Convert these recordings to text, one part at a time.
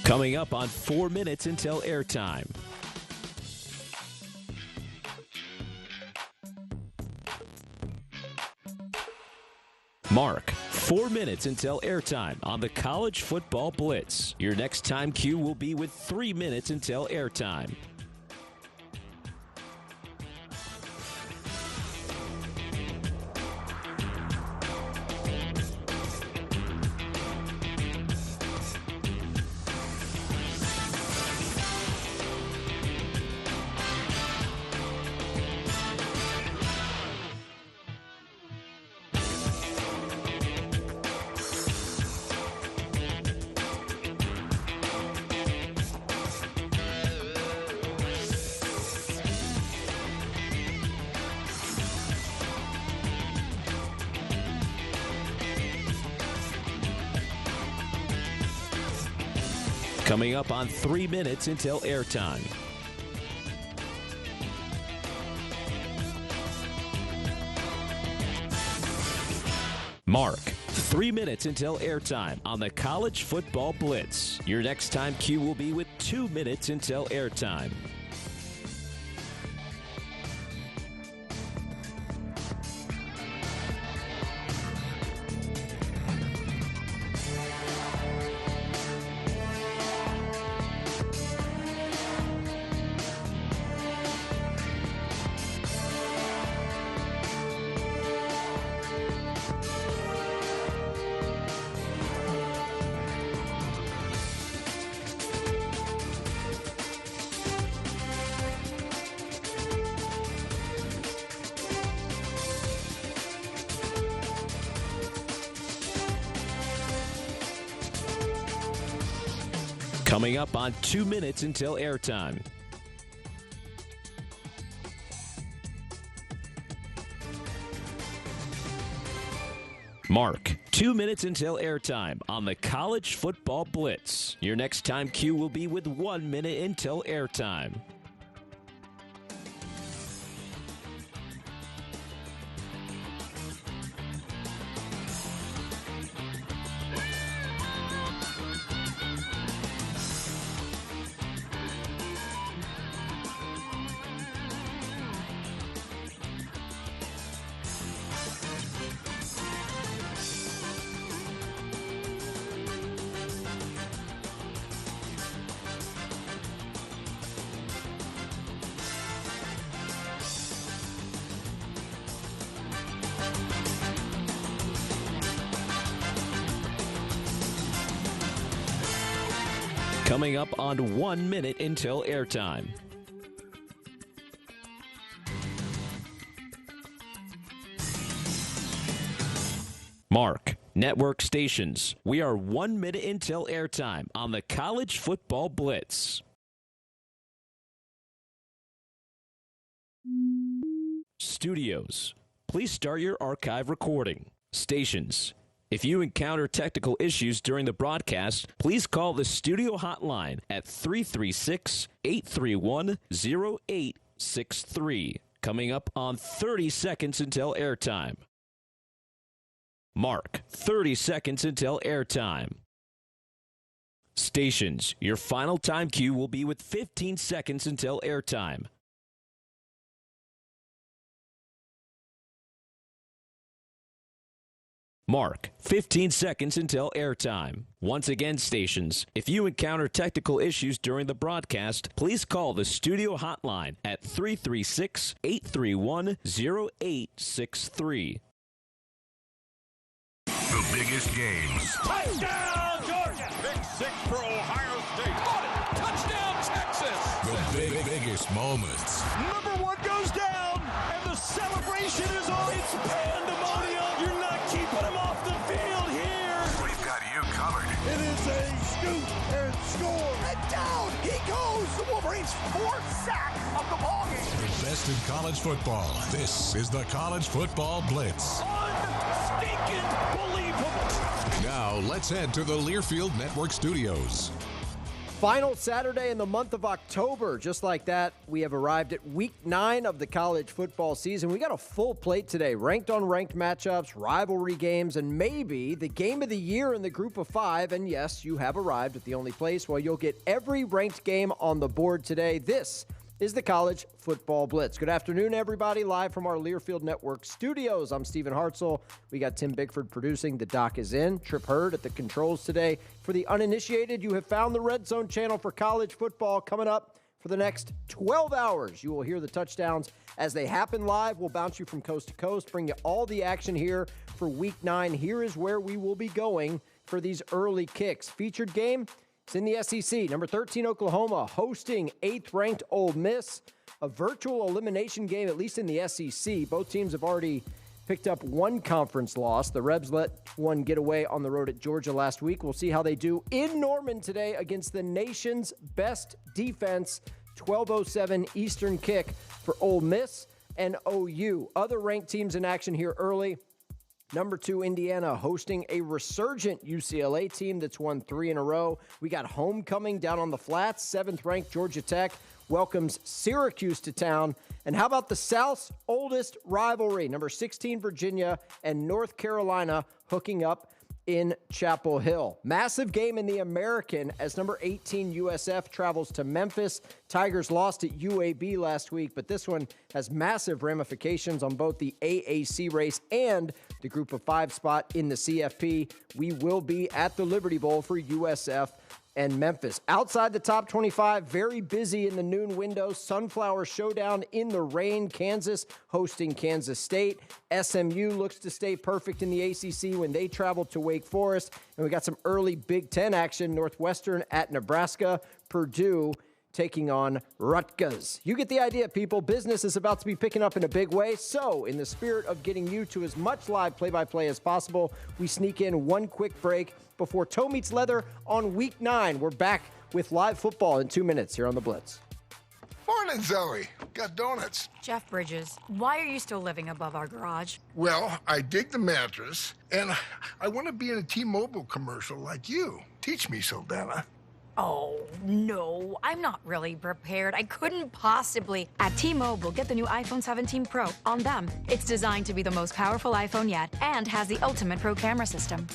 Coming up on 4 minutes until airtime. Mark, 4 minutes until airtime on the College Football Blitz. Your next time cue will be with 3 minutes until airtime. Coming up on 3 minutes until airtime. Mark, 3 minutes until airtime on the College Football Blitz. Your next time cue will be with 2 minutes until airtime. Coming up on 2 minutes until airtime. Mark, 2 minutes until airtime on the College Football Blitz. Your next time cue will be with 1 minute until airtime. Coming up on 1 minute until airtime. Mark, network stations. We are 1 minute until airtime on the College Football Blitz. Studios. Please start your archive recording. Stations. If you encounter technical issues during the broadcast, please call the studio hotline at 336-831-0863. Coming up on 30 seconds until airtime. Mark, 30 seconds until airtime. Stations, your final time cue will be with 15 seconds until airtime. Mark, 15 seconds until airtime. Once again, stations, if you encounter technical issues during the broadcast, please call the studio hotline at 336-831-0863. The biggest games. Touchdown, Georgia! Pick six for Ohio State. Touchdown, Texas! The biggest moments. Number one goes down, and the celebration is on. It's pandemonium. You're not keeping him off the field here. We've got you covered. It is a scoop and score. And down he goes. The Wolverines' fourth sack of the ballgame. The best in college football. This is the College Football Blitz. Unstinking believable. Now let's head to the Learfield Network studios. Final Saturday in the month of October. Just like that, we have arrived at week 9 of the college football season. We got a full plate today. Ranked on ranked matchups, rivalry games, and maybe the game of the year in the group of 5. And yes, you have arrived at the only place where you'll get every ranked game on the board today. This is the College Football Blitz. Good afternoon, everybody. Live from our Learfield Network studios. I'm Stephen Hartzell. We got Tim Bickford producing. The doc is in. Trip Hurd at the controls today. For the uninitiated, you have found the Red Zone channel for college football. Coming up for the next 12 hours, you will hear the touchdowns as they happen live. We'll bounce you from coast to coast, bring you all the action here for week 9. Here is where we will be going for these early kicks. Featured game, it's in the SEC. Number 13, Oklahoma, hosting 8th-ranked Ole Miss. A virtual elimination game, at least in the SEC. Both teams have already picked up one conference loss. The Rebs let one get away on the road at Georgia last week. We'll see how they do in Norman today against the nation's best defense. 12:07 Eastern kick for Ole Miss and OU. Other ranked teams in action here early. Number 2, Indiana, hosting a resurgent UCLA team that's won 3 in a row. We got homecoming down on the flats. 7th-ranked Georgia Tech welcomes Syracuse to town. And how about the South's oldest rivalry? Number 16, Virginia, and North Carolina hooking up in Chapel Hill. Massive game in the American as number 18 USF travels to Memphis. Tigers lost at UAB last week, but this one has massive ramifications on both the AAC race and the group of 5 spot in the CFP. We will be at the Liberty Bowl for USF and Memphis. Outside the top 25, very busy in the noon window. Sunflower Showdown in the rain. Kansas hosting Kansas State. SMU looks to stay perfect in the ACC when they travel to Wake Forest. And we got some early Big Ten action. Northwestern at Nebraska. Purdue taking on Rutgers. You get the idea, people. Business is about to be picking up in a big way. So, in the spirit of getting you to as much live play-by-play as possible, we sneak in one quick break before Toe Meets Leather on week 9. We're back with live football in 2 minutes here on The Blitz. Morning, Zoe. Got donuts. Jeff Bridges, why are you still living above our garage? Well, I dig the mattress, and I want to be in a T-Mobile commercial like you. Teach me, Saldana. Oh, no, I'm not really prepared. I couldn't possibly. At T-Mobile, get the new iPhone 17 Pro. On them, it's designed to be the most powerful iPhone yet and has the ultimate pro camera system.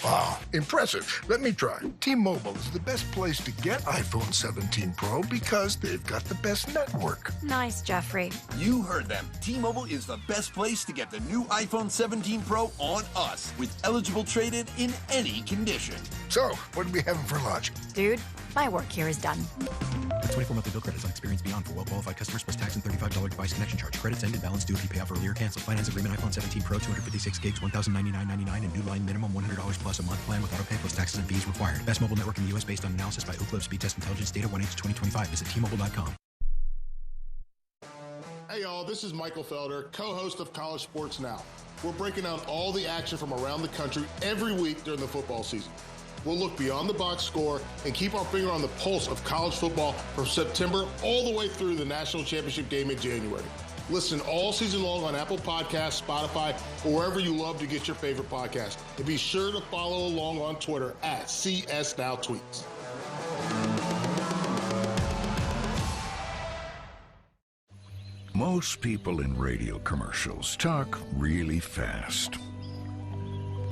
Wow, impressive. Let me try. T-Mobile is the best place to get iPhone 17 Pro because they've got the best network. Nice, Jeffrey. You heard them. T-Mobile is the best place to get the new iPhone 17 Pro on us with eligible trade-in in any condition. So, what are we having for lunch? Dude, my work here is done. The 24 monthly bill credits on experience beyond for well-qualified customers plus tax and $35 device connection charge. Credits end and balance due if you pay off earlier. Cancel. Finance agreement iPhone 17 Pro 256 gigs, $1,099.99 and new line minimum $100 plus a month plan with auto pay plus taxes and fees required. Best mobile network in the U.S. based on analysis by Ookla Speed Test Intelligence data 1H2025. Visit T-Mobile.com. Hey y'all, this is Michael Felder, co-host of College Sports Now. We're breaking down all the action from around the country every week during the football season. We'll look beyond the box score and keep our finger on the pulse of college football from September all the way through the national championship game in January. Listen all season long on Apple Podcasts, Spotify, or wherever you love to get your favorite podcast. And be sure to follow along on Twitter at CSNowTweets. Most people in radio commercials talk really fast.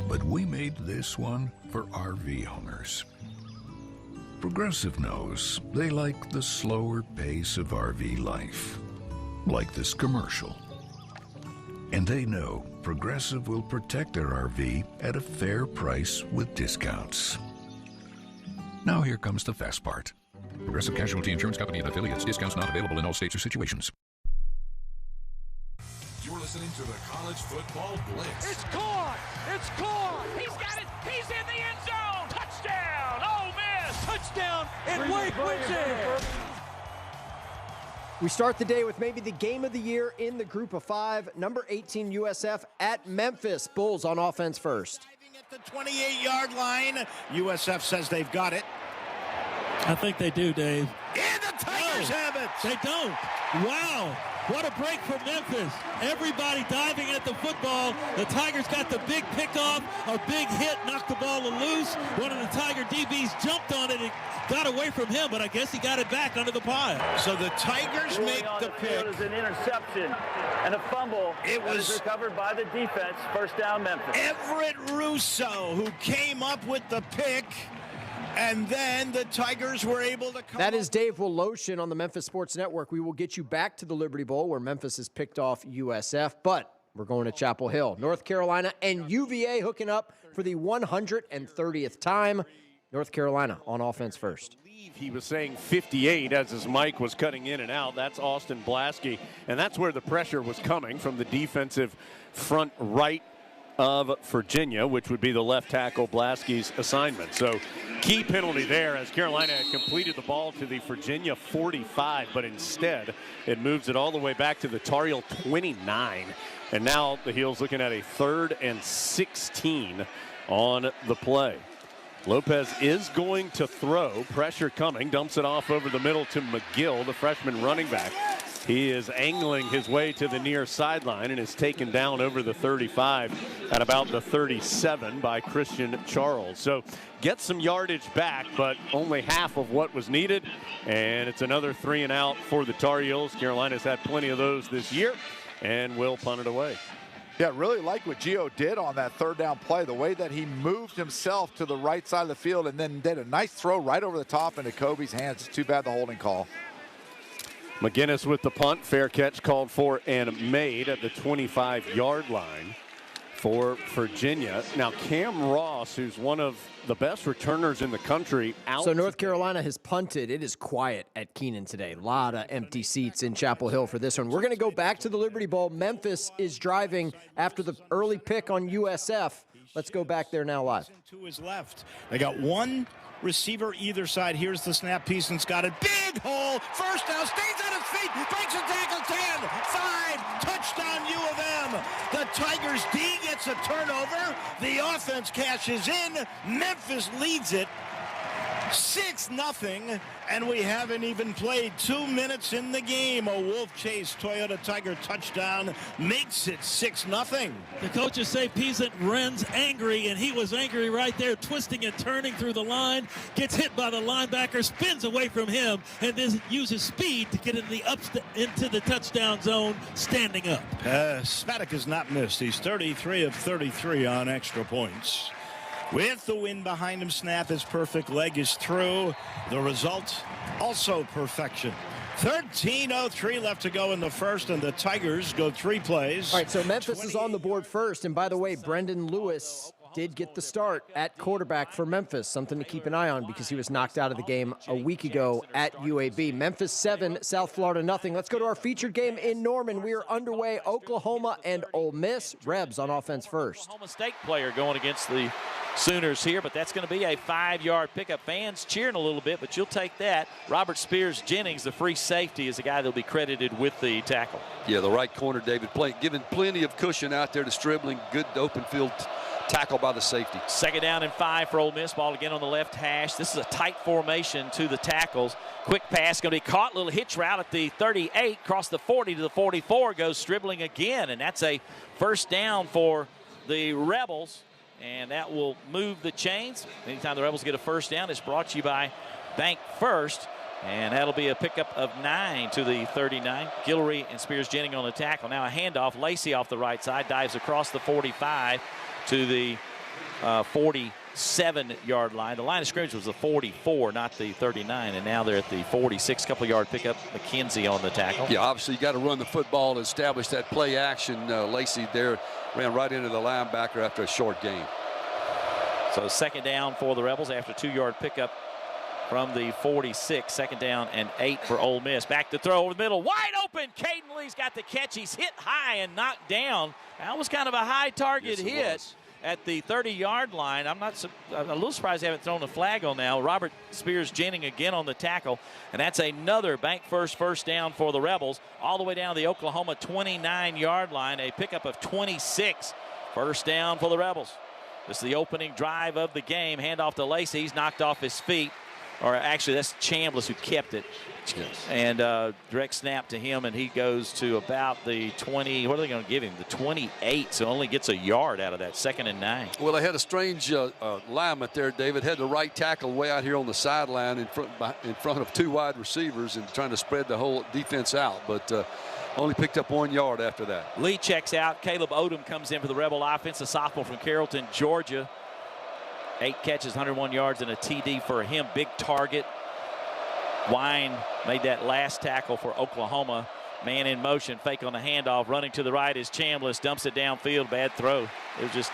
But we made this one for RV owners. Progressive knows they like the slower pace of RV life, like this commercial. And they know Progressive will protect their RV at a fair price with discounts. Now here comes the fast part. Progressive Casualty Insurance Company and affiliates. Discounts not available in all states or situations. You're listening to the College Football Blitz. It's caught! It's caught! He's got it! He's in the end zone! Touchdown! Ole Miss! Touchdown! And Wake wins it! We start the day with maybe the game of the year in the group of 5. Number 18 USF at Memphis. Bulls on offense first. At the 28-yard line, USF says they've got it. I think they do, Dave. And the Tigers have it. They don't. Wow. What a break for Memphis. Everybody diving at the football. The Tigers got the big pickoff, a big hit, knocked the ball loose. One of the Tiger DBs jumped on it and got away from him, but I guess he got it back under the pile. So the Tigers make the pick. It was an interception and a fumble. It was recovered by the defense. First down, Memphis. Everett Russo who came up with the pick. And then the Tigers were able to come. That is Dave Woloshin on the Memphis Sports Network. We will get you back to the Liberty Bowl where Memphis has picked off USF, but we're going to Chapel Hill. North Carolina and UVA hooking up for the 130th time. North Carolina on offense first. He was saying 58 as his mic was cutting in and out. That's Austin Blaske, and that's where the pressure was coming from the defensive front right of Virginia, which would be the left tackle Blaske's assignment. So key penalty there as Carolina had completed the ball to the Virginia 45, but instead it moves it all the way back to the Tar Heel 29. And now the Heels looking at a 3rd and 16 on the play. Lopez is going to throw. Pressure coming. Dumps it off over the middle to McGill, the freshman running back. He is angling his way to the near sideline and is taken down over the 35 at about the 37 by Christian Charles. So gets some yardage back, but only half of what was needed. And it's another 3 and out for the Tar Heels. Carolina's had plenty of those this year and will punt it away. Yeah, really like what Gio did on that 3rd down play, the way that he moved himself to the right side of the field and then did a nice throw right over the top into Kobe's hands. It's too bad the holding call. McGinnis with the punt. Fair catch called for and made at the 25-yard line for Virginia. Now, Cam Ross, who's one of the best returners in the country, out. So North Carolina has punted. It is quiet at Keenan today. A lot of empty seats in Chapel Hill for this one. We're going to go back to the Liberty Bowl. Memphis is driving after the early pick on USF. Let's go back there now live. To his left. They got one receiver either side. Here's the snap. Peason's got it. Big hole. First down. Stays on his feet. Breaks a tackle. 10, 5. Touchdown U of M. The Tigers D gets a turnover. The offense cashes in. Memphis leads it 6-0, and we haven't even played 2 minutes in the game. A Wolf Chase Toyota Tiger touchdown makes it 6-0. The coaches say Peasant runs angry, and he was angry right there, twisting and turning through the line, gets hit by the linebacker, spins away from him, and then uses speed to get into the touchdown zone, standing up. Spaddock has not missed. He's 33 of 33 on extra points. With the wind behind him, snap is perfect, leg is through. The result, also perfection. 13:03 left to go in the first, and the Tigers go 3 plays. All right, so Memphis is on the board first, and by the way, Brendan Lewis did get the start at quarterback for Memphis, something to keep an eye on because he was knocked out of the game a week ago at UAB. Memphis 7, South Florida nothing. Let's go to our featured game in Norman. We are underway, Oklahoma and Ole Miss. Rebs on offense first. Oklahoma State player going against the Sooners here, but that's going to be a 5-yard pickup. Fans cheering a little bit, but you'll take that. Robert Spears Jennings, the free safety, is the guy that will be credited with the tackle. Yeah, the right corner, David, giving plenty of cushion out there to dribbling. Good open field tackle by the safety. 2nd down and 5 for Ole Miss. Ball again on the left hash. This is a tight formation to the tackles. Quick pass going to be caught. Little hitch route at the 38. Cross the 40 to the 44. Goes dribbling again, and that's a 1st down for the Rebels. And that will move the chains. Anytime the Rebels get a 1st down, it's brought to you by Bank First. And that'll be a pickup of 9 to the 39. Guillory and Spears Jennings on the tackle. Now a handoff. Lacey off the right side. Dives across the 45 to the 47-yard line. The line of scrimmage was the 44, not the 39. And now they're at the 46. Couple-yard pickup. McKenzie on the tackle. Yeah, obviously you got to run the football to establish that play action. Lacey there ran right into the linebacker after a short gain. So 2nd down for the Rebels after 2-yard pickup from the 46. 2nd down and 8 for Ole Miss. Back to throw over the middle. Wide open. Caden Lee's got the catch. He's hit high and knocked down. That was kind of a high target hit at the 30-yard line. I'm a little surprised they haven't thrown a flag on now. Robert Spears Jennings again on the tackle. And that's another Bank First 1st down for the Rebels. All the way down to the Oklahoma 29-yard line. A pickup of 26. 1st down for the Rebels. This is the opening drive of the game. Handoff to Lacey. He's knocked off his feet. or actually that's Chambliss who kept it. Yes. And direct snap to him, and he goes to about the 20. What are they going to give him? The 28, so only gets a yard out of that. 2nd and 9. Well, they had a strange alignment there, David. Had the right tackle way out here on the sideline in front of 2 wide receivers and trying to spread the whole defense out, but only picked up 1 yard after that. Lee checks out. Caleb Odom comes in for the Rebel offense, a sophomore from Carrollton, Georgia. 8 catches, 101 yards, and a TD for him. Big target. Wine made that last tackle for Oklahoma. Man in motion, fake on the handoff. Running to the right is Chambliss. Dumps it downfield. Bad throw. It was just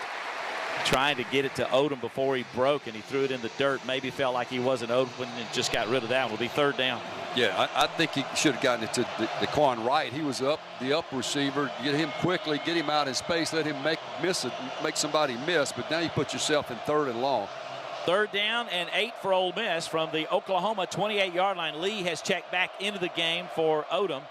trying to get it to Odom before he broke, and he threw it in the dirt. Maybe felt like he wasn't open and just got rid of that. Will be 3rd down. Yeah, I think he should have gotten it to Daquan Wright. He was the up receiver. Get him quickly, get him out in space, let him make somebody miss. But now you put yourself in 3rd and long. 3rd down and 8 for Ole Miss from the Oklahoma 28-yard line. Lee has checked back into the game for Odom.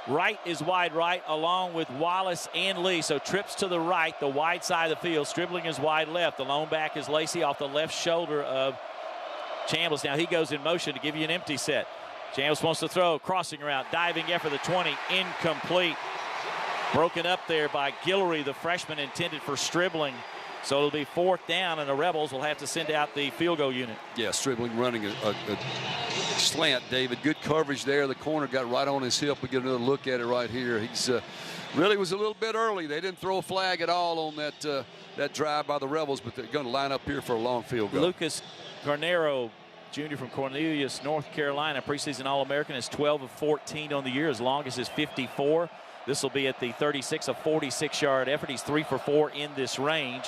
Wright is wide right along with Wallace and Lee. So trips to the right, the wide side of the field. Stribling is wide left. The lone back is Lacey off the left shoulder of Chambliss. Now he goes in motion to give you an empty set. Chambliss wants to throw, crossing route, diving effort, the 20, incomplete. Broken up there by Guillory, the freshman intended for Stribling. So it'll be 4th down, and the Rebels will have to send out the field goal unit. Yeah, Stribling running a slant, David. Good coverage there. The corner got right on his hip. We get another look at it right here. He's really was a little bit early. They didn't throw a flag at all on that drive by the Rebels, but they're going to line up here for a long field goal. Lucas Garnero, junior from Cornelius, North Carolina, preseason All-American, is 12 of 14 on the year. His longest is 54. This will be at the 36, a 46-yard effort. He's 3 for 4 in this range.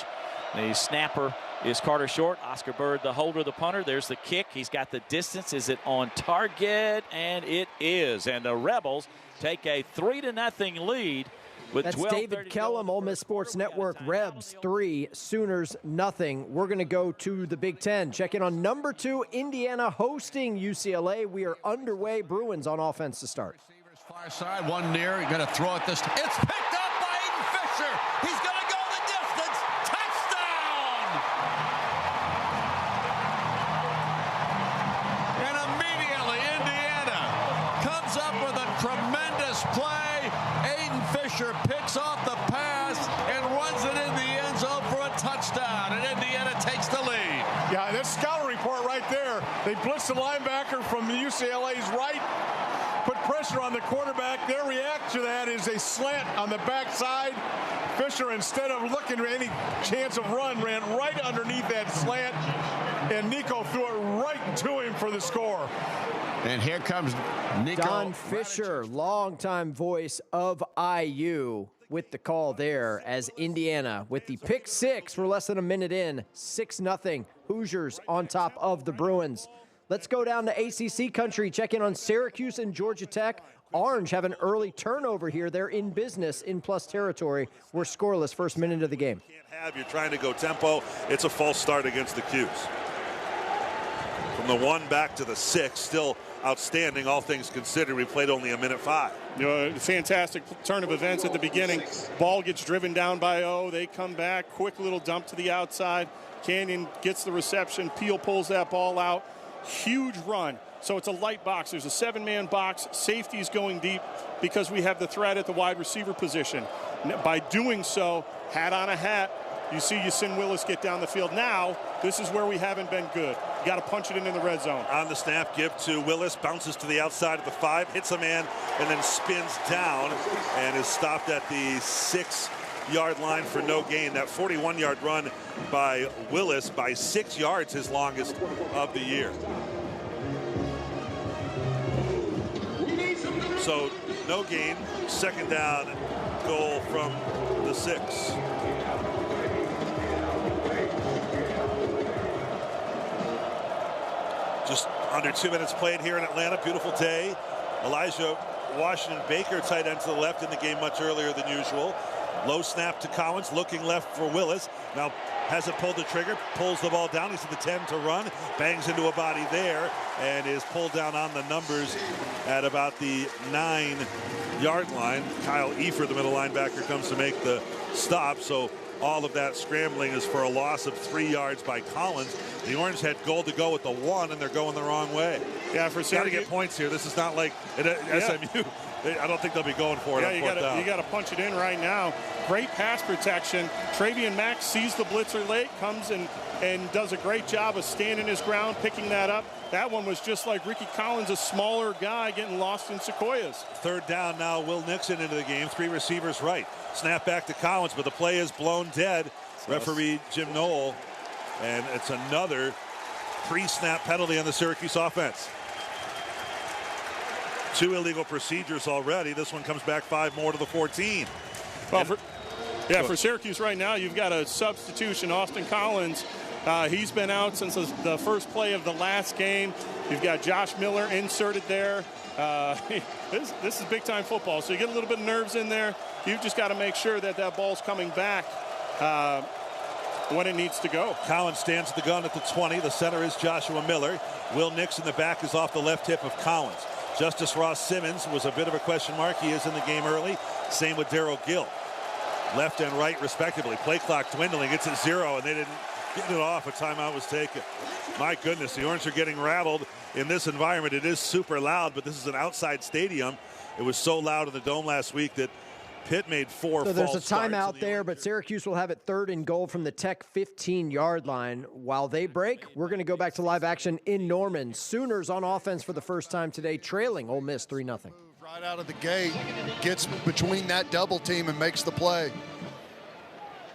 The snapper is Carter Short. Oscar Bird, the holder, the punter. There's the kick. He's got the distance. Is it on target? And it is. And the Rebels take a 3-0 lead with That's 12. David Kellum, Ole Miss Sports Network. Rebs 3, Sooners nothing. We're going to go to the Big Ten. Check in on number 2, Indiana hosting UCLA. We are underway. Bruins on offense to start. Far side, one near. You're going to throw it this time. It's picked up by Aiden Fisher. He's going to go the distance. Touchdown! And immediately Indiana comes up with a tremendous play. Aiden Fisher picks off the pass and runs it in the end zone for a touchdown. And Indiana takes the lead. Yeah, that's scouting report right there. They blitz the linebacker from UCLA's right. Put pressure on the quarterback. Their reaction to that is a slant on the backside. Fisher, instead of looking for any chance of run, ran right underneath that slant, and Nico threw it right to him for the score. And here comes Nico. Don Fisher, longtime voice of IU, with the call there as Indiana with the pick 6. We're less than a minute in. 6-0. Hoosiers on top of the Bruins. Let's go down to ACC country, check in on Syracuse and Georgia Tech. Orange have an early turnover here. They're in business in plus territory. We're scoreless first minute of the game. You're trying to go tempo. It's a false start against the Cuse. From the 1 back to the 6, still outstanding, all things considered. We played only a minute 5. You know, fantastic turn of events at the beginning. Ball gets driven down by O. They come back. Quick little dump to the outside. Canyon gets the reception. Peel pulls that ball out. Huge run. So it's a light box. There's a 7-man box. Safety's going deep because we have the threat at the wide receiver position. By doing so, hat on a hat, you see Yasin Willis get down the field. Now, this is where we haven't been good. You got to punch it in the red zone. On the snap, give to Willis, bounces to the outside of the 5, hits a man, and then spins down and is stopped at the 6-yard line for no gain. That 41-yard run by Willis by 6 yards, his longest of the year. So no gain, 2nd down goal from the 6. Just under 2 minutes played here in Atlanta. Beautiful day. Elijah Washington Baker, tight end to the left, in the game much earlier than usual. Low snap to Collins, looking left for Willis. Now hasn't pulled the trigger, pulls the ball down. He's at the 10 to run, bangs into a body there, and is pulled down on the numbers at about the 9-yard line. Kyle Efer, the middle linebacker, comes to make the stop. So all of that scrambling is for a loss of 3 yards by Collins. The Orange had goal to go at the 1, and they're going the wrong way. Yeah, for got to get points here. This is not like SMU. I don't think they'll be going for it. Yeah, you got to punch it in right now. Great pass protection. Travian Mack sees the blitzer late, comes and does a great job of standing his ground, picking that up. That one was just like Ricky Collins, a smaller guy getting lost in sequoias. 3rd down now. Will Nixon into the game. 3 receivers right. Snap back to Collins, but the play is blown dead. Referee Jim Knoll, and it's another pre-snap penalty on the Syracuse offense. 2 illegal procedures already. This one comes back 5 more to the 14. Well, for Syracuse right now, you've got a substitution. Austin Collins, he's been out since the first play of the last game. You've got Josh Miller inserted there. This is big-time football, so you get a little bit of nerves in there. You've just got to make sure that ball's coming back when it needs to go. Collins stands at the gun at the 20. The center is Joshua Miller. Will Nixon, the back, is off the left hip of Collins. Justice Ross Simmons was a bit of a question mark. He is in the game early. Same with Darryl Gill. Left and right, respectively. Play clock dwindling. It's at 0, and they didn't get it off. A timeout was taken. My goodness, the Orange are getting rattled in this environment. It is super loud, but this is an outside stadium. It was so loud in the Dome last week that Pitt made 4 So there's a false starts timeout there, but Syracuse will have it 3rd and goal from the Tech 15-yard line. While they break, we're going to go back to live action in Norman. Sooners on offense for the first time today, trailing Ole Miss 3-0. Right out of the gate, gets between that double team and makes the play.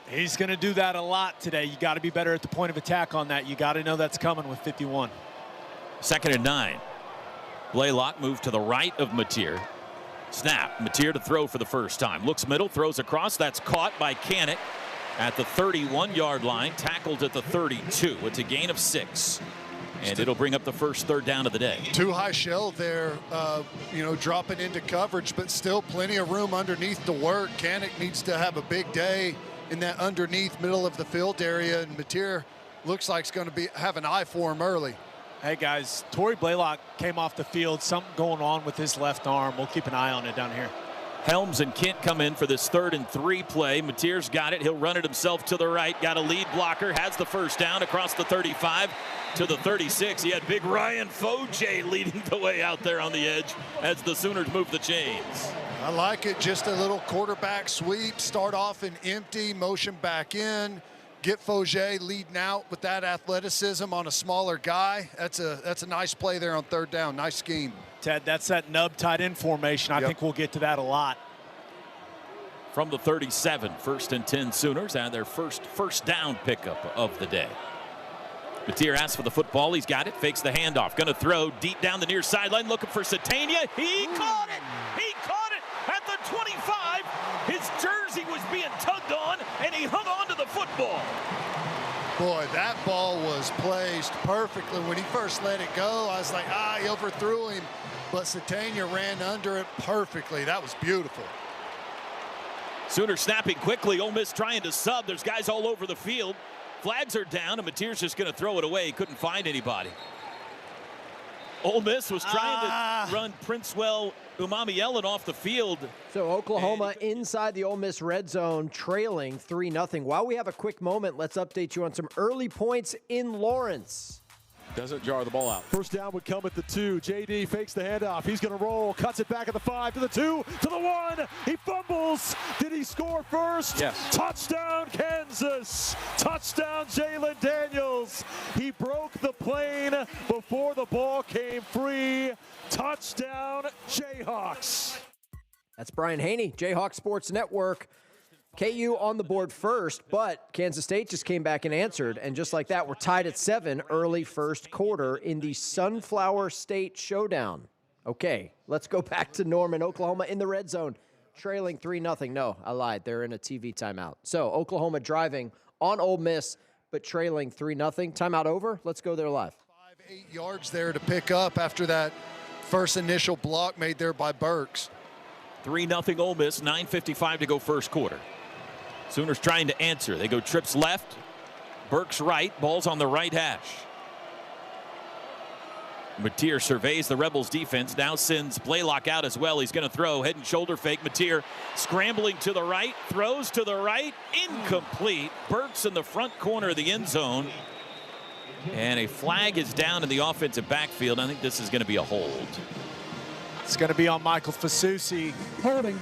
He's going to do that a lot today. You got to be better at the point of attack on that. You got to know that's coming with 51. 2nd and 9. Blaylock moved to the right of Mateer. Snap. Mateer to throw for the first time. Looks middle, throws across. That's caught by Canick at the 31-yard line. Tackled at the 32. It's a gain of 6. And it'll bring up the first 3rd down of the day. Too high shell there, dropping into coverage, but still plenty of room underneath to work. Canick needs to have a big day in that underneath middle of the field area, and Mateer looks like it's going to have an eye for him early. Hey, guys, Torrey Blaylock came off the field. Something going on with his left arm. We'll keep an eye on it down here. Helms and Kent come in for this 3rd and 3 play. Mateer's got it. He'll run it himself to the right. Got a lead blocker. Has the first down across the 35 to the 36. He had big Ryan Foje leading the way out there on the edge as the Sooners move the chains. I like it. Just a little quarterback sweep. Start off in empty, motion back in. Get Foje leading out with that athleticism on a smaller guy. That's a nice play there on 3rd down. Nice scheme. Ted, that's that nub tight end formation. I think we'll get to that a lot. From the 37, 1st and 10 Sooners and their first down pickup of the day. Mateer asks for the football. He's got it. Fakes the handoff. Going to throw deep down the near sideline. Looking for Satania. He caught it. He caught it at the 25. His jersey was being tugged on, and he hung on to the football. Boy, that ball was placed perfectly. When he first let it go, I was like, he overthrew him. But Satania ran under it perfectly. That was beautiful. Sooners snapping quickly. Ole Miss trying to sub. There's guys all over the field. Flags are down, and Mateer's just going to throw it away. He couldn't find anybody. Ole Miss was trying to run Princewell Umamielen off the field. So Oklahoma inside the Ole Miss red zone, trailing 3-0. While we have a quick moment, let's update you on some early points in Lawrence. Doesn't jar the ball out. First down would come at the 2. JD fakes the handoff. He's going to roll, cuts it back at the 5 to the 2 to the 1. He fumbles. Did he score first? Yes. Touchdown, Kansas. Touchdown, Jalen Daniels. He broke the plane before the ball came free. Touchdown, Jayhawks. That's Brian Haney, Jayhawk Sports Network. KU on the board first, but Kansas State just came back and answered. And just like that, we're tied at 7 early first quarter in the Sunflower State Showdown. Okay, let's go back to Norman, Oklahoma in the red zone, trailing 3-0. No, I lied. They're in a TV timeout. So Oklahoma driving on Ole Miss, but trailing 3-0. Timeout over. Let's go there live. 5-8 yards there to pick up after that first initial block made there by Burks. 3-0 Ole Miss, 9:55 to go first quarter. Sooners trying to answer. They go trips left, Burks right, ball's on the right hash. Mateer surveys the Rebels defense, now sends Blaylock out as well. He's going to throw, head and shoulder fake. Mateer scrambling to the right, throws to the right, incomplete. Burks in the front corner of the end zone. And a flag is down in the offensive backfield. I think this is going to be a hold. It's going to be on Michael Fasusi. Holding.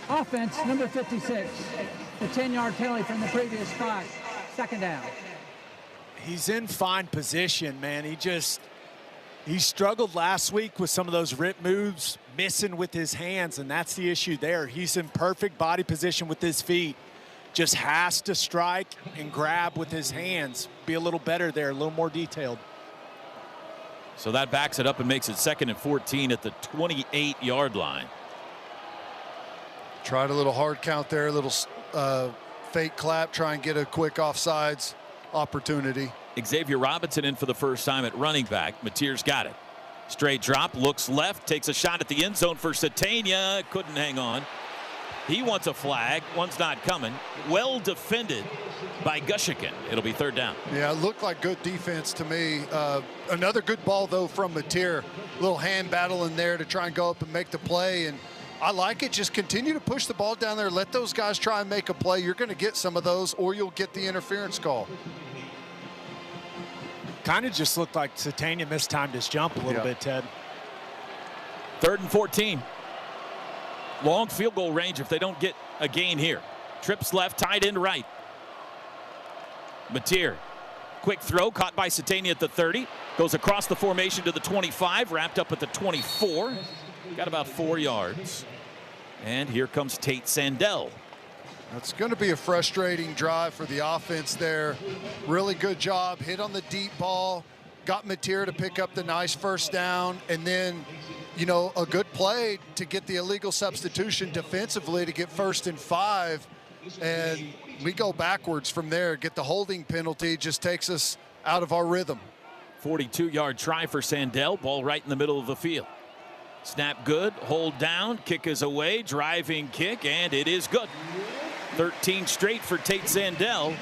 Offense, number 56. The 10-yard penalty from the previous spot. Second down. He's in fine position, man. He struggled last week with some of those rip moves, missing with his hands, and that's the issue there. He's in perfect body position with his feet. Just has to strike and grab with his hands. Be a little better there, a little more detailed. So that backs it up and makes it 2nd and 14 at the 28-yard line. Tried a little hard count there, a little fake clap, try and get a quick offsides opportunity. Xavier Robinson in for the first time at running back. Mateer's got it. Straight drop, looks left, takes a shot at the end zone for Satania. Couldn't hang on. He wants a flag. One's not coming. Well defended by Gushikin. It'll be 3rd down. Yeah, it looked like good defense to me. Another good ball, though, from Mateer. A little hand battle in there to try and go up and make the play. And I like it. Just continue to push the ball down there. Let those guys try and make a play. You're going to get some of those, or you'll get the interference call. Kind of just looked like Satania mistimed his jump a little bit, Ted. 3rd and 14. Long field goal range if they don't get a gain here. Trips left, tight end right. Mateer, quick throw, caught by Satania at the 30. Goes across the formation to the 25, wrapped up at the 24. Got about 4 yards. And here comes Tate Sandell. It's going to be a frustrating drive for the offense there. Really good job, hit on the deep ball, got Mateer to pick up the nice first down, and then, you know, a good play to get the illegal substitution defensively to get 1st and 5, and we go backwards from there. Get the holding penalty, just takes us out of our rhythm. 42-yard try for Sandell, ball right in the middle of the field. Snap good, hold down, kick is away, driving kick, and it is good. 13 straight for Tate Sandell.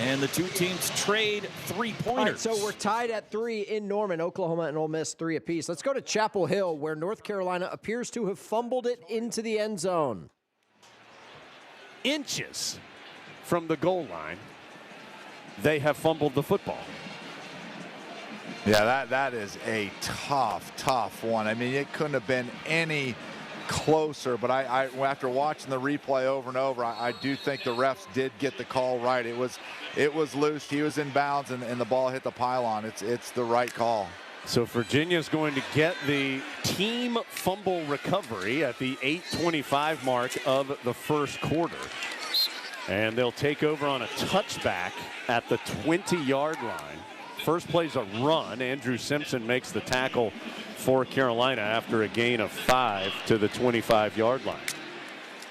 And the two teams trade 3-pointers. All right, so we're tied at 3 in Norman. Oklahoma and Ole Miss 3 apiece. Let's go to Chapel Hill, where North Carolina appears to have fumbled it into the end zone. Inches from the goal line, they have fumbled the football. Yeah, that is a tough one. I mean, it couldn't have been any closer, but I after watching the replay over and over, I do think the refs did get the call right. It was loose. He was in bounds, and the ball hit the pylon. It's the right call. So Virginia's going to get the team fumble recovery at the 8:25 mark of the first quarter. And they'll take over on a touchback at the 20-yard line. First play's a run. Andrew Simpson makes the tackle for Carolina after a gain of 5 to the 25-yard line.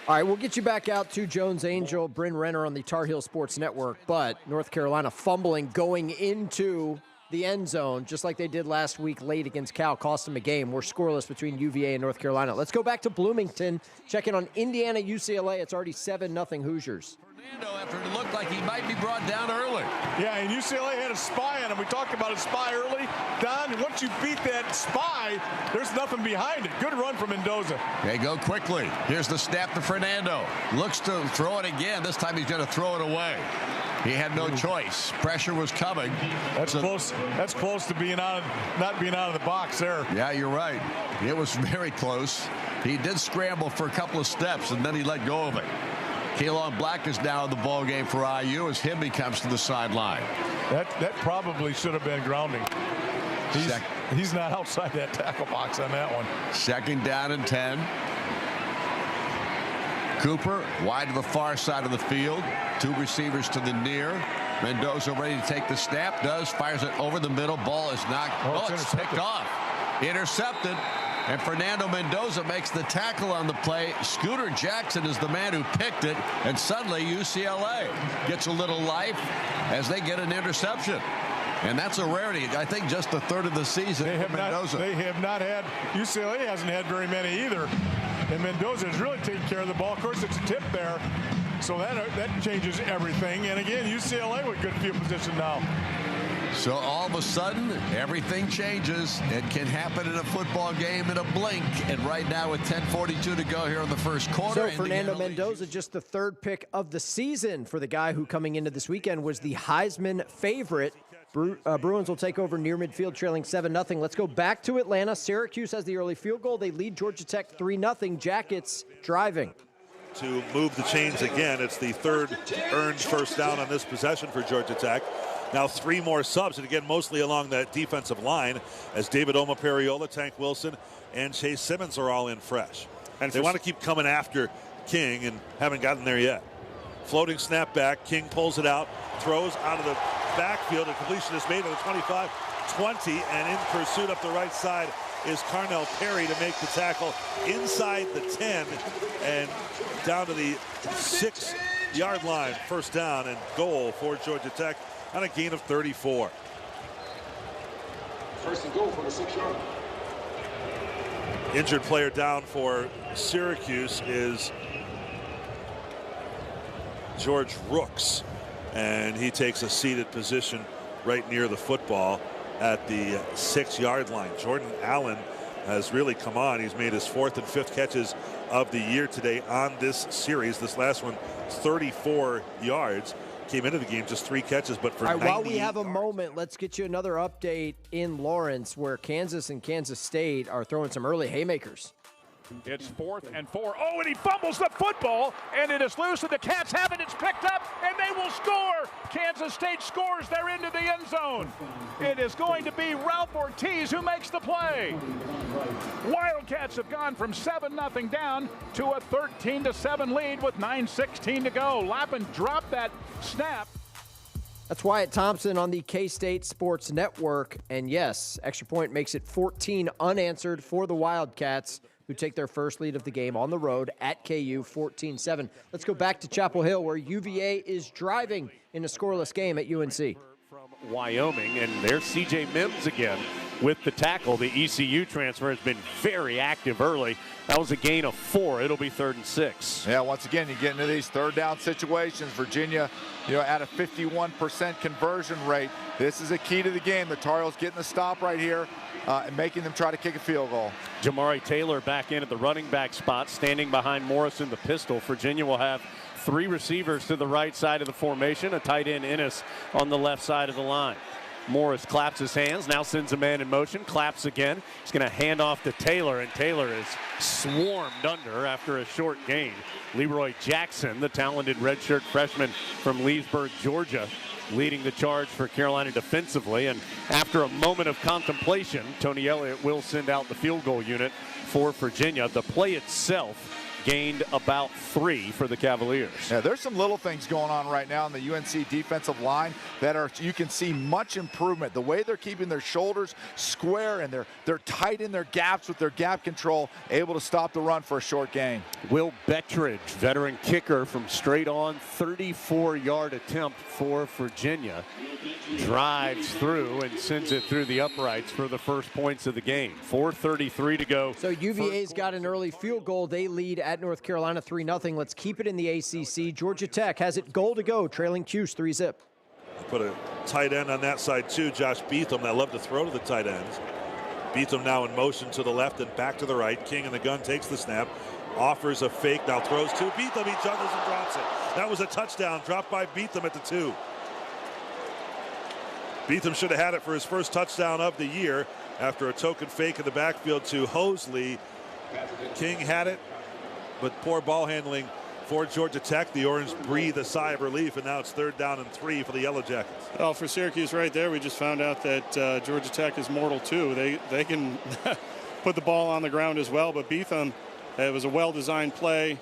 All right, we'll get you back out to Jones Angel, Bryn Renner on the Tar Heel Sports Network, but North Carolina fumbling going into the end zone, just like they did last week late against Cal, cost them a game. We're scoreless between UVA and North Carolina. Let's go back to Bloomington, check in on Indiana, UCLA. It's already 7-0 Hoosiers. After it looked like he might be brought down early. Yeah, and UCLA had a spy on him. We talked about a spy early. Don, once you beat that spy, there's nothing behind it. Good run from Mendoza. They go quickly. Here's the snap to Fernando. Looks to throw it again. This time he's going to throw it away. He had no choice. Pressure was coming. That's close. That's close to being not being out of the box there. Yeah, you're right. It was very close. He did scramble for a couple of steps, and then he let go of it. Keelan Black is now in the ball game for IU as Himby comes to the sideline. That probably should have been grounding. He's not outside that tackle box on that one. 2nd down and 10. Cooper wide to the far side of the field. 2 receivers to the near. Mendoza ready to take the snap. Fires it over the middle. Ball is knocked. It's picked off. Intercepted. And Fernando Mendoza makes the tackle on the play. Scooter Jackson is the man who picked it. And suddenly UCLA gets a little life as they get an interception. And that's a rarity. I think just the 3rd of the season for Mendoza. They have not had, UCLA hasn't had very many either. And Mendoza has really taken care of the ball. Of course, it's a tip there. So that changes everything. And again, UCLA with good field position now. So all of a sudden, everything changes. It can happen in a football game in a blink. And right now with 10:42 to go here in the first quarter. So Fernando Mendoza, just the third pick of the season for the guy who coming into this weekend was the Heisman favorite. Bruins will take over near midfield, trailing 7-0. Let's go back to Atlanta. Syracuse has the early field goal. They lead Georgia Tech 3-0. Jackets driving. To move the chains again. It's the third earned first down on this possession for Georgia Tech. Now 3 more subs, and again, mostly along that defensive line, as David Oma-Periola, Tank Wilson, and Chase Simmons are all in fresh. And they want to keep coming after King and haven't gotten there yet. Floating snap back. King pulls it out, throws out of the backfield, and completion is made on the 25, 20, and in pursuit up the right side is Carnell Perry to make the tackle inside the 10 and down to the 6-yard line. First down and goal for Georgia Tech on a gain of 34. First and goal from the 6-yard. Injured player down for Syracuse is George Rooks, and he takes a seated position right near the football at the 6-yard line. Jordan Allen has really come on. He's made his 4th and 5th catches of the year today on this series. This last one, 34 yards. Came into the game just 3 catches, but for 90 while we have a moment, let's get you another update in Lawrence, where Kansas and Kansas State are throwing some early haymakers. It's 4th and 4. Oh, and he fumbles the football, and it is loose, and the Cats have it. It's picked up, and they will score. Kansas State scores. They're into the end zone. It is going to be Ralph Ortiz who makes the play. Wildcats have gone from 7-0 down to a 13-7 lead with 9:16 to go. Lappin dropped that snap. That's Wyatt Thompson on the K-State Sports Network. And yes, extra point makes it 14 unanswered for the Wildcats, who take their first lead of the game on the road at KU, 14-7. Let's go back to Chapel Hill, where UVA is driving in a scoreless game at UNC. From Wyoming, and there's C.J. Mims again with the tackle. The ECU transfer has been very active early. That was a gain of 4. It'll be 3rd and 6. Yeah, once again, you get into these third down situations. Virginia, at a 51% conversion rate. This is a key to the game. The Tar Heels getting the stop right here and making them try to kick a field goal. Jamari Taylor back in at the running back spot, standing behind Morris in the pistol. Virginia will have 3 receivers to the right side of the formation, a tight end Ennis on the left side of the line. Morris claps his hands, now sends a man in motion, claps again. He's going to hand off to Taylor, and Taylor is swarmed under after a short gain. Leroy Jackson, the talented redshirt freshman from Leesburg, Georgia, leading the charge for Carolina defensively. And after a moment of contemplation, Tony Elliott will send out the field goal unit for Virginia. The play itself gained about 3 for the Cavaliers. Yeah, there's some little things going on right now in the UNC defensive line that you can see much improvement. The way they're keeping their shoulders square, and they're tight in their gaps with their gap control, able to stop the run for a short gain. Will Bettridge, veteran kicker from straight on, 34-yard attempt for Virginia, drives through and sends it through the uprights for the first points of the game. 4:33 to go. So UVA's got an early field goal. They lead at North Carolina 3-0. Let's keep it in the ACC. Georgia Tech has it goal to go, trailing Cuse 3-0. Put a tight end on that side too, Josh Beetham. I love to throw to the tight ends. Beetham now in motion to the left and back to the right. King in the gun takes the snap, offers a fake, now throws to Beetham. He juggles and drops it. That was a touchdown, dropped by Beetham at the 2. Beetham should have had it for his first touchdown of the year after a token fake in the backfield to Hosley. King had it, but poor ball handling for Georgia Tech. The Orange breathe a sigh of relief, and now it's 3rd down and 3 for the Yellow Jackets. Well, for Syracuse right there, we just found out that Georgia Tech is mortal too. They can put the ball on the ground as well, but Beetham, it was a well-designed play.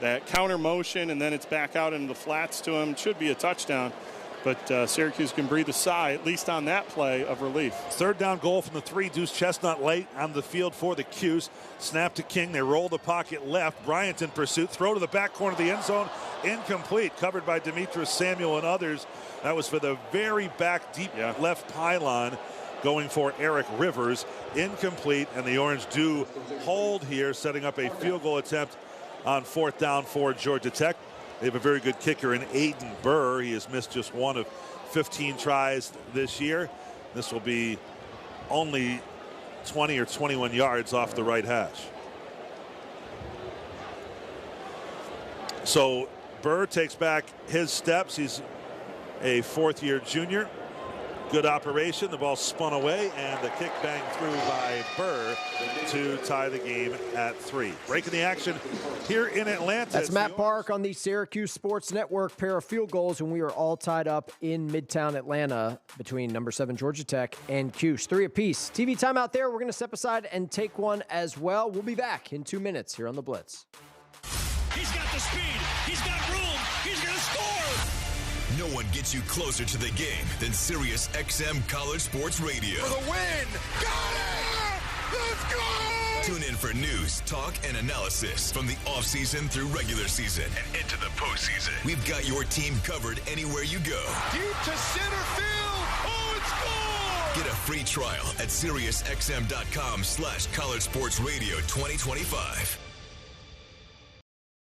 That counter motion, and then it's back out into the flats to him. Should be a touchdown. But Syracuse can breathe a sigh, at least on that play, of relief. 3rd down goal from the 3. Deuce Chestnut late on the field for the Cuse. Snap to King. They roll the pocket left. Bryant in pursuit. Throw to the back corner of the end zone. Incomplete. Covered by Demetrius Samuel and others. That was for the very back deep left pylon, going for Eric Rivers. Incomplete. And the Orange do hold here, setting up a field goal attempt on 4th down for Georgia Tech. They have a very good kicker in Aiden Burr. He has missed just one of 15 tries this year. This will be only 20 or 21 yards off the right hash. So Burr takes back his steps. He's a fourth-year junior. Good operation. The ball spun away, and the kick banged through by Burr to tie the game at 3. Breaking the action here in Atlanta. That's Matt Park on the Syracuse Sports Network. Pair of field goals, and we are all tied up in Midtown Atlanta between number 7 Georgia Tech and Cuse. 3 apiece. TV timeout there. We're going to step aside and take one as well. We'll be back in 2 minutes here on The Blitz. He's got the speed. He's got room. He's going to score. No one gets you closer to the game than Sirius XM College Sports Radio. For the win. Got it! Let's go! Tune in for news, talk, and analysis from the offseason through regular season and into the postseason. We've got your team covered anywhere you go. Deep to center field. Oh, it's gone! Get a free trial at SiriusXM.com/College Sports Radio 2025.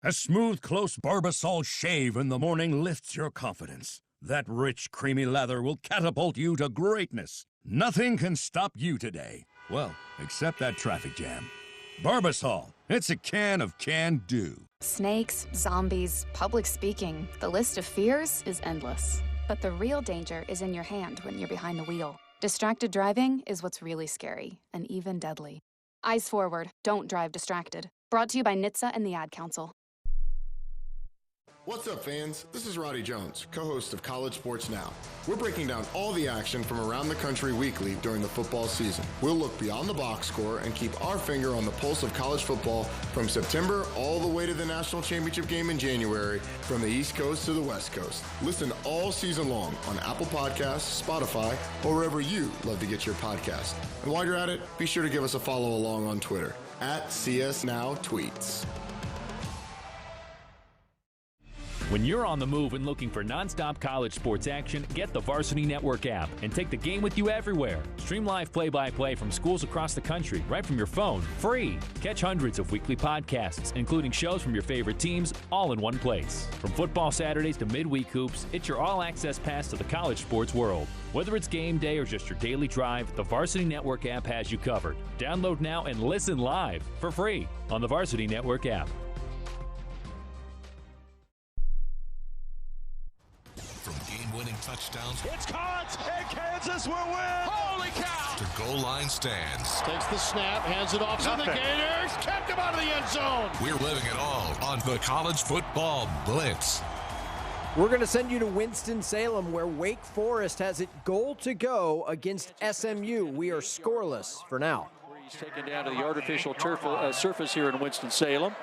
A smooth, close Barbasol shave in the morning lifts your confidence. That rich, creamy lather will catapult you to greatness. Nothing can stop you today. Well, except that traffic jam. Barbasol, it's a can of can-do. Snakes, zombies, public speaking. The list of fears is endless. But the real danger is in your hand when you're behind the wheel. Distracted driving is what's really scary and even deadly. Eyes forward, don't drive distracted. Brought to you by NHTSA and the Ad Council. What's up, fans? This is Roddy Jones, co-host of College Sports Now. We're breaking down all the action from around the country weekly during the football season. We'll look beyond the box score and keep our finger on the pulse of college football from September all the way to the national championship game in January, from the East Coast to the West Coast. Listen all season long on Apple Podcasts, Spotify, or wherever you love to get your podcast. And while you're at it, be sure to give us a follow along on Twitter @CSNowTweets. When you're on the move and looking for nonstop college sports action, get the Varsity Network app and take the game with you everywhere. Stream live play-by-play from schools across the country right from your phone, free. Catch hundreds of weekly podcasts, including shows from your favorite teams, all in one place. From football Saturdays to midweek hoops, it's your all-access pass to the college sports world. Whether it's game day or just your daily drive, the Varsity Network app has you covered. Download now and listen live for free on the Varsity Network app. Winning touchdowns. It's caught, and Kansas will win. Holy cow! To goal line stands. Takes the snap, hands it off to the Gators. Kept him out of the end zone. We're living it all on the College Football Blitz. We're going to send you to Winston-Salem, where Wake Forest has it goal to go against SMU. We are scoreless for now. He's taken down to the artificial surface here in Winston-Salem.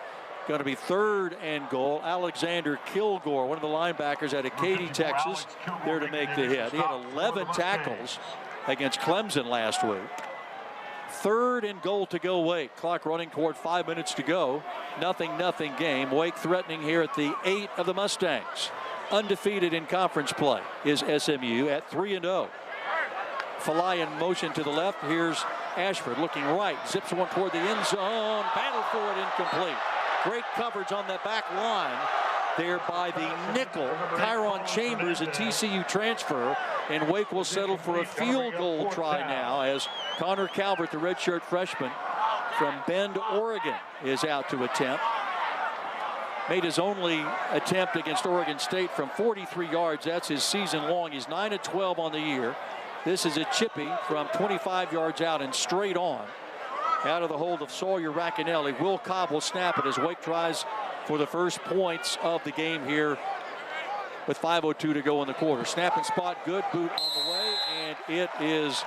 Going to be 3rd and goal. Alexander Kilgore, one of the linebackers out of Katy, Texas, there to make the hit. He had 11 tackles against Clemson last week. 3rd and goal to go Wake. Clock running toward 5 minutes to go. 0-0 game. Wake threatening here at the 8 of the Mustangs. Undefeated in conference play is SMU at 3-0. Falai in motion to the left. Here's Ashford looking right. Zips one toward the end zone. Battle for it, incomplete. Great coverage on that back line there by the nickel, Tyron Chambers, a TCU transfer, and Wake will settle for a field goal try now as Connor Calvert, the redshirt freshman from Bend, Oregon, is out to attempt. Made his only attempt against Oregon State from 43 yards. That's his season long. He's 9-12 on the year. This is a chippy from 25 yards out and straight on. Out of the hold of Sawyer Racanelli. Will Cobb will snap it as Wake tries for the first points of the game here with 5:02 to go in the quarter. Snap and spot, good. Boot on the way, and it is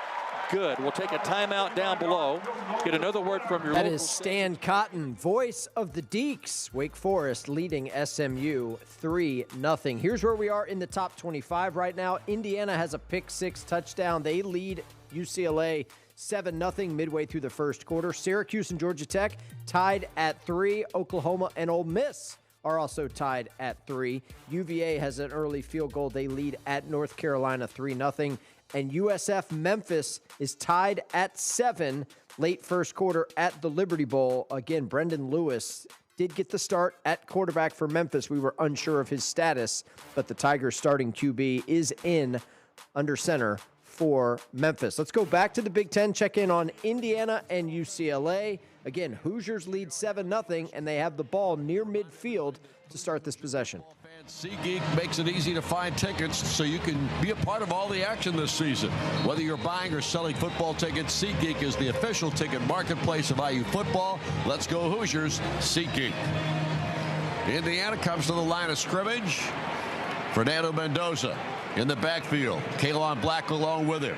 good. We'll take a timeout down below. Get another word from your That local is Stan Cotton, voice of the Deeks. Wake Forest leading SMU 3-0. Here's where we are in the top 25 right now. Indiana has a pick-6 touchdown. They lead UCLA 7-0 midway through the first quarter. Syracuse and Georgia Tech tied at 3. Oklahoma and Ole Miss are also tied at 3. UVA has an early field goal. They lead at North Carolina 3-0. And USF Memphis is tied at 7 late first quarter at the Liberty Bowl. Again, Brendan Lewis did get the start at quarterback for Memphis. We were unsure of his status, but the Tigers starting QB is in under center for Memphis. Let's go back to the Big Ten, check in on Indiana and UCLA. Again, Hoosiers lead 7-0, and they have the ball near midfield to start this possession. SeatGeek makes it easy to find tickets so you can be a part of all the action this season. Whether you're buying or selling football tickets, SeatGeek is the official ticket marketplace of IU football. Let's go Hoosiers, SeatGeek. Indiana comes to the line of scrimmage. Fernando Mendoza in the backfield. Kalon Black along with him.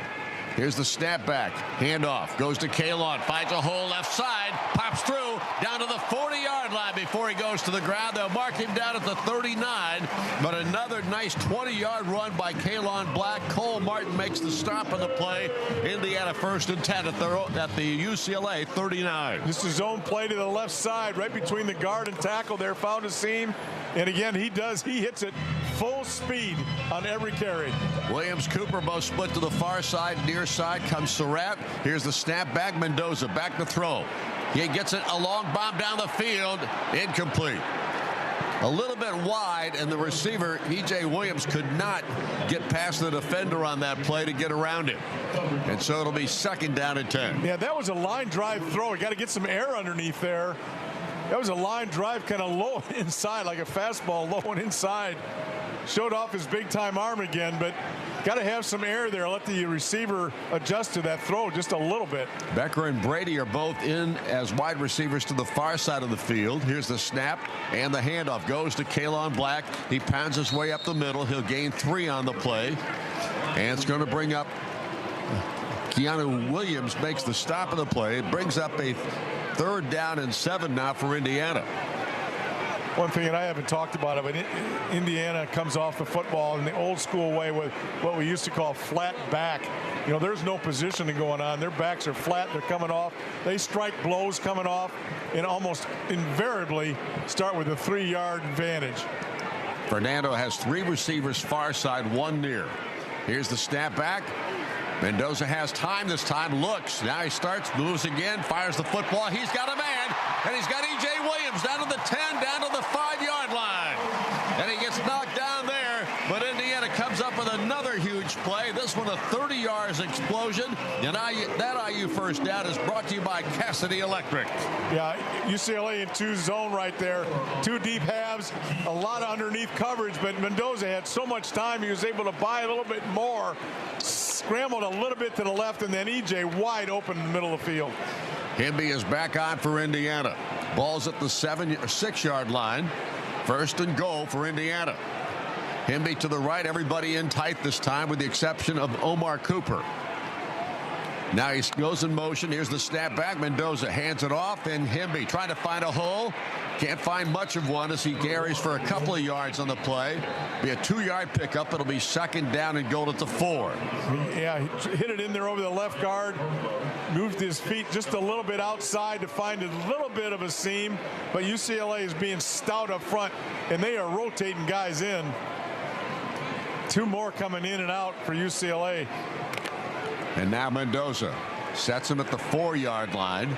Here's the snapback. Handoff. Goes to Kalon. Finds a hole left side. Pops through. Down to the 40-yard line before he goes to the ground. They'll mark him down at the 39. But another nice 20-yard run by Kalon Black. Cole Martin makes the stop on the play. Indiana 1st and 10 at the UCLA 39. This is zone play to the left side, right between the guard and tackle there. Found a seam. And again, he hits it full speed on every carry. Williams Cooper both split to the far side. Near side comes Surratt. Here's the snap back. Mendoza back to throw. He gets it a long bomb down the field. Incomplete. A little bit wide, and the receiver, E.J. Williams, could not get past the defender on that play to get around him. And so it'll be 2nd down and 10. Yeah, that was a line drive throw. You got to get some air underneath there. That was a line drive kind of low inside, like a fastball low and inside. Showed off his big-time arm again, but got to have some air there. Let the receiver adjust to that throw just a little bit. Becker and Brady are both in as wide receivers to the far side of the field. Here's the snap and the handoff. Goes to Kalon Black. He pounds his way up the middle. He'll gain 3 on the play. And it's going to bring up Keanu Williams makes the stop of the play. It brings up a 3rd down and 7 now for Indiana. One thing that I haven't talked about, but Indiana comes off the football in the old school way with what we used to call flat back. You know, there's no positioning going on. Their backs are flat. They're coming off. They strike blows coming off and almost invariably start with a 3-yard advantage. Fernando has 3 receivers far side, 1 near. Here's the snap back. Mendoza has time this time. Looks. Now he starts. Moves again. Fires the football. He's got a man. And he's got E.J. Williams down to the 10, down to the 5-yard line. And he gets knocked down there. But Indiana comes up with another huge play. This one a 30-yard explosion. And that IU first down is brought to you by Cassidy Electric. Yeah, UCLA in 2 zone right there. 2 deep halves. A lot of underneath coverage. But Mendoza had so much time. He was able to buy a little bit more. Scrambled a little bit to the left, and then E.J. wide open in the middle of the field. Himby is back on for Indiana. Ball's at the 6-yard line. 1st and goal for Indiana. Himby to the right. Everybody in tight this time with the exception of Omar Cooper. Now he goes in motion. Here's the snap back. Mendoza hands it off, and Himby trying to find a hole. Can't find much of one as he carries for a couple of yards on the play. Be a 2-yard pickup. It'll be 2nd down and goal at the 4. Yeah, he hit it in there over the left guard. Moved his feet just a little bit outside to find a little bit of a seam. But UCLA is being stout up front, and they are rotating guys in. 2 more coming in and out for UCLA. And now Mendoza sets him at the 4-yard line.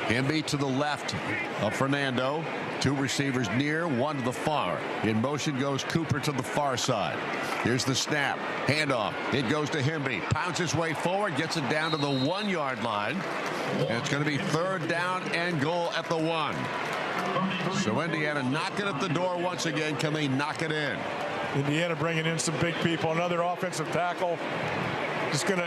Himby to the left of Fernando. 2 receivers near, 1 to the far. In motion goes Cooper to the far side. Here's the snap. Handoff. It goes to Himby. Pounds his way forward. Gets it down to the 1-yard line. And it's going to be 3rd down and goal at the 1. So Indiana knocking at the door once again. Can they knock it in? Indiana bringing in some big people. Another offensive tackle.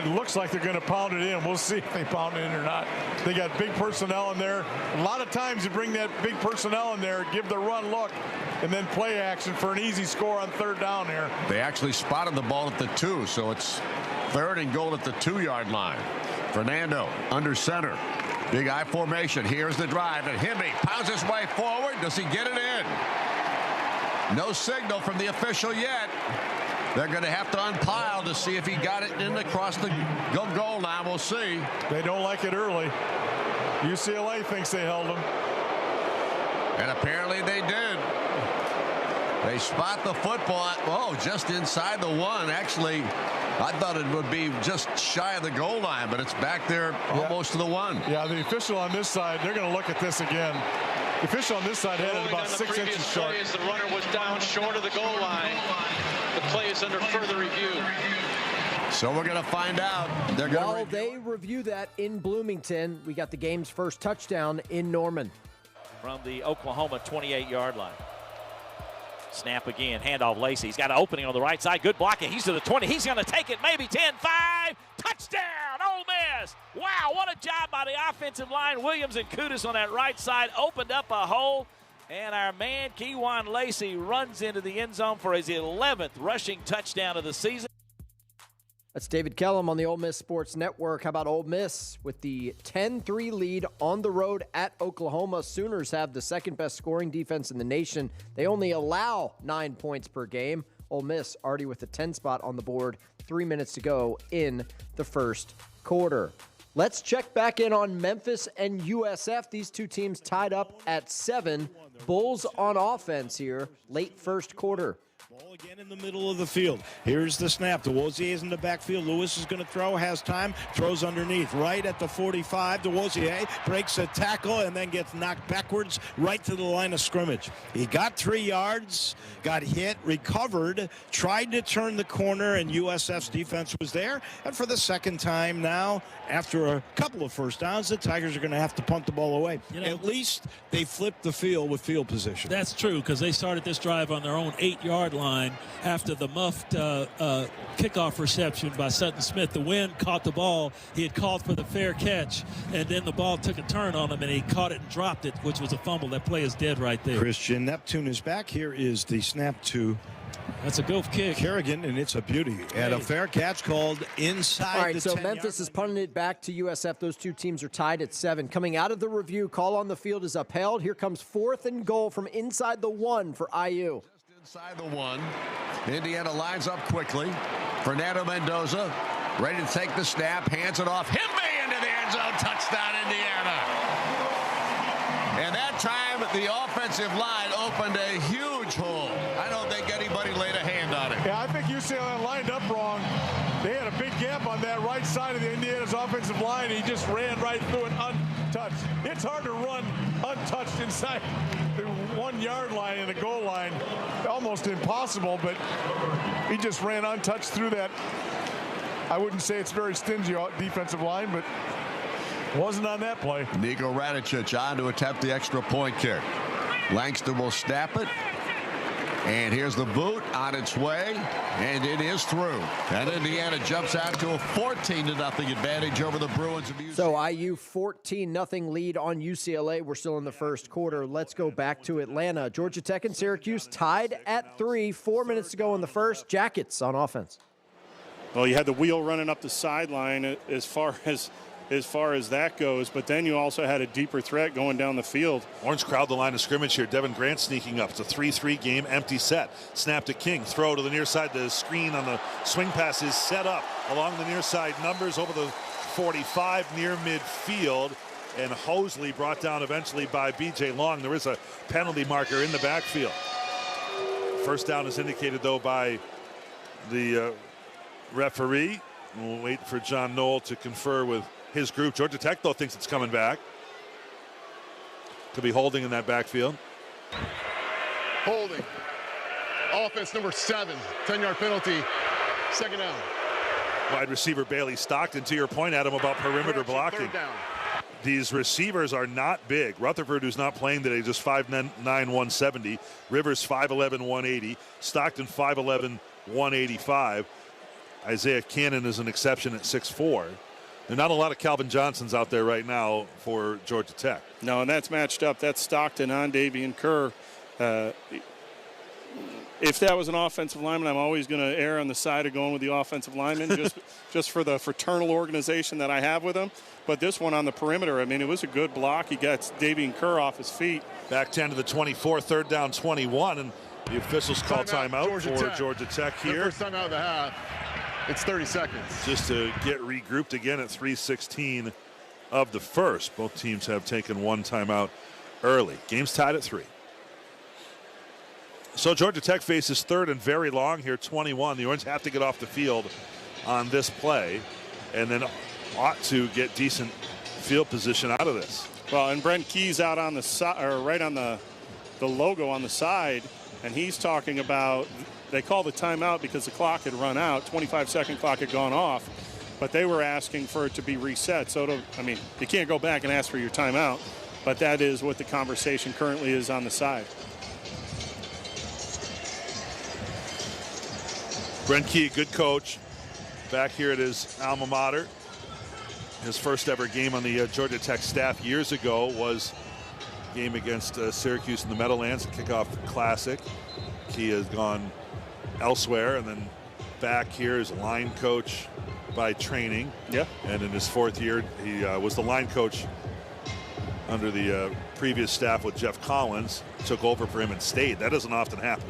Looks like they're going to pound it in. We'll see if they pound it in or not. They got big personnel in there. A lot of times you bring that big personnel in there, give the run look, and then play action for an easy score on 3rd down there. They actually spotted the ball at the 2, so it's 3rd and goal at the 2-yard line. Fernando under center. Big I formation. Here's the drive, and Himby pounds his way forward. Does he get it in? No signal from the official yet. They're going to have to unpile to see if he got it in across the goal line. We'll see. They don't like it early. UCLA thinks they held him. And apparently they did. They spot the football. Just inside the 1. Actually, I thought it would be just shy of the goal line, but it's back there almost to the 1. Yeah, the official on this side, they're going to look at this again. The official on this side had it about 6 inches short. The runner was down short of the goal line. The play is under further review. So we're going to find out. While they review that in Bloomington, we got the game's first touchdown in Norman. From the Oklahoma 28-yard line. Snap again, handoff Lacey. He's got an opening on the right side. Good blocking. He's to the 20. He's going to take it, maybe 10, 5. Touchdown, Ole Miss. Wow, what a job by the offensive line. Williams and Kudus on that right side opened up a hole. And our man, Kewan Lacey, runs into the end zone for his 11th rushing touchdown of the season. That's David Kellum on the Ole Miss Sports Network. How about Ole Miss with the 10-3 lead on the road at Oklahoma? Sooners have the second-best scoring defense in the nation. They only allow 9 points per game. Ole Miss already with the 10 spot on the board. 3 minutes to go in the first quarter. Let's check back in on Memphis and USF. These two teams tied up at 7. Bulls on offense here, late first quarter. Ball again in the middle of the field. Here's the snap. DeWozier is in the backfield. Lewis is going to throw, has time, throws underneath. Right at the 45. DeWozier breaks a tackle and then gets knocked backwards right to the line of scrimmage. He got 3 yards, got hit, recovered, tried to turn the corner, and USF's defense was there. And for the second time now, after a couple of first downs, the Tigers are going to have to punt the ball away. At least they flipped the field with field position. That's true, because they started this drive on their own 8-yard line after the muffed kickoff reception by Sutton Smith. The wind caught the ball. He had called for the fair catch, and then the ball took a turn on him, and he caught it and dropped it, which was a fumble. That play is dead right there. Christian Neptune is back. Here is the snap to That's a goof kick. Kerrigan, and it's a beauty. And a fair catch called inside. All right, so Memphis is punting it back to USF. Those two teams are tied at 7. Coming out of the review, call on the field is upheld. Here comes 4th and goal from inside the 1 for IU. Inside the 1. Indiana lines up quickly. Fernando Mendoza ready to take the snap, hands it off. Himbe into the end zone. Touchdown, Indiana. And that time, the offensive line opened a huge hole. I don't think anybody laid a hand on it. Yeah, I think UCLA lined up wrong. They had a big gap on that right side of the Indiana's offensive line. He just ran right through it untouched. It's hard to run untouched inside the 1-yard line and the goal line. Almost impossible, but he just ran untouched through that. I wouldn't say it's very stingy defensive line, but wasn't on that play. Niko Radicic on to attempt the extra point kick. Langston will snap it. And here's the boot on its way, and it is through. And Indiana jumps out to a 14-0 advantage over the Bruins of UCLA. So IU 14-0 lead on UCLA. We're still in the first quarter. Let's go back to Atlanta. Georgia Tech and Syracuse tied at 3. 4 minutes to go in the first. Jackets on offense. Well, you had the wheel running up the sideline as far as that goes, but then you also had a deeper threat going down the field. Orange crowd the line of scrimmage here. Devin Grant sneaking up. It's a 3-3 game, empty set. Snap to King. Throw to the near side. The screen on the swing pass is set up along the near side. Numbers over the 45 near midfield. And Hosley brought down eventually by B.J. Long. There is a penalty marker in the backfield. First down is indicated, though, by the referee. We'll wait for John Knoll to confer with his group. Georgia Tech, though, thinks it's coming back. Could be holding in that backfield. Holding. Offense number 7. 10-yard penalty. Second down. Wide receiver Bailey Stockton, to your point, Adam, about perimeter blocking. These receivers are not big. Rutherford, who's not playing today, just 5'9", 170. Rivers, 5'11", 180. Stockton, 5'11", 185. Isaiah Cannon is an exception at 6'4". There are not a lot of Calvin Johnsons out there right now for Georgia Tech. No, and that's matched up. That's Stockton on Davian Kerr. If that was an offensive lineman, I'm always going to err on the side of going with the offensive lineman just for the fraternal organization that I have with him. But this one on the perimeter, I mean, it was a good block. He gets Davian Kerr off his feet. Back 10 to the 24, 3rd down 21, and the officials call timeout for Georgia Tech here. First time out of the half. It's 30 seconds. Just to get regrouped again at 3:16 of the first. Both teams have taken one timeout early. Game's tied at 3. So Georgia Tech faces 3rd and very long here, 21. The Orange have to get off the field on this play and then ought to get decent field position out of this. Well, and Brent Key's out on the side, or right on the logo on the side, and he's talking about, they called the timeout because the clock had run out, 25-second clock had gone off, but they were asking for it to be reset. So, you can't go back and ask for your timeout, but that is what the conversation currently is on the side. Brent Key, good coach, back here at his alma mater. His first ever game on the Georgia Tech staff years ago was a game against Syracuse in the Meadowlands, a kickoff classic. Key has gone elsewhere and then back here as a line coach by training. Yeah. And in his fourth year, he was the line coach under the previous staff with Jeff Collins, took over for him and stayed. That doesn't often happen.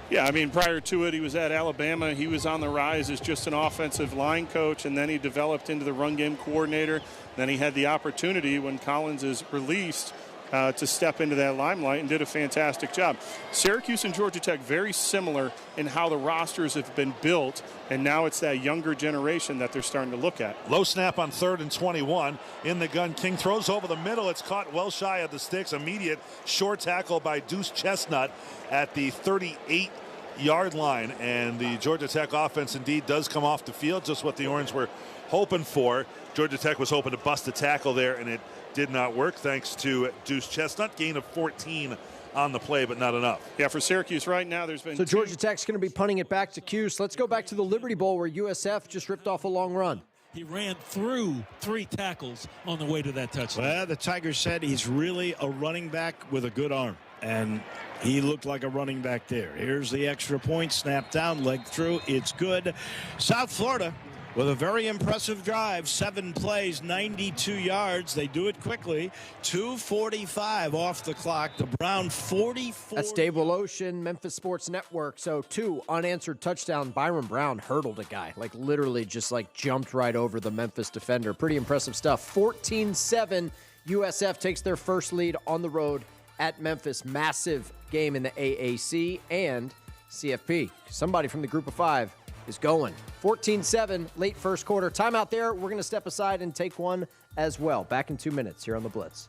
Yeah, prior to it, he was at Alabama. He was on the rise as just an offensive line coach, and then he developed into the run game coordinator. Then he had the opportunity when Collins is released to step into that limelight and did a fantastic job. Syracuse and Georgia Tech very similar in how the rosters have been built, and now it's that younger generation that they're starting to look at. Low snap on 3rd and 21. In the gun, King throws over the middle. It's caught well shy of the sticks. Immediate short tackle by Deuce Chestnut at the 38-yard line. And the Georgia Tech offense indeed does come off the field, just what the Orange were hoping for. Georgia Tech was hoping to bust a tackle there, and it did not work thanks to Deuce Chestnut. Gain of 14 on the play, but not enough. Yeah, for Syracuse right now, there's been So Georgia Tech's going to be punting it back to Cuse. Let's go back to the Liberty Bowl where USF just ripped off a long run. He ran through 3 tackles on the way to that touchdown. Well, the Tigers said he's really a running back with a good arm, and he looked like a running back there. Here's the extra point, snap down, leg through. It's good. South Florida with a very impressive drive, 7 plays, 92 yards. They do it quickly. 2:45 off the clock. The Brown 44. That's Dave Woloshin, Memphis Sports Network. So 2 unanswered touchdown. Byron Brown hurdled a guy, literally just jumped right over the Memphis defender. Pretty impressive stuff. 14-7. USF takes their first lead on the road at Memphis. Massive game in the AAC and CFP. Somebody from the group of 5 is going. 14-7, late first quarter. Timeout there. We're going to step aside and take one as well. Back in 2 minutes here on the Blitz.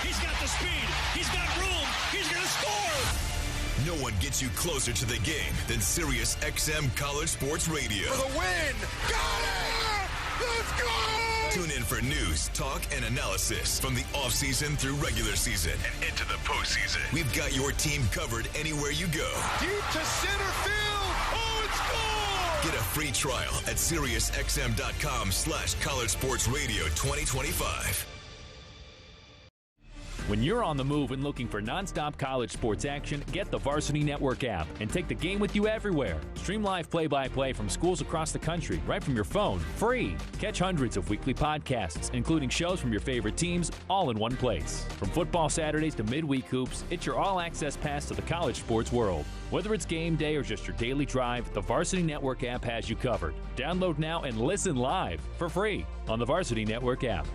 He's got the speed. He's got room. He's going to score. No one gets you closer to the game than Sirius XM College Sports Radio. For the win. Got it! Let's go! Tune in for news, talk, and analysis from the offseason through regular season and into the postseason. We've got your team covered anywhere you go. Deep to center field. Oh, it's gone! Get a free trial at SiriusXM.com/College Sports Radio 2025. When you're on the move and looking for nonstop college sports action, get the Varsity Network app and take the game with you everywhere. Stream live play-by-play from schools across the country right from your phone, free. Catch hundreds of weekly podcasts, including shows from your favorite teams, all in one place. From football Saturdays to midweek hoops, it's your all-access pass to the college sports world. Whether it's game day or just your daily drive, the Varsity Network app has you covered. Download now and listen live for free on the Varsity Network app.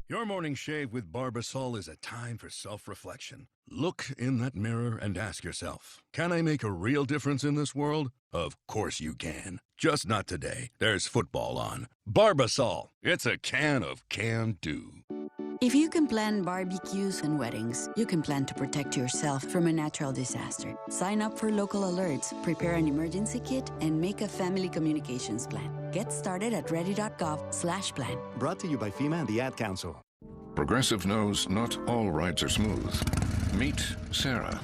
Your morning shave with Barbasol is a time for self-reflection. Look in that mirror and ask yourself, can I make a real difference in this world? Of course you can. Just not today. There's football on. Barbasol. It's a can of can-do. If you can plan barbecues and weddings, you can plan to protect yourself from a natural disaster. Sign up for local alerts, prepare an emergency kit, and make a family communications plan. Get started at ready.gov/plan. Brought to you by FEMA and the Ad Council. Progressive knows not all rides are smooth. Meet Sarah.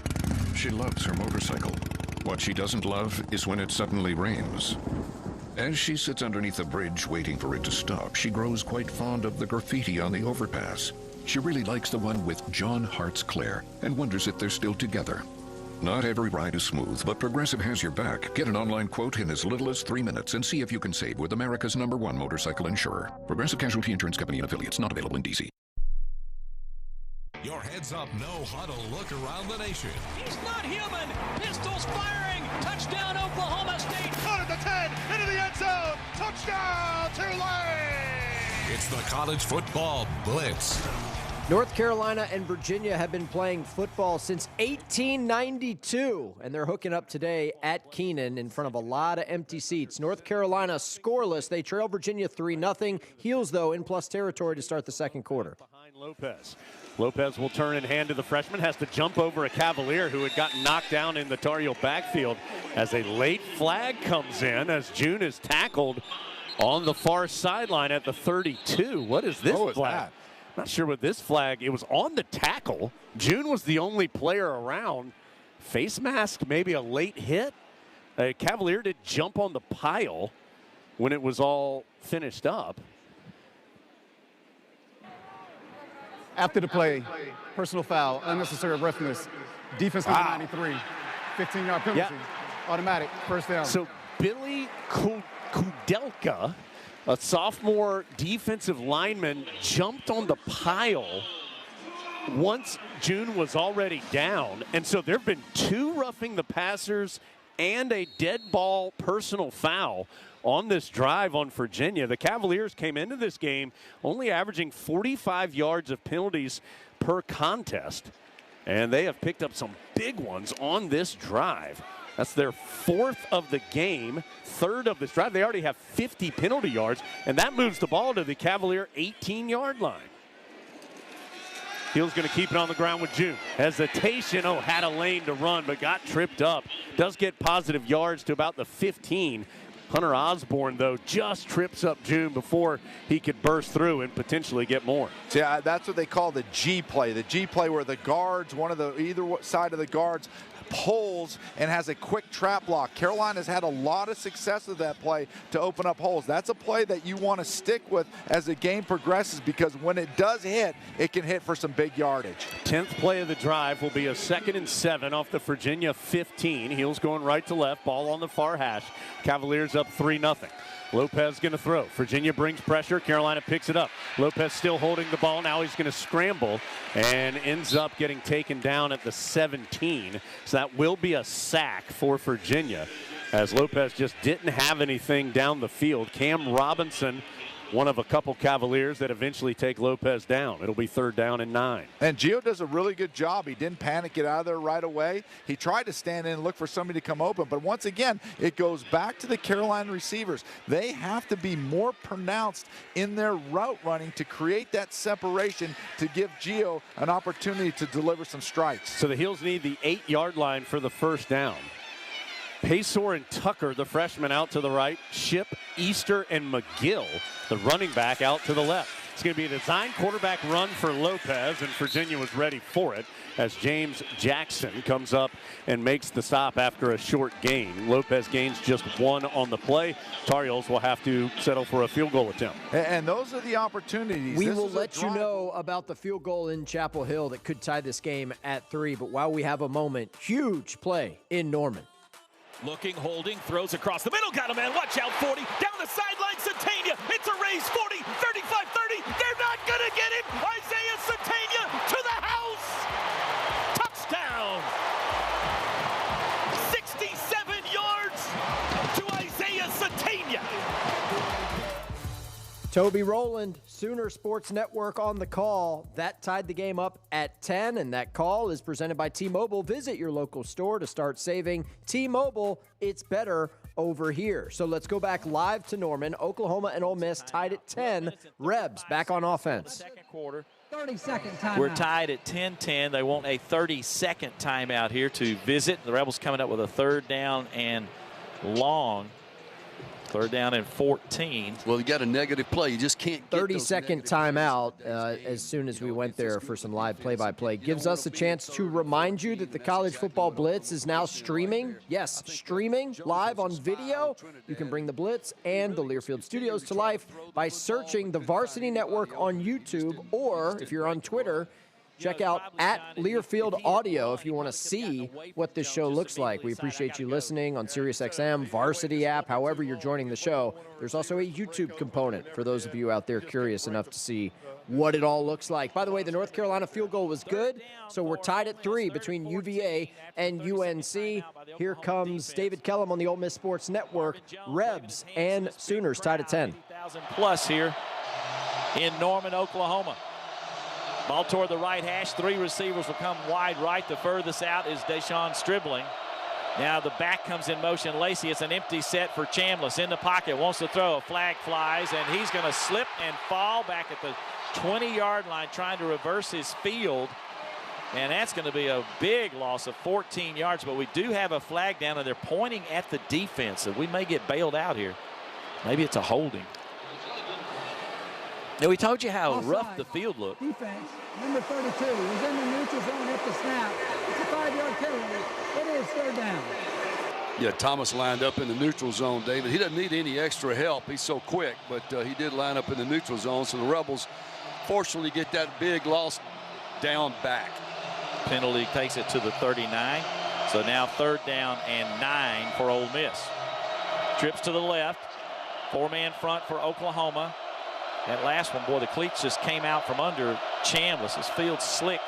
She loves her motorcycle. What she doesn't love is when it suddenly rains. As she sits underneath a bridge waiting for it to stop, she grows quite fond of the graffiti on the overpass. She really likes the one with John Hart's Claire and wonders if they're still together. Not every ride is smooth, but Progressive has your back. Get an online quote in as little as 3 minutes and see if you can save with America's #1 motorcycle insurer. Progressive Casualty Insurance Company and Affiliates, not available in D.C. Your heads-up no-huddle look around the nation. He's not human. Pistols firing. Touchdown, Oklahoma State. Out of the 10, into the end zone. Touchdown, Tulane. It's the College Football Blitz. North Carolina and Virginia have been playing football since 1892, and they're hooking up today at Keenan in front of a lot of empty seats. North Carolina scoreless. They trail Virginia 3-0. Heels, though, in plus territory to start the second quarter. Behind Lopez. Lopez will turn and hand to the freshman, has to jump over a Cavalier who had gotten knocked down in the Tar Heel backfield as a late flag comes in as June is tackled on the far sideline at the 32. What is this flag? Not sure what this flag. It was on the tackle. June was the only player around. Face mask, maybe a late hit. Cavalier did jump on the pile when it was all finished up. After the play, personal foul, unnecessary roughness, defense number 93, 15-yard penalty, automatic, first down. So Billy Kudelka, a sophomore defensive lineman, jumped on the pile once June was already down. And so there have been 2 roughing the passers and a dead ball personal foul on this drive on Virginia. The Cavaliers came into this game only averaging 45 yards of penalties per contest. And they have picked up some big ones on this drive. That's their 4th of the game, 3rd of this drive. They already have 50 penalty yards, and that moves the ball to the Cavalier 18-yard line. Hill's going to keep it on the ground with June. Hesitation, had a lane to run, but got tripped up. Does get positive yards to about the 15. Hunter Osborne, though, just trips up June before he could burst through and potentially get more. Yeah, that's what they call the G play. The G play where the guards, either side of the guards, pulls and has a quick trap block. Carolina's had a lot of success with that play to open up holes. That's a play that you want to stick with as the game progresses, because when it does hit, it can hit for some big yardage. 10th play of the drive will be a 2nd and 7 off the Virginia 15. Heels going right to left, ball on the far hash. Cavaliers up 3-0. Lopez going to throw. Virginia brings pressure. Carolina picks it up. Lopez still holding the ball. Now he's going to scramble and ends up getting taken down at the 17. So that will be a sack for Virginia, as Lopez just didn't have anything down the field. Cam Robinson, one of a couple Cavaliers that eventually take Lopez down. It'll be 3rd down and 9. And Gio does a really good job. He didn't panic, get out of there right away. He tried to stand in and look for somebody to come open. But once again, it goes back to the Carolina receivers. They have to be more pronounced in their route running to create that separation to give Gio an opportunity to deliver some strikes. So the Heels need the 8-yard line for the first down. Pacor and Tucker, the freshmen, out to the right. Ship, Easter, and McGill, the running back, out to the left. It's going to be a design quarterback run for Lopez, and Virginia was ready for it as James Jackson comes up and makes the stop after a short gain. Lopez gains just 1 on the play. Tar Heels will have to settle for a field goal attempt. And those are the opportunities. We will let you know about the field goal in Chapel Hill that could tie this game at 3. But while we have a moment, huge play in Norman. Looking, holding, throws across the middle, got a man, watch out, 40, down the sideline, Satania, it's a race, 40, 35, 30, they're not gonna get him, Isaiah Satania to the house, touchdown, 67 yards to Isaiah Satania. Toby Rowland, Sooner Sports Network on the call. That tied the game up at 10, and that call is presented by T-Mobile. Visit your local store to start saving. T-Mobile, it's better over here. So let's go back live to Norman. Oklahoma and Ole Miss tied at 10. Rebs back on offense. Second quarter. 30-second timeout. We're tied at 10-10. They want a 30-second timeout here to visit. The Rebels coming up with a 3rd down and long. 3rd down and 14. Well, you got a negative play. You just can't get 30-second timeout as soon as we went there for some live play-by-play. Gives us a chance to remind you that the College Football Blitz is now streaming. Yes, streaming live on video. You can bring the Blitz and the Learfield Studios to life by searching the Varsity Network on YouTube, or if you're on Twitter, check out @Learfield Audio if you want to see what this show looks like. We appreciate you listening on SiriusXM, Varsity app, however you're joining the show. There's also a YouTube component for those of you out there curious enough to see what it all looks like. By the way, the North Carolina field goal was good, so we're tied at 3 between UVA and UNC. Here comes David Kellum on the Ole Miss Sports Network. Rebs and Sooners tied at 10. 30,000 plus here in Norman, Oklahoma. Ball toward the right hash. 3 receivers will come wide right. The furthest out is Deshaun Stribling. Now the back comes in motion. Lacey, it's an empty set for Chambliss. In the pocket, wants to throw. A flag flies, and he's going to slip and fall back at the 20-yard line trying to reverse his field. And that's going to be a big loss of 14 yards. But we do have a flag down, and they're pointing at the defense. So we may get bailed out here. Maybe it's a holding. Now, we told you how rough the field looked. Defense, number 32, was in the neutral zone at the snap. It's a 5-yard penalty. It is 3rd down. Yeah, Thomas lined up in the neutral zone, David. He doesn't need any extra help. He's so quick, but he did line up in the neutral zone. So the Rebels fortunately get that big loss down back. Penalty takes it to the 39. So now 3rd down and 9 for Ole Miss. Trips to the left. 4-man front for Oklahoma. That last one, boy, the cleats just came out from under Chambliss. His field's slick.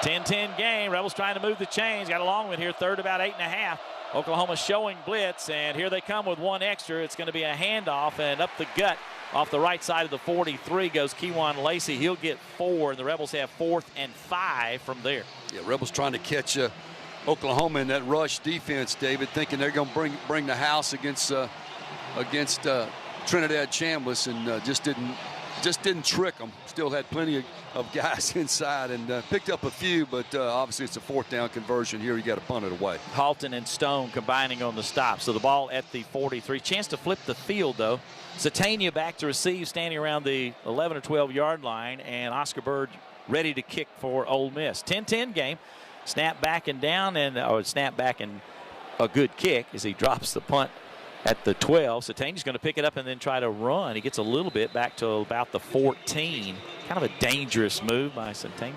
10-10 game. Rebels trying to move the chains. Got a long one here. 3rd, about 8.5. Oklahoma showing blitz, and here they come with 1 extra. It's going to be a handoff, and up the gut off the right side of the 43 goes Kewan Lacey. He'll get 4, and the Rebels have 4th and 5 from there. Yeah, Rebels trying to catch Oklahoma in that rush defense, David, thinking they're going to bring the house against Trinidad Chambliss, and just didn't trick them. Still had plenty of guys inside and picked up a few, but obviously it's a 4th down conversion here. You got to punt it away. Halton and Stone combining on the stop. So the ball at the 43. Chance to flip the field, though. Satania back to receive, standing around the 11 or 12-yard line, and Oscar Bird ready to kick for Ole Miss. 10-10 game. Snap back and down, and snap back and a good kick as he drops the punt at the 12. Satania's going to pick it up and then try to run. He gets a little bit back to about the 14. Kind of a dangerous move by Satania.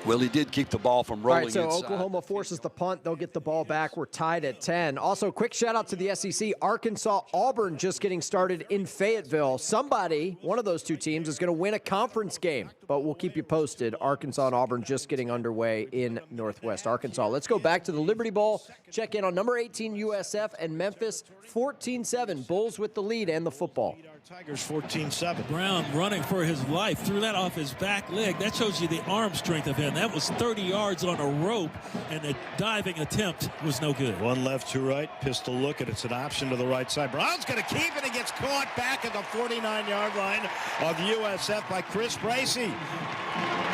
Well, he did keep the ball from rolling inside. So inside. Oklahoma forces the punt. They'll get the ball back. We're tied at 10. Also, quick shout out to the SEC. Arkansas, Auburn just getting started in Fayetteville. Somebody, one of those 2 teams, is going to win a conference game. But we'll keep you posted. Arkansas and Auburn just getting underway in Northwest Arkansas. Let's go back to the Liberty Bowl. Check in on number 18 USF and Memphis 14-7. Bulls with the lead and the football. Tigers 14-7. Brown running for his life, threw that off his back leg. That shows you the arm strength of him. That was 30 yards on a rope, and the diving attempt was no good. 1 left, 2 right, pistol look, and it's an option to the right side. Brown's going to keep it. He gets caught back at the 49-yard line of USF by Chris Bracey.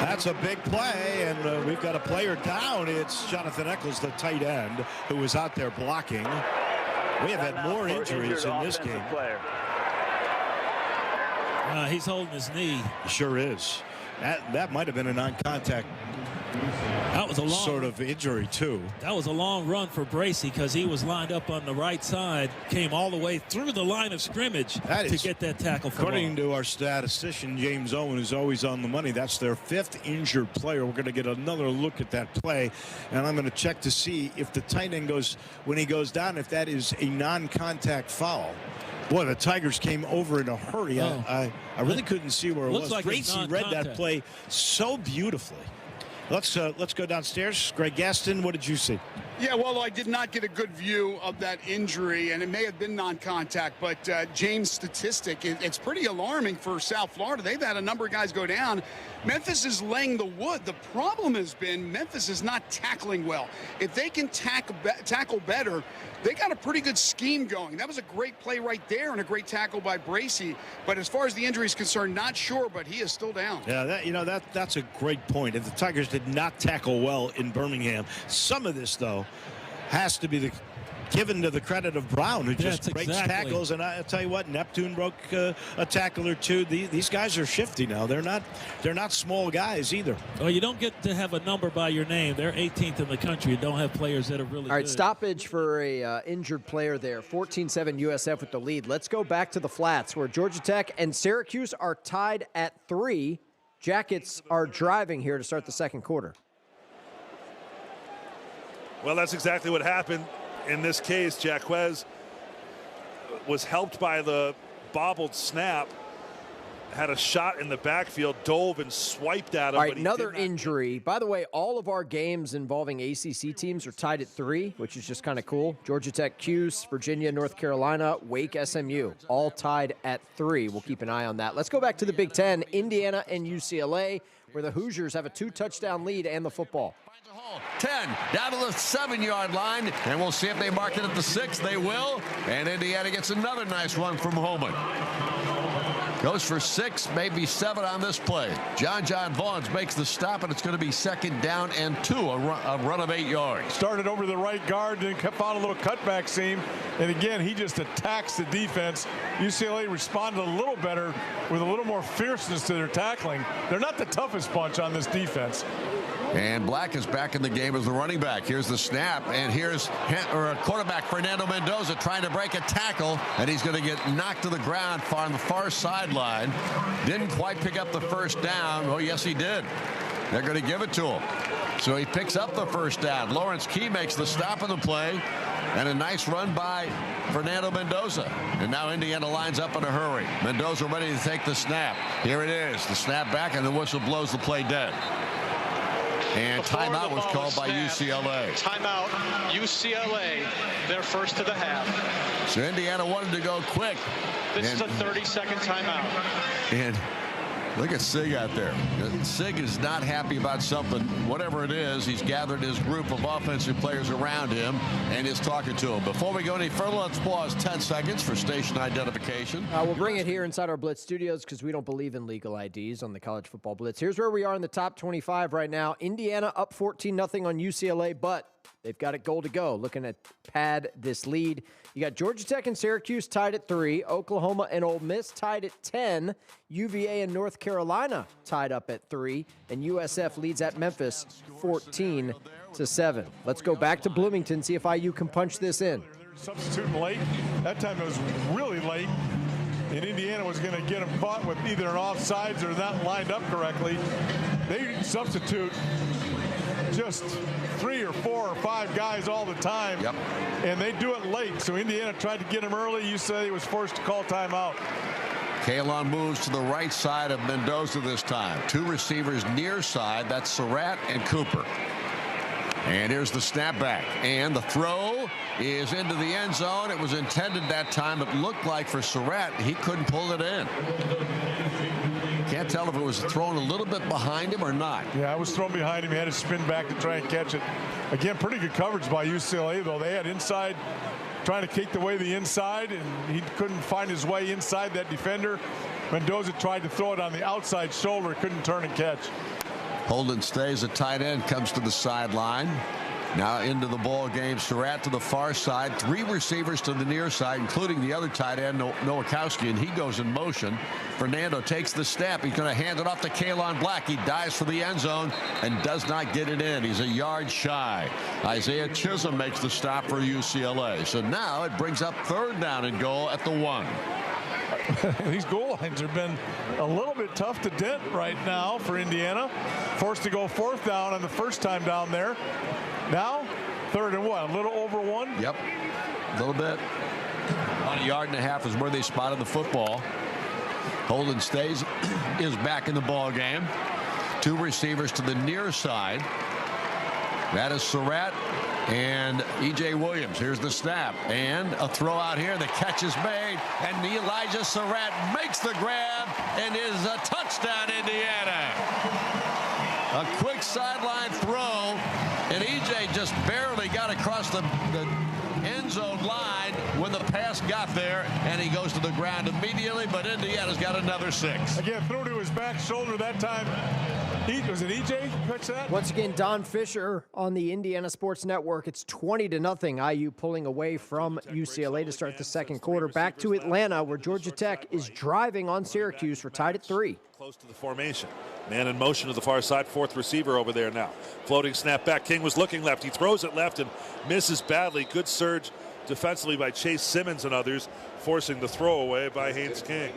That's a big play, and we've got a player down. It's Jonathan Eccles, the tight end, who was out there blocking. We have had more injuries in this game. He's holding his knee. Sure is. That might have been a non-contact. That was a long sort of injury too. That was a long run for Bracey because he was lined up on the right side, came all the way through the line of scrimmage to get that tackle. According to our statistician James Owen, who's always on the money, that's their 5th injured player. We're going to get another look at that play, and I'm going to check to see if the tight end goes, when he goes down, if that is a non-contact foul. Boy, the Tigers came over in a hurry. I really couldn't see where it was. Like Bracey read that play so beautifully. Let's go downstairs. Greg Gaston, what did you see? Yeah, well, I did not get a good view of that injury, and it may have been non-contact, but James' statistic, it's pretty alarming for South Florida. They've had a number of guys go down. Memphis is laying the wood. The problem has been Memphis is not tackling well. If they can tackle better, they got a pretty good scheme going. That was a great play right there and a great tackle by Bracey. But as far as the injury is concerned, not sure, but he is still down. Yeah, that's a great point. If the Tigers did not tackle well in Birmingham, some of this, though, has to be given to the credit of Brown, who just breaks tackles. And I'll tell you what, Neptune broke a tackle or 2. These guys are shifty now. They're not small guys either. Well, you don't get to have a number by your name. They're 18th in the country. You don't have players that are really All right, good. stoppage for a injured player there. 14-7 USF with the lead. Let's go back to the flats where Georgia Tech and Syracuse are tied at 3. Jackets are driving here to start the second quarter. Well, that's exactly what happened. In this case, Jacquez was helped by the bobbled snap had a shot in the backfield, dove and swiped at him. All right, another injury. By the way, all of our games involving ACC teams are tied at 3, which is just kind of cool. Georgia Tech, Cuse, Virginia, North Carolina, Wake, SMU, all tied at 3. We'll keep an eye on that. Let's go back to the Big Ten, Indiana and UCLA, where the Hoosiers have a 2-touchdown lead and the football. 10 down to the 7-yard line, and we'll see if they mark it at the 6. They will, and Indiana gets another nice run from Holman. Goes for 6, maybe 7 on this play. John Vaughns makes the stop, and it's going to be 2nd down and 2, a run of 8 yards. Started over the right guard, then found a little cutback seam, and again, he just attacks the defense. UCLA responded a little better with a little more fierceness to their tackling. They're not the toughest bunch on this defense. And Black is back in the game as the running back. Here's the snap, and here's quarterback Fernando Mendoza trying to break a tackle, and he's going to get knocked to the ground on the far sideline. Didn't quite pick up the first down. Oh, yes, he did. They're going to give it to him. So he picks up the first down. Lawrence Key makes the stop of the play, and a nice run by Fernando Mendoza. And now Indiana lines up in a hurry. Mendoza ready to take the snap. Here it is. The snap back, and the whistle blows the play dead. And timeout was called by UCLA. Timeout, UCLA, their first of the half. So Indiana wanted to go quick. This is a 30-second timeout. And look at Sig out there. Sig is not happy about something, whatever it is. He's gathered his group of offensive players around him and is talking to them. Before we go any further, let's pause 10 seconds for station identification. We'll bring it here inside our Blitz studios because we don't believe in legal IDs on the College Football Blitz. Here's where we are in the top 25 right now. Indiana up 14-0 on UCLA, but they've got a goal to go, looking to pad this lead. You got Georgia Tech and Syracuse tied at 3. Oklahoma and Ole Miss tied at 10. UVA and North Carolina tied up at 3. And USF leads at Memphis 14-7. Let's go back to Bloomington, see if IU can punch this in. Substituting late. That time it was really late. And Indiana was going to get them caught with either an offsides or not lined up correctly. They substitute just 3 or 4 or 5 guys all the time. Yep. And they do it late. So Indiana tried to get him early. You said he was forced to call timeout. Kalon moves to the right side of Mendoza this time. 2 receivers near side. That's Surratt and Cooper. And here's the snapback. And the throw is into the end zone. It was intended that time. It looked like for Surratt, he couldn't pull it in. Can't tell if it was thrown a little bit behind him or not. Yeah, it was thrown behind him. He had to spin back to try and catch it. Again, pretty good coverage by UCLA, though. They had inside, trying to kick away the inside, and he couldn't find his way inside that defender. Mendoza tried to throw it on the outside shoulder, couldn't turn and catch. Holden stays at tight end, comes to the sideline. Now into the ball game. Surratt to the far side. 3 receivers to the near side, including the other tight end, Nowakowski, and he goes in motion. Fernando takes the snap. He's going to hand it off to Kalon Black. He dives for the end zone and does not get it in. He's a yard shy. Isaiah Chisholm makes the stop for UCLA. So now it brings up 3rd down and goal at the 1. These goal lines have been a little bit tough to dent right now for Indiana. Forced to go 4th down on the first time down there. Now, 3rd and 1, a little over 1. Yep, a little bit. About 1.5 yards is where they spotted the football. Holden stays, is back in the ball game. 2 receivers to the near side. That is Surratt and E.J. Williams. Here's the snap and a throw out here. The catch is made, and Elijah Surratt makes the grab and is a touchdown, Indiana. A quick sideline throw, and E.J. just barely got across the end zone line when the pass got there, and he goes to the ground immediately, but Indiana's got another 6. Again, threw to his back shoulder that time. Was it EJ catch that? Once again, Don Fisher on the Indiana Sports Network. It's 20-0. IU pulling away from UCLA to start the second quarter. Back to Atlanta, where Georgia Tech is driving on Syracuse. We're tied at 3. Close to the formation. Man in motion to the far side. 4th receiver over there now. Floating snap back. King was looking left. He throws it left and misses badly. Good surge defensively by Chase Simmons and others, forcing the throwaway by Haynes King.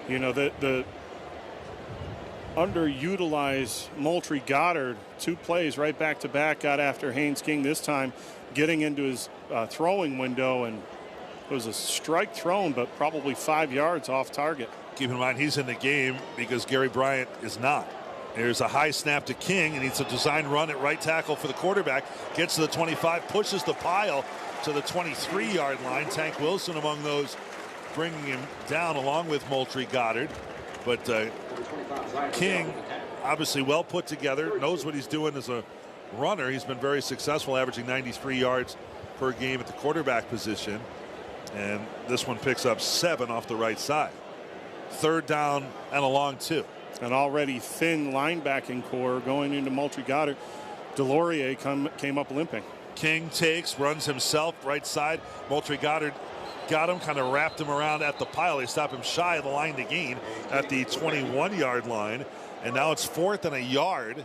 You know, the underutilized Moultrie Goddard, 2 plays right back to back, got after Haynes King this time, getting into his throwing window, and It was a strike thrown, but probably 5 yards off target. Keep in mind, he's in the game because Gary Bryant is not. There's a high snap to King, and it's a design run at right tackle for the quarterback. Gets to the 25, pushes the pile to the 23-yard line. Tank Wilson among those, bringing him down along with Moultrie Goddard. But King, obviously well put together, knows what he's doing as a runner. He's been very successful, averaging 93 yards per game at the quarterback position. And this one picks up 7 off the right side. 3rd down and a long 2. An already thin linebacking core going into Moultrie Goddard. Delorier came up limping. King takes, runs himself right side. Moultrie Goddard got him, kind of wrapped him around at the pile. They stop him shy of the line to gain at the 21-yard line. And now it's 4th and a yard.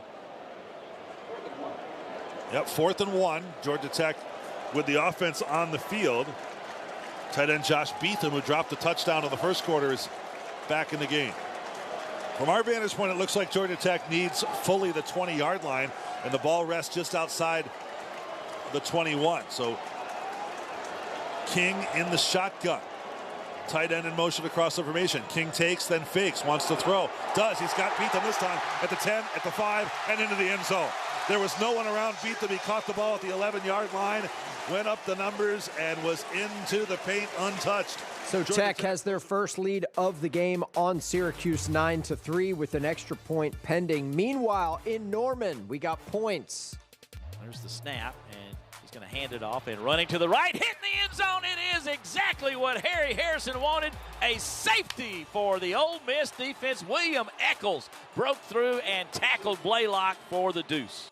Yep, 4th and 1. Georgia Tech with the offense on the field. Tight end Josh Beetham, who dropped the touchdown in the first quarter, is back in the game. From our vantage point, it looks like Georgia Tech needs fully the 20-yard line, and the ball rests just outside the 21. So King in the shotgun. Tight end in motion across the formation. King takes, then fakes, wants to throw. Does. He's got Beetham this time at the 10, at the 5, and into the end zone. There was no one around Beetham. He caught the ball at the 11-yard line, went up the numbers, and was into the paint untouched. So Tech has their first lead of the game on Syracuse 9-3 with an extra point pending. Meanwhile, in Norman, we got points. There's the snap, and he's going to hand it off, and running to the right, hitting the end zone. It is exactly what Harry Harrison wanted. A safety for the Ole Miss defense. William Eccles broke through and tackled Blaylock for the deuce.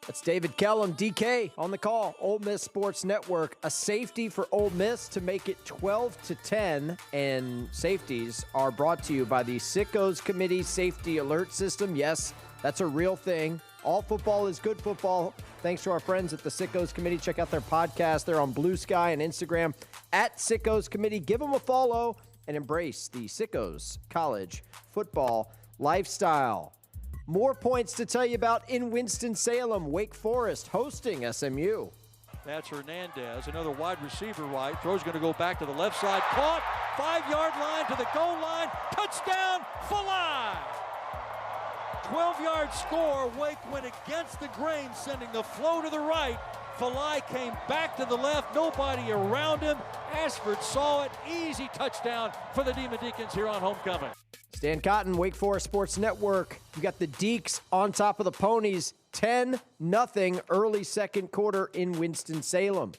That's David Kellum, DK, on the call. Ole Miss Sports Network, a safety for Ole Miss to make it 12-10. And safeties are brought to you by the Sickos Committee Safety Alert System. Yes, that's a real thing. All football is good football. Thanks to our friends at the Sickos Committee. Check out their podcast. They're on Blue Sky and Instagram at Sickos Committee. Give them a follow and embrace the Sickos College Football lifestyle. More points to tell you about in Winston-Salem. Wake Forest hosting SMU. That's Hernandez, another wide receiver right. Throw's going to go back to the left side. Caught, 5-yard line to the goal line. Touchdown, Falai. 12-yard score. Wake went against the grain, sending the flow to the right. Falai came back to the left. Nobody around him. Ashford saw it. Easy touchdown for the Demon Deacons here on homecoming. Stan Cotton, Wake Forest Sports Network. You got the Deacs on top of the Ponies. 10-0 early second quarter in Winston-Salem.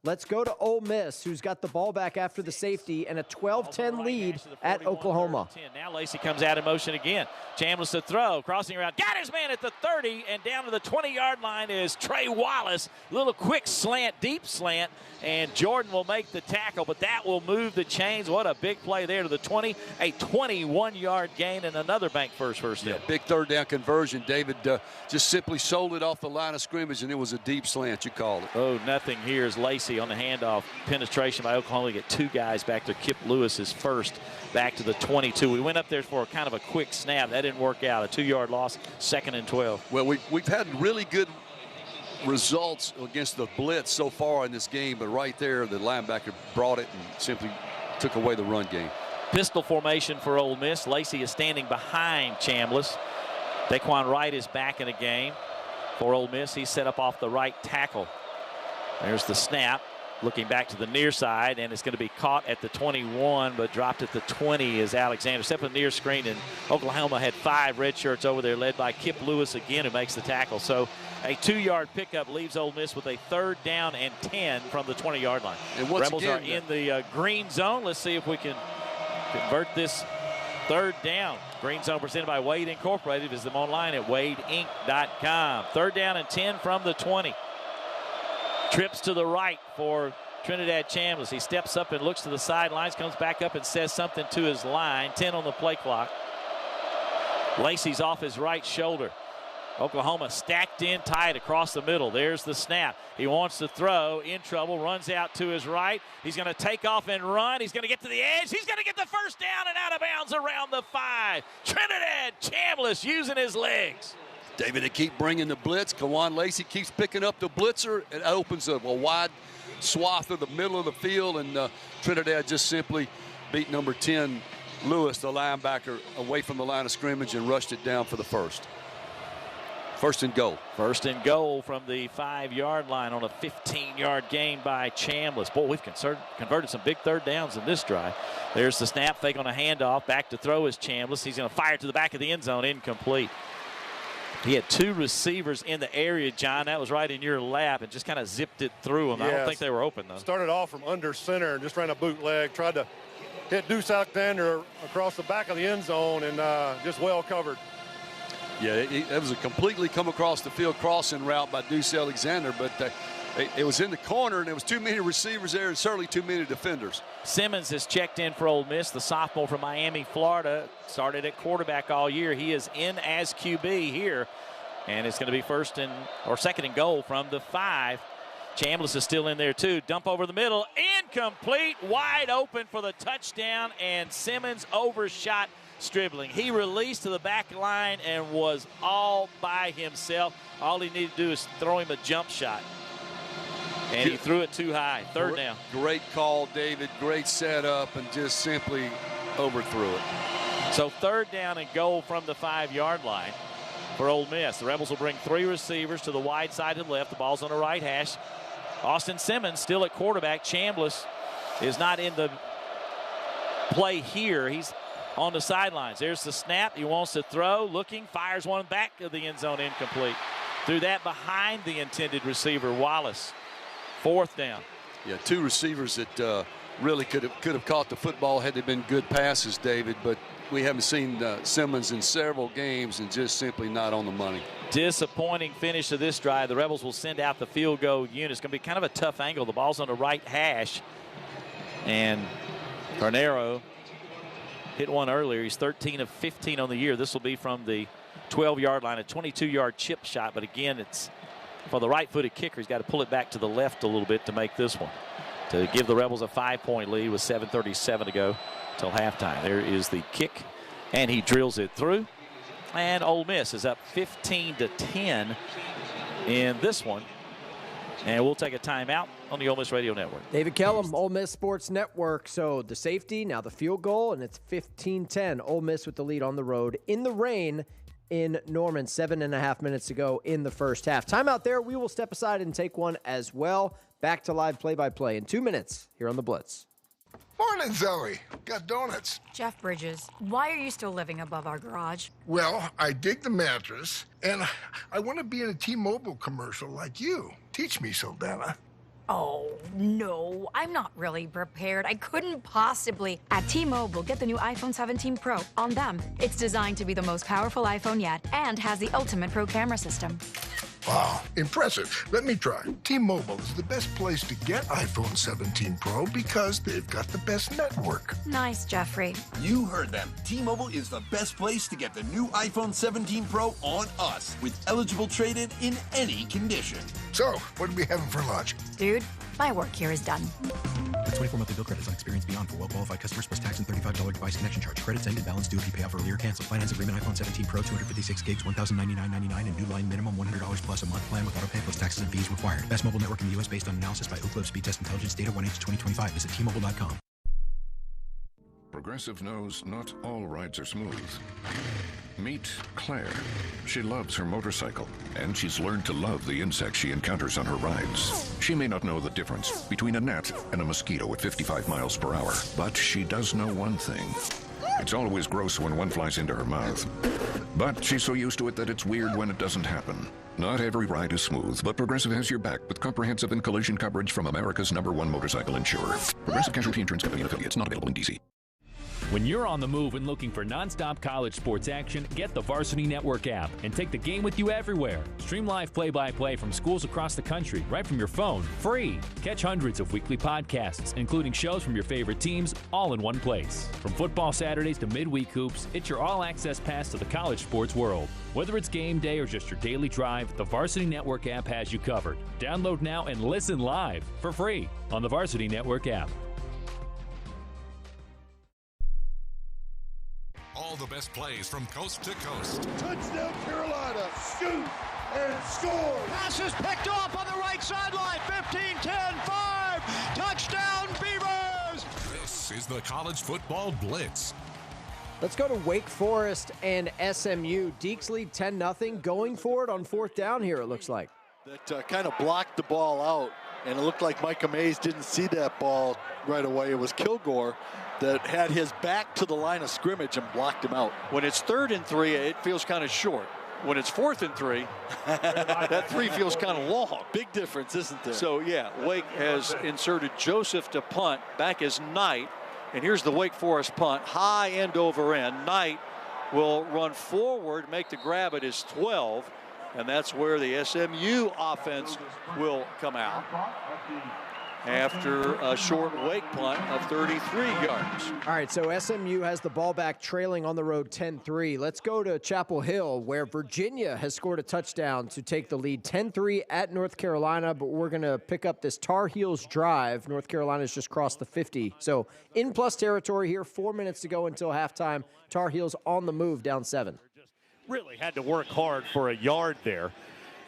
Let's go to Ole Miss, who's got the ball back after the safety and a 12-10 lead at Oklahoma. Now Lacey comes out in motion again. Chambliss to throw, crossing around, got his man at the 30, and down to the 20-yard line is Trey Wallace. Little quick slant, deep slant, and Jordan will make the tackle, but that will move the chains. What a big play there to the 20, a 21-yard gain, and another bank first down. Big third down conversion. David just simply sold it off the line of scrimmage, and it was a deep slant. You called it. Oh, nothing here is Lacey on the handoff. Penetration by Oklahoma. Get 2 guys back there. Kip Lewis is first back to the 22. We went up there for kind of a quick snap. That didn't work out. A 2-yard loss, 2nd and 12. Well, we've had really good results against the blitz so far in this game, but right there the linebacker brought it and simply took away the run game. Pistol formation for Ole Miss. Lacey is standing behind Chambliss. Daquan Wright is back in the game for Ole Miss. He's set up off the right tackle. There's the snap. Looking back to the near side, and it's going to be caught at the 21, but dropped at the 20 is Alexander. Step in the near screen, and Oklahoma had 5 red shirts over there, led by Kip Lewis again, who makes the tackle. So a 2-yard pickup leaves Ole Miss with a 3rd down and 10 from the 20-yard line. And once Rebels again, are in the green zone. Let's see if we can convert this 3rd down. Green zone presented by Wade Incorporated. Visit them online at wadeinc.com. 3rd down and 10 from the 20. Trips to the right for Trinidad Chambliss. He steps up and looks to the sidelines, comes back up and says something to his line. 10 on the play clock. Lacey's off his right shoulder. Oklahoma stacked in tight across the middle. There's the snap. He wants to throw, in trouble, runs out to his right. He's going to take off and run. He's going to get to the edge. He's going to get the first down and out of bounds around the 5. Trinidad Chambliss using his legs. David, they keep bringing the blitz. Kawan Lacey keeps picking up the blitzer. It opens a wide swath of the middle of the field, and Trinidad just simply beat number 10, Lewis, the linebacker, away from the line of scrimmage and rushed it down for the first. First and goal. First and goal from the 5-yard line on a 15-yard gain by Chambliss. Boy, we've converted some big third downs in this drive. There's the snap, fake on a handoff. Back to throw is Chambliss. He's going to fire to the back of the end zone, incomplete. He had 2 receivers in the area, John. That was right in your lap and just kind of zipped it through them. I don't think they were open, though. Started off from under center and just ran a bootleg. Tried to hit Deuce Alexander across the back of the end zone and just well covered. Yeah, it was a completely come across the field crossing route by Deuce Alexander, but it was in the corner, and there was too many receivers there and certainly too many defenders. Simmons has checked in for Ole Miss, the sophomore from Miami, Florida. Started at quarterback all year. He is in as QB here, and it's going to be second and goal from the 5. Chambliss is still in there, too. Dump over the middle. Incomplete. Wide open for the touchdown, and Simmons overshot Stribling. He released to the back line and was all by himself. All he needed to do is throw him a jump shot. And he threw it too high. Third down. Great call, David. Great setup, and just simply overthrew it. So third down and goal from the 5-yard line for Ole Miss. The Rebels will bring 3 receivers to the wide side to the left. The ball's on the right hash. Austin Simmons still at quarterback. Chambliss is not in the play here. He's on the sidelines. There's the snap. He wants to throw. Looking. Fires one back of the end zone, incomplete. Threw that behind the intended receiver, Wallace. 4th down. Yeah, 2 receivers that really could have caught the football had they been good passes, David, but we haven't seen Simmons in several games and just simply not on the money. Disappointing finish to this drive. The Rebels will send out the field goal unit. It's going to be kind of a tough angle. The ball's on the right hash. And Carnero hit one earlier. He's 13 of 15 on the year. This will be from the 12-yard line, a 22-yard chip shot. But again, it's for the right-footed kicker. He's got to pull it back to the left a little bit to make this one, to give the Rebels a 5-point lead with 7:37 to go till halftime. There is the kick, and he drills it through. And Ole Miss is up 15-10 in this one. And we'll take a timeout on the Ole Miss Radio Network. David Kellum, Ole Miss Sports Network. So the safety, now the field goal, and it's 15-10. Ole Miss with the lead on the road in the rain in Norman. 7.5 minutes to go in the first half. Timeout there. We will step aside and take one as well. Back to live play-by-play in 2 minutes here on The Blitz. Morning, Zoe. Got donuts. Jeff Bridges, why are you still living above our garage? Well, I dig the mattress, and I want to be in a T-Mobile commercial like you. Teach me, Saldana. Oh, no, I'm not really prepared. I couldn't possibly. At T-Mobile, get the new iPhone 17 Pro on them. It's designed to be the most powerful iPhone yet and has the ultimate pro camera system. Wow, impressive. Let me try. T-Mobile is the best place to get iPhone 17 Pro because they've got the best network. Nice, Jeffrey. You heard them. T-Mobile is the best place to get the new iPhone 17 Pro on us with eligible trade-in in any condition. So, what are we having for lunch? Dude, my work here is done. The 24 monthly bill credits on experience beyond for well-qualified customers plus tax and $35 device connection charge. Credits ended. Balance due if you pay off earlier. Cancel. Finance agreement iPhone 17 Pro 256 gigs, $1,099.99 and new line minimum $100 plus a month plan with auto pay plus taxes and fees required. Best mobile network in the U.S. based on analysis by Ookla Speed Test Intelligence data 1H2025. Visit T-Mobile.com. Progressive knows not all rides are smooth. Meet Claire. She loves her motorcycle, and she's learned to love the insects she encounters on her rides. She may not know the difference between a gnat and a mosquito at 55 miles per hour, but she does know one thing. It's always gross when one flies into her mouth. But she's so used to it that it's weird when it doesn't happen. Not every ride is smooth, but Progressive has your back with comprehensive and collision coverage from America's #1 motorcycle insurer. Progressive Casualty Insurance Company and affiliates, not available in D.C. When you're on the move and looking for nonstop college sports action, get the Varsity Network app and take the game with you everywhere. Stream live play-by-play from schools across the country right from your phone, free. Catch hundreds of weekly podcasts, including shows from your favorite teams, all in one place. From football Saturdays to midweek hoops, it's your all-access pass to the college sports world. Whether it's game day or just your daily drive, the Varsity Network app has you covered. Download now and listen live for free on the Varsity Network app. All the best plays from coast to coast. Touchdown, Carolina. Scoot, and scores. Pass is picked off on the right sideline. 15-10-5. Touchdown, Beavers. This is the College Football Blitz. Let's go to Wake Forest and SMU. Deeks lead 10-0, going for it on 4th down here, it looks like. That kind of blocked the ball out, and it looked like Micah Mays didn't see that ball right away. It was Kilgore that had his back to the line of scrimmage and blocked him out. When it's 3rd and 3, it feels kind of short. When it's 4th and 3, that 3 feels kind of long. Big difference, isn't there? So, yeah, Wake has inserted Joseph to punt. Back is Knight. And here's the Wake Forest punt. High end over end. Knight will run forward, make the grab at his 12. And that's where the SMU offense will come out after a short Wake punt of 33 yards. All right, so SMU has the ball back, trailing on the road 10-3. Let's go to Chapel Hill, where Virginia has scored a touchdown to take the lead 10-3 at North Carolina, but we're going to pick up this Tar Heels drive. North Carolina's just crossed the 50. So in plus territory here, 4 minutes to go until halftime. Tar Heels on the move, down 7. Really had to work hard for a yard there.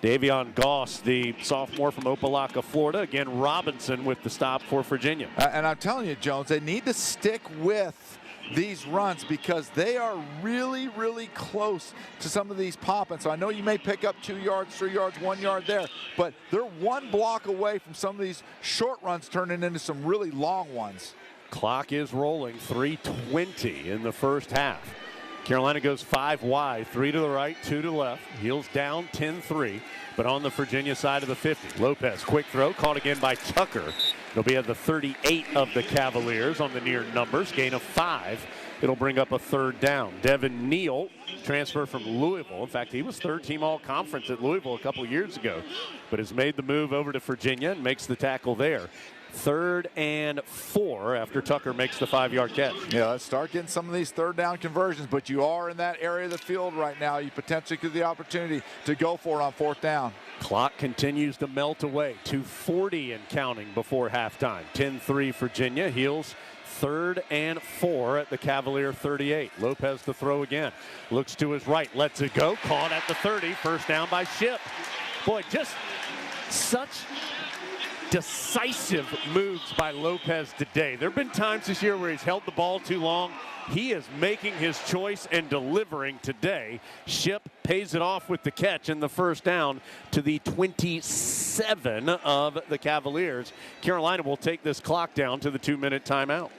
Davion Goss, the sophomore from Opelika, Florida. Again, Robinson with the stop for Virginia. And I'm telling you, Jones, they need to stick with these runs because they are really, really close to some of these pop-ins. So I know you may pick up 2 yards, 3 yards, 1 yard there, but they're 1 block away from some of these short runs turning into some really long ones. Clock is rolling, 3:20 in the first half. Carolina goes 5 wide, 3 to the right, 2 to the left. Heels down 10-3, but on the Virginia side of the 50. Lopez, quick throw, caught again by Tucker. It'll be at the 38 of the Cavaliers on the near numbers. Gain of 5. It'll bring up a 3rd down. Devin Neal, transfer from Louisville. In fact, he was 3rd team all-conference at Louisville a couple years ago, but has made the move over to Virginia and makes the tackle there. 3rd and 4 after Tucker makes the 5-yard catch. Yeah, let's start getting some of these 3rd down conversions, but you are in that area of the field right now. You potentially get the opportunity to go for it on 4th down. Clock continues to melt away. 2:40 and counting before halftime. 10-3 Virginia. Heels 3rd and 4 at the Cavalier 38. Lopez to throw again. Looks to his right. Lets it go. Caught at the 30. First down by Ship. Boy, just such decisive moves by Lopez today. There have been times this year where he's held the ball too long. He is making his choice and delivering today. Ship pays it off with the catch and the first down to the 27 of the Cavaliers. Carolina will take this clock down to the 2-minute timeout.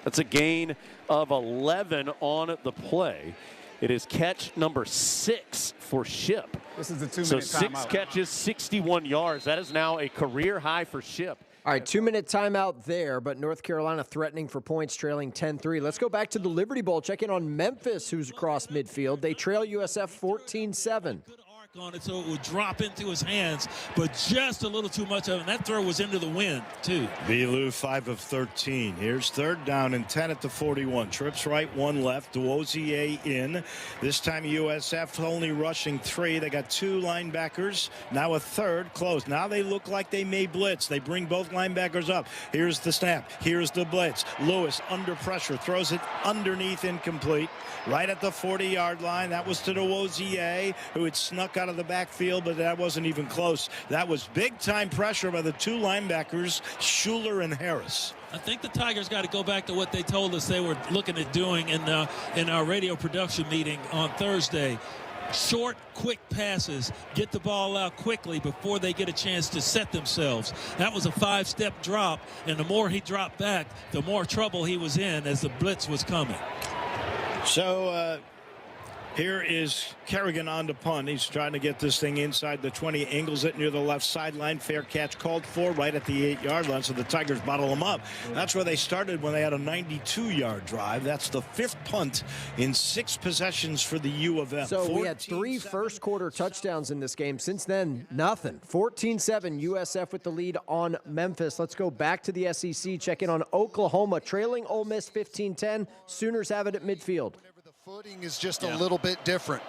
That's a gain of 11 on the play. It is catch number 6 for Ship. This is the 2-minute so timeout. 6 catches, 61 yards. That is now a career high for Ship. All right, 2-minute timeout there, but North Carolina threatening for points, trailing 10-3. Let's go back to the Liberty Bowl. Check in on Memphis, who's across midfield. They trail USF 14-7. On it so it would drop into his hands, but just a little too much of it. And that throw was into the wind, too. Belu 5 of 13. Here's 3rd down and 10 at the 41. Trips right, 1 left. Duozier in. This time USF only rushing 3. They got 2 linebackers. Now a 3rd close. Now they look like they may blitz. They bring both linebackers up. Here's the snap. Here's the blitz. Lewis under pressure. Throws it underneath, incomplete. Right at the 40-yard line. That was to Duozier, who had snuck out of the backfield, but that wasn't even close. That was big-time pressure by the 2 linebackers, Schuler and Harris. I think the Tigers got to go back to what they told us they were looking at doing in our radio production meeting on Thursday. Short, quick passes, get the ball out quickly before they get a chance to set themselves. That was a 5-step drop, and the more he dropped back, the more trouble he was in as the blitz was coming. So here is Kerrigan on the punt. He's trying to get this thing inside the 20. Angles it near the left sideline. Fair catch called for right at the 8-yard line. So the Tigers bottle them up. That's where they started when they had a 92-yard drive. That's the 5th punt in 6 possessions for the U of M. So we had 3 first-quarter touchdowns in this game. Since then, nothing. 14-7, USF with the lead on Memphis. Let's go back to the SEC. Check in on Oklahoma, trailing Ole Miss 15-10. Sooners have it at midfield. Footing is just a little bit different.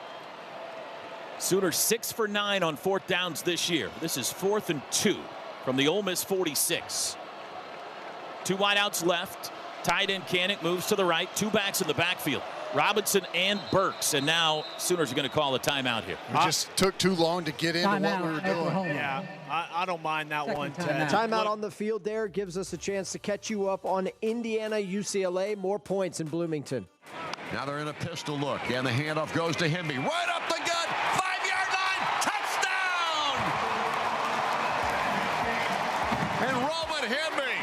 Sooners 6 for 9 on 4th downs this year. This is 4th and 2 from the Ole Miss 46. 2 wideouts left. Tight end Canick moves to the right. 2 backs in the backfield. Robinson and Burks, and now Sooners are going to call a timeout here. It just took too long to get into what we were doing. Yeah, I don't mind that one, Ted. Timeout on the field there gives us a chance to catch you up on Indiana, UCLA. More points in Bloomington. Now they're in a pistol look, and the handoff goes to Hemby. Right up the gut, 5-yard line, touchdown! And Roman Hemby,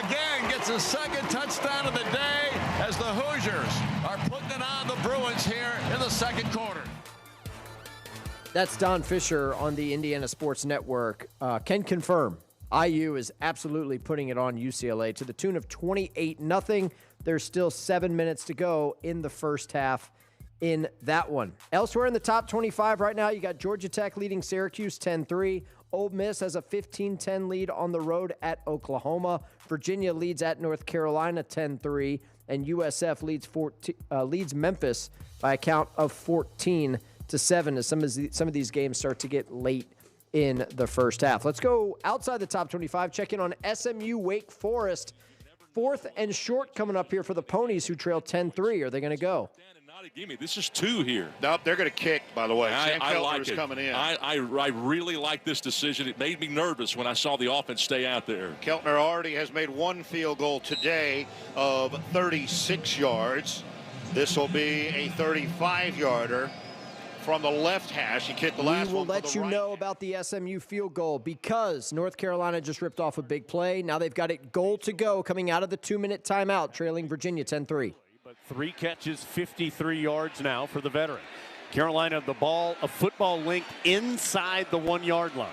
again, gets his second touchdown of the day as the Hoosiers are putting it on the Bruins here in the second quarter. That's Don Fisher on the Indiana Sports Network. Can confirm IU is absolutely putting it on UCLA to the tune of 28-0. There's still 7 minutes to go in the first half in that one. Elsewhere in the top 25 right now, you got Georgia Tech leading Syracuse 10-3. Ole Miss has a 15-10 lead on the road at Oklahoma. Virginia leads at North Carolina 10-3. And USF leads Memphis by a count of 14-7 as some of these games start to get late in the first half. Let's go outside the top 25. Check in on SMU Wake Forest. 4th and short coming up here for the Ponies, who trail 10-3. Are they going to go? Gimme. This is 2 here. Nope, they're going to kick, by the way. Sam I Keltner like is it. coming in. I really like this decision. It made me nervous when I saw the offense stay out there. Keltner already has made 1 field goal today of 36 yards. This will be a 35-yarder from the left hash. He kicked the last one. We will let you know about the SMU field goal because North Carolina just ripped off a big play. Now they've got it goal to go coming out of the 2-minute timeout, trailing Virginia 10-3. But 3 catches, 53 yards now for the veteran. Carolina, the ball, a football length inside the 1-yard line.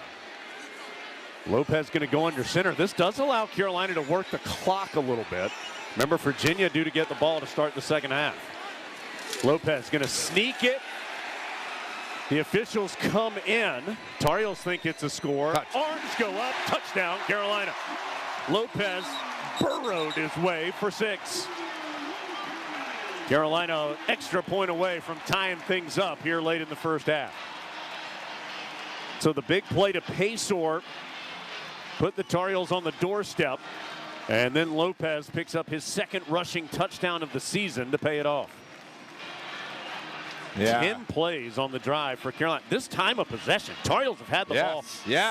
Lopez going to go under center. This does allow Carolina to work the clock a little bit. Remember, Virginia due to get the ball to start the second half. Lopez going to sneak it. The officials come in. Tar Heels think it's a score. Arms go up. Touchdown, Carolina. Lopez burrowed his way for 6. Carolina extra point away from tying things up here late in the first half. So the big play to Paysor put the Tar Heels on the doorstep. And then Lopez picks up his second rushing touchdown of the season to pay it off. Yeah. 10 plays on the drive for Carolina. This time of possession, Tar Heels have had the ball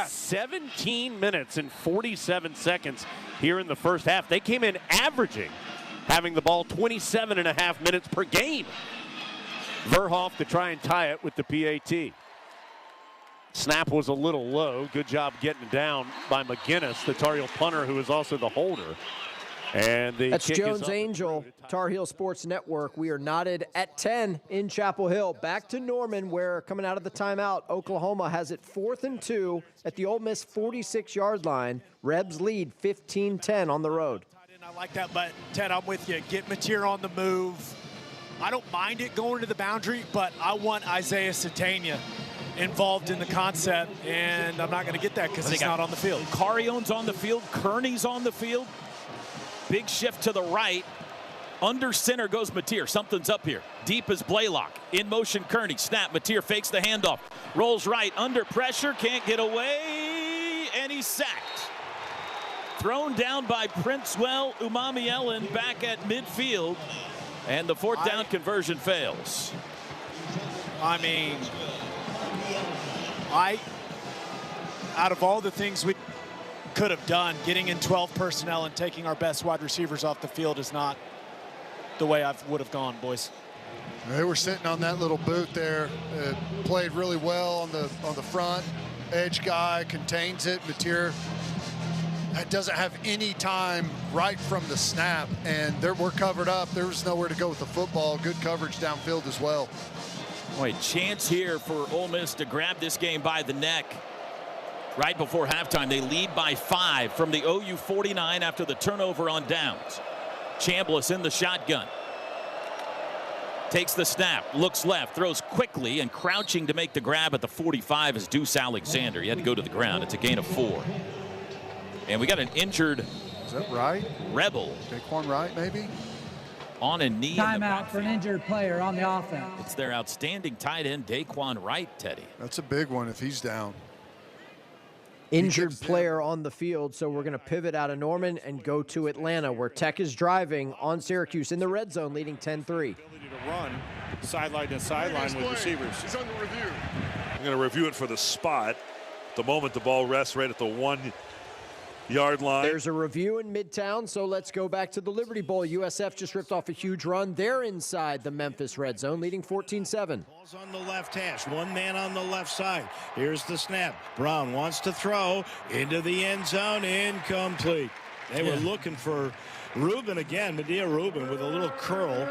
17 minutes and 47 seconds here in the first half. They came in averaging having the ball 27.5 minutes per game. Verhoff to try and tie it with the PAT. Snap was a little low. Good job getting it down by McGinnis, the Tar Heel punter, who is also the holder. And the That's kick Jones is up. Angel, Tar Heel Sports Network. We are knotted at 10 in Chapel Hill. Back to Norman, where coming out of the timeout, Oklahoma has it 4th and 2 at the Ole Miss 46-yard line. Rebs lead 15-10 on the road. I like that, but Ted, I'm with you. Get Mateer on the move. I don't mind it going to the boundary, but I want Isaiah Satania involved in the concept, and I'm not going to get that because he's not on the field. Carrion's on the field. Kearney's on the field. Big shift to the right. Under center goes Mateer. Something's up here. Deep is Blaylock. In motion, Kearney. Snap. Mateer fakes the handoff. Rolls right. Under pressure. Can't get away. And he's sacked. Thrown down by Princewell Umamielen back at midfield. And the 4th down conversion fails. I mean, out of all the things we could have done, getting in 12 personnel and taking our best wide receivers off the field is not the way I would have gone, boys. They were sitting on that little boot there. Played really well on the front. Edge guy contains it. Mateer doesn't have any time right from the snap, and we're covered up. There was nowhere to go with the football. Good coverage downfield as well. Boy, chance here for Ole Miss to grab this game by the neck. Right before halftime, they lead by 5 from the OU 49 after the turnover on downs. Chambliss in the shotgun. Takes the snap, looks left, throws quickly, and crouching to make the grab at the 45 is Deuce Alexander. He had to go to the ground. It's a gain of 4. And we got an injured Is that right? Rebel. Daquan Wright, maybe? On a knee. Timeout for an injured player on the offense. It's their outstanding tight end, Daquan Wright, Teddy. That's a big one if he's down. Injured player on the field, so we're going to pivot out of Norman and go to Atlanta, where Tech is driving on Syracuse in the red zone, leading 10-3. Ability to run sideline to sideline with receivers. He's under review. I'm going to review it for the spot. The moment the ball rests right at the 1-yard line. There's a review in Midtown, so let's go back to the Liberty Bowl. USF just ripped off a huge run. They're inside the Memphis red zone, leading 14-7. Ball's on the left hash, one man on the left side. Here's the snap. Brown wants to throw into the end zone, incomplete. They were looking for Rubin again, Medea Rubin with a little curl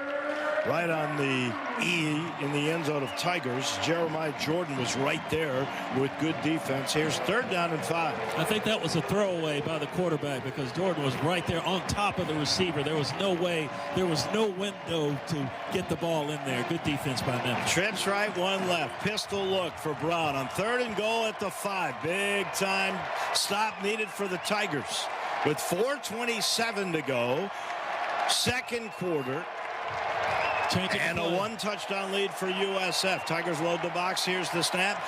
right on the E in the end zone of Tigers. Jeremiah Jordan was right there with good defense. Here's 3rd down and 5. I think that was a throwaway by the quarterback because Jordan was right there on top of the receiver. There was no way, there was no window to get the ball in there. Good defense by Memphis. Trips right, one left. Pistol look for Brown on 3rd and goal at the 5. Big time stop needed for the Tigers. With 4:27 to go, second quarter. And a 1-touchdown lead for USF. Tigers load the box. Here's the snap.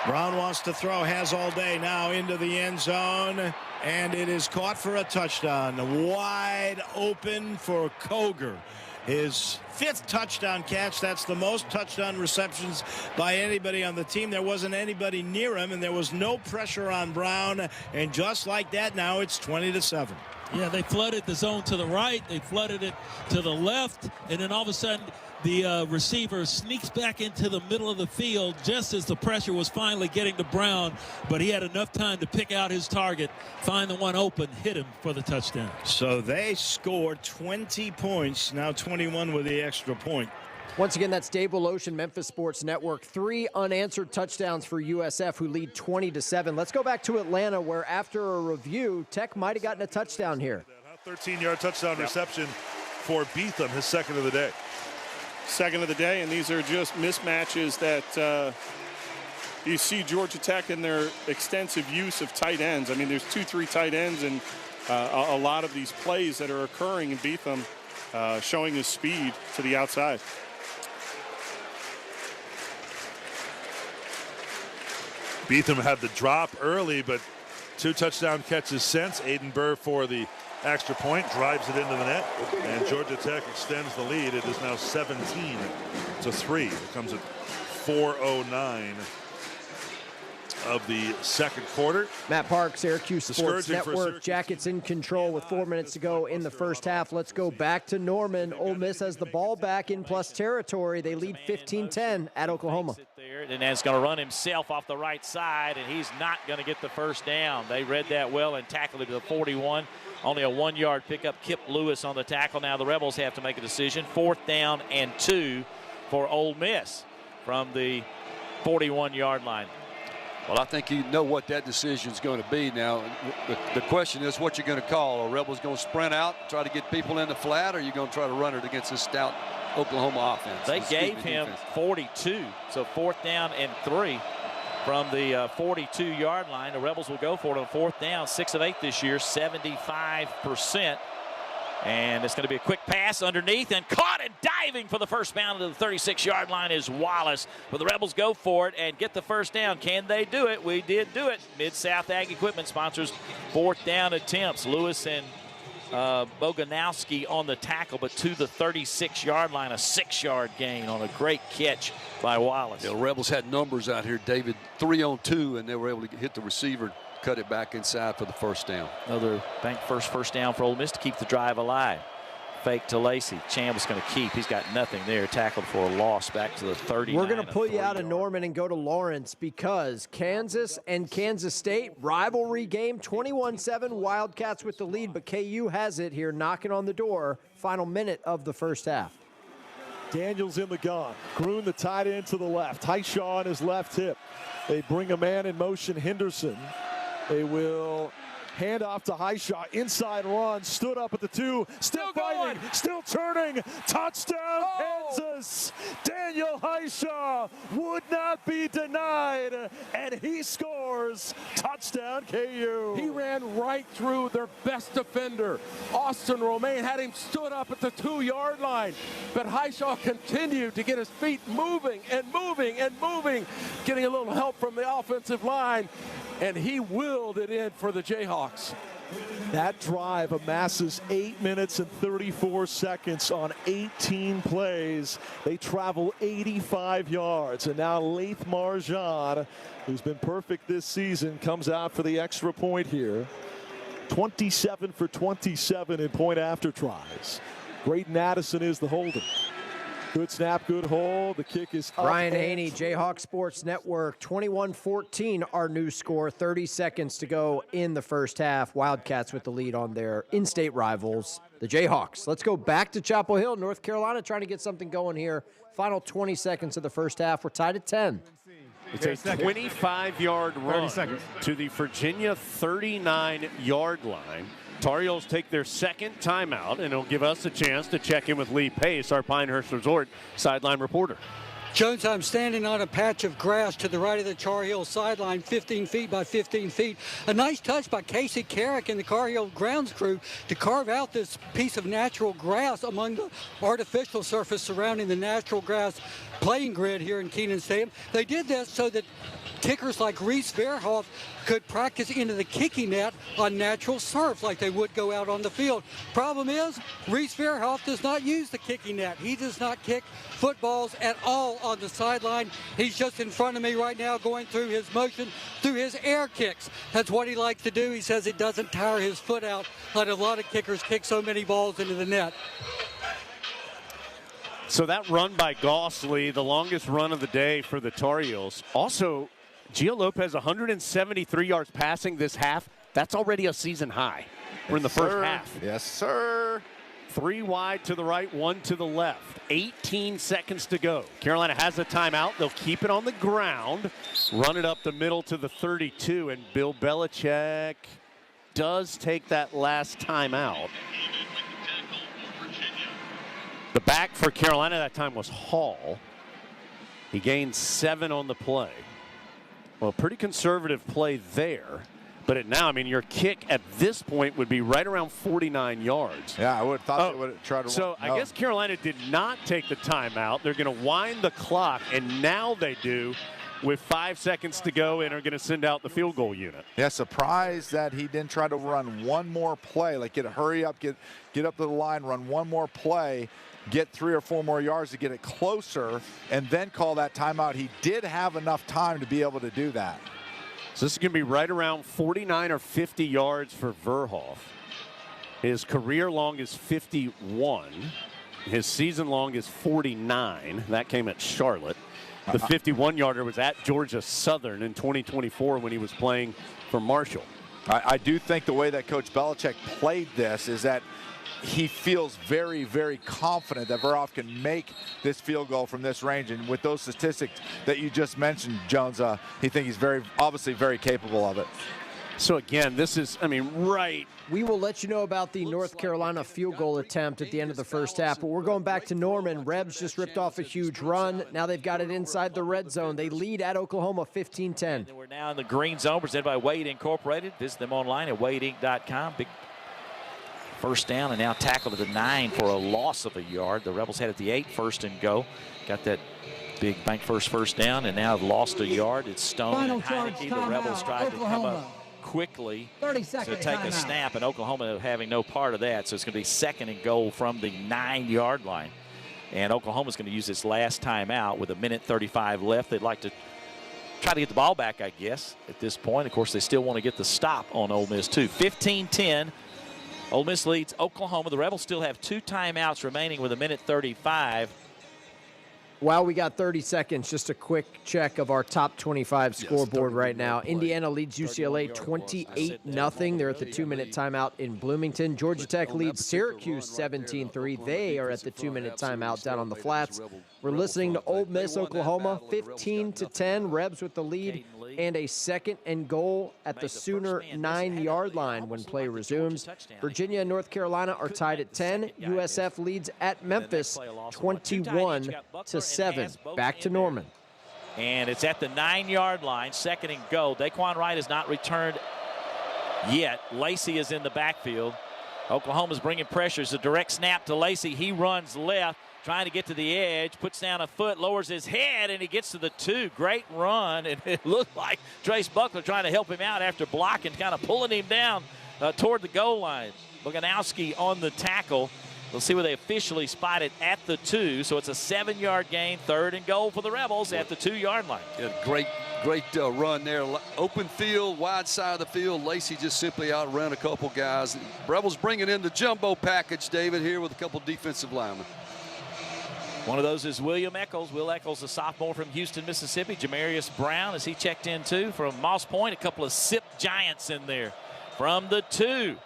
Brown wants to throw, has all day now into the end zone. And it is caught for a touchdown. Wide open for Koger. His 5th touchdown catch. That's the most touchdown receptions by anybody on the team. There wasn't anybody near him, and there was no pressure on Brown. And just like that, now it's 20-7. Yeah, they flooded the zone to the right. They flooded it to the left. And then all of a sudden, the receiver sneaks back into the middle of the field just as the pressure was finally getting to Brown. But he had enough time to pick out his target, find the one open, hit him for the touchdown. So they scored 20 points, now 21 with the extra point. Once again, that's Dave Woloshin, Memphis Sports Network. 3 unanswered touchdowns for USF, who lead 20-7. Let's go back to Atlanta, where after a review, Tech might have gotten a touchdown here. 13-yard touchdown reception for Beetham, his second of the day. Second of the day, and these are just mismatches that you see Georgia Tech in their extensive use of tight ends. I mean, there's 2-3 tight ends, and a lot of these plays that are occurring in Beetham showing his speed to the outside. Beetham had the drop early, but 2 touchdown catches since. Aiden Burr for the extra point, drives it into the net, and Georgia Tech extends the lead. It is now 17-3. It comes at 4:09 of the second quarter. Matt Park, Syracuse Sports Network. Jackets in control with 4 minutes to go in the first half. Let's go back to Norman. Ole Miss has the ball back in plus territory. They lead 15-10 at Oklahoma. And that's going to run himself off the right side, and he's not going to get the first down. They read that well and tackled it to the 41. Only a 1-yard pickup. Kip Lewis on the tackle. Now the Rebels have to make a decision. 4th down and 2 for Ole Miss from the 41-yard line. Well, I think you know what that decision is going to be now. The question is what you're going to call. Are Rebels going to sprint out, try to get people in the flat, or are you going to try to run it against this stout Oklahoma offense? They gave him 42, so 4th down and 3 from the 42-yard line. The Rebels will go for it on 4th down. 6 of 8 this year, 75%. And it's going to be a quick pass underneath, and caught and diving for the first bound to the 36-yard line is Wallace. But the Rebels go for it and get the first down. Can they do it? We did do it. Mid-South Ag Equipment sponsors 4th down attempts. Lewis and Boganowski on the tackle, but to the 36-yard line, a 6-yard gain on a great catch by Wallace. The Rebels had numbers out here, David, 3-on-2, and they were able to hit the receiver, cut it back inside for the first down. Another first down for Ole Miss to keep the drive alive. Fake to Lacey. Chambliss going to keep. He's got nothing there. Tackled for a loss back to the 39. We're going to pull you out of Norman and go to Lawrence because Kansas and Kansas State, rivalry game, 21-7. Wildcats with the lead, but KU has it here, knocking on the door. Final minute of the first half. Daniels in the gun. Groon, the tight end, to the left. Tyshaw on his left hip. They bring a man in motion, Henderson. They will hand off to Highshaw. Inside run. Stood up at the 2. Still fighting. Still turning. Touchdown, Kansas. Daniel Highshaw would not be denied. And he scores. Touchdown, KU. He ran right through their best defender. Austin Romaine had him stood up at the 2-yard line. But Highshaw continued to get his feet moving and moving and moving. Getting a little help from the offensive line. and he willed it in for the Jayhawks. That drive amasses 8 minutes and 34 seconds on 18 plays. They travel 85 yards. And now Laith Marjan, who's been perfect this season, comes out for the extra point here. 27 for 27 in point after tries. Graydon Addison is the holder. Good snap, good hold. The kick is up. Brian Haney, Jayhawk Sports Network, 21-14 our new score. 30 seconds to go in the first half. Wildcats with the lead on their in-state rivals, the Jayhawks. Let's go back to Chapel Hill, North Carolina, trying to get something going here. Final 20 seconds of the first half. We're tied at 10. It's a 25-yard run to the Virginia 39-yard line. Tar Heels take their second timeout, and it'll give us a chance to check in with Lee Pace, our Pinehurst Resort sideline reporter. Jones, I'm standing on a patch of grass to the right of the Tar Heel sideline, 15 feet by 15 feet. A nice touch by Casey Carrick and the Tar Heel grounds crew to carve out this piece of natural grass among the artificial surface surrounding the natural grass playing grid here in Kenan Stadium. They did this so that kickers like Reese Verhoff could practice into the kicking net on natural surf like they would go out on the field. Problem is, Reese Verhoff does not use the kicking net. He does not kick footballs at all on the sideline. He's just in front of me right now going through his motion, through his air kicks. That's what he likes to do. He says it doesn't tire his foot out like a lot of kickers kick so many balls into the net. So that run by Gossley, the longest run of the day for the Tar Heels. Also, Gio Lopez, 173 yards passing this half. That's already a season high. We're in the first half. Yes, sir. 3 wide to the right, 1 to the left. 18 seconds to go. Carolina has a timeout. They'll keep it on the ground, run it up the middle to the 32, and Bill Belichick does take that last timeout. The back for Carolina that time was Hall. He gained 7 on the play. Well, pretty conservative play there. But now, I mean, your kick at this point would be right around 49 yards. Yeah, I would have thought they would have tried to. So I guess Carolina did not take the timeout. They're going to wind the clock, and now they do with 5 seconds to go and are going to send out the field goal unit. Yeah, surprised that he didn't try to run one more play, like hurry up, get up to the line, run one more play, get 3 or 4 more yards to get it closer, and then call that timeout. He did have enough time to be able to do that. So this is going to be right around 49 or 50 yards for Verhoff. His career long is 51. His season long is 49. That came at Charlotte. The 51-yarder was at Georgia Southern in 2024 when he was playing for Marshall. I do think the way that Coach Belichick played this is that he feels very, very confident that Verhoff can make this field goal from this range. And with those statistics that you just mentioned, Jones, he thinks he's obviously very capable of it. So again, this is, right. We will let you know about the North Carolina field goal attempt at the end of the first half, but we're going back to Norman. Rebs just ripped off a huge run. Now they've got it inside the red zone. They lead at Oklahoma 15-10. We're now in the green zone presented by Wade Incorporated. Visit them online at wadeinc.com. Big first down and now tackled at the 9 for a loss of a yard. The Rebels had at the 8, first and go. Got that big bank first down and now have lost a yard. It's Stone and Heineke. The Rebels tried to come up quickly to take a snap, and Oklahoma having no part of that. So it's going to be second and goal from the 9-yard line. And Oklahoma's going to use its last timeout with 1:35 left. They'd like to try to get the ball back, I guess, at this point. Of course, they still want to get the stop on Ole Miss, too. 15-10. Ole Miss leads Oklahoma. The Rebels still have 2 timeouts remaining with 1:35. While we got 30 seconds, just a quick check of our top 25 scoreboard right now. Indiana leads UCLA 28-0. They're at the 2-minute timeout in Bloomington. Georgia Tech leads Syracuse 17-3. They are at the 2-minute timeout down on the flats. We're listening to Ole Miss, Oklahoma, 15-10. Rebs with the lead and a second and goal at the Sooner 9-yard line when play resumes. Virginia and North Carolina are tied at 10. USF leads at Memphis 21-7. Back to Norman. And it's at the 9-yard line, second and goal. Daquan Wright has not returned yet. Lacey is in the backfield. Oklahoma's bringing pressure. It's a direct snap to Lacey. He runs left, trying to get to the edge, puts down a foot, lowers his head, and he gets to the 2. Great run, and it looked like Trace Buckler trying to help him out after blocking, kind of pulling him down toward the goal line. Boganowski on the tackle. We'll see where they officially spot it at the 2. So it's a 7-yard gain, 3rd and goal for the Rebels at the 2-yard line. Yeah, great run there. Open field, wide side of the field. Lacey just simply outran a couple guys. Rebels bringing in the jumbo package, David, here with a couple defensive linemen. One of those is William Eccles. Will Eccles, a sophomore from Houston, Mississippi. Jamarius Brown, as he checked in too from Moss Point. A couple of SIP giants in there from the 2.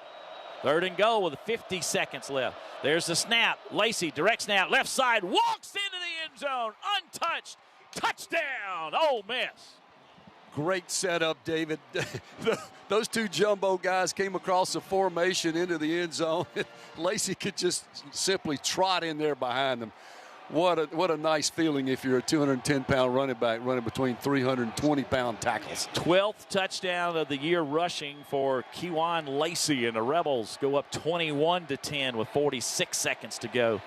3rd and goal with 50 seconds left. There's the snap. Lacey, direct snap, left side, walks into the end zone, untouched. Touchdown, Ole Miss. Great setup, David. Those 2 jumbo guys came across the formation into the end zone. Lacey could just simply trot in there behind them. What a nice feeling if you're a 210-pound running back running between 320-pound tackles. 12th touchdown of the year rushing for Kewan Lacey, and the Rebels go up 21-10 with 46 seconds to go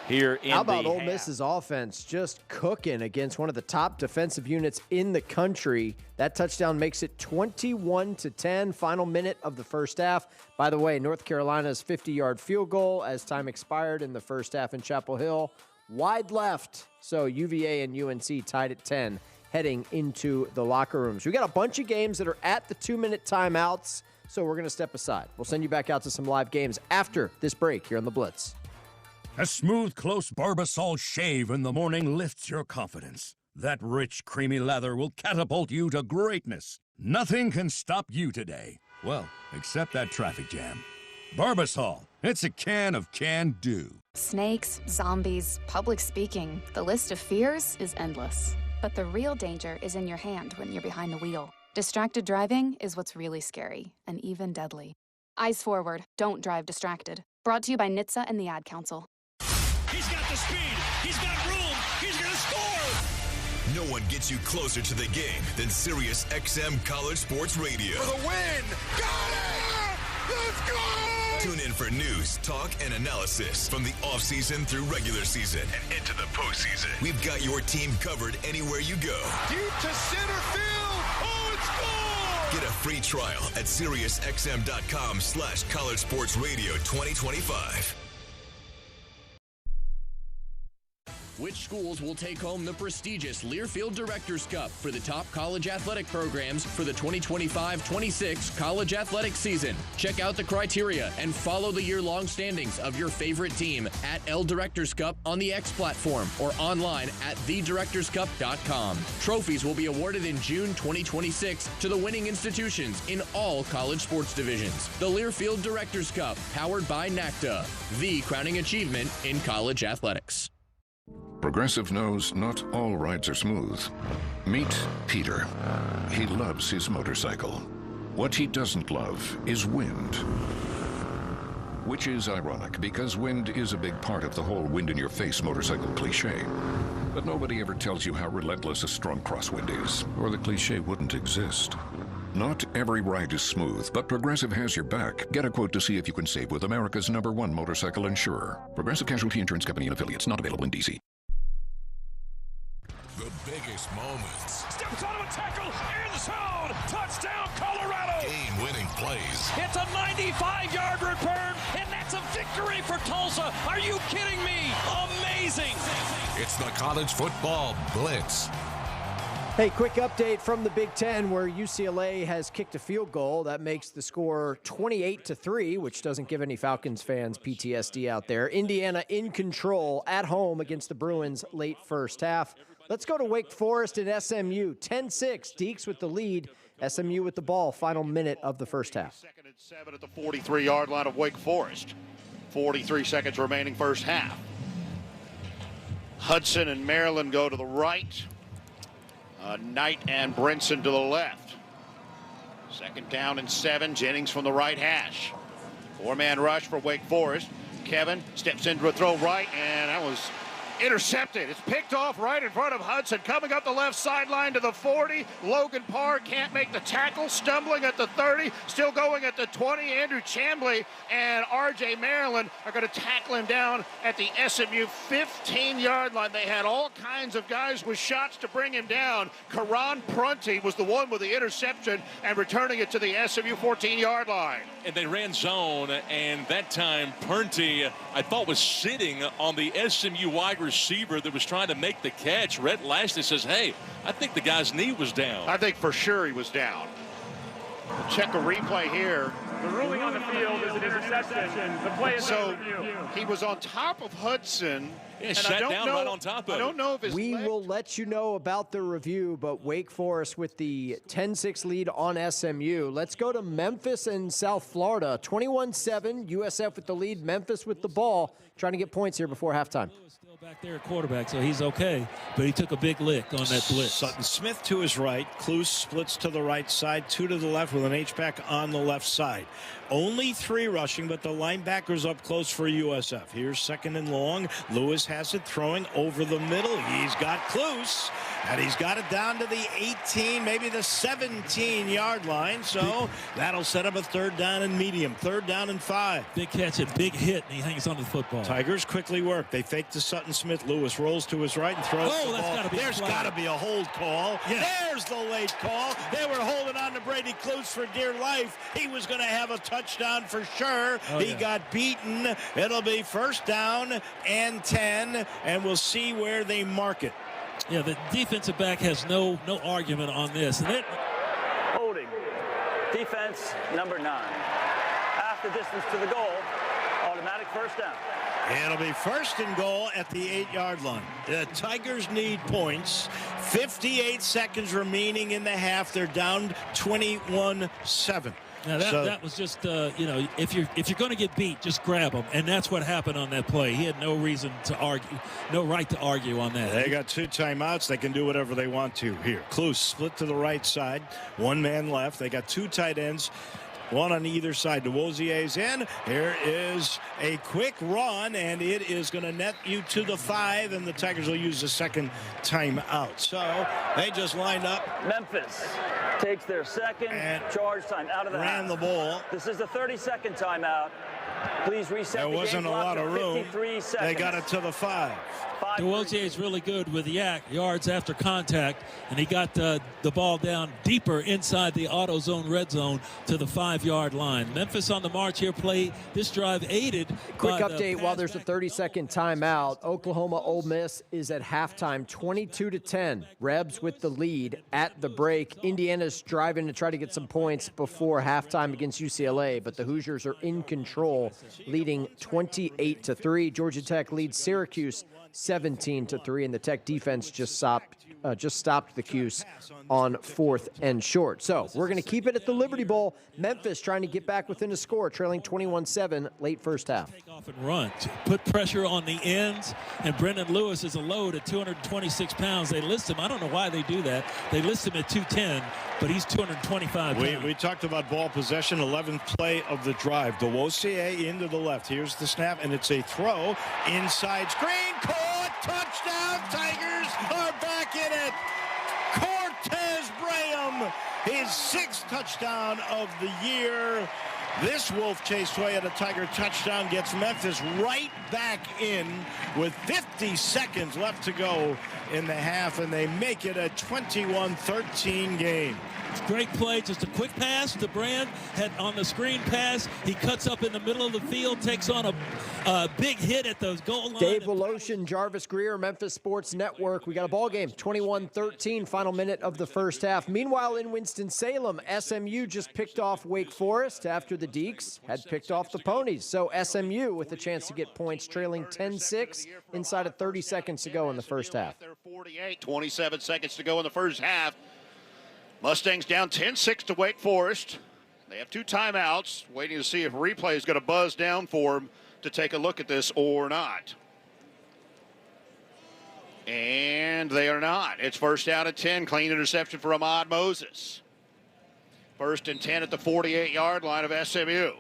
here in the How about Ole half. Miss's offense just cooking against one of the top defensive units in the country? That touchdown makes it 21-10, final minute of the first half. By the way, North Carolina's 50-yard field goal as time expired in the first half in Chapel Hill. Wide left, so UVA and UNC tied at 10 heading into the locker rooms. We got a bunch of games that are at the 2-minute timeouts, so we're going to step aside. We'll send you back out to some live games after this break here on The Blitz. A smooth, close Barbasol shave in the morning lifts your confidence. That rich, creamy lather will catapult you to greatness. Nothing can stop you today. Well, except that traffic jam. Barbasol, it's a can of can-do. Snakes, zombies, public speaking. The list of fears is endless. But the real danger is in your hand when you're behind the wheel. Distracted driving is what's really scary and even deadly. Eyes forward, don't drive distracted. Brought to you by NHTSA and the Ad Council. He's got the speed. He's got room. He's going to score. No one gets you closer to the game than Sirius XM College Sports Radio. For the win. Got it. Let's go. Tune in for news, talk, and analysis from the offseason through regular season and into the postseason. We've got your team covered anywhere you go. Deep to center field. Oh, it's gone. Get a free trial at SiriusXM.com/College Sports Radio 2025. Which schools will take home the prestigious Learfield Directors Cup for the top college athletic programs for the 2025-26 college athletic season? Check out the criteria and follow the year-long standings of your favorite team at L Directors Cup on the X platform or online at thedirectorscup.com. Trophies will be awarded in June 2026 to the winning institutions in all college sports divisions. The Learfield Directors Cup, powered by NACTA, the crowning achievement in college athletics. Progressive knows not all rides are smooth. Meet Peter. He loves his motorcycle. What he doesn't love is wind. Which is ironic, because wind is a big part of the whole wind-in-your-face motorcycle cliche. But nobody ever tells you how relentless a strong crosswind is, or the cliche wouldn't exist. Not every ride is smooth, but Progressive has your back. Get a quote to see if you can save with America's #1 motorcycle insurer. Progressive Casualty Insurance Company and Affiliates, not available in D.C. The biggest moments. Steps out of a tackle in the zone. Touchdown, Colorado. Game-winning plays. It's a 95-yard return, and that's a victory for Tulsa. Are you kidding me? Amazing. It's the College Football Blitz. Hey, quick update from the Big Ten where UCLA has kicked a field goal. That makes the score 28-3, which doesn't give any Falcons fans PTSD out there. Indiana in control at home against the Bruins late first half. Let's go to Wake Forest and SMU. 10-6, Deeks with the lead. SMU with the ball, final minute of the first half. Second and 7 at the 43-yard line of Wake Forest. 43 seconds remaining first half. Hudson and Maryland go to the right. Knight and Brinson to the left. Second down and 7. Jennings from the right hash. Four-man rush for Wake Forest. Kevin steps into a throw right, and that was Intercepted. It's picked off right in front of Hudson. Coming up the left sideline to the 40. Logan Parr can't make the tackle. Stumbling at the 30. Still going at the 20. Andrew Chambly and R.J. Maryland are going to tackle him down at the SMU 15-yard line. They had all kinds of guys with shots to bring him down. Karan Prunty was the one with the interception and returning it to the SMU 14-yard line. And they ran zone, and that time Prunty, I thought, was sitting on the SMU wide receiver that was trying to make the catch. Rhett Lashley says, hey, I think the guy's knee was down. I think for sure he was down. We'll check a replay here. The ruling on the field is an interception. The play is so he was on top of Hudson. Yeah, sat down right on top of I don't know if we will let you know about the review, but Wake Forest with the 10-6 lead on SMU. Let's go to Memphis and South Florida. 21-7, USF with the lead, Memphis with the ball, trying to get points here before halftime. Back there at quarterback, so he's okay, but he took a big lick on that blitz. Sutton Smith to his right. Cluse splits to the right side, 2 to the left with an H-back on the left side. Only 3 rushing, but the linebackers up close for USF. Here's 2nd and long. Lewis has it, throwing over the middle. He's got Cluse, and he's got it down to the 18, maybe the 17-yard line. So that'll set up a 3rd down and medium, 3rd down and 5. Big catch, a big hit, and he hangs on to the football. Tigers quickly work. They fake to Sutton Smith. Lewis rolls to his right and throws the ball. There's got to be a hold call. Yeah. There's the late call. They were holding on to Brady Cluse for dear life. He was going to have a touchdown for sure. He got beaten. It'll be 1st down and 10, and we'll see where they mark it. Yeah, the defensive back has no argument on this. And holding. Defense number 9. Half the distance to the goal. Automatic 1st down. It'll be 1st and goal at the 8-yard line. The Tigers need points. 58 seconds remaining in the half. They're down 21-7. Now that was just if you're going to get beat, just grab them, and that's what happened on that play. He had no reason to argue, no right to argue on that. They got 2 timeouts. They can do whatever they want to here. Cluse split to the right side, 1 man left. They got 2 tight ends. 1 on either side. DeWozier's in. Here is a quick run, and it is going to net you to the 5, and the Tigers will use the 2nd timeout. So they just lined up. Memphis takes their 2nd charge time out of the ran half. The ball. This is the 32nd timeout. Please reset there the wasn't game a lot of room. 53 seconds. They got it to the 5. DeWozier is really good with the yards after contact, and he got the ball down deeper inside the auto zone red zone to the 5-yard line. Memphis on the march here played this drive aided. Quick update while there's a 30-second timeout. Oklahoma Ole Miss is at halftime 22-10. Rebs with the lead at the break. Indiana's driving to try to get some points before halftime against UCLA, but the Hoosiers are in control, leading 28-3. Georgia Tech leads Syracuse 17-3, and the Tech defense just stopped the Cuse on 4th and short. So we're going to keep it at the Liberty Bowl. Memphis trying to get back within a score, trailing 21-7 late 1st half. Take off and run, put pressure on the ends, and Brendan Lewis is a load at 226 pounds. They list him. I don't know why they do that. They list him at 210, but he's 225 pounds. We talked about ball possession, 11th play of the drive. DeWozier into the left. Here's the snap, and it's a throw. Inside screen, caught, touchdown. Tigers are back in it. Cortez Graham, his 6th touchdown of the year. This Wolf Chase Toyota Tiger touchdown gets Memphis right back in with 50 seconds left to go in the half, and they make it a 21-13 game. Great play, just a quick pass to Brand. Had on the screen pass, he cuts up in the middle of the field, takes on a big hit at the goal line. Dave Voloshin, Jarvis Greer, Memphis Sports Network. We got a ball game, 21-13, final minute of the 1st half. Meanwhile, in Winston-Salem, SMU just picked off Wake Forest after the Deacs had picked off the Ponies. So SMU with a chance to get points, trailing 10-6 inside of 30 seconds to go in the 1st half. 48, 27 seconds to go in the 1st half. Mustangs down 10-6 to Wake Forest. They have 2 timeouts, waiting to see if replay is going to buzz down for them to take a look at this or not. And they are not. It's 1st down and 10. Clean interception for Ahmad Moses. 1st and 10 at the 48-yard line of SMU.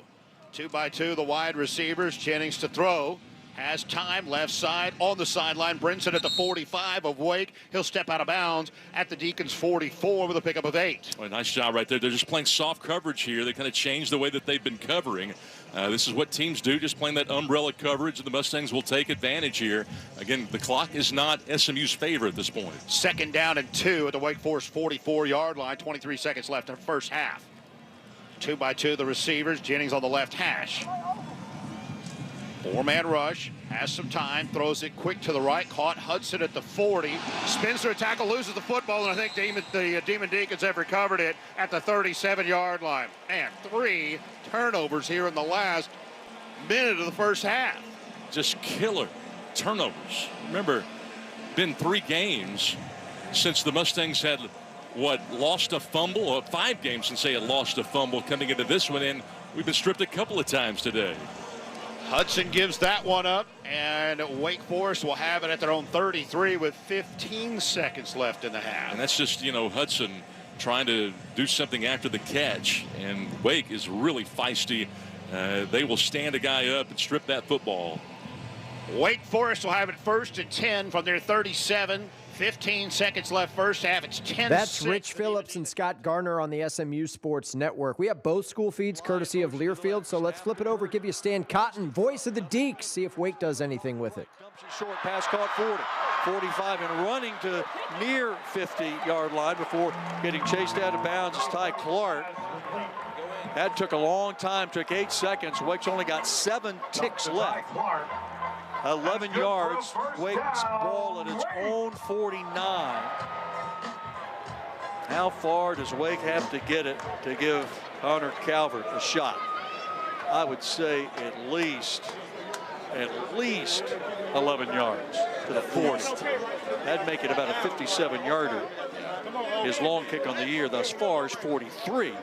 2 by 2, the wide receivers. Jennings to throw. has time, left side, on the sideline. Brinson at the 45 of Wake. He'll step out of bounds at the Deacons 44 with a pickup of 8. Well, nice job right there. They're just playing soft coverage here. They kind of changed the way that they've been covering. This is what teams do, just playing that umbrella coverage, and the Mustangs will take advantage here. Again, the clock is not SMU's favor at this point. 2nd down and 2 at the Wake Forest 44-yard line. 23 seconds left in the first half. 2 by 2 the receivers. Jennings on the left hash. 4-man rush. Has some time. Throws it quick to the right. Caught Hudson at the 40. Spins through a tackle. Loses the football. And I think the Demon Deacons have recovered it at the 37-yard line. Man, 3 turnovers here in the last minute of the first half. Just killer turnovers. Remember, been 3 games since the Mustangs had, lost a fumble? 5 games since they had lost a fumble coming into this one, and we've been stripped a couple of times today. Hudson gives that one up, and Wake Forest will have it at their own 33 with 15 seconds left in the half. And that's just, Hudson trying to do something after the catch, and Wake is really feisty. They will stand a guy up and strip that football. Wake Forest will have it 1st and 10 from their 37. 15 seconds left first half. It's 10-6. That's Rich Phillips and Scott Garner on the SMU Sports Network. We have both school feeds courtesy of Learfield, so let's flip it over, give you Stan Cotton, voice of the Deeks, see if Wake does anything with it. Short pass caught 40, 45, and running to near 50-yard line before getting chased out of bounds is Ty Clark. That took a long time, took 8 seconds. Wake's only got 7 ticks left. 11 yards, Wake's ball at its own 49. How far does Wake have to get it to give Connor Calvert a shot? I would say at least 11 yards to the 40. That'd make it about a 57-yarder. His long kick on the year thus far is 43.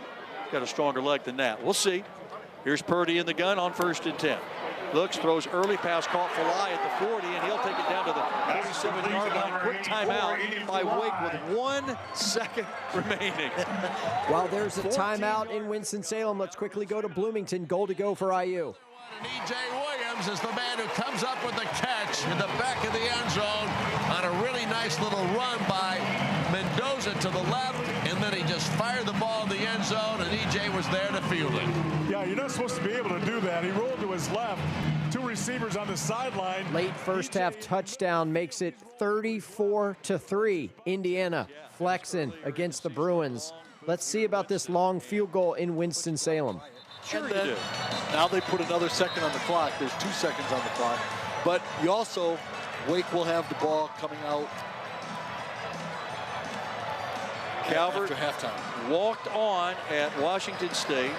Got a stronger leg than that. We'll see. Here's Purdy in the gun on 1st and 10. Looks, throws early pass, caught Falai at the 40, and he'll take it down to the 37-yard line. Quick timeout by Wake with 1 second remaining. While there's a timeout in Winston-Salem, let's quickly go to Bloomington. Goal to go for IU. E.J. Williams is the man who comes up with the catch in the back of the end zone on a really nice little run by Mendoza to the left, and then he just fired the ball in the end zone, and E.J. was there to field it. Yeah, you're not supposed to be able to do that. He rolled to his left. 2 receivers on the sideline. Late first half touchdown makes it 34-3. Indiana flexing against the Bruins. Let's see about this long field goal in Winston-Salem. Sure you do. Now they put another second on the clock. There's 2 seconds on the clock. But you also, Wake will have the ball coming out Calvert after halftime. Walked on at Washington State,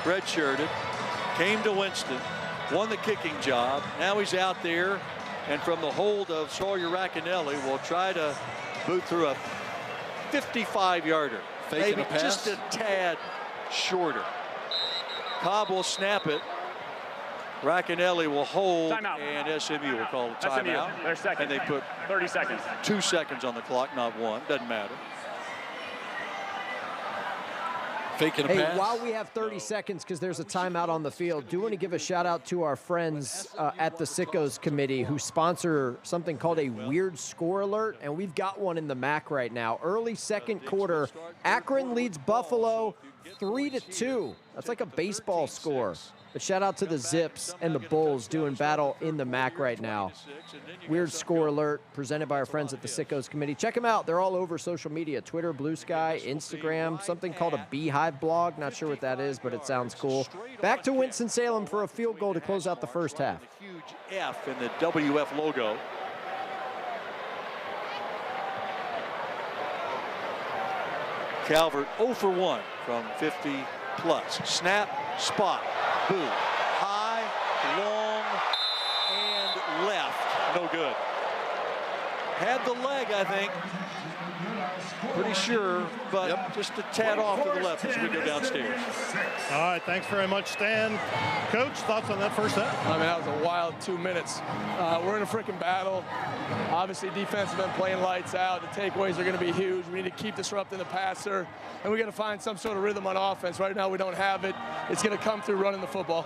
redshirted, came to Winston, won the kicking job. Now he's out there, and from the hold of Sawyer Racanelli, will try to boot through a 55-yarder. Maybe just a tad shorter. Cobb will snap it. Racanelli will hold, and SMU will call a timeout. Their second. And they put 30 seconds. 2 seconds on the clock, not 1. Doesn't matter. Faking a pass. While we have 30 seconds, because there's a timeout on the field, do want to give a shout out to our friends at the Sickos Committee who sponsor something called a Weird Score Alert, and we've got one in the MAC right now. Early second quarter, Akron leads Buffalo 3-2. That's like a baseball score. But shout out to the Zips and the Bulls doing battle in the MAC right now. Weird Score Alert presented by our friends at the Sickos Committee. Check them out. They're all over social media, Twitter, Blue Sky, Instagram, something called a Beehive blog. Not sure what that is, but it sounds cool. Back to Winston-Salem for a field goal to close out the first half. Huge F in the WF logo. Calvert 0 for 1 from 50 plus. Snap, spot, boom. High, long, and left. No good. Had the leg, I think. Pretty sure, but just a tad off to the left as we go downstairs. All right, thanks very much, Stan. Coach, thoughts on that first half? I mean, that was a wild 2 minutes. We're in a freaking battle. Obviously, defense has been playing lights out. The takeaways are going to be huge. We need to keep disrupting the passer, and we got to find some sort of rhythm on offense. Right now, we don't have it. It's going to come through running the football.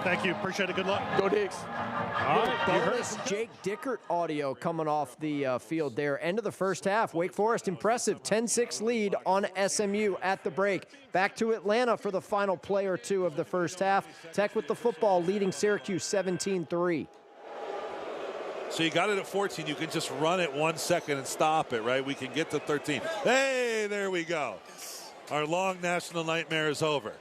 Thank you. Appreciate it. Good luck. Go Digs. All right, bonus Jake Dickert audio coming off the field there. End of the first half. Wake Forest impressive 10-6 lead on SMU at the break. Back to Atlanta for the final play or two of the first half. Tech with the football leading Syracuse 17-3. So you got it at 14. You can just run it 1 second and stop it, right? We can get to 13. Hey, there we go. Our long national nightmare is over.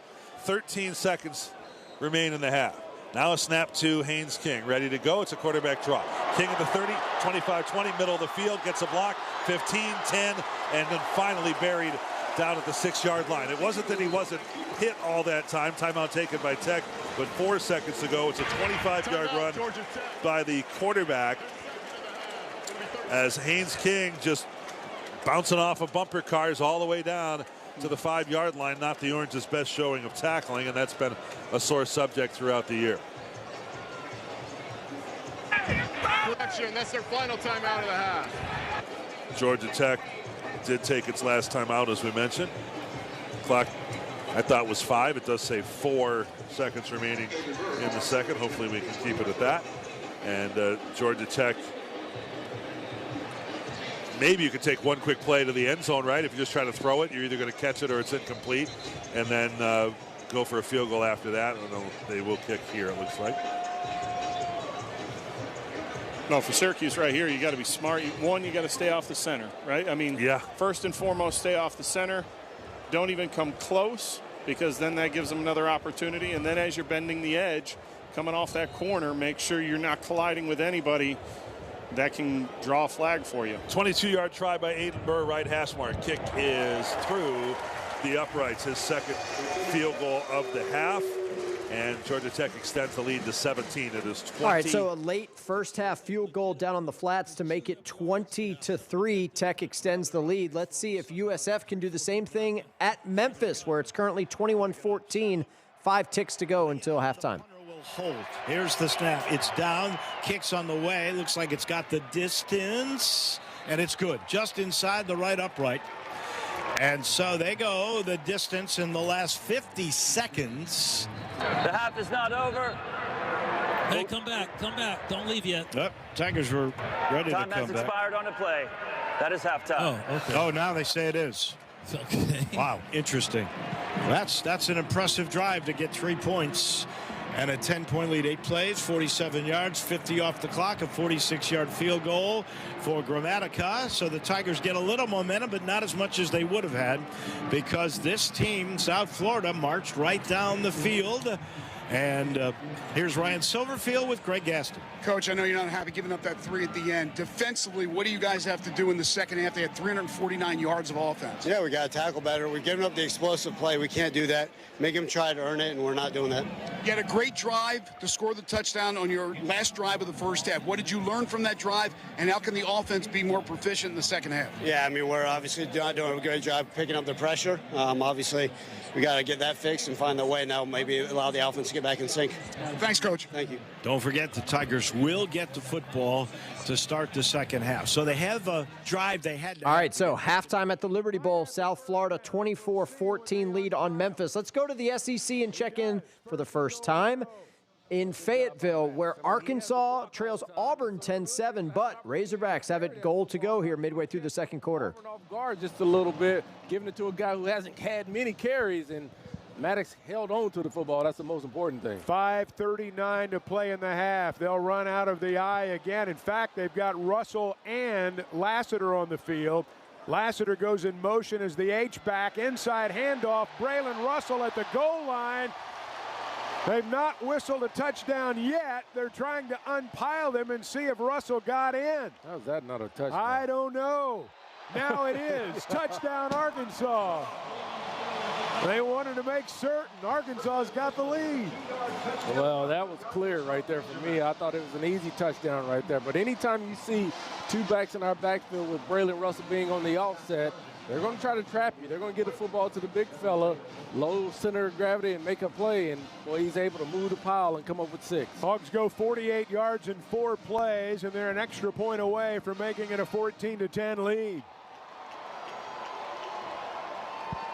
13 seconds remain in the half. Now a snap to Haynes King. Ready to go. It's a quarterback draw. King at the 30, 25-20, middle of the field. Gets a block. 15, 10, and then finally buried down at the 6-yard line. It wasn't that he wasn't hit all that time. Timeout taken by Tech. But 4 seconds ago, it's a 25-yard run by the quarterback as Haynes King just bouncing off of bumper cars all the way down to the 5-yard line. Not the Orange's best showing of tackling, and that's been a sore subject throughout the year. Correction, that's their final timeout of the half. Georgia Tech did take its last time out, as we mentioned. Clock, I thought, was 5. It does say 4 seconds remaining in the second. Hopefully we can keep it at that. And Georgia Tech, maybe you could take one quick play to the end zone, right? If you're just trying to throw it, you're either going to catch it or it's incomplete. And then go for a field goal after that. And they will kick here, it looks like. No, for Syracuse right here, you got to be smart. One, you got to stay off the center, right? I mean, yeah. First and foremost, stay off the center. Don't even come close, because then that gives them another opportunity. And then as you're bending the edge, coming off that corner, make sure you're not colliding with anybody that can draw a flag for you. 22-yard try by Aiden Burr, right hash mark. Kick is through the uprights. His second field goal of the half. And Georgia Tech extends the lead to 17. It is 20. All right, so a late first half field goal down on the flats to make it 20-3. Tech extends the lead. Let's see if USF can do the same thing at Memphis, where it's currently 21-14. 5 ticks to go until halftime. Hold. Here's the snap. It's down. Kicks on the way. Looks like it's got the distance. And it's good. Just inside the right upright. And so they go the distance in the last 50 seconds. The half is not over. Hey, come back. Don't leave yet. Yep. Tigers were ready to come back. Time has expired on the play. That is halftime. Oh, okay. Oh, now they say it is. Okay. Wow, interesting. That's an impressive drive to get 3 points. And a 10-point lead, 8 plays, 47 yards, 50 off the clock, a 46-yard field goal for Gramatica. So the Tigers get a little momentum, but not as much as they would have had, because this team, South Florida, marched right down the field. And here's Ryan Silverfield with Greg Gaston. Coach, I know you're not happy giving up that 3 at the end. Defensively, what do you guys have to do in the second half? They had 349 yards of offense. Yeah, we got to tackle better. We're giving up the explosive play. We can't do that. Make them try to earn it, and we're not doing that. You had a great drive to score the touchdown on your last drive of the first half. What did you learn from that drive, and how can the offense be more proficient in the second half? Yeah, I mean, we're obviously not doing a great job picking up the pressure. Obviously, we got to get that fixed and find a way now, maybe allow the offense to get back in sync. Thanks, Coach. Thank you. Don't forget, the Tigers will get the football to start the second half. So they have a drive they had to. All right, so halftime at the Liberty Bowl, South Florida 24-14 lead on Memphis. Let's go to the SEC and check in for the first time in Fayetteville, where Arkansas trails Auburn 10-7, but Razorbacks have it goal to go here midway through the second quarter. Off guard just a little bit, giving it to a guy who hasn't had many carries, and Maddox held on to the football. That's the most important thing. 5:39 to play in the half. They'll run out of the eye again. In fact, they've got Russell and Lassiter on the field. Lassiter goes in motion as the H-back. Inside handoff. Braylon Russell at the goal line. They've not whistled a touchdown yet. They're trying to unpile them and see if Russell got in. How's that not a touchdown? I don't know. Now it is. Touchdown, Arkansas. They wanted to make certain Arkansas's got the lead. Well, that was clear right there for me. I thought it was an easy touchdown right there. But anytime you see 2 backs in our backfield with Braylon Russell being on the offset, they're going to try to trap you. They're going to get the football to the big fella, low center of gravity, and make a play. And, boy, he's able to move the pile and come up with 6. Hogs go 48 yards in 4 plays, and they're an extra point away from making it a 14-10 lead.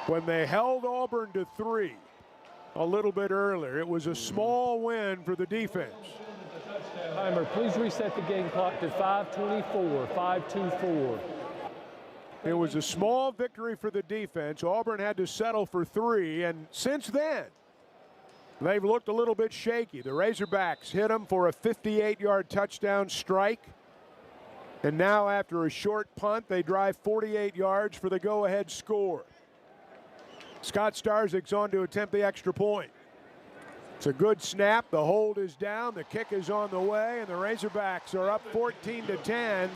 When they held Auburn to 3, a little bit earlier. It was a small win for the defense. Timer, please reset the game clock to 5:24, 5:24. It was a small victory for the defense. Auburn had to settle for 3, and since then, they've looked a little bit shaky. The Razorbacks hit them for a 58-yard touchdown strike. And now after a short punt, they drive 48 yards for the go-ahead score. Scott Starzik's on to attempt the extra point. It's a good snap. The hold is down. The kick is on the way, and the Razorbacks are up 14-10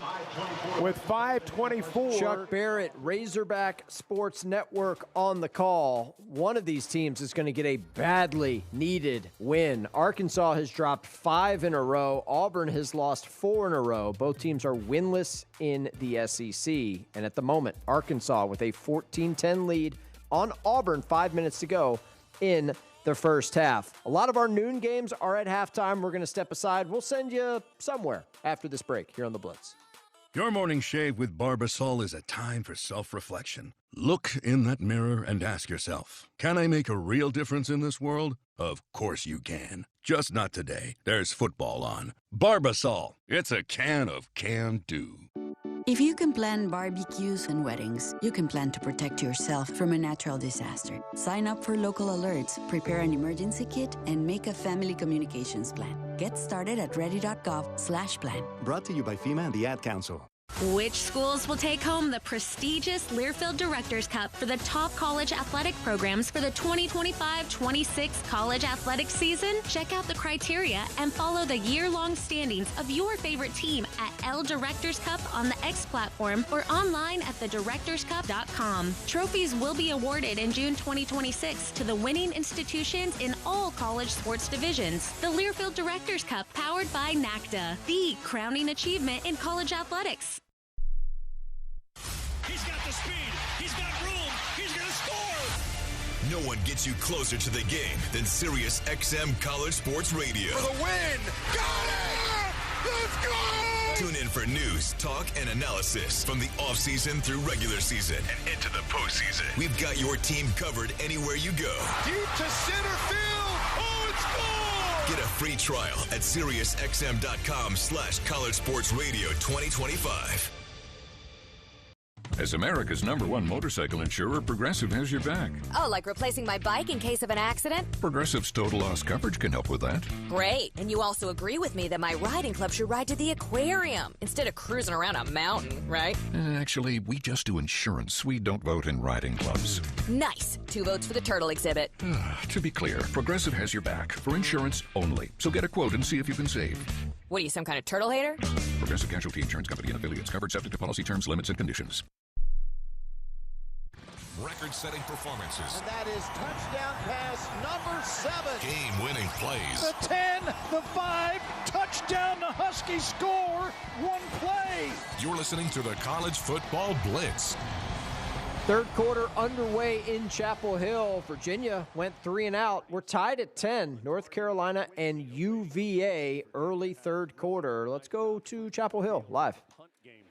with 5:24. Chuck Barrett, Razorback Sports Network on the call. One of these teams is going to get a badly needed win. Arkansas has dropped 5 in a row. Auburn has lost 4 in a row. Both teams are winless in the SEC. And at the moment, Arkansas with a 14-10 lead on Auburn, 5 minutes to go in the first half. A lot of our noon games are at halftime. We're going to step aside. We'll send you somewhere after this break here on The Blitz. Your morning shave with Barbasol is a time for self-reflection. Look in that mirror and ask yourself, can I make a real difference in this world? Of course you can. Just not today. There's football on. Barbasol. It's a can of can-do. If you can plan barbecues and weddings, you can plan to protect yourself from a natural disaster. Sign up for local alerts, prepare an emergency kit, and make a family communications plan. Get started at ready.gov/plan. Brought to you by FEMA and the Ad Council. Which schools will take home the prestigious Learfield Directors Cup for the top college athletic programs for the 2025-26 college athletic season? Check out the criteria and follow the year-long standings of your favorite team at L Directors Cup on the X platform or online at thedirectorscup.com. Trophies will be awarded in June 2026 to the winning institutions in all college sports divisions. The Learfield Directors Cup, powered by NACDA, the crowning achievement in college athletics. He's got the speed. He's got room. He's going to score. No one gets you closer to the game than Sirius XM College Sports Radio. For the win. Got it! Let's go! Tune in for news, talk, and analysis from the offseason through regular season and into the postseason. We've got your team covered anywhere you go. Deep to center field. Oh, it's gone! Get a free trial at SiriusXM.com/College Sports Radio 2025. As America's #1 motorcycle insurer, Progressive has your back. Oh, like replacing my bike in case of an accident? Progressive's total loss coverage can help with that. Great. And you also agree with me that my riding club should ride to the aquarium instead of cruising around a mountain, right? Actually, we just do insurance. We don't vote in riding clubs. Nice. 2 votes for the turtle exhibit. To be clear, Progressive has your back for insurance only. So get a quote and see if you can save. What are you, some kind of turtle hater? Progressive Casualty Insurance Company and affiliates. Covered subject to policy terms, limits, and conditions. Record-setting performances. And that is touchdown pass number 7. Game-winning plays. The 10, the 5, touchdown, the Huskies score, 1 play. You're listening to the College Football Blitz. Third quarter underway in Chapel Hill. Virginia went 3 and out. We're tied at 10. North Carolina and UVA early third quarter. Let's go to Chapel Hill live.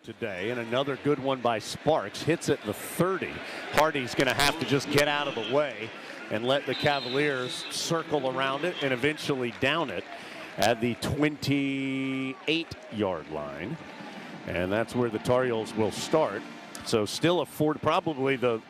Today, and another good one by Sparks. Hits it the 30. Hardy's going to have to just get out of the way and let the Cavaliers circle around it and eventually down it at the 28-yard line. And that's where the Tar Heels will start. So still probably the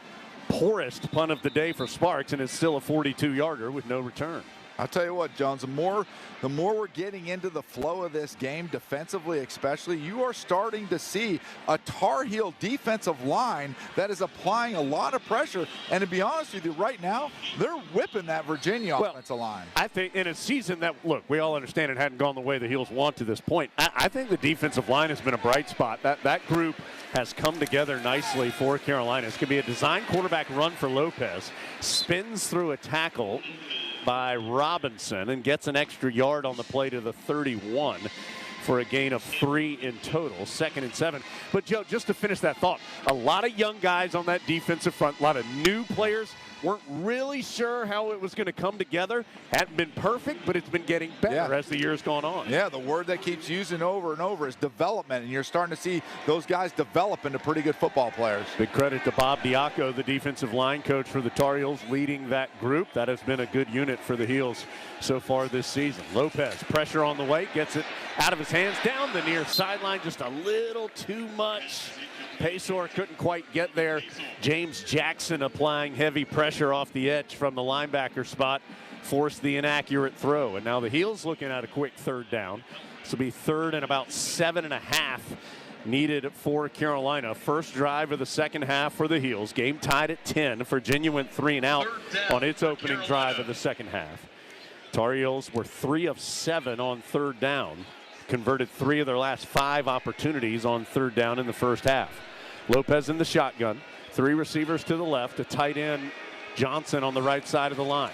poorest punt of the day for Sparks, and it's still a 42-yarder with no return. I'll tell you what, Jones, the more we're getting into the flow of this game, defensively especially, you are starting to see a Tar Heel defensive line that is applying a lot of pressure. And to be honest with you, right now, they're whipping that Virginia offensive line. I think in a season that, look, we all understand it hadn't gone the way the Heels want to this point. I think the defensive line has been a bright spot. That group has come together nicely for Carolina. It's going to be a design quarterback run for Lopez. Spins through a tackle by Robinson and gets an extra yard on the play to the 31 for a gain of 3 in total. 2nd and 7. But, Joe, just to finish that thought, a lot of young guys on that defensive front, a lot of new players. Weren't really sure how it was going to come together. Hadn't been perfect, but it's been getting better as the year's gone on. Yeah, the word that keeps using over and over is development, and you're starting to see those guys develop into pretty good football players. Big credit to Bob Diaco, the defensive line coach for the Tar Heels, leading that group. That has been a good unit for the Heels so far this season. Lopez, pressure on the way, gets it out of his hands, down the near sideline, just a little too much. Pacor couldn't quite get there. James Jackson applying heavy pressure off the edge from the linebacker spot, forced the inaccurate throw. And now the Heels looking at a quick third down. This will be third and about 7.5 needed for Carolina. First drive of the second half for the Heels. Game tied at 10. Virginia went 3 and out on its opening drive of the second half. Tar Heels were 3 of 7 on third down. Converted 3 of their last 5 opportunities on third down in the first half. Lopez in the shotgun. 3 receivers to the left. A tight end, Johnson, on the right side of the line.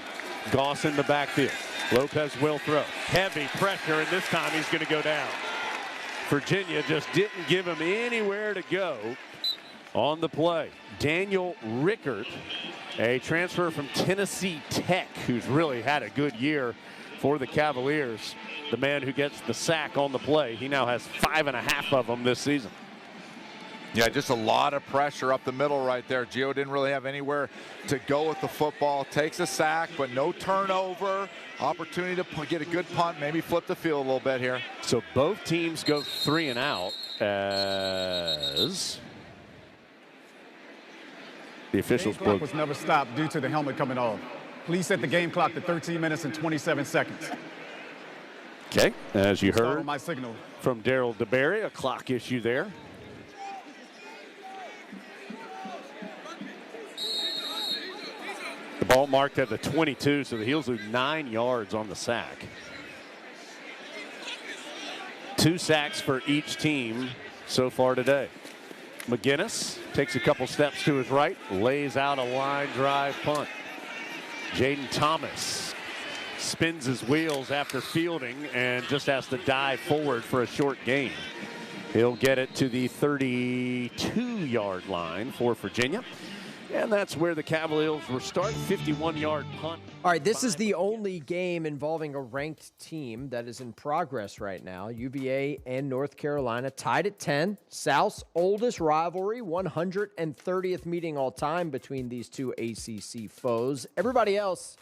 Goss in the backfield. Lopez will throw. Heavy pressure, and this time he's going to go down. Virginia just didn't give him anywhere to go on the play. Daniel Rickert, a transfer from Tennessee Tech, who's really had a good year for the Cavaliers. The man who gets the sack on the play. He now has 5.5 of them this season. Yeah, just a lot of pressure up the middle right there. Gio didn't really have anywhere to go with the football. Takes a sack, but no turnover. Opportunity to get a good punt, maybe flip the field a little bit here. So both teams go 3 and out as the officials. The game clock was never stopped due to the helmet coming off. Please set the game clock to 13 minutes and 27 seconds. Okay, as you heard my signal from Daryl DeBerry, a clock issue there. The ball marked at the 22, so the Heels lose 9 yards on the sack. 2 sacks for each team so far today. McGinnis takes a couple steps to his right, lays out a line drive punt. Jaden Thomas spins his wheels after fielding and just has to dive forward for a short gain. He'll get it to the 32-yard line for Virginia. And that's where the Cavaliers were starting. 51-yard punt. All right, this is the only game involving a ranked team that is in progress right now. UVA and North Carolina tied at 10. South's oldest rivalry, 130th meeting all time between these two ACC foes. Everybody else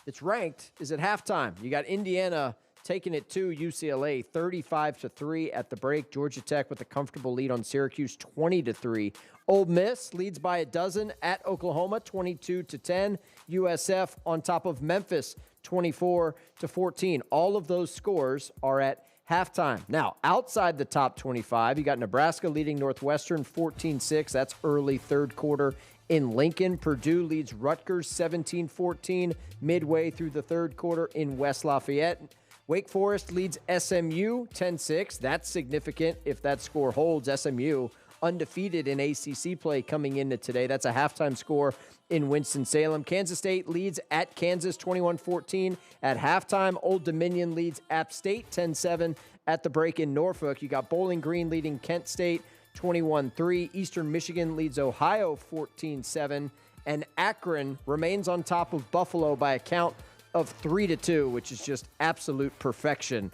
that's ranked is at halftime. You got Indiana taking it to UCLA 35-3 at the break. Georgia Tech with a comfortable lead on Syracuse 20-3. Ole Miss leads by a dozen at Oklahoma 22-10. USF on top of Memphis 24-14. All of those scores are at halftime. Now, outside the top 25, you got Nebraska leading Northwestern 14-6. That's early third quarter in Lincoln. Purdue leads Rutgers 17-14 midway through the third quarter in West Lafayette. Wake Forest leads SMU 10-6. That's significant if that score holds. SMU undefeated in ACC play coming into today. That's a halftime score in Winston-Salem. Kansas State leads at Kansas 21-14 at halftime. Old Dominion leads App State 10-7 at the break in Norfolk. You got Bowling Green leading Kent State 21-3. Eastern Michigan leads Ohio 14-7. And Akron remains on top of Buffalo by a count of 3-2, which is just absolute perfection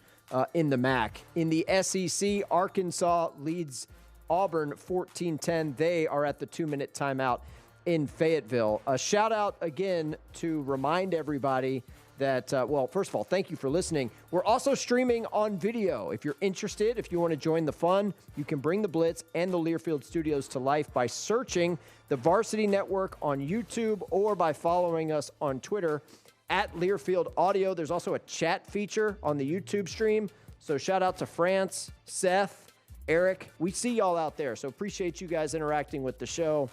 in the MAC. In the SEC, Arkansas leads Auburn 14-10. They are at the 2-minute timeout in Fayetteville. A shout out again to remind everybody that, well, first of all, thank you for listening. We're also streaming on video. If you're interested, if you want to join the fun, you can bring the Blitz and the Learfield Studios to life by searching the Varsity Network on YouTube or by following us on Twitter at Learfield Audio. There's also a chat feature on the YouTube stream. So shout out to France, Seth, Eric. We see y'all out there. So appreciate you guys interacting with the show.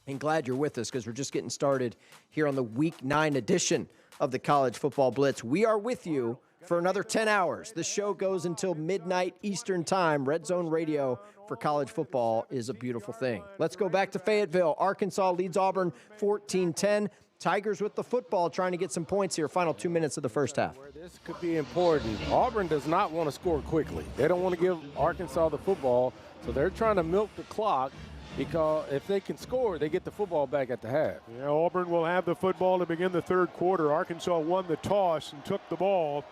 And glad you're with us because we're just getting started here on the Week 9 edition of the College Football Blitz. We are with you for another 10 hours. The show goes until midnight Eastern time. Red Zone Radio for college football is a beautiful thing. Let's go back to Fayetteville. Arkansas leads Auburn 14-10. Tigers with the football trying to get some points here. Final 2 minutes of the first half. This could be important. Auburn does not want to score quickly. They don't want to give Arkansas the football, so they're trying to milk the clock. because if they can score, they get the football back at the half. Yeah, Auburn will have the football to begin the third quarter. Arkansas won the toss and took the ball.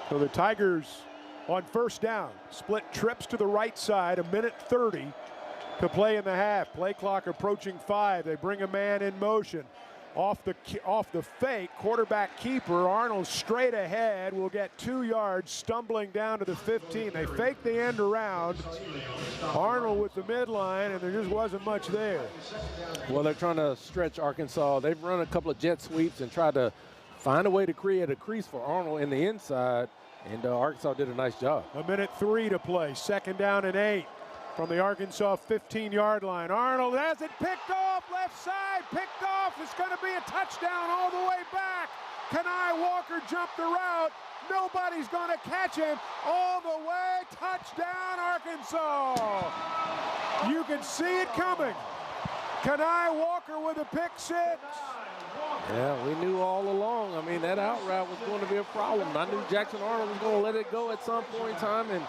So the Tigers on first down, split trips to the right side, 1:30 to play in the half. Play clock approaching 5. They bring a man in motion. Off the fake, quarterback keeper, Arnold straight ahead, will get 2 yards, stumbling down to the 15. They fake the end around. Arnold with the midline, and there just wasn't much there. Well, they're trying to stretch Arkansas. They've run a couple of jet sweeps and tried to find a way to create a crease for Arnold in the inside, and Arkansas did a nice job. 1:03 to play, 2nd down and 8. From the Arkansas 15-yard line. Arnold has it picked off, left side, picked off. It's going to be a touchdown all the way back. Kenai Walker jumped the route. Nobody's going to catch him all the way. Touchdown, Arkansas. You can see it coming. Kenai Walker with a pick 6. Yeah, we knew all along. I mean, that out route was going to be a problem. I knew Jackson Arnold was going to let it go at some point in time, and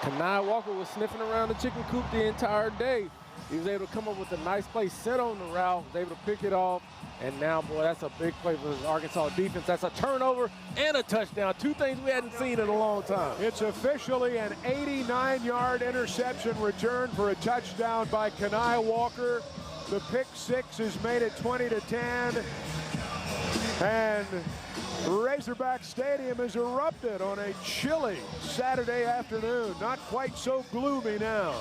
Kenai Walker was sniffing around the chicken coop the entire day. He was able to come up with a nice play, set on the route, was able to pick it off, and now, boy, that's a big play for the Arkansas defense. That's a turnover and a touchdown, 2 things we hadn't seen in a long time. It's officially an 89-yard interception return for a touchdown by Kenai Walker. The pick 6 has made it 20-10, and Razorback Stadium has erupted on a chilly Saturday afternoon. Not quite so gloomy now.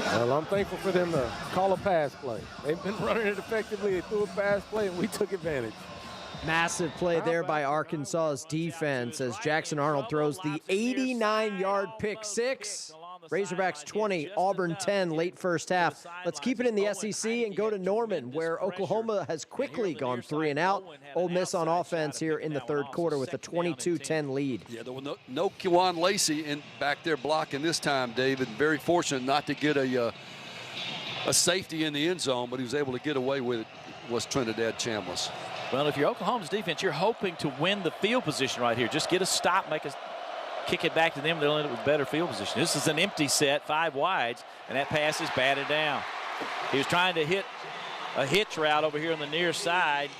Well, I'm thankful for them to call a pass play. They've been running it effectively. They threw a pass play, and we took advantage. Massive play there by Arkansas's defense as Jackson Arnold throws the 89-yard pick 6. Razorbacks 20, Auburn 10, late first half. Let's keep it in the SEC and go to Norman, where Oklahoma has quickly gone 3 and out. Ole Miss on offense here in the third quarter with a 22-10 lead. Yeah, there was no Kewan Lacey in back there blocking this time, David. Very fortunate not to get a safety in the end zone, but he was able to get away with it, was Trinidad Chambliss. Well, if you're Oklahoma's defense, you're hoping to win the field position right here. Just get a stop, kick it back to them. They'll end up with better field position. This is an empty set, 5 wides, and that pass is batted down. He was trying to hit a hitch route over here on the near side,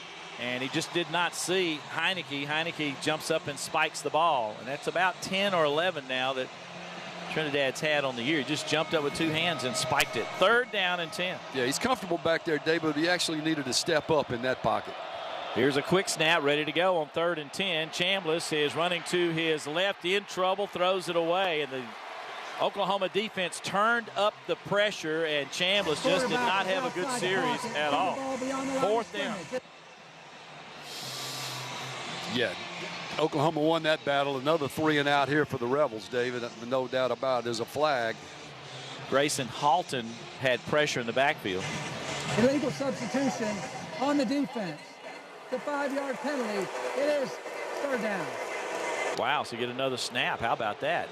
and he just did not see Heineke. Heineke jumps up and spikes the ball, and that's about 10 or 11 now that Trinidad's had on the year. He just jumped up with 2 hands and spiked it. 3rd down and 10. Yeah, he's comfortable back there, David. He actually needed to step up in that pocket. Here's a quick snap, ready to go on 3rd and 10. Chambliss is running to his left, in trouble, throws it away, and the Oklahoma defense turned up the pressure, and Chambliss just did not have a good series at all. 4th down. Yeah, Oklahoma won that battle. Another 3 and out here for the Rebels, David. No doubt about it. There's a flag. Grayson Halton had pressure in the backfield. Illegal substitution on the defense. The 5-yard penalty. It is 3rd down. Wow, so you get another snap. How about that?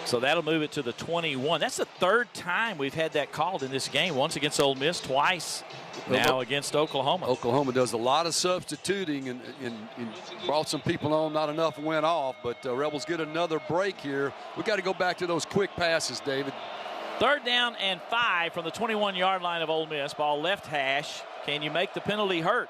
So that'll move it to the 21. That's the 3rd time we've had that called in this game. Once against Ole Miss, twice now against Oklahoma. Oklahoma does a lot of substituting and brought some people on. Not enough went off, but Rebels get another break here. We got to go back to those quick passes, David. 3rd down and 5 from the 21-yard line of Ole Miss. Ball left hash. Can you make the penalty hurt?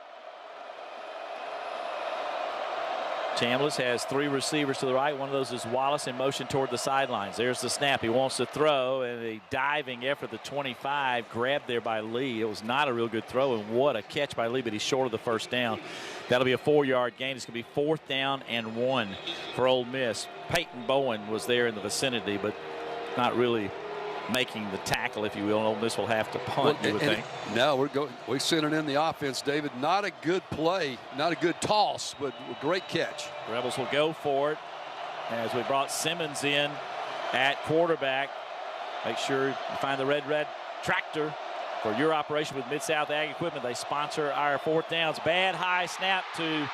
Chambliss has 3 receivers to the right. One of those is Wallace in motion toward the sidelines. There's the snap. He wants to throw, and a diving effort, the 25, grabbed there by Lee. It was not a real good throw, and what a catch by Lee, but he's short of the 1st down. That'll be a 4-yard gain. It's going to be 4th down and 1 for Ole Miss. Peyton Bowen was there in the vicinity, but not really making the tackle, if you will, and Ole Miss will have to punt, you would think. No, we're centering in the offense, David. Not a good play, not a good toss, but a great catch. Rebels will go for it as we brought Simmons in at quarterback. Make sure you find the red tractor for your operation with Mid-South Ag Equipment. They sponsor our 4th downs. Bad high snap to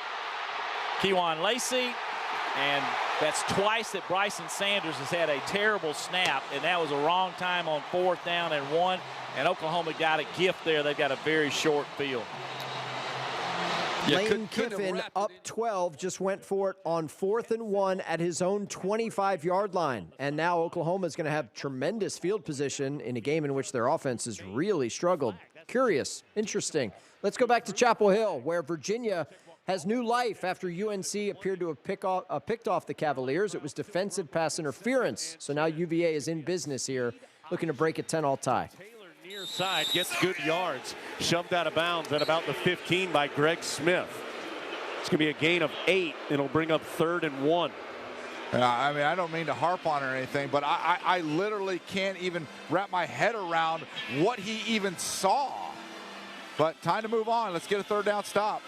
Kewan Lacey. And that's twice that Bryson Sanders has had a terrible snap, and that was a wrong time on 4th down and 1. And Oklahoma got a gift there. They've got a very short field. Lane Kiffin, up 12, just went for it on 4th and 1 at his own 25-yard line. And now Oklahoma is going to have tremendous field position in a game in which their offense has really struggled. Curious, interesting. Let's go back to Chapel Hill, where Virginia has new life after UNC appeared to have picked off the Cavaliers. It was defensive pass interference. So now UVA is in business here, looking to break a 10-all tie. Near side gets good yards, shoved out of bounds at about the 15 by Greg Smith. It's going to be a gain of 8. It'll bring up 3rd and 1. I mean, I don't mean to harp on it or anything, but I literally can't even wrap my head around what he even saw. But time to move on. Let's get a 3rd down stop.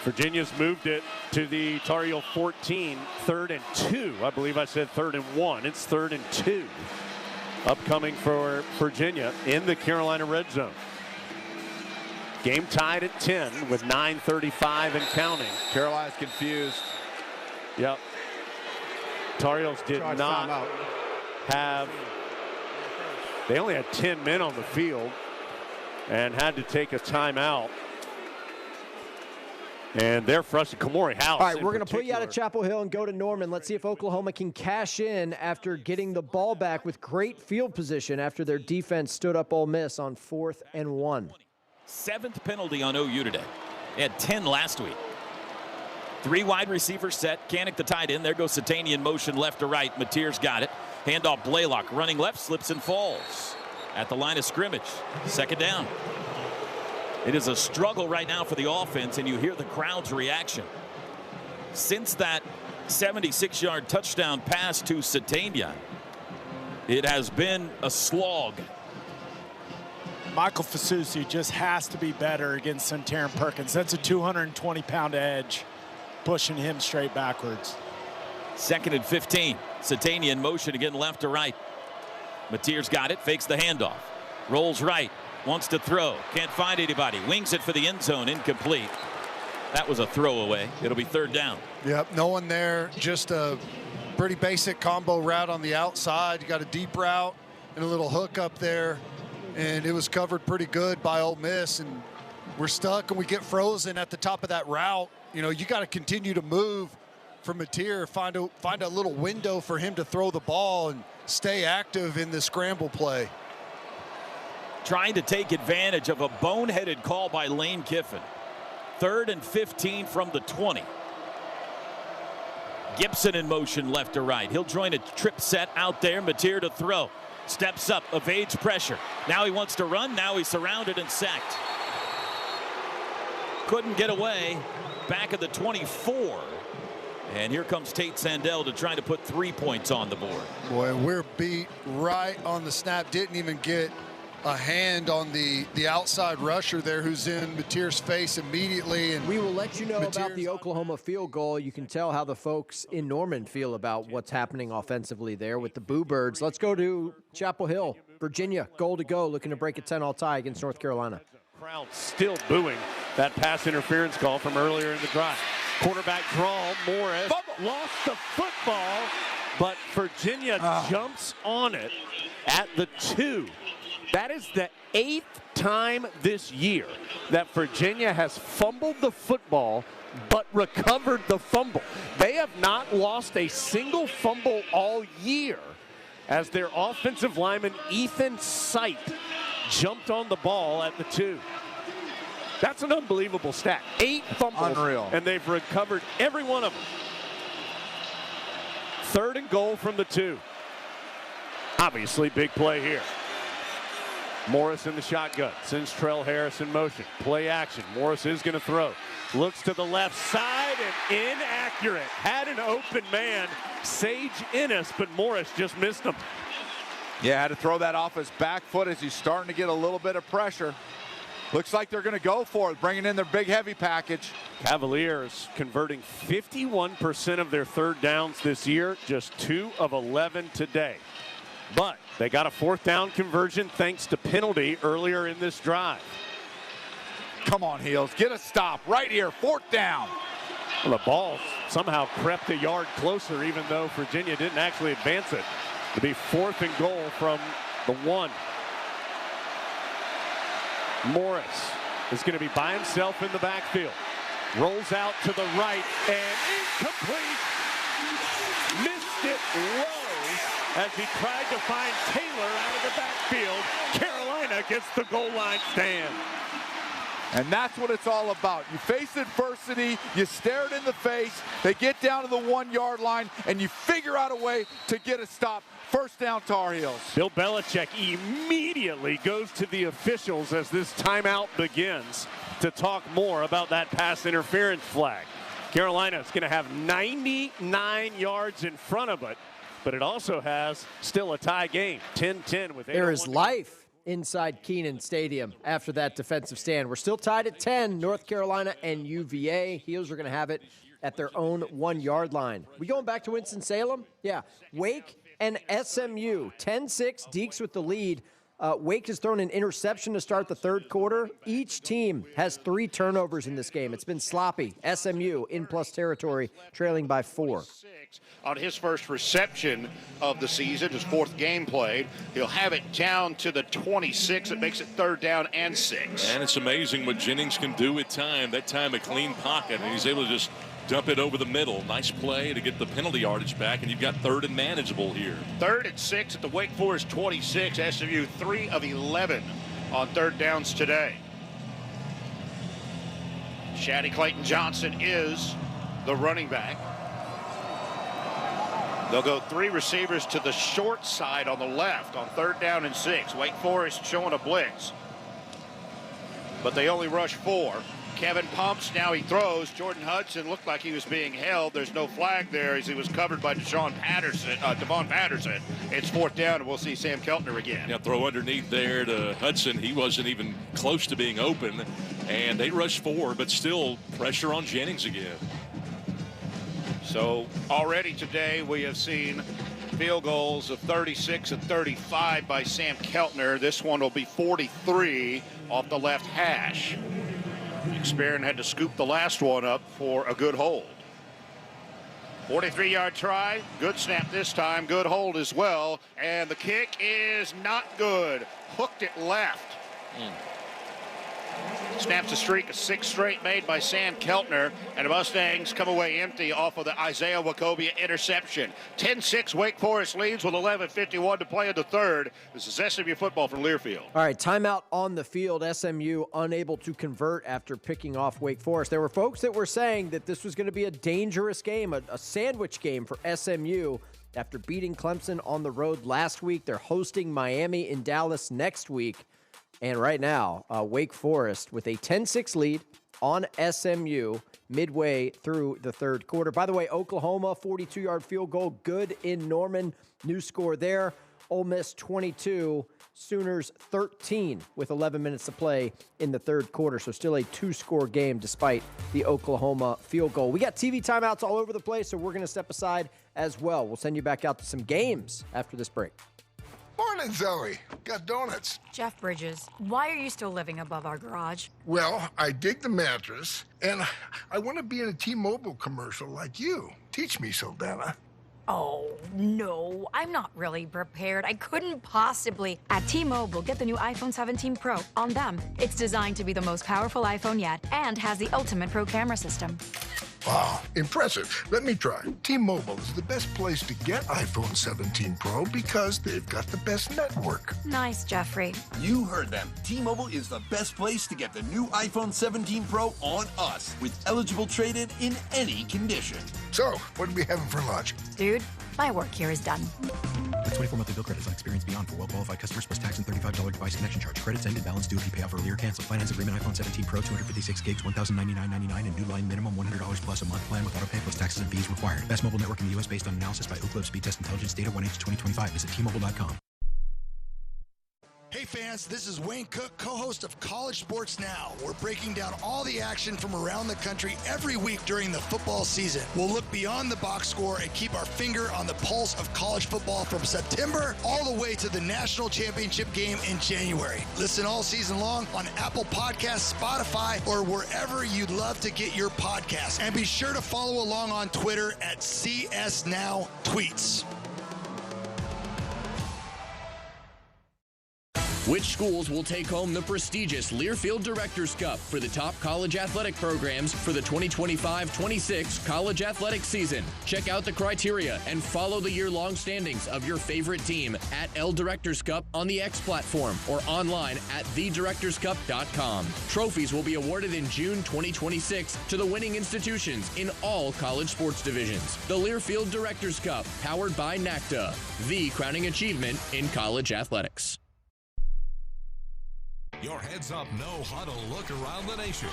Virginia's moved it to the Tar Heel 14, 3rd and 2. I believe I said 3rd and 1. It's 3rd and 2. Upcoming for Virginia in the Carolina red zone. Game tied at 10 with 9:35 and counting. Carolina's confused. Yep. Tar Heels did not have, they only had 10 men on the field and had to take a timeout. And they're frustrated. Kamori House. All right, we're going to put you out of Chapel Hill and go to Norman. Let's see if Oklahoma can cash in after getting the ball back with great field position after their defense stood up Ole Miss on 4th and 1. 7th penalty on OU today. They had 10 last week. 3 wide receivers set. Kanik the tight end. There goes Satania in motion left to right. Mateer's got it. Handoff Blaylock running left, slips and falls at the line of scrimmage. 2nd down. It is a struggle right now for the offense, and you hear the crowd's reaction. Since that 76-yard touchdown pass to Satania, it has been a slog. Michael Fasusi just has to be better against Centarian Perkins. That's a 220-pound edge, pushing him straight backwards. 2nd and 15. Satania in motion again left to right. Mateer's got it, fakes the handoff. Rolls right. Wants to throw, can't find anybody, wings it for the end zone, incomplete. That was a throwaway. It'll be 3rd down. Yep, no one there, just a pretty basic combo route on the outside. You got a deep route and a little hook up there, and it was covered pretty good by Ole Miss, and we're stuck and we get frozen at the top of that route. You know, you got to continue to move for Mateer, find a little window for him to throw the ball and stay active in the scramble play. Trying to take advantage of a boneheaded call by Lane Kiffin. 3rd and 15 from the 20. Gibson in motion left to right. He'll join a trip set out there. Mateer to throw. Steps up, evades pressure. Now he wants to run. Now he's surrounded and sacked. Couldn't get away. Back at the 24. And here comes Tate Sandell to try to put 3 points on the board. Boy, we're beat right on the snap. Didn't even get a hand on the outside rusher there who's in Mateer's face immediately. And we will let you know about the Oklahoma field goal. You can tell how the folks in Norman feel about what's happening offensively there with the Boo Birds. Let's go to Chapel Hill, Virginia, goal to go, looking to break a 10-all tie against North Carolina. Crowd still booing that pass interference call from earlier in the drive. Quarterback draw, Morris lost the football, but Virginia jumps on it at the 2. That is the 8th time this year that Virginia has fumbled the football but recovered the fumble. They have not lost a single fumble all year as their offensive lineman Ethan Sight jumped on the ball at the 2. That's an unbelievable stat. 8 fumbles, unreal, and they've recovered every one of them. 3rd and goal from the 2. Obviously, big play here. Morris in the shotgun, sends Trell Harris in motion. Play action. Morris is going to throw. Looks to the left side and inaccurate. Had an open man, Sage Ennis, but Morris just missed him. Yeah, had to throw that off his back foot as he's starting to get a little bit of pressure. Looks like they're going to go for it, bringing in their big heavy package. Cavaliers converting 51% of their 3rd downs this year, just 2 of 11 today. But they got a 4th down conversion thanks to penalty earlier in this drive. Come on, Heels, get a stop right here, 4th down. Well, the ball somehow crept a yard closer, even though Virginia didn't actually advance it. To be 4th and goal from the 1. Morris is going to be by himself in the backfield. Rolls out to the right and incomplete. Missed it low as he tried to find Taylor out of the backfield. Carolina gets the goal line stand. And that's what it's all about. You face adversity, you stare it in the face, they get down to the 1 yard line, and you figure out a way to get a stop. First down, Tar Heels. Bill Belichick immediately goes to the officials as this timeout begins to talk more about that pass interference flag. Carolina is going to have 99 yards in front of it, but it also has still a tie game, 10-10 with 8. There is life inside Kenan Stadium after that defensive stand. We're still tied at 10, North Carolina and UVA. Heels are going to have it at their own 1 yard line. We going back to Winston-Salem? Yeah. Wake and SMU, 10-6, Deeks with the lead. Wake has thrown an interception to start the third quarter. Each team has 3 turnovers in this game. It's been sloppy. SMU in plus territory, trailing by 4. On his first reception of the season, his 4th game played. He'll have it down to the 26. It makes it 3rd down and 6. And it's amazing what Jennings can do at time. That time a clean pocket, and he's able to just dump it over the middle. Nice play to get the penalty yardage back, and you've got 3rd and manageable here. 3rd and 6 at the Wake Forest 26. SMU 3 of 11 on 3rd downs today. Shaddy Clayton Johnson is the running back. They'll go 3 receivers to the short side on the left on 3rd down and 6. Wake Forest showing a blitz, but they only rush 4. Kevin pumps, now he throws. Jordan Hudson looked like he was being held. There's no flag there as he was covered by Devon Patterson. It's 4th down, and we'll see Sam Keltner again. Yeah, throw underneath there to Hudson. He wasn't even close to being open, and they rush 4, but still pressure on Jennings again. So already today we have seen field goals of 36 and 35 by Sam Keltner. This one will be 43 off the left hash. Spearn had to scoop the last one up for a good hold. 43-yard try, good snap this time, good hold as well, and the kick is not good. Hooked it left. Snaps a streak of 6 straight made by Sam Keltner, and the Mustangs come away empty off of the Isaiah Wachovia interception. 10-6 Wake Forest leads with 11:51 to play in the 3rd. This is SMU football from Learfield. All right, timeout on the field. SMU unable to convert after picking off Wake Forest. There were folks that were saying that this was going to be a dangerous game, a sandwich game for SMU after beating Clemson on the road last week. They're hosting Miami in Dallas next week. And right now, Wake Forest with a 10-6 lead on SMU midway through the 3rd quarter. By the way, Oklahoma, 42-yard field goal, good in Norman. New score there. Ole Miss 22, Sooners 13 with 11 minutes to play in the 3rd quarter. So still a 2-score game despite the Oklahoma field goal. We got TV timeouts all over the place, so we're going to step aside as well. We'll send you back out to some games after this break. Morning, Zoe. Got donuts. Jeff Bridges, why are you still living above our garage? Well, I dig the mattress, and I want to be in a T-Mobile commercial like you. Teach me, Saldana. Oh, no, I'm not really prepared. I couldn't possibly. At T-Mobile, get the new iPhone 17 Pro on them. It's designed to be the most powerful iPhone yet and has the ultimate pro camera system. Wow, impressive. Let me try. T-Mobile is the best place to get iPhone 17 Pro because they've got the best network. Nice, Jeffrey. You heard them. T-Mobile is the best place to get the new iPhone 17 Pro on us with eligible trade-in in any condition. So, what are we having for lunch? Dude, my work here is done. The 24 monthly bill credits on experience beyond for well-qualified customers plus tax and $35 device connection charge. Credits ended. Balance due if you pay off earlier. Cancel. Finance agreement iPhone 17 Pro 256 gigs, $1,099.99 and new line minimum $100 plus a month plan with auto pay plus taxes and fees required. Best mobile network in the U.S. based on analysis by Ookla Speed Test Intelligence data 1H 2025. Visit T-Mobile.com. Hey fans, this is Wayne Cook, co-host of College Sports Now. We're breaking down all the action from around the country every week during the football season. We'll look beyond the box score and keep our finger on the pulse of college football from September all the way to the national championship game in January. Listen all season long on Apple Podcasts, Spotify, or wherever you'd love to get your podcasts. And be sure to follow along on Twitter at CSNowTweets. Which schools will take home the prestigious Learfield Directors Cup for the top college athletic programs for the 2025-26 college athletic season? Check out the criteria and follow the year-long standings of your favorite team at L Directors Cup on the X platform or online at thedirectorscup.com. Trophies will be awarded in June 2026 to the winning institutions in all college sports divisions. The Learfield Directors Cup, powered by NACTA, the crowning achievement in college athletics. Your heads-up, no-huddle look around the nation.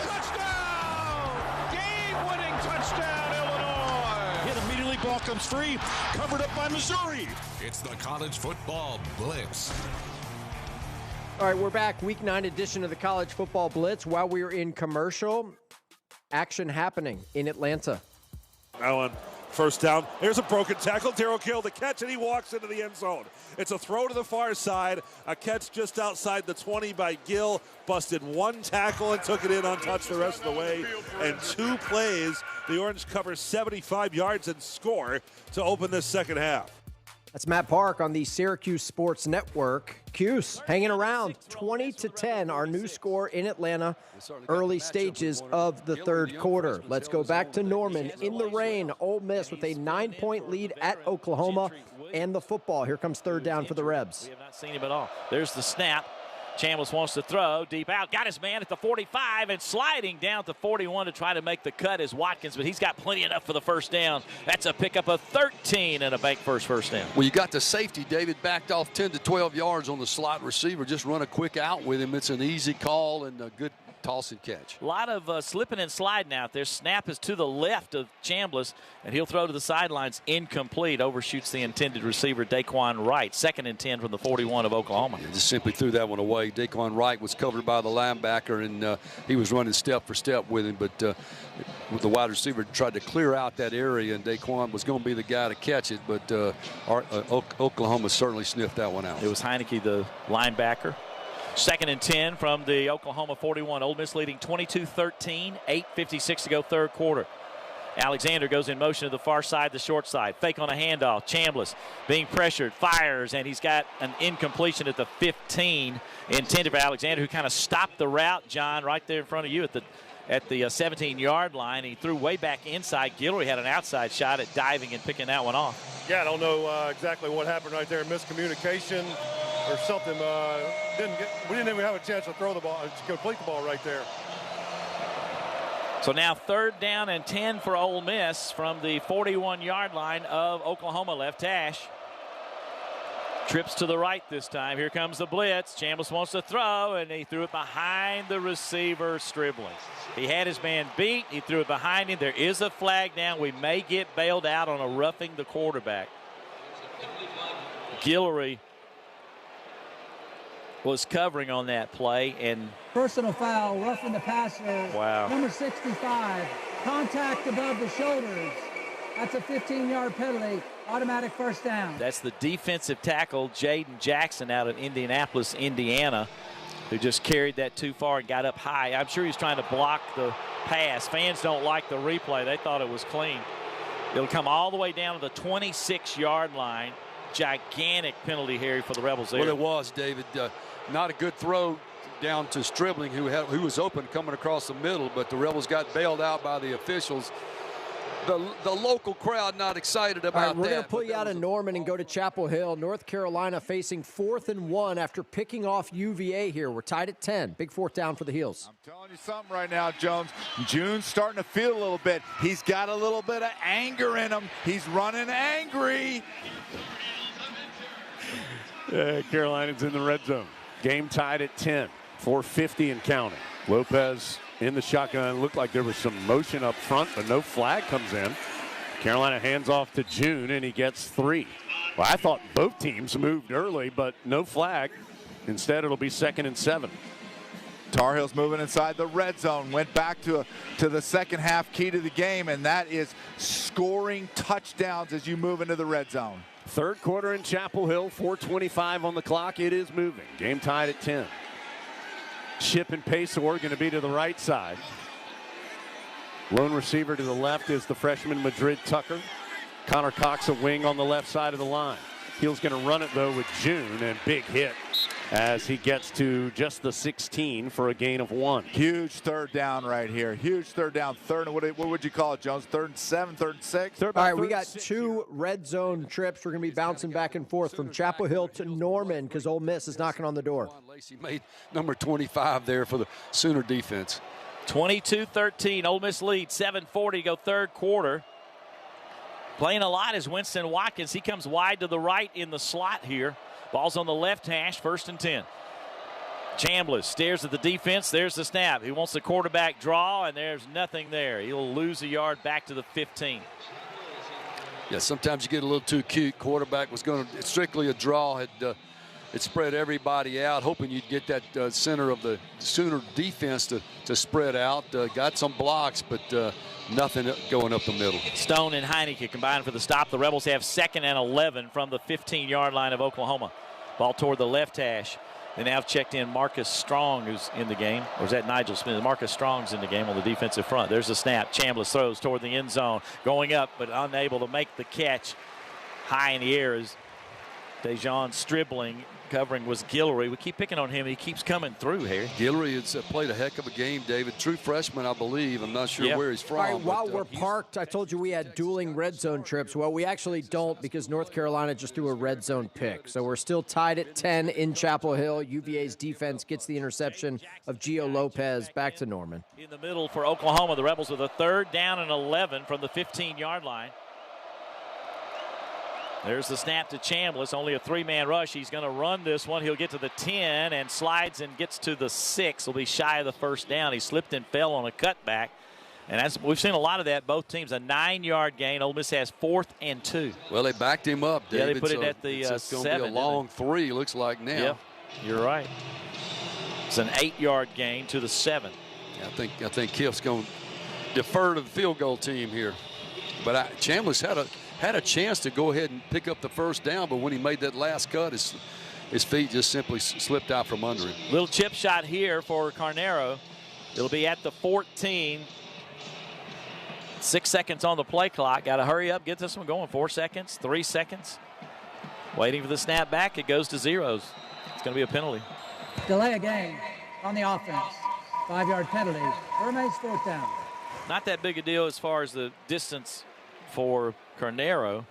Touchdown! Game-winning touchdown, Illinois! Hit immediately, ball comes free, covered up by Missouri. It's the College Football Blitz. All right, we're back. Week 9 edition of the College Football Blitz. While we were in commercial, action happening in Atlanta. Allen, first down. Here's a broken tackle. Darrell Gill the catch, and he walks into the end zone. It's a throw to the far side. A catch just outside the 20 by Gill. Busted one tackle and took it in untouched the rest of the way. And 2 plays. The Orange covers 75 yards and score to open this second half. That's Matt Park on the Syracuse Sports Network. Cuse hanging around 20-10, our new score in Atlanta, early stages of the third quarter. Let's go back to Norman. In the rain, Ole Miss with a 9-point lead at Oklahoma and the football. Here comes third down for the Rebs. We have not seen him at all. There's the snap. Chambliss wants to throw deep out. Got his man at the 45 and sliding down to 41 to try to make the cut is Watkins, but he's got plenty enough for the first down. That's a pickup of 13 and a bank first down. Well, you got the safety. David backed off 10 to 12 yards on the slot receiver. Just run a quick out with him. It's an easy call and a good toss and catch. A lot of slipping and sliding out there. Snap is to the left of Chambliss, and he'll throw to the sidelines. Incomplete. Overshoots the intended receiver, Daquan Wright. 2nd and 10 from the 41 of Oklahoma. Yeah, just simply threw that one away. Daquan Wright was covered by the linebacker, and he was running step for step with him, but with the wide receiver tried to clear out that area, and Daquan was going to be the guy to catch it, but Oklahoma certainly sniffed that one out. It was Heineke, the linebacker. 2nd and 10 from the Oklahoma 41. Ole Miss leading 22-13, 8:56 to go third quarter. Alexander goes in motion to the far side, the short side. Fake on a handoff. Chambliss being pressured, fires, and he's got an incompletion at the 15 intended for Alexander, who kind of stopped the route, John, right there in front of you at the 17-yard line. He threw way back inside. Guillory had an outside shot at diving and picking that one off. Yeah, I don't know exactly what happened right there. Miscommunication or something. We didn't even have a chance to throw the ball, to complete the ball right there. So now 3rd down and 10 for Ole Miss from the 41-yard line of Oklahoma left hash. Trips to the right this time. Here comes the blitz. Chambliss wants to throw, and he threw it behind the receiver, Stribling. He had his man beat. He threw it behind him. There is a flag down. We may get bailed out on a roughing the quarterback. Guillory was covering on that play, and personal foul, roughing the passer. Wow. Number 65, contact above the shoulders. That's a 15-yard penalty, automatic first down. That's the defensive tackle, Jaden Jackson, out of Indianapolis, Indiana, who just carried that too far and got up high. I'm sure he's trying to block the pass. Fans don't like the replay. They thought it was clean. It'll come all the way down to the 26-yard line. Gigantic penalty, Harry, for the Rebels there. Well, it was, David. Not a good throw down to Stribling, who was open coming across the middle, but the Rebels got bailed out by the officials. The local crowd not excited about that. All right, we're going to pull you out of Norman and go to Chapel Hill. North Carolina facing 4th and 1 after picking off UVA here. We're tied at 10. Big 4th down for the Heels. I'm telling you something right now, Jones. June's starting to feel a little bit. He's got a little bit of anger in him. He's running angry. Carolina's in the red zone. Game tied at 10. 4:50 and counting. Lopez in the shotgun. It looked like there was some motion up front, but no flag comes in. Carolina hands off to June, and he gets 3. Well, I thought both teams moved early, but no flag. Instead, it'll be 2nd and 7. Tar Heels moving inside the red zone. Went back to the second half key to the game, and that is scoring touchdowns as you move into the red zone. Third quarter in Chapel Hill, 4:25 on the clock. It is moving. Game tied at 10. Chip and Pacor going to be to the right side. Lone receiver to the left is the freshman Madrid Tucker. Connor Cox a wing on the left side of the line. Heel's going to run it, though, with June, and big hit as he gets to just the 16 for a gain of 1. Huge third down right here. Huge third down. Third, what would you call it, Jones? 3rd and 7, 3rd and 6? All right, we got 2 red zone trips. We're going to be bouncing back and forth from Chapel Hill to Norman because Ole Miss is knocking on the door. Lacey made number 25 there for the Sooner defense. 22-13, Ole Miss lead, 7:40 to go third quarter. Playing a lot is Winston Watkins. He comes wide to the right in the slot here. Ball's on the left hash, 1st and 10. Chambliss stares at the defense. There's the snap. He wants the quarterback draw, and there's nothing there. He'll lose a yard back to the 15. Yeah, sometimes you get a little too cute. Quarterback was going to strictly a draw. It spread everybody out, hoping you'd get that center of the Sooner defense to spread out. Got some blocks, but nothing going up the middle. Stone and Heineke combined for the stop. The Rebels have 2nd and 11 from the 15-yard line of Oklahoma. Ball toward the left hash. They now have checked in Marcus Strong, who's in the game. Or is that Nigel Smith? Marcus Strong's in the game on the defensive front. There's the snap. Chambliss throws toward the end zone. Going up, but unable to make the catch. High in the air is Dejon Stribling. Covering was Guillory. We keep picking on him. He keeps coming through here. Guillory has played a heck of a game, David. True freshman, I believe. I'm not sure where he's from. All right, while we're parked, I told you we had dueling red zone trips. Well, we actually don't because North Carolina just threw a red zone pick. So we're still tied at 10 in Chapel Hill. UVA's defense gets the interception of Gio Lopez back to Norman. In the middle for Oklahoma, the Rebels with a 3rd down and 11 from the 15-yard line. There's the snap to Chambliss, only a 3-man rush. He's going to run this one. He'll get to the 10 and slides and gets to the 6. He'll be shy of the 1st down. He slipped and fell on a cutback. And we've seen a lot of that, both teams. A 9-yard gain. Ole Miss has 4th and 2. Well, they backed him up, David. Yeah, they put it at the 7. It's going to be a long 3, looks like now. Yep, you're right. It's an 8-yard gain to the 7. I think Kiff's going to defer to the field goal team here. But Chambliss had a chance to go ahead and pick up the 1st down, but when he made that last cut, his feet just simply slipped out from under him. Little chip shot here for Carnero. It'll be at the 14. 6 seconds on the play clock. Got to hurry up, get this one going. 4 seconds, 3 seconds. Waiting for the snap back. It goes to zeros. It's going to be a penalty. Delay a game on the offense. 5-yard penalty. Remains 4th down. Not that big a deal as far as the distance for Carnero,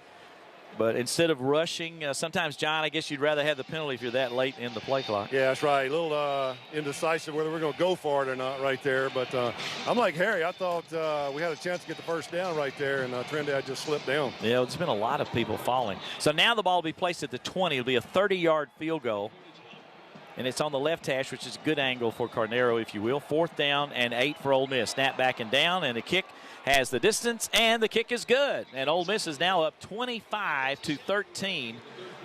but instead of rushing, sometimes, John, I guess you'd rather have the penalty if you're that late in the play clock. Yeah, that's right. A little indecisive whether we're going to go for it or not right there. But I'm like Harry. I thought we had a chance to get the 1st down right there, and Trinidad just slipped down. Yeah, there's been a lot of people falling. So now the ball will be placed at the 20. It'll be a 30-yard field goal. And it's on the left hash, which is a good angle for Carnero, if you will. 4th down and 8 for Ole Miss. Snap back and down, and the kick has the distance, and the kick is good. And Ole Miss is now up 25-13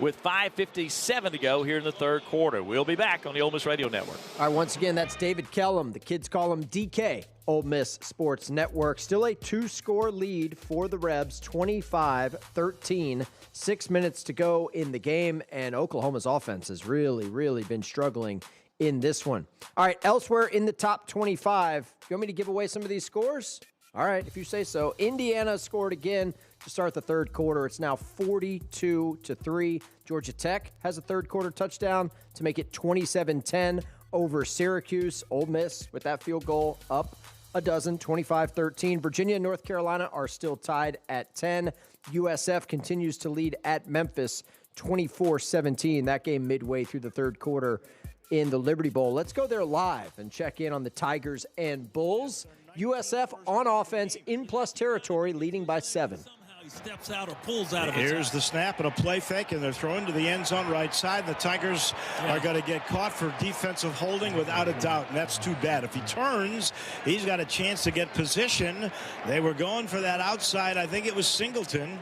with 5:57 to go here in the 3rd quarter. We'll be back on the Ole Miss Radio Network. All right, once again, that's David Kellum. The kids call him DK, Ole Miss Sports Network. Still a 2-score lead for the Rebs, 25-13. 6 minutes to go in the game, and Oklahoma's offense has really been struggling in this one. All right, elsewhere in the top 25, you want me to give away some of these scores? All right, if you say so. Indiana scored again to start the 3rd quarter. It's now 42-3. Georgia Tech has a 3rd quarter touchdown to make it 27-10 over Syracuse. Ole Miss with that field goal up a dozen, 25-13. Virginia and North Carolina are still tied at 10. USF continues to lead at Memphis 24-17. That game midway through the 3rd quarter in the Liberty Bowl. Let's go there live and check in on the Tigers and Bulls. USF on offense in plus territory, leading by 7. He steps out or pulls out of it. Here's the snap and a play fake, and they're throwing to the end zone right side. The Tigers are going to get caught for defensive holding without a doubt, and that's too bad. If he turns, he's got a chance to get position. They were going for that outside. I think it was Singleton.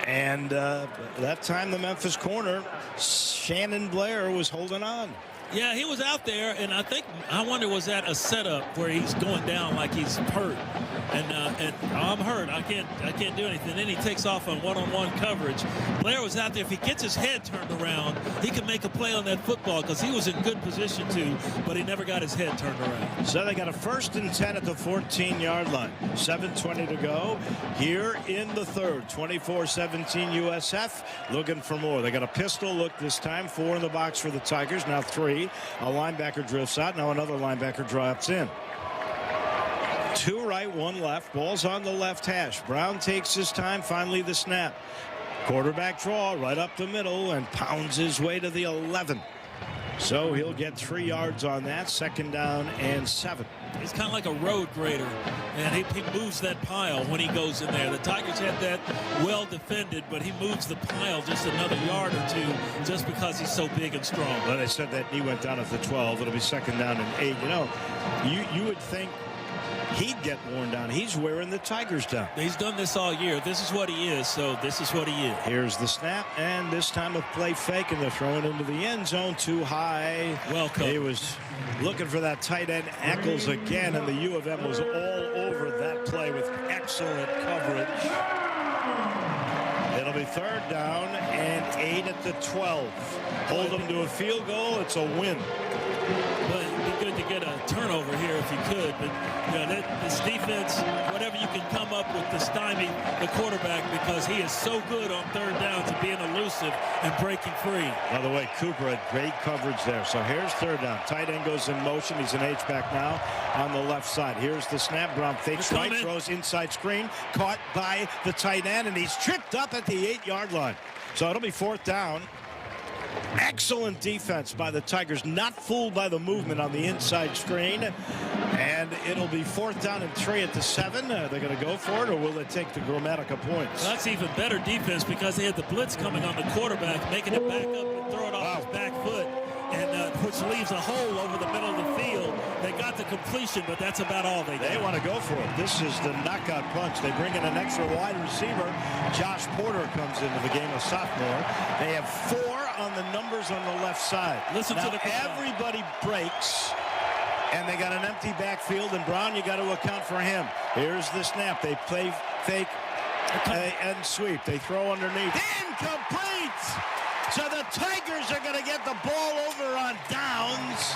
And that time the Memphis corner, Shannon Blair, was holding on. Yeah, he was out there, and I wonder, was that a setup where he's going down like he's hurt, and I'm hurt, I can't do anything. Then he takes off on one-on-one coverage. Blair was out there. If he gets his head turned around, he can make a play on that football because he was in good position too, but he never got his head turned around. So they got a 1st and 10 at the 14-yard line. 7:20 to go here in the third. 24-17 USF looking for more. They got a pistol look this time. 4 in the box for the Tigers. Now 3. A linebacker drifts out. Now another linebacker drops in. 2 right, 1 left. Ball's on the left hash. Brown takes his time. Finally the snap. Quarterback draw right up the middle and pounds his way to the 11. So he'll get 3 yards on that. 2nd down and 7. He's kind of like a road grader, and he moves that pile when he goes in there. The Tigers had that well defended, but he moves the pile just another yard or 2 just because he's so big and strong. Well, they said that knee went down at the 12. It'll be 2nd down and 8. You know, you would think he'd get worn down. He's wearing the Tigers down. He's done this all year. This is what he is, so this is what he is. Here's the snap, and this time a play fake, and they're throwing into the end zone too high. Welcome. He was looking for that tight end Eccles again, and the U of M was all over that play with excellent coverage. It'll be 3rd down and 8 at the 12. Hold them to a field goal. It's a win. But it'd be good to get a turnover here if you could. But this defense, whatever you can come up with to stymie the quarterback, because he is so good on 3rd down to being elusive and breaking free. By the way, Cooper had great coverage there. So here's 3rd down. Tight end goes in motion. He's an H-back now on the left side. Here's the snap. Brown fakes right, throws inside screen. Caught by the tight end, and he's tripped up at the 8-yard line. So it'll be 4th down. Excellent defense by the Tigers, not fooled by the movement on the inside screen. And it'll be 4th down and 3 at the 7. They're going to go for it, or will they take the Grammatica points? Well, that's even better defense because they had the blitz coming on the quarterback, making it back up and throw it off his back foot, and which leaves a hole over the middle of the field. They got the completion, but that's about all they got. They want to go for it. This is the knockout punch. They bring in an extra wide receiver. Josh Porter comes into the game, a sophomore. They have 4 on the numbers on the left side. Listen now, to the everybody breaks, and they got an empty backfield, and Brown, you got to account for him. Here's the snap. They play fake and sweep. They throw underneath. Incomplete! So the Tigers are going to get the ball over on downs.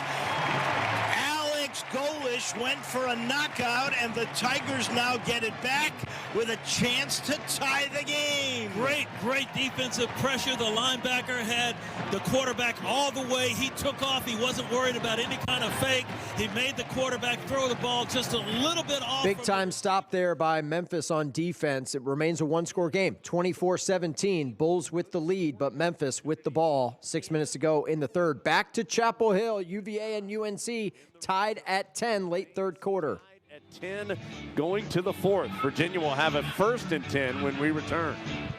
Alex Golish went for a knockout, and the Tigers now get it back with a chance to tie the game. Great defensive pressure. The linebacker had the quarterback all the way. He took off. He wasn't worried about any kind of fake. He made the quarterback throw the ball just a little bit off. Big time stop there by Memphis on defense. It remains a 1-score game. 24-17. Bulls with the lead, but Memphis with the ball. 6 minutes to go in the third. Back to Chapel Hill. UVA and UNC tied at 10 late third quarter. At 10 going to the 4th. Virginia will have a 1st and 10 when we return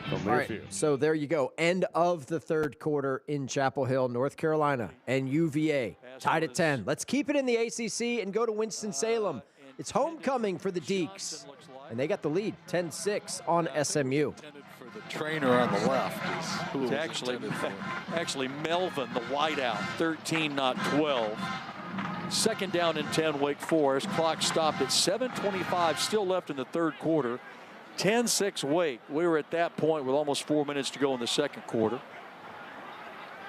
from All Learfield. right, so there you go. End of the third quarter in Chapel Hill, North Carolina, and UVA tied at 10. Let's keep it in the ACC and go to Winston-Salem. It's homecoming for the Deacs, and they got the lead, 10-6 on SMU. For the trainer on the left is who it's actually Melvin, the wideout, 13, not 12. 2nd down and 10, Wake Forest. Clock stopped at 7:25, still left in the third quarter. 10-6 Wake. We were at that point with almost 4 minutes to go in the second quarter.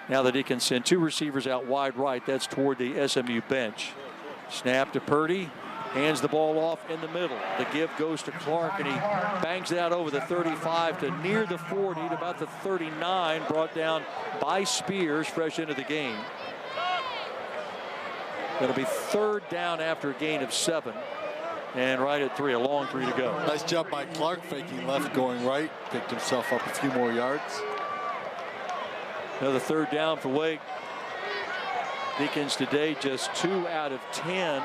Now the Deacons send 2 receivers out wide right. That's toward the SMU bench. Snap to Purdy. Hands the ball off in the middle. The give goes to Clark, and he bangs it out over the 35 to near the 40, to about the 39, brought down by Spears, fresh into the game. It'll be 3rd down after a gain of 7. And right at 3, a long 3 to go. Nice job by Clark, faking left, going right. Picked himself up a few more yards. Another 3rd down for Wake. Deacons today just 2 out of 10.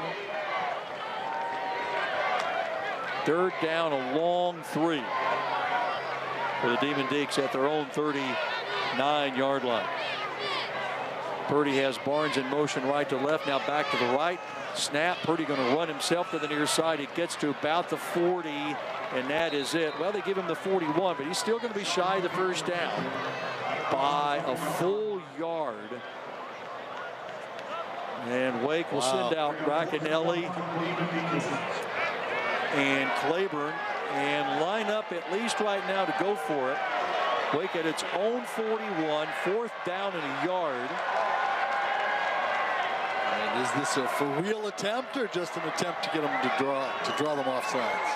3rd down, a long 3 for the Demon Deacs at their own 39-yard line. Purdy has Barnes in motion right to left, now back to the right. Snap, Purdy going to run himself to the near side. He gets to about the 40, and that is it. Well, they give him the 41, but he's still going to be shy of the 1st down by a full yard. And Wake will send out Racanelli and Claiborne and line up at least right now to go for it. Wake at its own 41, 4th down and a yard. And is this a for real attempt or just an attempt to get them to draw them off sides?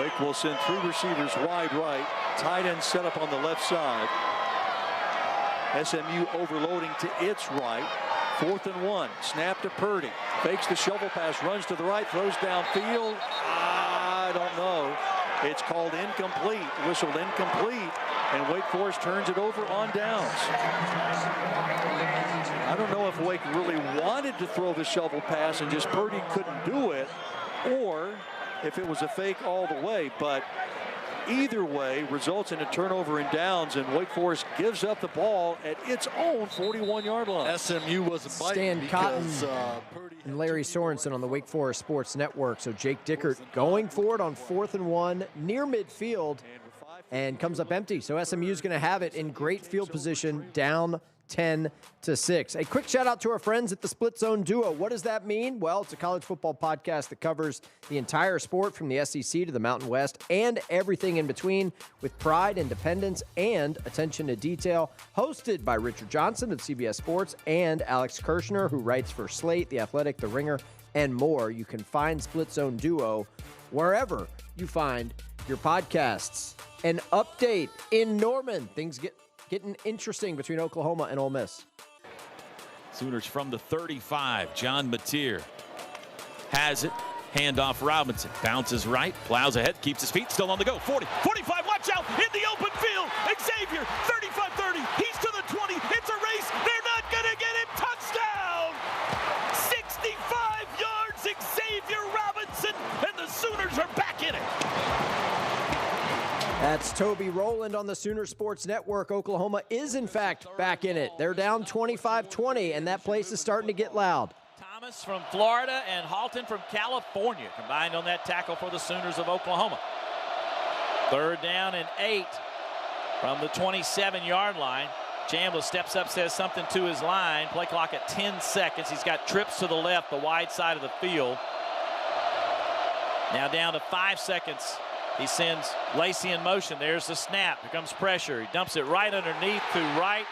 Wake will send 3 receivers wide right. Tight end set up on the left side. SMU overloading to its right. 4th and 1. Snap to Purdy. Fakes the shovel pass. Runs to the right. Throws downfield. I don't know. It's called incomplete. Whistled incomplete. And Wake Forest turns it over on downs. I don't know if Wake really wanted to throw the shovel pass and just Purdy couldn't do it, or if it was a fake all the way. But either way results in a turnover and downs, and Wake Forest gives up the ball at its own 41-yard line. SMU wasn't biting Stan Cotton Purdy and Larry Sorensen on the Wake Forest Sports Network. So Jake Dickert going for it on 4th and 1 near midfield and comes up empty. So SMU's going to have it in great field position, down 10-6. A quick shout out to our friends at the Split Zone Duo. What does that mean? Well, it's a college football podcast that covers the entire sport from the SEC to the Mountain West and everything in between, with pride, independence, and attention to detail. Hosted by Richard Johnson of CBS Sports and Alex Kirshner, who writes for Slate, The Athletic, The Ringer, and more. You can find Split Zone Duo wherever you find your podcasts. An update in Norman. Things getting interesting between Oklahoma and Ole Miss. Sooners from the 35. John Mateer has it. Handoff Robinson. Bounces right. Plows ahead. Keeps his feet. Still on the go. 40. 45. Watch out. In the open field. Xavier. 35-30. He's to the 20. It's a race. They're not going to get him. Touchdown. 65 yards. Xavier Robinson. And the Sooners are back in it. That's Toby Rowland on the Sooner Sports Network. Oklahoma is, in fact, back in it. They're down 25-20, and that place is starting to get loud. Thomas from Florida and Halton from California combined on that tackle for the Sooners of Oklahoma. 3rd down and 8 from the 27-yard line. Chambliss steps up, says something to his line. Play clock at 10 seconds. He's got trips to the left, the wide side of the field. Now down to 5 seconds. He sends Lacey in motion. There's the snap. Here comes pressure. He dumps it right underneath to right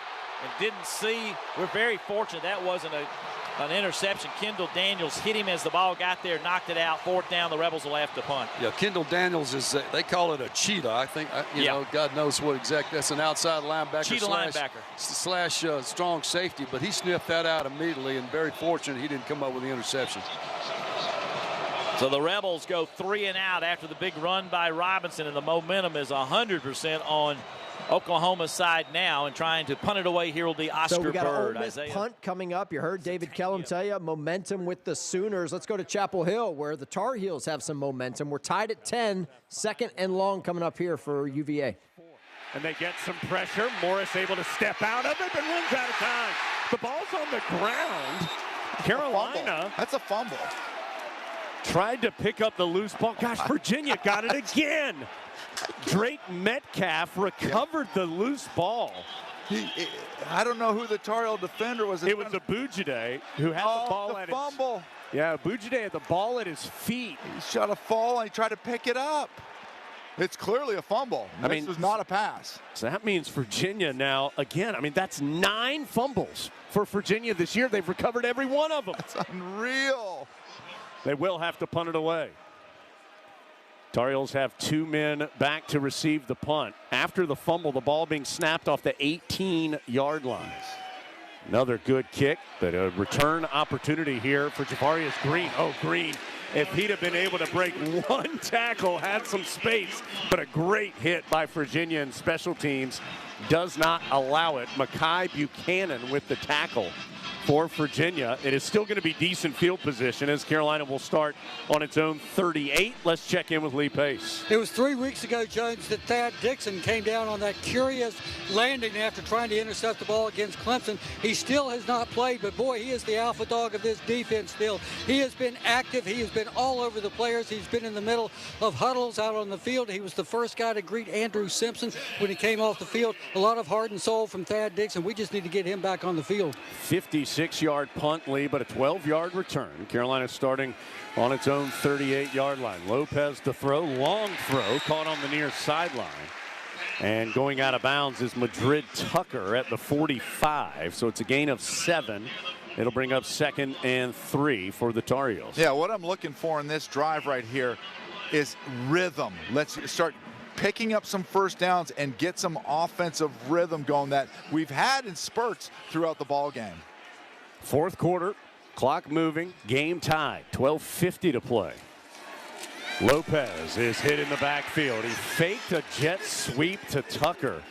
and didn't see. We're very fortunate that wasn't an interception. Kendall Daniels hit him as the ball got there, knocked it out. 4th down. The Rebels will have to punt. Yeah, Kendall Daniels is, they call it a cheetah. I think, you know, God knows what exactly. That's an outside linebacker. Cheetah linebacker. Slash strong safety, but he sniffed that out immediately, and very fortunate he didn't come up with the interception. So the Rebels go 3 and out after the big run by Robinson, and the momentum is 100% on Oklahoma's side now, and trying to punt it away here will be Oscar So we got Bird. an Ole Miss punt coming up. You heard David Kellum tell you, momentum with the Sooners. Let's go to Chapel Hill, where the Tar Heels have some momentum. We're tied at 10, 2nd and long coming up here for UVA. And they get some pressure. Morris able to step out of it, but runs out of time. The ball's on the ground. Carolina. That's a fumble. Tried to pick up the loose ball. Gosh, Virginia got it again. Drake Metcalf recovered the loose ball. I don't know who the Tar Heel defender was. It was Abujide who had the ball at fumble. His, yeah, Abujide had the ball at his feet. He shot a fall and he tried to pick it up. It's clearly a fumble. This was not a pass. So that means Virginia now, again, that's 9 fumbles for Virginia this year. They've recovered every one of them. That's unreal. They will have to punt it away. Tar Heels have 2 men back to receive the punt. After the fumble, the ball being snapped off the 18-yard line. Another good kick, but a return opportunity here for Javarius Green. Oh, Green, if he'd have been able to break 1 tackle, had some space, but a great hit by Virginia, and special teams does not allow it. Mekhi Buchanan with the tackle for Virginia. It is still going to be decent field position as Carolina will start on its own 38. Let's check in with Lee Pace. It was 3 weeks ago, Jones, that Thad Dixon came down on that curious landing after trying to intercept the ball against Clemson. He still has not played, but boy, he is the alpha dog of this defense still. He has been active. He has been all over the players. He's been in the middle of huddles out on the field. He was the first guy to greet Andrew Simpson when he came off the field. A lot of heart and soul from Thad Dixon. We just need to get him back on the field. 56 36-yard punt lead, but a 12-yard return. Carolina starting on its own 38-yard line. Lopez to throw, long throw, caught on the near sideline. And going out of bounds is Madrid Tucker at the 45. So it's a gain of 7. It'll bring up 2nd and 3 for the Tar Heels. Yeah, what I'm looking for in this drive right here is rhythm. Let's start picking up some first downs and get some offensive rhythm going that we've had in spurts throughout the ball game. Fourth quarter, clock moving, game tied, 12:50 to play. Lopez is hit in the backfield. He faked a jet sweep to Tucker,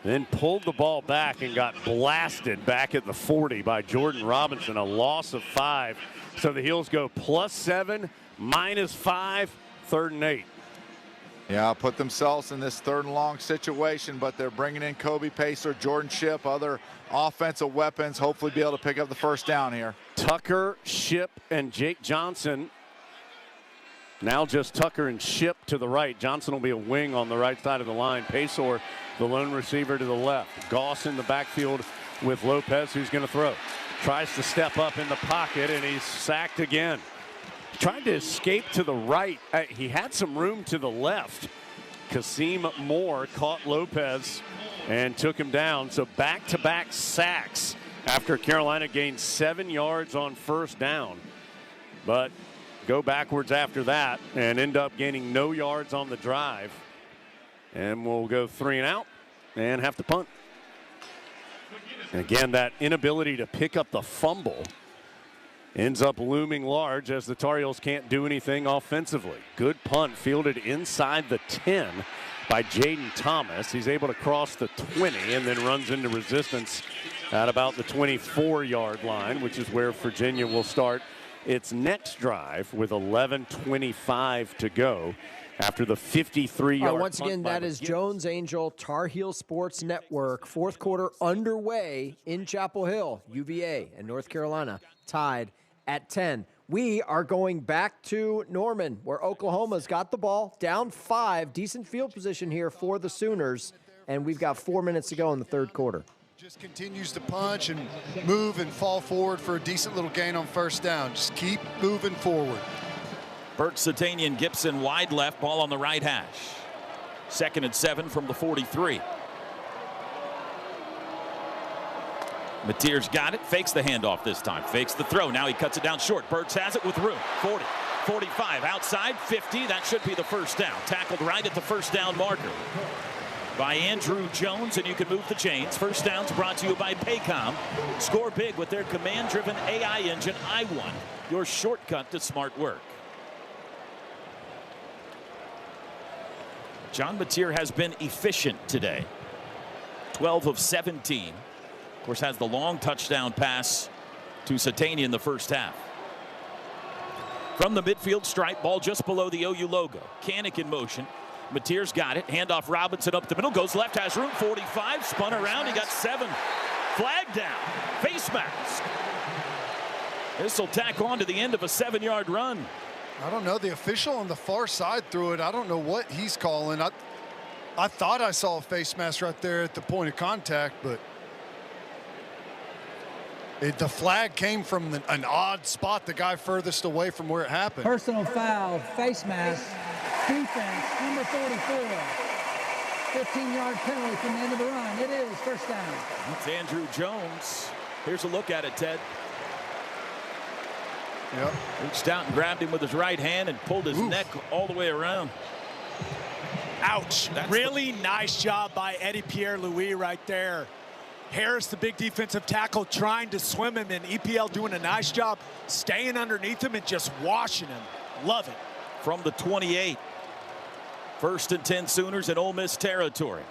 then pulled the ball back and got blasted back at the 40 by Jordan Robinson, a loss of 5. So the Heels go +7, -5, 3rd and 8. Yeah, put themselves in this 3rd and long situation, but they're bringing in Kobe Pacer, Jordan Shipp, other offensive weapons, hopefully be able to pick up the first down here. Tucker, Shipp, and Jake Johnson. Now just Tucker and Shipp to the right. Johnson will be a wing on the right side of the line. Pacer, the lone receiver, to the left. Goss in the backfield with Lopez, who's going to throw. Tries to step up in the pocket, and he's sacked again. Tried to escape to the right. He had some room to the left. Kasim Moore caught Lopez and took him down. So back-to-back sacks after Carolina gained 7 yards on first down. But go backwards after that and end up gaining no yards on the drive. And we'll go 3 and out and have to punt. And again, that inability to pick up the fumble ends up looming large as the Tar Heels can't do anything offensively. Good punt fielded inside the 10 by Jaden Thomas. He's able to cross the 20 and then runs into resistance at about the 24-yard line, which is where Virginia will start its next drive with 11:25 to go after the 53-yard once again, that is Jones Angell Tar Heel Sports Network. Fourth quarter underway in Chapel Hill. UVA and North Carolina tied at 10. We are going back to Norman, where Oklahoma's got the ball, down 5. Decent field position here for the Sooners, and we've got 4 minutes to go in the third quarter. Just continues to punch and move and fall forward for a decent little gain on first down. Just keep moving forward. Bert Satanian Gibson wide left, ball on the right hash. 2nd and 7 from the 43. Mateer's got it, fakes the handoff this time, fakes the throw. Now he cuts it down short. Burks has it with room. 40, 45, outside, 50. That should be the first down. Tackled right at the first down marker by Andrew Jones, and you can move the chains. First downs brought to you by Paycom. Score big with their command-driven AI engine, I1, your shortcut to smart work. John Mateer has been efficient today. 12 of 17. Of course, has the long touchdown pass to Satanian in the first half. From the midfield stripe, ball just below the OU logo. Kanik in motion. Mateer's got it. Handoff Robinson up the middle. Goes left, has room. 45. Spun around. He got 7. Flag down. Face mask. This will tack on to the end of a 7-yard run. I don't know. The official on the far side threw it. I don't know what he's calling. I thought I saw a face mask right there at the point of contact, but the flag came from an odd spot, the guy furthest away from where it happened. Personal foul, face mask, defense, number 44. 15-yard penalty from the end of the run. It is first down. It's Andrew Jones. Here's a look at it, Ted. Yep. Reached out and grabbed him with his right hand and pulled his neck all the way around. Ouch. Really nice job by Eddie Pierre-Louis right there. Harris, the big defensive tackle, trying to swim him, and EPL doing a nice job staying underneath him and just washing him. Love it. From the 28. 1st and 10 Sooners in Ole Miss territory.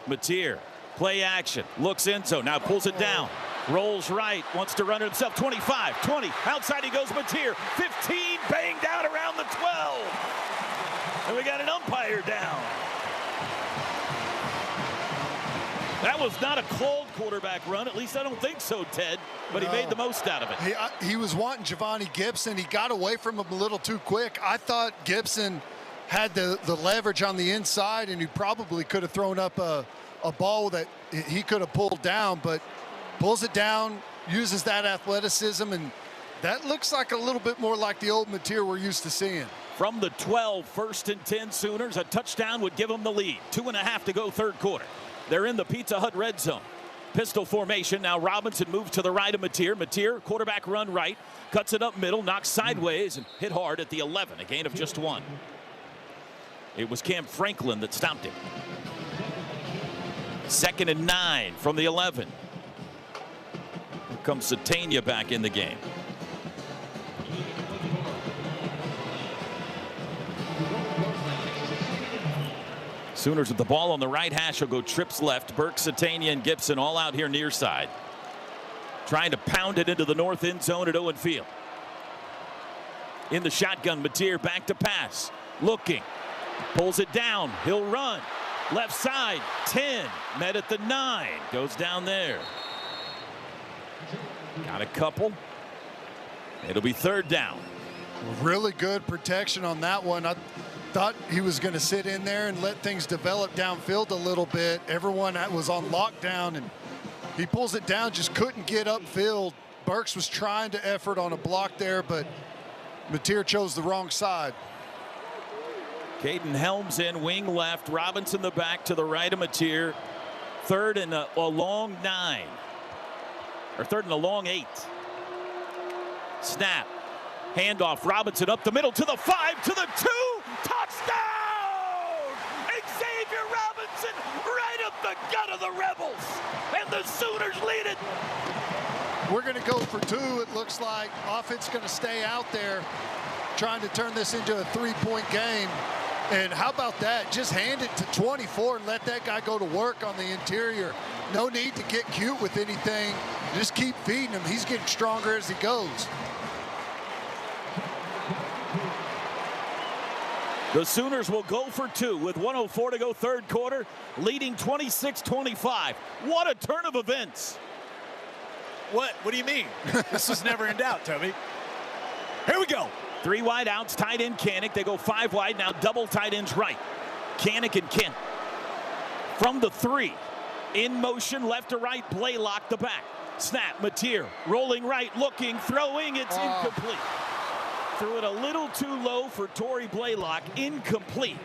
Mateer, play action, looks in zone, now pulls it down. Rolls right, wants to run it himself. 25, 20, outside he goes Mateer. 15, banged out around the 12. And we got an umpire down. That was not a called quarterback run. At least I don't think so, Ted. But he made the most out of it. He was wanting Giovanni Gibson. He got away from him a little too quick. I thought Gibson had the leverage on the inside, and he probably could have thrown up a ball that he could have pulled down, but pulls it down, uses that athleticism, and that looks like a little bit more like the old Mateer we're used to seeing. From the 12, 1st and 10 Sooners, a touchdown would give them the lead. 2.5 to go third quarter. They're in the Pizza Hut red zone. Pistol formation. Now Robinson moves to the right of Mateer. Mateer, quarterback run right, cuts it up middle, knocks sideways, and hit hard at the 11, a gain of just 1. It was Cam Franklin that stopped him. 2nd and 9 from the 11. Here comes Satania back in the game. Sooners with the ball on the right hash will go trips left. Burke, Satania, and Gibson all out here near side. Trying to pound it into the north end zone at Owen Field. In the shotgun, Mateer back to pass. Looking. Pulls it down. He'll run. Left side, 10. Met at the 9. Goes down there. Got a couple. It'll be 3rd down. Really good protection on that one. I thought he was going to sit in there and let things develop downfield a little bit. Everyone was on lockdown, and he pulls it down, just couldn't get upfield. Burks was trying to effort on a block there, but Mateer chose the wrong side. Caden Helms in, wing left. Robinson the back to the right of Mateer. 3rd and a long 9. Or 3rd and a long 8. Snap. Handoff. Robinson up the middle to the 5, to the 2. Touchdown! Xavier Robinson right up the gut of the Rebels. And the Sooners lead it. We're going to go for 2, it looks like. Offense going to stay out there, trying to turn this into a 3-point game. And how about that? Just hand it to 24 and let that guy go to work on the interior. No need to get cute with anything. Just keep feeding him. He's getting stronger as he goes. The Sooners will go for 2 with 1:04 to go third quarter, leading 26-25. What a turn of events. What do you mean? This was never in doubt, Toby. Here we go. 3 wide outs, tight end Canick. They go 5 wide, now double tight ends right. Canick and Kent. From the 3, in motion, left to right, Blaylock the back. Snap, Mateer, rolling right, looking, throwing, it's incomplete. Threw it a little too low for Torrey Blaylock, incomplete.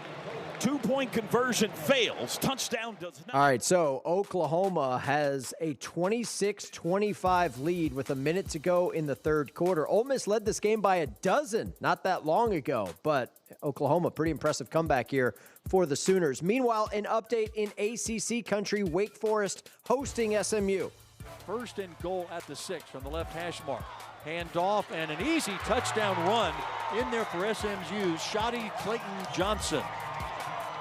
2-point conversion fails, touchdown does not. All right, so Oklahoma has a 26-25 lead with a minute to go in the third quarter. Ole Miss led this game by 12 not that long ago, but Oklahoma, pretty impressive comeback here for the Sooners. Meanwhile, an update in ACC country, Wake Forest hosting SMU. 1st and goal at the 6 from the left hash mark. Hand off and an easy touchdown run in there for SMU's Shotty Clayton Johnson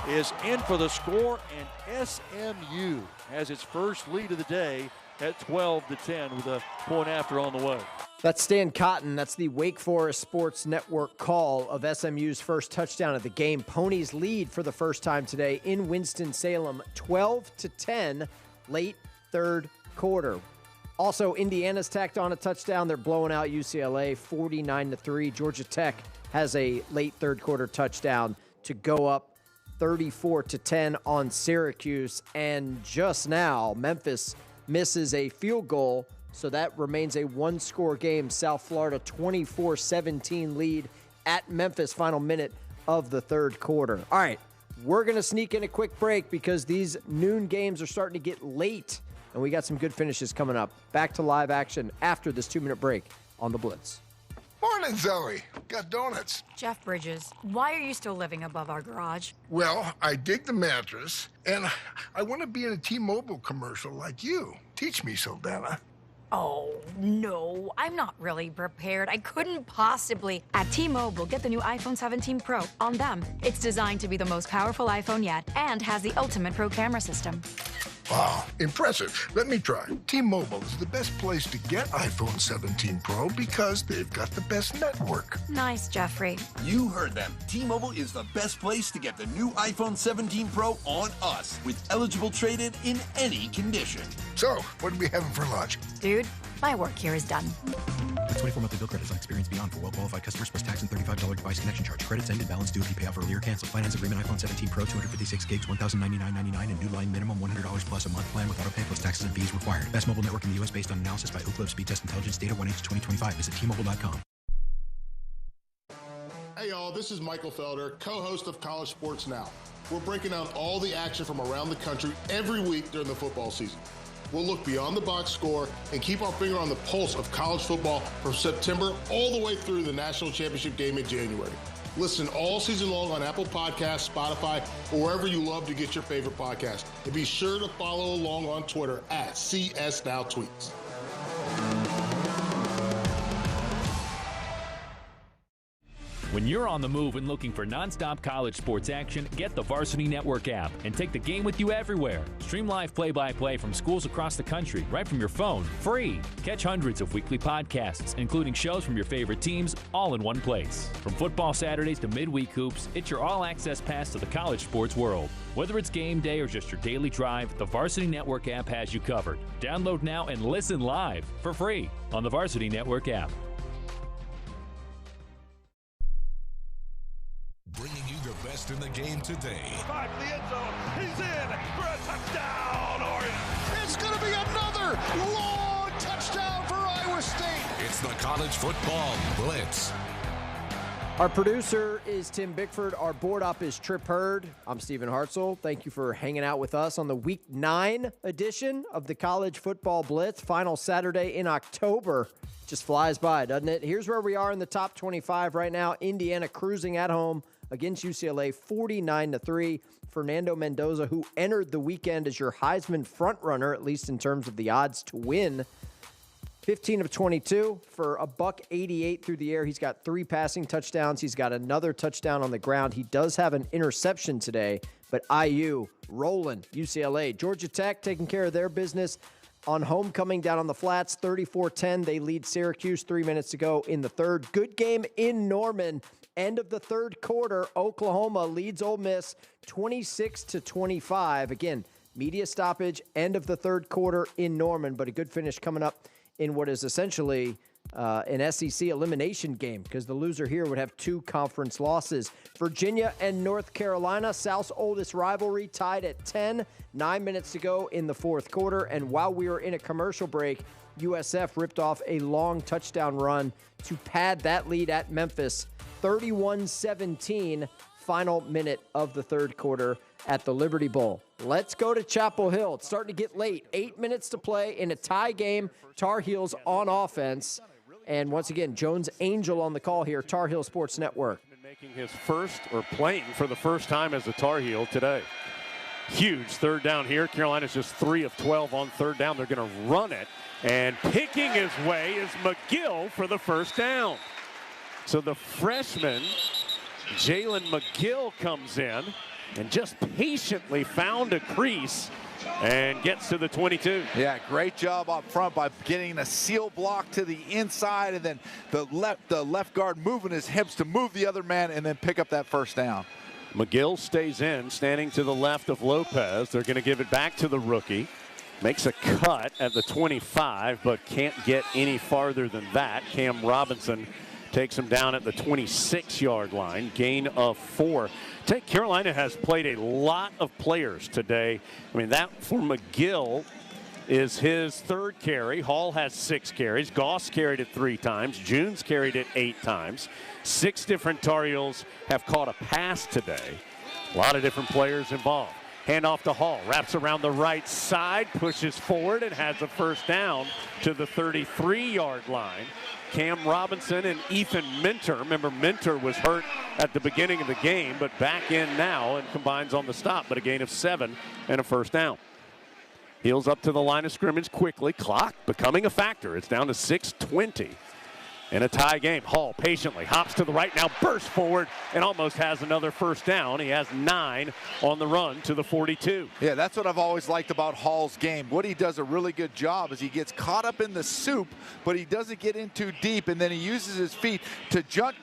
is in for the score, and SMU has its first lead of the day at 12-10 with a point after on the way. That's Stan Cotton. That's the Wake Forest Sports Network call of SMU's first touchdown of the game. Ponies lead for the first time today in Winston-Salem, 12-10, late third quarter. Also, Indiana's tacked on a touchdown. They're blowing out UCLA 49-3. Georgia Tech has a late third quarter touchdown to go up 34-10 on Syracuse. And just now, Memphis misses a field goal, so that remains a one-score game. South Florida 24-17 lead at Memphis, final minute of the third quarter. All right, we're going to sneak in a quick break because these noon games are starting to get late, and we got some good finishes coming up. Back to live action after this 2-minute break on the Blitz. Morning, Zoe. Got donuts. Jeff Bridges, why are you still living above our garage? Well, I dig the mattress, and I want to be in a T-Mobile commercial like you. Teach me, Saldana. Oh, no, I'm not really prepared. I couldn't possibly. At T-Mobile, get the new iPhone 17 Pro. On them, it's designed to be the most powerful iPhone yet and has the ultimate pro camera system. Wow, impressive. Let me try. T-Mobile is the best place to get iPhone 17 Pro because they've got the best network. Nice, Jeffrey. You heard them. T-Mobile is the best place to get the new iPhone 17 Pro on us with eligible trade-in in any condition. So, what are we having for lunch? Dude, my work here is done. with 24 monthly bill credits on experience beyond for well-qualified customers plus tax and $35 device connection charge. Credits end and balance due if you pay off earlier or cancel. Finance agreement iPhone 17 Pro 256 gigs, $1,099.99 and new line minimum $100 plus a month plan with auto pay plus taxes and fees required. Best mobile network in the U.S. based on analysis by Ookla Speed Test Intelligence data 1H 2025. Visit T-Mobile.com. Hey y'all, this is Michael Felder, co-host of College Sports Now. We're breaking down all the action from around the country every week during the football season. We'll look beyond the box score and keep our finger on the pulse of college football from September all the way through the national championship game in January. Listen all season long on Apple Podcasts, Spotify, or wherever you love to get your favorite podcast. And be sure to follow along on Twitter at CSNowTweets. When you're on the move and looking for nonstop college sports action, get the Varsity Network app and take the game with you everywhere. Stream live play-by-play from schools across the country right from your phone, free. Catch hundreds of weekly podcasts, including shows from your favorite teams, all in one place. From football Saturdays to midweek hoops, it's your all-access pass to the college sports world. Whether it's game day or just your daily drive, the Varsity Network app has you covered. Download now and listen live for free on the Varsity Network app. Bringing you the best in the game today. Back to the end zone. He's in for a touchdown, Oregon. It's going to be another long touchdown for Iowa State. It's the College Football Blitz. Our producer is Tim Bickford. Our board op is Trip Hurd. I'm Stephen Hartzell. Thank you for hanging out with us on the Week 9 edition of the College Football Blitz. Final Saturday in October. Just flies by, doesn't it? Here's where we are in the top 25 right now. Indiana cruising at home against UCLA, 49-3. Fernando Mendoza, who entered the weekend as your Heisman frontrunner, at least in terms of the odds to win, 15 of 22 for a $188 through the air. He's got 3 passing touchdowns. He's got another touchdown on the ground. He does have an interception today, but IU rolling UCLA. Georgia Tech taking care of their business on homecoming down on the flats, 34-10. They lead Syracuse 3 minutes to go in the third. Good game in Norman. End of the third quarter, Oklahoma leads Ole Miss 26-25. Again, media stoppage, end of the third quarter in Norman, but a good finish coming up in what is essentially an SEC elimination game because the loser here would have 2 conference losses. Virginia and North Carolina, South's oldest rivalry, tied at 10. 9 minutes to go in the fourth quarter, and while we were in a commercial break, USF ripped off a long touchdown run to pad that lead at Memphis. 31-17, final minute of the third quarter at the Liberty Bowl. Let's go to Chapel Hill. It's starting to get late. 8 minutes to play in a tie game. Tar Heels on offense. And once again, Jones Angel on the call here, Tar Heel Sports Network. Making his first, or playing for the first time as a Tar Heel today. Huge third down here. Carolina's just 3 of 12 on third down. They're going to run it. And picking his way is McGill for the first down. So the freshman, Jalen McGill, comes in and just patiently found a crease and gets to the 22. Yeah, great job up front by getting a seal block to the inside, and then the left guard moving his hips to move the other man and then pick up that first down. McGill stays in, standing to the left of Lopez. They're going to give it back to the rookie. Makes a cut at the 25, but can't get any farther than that. Cam Robinson takes him down at the 26-yard line, gain of 4. Carolina has played a lot of players today. I mean, that for McGill is his third carry. Hall has 6 carries. Goss carried it 3 times. Junes carried it 8 times. 6 different Tar Heels have caught a pass today. A lot of different players involved. Handoff to Hall, wraps around the right side, pushes forward, and has a first down to the 33-yard line. Cam Robinson and Ethan Minter. Remember, Minter was hurt at the beginning of the game, but back in now and combines on the stop, but a gain of 7 and a first down. Heels up to the line of scrimmage quickly. Clock becoming a factor. It's down to 6:20. In a tie game, Hall patiently hops to the right, now bursts forward and almost has another first down. He has 9 on the run to the 42. Yeah, that's what I've always liked about Hall's game. What he does a really good job is he gets caught up in the soup, but he doesn't get in too deep, and then he uses his feet to jump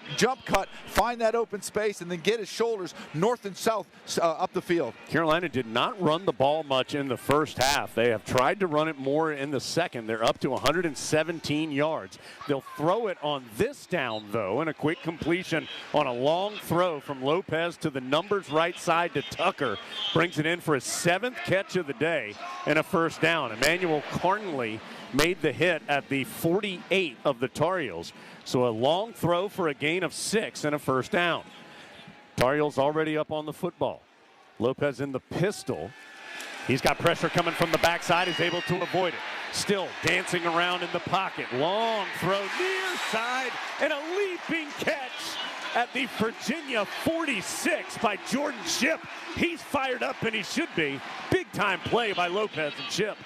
cut, find that open space, and then get his shoulders north and south up the field. Carolina did not run the ball much in the first half. They have tried to run it more in the second. They're up to 117 yards. They'll throw it on this down, though, and a quick completion on a long throw from Lopez to the numbers right side to Tucker. Brings it in for his 7th catch of the day and a first down. Emmanuel Carnley made the hit at the 48 of the Tar Heels. So a long throw for a gain of 6 and a first down. Tar Heels already up on the football. Lopez in the pistol. He's got pressure coming from the backside. He's able to avoid it. Still dancing around in the pocket. Long throw near side and a leaping catch at the Virginia 46 by Jordan Shipp. He's fired up, and he should be. Big time play by Lopez and Shipp.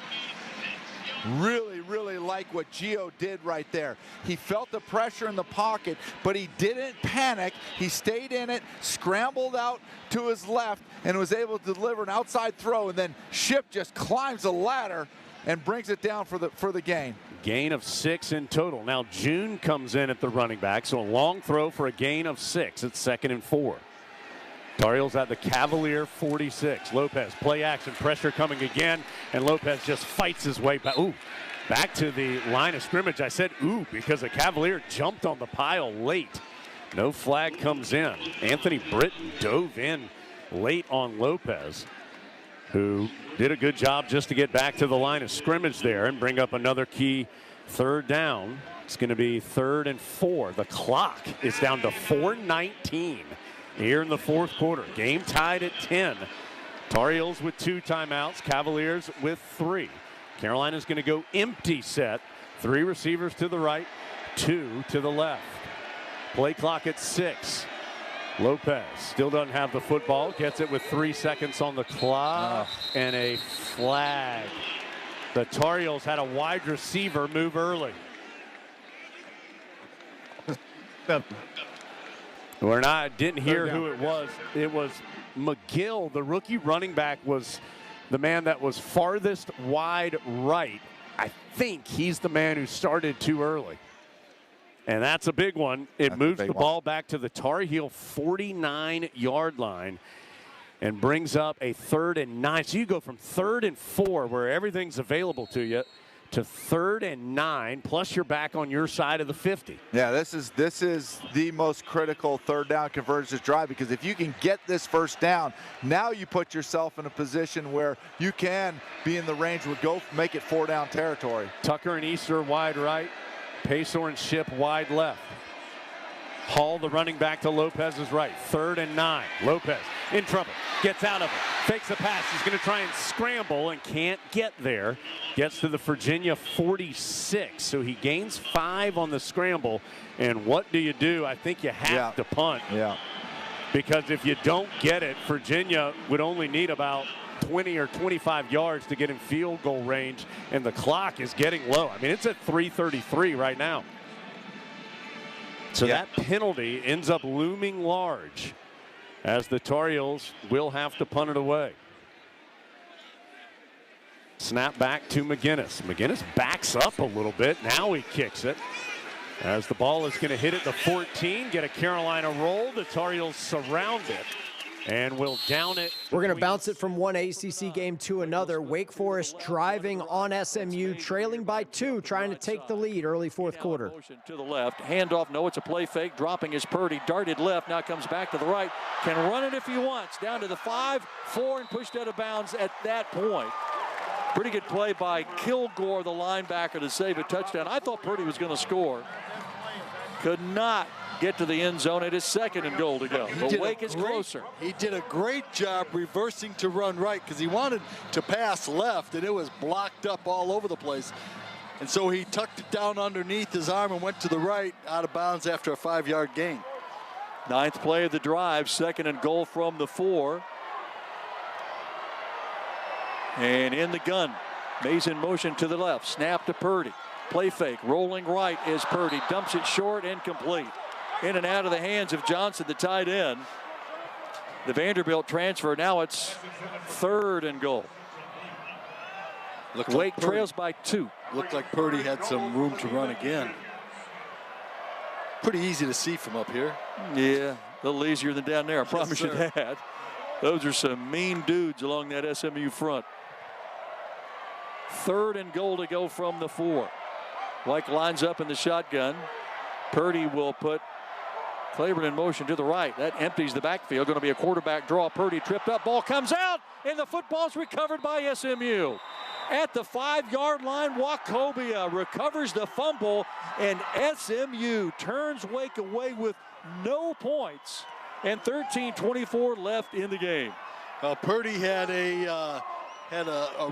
Really like what Gio did right there. He felt the pressure in the pocket, but he didn't panic. He stayed in it, scrambled out to his left, and was able to deliver an outside throw, and then Shipp just climbs the ladder and brings it down for the gain. Gain of 6 in total. Now June comes in at the running back, so a long throw for a gain of 6. It's 2nd and 4. Tar Heels at the Cavalier 46. Lopez, play action, pressure coming again, and Lopez just fights his way back. Ooh, back to the line of scrimmage. I said ooh because the Cavalier jumped on the pile late. No flag comes in. Anthony Britton dove in late on Lopez, who did a good job just to get back to the line of scrimmage there and bring up another key third down. It's going to be 3rd and 4. The clock is down to 4:19 here in the 4th quarter. Game tied at 10. Tar Heels with 2 timeouts, Cavaliers with 3. Carolina's going to go empty set. 3 receivers to the right, 2 to the left. Play clock at 6. Lopez still doesn't have the football, gets it with 3 seconds on the clock, and a flag. The Tar Heels had a wide receiver move early. Didn't hear who it was. It was McGill, the rookie running back, was the man that was farthest wide right. I think he's the man who started too early. And that's a big one. It moves the ball back to the Tar Heel 49-yard line and brings up a 3rd and 9. So you go from 3rd and 4, where everything's available to you, to 3rd and 9, plus you're back on your side of the 50. Yeah, this is the most critical 3rd down convergence drive, because if you can get this first down, now you put yourself in a position where you can be in the range would go make it 4-down territory. Tucker and Easter wide right. Pacor and Shipp wide left. Hall, the running back, to Lopez's right. 3rd and 9. Lopez in trouble. Gets out of it. Fakes the pass. He's going to try and scramble and can't get there. Gets to the Virginia 46. So he gains 5 on the scramble. And what do you do? I think you have to punt. Yeah. Because if you don't get it, Virginia would only need about 20 or 25 yards to get in field goal range, and the clock is getting low. I mean, it's at 3:33 right now. So that penalty ends up looming large, as the Tar Heels will have to punt it away. Snap back to McGinnis. McGinnis backs up a little bit. Now he kicks it, as the ball is going to hit at the 14, get a Carolina roll. The Tar Heels surround it and will down it. We're going to bounce it from one ACC game to another. Wake Forest driving on SMU, trailing by 2, trying to take the lead early 4th quarter. To the left, handoff, no, it's a play fake, dropping his Purdy, darted left, now comes back to the right, can run it if he wants, down to the 5, 4, and pushed out of bounds at that point. Pretty good play by Kilgore, the linebacker, to save a touchdown. I thought Purdy was going to score. Could not get to the end zone. It is 2nd and goal to go. But Wake is closer. He did a great job reversing to run right, because he wanted to pass left, and it was blocked up all over the place. And so he tucked it down underneath his arm and went to the right, out of bounds after a 5-yard gain. 9th play of the drive, 2nd and goal from the 4. And in the gun, Mays in motion to the left, snap to Purdy. Play fake, rolling right is Purdy. Dumps it short, incomplete. In and out of the hands of Johnson, the tight end. The Vanderbilt transfer, now it's 3rd and goal. Wake trails by 2. Looked like Purdy had some room to run again. Pretty easy to see from up here. Yeah, a little easier than down there, I promise you that. Those are some mean dudes along that SMU front. 3rd and goal to go from the 4. Wake lines up in the shotgun. Purdy will put Claiborne in motion to the right. That empties the backfield. Going to be a quarterback draw. Purdy tripped up. Ball comes out, and the football's recovered by SMU. At the 5-yard line, Wachovia recovers the fumble, and SMU turns Wake away with no points, and 13:24 left in the game. Purdy had a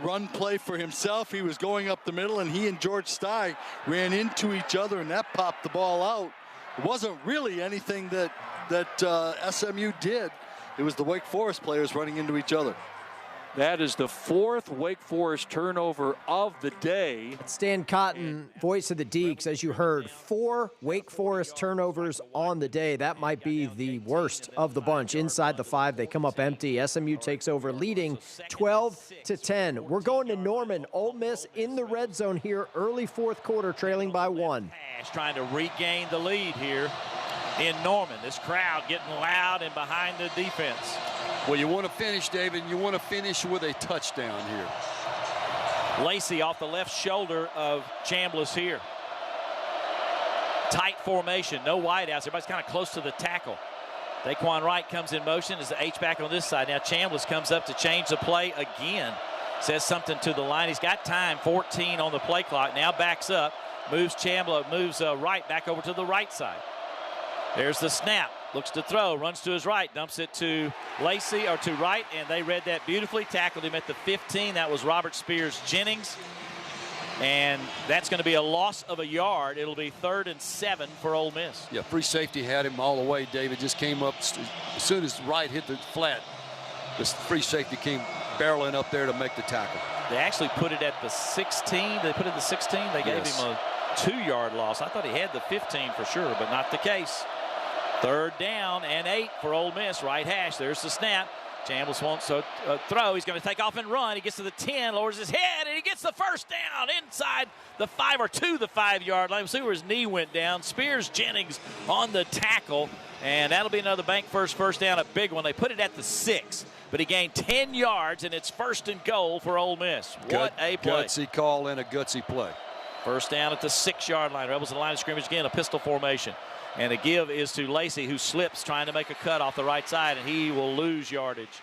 run play for himself. He was going up the middle, and he and George Stye ran into each other, and that popped the ball out. It wasn't really anything that SMU did. It was the Wake Forest players running into each other. That is the 4th Wake Forest turnover of the day. Stan Cotton, voice of the Deacs, as you heard, 4 Wake Forest turnovers on the day. That might be the worst of the bunch. Inside the 5, they come up empty. SMU takes over, leading 12-10. We're going to Norman. Ole Miss in the red zone here, early 4th quarter, trailing by 1. Trying to regain the lead here in Norman. This crowd getting loud and behind the defense. Well, you want to finish, David. You want to finish with a touchdown here. Lacey off the left shoulder of Chambliss here. Tight formation, no wideouts. Everybody's kind of close to the tackle. Daquan Wright comes in motion as the H-back on this side. Now Chambliss comes up to change the play again. Says something to the line. He's got time, 14 on the play clock. Now backs up, moves Wright back over to the right side. There's the snap. Looks to throw, runs to his right, dumps it to Lacey or to Wright, and they read that beautifully. Tackled him at the 15. That was Robert Spears Jennings. And that's going to be a loss of a yard. It'll be 3rd and 7 for Ole Miss. Yeah, free safety had him all the way. David just came up as soon as Wright hit the flat. The free safety came barreling up there to make the tackle. They actually put it at the 16. They put it at the 16. They gave him a 2-yard loss. I thought he had the 15 for sure, but not the case. 3rd down and 8 for Ole Miss. Right hash. There's the snap. Chambliss wants to throw. He's going to take off and run. He gets to the 10, lowers his head, and he gets the first down inside the 5 or to the 5-yard line. We'll see where his knee went down. Spears Jennings on the tackle, and that'll be another bank first down, a big one. They put it at the 6, but he gained 10 yards, and it's 1st and goal for Ole Miss. What a play. Gutsy call and a gutsy play. First down at the 6-yard line. Rebels in the line of scrimmage again, a pistol formation. And the give is to Lacey, who slips trying to make a cut off the right side, and he will lose yardage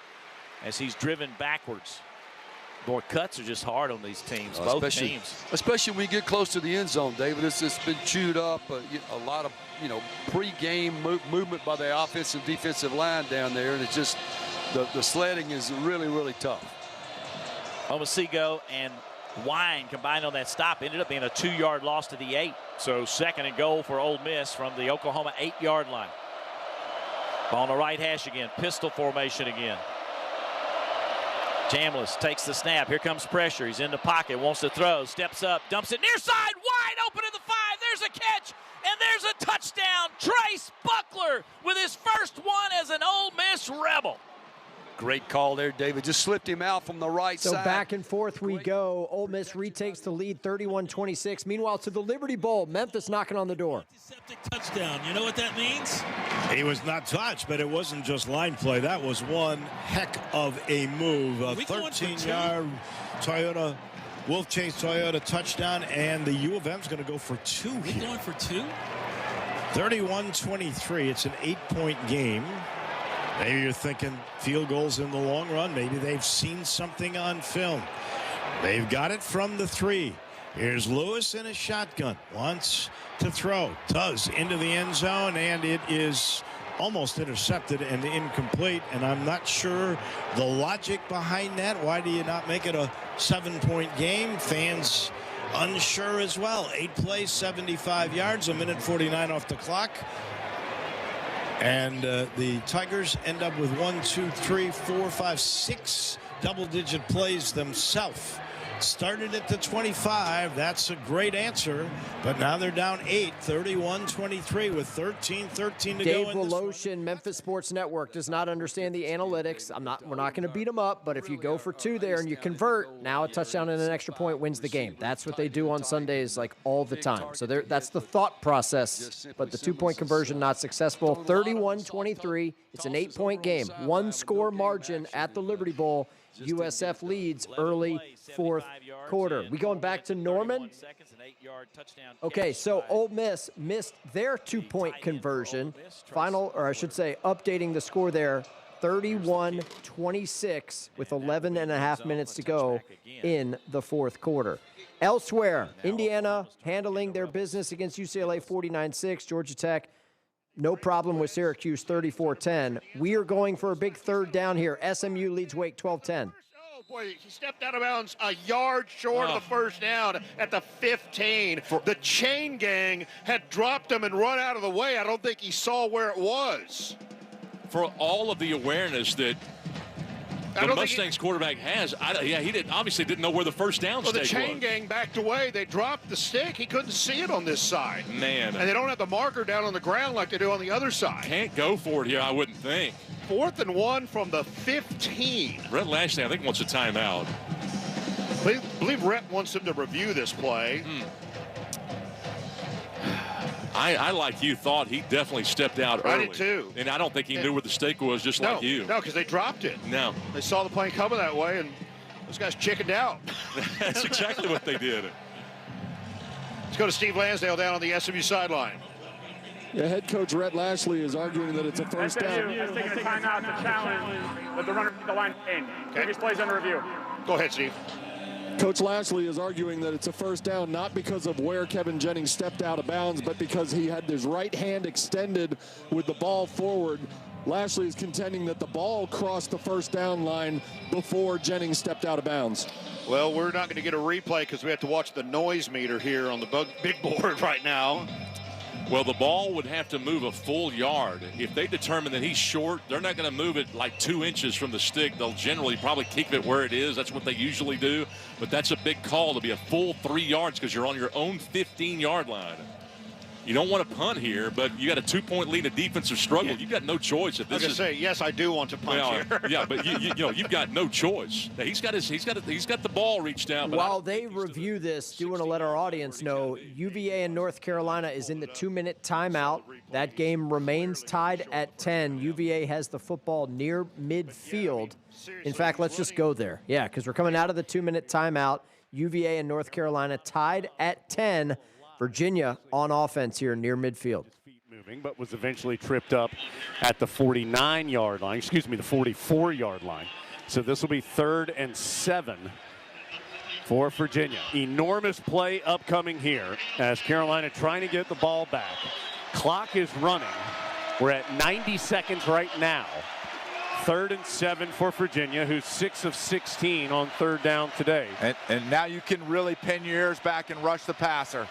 as he's driven backwards. Boy, cuts are just hard on these teams, both teams. Especially when you get close to the end zone, David. It's been chewed up. A lot of, pre-game movement by the offensive defensive line down there, and it's just the sledding is really, really tough. Omosego and Wine combined on that stop ended up being a 2-yard loss to the 8. So 2nd and goal for Ole Miss from the Oklahoma 8-yard line. Ball on the right hash again. Pistol formation again. Chambliss takes the snap. Here comes pressure. He's in the pocket. Wants to throw. Steps up. Dumps it near side. Wide open at the 5. There's a catch. And there's a touchdown. Trace Buckler with his first one as an Ole Miss Rebel. Great call there, David. Just slipped him out from the right side. So back and forth we go. Ole Miss retakes the lead 31-26. Meanwhile, to the Liberty Bowl, Memphis knocking on the door. Touchdown. You know what that means? He was not touched, but it wasn't just line play. That was one heck of a move. A 13-yard Toyota, Wolf Chase Toyota touchdown, and the U of M's going to go for 2 here. We're going for 2? 31-23. It's an 8-point game. Maybe you're thinking field goals in the long run. Maybe they've seen something on film. They've got it from the 3. Here's Lewis in a shotgun. Wants to throw. Does into the end zone, and it is almost intercepted and incomplete. And I'm not sure the logic behind that. Why do you not make it a 7-point game? Fans unsure as well. 8 plays, 75 yards, 1:49 off the clock. And the Tigers end up with 1, 2, 3, 4, 5, 6 double-digit plays themselves Started at the 25. That's a great answer. But now they're down 8, 31-23 with 13-13 to go. Dave Woloshin, Memphis Sports Network, does not understand the analytics. We're not going to beat them up, but if you go for 2 there and you convert, now a touchdown and an extra point wins the game. That's what they do on Sundays, like, all the time. So that's the thought process, but the 2-point conversion not successful. 31-23. It's an 8-point game. 1-score margin at the Liberty Bowl. USF leads early fourth quarter. We going back to Norman? Okay, so Ole Miss missed their 2-point conversion. Updating the score there, 31-26 with 11 and a half minutes to go in the fourth quarter. Elsewhere, Indiana handling their business against UCLA 49-6. Georgia Tech, no problem with Syracuse 34-10. We are going for a big third down here. SMU leads Wake 12-10. Oh, boy, he stepped out of bounds a yard short of the first down at the 15. The chain gang had dropped him and run out of the way. I don't think he saw where it was. For all of the awareness that the Mustangs quarterback has, he obviously didn't know where the first down stake was. The chain gang backed away. They dropped the stick. He couldn't see it on this side. Man. And they don't have the marker down on the ground like they do on the other side. Can't go for it here, I wouldn't think. 4th and 1 from the 15. Rhett Lashley, I think, wants a timeout. I believe Rhett wants him to review this play. I like you, thought he definitely stepped out early. I did too. And I don't think he knew where the stake was, just like you. No, because they dropped it. No. They saw the plane coming that way, and those guys chickened out. That's exactly what they did. Let's go to Steve Lansdale down on the SMU sideline. Yeah, head coach Rhett Lashley is arguing that it's a first down. Is taking a timeout to challenge with the runner the line in. Previous plays under review. Go ahead, Steve. Coach Lashley is arguing that it's a first down not because of where Kevin Jennings stepped out of bounds, but because he had his right hand extended with the ball forward. Lashley is contending that the ball crossed the first down line before Jennings stepped out of bounds. Well, we're not going to get a replay because we have to watch the noise meter here on the big board right now. Well, the ball would have to move a full yard. If they determine that he's short, they're not going to move it like 2 inches from the stick. They'll generally probably keep it where it is. That's what they usually do. But that's a big call to be a full 3 yards because you're on your own 15-yard line. You don't want to punt here, but you got a 2-point lead, a defensive struggle. You've got no choice. If this is say, yes, I do want to punt here. Yeah, but you've got no choice. He's got the ball reached out. While they review this, do want to let our audience know UVA and North Carolina is in the 2-minute timeout. That game remains tied at 10. UVA has the football near midfield. In fact, let's just go there. Yeah, because we're coming out of the 2-minute timeout. UVA and North Carolina tied at 10. Virginia on offense here near midfield. Moving, but was eventually tripped up at the 49-yard line. Excuse me, the 44-yard line. So this will be 3rd and 7 for Virginia. Enormous play upcoming here as Carolina trying to get the ball back. Clock is running. We're at 90 seconds right now. 3rd and 7 for Virginia, who's 6 of 16 on 3rd down today. And now you can really pin your ears back and rush the passer.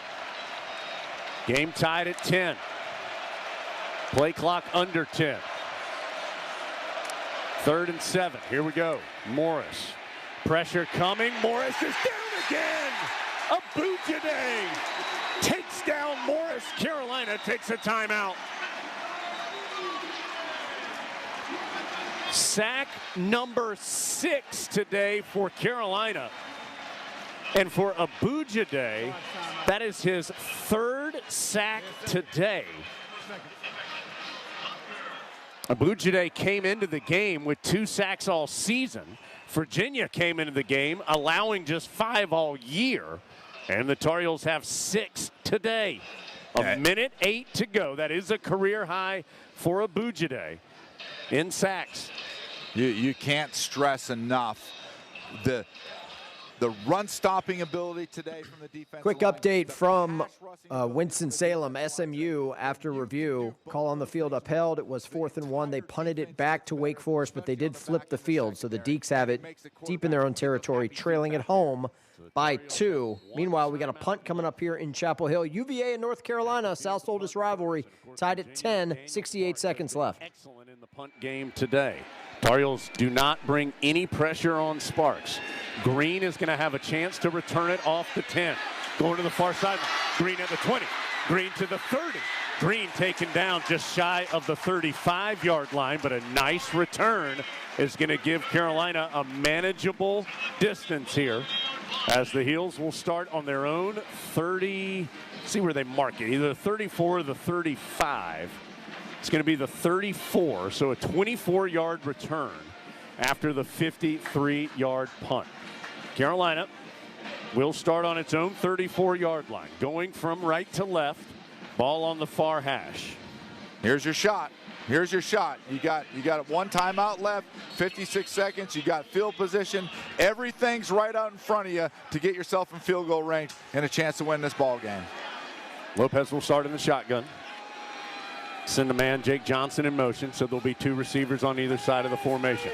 Game tied at 10. Play clock under 10. 3rd and 7. Here we go. Morris. Pressure coming. Morris is down again. Abujaneh takes down Morris. Carolina takes a timeout. Sack number 6 today for Carolina. And for Abujaneh, that is his 3rd sack today. Abujaneh came into the game with 2 sacks all season. Virginia came into the game allowing just 5 all year. And the Tar Heels have 6 today. A minute 8 to go. That is a career high for Abujaneh in sacks. You can't stress enough the run-stopping ability today from the defense. Quick update from Winston-Salem. SMU, after review, call on the field upheld. It was 4th and 1. They punted it back to Wake Forest, but they did flip the field, so the Deacs have it deep in their own territory, trailing at home by 2. Meanwhile, we got a punt coming up here in Chapel Hill. UVA and North Carolina, South's oldest rivalry, tied at 10, 68 seconds left. Excellent in the punt game today. Tar Heels do not bring any pressure on Sparks. Green is going to have a chance to return it off the 10. Going to the far side. Green at the 20. Green to the 30. Green taken down just shy of the 35-yard line, but a nice return is going to give Carolina a manageable distance here as the Heels will start on their own 30. See where they mark it, either the 34 or the 35. It's going to be the 34, so a 24-yard return after the 53-yard punt. Carolina will start on its own 34-yard line, going from right to left. Ball on the far hash. Here's your shot. Here's your shot. You got one timeout left, 56 seconds. You got field position. Everything's right out in front of you to get yourself in field goal range and a chance to win this ball game. Lopez will start in the shotgun. Send the man, Jake Johnson, in motion, so there'll be 2 receivers on either side of the formation.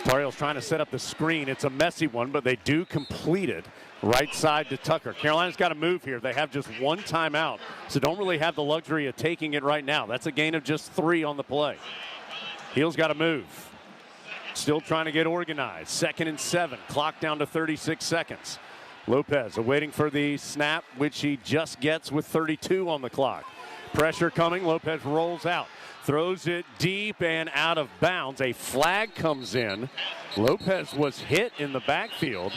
Tar Heels trying to set up the screen. It's a messy one, but they do complete it. Right side to Tucker. Carolina's got to move here. They have just 1 timeout, so don't really have the luxury of taking it right now. That's a gain of just 3 on the play. Heels got to move. Still trying to get organized. 2nd and 7. Clock down to 36 seconds. Lopez awaiting for the snap, which he just gets with 32 on the clock. Pressure coming. Lopez rolls out. Throws it deep and out of bounds. A flag comes in. Lopez was hit in the backfield.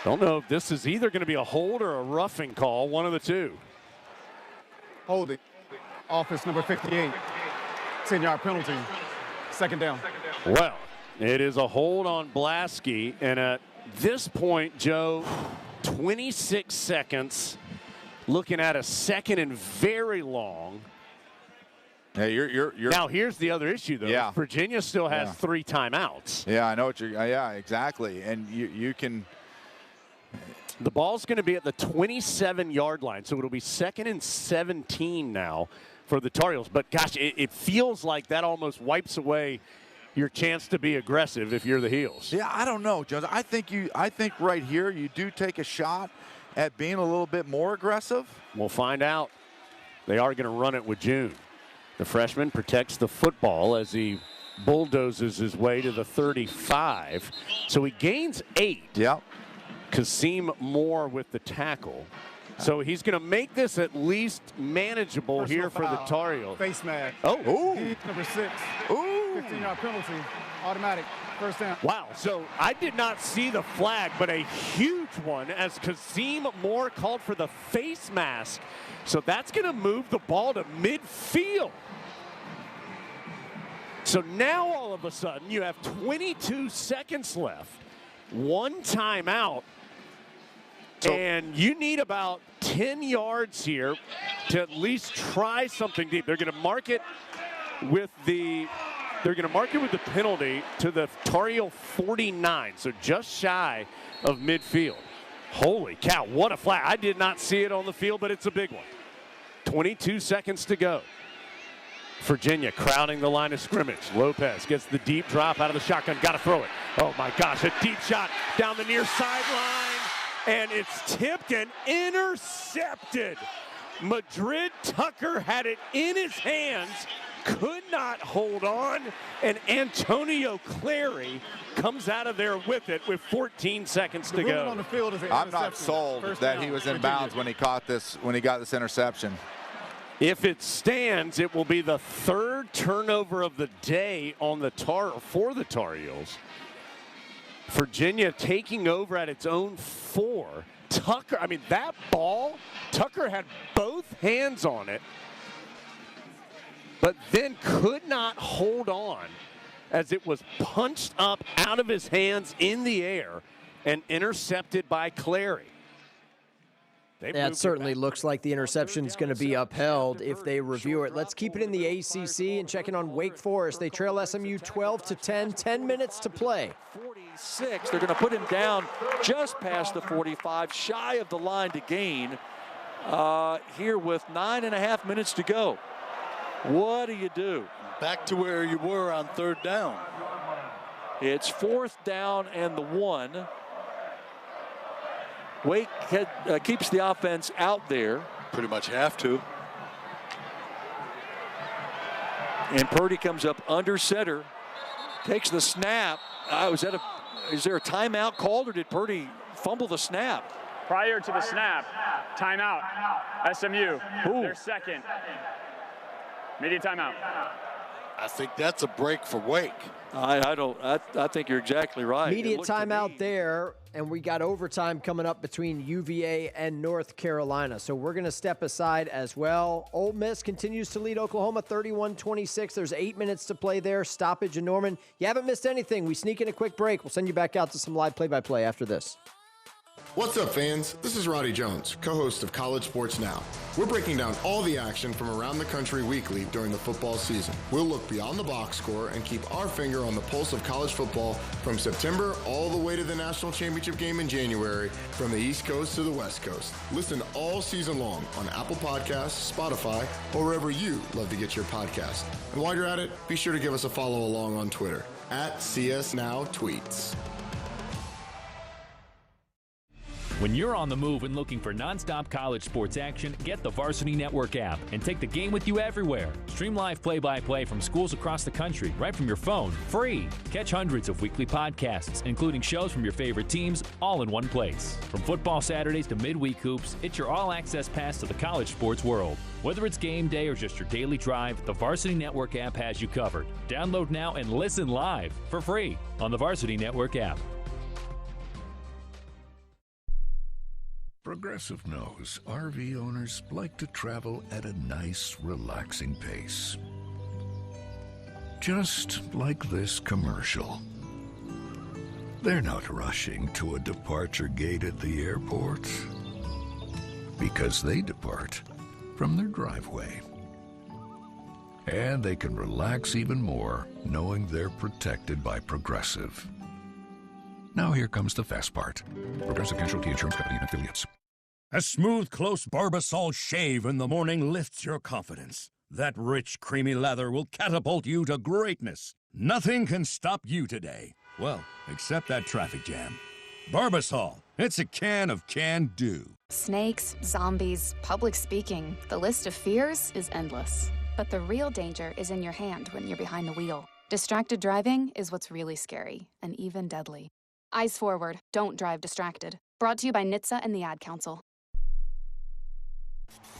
Don't know if this is either going to be a hold or a roughing call, one of the two. Holding. Office number 58. 10-yard penalty. 2nd down. Well, it is a hold on Blasky, and at this point, Joe, 26 seconds, looking at a 2nd and very long. Yeah, you're now here's the other issue, though. Yeah. Virginia still has 3 timeouts. Yeah, I know what you're. Yeah, exactly. And you can. The ball's going to be at the 27-yard line, so it'll be 2nd and 17 now for the Tar Heels. But gosh, it feels like that almost wipes away your chance to be aggressive if you're the Heels. Yeah, I don't know, Jones. I think right here you do take a shot at being a little bit more aggressive. We'll find out. They are going to run it with June. The freshman protects the football as he bulldozes his way to the 35. So he gains 8. Yep. Kasim Moore with the tackle. So he's going to make this at least manageable here for the Tar Heels. Face mask. Oh. Number 6. 15-yard penalty. Automatic. First down. Wow. So I did not see the flag, but a huge one as Kasim Moore called for the face mask. So that's going to move the ball to midfield. So now all of a sudden you have 22 seconds left, 1 timeout, and you need about 10 yards here to at least try something deep. They're going to mark it with the penalty to the Tar Heel 49, so just shy of midfield. Holy cow, what a flag. I did not see it on the field, but it's a big one. 22 seconds to go. Virginia crowding the line of scrimmage. Lopez gets the deep drop out of the shotgun. Got to throw it. Oh, my gosh, a deep shot down the near sideline. And it's tipped and intercepted. Madrid Tucker had it in his hands, could not hold on, and Antonio Clary comes out of there with it with 14 seconds to go. On the field is an I'm not sold that he was in bounds when he got this interception. If it stands, it will be the 3rd turnover of the day on for the Tar Heels. Virginia taking over at its own 4. Tucker, I mean, that ball, Tucker had both hands on it, but then could not hold on as it was punched up out of his hands in the air and intercepted by Clary. Yeah, it certainly looks like the interception is going to be upheld if they review it. Let's keep it in the ACC and check in on Wake Forest. They trail SMU 12-10, 10 minutes to play. 46, they're going to put him down just past the 45, shy of the line to gain here with 9.5 minutes to go. What do you do? Back to where you were on 3rd down. It's 4th down and the 1. Wake keeps the offense out there. Pretty much have to. And Purdy comes up under center, takes the snap. Is there a timeout called, or did Purdy fumble the snap? Prior to the snap, timeout. SMU, their second. Immediate timeout. I think that's a break for Wake. I think you're exactly right. Immediate timeout there, and we got overtime coming up between UVA and North Carolina. So we're going to step aside as well. Ole Miss continues to lead Oklahoma 31-26. There's 8 minutes to play there. Stoppage in Norman. You haven't missed anything. We sneak in a quick break. We'll send you back out to some live play-by-play after this. What's up, fans? This is Roddy Jones, co-host of College Sports Now. We're breaking down all the action from around the country weekly during the football season. We'll look beyond the box score and keep our finger on the pulse of college football from September all the way to the national championship game in January, from the East Coast to the West Coast. Listen all season long on Apple Podcasts, Spotify, or wherever you love to get your podcast. And while you're at it, be sure to give us a follow along on Twitter @CSNowTweets. When you're on the move and looking for nonstop college sports action, get the Varsity Network app and take the game with you everywhere. Stream live play-by-play from schools across the country right from your phone, free. Catch hundreds of weekly podcasts, including shows from your favorite teams, all in one place. From football Saturdays to midweek hoops, it's your all-access pass to the college sports world. Whether it's game day or just your daily drive, the Varsity Network app has you covered. Download now and listen live for free on the Varsity Network app. Progressive knows RV owners like to travel at a nice, relaxing pace. Just like this commercial. They're not rushing to a departure gate at the airport, because they depart from their driveway. And they can relax even more knowing they're protected by Progressive. Now here comes the fast part. Progressive Casualty Insurance Company and Affiliates. A smooth, close Barbasol shave in the morning lifts your confidence. That rich, creamy lather will catapult you to greatness. Nothing can stop you today. Well, except that traffic jam. Barbasol, it's a can of can-do. Snakes, zombies, public speaking. The list of fears is endless. But the real danger is in your hand when you're behind the wheel. Distracted driving is what's really scary and even deadly. Eyes forward, don't drive distracted. Brought to you by NHTSA and the Ad Council.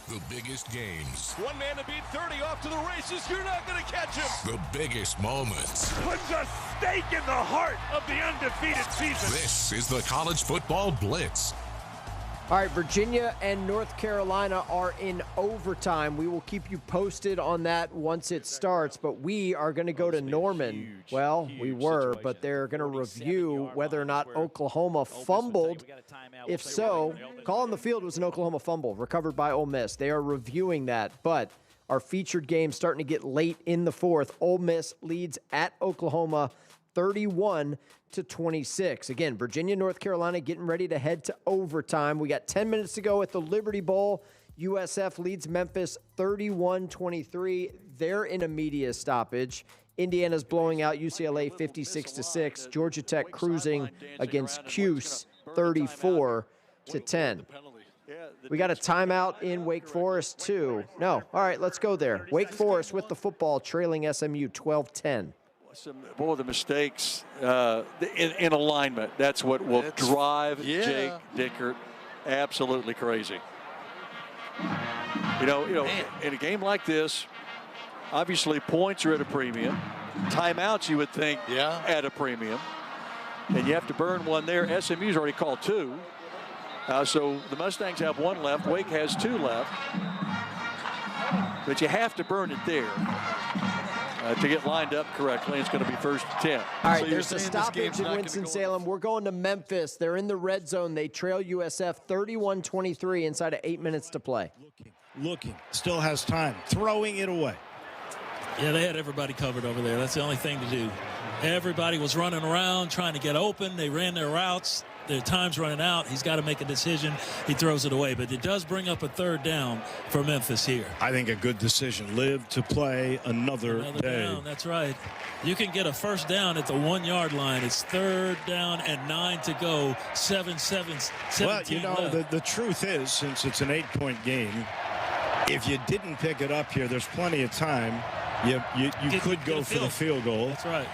The biggest games. One man to beat 30 off to the races. You're not going to catch him. The biggest moments. Puts a stake in the heart of the undefeated season. This is the College Football Blitz. All right, Virginia and North Carolina are in overtime. We will keep you posted on that once it starts, but we are going to go to Norman. Well, we were, but they're going to review whether or not Oklahoma fumbled. If so, call on the field was an Oklahoma fumble recovered by Ole Miss. They are reviewing that, but our featured game starting to get late in the fourth. Ole Miss leads at Oklahoma 31-26. Again, Virginia, North Carolina getting ready to head to overtime. We got 10 minutes to go at the Liberty Bowl. USF leads Memphis 31-23. They're in a media stoppage. Indiana's blowing out UCLA 56-6. Georgia Tech cruising against Cuse 34-10. We got a timeout in Wake Forest too. No, all right, let's go there. Wake Forest with the football trailing SMU 12-10. Boy, the mistakes in alignment. That's what will drive Jake Dickert absolutely crazy. You know, in a game like this, obviously points are at a premium. Timeouts, you would think, at a premium. And you have to burn one there. SMU's already called two. So the Mustangs have one left. Wake has two left. But you have to burn it there. To get lined up correctly, it's going to be first and 10. All right, there's a stoppage in Winston-Salem. We're going to Memphis. They're in the red zone. They trail USF 31-23 inside of 8 minutes to play. Looking, still has time, throwing it away. Yeah, they had everybody covered over there. That's the only thing to do. Everybody was running around trying to get open. They ran their routes. Their time's running out. He's got to make a decision. He throws it away. But it does bring up a third down for Memphis here. I think a good decision. Live to play another day. Down. That's right. You can get a first down at the 1 yard line. It's third down and 9 to go. 7-7. Well, you know, the truth is, since it's an 8-point game, if you didn't pick it up here, there's plenty of time You could go for the field goal. That's right.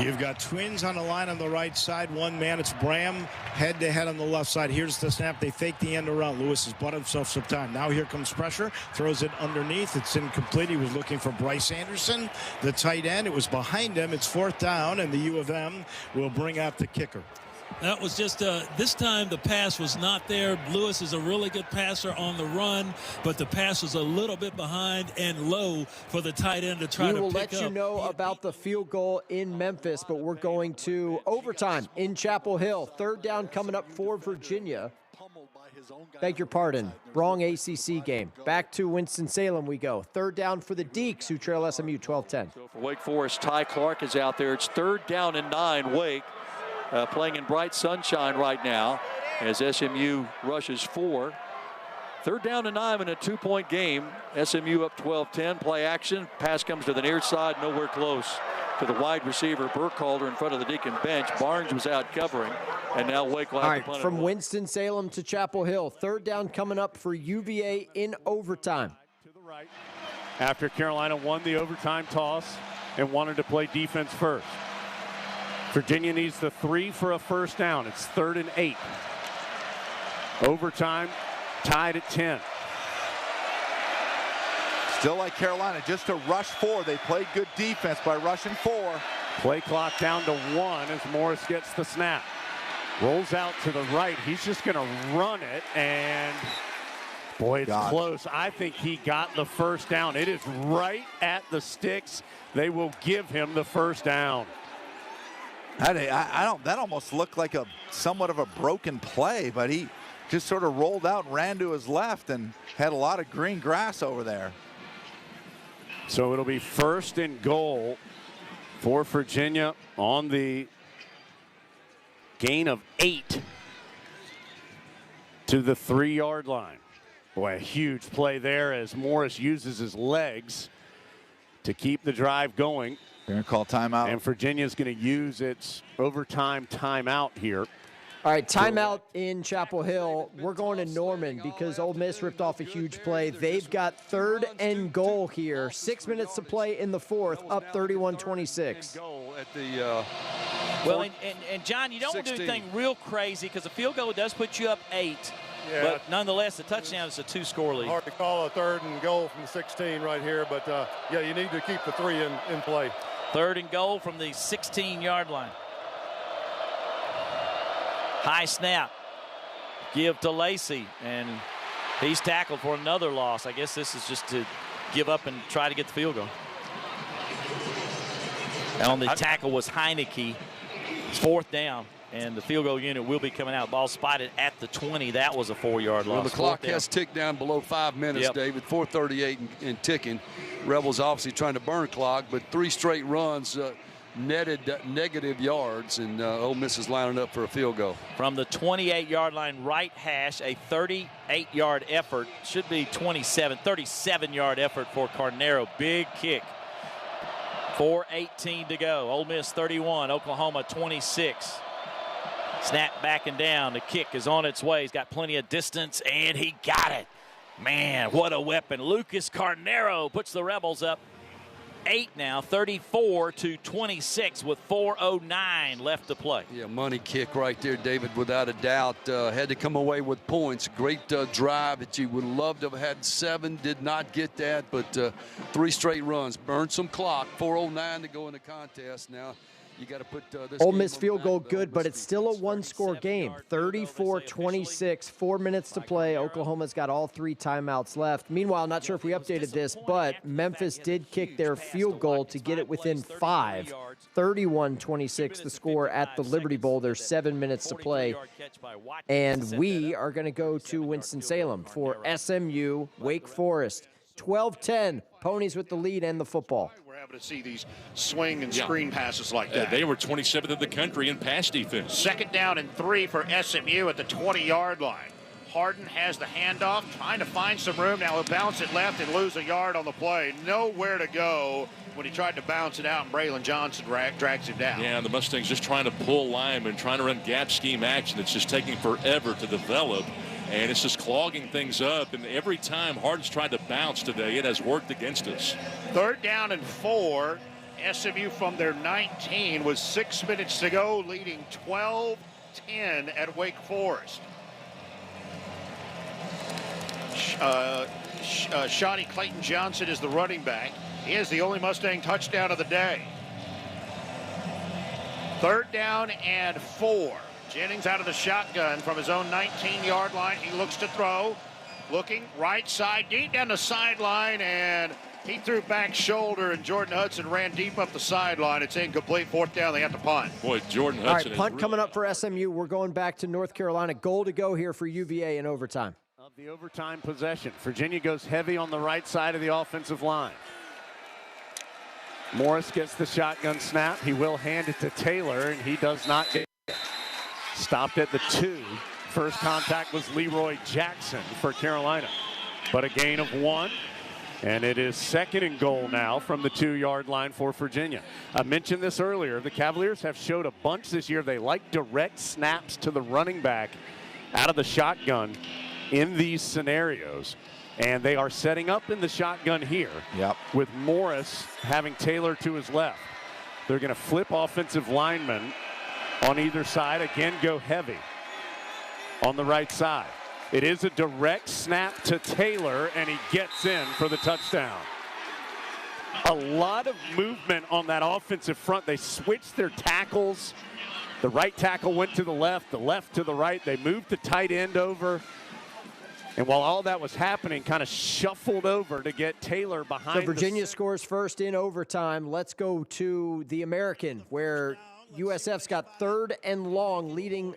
You've got twins on the line on the right side. One man, it's Bram, head-to-head on the left side. Here's the snap. They fake the end around. Lewis has bought himself some time. Now here comes pressure. Throws it underneath. It's incomplete. He was looking for Bryce Anderson, the tight end. It was behind him. It's 4th down, and the U of M will bring out the kicker. That was just, this time the pass was not there. Lewis is a really good passer on the run, but the pass was a little bit behind and low for the tight end to try to pick up. We will let you know about the field goal in Memphis, but we're going to overtime in Chapel Hill. 3rd down coming up for Virginia. Beg your pardon, wrong ACC game. Back to Winston-Salem we go. 3rd down for the Deacs, who trail SMU 12-10. So for Wake Forest, Ty Clark is out there. It's 3rd down and 9, Wake. Playing in bright sunshine right now as SMU rushes 4. 3rd down and 9 in a 2-point game. SMU up 12-10. Play action. Pass comes to the near side. Nowhere close to the wide receiver, Burkhalter, in front of the Deacon bench. Barnes was out covering. And now Wake will have to punt it. From Winston-Salem to Chapel Hill. 3rd down coming up for UVA in overtime. To the right. After Carolina won the overtime toss and wanted to play defense first. Virginia needs the 3 for a 1st down. It's 3rd and 8. Overtime, tied at 10. Still like Carolina, just to rush 4. They played good defense by rushing 4. Play clock down to 1 as Morris gets the snap. Rolls out to the right. He's just going to run it, and boy, it's close. I think he got the 1st down. It is right at the sticks. They will give him the 1st down. That almost looked like somewhat of a broken play, but he just sort of rolled out and ran to his left and had a lot of green grass over there. So it'll be 1st and goal for Virginia on the gain of 8 to the 3-yard line. Boy, a huge play there as Morris uses his legs to keep the drive going. They're going to call timeout. And Virginia's going to use its overtime timeout here. All right, timeout in Chapel Hill. We're going to Norman because Ole Miss ripped off a huge play. They've got 3rd and goal here. 6 minutes to play in the 4th, up 31-26. Goal at the well, and John, you don't want to do anything real crazy because a field goal does put you up 8. Yeah. But nonetheless, the touchdown is a 2-score lead. Hard to call a 3rd and goal from the 16 right here, but yeah, you need to keep the 3 in play. 3rd and goal from the 16-yard line. High snap. Give to Lacey, and he's tackled for another loss. I guess this is just to give up and try to get the field goal. And on the tackle was Heineke. It's 4th down, and the field goal unit will be coming out. Ball spotted at the 20. That was a 4-yard loss. Well, the clock has ticked down below 5 minutes, David. 4:38 and ticking. Rebels obviously trying to burn clock, but 3 straight runs netted negative yards, and Ole Miss is lining up for a field goal. From the 28-yard line right hash, a 38-yard effort. Should be 37-yard effort for Carnero. Big kick. 4:18 to go. Ole Miss 31, Oklahoma 26. Snap back and down. The kick is on its way. He's got plenty of distance, and he got it. Man, what a weapon. Lucas Carnero puts the Rebels up 8 now, 34-26 with 4:09 left to play. Yeah, money kick right there, David, without a doubt. Had to come away with points. Great drive that you would love to have had 7. Did not get that, but 3 straight runs. Burned some clock. 4:09 to go in the contest. Now you got to put this Ole Miss field goal good, but it's still a 1-score game. 34-26, 4 minutes to play. Oklahoma's got all 3 timeouts left. Meanwhile, not sure if we updated this, but Memphis did kick their field goal to get it within 5. 31-26 the score at the Liberty Bowl. There's 7 minutes to play. And we are going to go to Winston-Salem for SMU Wake Forest. 12-10, Ponies with the lead and the football. To see these swing and screen passes like that. They were 27th in the country in pass defense. 2nd down and 3 for SMU at the 20-yard line. Harden has the handoff, trying to find some room. Now he'll bounce it left and lose a yard on the play. Nowhere to go when he tried to bounce it out, and Braylon Johnson drags him down. Yeah, the Mustangs just trying to pull linemen, trying to run gap scheme action. It's just taking forever to develop. And it's just clogging things up. And every time Hardin's tried to bounce today, it has worked against us. 3rd down and 4. SMU from their 19 with 6 minutes to go, leading 12-10 at Wake Forest. Shoddy Clayton Johnson is the running back. He is the only Mustang touchdown of the day. 3rd down and 4. Jennings out of the shotgun from his own 19-yard line. He looks to throw. Looking right side, deep down the sideline, and he threw back shoulder, and Jordan Hudson ran deep up the sideline. It's incomplete. 4th down. They have to punt. Boy, Jordan Hudson. All right, punt coming up for SMU. We're going back to North Carolina. Goal to go here for UVA in overtime. Of the overtime possession, Virginia goes heavy on the right side of the offensive line. Morris gets the shotgun snap. He will hand it to Taylor, and he does not get it. Stopped at the 2. First contact was Leroy Jackson for Carolina. But a gain of 1. And it is 2nd and goal now from the 2-yard line for Virginia. I mentioned this earlier. The Cavaliers have showed a bunch this year. They like direct snaps to the running back out of the shotgun in these scenarios. And they are setting up in the shotgun here with Morris having Taylor to his left. They're going to flip offensive linemen on either side. Again, go heavy on the right side. It is a direct snap to Taylor, and he gets in for the touchdown. A lot of movement on that offensive front. They switched their tackles. The right tackle went to the left to the right. They moved the tight end over. And while all that was happening, kind of shuffled over to get Taylor behind. So Virginia scores first in overtime. Let's go to the American, where USF's got 3rd and long, leading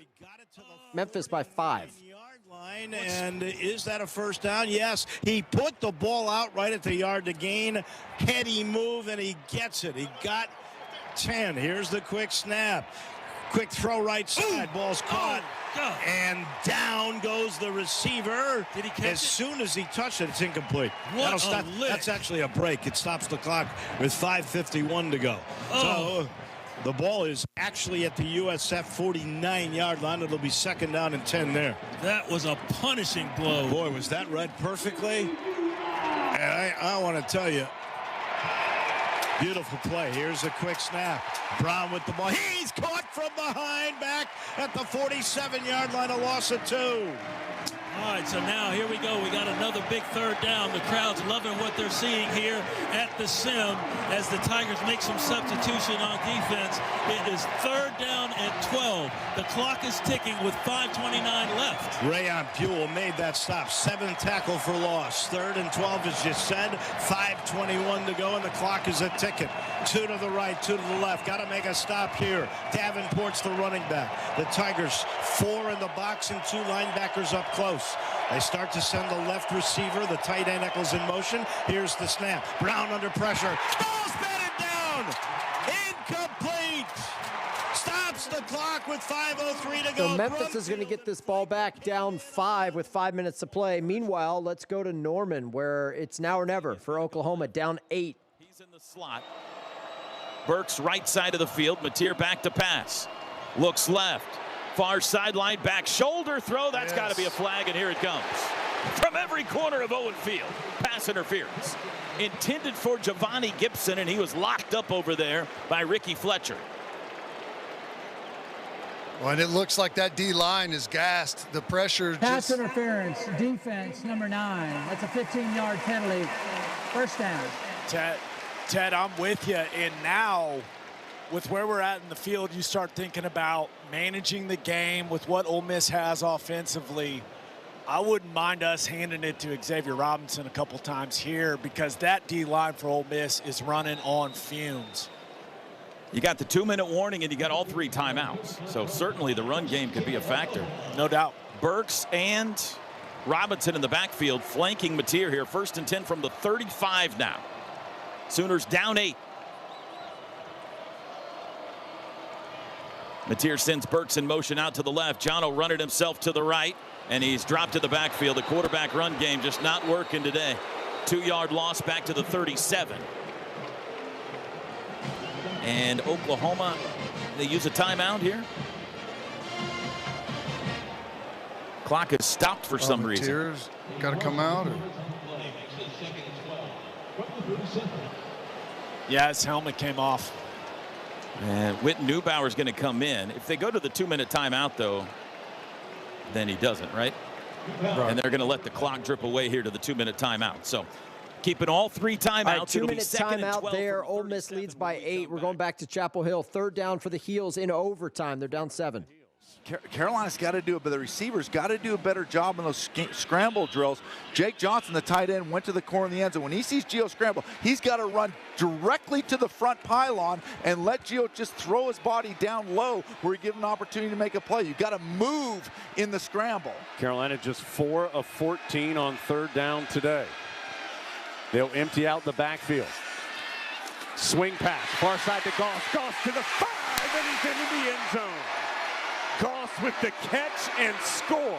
Memphis by 5. And is that a first down? Yes. He put the ball out right at the yard to gain. Heady move, and he gets it. He got 10. Here's the quick snap. Quick throw right side. Ball's caught. And down goes the receiver. Did he catch as soon as he touched it, it's incomplete. What a lick. That's actually a break. It stops the clock with 5:51 to go. So the ball is actually at the USF 49-yard line. It'll be 2nd down and 10 there. That was a punishing blow. Boy, was that read perfectly. And I want to tell you, beautiful play. Here's a quick snap. Brown with the ball. He's caught from behind, back at the 47-yard line, a loss of 2. All right, so now here we go. We got another big 3rd down. The crowd's loving what they're seeing here at the Sim as the Tigers make some substitution on defense. It is 3rd down and 12. The clock is ticking with 5:29 left. Rayon Buell made that stop. 7 tackle for loss. 3rd and 12, as you said. 5:21 to go, and the clock is a ticking. 2 to the right, 2 to the left. Got to make a stop here. Davenport's the running back. The Tigers 4 in the box and 2 linebackers up close. They start to send the left receiver, the tight end Eccles in motion. Here's the snap. Brown under pressure. Ball's batted down. Incomplete. Stops the clock with 5:03 to go. So Memphis is going to get this ball back down 5 with 5 minutes to play. Meanwhile, let's go to Norman, where it's now or never for Oklahoma, down 8. He's in the slot. Burks right side of the field. Mateer back to pass. Looks left. Far sideline, back shoulder throw. That's got to be a flag, and here it comes. From every corner of Owen Field. Pass interference. Intended for Giovanni Gibson, and he was locked up over there by Ricky Fletcher. Well, and it looks like that D-line is gassed. The pressure Pass interference, defense, number 9. That's a 15-yard penalty. First down. Ted, I'm with you. And now, with where we're at in the field, you start thinking about managing the game with what Ole Miss has offensively. I wouldn't mind us handing it to Xavier Robinson a couple times here, because that D-line for Ole Miss is running on fumes. You got the 2-minute warning, and you got all 3 timeouts. So certainly the run game could be a factor. No doubt. Burks and Robinson in the backfield flanking Mateer here. 1st and 10 from the 35 now. Sooners down 8. Mateer sends Burks in motion out to the left. Jono running himself to the right, and he's dropped to the backfield. The quarterback run game just not working today. 2-yard loss back to the 37. And Oklahoma, they use a timeout here. clock is stopped for some reason. Tears got to come out. Yeah, his helmet came off. And Whit Neubauer's going to come in. If they go to the 2-minute timeout, though, then he doesn't, right? And they're going to let the clock drip away here to the 2-minute timeout. So keeping all 3 timeouts. All right, 2-minute timeout there. Ole Miss leads by 8. We're going back to Chapel Hill. 3rd down for the Heels in overtime. They're down 7. Carolina's got to do it, but the receivers got to do a better job in those scramble drills. Jake Johnson, the tight end, went to the corner of the end zone. When he sees Gio scramble, he's got to run directly to the front pylon and let Gio just throw his body down low where he gives him an opportunity to make a play. You've got to move in the scramble. Carolina just 4 of 14 on 3rd down today. They'll empty out the backfield. Swing pass, far side to Goss. Goss to the 5, and he's into the end zone. Goss with the catch and score.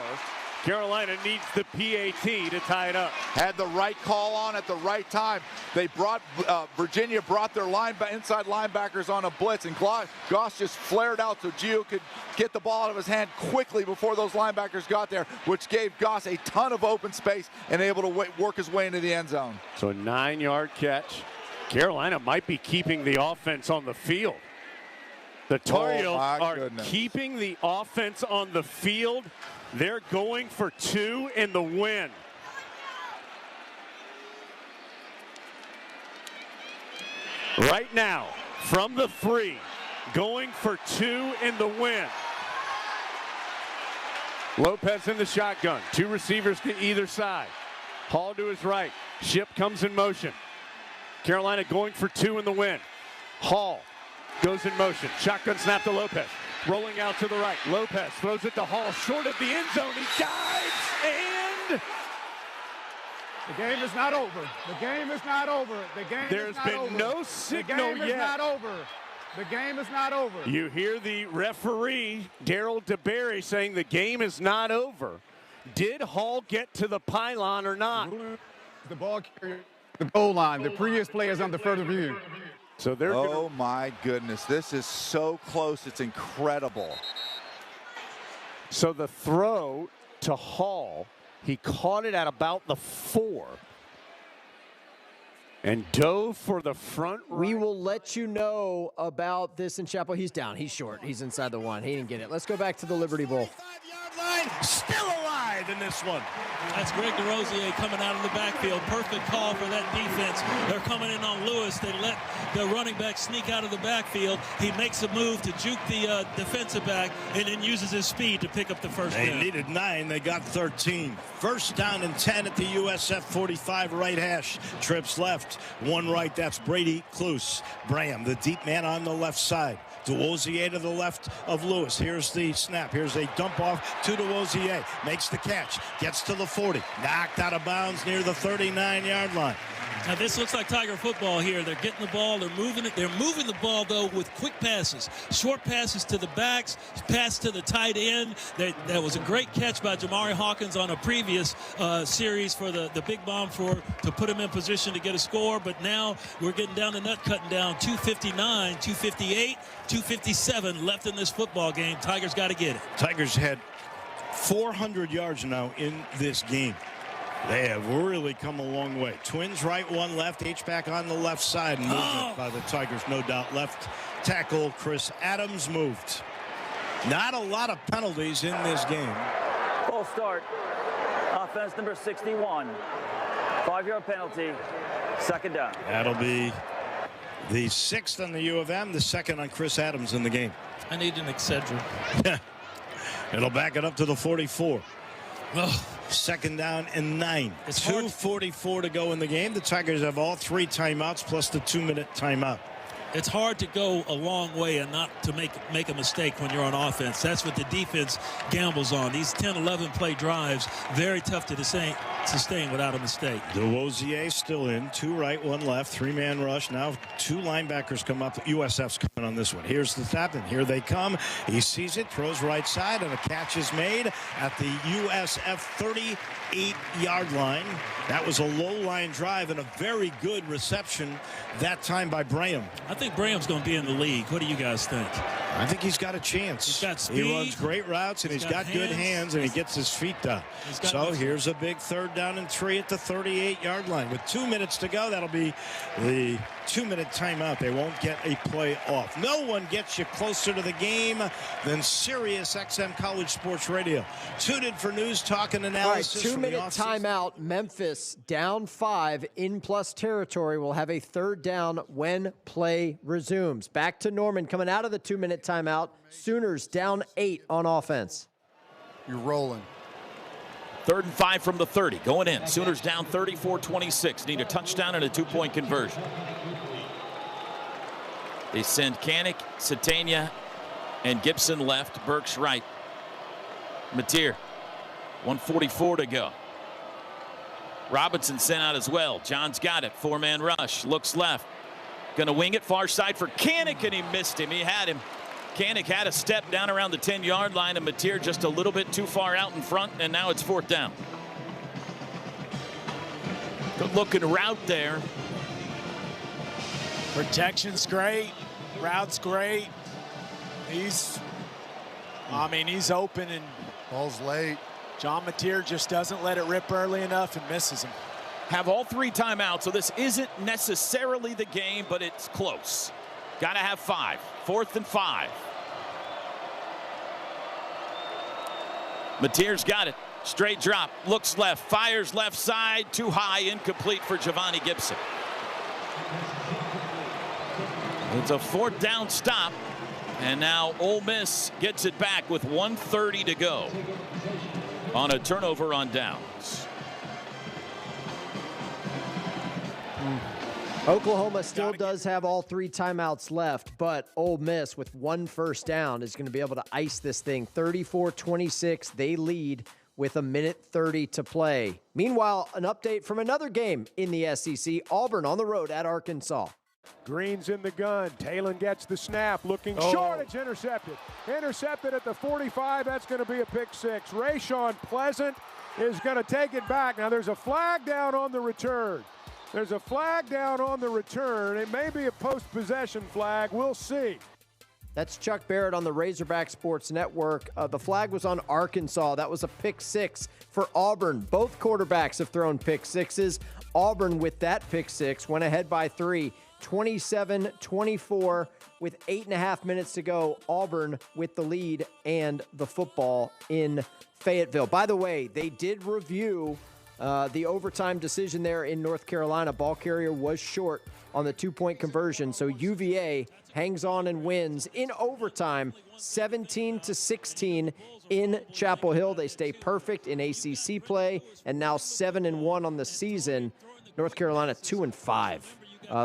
Carolina needs the PAT to tie it up. Had the right call on at the right time. They brought Virginia brought their inside linebackers on a blitz, and Goss just flared out so Gio could get the ball out of his hand quickly before those linebackers got there, which gave Goss a ton of open space and able to work his way into the end zone. So a 9-yard catch. Carolina might be keeping the offense on the field. The Tar Heels are keeping the offense on the field. They're going for 2 in the win. Right now, from the 3, going for 2 in the win. Lopez in the shotgun. 2 receivers to either side. Hall to his right. Ship comes in motion. Carolina going for 2 in the win. Hall goes in motion. Shotgun snap to Lopez. Rolling out to the right. Lopez throws it to Hall short of the end zone. He dives, and the game is not over. The game is not over. The game There's is not been over. no signal yet. The game is not over. The game is not over. You hear the referee, Darryl DeBerry, saying the game is not over. Did Hall get to the pylon or not? The ball carrier, the goal line. The previous play is under further review. So they're my goodness, this is so close, it's incredible. So the throw to Hall, he caught it at about the 4 and dove for the front right. We will let you know about this in Chapel. He's down, he's short, he's inside the 1. He didn't get it. Let's go back to the Liberty Bowl. Still alive in this one. That's Greg DeRosier coming out of the backfield. Perfect call for that defense. They're coming in on Lewis. They let the running back sneak out of the backfield. He makes a move to juke the defensive back and then uses his speed to pick up the first down. They needed 9. They got 13. 1st down and 10 at the USF 45 right hash. Trips left. 1 right. That's Brady Cluse. Braham, the deep man on the left side. DeWozier to the left of Lewis. Here's the snap. Here's a dump off to DeWozier. Makes the catch. Gets to the 40. Knocked out of bounds near the 39-yard line. Now this looks like Tiger football here. They're getting the ball. They're moving it. They're moving the ball, though, with quick passes. Short passes to the backs. Pass to the tight end. That was a great catch by Jamari Hawkins on a previous series for the big bomb to put him in position to get a score. But now we're getting down the nut cutting down. 2:59, 2:58, 2:57 left in this football game. Tigers got to get it. Tigers had 400 yards now in this game. They have really come a long way. Twins right, 1 left. H-back on the left side. Movement by the Tigers, no doubt. Left tackle Chris Adams moved. Not a lot of penalties in this game. Full start. Offense number 61. 5-yard penalty. 2nd down. That'll be the 6th on the U of M, the 2nd on Chris Adams in the game. I need an Excedrin. It'll back it up to the 44. Oh. 2nd down and 9. It's 2:44 to go in the game. The Tigers have all 3 timeouts plus the 2-minute timeout. It's hard to go a long way and not to make a mistake when you're on offense. That's what the defense gambles on. These 10, 11 play drives, very tough to sustain without a mistake. DeWozier still in. 2 right, 1 left. 3-man rush. Now 2 linebackers come up. USF's coming on this one. Here's the snap, and here they come. He sees it, throws right side, and a catch is made at the USF 38-yard line. That was a low line drive and a very good reception that time by Braham. I think Braham's going to be in the league. What do you guys think? I think he's got a chance. He's got speed. He runs great routes, and he's got good hands, and he gets his feet down. So here's a big 3rd down and 3 at the 38-yard line. With 2 minutes to go, that'll be the 2-minute timeout. They won't get a play off. No one gets you closer to the game than Sirius XM College Sports Radio. Tune in for news, talk, and analysis. All right, 2-minute timeout. Memphis down 5 in plus territory will have a 3rd down when play resumes. Back to Norman coming out of the 2-minute timeout. Sooners down 8 on offense. You're rolling. 3rd and 5 from the 30. Going in. Sooners down 34-26. Need a touchdown and a 2-point conversion. They send Kanik, Satania, and Gibson left. Burks right. Mateer. 1:44 to go. Robinson sent out as well. John's got it. 4-man rush. Looks left. Going to wing it far side for Kanik, and he missed him. He had him. Kanik had a step down around the 10-yard line, and Mateer just a little bit too far out in front, and now it's 4th down. Good looking route there. Protection's great. Route's great. He's open, and ball's late. John Mateer just doesn't let it rip early enough and misses him. Have all 3 timeouts, so this isn't necessarily the game, but it's close. Got to have 5. 4th and 5. Mateer's got it. Straight drop. Looks left. Fires left side. Too high. Incomplete for Giovanni Gibson. It's a 4th down stop. And now Ole Miss gets it back with 1:30 to go on a turnover on downs. Oklahoma still does have all 3 timeouts left, but Ole Miss with 1 first down is going to be able to ice this thing. 34-26, they lead with 1:30 to play. Meanwhile, an update from another game in the SEC. Auburn on the road at Arkansas. Green's in the gun. Talon gets the snap, looking short. It's intercepted. Intercepted at the 45. That's going to be a pick 6. Rayshawn Pleasant is going to take it back. Now there's a flag down on the return. There's a flag down on the return. It may be a post-possession flag. We'll see. That's Chuck Barrett on the Razorback Sports Network. The flag was on Arkansas. That was a pick 6 for Auburn. Both quarterbacks have thrown pick 6s. Auburn with that pick 6 went ahead by 3, 27-24 with 8.5 minutes to go. Auburn with the lead and the football in Fayetteville. By the way, they did review the overtime decision there in North Carolina. Ball carrier was short on the 2-point conversion, so UVA hangs on and wins in overtime, 17-16 in Chapel Hill. They stay perfect in ACC play, and now 7-1 on the season. North Carolina 2-5.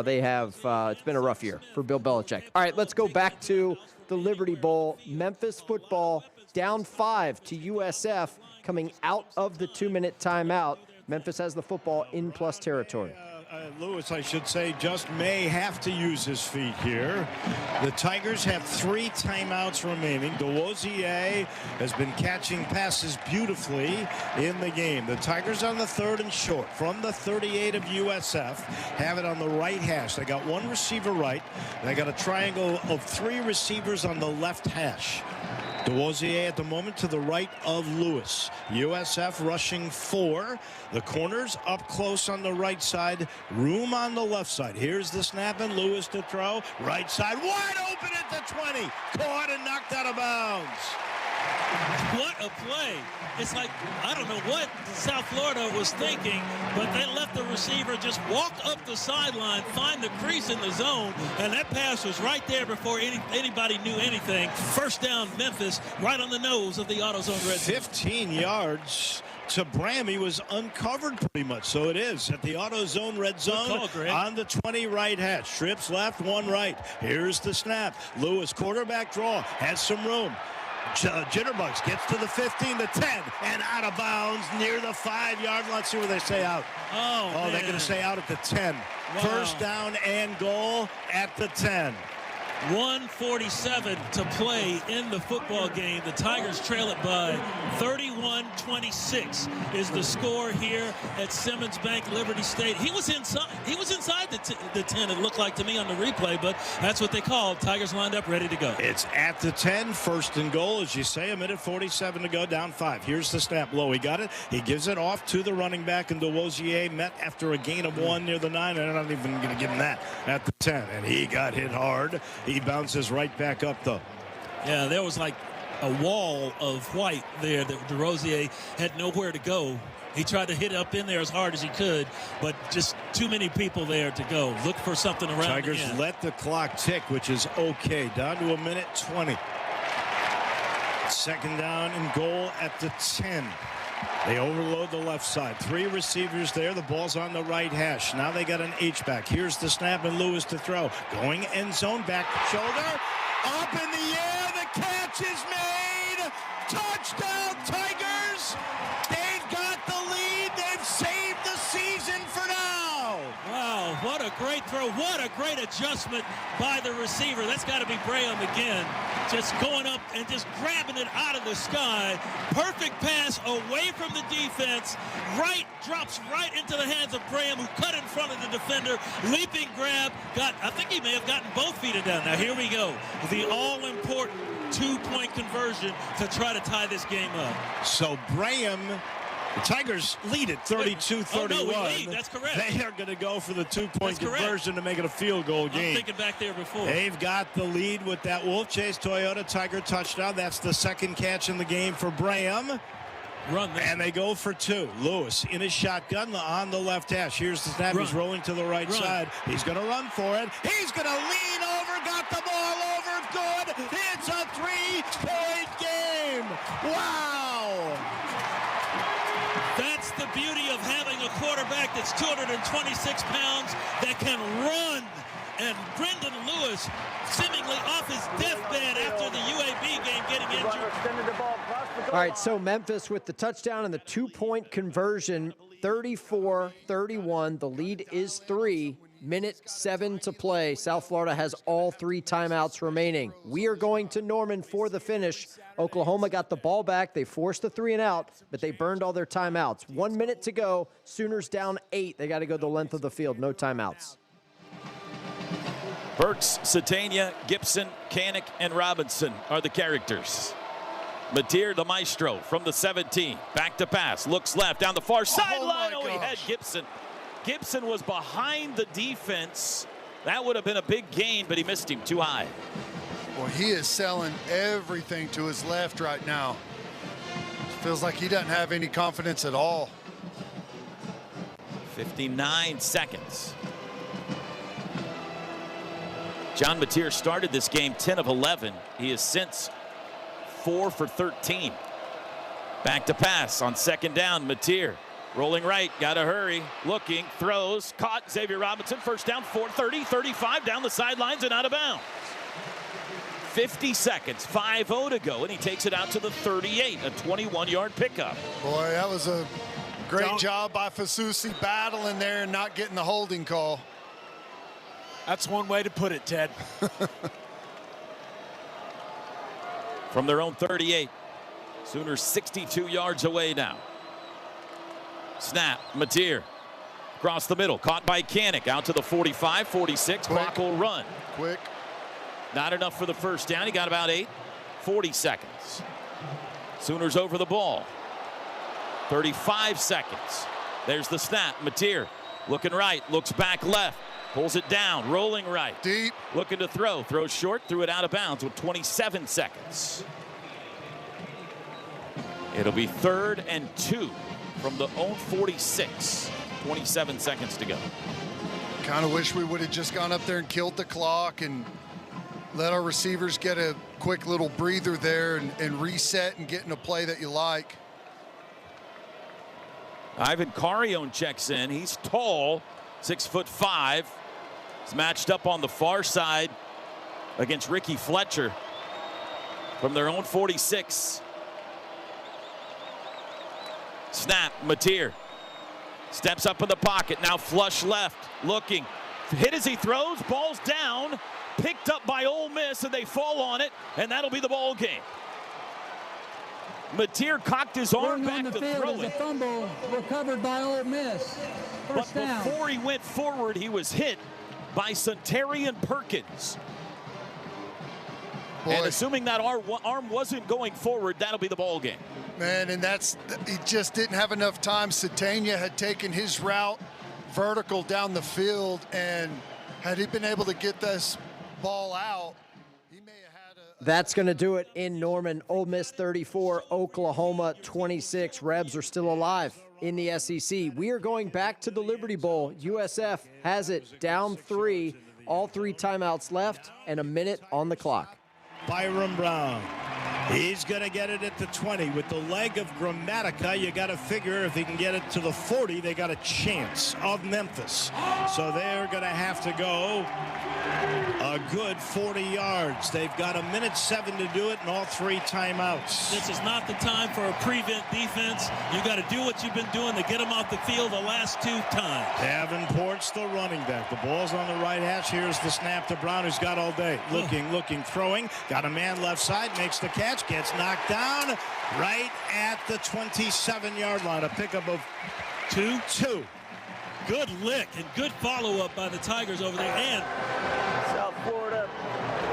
They have it's been a rough year for Bill Belichick. All right, let's go back to the Liberty Bowl. Memphis football down 5 to USF coming out of the 2-minute timeout. Memphis has the football in plus territory. Lewis, I should say, just may have to use his feet here. The Tigers have 3 timeouts remaining. DeWozier has been catching passes beautifully in the game. The Tigers on the 3rd and short from the 38 of USF have it on the right hash. They got 1 receiver right. They got a triangle of 3 receivers on the left hash. DeWozier at the moment to the right of Lewis. USF rushing 4. The corners up close on the right side. Room on the left side. Here's the snap and Lewis to throw. Right side wide open at the 20. Caught and knocked out of bounds. What a play. It's like, I don't know what South Florida was thinking, but they let the receiver just walk up the sideline, find the crease in the zone, and that pass was right there before anybody knew anything. First down, Memphis, right on the nose of the AutoZone red zone. 15 yards to Bram. He was uncovered pretty much. So it is at the AutoZone red zone on the 20 right hash. Trips left, 1 right. Here's the snap. Lewis, quarterback draw, has some room. Jitterbugs gets to the 15, the 10, and out of bounds near the 5-yard line. Let's see where they say out. Oh, they're going to say out at the 10. Wow. First down and goal at the 10. 1:47 to play in the football game. The Tigers trail it by 31-26 is the score here at Simmons Bank Liberty State. He was inside. He was inside the 10, it looked like to me on the replay, but that's what they called. Tigers lined up, ready to go. It's at the 10, first and goal, as you say, 1:47 to go, down 5. Here's the snap. Low, he got it. He gives it off to the running back, and DeWosier met after a gain of 1 near the 9. I'm not even going to give him that at the 10, and he got hit hard. He bounces right back up, though. Yeah, there was like a wall of white there that DeRosier had nowhere to go. He tried to hit up in there as hard as he could, but just too many people there to go. Look for something around. Tigers let the clock tick, which is okay. Down to 1:20. Second down and goal at the 10. They overload the left side. 3 receivers there. The ball's on the right hash. Now they got an H-back. Here's the snap, and Lewis to throw. Going end zone, back shoulder. Up in the air. The catch is made. Touchdown, Tigers. They've got the lead. They've saved the season for now. Wow, what a great throw. What a great adjustment by the receiver. That's got to be Graham again. Just going up and just grabbing it out of the sky. Perfect pass away from the defense. Drops right into the hands of Graham, who cut in front of the defender. Leaping grab. I think he may have gotten both feet down. Now here we go. The all-important 2-point conversion to try to tie this game up. So Graham, the Tigers lead it 32-31. Oh, no, we lead. That's correct. They are going to go for the 2-point conversion to make it a field goal game. I'm thinking back there before. They've got the lead with that Wolf Chase Toyota Tiger touchdown. That's the second catch in the game for Graham. And they go for 2. Lewis in his shotgun on the left hash. Here's the snap. He's rolling to the right side. He's going to run for it. He's going to lean over. Got the ball over. Good. It's a 3-point game. Wow. That's the beauty of having a quarterback that's 226 pounds that can run. And Brendan Lewis, seemingly off his deathbed after the UAB game, getting injured. All right, so Memphis with the touchdown and the 2-point conversion, 34-31. The lead is 3. Minute 7 to play. South Florida has all 3 timeouts remaining. We are going to Norman for the finish. Oklahoma got the ball back. They forced the 3-and-out, but they burned all their timeouts. 1 minute to go. Sooners down 8. They got to go the length of the field. No timeouts. Burks, Satania, Gibson, Kanik, and Robinson are the characters. Mateer, the maestro, from the 17. Back to pass. Looks left down the far sideline. Oh, he had Gibson. Gibson was behind the defense. That would have been a big gain, but he missed him too high. Well, he is selling everything to his left right now. Feels like he doesn't have any confidence at all. 59 seconds. John Mateer started this game 10 of 11. He has since 4 for 13. Back to pass on second down. Mateer rolling right, gotta hurry, looking, throws, caught. Xavier Robinson, first down, 30, 35, down the sidelines and out of bounds. 50 seconds, 5-0 to go, and he takes it out to the 38, a 21-yard pickup. Boy, that was a great job by Fasusi battling there and not getting the holding call. That's one way to put it, Ted. From their own 38, Sooners 62 yards away now. Snap, Mateer across the middle, caught by Kanik, out to the 45, 46, clock will run. Quick. Not enough for the first down, he got about 8, 40 seconds. Sooners over the ball. 35 seconds. There's the snap, Mateer looking right, looks back left, pulls it down, rolling right. Deep. Looking to throw, throws short, threw it out of bounds with 27 seconds. It'll be 3rd and 2. From the own 46, 27 seconds to go. Kind of wish we would have just gone up there and killed the clock and let our receivers get a quick little breather there and reset and get in a play that you like. Ivan Carrion checks in. He's tall, 6'5". He's matched up on the far side against Ricky Fletcher from their own 46. Snap, Mateer steps up in the pocket, now flush left, looking, hit as he throws, ball's down, picked up by Ole Miss, and they fall on it, and that'll be the ball game. Mateer cocked his arm back to throw it. A fumble recovered by Ole Miss. First down. Before he went forward, he was hit by Centarian Perkins. Boy. And assuming that arm wasn't going forward, that'll be the ball game. Man, and he just didn't have enough time. Satania had taken his route vertical down the field, and had he been able to get this ball out, he may have had a... That's going to do it in Norman. Ole Miss 34, Oklahoma 26. Rebs are still alive in the SEC. We are going back to the Liberty Bowl. USF has it down 3, all 3 timeouts left, and a minute on the clock. Byron Brown. He's going to get it at the 20 with the leg of Grammatica. You got to figure if he can get it to the 40, they got a chance of Memphis. So they're going to have to go a good 40 yards. They've got 1:07 to do it and all 3 timeouts. This is not the time for a prevent defense. You got to do what you've been doing to get them off the field the last 2 times. Davenport's the running back. The ball's on the right hash. Here's the snap to Brown, who's got all day. Looking, throwing. Got a man left side, makes the catch. Gets knocked down right at the 27-yard line. A pickup of 2. Good lick and good follow-up by the Tigers over there. And South Florida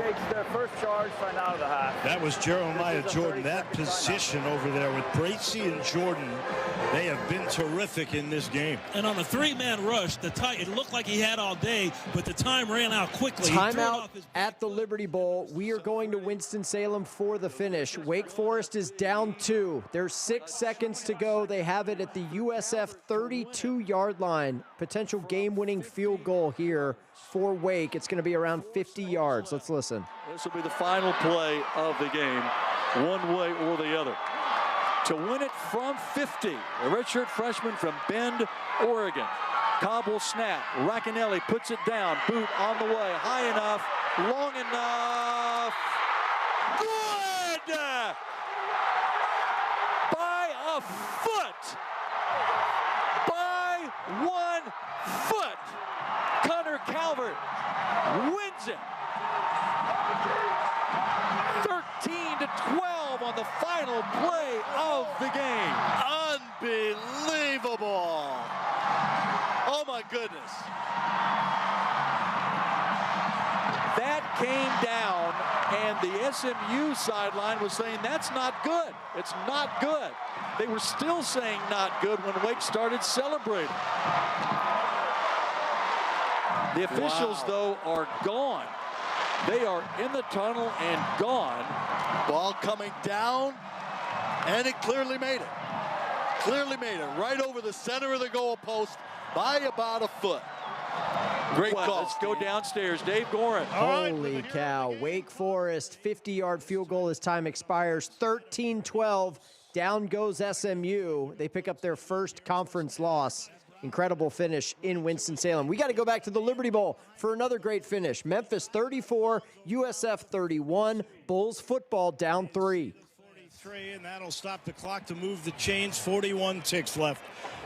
takes their first charge right out of the half. That was Jeremiah Jordan. That position over there with Bracey and Jordan, they have been terrific in this game. And on a 3-man rush, it looked like he had all day, but the time ran out quickly. Timeout at the Liberty Bowl. We are going to Winston-Salem for the finish. Wake Forest is down 2. There's 6 seconds to go. They have it at the USF 32-yard line. Potential game-winning field goal here for Wake. It's going to be around 50 yards. Let's listen. This will be the final play of the game, one way or the other. To win it from 50, a redshirt freshman from Bend, Oregon. Cobble snap. Racanelli puts it down. Boot on the way. High enough. Long enough. Good! By a foot. By 1 foot. Connor Calvert wins it. 13-12 on the final play of the game. Unbelievable. Oh my goodness. That came down, and the SMU sideline was saying that's not good. It's not good. They were still saying not good when Wake started celebrating. The officials, though, are gone. They are in the tunnel and gone. Ball coming down, and it clearly made it. Clearly made it right over the center of the goal post by about a foot. Great call. Let's go downstairs. Dave Gorin. Holy cow. Wake Forest, 50-yard field goal as time expires. 13-12. Down goes SMU. They pick up their first conference loss. Incredible finish in Winston-Salem. We got to go back to the Liberty Bowl for another great finish. Memphis 34, USF 31. Bulls football down 3. 43, and that'll stop the clock to move the chains. 41 ticks left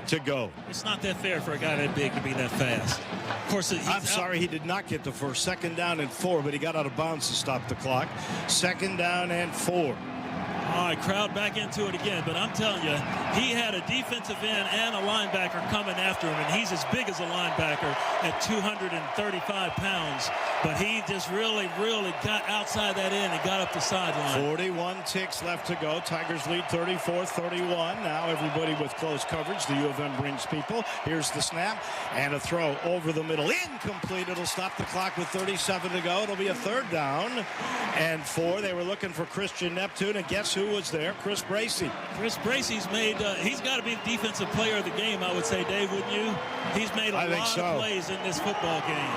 to go. It's not that fair for a guy that big to be that fast. Of course, I'm sorry he did not get the first. 2nd down and 4, but he got out of bounds to stop the clock. 2nd down and 4. All right, crowd back into it again, but I'm telling you, he had a defensive end and a linebacker coming after him, and he's as big as a linebacker at 235 pounds, but he just really got outside that end and got up the sideline. 41 ticks left to go. Tigers lead 34-31. Now everybody with close coverage. The U of M brings people. Here's the snap and a throw over the middle. Incomplete. It'll stop the clock with 37 to go. It'll be a 3rd down and 4. They were looking for Christian Neptune, and guess who was there? Chris Bracey. Chris Bracey's made, he's got to be the defensive player of the game, I would say, Dave, wouldn't you? He's made a lot of plays in this football game.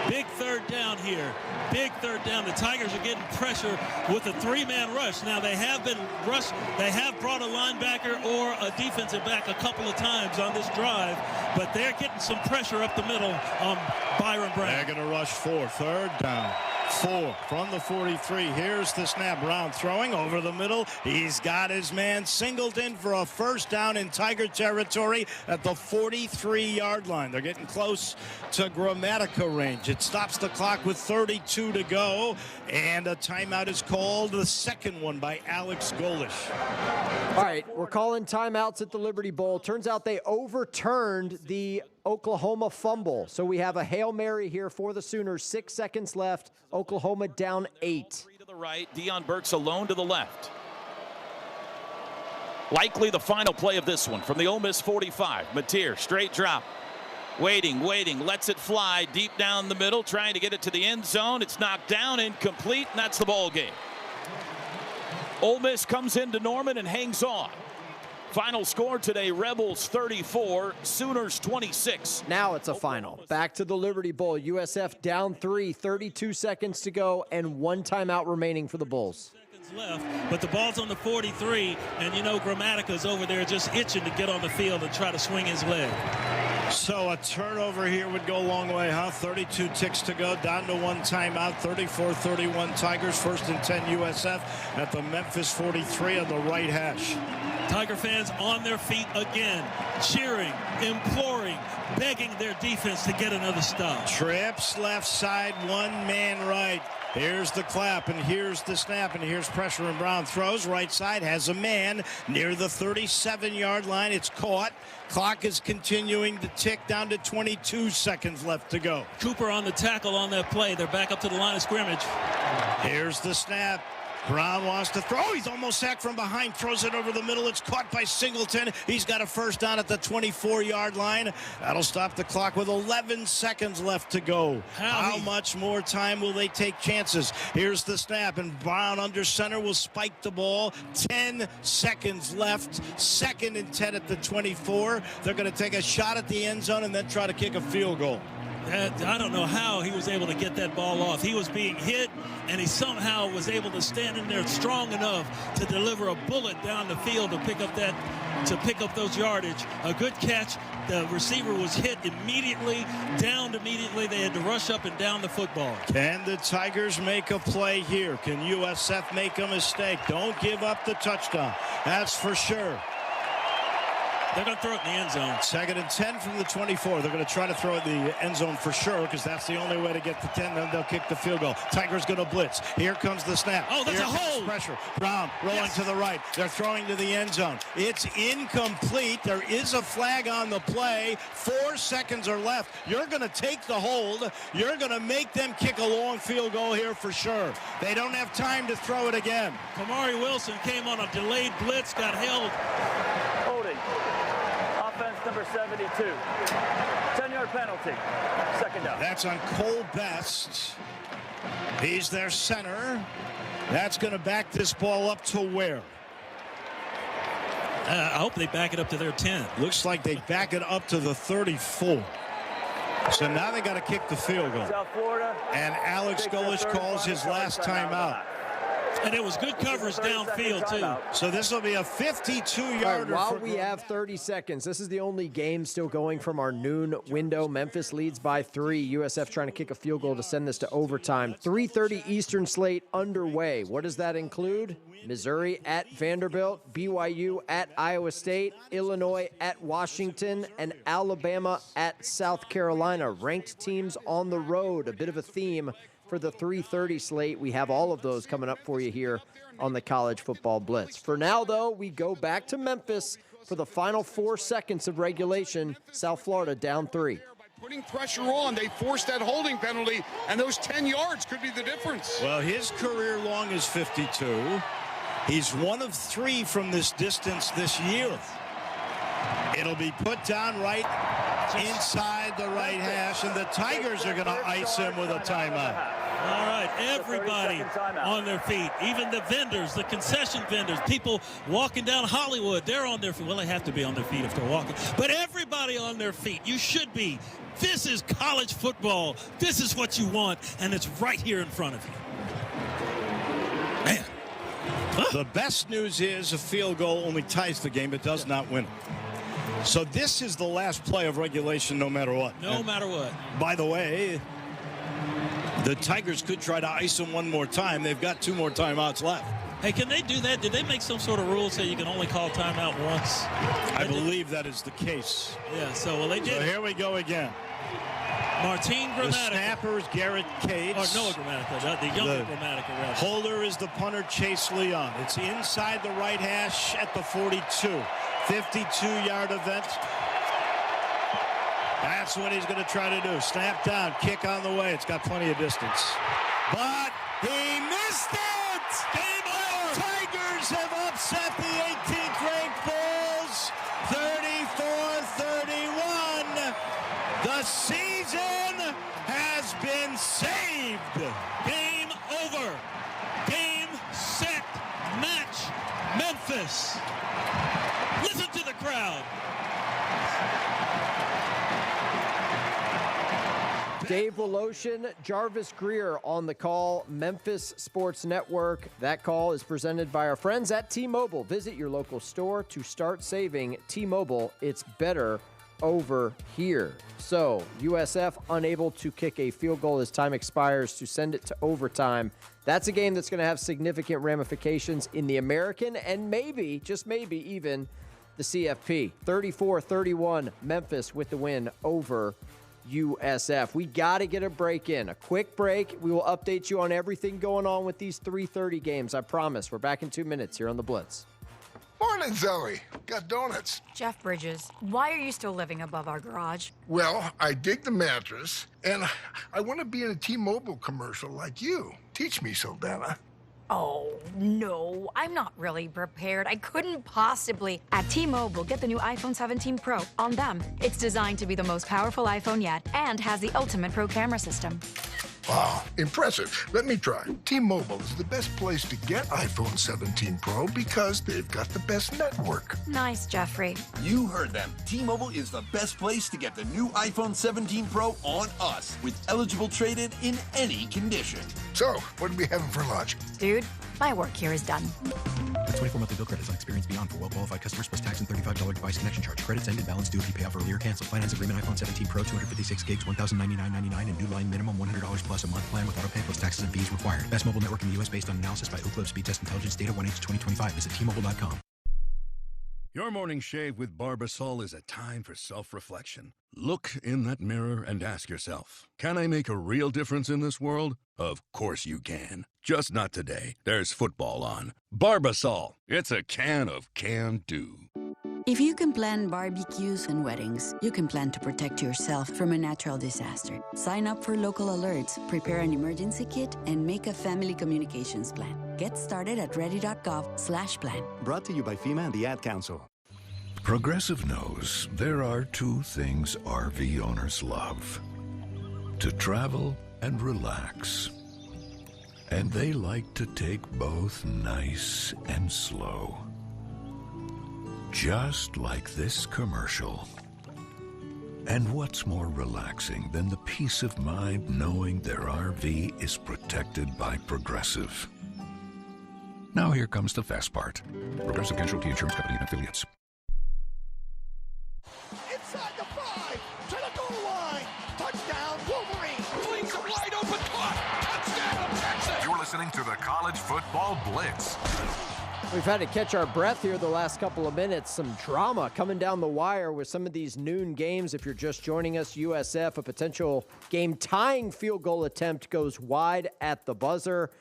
Big 3rd down here. Big 3rd down. The Tigers are getting pressure with a 3-man rush. Now, they have been rushed. They have brought a linebacker or a defensive back a couple of times on this drive, but they're getting some pressure up the middle on Byron Brown. They're going to rush 4. 3rd down. 4 from the 43. Here's the snap. Brown throwing over the middle. He's got his man Singleton for a first down in Tiger territory at the 43-yard line. They're getting close to Grammatica range. It stops the clock with 32 to go, and a timeout is called, the second one by Alex Golish. All right, we're calling timeouts at the Liberty Bowl. Turns out they overturned the Oklahoma fumble. So we have a Hail Mary here for the Sooners. 6 seconds left. Oklahoma down 8. 3 to the right. Deion Burks alone to the left. Likely the final play of this one from the Ole Miss 45. Mateer, straight drop. Waiting, lets it fly deep down the middle, trying to get it to the end zone. It's knocked down, incomplete, and that's the ball game. Ole Miss comes into Norman and hangs on. Final score today, Rebels 34, Sooners 26. Now it's a final. Back to the Liberty Bowl. USF down 3, 32 seconds to go, and 1 timeout remaining for the Bulls. Left, but the ball's on the 43, and you know Grammatica's over there just itching to get on the field and try to swing his leg. So a turnover here would go a long way, huh? 32 ticks to go, down to 1 timeout. 34-31 Tigers, 1st and 10 USF at the Memphis 43 on the right hash. Tiger fans on their feet again, cheering, imploring, begging their defense to get another stop. Trips left side, 1 man right. Here's the clap, and here's the snap, and here's pressure, and Brown throws. Right side has a man near the 37-yard line. It's caught. Clock is continuing to tick down to 22 seconds left to go. Cooper on the tackle on that play. They're back up to the line of scrimmage. Here's the snap. Brown wants to throw. He's almost sacked from behind. Throws it over the middle. It's caught by Singleton. He's got a first down at the 24-yard line. That'll stop the clock with 11 seconds left to go. How much more time will they take chances? Here's the snap, and Brown under center will spike the ball. 10 seconds left. 2nd and 10 at the 24. They're going to take a shot at the end zone and then try to kick a field goal. I don't know how he was able to get that ball off. He was being hit, and he somehow was able to stand in there strong enough to deliver a bullet down the field to pick up those yardage. A good catch. The receiver was hit immediately, downed immediately. They had to rush up and down the football. Can the Tigers make a play here? Can USF make a mistake? Don't give up the touchdown. That's for sure. They're going to throw it in the end zone. 2nd and 10 from the 24. They're going to try to throw it in the end zone for sure, because that's the only way to get to 10. Then they'll kick the field goal. Tigers going to blitz. Here comes the snap. Oh, that's Here a hold. Pressure. Brown rolling to the right. They're throwing to the end zone. It's incomplete. There is a flag on the play. 4 seconds are left. You're going to take the hold. You're going to make them kick a long field goal here for sure. They don't have time to throw it again. Kamari Wilson came on a delayed blitz, got held. Holding. Offense number 72. 10-yard penalty. 2nd down. That's on Cole Best. He's their center. That's going to back this ball up to where? I hope they back it up to their 10. Looks like they back it up to the 34. So now they got to kick the field goal. South Florida. And Alex Golish calls his last timeout. And it was good coverage downfield, too. So this will be a 52-yarder. While we have 30 seconds, this is the only game still going from our noon window. Memphis leads by 3. USF trying to kick a field goal to send this to overtime. 3:30 Eastern slate underway. What does that include? Missouri at Vanderbilt, BYU at Iowa State, Illinois at Washington, and Alabama at South Carolina. Ranked teams on the road, a bit of a theme for the 3:30 slate. We have all of those coming up for you here on the College Football Blitz. For now, though, we go back to Memphis for the final 4 seconds of regulation. South Florida down 3. Putting pressure on, they forced that holding penalty, and those 10 yards could be the difference. Well, his career long is 52. He's 1 of 3 from this distance this year. It'll be put down right inside the right hash, and the Tigers are going to ice him with a timeout. All right, everybody on their feet, even the vendors, the concession vendors, people walking down Hollywood, they're on their feet. Well, they have to be on their feet if they're walking, but everybody on their feet. You should be. This is college football. This is what you want, and it's right here in front of you. Man. The best news is a field goal only ties the game. It does not win. So this is the last play of regulation no matter what. No matter what. By the way, The Tigers could try to ice them one more time. They've got 2 more timeouts left. Hey, can they do that? Did they make some sort of rule so you can only call timeout once? I believe that is the case. Yeah, so they did. So here we go again. Martin Gramatica. The snapper is Garrett Cates. Or Noah Gramatica, the younger Gramatica, rather. Holder is the punter, Chase Leon. It's inside the right hash at the 42. 52-yard event. That's what he's going to try to do. Snap down, kick on the way. It's got plenty of distance. But he missed it! Game over! Tigers have upset the 18th ranked Bulls 34-31. The season has been saved. Game over. Game, set, match, Memphis. Listen to the crowd. Dave Woloshin, Jarvis Greer on the call, Memphis Sports Network. That call is presented by our friends at T-Mobile. Visit your local store to start saving. T-Mobile, it's better over here. So, USF unable to kick a field goal as time expires to send it to overtime. That's a game that's going to have significant ramifications in the American and maybe, just maybe even, the CFP. 34-31, Memphis with the win over USF. We got to get a break in. A quick break. We will update you on everything going on with these 3:30 games. I promise. We're back in 2 minutes here on The Blitz. Morning, Zoe. Got donuts. Jeff Bridges, why are you still living above our garage? Well, I dig the mattress, and I want to be in a T-Mobile commercial like you. Teach me, Saldana. Oh, no, I'm not really prepared. I couldn't possibly. At T-Mobile, get the new iPhone 17 Pro. On them, it's designed to be the most powerful iPhone yet and has the ultimate pro camera system. Wow, impressive. Let me try. T-Mobile is the best place to get iPhone 17 Pro because they've got the best network. Nice, Jeffrey. You heard them. T-Mobile is the best place to get the new iPhone 17 Pro on us with eligible trade-in in any condition. So, what are we having for lunch? Dude, my work here is done. The 24 monthly bill credits on experience beyond for well-qualified customers plus tax and $35 device connection charge. Credits ended, balance due if you pay off earlier. Cancel. Finance agreement iPhone 17 Pro, 256 gigs, $1,099.99 and new line minimum $100 plus a month plan with auto pay plus taxes and fees required. Best mobile network in the U.S. based on analysis by Ookla Speed Test Intelligence data 1H2025. Visit T-Mobile.com. Your morning shave with Barbasol is a time for self-reflection. Look in that mirror and ask yourself, can I make a real difference in this world? Of course you can. Just not today. There's football on. Barbasol. It's a can of can-do. If you can plan barbecues and weddings, you can plan to protect yourself from a natural disaster. Sign up for local alerts, prepare an emergency kit, and make a family communications plan. Get started at ready.gov/plan. Brought to you by FEMA and the Ad Council. Progressive knows there are 2 things RV owners love: to travel and relax. And they like to take both nice and slow. Just like this commercial. And what's more relaxing than the peace of mind knowing their RV is protected by Progressive? Now here comes the fast part. Progressive Casualty Insurance Company and Affiliates. Inside the 5, to the goal line. Touchdown, Wolverine. Flings a wide open cut. Touchdown, Texas. You're listening to the College Football Blitz. We've had to catch our breath here the last couple of minutes. Some drama coming down the wire with some of these noon games. If you're just joining us, USF, a potential game-tying field goal attempt goes wide at the buzzer,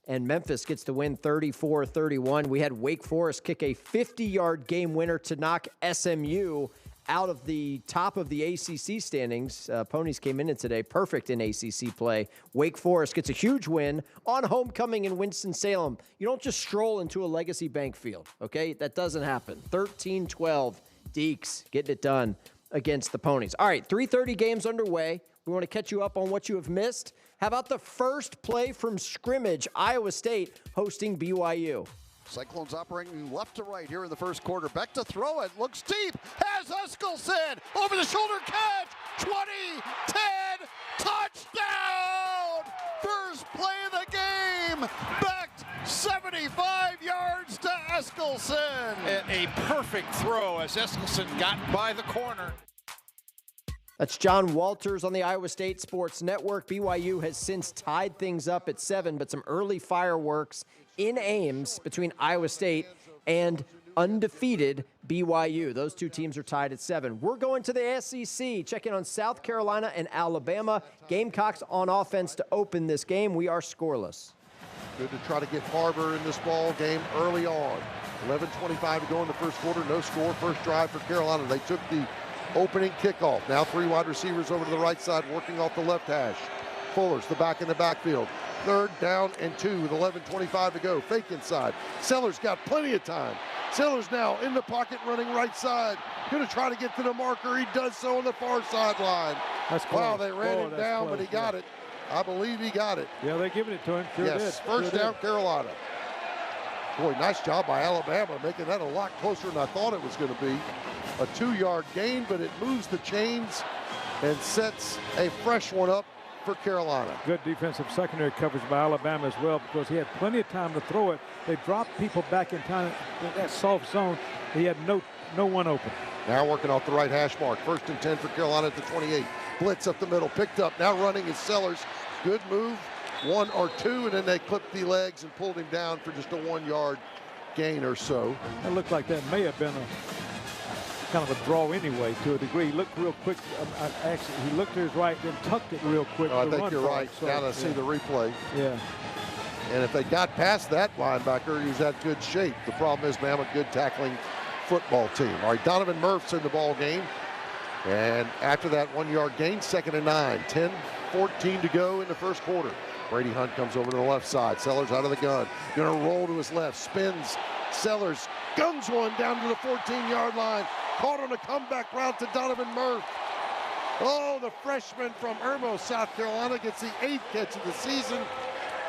and Memphis gets the win 34-31. We had Wake Forest kick a 50-yard game winner to knock SMU out of the top of the ACC standings. Ponies came in today perfect in ACC play. Wake Forest gets a huge win on homecoming in Winston-Salem. You don't just stroll into a Legacy Bank field, okay? That doesn't happen. 13-12, Deeks getting it done against the Ponies. All right, 3:30 games underway. We want to catch you up on what you have missed. How about the first play from scrimmage? Iowa State hosting BYU. Cyclones operating left to right here in the first quarter. Back to throw it. Looks deep. Has Eskelsen. Over the shoulder catch. 20, 10, touchdown. First play of the game. Backed 75 yards to Eskelsen. A perfect throw as Eskelsen got by the corner. That's John Walters on the Iowa State Sports Network. BYU has since tied things up at 7, but some early fireworks in Ames between Iowa State and undefeated BYU. Those two teams are tied at 7. We're going to the SEC. Check in on South Carolina and Alabama. Gamecocks on offense to open this game. We are scoreless. Good to try to get Barber in this ball game early on. 11:25 to go in the first quarter. No score. First drive for Carolina. They took the opening kickoff. Now 3 wide receivers over to the right side, working off the left hash. Fuller's the back in the backfield. 3rd down and 2 with 11:25 to go. Fake inside. Sellers got plenty of time. Sellers now in the pocket, running right side. Going to try to get to the marker. He does so on the far sideline. Wow, they ran him down, but he got it. I believe he got it. Yeah, they're giving it to him. Sure yes, did. First Sure down, did. Carolina. Boy, nice job by Alabama, making that a lot closer than I thought it was going to be. A 2-yard gain, but it moves the chains and sets a fresh one up for Carolina. Good defensive secondary coverage by Alabama as well, because he had plenty of time to throw it. They dropped people back in time in that soft zone. He had no one open. Now working off the right hash mark. 1st and 10 for Carolina at the 28. Blitz up the middle, picked up. Now running is Sellers. Good move, 1 or 2, and then they clipped the legs and pulled him down for just a 1-yard gain or so. It looked like that may have been a kind of a draw anyway, to a degree. He looked real quick. Actually, he looked to his right, then tucked it real quick. I think you're right. So, now to see the replay. Yeah. And if they got past that linebacker, he was at good shape. The problem is, Bama, good tackling football team. All right, Donovan Murph's in the ball game. And after that 1-yard gain, 2nd and 9. 10-14 to go in the first quarter. Brady Hunt comes over to the left side. Sellers out of the gun. Going to roll to his left. Spins. Sellers guns one down to the 14-yard line. Caught on a comeback route to Donovan Murph. Oh, the freshman from Irmo, South Carolina, gets the 8th catch of the season.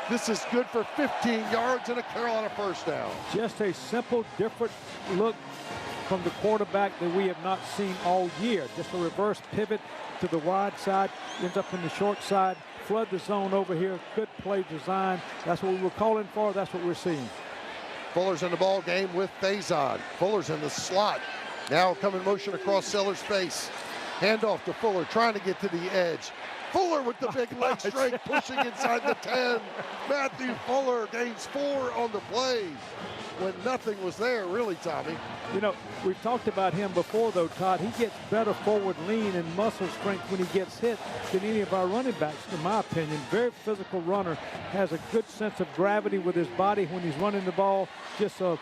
This is good for 15 yards and a Carolina first down. Just a simple, different look from the quarterback that we have not seen all year. Just a reverse pivot to the wide side, ends up in the short side, flood the zone over here. Good play design. That's what we were calling for. That's what we're seeing. Fuller's in the ball game with Faison. Fuller's in the slot. Now coming motion across Sellers' face. Handoff to Fuller, trying to get to the edge. Fuller with the big leg straight, pushing inside the 10. Matthew Fuller gains 4 on the play when nothing was there, really, Tommy. You know, we've talked about him before, though, Todd. He gets better forward lean and muscle strength when he gets hit than any of our running backs, in my opinion. Very physical runner, has a good sense of gravity with his body when he's running the ball. Just 4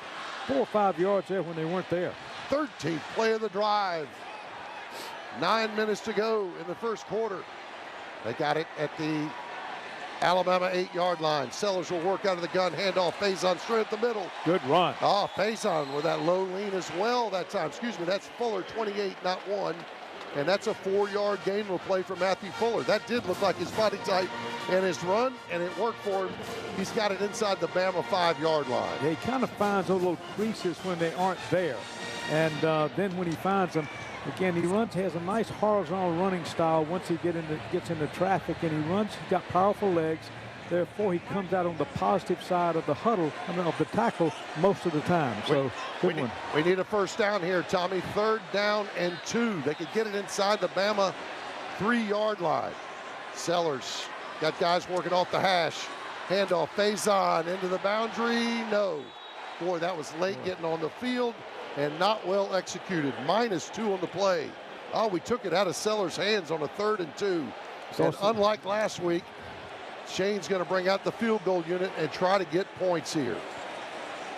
or 5 yards there when they weren't there. 13th play of the drive. 9 minutes to go in the first quarter. They got it at the Alabama 8-yard line. Sellers will work out of the gun. Handoff. Faison straight up the middle. Good run. Oh, Faison with that low lean as well that time. Excuse me, that's Fuller, 28, not 1. And that's a 4-yard gainful play for Matthew Fuller. That did look like his body type and his run, and it worked for him. He's got it inside the Bama 5-yard line. Yeah, he kind of finds those little creases when they aren't there. And then when he finds them, again, he has a nice horizontal running style once he gets into traffic, and he runs. He's got powerful legs. Therefore, he comes out on the positive side of the huddle, of the tackle most of the time. So, good one. We need a first down here, Tommy. 3rd down and 2. They could get it inside the Bama 3-yard line. Sellers got guys working off the hash. Handoff, Faison into the boundary. No. Boy, that was late getting on the field and not well executed. -2 on the play. Oh, we took it out of Sellers' hands on a 3rd and 2. And unlike last week, Shane's going to bring out the field goal unit and try to get points here.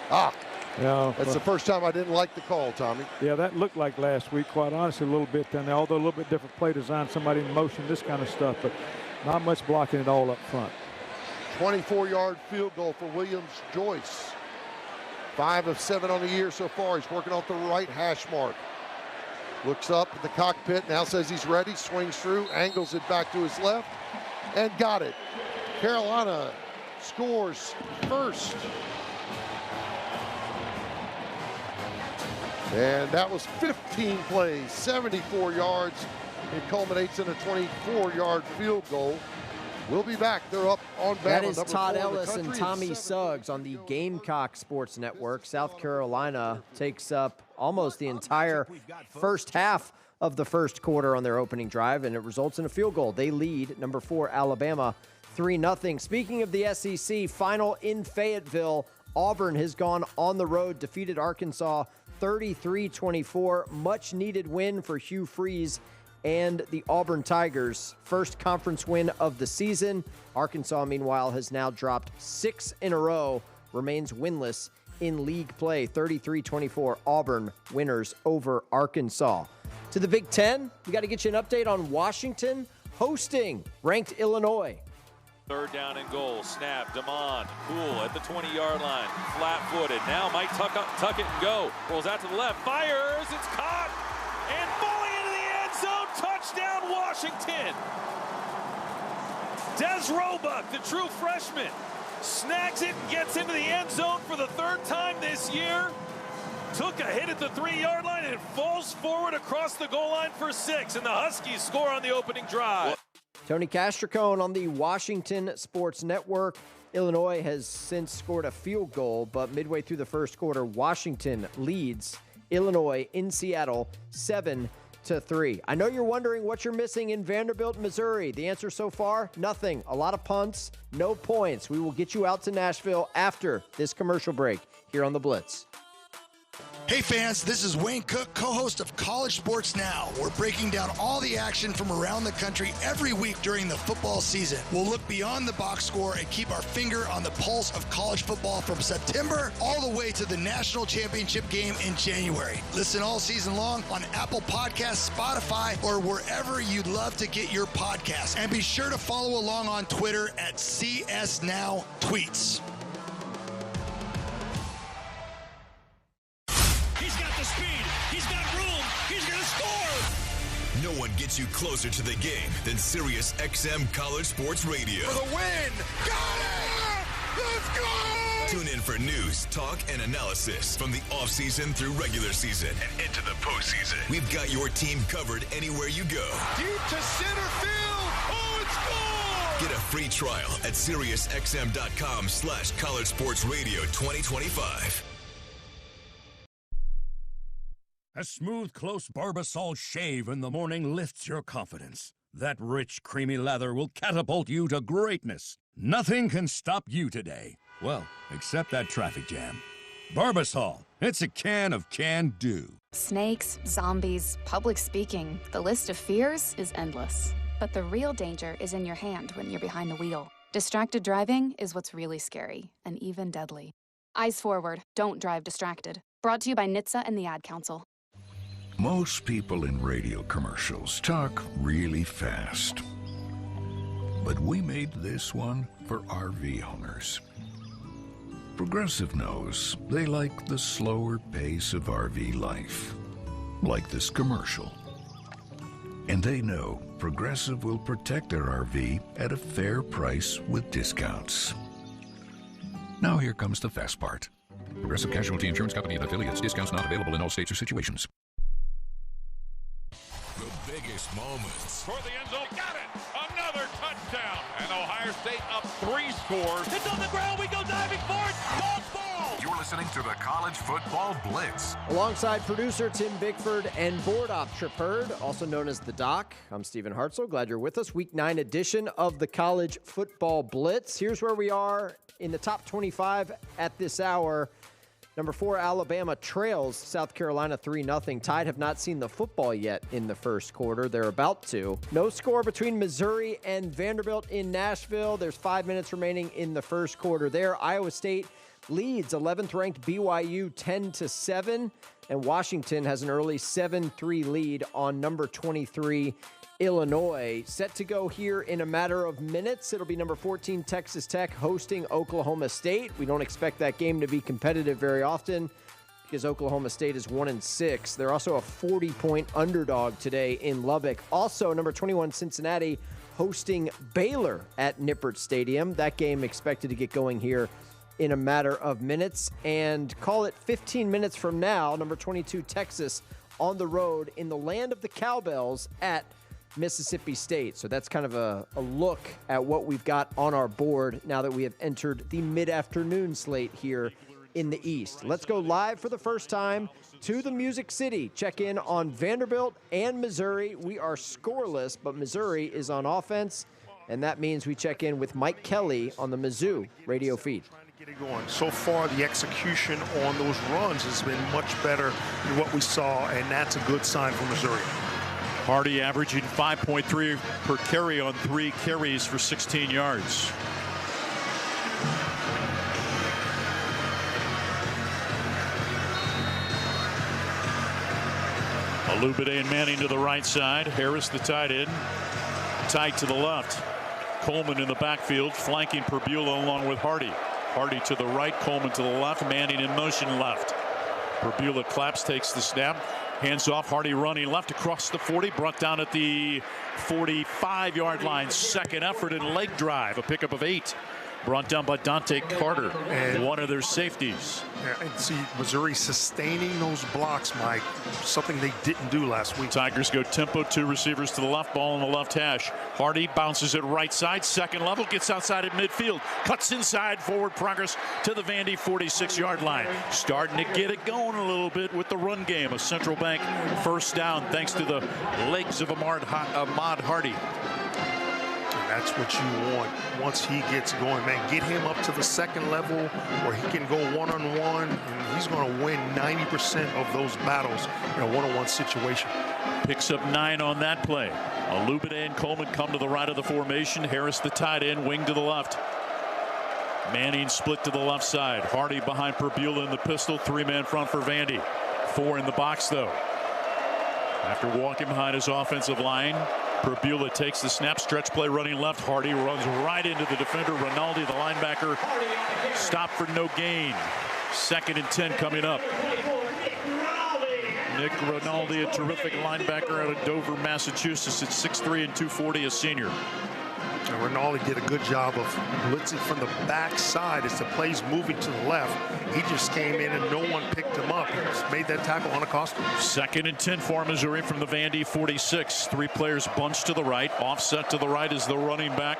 Yeah, that's the first time I didn't like the call, Tommy. Yeah, that looked like last week, quite honestly, a little bit down there. Although a little bit different play design, somebody in motion, this kind of stuff, but not much blocking it all up front. 24-yard field goal for Williams-Joyce. 5 of 7 on the year so far. He's working off the right hash mark. Looks up at the cockpit, now says he's ready, swings through, angles it back to his left, and got it. Carolina scores first. And that was 15 plays, 74 yards. It culminates in a 24-yard field goal. We'll be back. They're up on Bama. That is Todd Ellis and Tommy Suggs on the Gamecock Sports Network. South Carolina takes up almost the entire first half of the first quarter on their opening drive, and it results in a field goal. They lead number 4 Alabama 3-0. Speaking of the SEC, final in Fayetteville, Auburn has gone on the road, defeated Arkansas 33-24. Much needed win for Hugh Freeze and the Auburn Tigers. First conference win of the season. Arkansas, meanwhile, has now dropped 6 in a row, remains winless in league play. 33-24, Auburn winners over Arkansas. To the Big Ten, we got to get you an update on Washington hosting ranked Illinois. Third down and goal. Snap. Damon. Poole at the 20-yard line. Flat-footed. Now might tuck it and go. Rolls out to the left. Fires. It's caught. And falling into the end zone. Touchdown, Washington. Des Roebuck, the true freshman, snags it and gets into the end zone for the third time this year. Took a hit at the 3-yard line and falls forward across the goal line for 6. And the Huskies score on the opening drive. Tony Castricone on the Washington Sports Network. Illinois has since scored a field goal, but midway through the first quarter, Washington leads Illinois in Seattle 7-3. I know you're wondering what you're missing in Vanderbilt, Missouri. The answer so far, nothing. A lot of punts, no points. We will get you out to Nashville after this commercial break here on The Blitz. Hey fans, this is Wayne Cook, co-host of College Sports Now. We're breaking down all the action from around the country every week during the football season. We'll look beyond the box score and keep our finger on the pulse of college football from September all the way to the national championship game in January. Listen all season long on Apple Podcasts, Spotify, or wherever you'd love to get your podcasts. And be sure to follow along on Twitter at CSNowTweets. No one gets you closer to the game than Sirius XM College Sports Radio. For the win! Got it! Let's go! Tune in for news, talk, and analysis from the offseason through regular season and into the postseason. We've got your team covered anywhere you go. Deep to center field! Oh, it's gone! Get a free trial at SiriusXM.com/College Sports Radio 2025. A smooth, close Barbasol shave in the morning lifts your confidence. That rich, creamy lather will catapult you to greatness. Nothing can stop you today. Well, except that traffic jam. Barbasol, it's a can of can-do. Snakes, zombies, public speaking. The list of fears is endless. But the real danger is in your hand when you're behind the wheel. Distracted driving is what's really scary and even deadly. Eyes forward, don't drive distracted. Brought to you by NHTSA and the Ad Council. Most people in radio commercials talk really fast. But we made this one for RV owners. Progressive knows they like the slower pace of RV life, like this commercial. And they know Progressive will protect their RV at a fair price with discounts. Now here comes the fast part. Progressive Casualty Insurance Company and affiliates. Discounts not available in all states or situations. The biggest moments. For the end zone, got it! Another touchdown! And Ohio State up 3 scores. It's on the ground, we go diving for it! Dog ball! You're listening to the College Football Blitz. Alongside producer Tim Bickford and board op Trip Hurd, also known as The Doc, I'm Stephen Hartzell. Glad you're with us. Week 9 edition of the College Football Blitz. Here's where we are in the top 25 at this hour. Number 4, Alabama trails South Carolina 3-0. Tide have not seen the football yet in the first quarter. They're about to. No score between Missouri and Vanderbilt in Nashville. There's 5 minutes remaining in the first quarter there. Iowa State leads 11th-ranked BYU 10-7. And Washington has an early 7-3 lead on number 23, Illinois. Set to go here in a matter of minutes. It'll be number 14, Texas Tech, hosting Oklahoma State. We don't expect that game to be competitive very often because Oklahoma State is 1-6. They're also a 40-point underdog today in Lubbock. Also, number 21, Cincinnati, hosting Baylor at Nippert Stadium. That game expected to get going here in a matter of minutes. And call it 15 minutes from now, number 22, Texas, on the road in the land of the cowbells at Mississippi State. So that's kind of a look at what we've got on our board now that we have entered the mid-afternoon slate here in the East. Let's go live for the first time to the Music City. Check in on Vanderbilt and Missouri. We are scoreless, but Missouri is on offense, and that means we check in with Mike Kelly on the Mizzou radio feed. Get it going. So far, the execution on those runs has been much better than what we saw, and that's a good sign for Missouri. Hardy averaging 5.3 per carry on 3 carries for 16 yards. Alubide and Manning to the right side. Harris, the tight end, tight to the left. Coleman in the backfield, flanking Perbula along with Hardy. Hardy to the right, Coleman to the left, Manning in motion left. Perbula claps, takes the snap, hands off, Hardy running left across the 40, brought down at the 45-yard line. Second effort and leg drive, a pickup of 8. Brought down by Dante Carter, and one of their safeties. And see, Missouri sustaining those blocks, Mike, something they didn't do last week. Tigers go tempo, 2 receivers to the left, ball on the left hash. Hardy bounces it right side, second level, gets outside at midfield, cuts inside, forward progress to the Vandy 46-yard line. Starting to get it going a little bit with the run game. A Central Bank first down thanks to the legs of Ahmad Hardy. That's what you want once he gets going, man. Get him up to the second level where he can go one-on-one, and he's going to win 90% of those battles in a one-on-one situation. Picks up 9 on that play. Alubide and Coleman come to the right of the formation. Harris, the tight end, wing to the left. Manning split to the left side. Hardy behind Perbula in the pistol. 3-man front for Vandy. 4 in the box, though. After walking behind his offensive line, Perbula takes the snap, stretch play running left. Hardy runs right into the defender. Rinaldi, the linebacker, stopped for no gain. 2nd and 10 coming up. Nick Rinaldi, a terrific linebacker out of Dover, Massachusetts at 6'3" and 240, a senior. And Rinaldi did a good job of blitzing from the backside as the play's moving to the left. He just came in and no one picked him up. He just made that tackle unaccosted. 2nd and 10 for Missouri from the Vandy 46. 3 players bunched to the right. Offset to the right is the running back.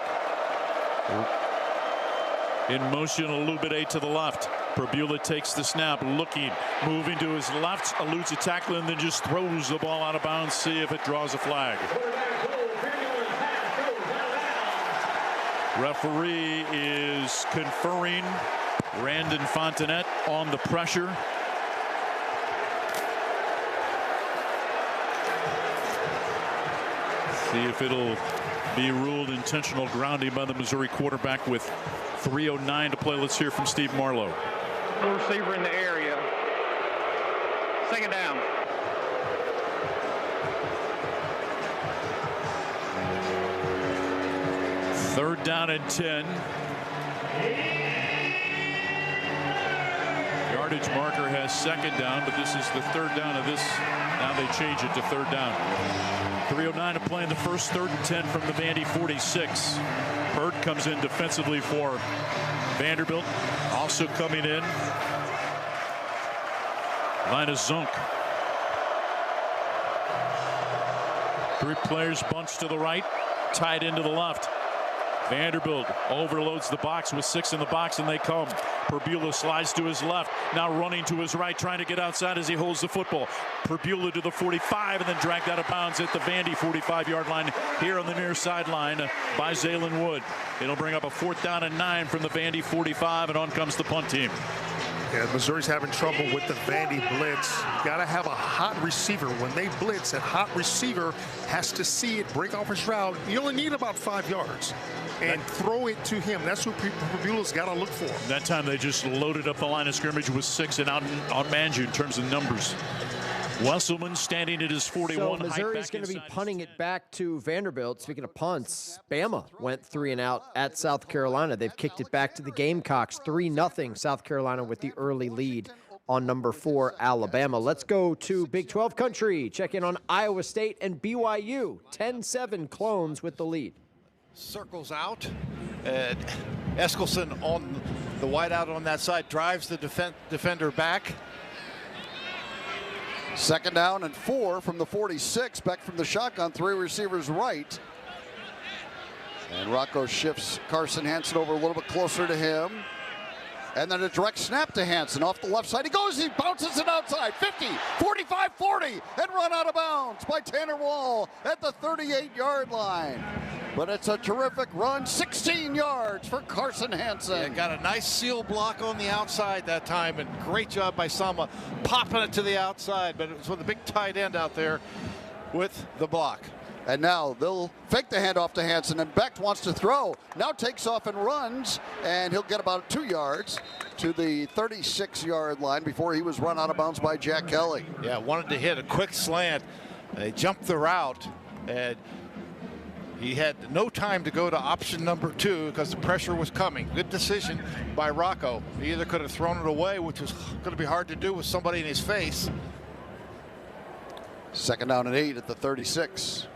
In motion, Alubide to the left. Perbula takes the snap, looking, moving to his left, eludes a tackle, and then just throws the ball out of bounds. See if it draws a flag. Referee is conferring. Randon Fontanet on the pressure. See if it'll be ruled intentional grounding by the Missouri quarterback with 3:09 to play. Let's hear from Steve Marlowe. No receiver in the area. 2nd down. Third down and 10. Yardage marker has 2nd down, but this is the 3rd down of this. Now they change it to 3rd down. 3:09 to play in the first. 3rd and 10 from the Vandy 46. Hurd comes in defensively for Vanderbilt. Also coming in, Linus Zunk. 3 players bunched to the right, tied into the left. Vanderbilt overloads the box with 6 in the box, and they come. Perbula slides to his left, now running to his right, trying to get outside as he holds the football. Perbula to the 45, and then dragged out of bounds at the Vandy 45-yard line here on the near sideline by Zaylen Wood. It'll bring up a 4th down and 9 from the Vandy 45, and on comes the punt team. Yeah, Missouri's having trouble with the Vandy blitz. You got to have a hot receiver. When they blitz, that hot receiver has to see it, break off his route. You only need about 5 yards. And throw it to him. That's what Perbula's got to look for. That time they just loaded up the line of scrimmage with 6 and outmanned you in terms of numbers. Wesselman standing at his 41. So Missouri's going to be punting it back to Vanderbilt. Speaking of punts, Bama went 3 and out at South Carolina. They've kicked it back to the Gamecocks. 3-0 South Carolina with the early lead on number 4 Alabama. Let's go to Big 12 country. Check in on Iowa State and BYU. 10-7 Clones with the lead. Circles out. Eskelson on the wideout on that side, drives the defender back. 2nd down and 4 from the 46. Back from the shotgun, 3 receivers right. And Rocco shifts Carson Hansen over a little bit closer to him. And then a direct snap to Hansen off the left side. He goes, he bounces it outside. 50, 45, 40, and run out of bounds by Tanner Wall at the 38-yard line. But it's a terrific run, 16 yards for Carson Hansen. Yeah, got a nice seal block on the outside that time, and great job by Sama popping it to the outside, but it was with a big tight end out there with the block. And now they'll fake the handoff to Hansen, and Becht wants to throw. Now takes off and runs, and he'll get about 2 yards to the 36-yard line before he was run out of bounds by Jack Kelly. Yeah, wanted to hit a quick slant. They jumped the route, and he had no time to go to option number 2 because the pressure was coming. Good decision by Rocco. He either could have thrown it away, which was going to be hard to do with somebody in his face. 2nd down and 8 at the 36.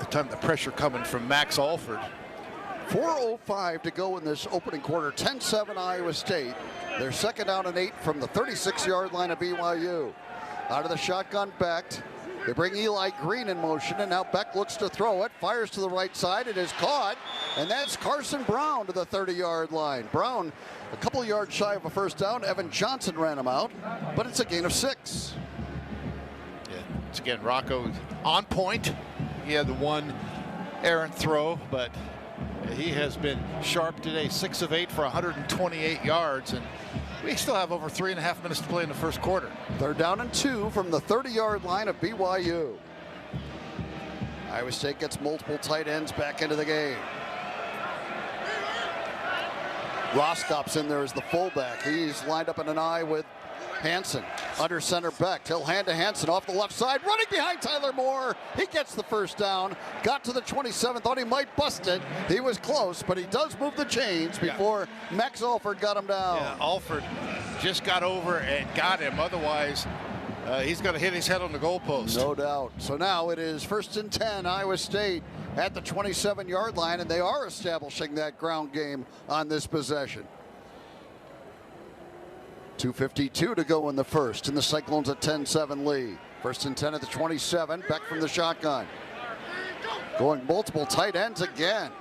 The time the pressure coming from Max Alford. 4:05 to go in this opening quarter. 10-7 Iowa State. Their 2nd down and 8 from the 36-yard line of BYU. Out of the shotgun, Becht. They bring Eli Green in motion, and now Becht looks to throw it. Fires to the right side. It is caught, and that's Carson Brown to the 30-yard line. Brown a couple of yards shy of a first down. Evan Johnson ran him out, but it's a gain of 6. Yeah, it's again Rocco on point. He had the one errant throw, but he has been sharp today. 6 of 8 for 128 yards, and we still have over 3.5 minutes to play in the first quarter. 3rd down and 2 from the 30-yard line of BYU. Iowa State gets multiple tight ends back into the game. Roskop's in there as the fullback. He's lined up in an eye with Hansen. Under center, Becht. He'll hand to Hansen off the left side, running behind Tyler Moore. He gets the first down. Got to the 27, thought he might bust it. He was close, but he does move the chains before Max Alford got him down. Yeah, Alford just got over and got him. Otherwise, he's going to hit his head on the goalpost. No doubt. So now it is 1st and 10, Iowa State at the 27-yard line, and they are establishing that ground game on this possession. 2:52 to go in the first, and the Cyclones a 10-7 lead. 1st and 10 at the 27, Becht from the shotgun. Going multiple tight ends again.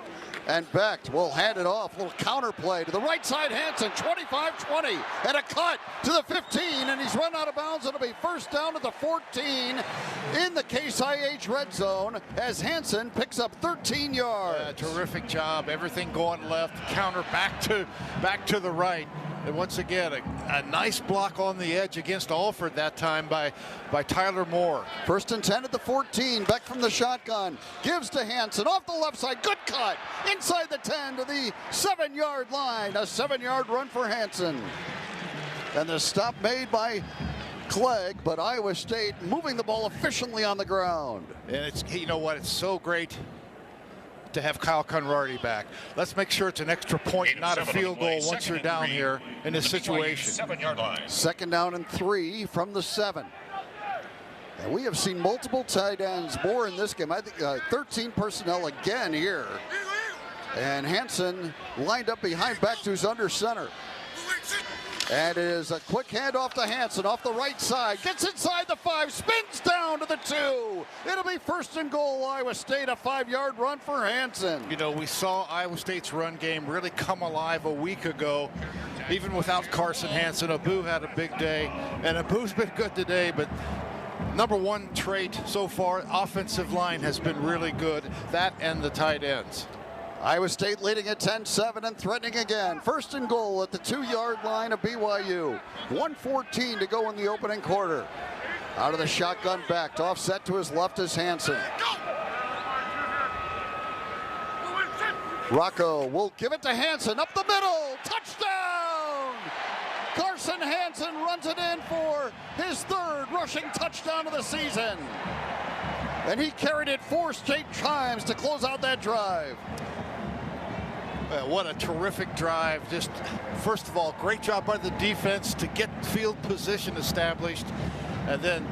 And Becht will hand it off. A little counter play to the right side. Hansen, 25-20, and a cut to the 15, and he's run out of bounds. It'll be first down to the 14 in the Case IH red zone as Hansen picks up 13 yards. Terrific job. Everything going left. Counter back to the right. And once again, a nice block on the edge against Alford that time by Tyler Moore. 1st and 10 at the 14. Becht from the shotgun. Gives to Hansen off the left side. Good cut. Inside the 10 to the 7-yard line. A 7-yard run for Hansen. And the stop made by Clegg, but Iowa State moving the ball efficiently on the ground. And it's, you know what, it's so great to have Kyle Conradi back. Let's make sure it's an extra point, not a field goal once you're down here in this situation. 7-yard line. 2nd down and 3 from the 7. And we have seen multiple tight ends more in this game. I think 13 personnel again here. And Hansen lined up behind Becht, who's under center. And it is a quick handoff to Hansen off the right side. Gets inside the 5, spins down to the 2. It'll be 1st and goal, Iowa State. A 5-yard run for Hansen. You know, we saw Iowa State's run game really come alive a week ago. Even without Carson Hansen, Abu had a big day. And Abu's been good today, but number one trait so far, offensive line has been really good. That and the tight ends. Iowa State leading at 10-7 and threatening again. 1st and goal at the 2-yard line of BYU. 1:14 to go in the opening quarter. Out of the shotgun, Becht. Offset to his left is Hansen. Rocco will give it to Hansen. Up the middle. Touchdown! Carson Hansen runs it in for his 3rd rushing touchdown of the season. And he carried it 4 straight times to close out that drive. What a terrific drive. Just, first of all, great job by the defense to get field position established, and then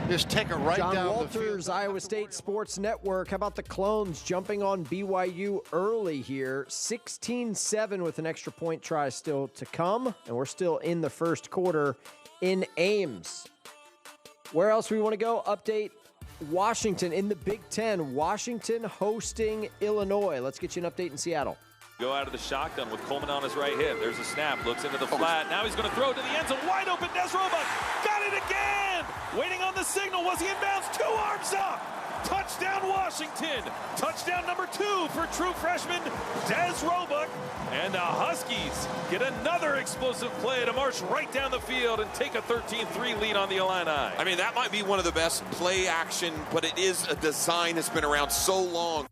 just take it right down the field. John Walters, Iowa State Sports Network. How about the Clones jumping on BYU early here? 16-7 with an extra point try still to come, and we're still in the first quarter in Ames. Where else we want to go? Update Washington in the Big Ten. Washington hosting Illinois. Let's get you an update in Seattle. Go out of the shotgun with Coleman on his right hip. There's a snap, looks into the flat. Now he's going to throw it to the end zone. Wide open, Des Roebuck. Got it again. Waiting on the signal. Was he in bounds? 2 arms up. Touchdown, Washington. Touchdown number 2 for true freshman Des Roebuck. And the Huskies get another explosive play to march right down the field and take a 13-3 lead on the Illini. I mean, that might be one of the best play action, but it is a design that's been around so long.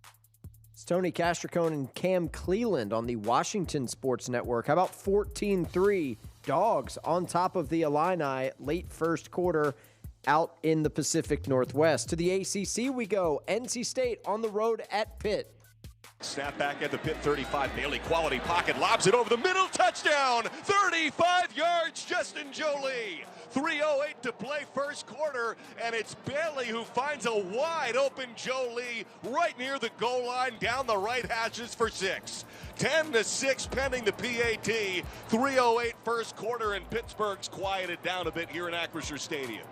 It's Tony Castricone and Cam Cleland on the Washington Sports Network. How about 14-3 Dogs on top of the Illini late first quarter out in the Pacific Northwest. To the ACC we go. NC State on the road at Pitt. Snap back at the Pitt 35. Bailey, quality pocket, lobs it over the middle. Touchdown! 35 yards, Justin Jolie. 3:08 to play first quarter, and it's Bailey who finds a wide open Jolie right near the goal line down the right hashes for 6. 10-6 pending the PAT. 3:08 first quarter, and Pittsburgh's quieted down a bit here in Acrisure Stadium.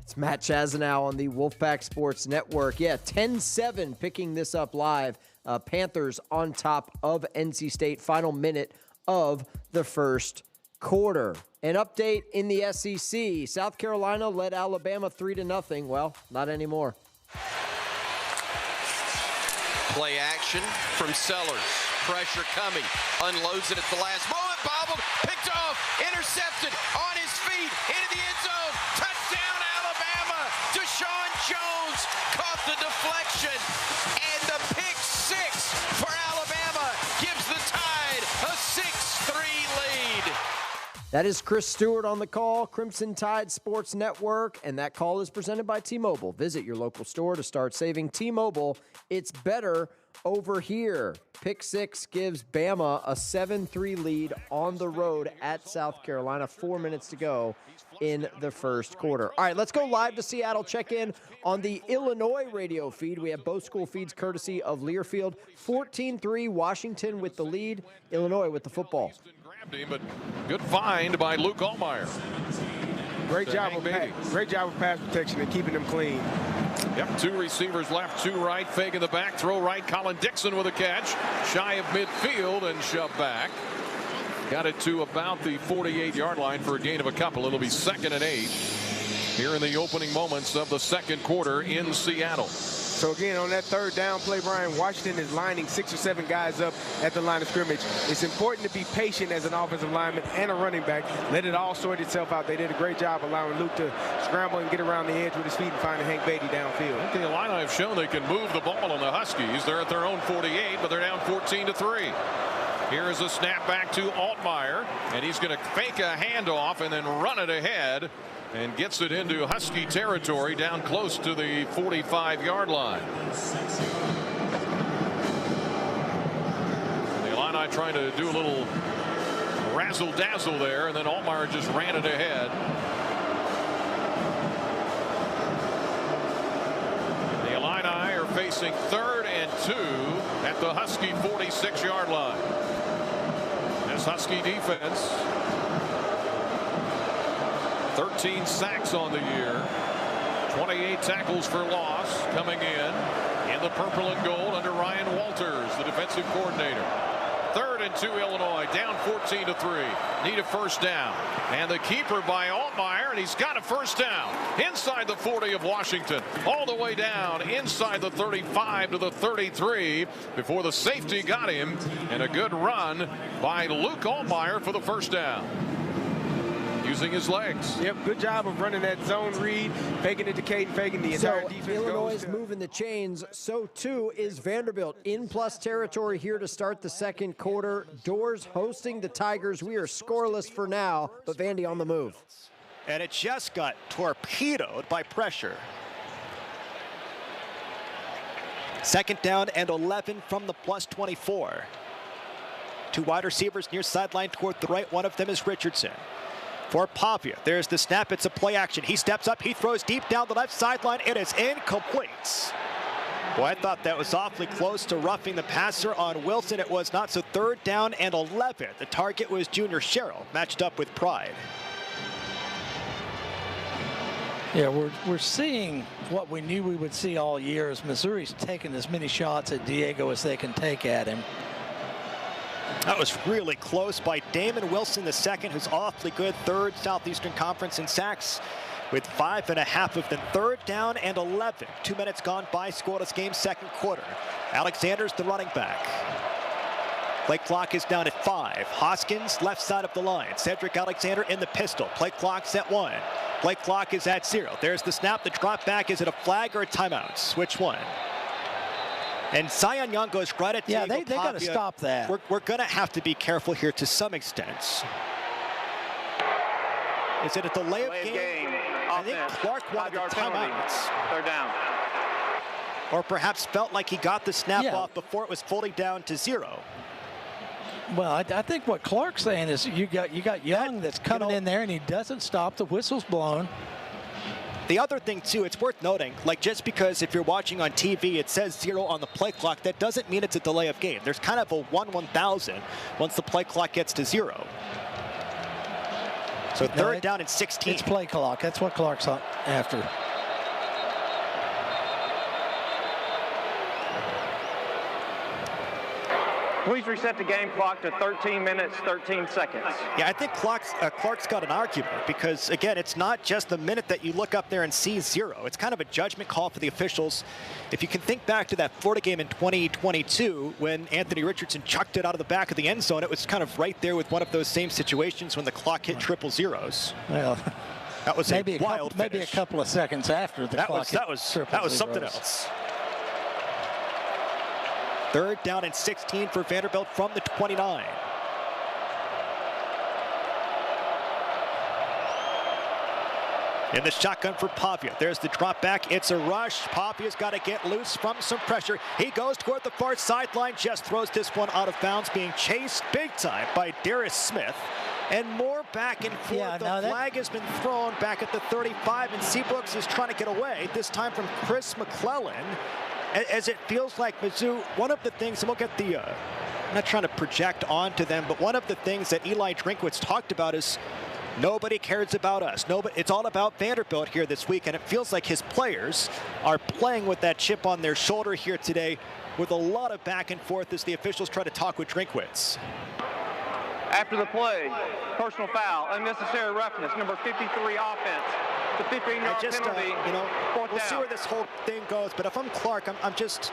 It's Matt Chazanow on the Wolfpack Sports Network. Yeah, 10-7 picking this up live. Panthers on top of NC State. Final minute of the first quarter. An update in the SEC. South Carolina led Alabama 3-0. Well, not anymore. Play action from Sellers. Pressure coming. Unloads it at the last moment. Bobbled. Picked off. Intercepted. On his feet. Into the end zone. Touchdown, Alabama. Deshaun Jones caught the deflection. And the pick 6 for Alabama gives the Tide a 6-3 lead. That is Chris Stewart on the call, Crimson Tide Sports Network, and that call is presented by T-Mobile. Visit your local store to start saving. T-Mobile, it's better over here. Pick 6 gives Bama a 7-3 lead on the road at South Carolina. 4 minutes to go in the first quarter. All right, let's go live to Seattle. Check in on the Illinois radio feed. We have both school feeds courtesy of Learfield. 14-3, Washington with the lead. Illinois with the football. But good find by Luke Altmaier. Great job with pass protection and keeping them clean. Yep, 2 receivers left, 2 right, fake in the back, throw right. Colin Dixon with a catch, shy of midfield and shoved back. Got it to about the 48-yard line for a gain of a couple. It'll be 2nd and 8 here in the opening moments of the second quarter in Seattle. So again, on that third down play, Brian, Washington is lining 6 or 7 guys up at the line of scrimmage. It's important to be patient as an offensive lineman and a running back. Let it all sort itself out. They did a great job allowing Luke to scramble and get around the edge with his feet and find Hank Beatty downfield. I think the Illini have shown they can move the ball on the Huskies. They're at their own 48, but they're down 14-3. Here is a snap back to Altmaier, and he's going to fake a handoff and then run it ahead. And gets it into Husky territory down close to the 45-yard line. The Illini trying to do a little razzle-dazzle there, and then Altmaier just ran it ahead. The Illini are facing 3rd and 2 at the Husky 46-yard line. This Husky defense, 13 sacks on the year, 28 tackles for loss coming in the purple and gold under Ryan Walters, the defensive coordinator. 3rd and 2 Illinois, down 14-3. Need a first down. And the keeper by Altmaier, and he's got a first down inside the 40 of Washington, all the way down inside the 35 to the 33 before the safety got him, and a good run by Luke Altmaier for the first down. Using his legs. Yep, good job of running that zone read, faking it to Caden, faking the entire defense. Illinois is moving the chains. So too is Vanderbilt in plus territory here to start the second quarter. Doors hosting the Tigers. We are scoreless for now, but Vandy on the move. And it just got torpedoed by pressure. 2nd down and 11 from the plus 24. 2 wide receivers near sideline toward the right. One of them is Richardson. For Pavia, there's the snap. It's a play action. He steps up. He throws deep down the left sideline. It is incomplete. Boy, I thought that was awfully close to roughing the passer on Wilson. It was not. So 3rd down and 11. The target was Junior Sherrill, matched up with Pride. Yeah, we're seeing what we knew we would see all year. Is Missouri's taking as many shots at Diego as they can take at him. That was really close by Damon Wilson II, who's awfully good. 3rd Southeastern Conference in sacks with 5.5 of them. 3rd down and 11. 2 minutes gone by, scoreless game, 2nd quarter. Alexander's the running back. Play clock is down at 5. Hoskins, left side of the line. Cedric Alexander in the pistol. Play clock's at 1. Play clock is at 0. There's the snap. The drop back. Is it a flag or a timeout? Which one? And Zion Young goes right at Diego they got to stop that. We're going to have to be careful here to some extent. Is it a delay of game? I think Clark wanted the timeout. 3rd down. Or perhaps felt like he got the snap off before it was fully down to 0. Well, I think what Clark's saying is you got Young that's coming in there and he doesn't stop. The whistle's blown. The other thing, too, it's worth noting, like just because if you're watching on TV, it says 0 on the play clock, that doesn't mean it's a delay of game. There's kind of a 1/1000 once the play clock gets to 0. So 3rd down and 16. It's play clock. That's what Clark's after. Please reset the game clock to 13 minutes, 13 seconds. Yeah, I think Clark's got an argument because, again, it's not just the minute that you look up there and see 0. It's kind of a judgment call for the officials. If you can think back to that Florida game in 2022 when Anthony Richardson chucked it out of the back of the end zone, it was kind of right there with one of those same situations when the clock hit triple zeros. Well, that was maybe a wild maybe a couple of seconds after the clock hit that was something else. 3rd down and 16 for Vanderbilt from the 29. In the shotgun for Pavia. There's the drop back. It's a rush. Pavia's got to get loose from some pressure. He goes toward the far sideline. Just throws this one out of bounds, being chased big time by Darius Smith. And more back and forth. Yeah, the flag has been thrown back at the 35, and Seabrooks is trying to get away, this time from Chris McClellan. As it feels like Mizzou, one of the things, and we'll get the, I'm not trying to project onto them, but one of the things that Eli Drinkwitz talked about is nobody cares about us. It's all about Vanderbilt here this week, and it feels like his players are playing with that chip on their shoulder here today with a lot of back and forth as the officials try to talk with Drinkwitz. After the play, personal foul, unnecessary roughness, number 53 offense. The 15-yard penalty. We'll see where this whole thing goes. But if I'm Clark, I'm just,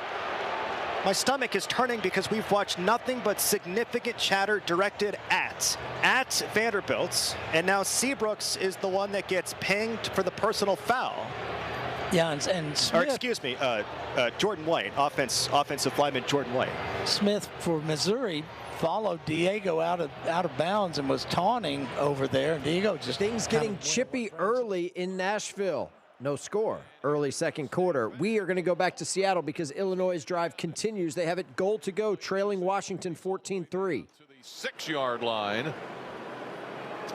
my stomach is turning because we've watched nothing but significant chatter directed at Vanderbilt, and now Seabrooks is the one that gets pinged for the personal foul. Yeah, and Smith, or excuse me, Jordan White, offensive lineman Jordan White. Smith for Missouri followed Diego out of bounds and was taunting over there. Diego just things getting chippy early in Nashville. No score early 2nd quarter. We are going to go back to Seattle because Illinois' drive continues. They have it goal to go, trailing Washington 14-3. To the 6-yard line.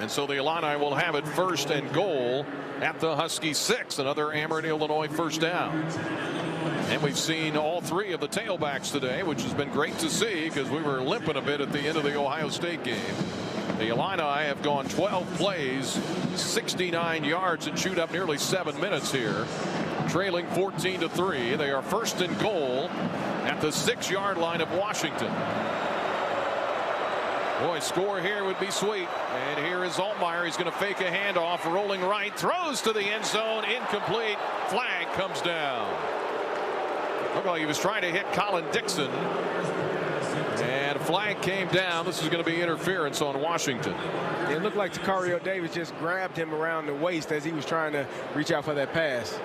And so the Illini will have it 1st and goal at the Husky 6. Another Ameren, Illinois 1st down. And we've seen all 3 of the tailbacks today, which has been great to see because we were limping a bit at the end of the Ohio State game. The Illini have gone 12 plays, 69 yards, and chewed up nearly 7 minutes here, trailing 14-3. They are 1st and goal at the 6-yard line of Washington. Boy, score here would be sweet. And here is Altmaier. He's going to fake a handoff, rolling right, throws to the end zone, incomplete. Flag comes down. Looked like he was trying to hit Colin Dixon. And a flag came down. This is going to be interference on Washington. It looked like Tacario Davis just grabbed him around the waist as he was trying to reach out for that pass.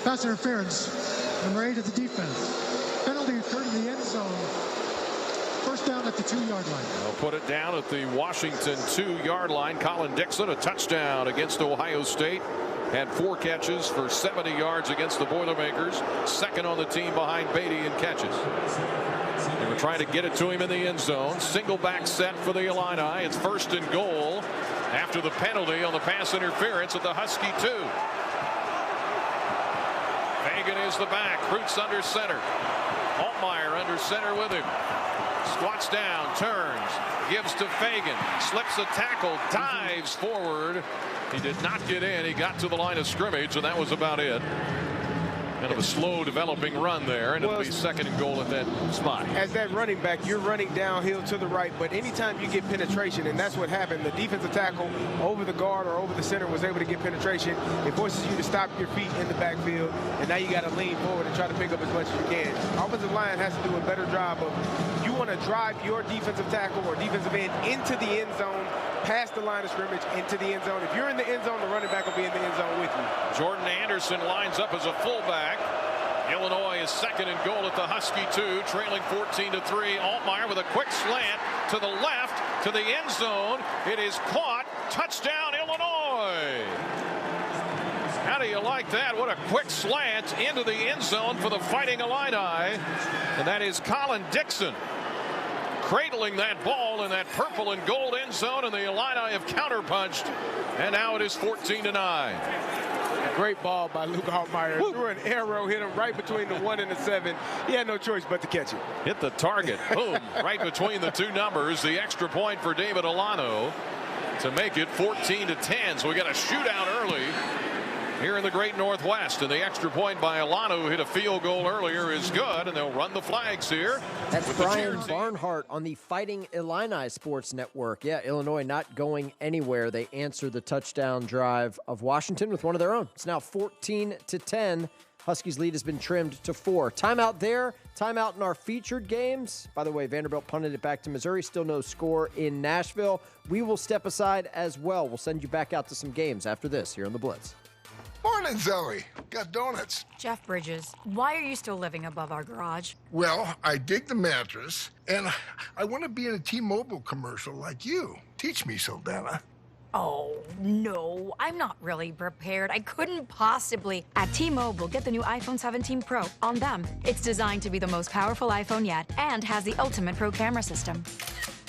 Pass interference. Number 8 of the defense. Penalty occurred in the end zone. 1st down at the 2-yard line. They'll put it down at the Washington 2-yard line. Colin Dixon, a touchdown against Ohio State. Had 4 catches for 70 yards against the Boilermakers. 2nd on the team behind Beatty in catches. They were trying to get it to him in the end zone. Single back set for the Illini. It's 1st and goal after the penalty on the pass interference at the Husky 2. Fagan is the back. Roots under center. Altmaier under center with him. Squats down, turns, gives to Fagan, slips a tackle, dives forward. He did not get in. He got to the line of scrimmage, and that was about it. Kind of a slow developing run there, and it'll be second and goal at that spot. As that running back, you're running downhill to the right, but anytime you get penetration, and that's what happened, the defensive tackle over the guard or over the center was able to get penetration. It forces you to stop your feet in the backfield, and now you got to lean forward and try to pick up as much as you can. Offensive line has to do a better job of, you want to drive your defensive tackle or defensive end into the end zone, past the line of scrimmage, into the end zone. If you're in the end zone, the running back will be in the end zone with you. Jordan Anderson lines up as a fullback. Illinois is second and goal at the Husky 2, trailing 14-3. Altmaier with a quick slant to the left, to the end zone. It is caught. Touchdown, Illinois. How do you like that? What a quick slant into the end zone for the Fighting Illini. And that is Colin Dixon cradling that ball in that purple and gold end zone, and the Illini have counterpunched, and now it is 14-9. Great ball by Luke Altmaier. Threw an arrow, hit him right between the 1 and the 7. He had no choice but to catch it. Hit the target. Boom. Right between the two numbers. The extra point for David Alano to make it 14-10. So we got a shootout early here in the Great Northwest, and the extra point by Alano, who hit a field goal earlier, is good, and they'll run the flags here. That's Brian Barnhart on the Fighting Illini Sports Network. Yeah, Illinois not going anywhere. They answer the touchdown drive of Washington with one of their own. It's now 14-10. Huskies' lead has been trimmed to 4. Timeout there. Timeout in our featured games. By the way, Vanderbilt punted it back to Missouri. Still no score in Nashville. We will step aside as well. We'll send you back out to some games after this here on the Blitz. Morning, Zoe. Got donuts. Jeff Bridges, why are you still living above our garage? Well, I dig the mattress, and I want to be in a T-Mobile commercial like you. Teach me, Saldana. Oh, no, I'm not really prepared. I couldn't possibly. At T-Mobile, get the new iPhone 17 Pro. On them, it's designed to be the most powerful iPhone yet and has the ultimate pro camera system.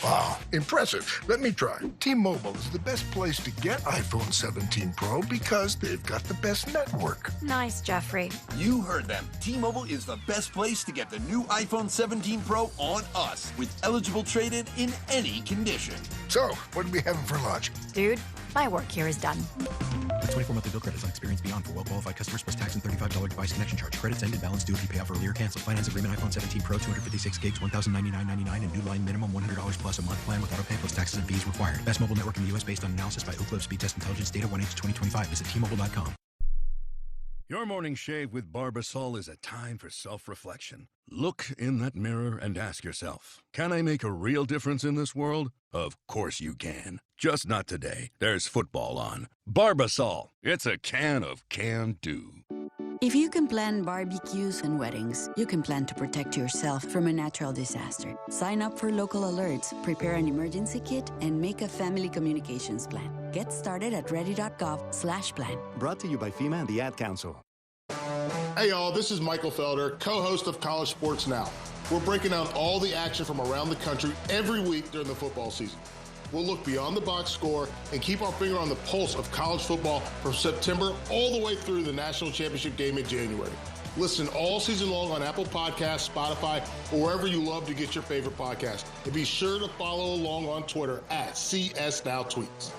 Wow, impressive. Let me try. T-Mobile is the best place to get iPhone 17 Pro because they've got the best network. Nice, Jeffrey. You heard them. T-Mobile is the best place to get the new iPhone 17 Pro on us with eligible trade-in in any condition. So, what are we having for lunch? Dude, my work here is done. The 24-monthly bill credits on experience beyond for well-qualified customers plus tax and $35 device connection charge. Credits ended, balance due if you pay off earlier. Cancel. Finance agreement iPhone 17 Pro, 256 gigs, $1,099.99, and new line minimum $100 plus a month plan with auto pay plus taxes and fees required. Best mobile network in the U.S. based on analysis by Ookla Speed Test Intelligence data 1H2025. Visit T-Mobile.com. Your morning shave with Barbasol is a time for self-reflection. Look in that mirror and ask yourself, can I make a real difference in this world? Of course you can. Just not today. There's football on. Barbasol. It's a can of can-do. If you can plan barbecues and weddings, you can plan to protect yourself from a natural disaster. Sign up for local alerts, prepare an emergency kit, and make a family communications plan. Get started at ready.gov/plan. Brought to you by FEMA and the Ad Council. Hey y'all, this is Michael Felder, co-host of College Sports Now. We're breaking down all the action from around the country every week during the football season. We'll look beyond the box score and keep our finger on the pulse of college football from September all the way through the national championship game in January. Listen all season long on Apple Podcasts, Spotify, or wherever you love to get your favorite podcast. And be sure to follow along on Twitter at CSNowTweets.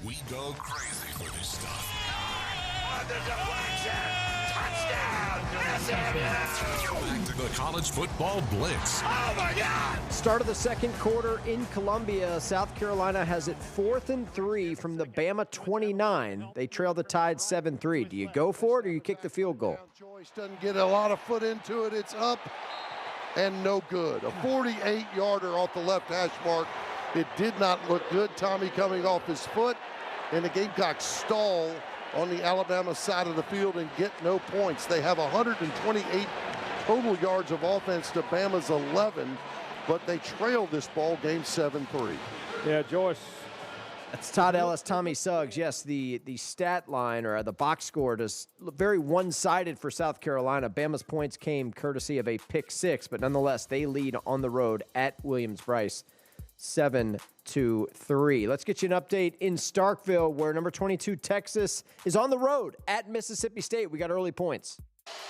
We go crazy for this stuff. On the deflection! Touchdown! Back to the College Football Blitz. Oh my God! Start of the second quarter in Columbia. South Carolina has it 4th and 3 from the Bama 29. They trail the Tide 7-3. Do you go for it or you kick the field goal? Joyce doesn't get a lot of foot into it. It's up and no good. A 48-yarder off the left hash mark. It did not look good. Tommy coming off his foot, and the Gamecocks stall on the Alabama side of the field and get no points. They have 128 total yards of offense to Bama's 11, but they trail this ball game 7-3. Yeah, Joyce. That's Todd Ellis, Tommy Suggs. Yes, the stat line or the box score does look very one-sided for South Carolina. Bama's points came courtesy of a pick six, but nonetheless, they lead on the road at Williams-Brice 7-3. Let's get you an update in Starkville, where number 22 Texas is on the road at Mississippi State. We got early points.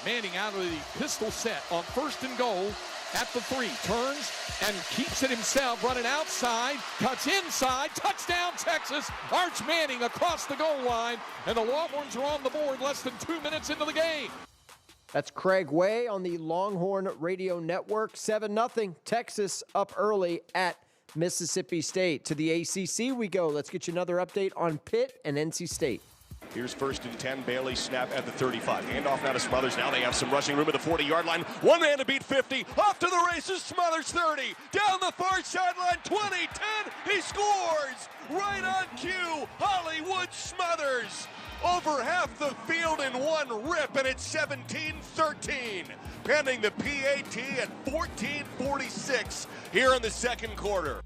Manning out of the pistol set on 1st and goal at the 3, turns and keeps it himself, running outside, cuts inside, touchdown Texas. Arch Manning across the goal line, and the Longhorns are on the board less than 2 minutes into the game. That's Craig Way on the Longhorn Radio Network. 7-0, Texas up early at Mississippi State. To the ACC we go. Let's get you another update on Pitt and NC State. Here's 1st and 10. Bailey snap at the 35. Handoff now to Smothers. Now they have some rushing room at the 40-yard line. One man to beat 50. Off to the races. Smothers 30. Down the far sideline. 20, 10. He scores. Right on cue. Hollywood Smothers. Over half the field in one rip, and it's 17-13. Pending the PAT at 14:46 here in the second quarter.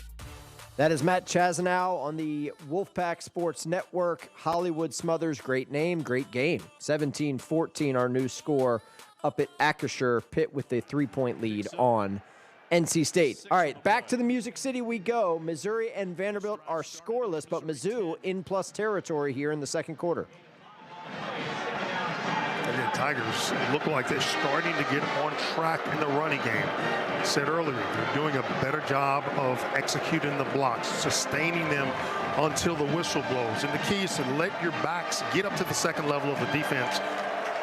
That is Matt Chazanow on the Wolfpack Sports Network. Hollywood Smothers, great name, great game. 17-14, our new score up at Acrisure. Pitt with a 3-point lead on NC State. All right, back to the Music City we go. Missouri and Vanderbilt are scoreless, but Mizzou in plus territory here in the second quarter. The Tigers look like they're starting to get on track in the running game. I said earlier, they're doing a better job of executing the blocks, sustaining them until the whistle blows. And the key is to let your backs get up to the second level of the defense,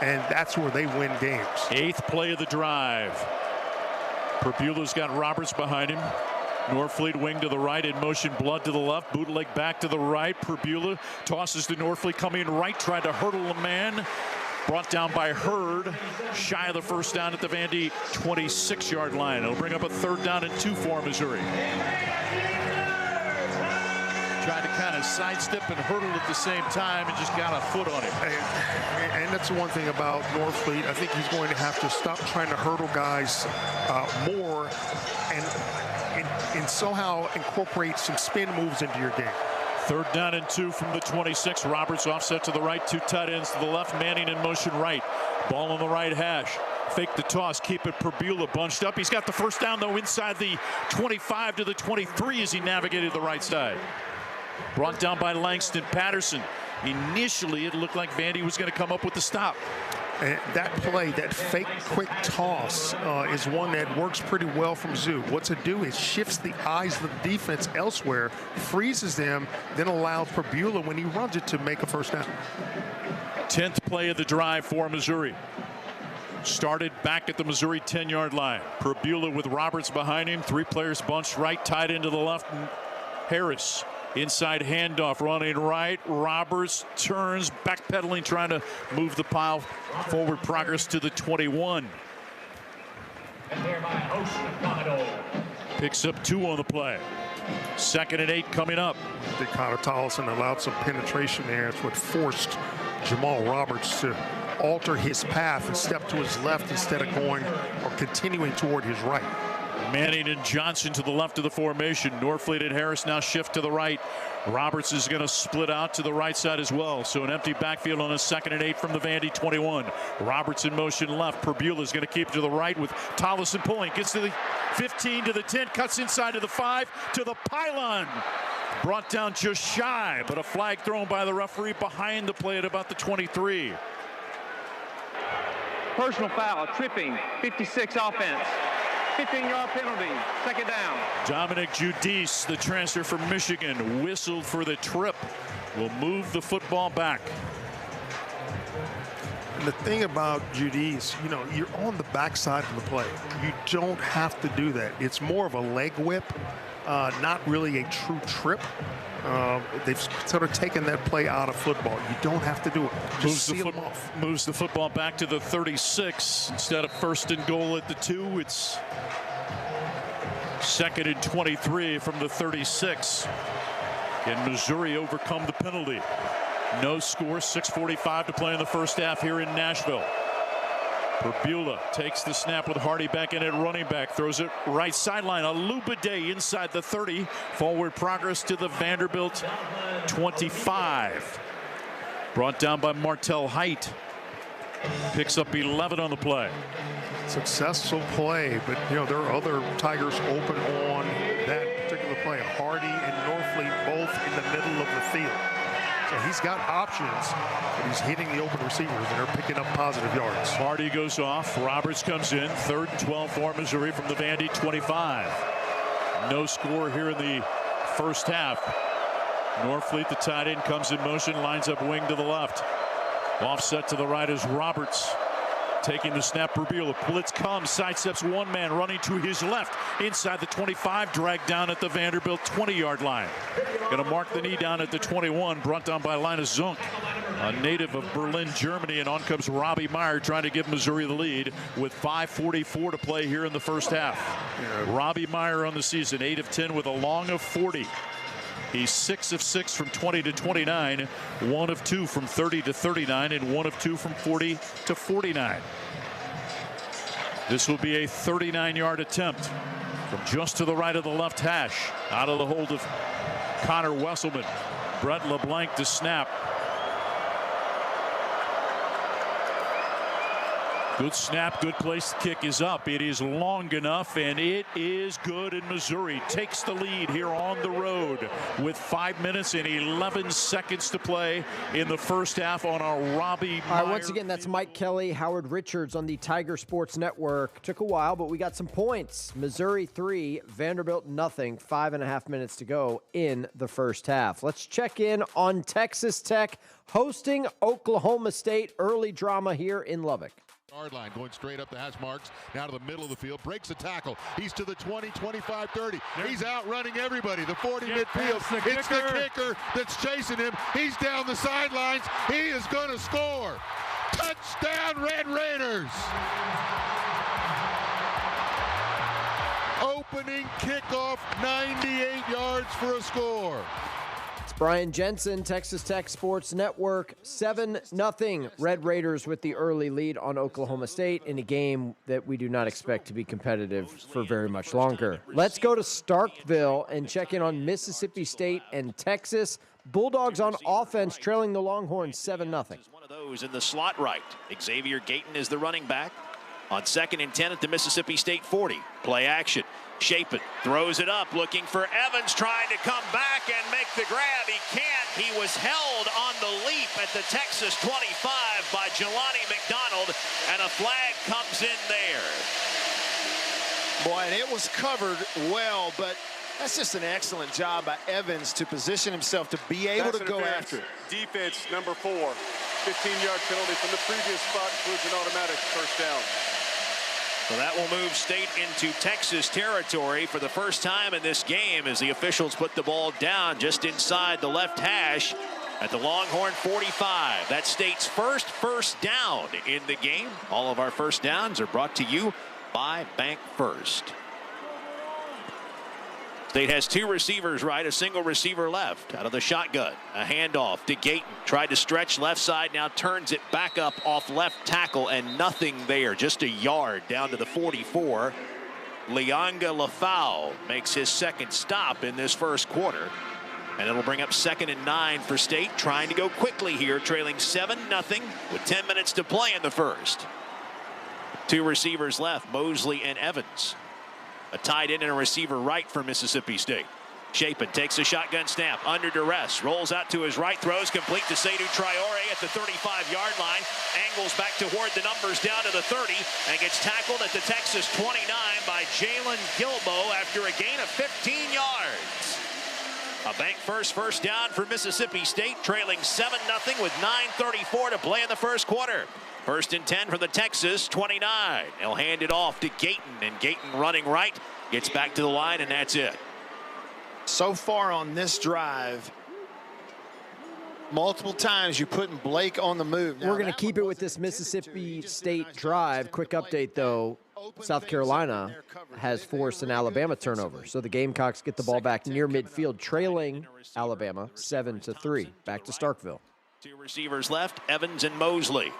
and that's where they win games. 8th play of the drive. Perbula's got Roberts behind him. Norfleet wing to the right, in motion, Blood to the left, bootleg back to the right. Perbula tosses to Norfleet, coming right, tried to hurdle a man. Brought down by Hurd, shy of the first down at the Vandy 26-yard line. It'll bring up a 3rd down and 2 for Missouri. Tried to kind of sidestep and hurdle at the same time and just got a foot on him. And that's one thing about Norfleet. I think he's going to have to stop trying to hurdle guys more and somehow incorporate some spin moves into your game. 3rd down and 2 from the 26. Roberts offset to the right, 2 tight ends to the left. Manning in motion right. Ball on the right hash. Fake the toss, keep it. Perbula bunched up. He's got the first down, though, inside the 25 to the 23 as he navigated the right side. Brought down by Langston Patterson. Initially, it looked like Vandy was going to come up with the stop. And that play, that fake quick toss, is one that works pretty well from Mizzou. What's it do is shifts the eyes of the defense elsewhere, freezes them, then allows Perbula, when he runs it, to make a first down. 10th play of the drive for Missouri. Started back at the Missouri 10-yard line. Perbula with Roberts behind him. 3 players bunched right, tied into the left. Harris. Inside handoff, running right. Roberts turns, backpedaling, trying to move the pile forward. Progress to the 21. Picks up 2 on the play. 2nd and 8 coming up. Connor Tollison allowed some penetration there. It's what forced Jamal Roberts to alter his path and step to his left instead of going or continuing toward his right. Manning and Johnson to the left of the formation. Norfleet and Harris now shift to the right. Roberts is going to split out to the right side as well. So an empty backfield on a 2nd and 8 from the Vandy 21. Roberts in motion left. Perbula is going to keep it to the right with Tollison pulling. Gets to the 15 to the 10. Cuts inside to the 5 to the pylon. Brought down just shy, but a flag thrown by the referee behind the play at about the 23. Personal foul, tripping, 56 offense. 15-yard penalty, 2nd down. Dominic Giudice, the transfer from Michigan, whistled for the trip. Will move the football back. And the thing about Giudice, you're on the backside of the play. You don't have to do that. It's more of a leg whip, not really a true trip. They've sort of taken that play out of football. You don't have to do it. Just moves the football back to the 36 instead of 1st and goal at the 2. It's 2nd and 23 from the 36. Can Missouri overcome the penalty? No score. 6:45 to play in the first half here in Nashville. Perbula takes the snap with Hardy back in at running back. Throws it right sideline. Alubade inside the 30. Forward progress to the Vanderbilt 25. Brought down by Martell Height. Picks up 11 on the play. Successful play, but there are other Tigers open on that particular play. Hardy and Norfleet both in the middle of the field. So he's got options, but he's hitting the open receivers, and they're picking up positive yards. Hardy goes off. Roberts comes in. 3rd and 12 for Missouri from the Vandy 25. No score here in the first half. Norfleet, the tight end, comes in motion, lines up wing to the left. Offset to the right is Roberts. Taking the snap, Burbula. Blitz comes, sidesteps one man, running to his left. Inside the 25, dragged down at the Vanderbilt 20-yard line. Going to mark the knee down at the 21, brought down by Linus Zunk, a native of Berlin, Germany. And on comes Robbie Meyer trying to give Missouri the lead with 5:44 to play here in the first half. Robbie Meyer on the season, 8 of 10 with a long of 40. He's 6 of 6 from 20 to 29, 1 of 2 from 30 to 39, and 1 of 2 from 40 to 49. This will be a 39-yard attempt from just to the right of the left hash. Out of the hold of Connor Wesselman. Brett LeBlanc to snap. Good snap, good place. The kick is up. It is long enough, and it is good. And Missouri takes the lead here on the road with 5 minutes and 11 seconds to play in the first half on a Robbie Meyer. All right, once again, that's Mike Kelly, Howard Richards on the Tiger Sports Network. Took a while, but we got some points. Missouri 3, Vanderbilt nothing. 5.5 minutes to go in the first half. Let's check in on Texas Tech hosting Oklahoma State. Early drama here in Lubbock. Yard line going straight up the hash marks, now to the middle of the field, breaks the tackle. He's to the 20, 25, 30. He's outrunning everybody. The 40 midfield. It's the kicker that's chasing him. He's down the sidelines. He is going to score. Touchdown, Red Raiders. Opening kickoff, 98 yards for a score. Brian Jensen, Texas Tech Sports Network, 7-0 Red Raiders with the early lead on Oklahoma State in a game that we do not expect to be competitive for very much longer. Let's go to Starkville and check in on Mississippi State and Texas. Bulldogs on offense trailing the Longhorns 7-0. One of those in the slot right. Xavier Gayton is the running back. On 2nd and 10 at the Mississippi State 40. Play action. Chapin throws it up, looking for Evans, trying to come back and make the grab. He can't. He was held on the leap at the Texas 25 by Jelani McDonald, and a flag comes in there. Boy, and it was covered well, but that's just an excellent job by Evans to position himself to be able to go after it. Defense number 4. 15-yard penalty from the previous spot includes an automatic first down. So that will move State into Texas territory for the first time in this game as the officials put the ball down just inside the left hash at the Longhorn 45. That's State's first down in the game. All of our first downs are brought to you by Bank First. State has 2 receivers right, a single receiver left. Out of the shotgun, a handoff to Gayton. Tried to stretch left side, now turns it back up off left tackle, and nothing there. Just a yard down to the 44. Lianga Lafau makes his second stop in this first quarter. And it'll bring up 2nd and 9 for State, trying to go quickly here, trailing 7-0 with 10 minutes to play in the first. 2 receivers left, Mosley and Evans. A tight end and a receiver right for Mississippi State. Chapin takes a shotgun snap under duress, rolls out to his right, throws complete to Seydou Traore at the 35-yard line, angles back toward the numbers down to the 30, and gets tackled at the Texas 29 by Jalen Gilbo after a gain of 15 yards. A Bank first down for Mississippi State, trailing 7-0 with 9:34 to play in the first quarter. 1st and 10 from the Texas 29. They'll hand it off to Gayton, and Gayton running right, gets back to the line, and that's it. So far on this drive, multiple times you're putting Blake on the move. Now, we're going to keep it with this Mississippi State drive. Quick update, though. South Carolina has forced an Alabama turnover. So the Gamecocks get the ball back near midfield, trailing Alabama 7-3. Back to Starkville. 2 receivers left, Evans and Mosley.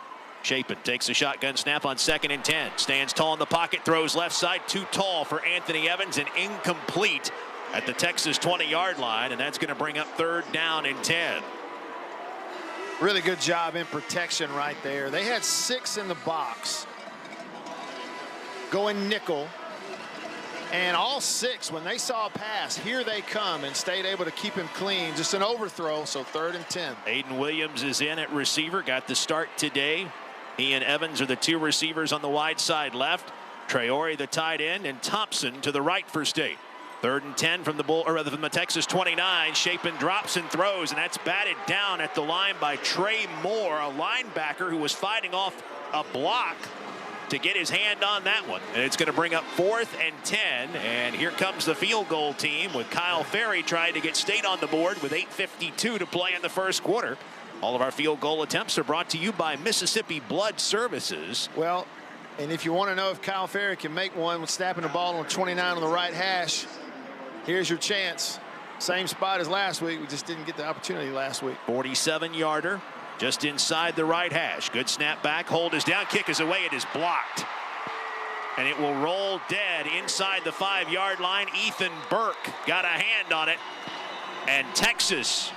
Chapin takes a shotgun snap on 2nd and 10. Stands tall in the pocket, throws left side, too tall for Anthony Evans, and incomplete at the Texas 20-yard line, and that's going to bring up 3rd down and 10. Really good job in protection right there. They had 6 in the box. Going nickel. And all 6, when they saw a pass, here they come, and stayed able to keep him clean. Just an overthrow, so 3rd and 10. Aiden Williams is in at receiver, got the start today. He and Evans are the 2 receivers on the wide side left. Traore, the tight end, and Thompson to the right for State. 3rd and 10 from the Texas 29. Chapin drops and throws, and that's batted down at the line by Trey Moore, a linebacker who was fighting off a block to get his hand on that one. And it's going to bring up 4th and 10. And here comes the field goal team with Kyle Ferry trying to get State on the board with 8:52 to play in the first quarter. All of our field goal attempts are brought to you by Mississippi Blood Services. Well, and if you want to know if Kyle Ferry can make one with snapping the ball on 29 on the right hash, here's your chance. Same spot as last week. We just didn't get the opportunity last week. 47-yarder. Just inside the right hash. Good snap back. Hold is down. Kick is away. It is blocked. And it will roll dead inside the 5-yard line. Ethan Burke got a hand on it. And Texas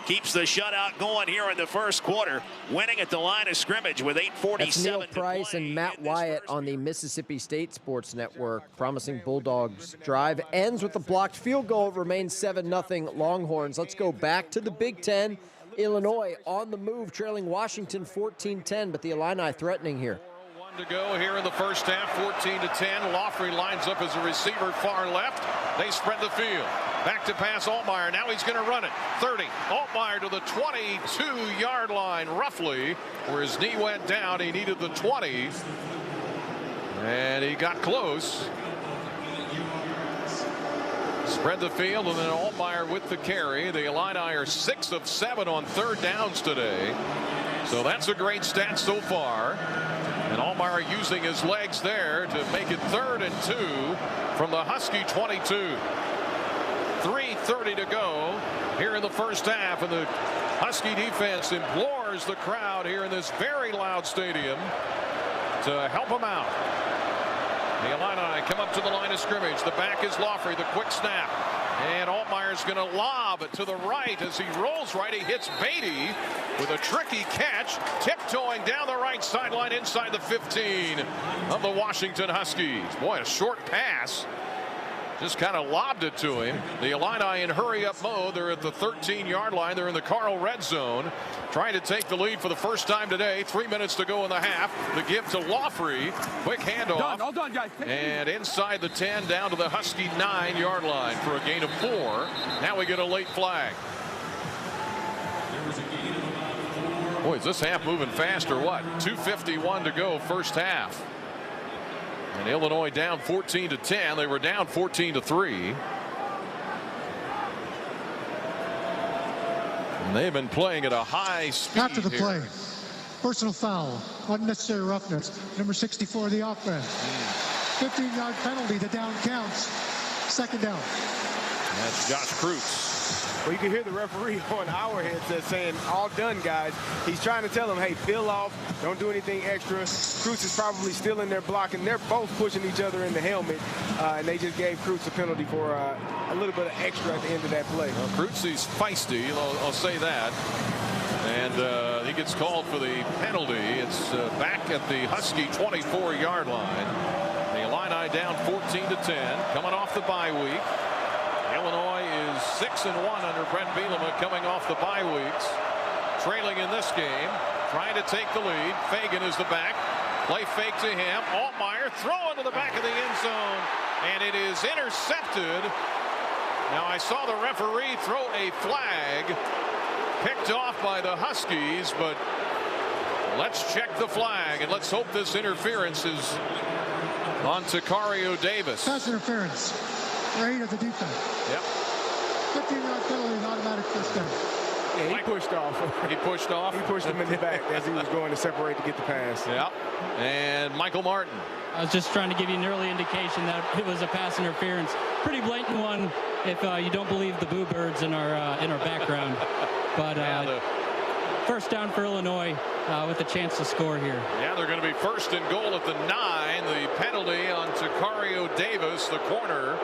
keeps the shutout going here in the first quarter, winning at the line of scrimmage with 8:47 That's Neil Price and Matt Wyatt on the Mississippi State Sports Network. Promising Bulldogs drive ends with a blocked field goal. It remains 7-0 Longhorns. Let's go back to the Big Ten. Illinois on the move, trailing Washington 14-10, but the Illini threatening here. 1 to go here in the first half, 14-10. Loffrey lines up as a receiver far left. They spread the field. Back to pass Altmaier. Now he's going to run it. 30. Altmaier to the 22-yard line, roughly, where his knee went down. He needed the 20. And he got close. Spread the field, and then Altmaier with the carry. The Illini are 6 of 7 on 3rd downs today. So that's a great stat so far. And Altmaier using his legs there to make it 3rd and 2 from the Husky 22. 3:30 to go here in the first half, and the Husky defense implores the crowd here in this very loud stadium to help them out. The Illini come up to the line of scrimmage. The back is Loffrey. The quick snap. And Altmaier's going to lob it to the right as he rolls right. He hits Beatty with a tricky catch, tiptoeing down the right sideline inside the 15 of the Washington Huskies. Boy, a short pass. Just kind of lobbed it to him. The Illini in hurry-up mode. They're at the 13-yard line. They're in the Carl red zone, trying to take the lead for the first time today. 3 minutes to go in the half. The give to Loffrey. Quick handoff. All done, guys. And inside the 10, down to the Husky 9-yard line for a gain of 4. Now we get a late flag. Boy, is this half moving fast or what? 2:51 to go, first half. And Illinois down 14-10. They were down 14-3. And they've been playing at a high speed. After the here. play, personal foul, unnecessary roughness, number 64 of the offense. 15-yard penalty. The down counts. 2nd down. That's Josh Kreutz. Well, you can hear the referee on our headset saying, all done, guys. He's trying to tell them, hey, peel off. Don't do anything extra. Kreutz is probably still in there blocking. They're both pushing each other in the helmet. And they just gave Kreutz a penalty for a little bit of extra at the end of that play. Well, Kreutz is feisty, I'll say that. And he gets called for the penalty. It's back at the Husky 24-yard line. The Illini down 14-10, coming off the bye week. Illinois is 6-1 under Brent Bielema coming off the bye weeks. Trailing in this game, trying to take the lead. Fagan is the back. Play fake to him. Altmaier throwing to the back of the end zone, and it is intercepted. Now I saw the referee throw a flag, picked off by the Huskies, but let's check the flag and let's hope this interference is on Takario Davis. Pass interference. Rate of the defense. Yep. 15-yard penalty, automatic first down. Yeah, he pushed off. He pushed off. He pushed him in the back as he was going to separate to get the pass. Yep. And Michael Martin. I was just trying to give you an early indication that it was a pass interference. Pretty blatant one if you don't believe the boo birds in our background. But first down for Illinois with a chance to score here. Yeah, they're going to be first and goal at the 9. The penalty on Takario Davis, the corner.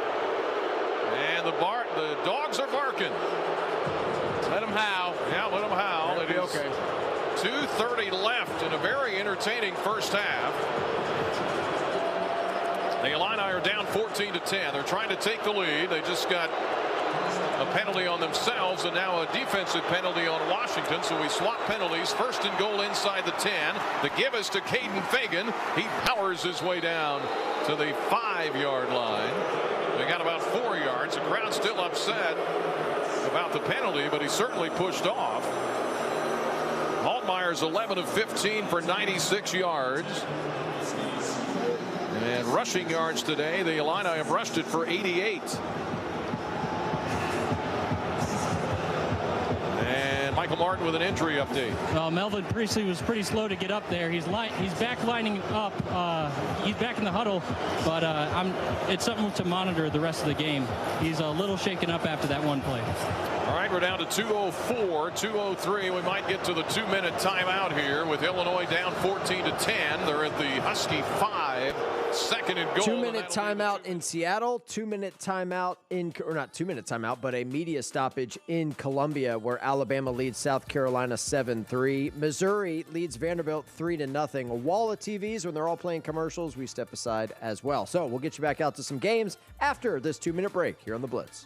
And the dogs are barking. Let them howl. Yeah, let them howl. It'll be okay. 2:30 left in a very entertaining first half. The Illini are down 14-10. They're trying to take the lead. They just got a penalty on themselves and now a defensive penalty on Washington. So we swap penalties. First and goal inside the 10. The give is to Caden Fagan. He powers his way down to the 5-yard line. They got about 4 yards. The crowd's still upset about the penalty, but he certainly pushed off. Altmaier's 11 of 15 for 96 yards. And rushing yards today, the Illini have rushed it for 88. And Michael Martin with an injury update. Melvin Priestley was pretty slow to get up there. He's back lining up. He's back in the huddle, but it's something to monitor the rest of the game. He's a little shaken up after that one play. All right, we're down to 2:04, 2:03. We might get to the 2-minute timeout here with Illinois down 14-10. They're at the Husky 5. Second and goal. 2-minute timeout in Seattle. 2-minute timeout or not 2-minute timeout, but a media stoppage in Columbia, where Alabama leads South Carolina 7-3. Missouri leads Vanderbilt 3-0. A wall of TVs when they're all playing commercials. We step aside as well. So we'll get you back out to some games after this 2-minute break here on the Blitz.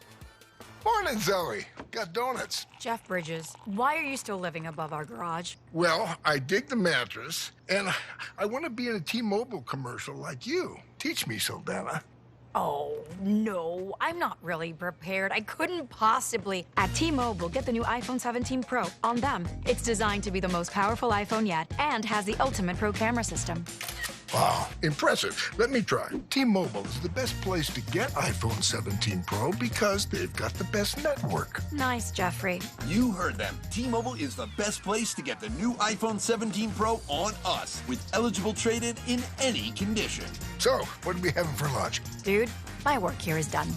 Morning, Zoe. Got donuts. Jeff Bridges, why are you still living above our garage? Well, I dig the mattress, and I want to be in a T-Mobile commercial like you. Teach me, Saldana. Oh, no, I'm not really prepared. I couldn't possibly. At T-Mobile, get the new iPhone 17 Pro. On them, it's designed to be the most powerful iPhone yet and has the ultimate pro camera system. Wow, impressive. Let me try. T-Mobile is the best place to get iPhone 17 Pro because they've got the best network. Nice, Jeffrey. You heard them. T-Mobile is the best place to get the new iPhone 17 Pro on us with eligible trade-in in any condition. So, what are we having for lunch? Dude, my work here is done.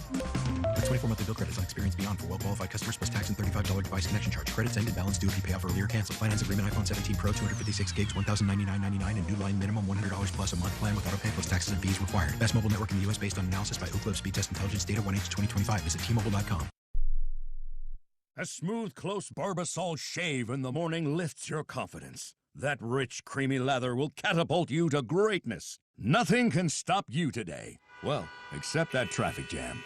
The 24-monthly bill credits on experience beyond for well-qualified customers plus tax and $35 device connection charge. Credits end and balance due if you pay off earlier. Cancel. Finance agreement iPhone 17 Pro 256 gigs, $1,099.99 and new line minimum $100 plus a month plan with auto pay plus taxes and fees required. Best mobile network in the U.S. based on analysis by Ookla Speed Test Intelligence data 1H 2025. Visit T-Mobile.com. A smooth, close Barbasol shave in the morning lifts your confidence. That rich, creamy lather will catapult you to greatness. Nothing can stop you today. Well, except that traffic jam.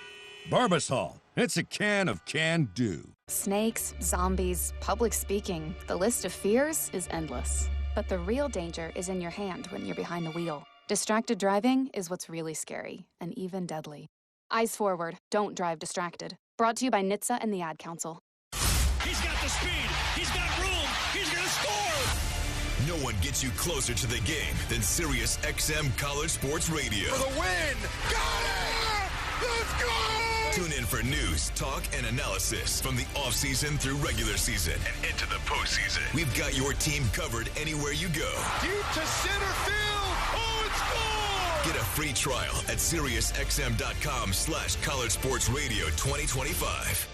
Barbasol. It's a can of can-do. Snakes, zombies, public speaking. The list of fears is endless. But the real danger is in your hand when you're behind the wheel. Distracted driving is what's really scary and even deadly. Eyes forward. Don't drive distracted. Brought to you by NHTSA and the Ad Council. He's got the speed. He's got room. He's going to score. No one gets you closer to the game than Sirius XM College Sports Radio. For the win. Got it! Let's go! Tune in for news, talk, and analysis from the offseason through regular season and into the postseason. We've got your team covered anywhere you go. Deep to center field. Oh, it's gone! Get a free trial at SiriusXM.com/College Sports Radio 2025.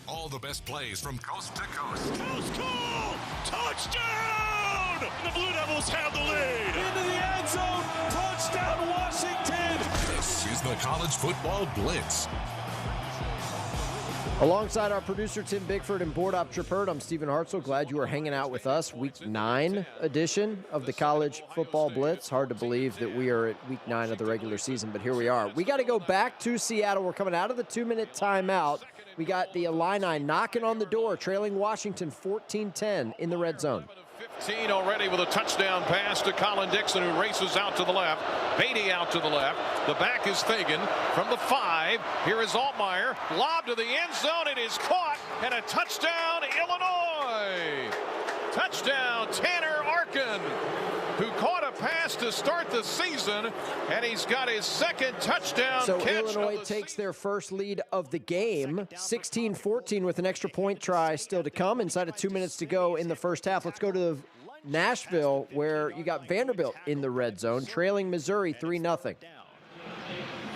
All the best plays from coast to coast. Close call! Touchdown! The Blue Devils have the lead. Into the end zone. Touchdown, Washington. This is the College Football Blitz. Alongside our producer, Tim Bigford, and board op Tripert, I'm Stephen Hartzell. Glad you are hanging out with us. Week 9 edition of the College Football Blitz. Hard to believe that we are at week 9 of the regular season, but here we are. We got to go back to Seattle. We're coming out of the 2-minute timeout. We got the Illini knocking on the door, trailing Washington 14-10 in the red zone. 15 already with a touchdown pass to Colin Dixon, who races out to the left. Beatty out to the left. The back is Fagan from the 5. Here is Altmaier. Lob to the end zone. It is caught. And a touchdown, Illinois. Touchdown, Tanner Arkin, who caught a pass to start the season, and he's got his second touchdown So catch. Illinois takes their first lead of the game, 16-14 with an extra point try still to come. Inside of 2 minutes to go in the first half. Let's go to Nashville, where you got Vanderbilt in the red zone, trailing Missouri 3-0.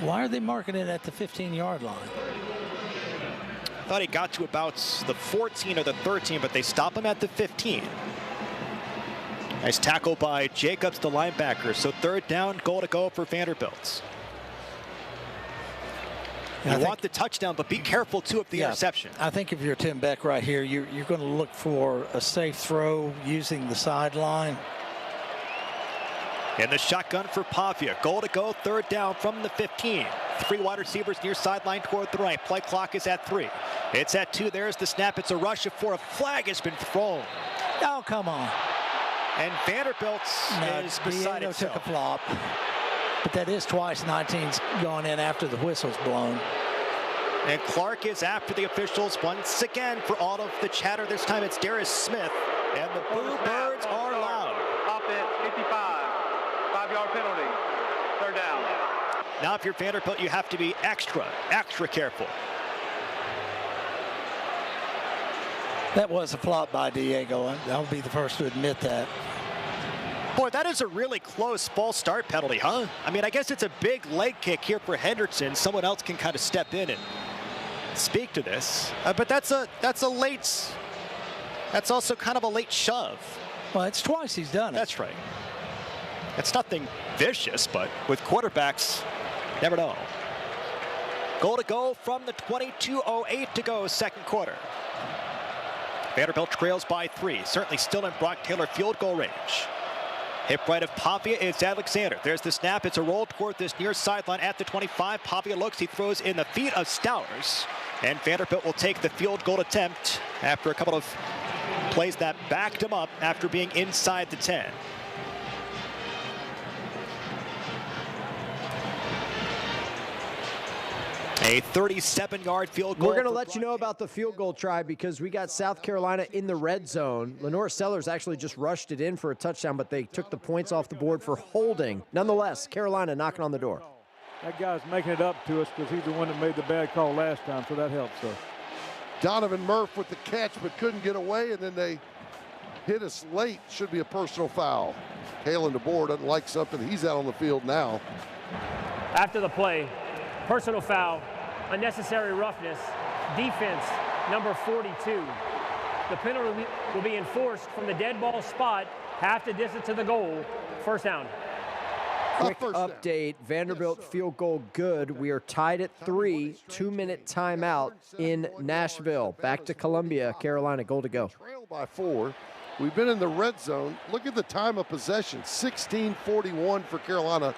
Why are they marking it at the 15-yard line? I thought he got to about the 14 or the 13, but they stop him at the 15. Nice tackle by Jacobs, the linebacker. So third down, goal to go for Vanderbilt. You want the touchdown, but be careful, too, of the interception. I think if you're Tim Beck right here, you're going to look for a safe throw using the sideline. In the shotgun for Pavia. Goal to go, third down from the 15. 3 wide receivers near sideline toward the right. Play clock is at 3. It's at 2. There's the snap. It's a rush of 4. A flag has been thrown. Oh, come on. And Vanderbilt is beside Diego itself. took a flop. But that is twice 19's gone in after the whistle's blown. And Clark is after the officials once again for all of the chatter. This time it's Darius Smith. And the Blue Birds are loud. Offense, 55. 5-yard penalty. Third down. Now if you're Vanderbilt, you have to be extra careful. That was a flop by Diego. I'll be the first to admit that. Boy, that is a really close false start penalty, huh? I mean, I guess it's a big leg kick here for Henderson. Someone else can kind of step in and speak to this. But that's a late. That's also kind of a late shove. Well, it's twice he's done it. That's right. It's nothing vicious, but with quarterbacks, never know. Goal to go from the 22:08 to go, second quarter. Vanderbilt trails by 3. Certainly still in Brock Taylor field goal range. Hip right of Pavia is Alexander. There's the snap. It's a roll toward this near sideline at the 25. Pavia looks. He throws in the feet of Stowers. And Vanderbilt will take the field goal attempt after a couple of plays that backed him up after being inside the 10. A 37-yard field goal. We're going to let you know about the field goal try because we got South Carolina in the red zone. Lenore Sellers actually just rushed it in for a touchdown, but they took the points off the board for holding. Nonetheless, Carolina knocking on the door. That guy's making it up to us because he's the one that made the bad call last time, so that helps us. Donovan Murph with the catch but couldn't get away, and then they hit us late. Should be a personal foul. Kalen DeBoer doesn't like something. He's out on the field now. After the play, personal foul, unnecessary roughness, defense, number 42. The penalty will be enforced from the dead ball spot, half the distance to the goal, first down. Quick update, Vanderbilt field goal good. We are tied at 3, 2-minute timeout in Nashville. Back to Columbia, Carolina, goal to go. Trail by 4. We've been in the red zone. Look at the time of possession, 16:41 for Carolina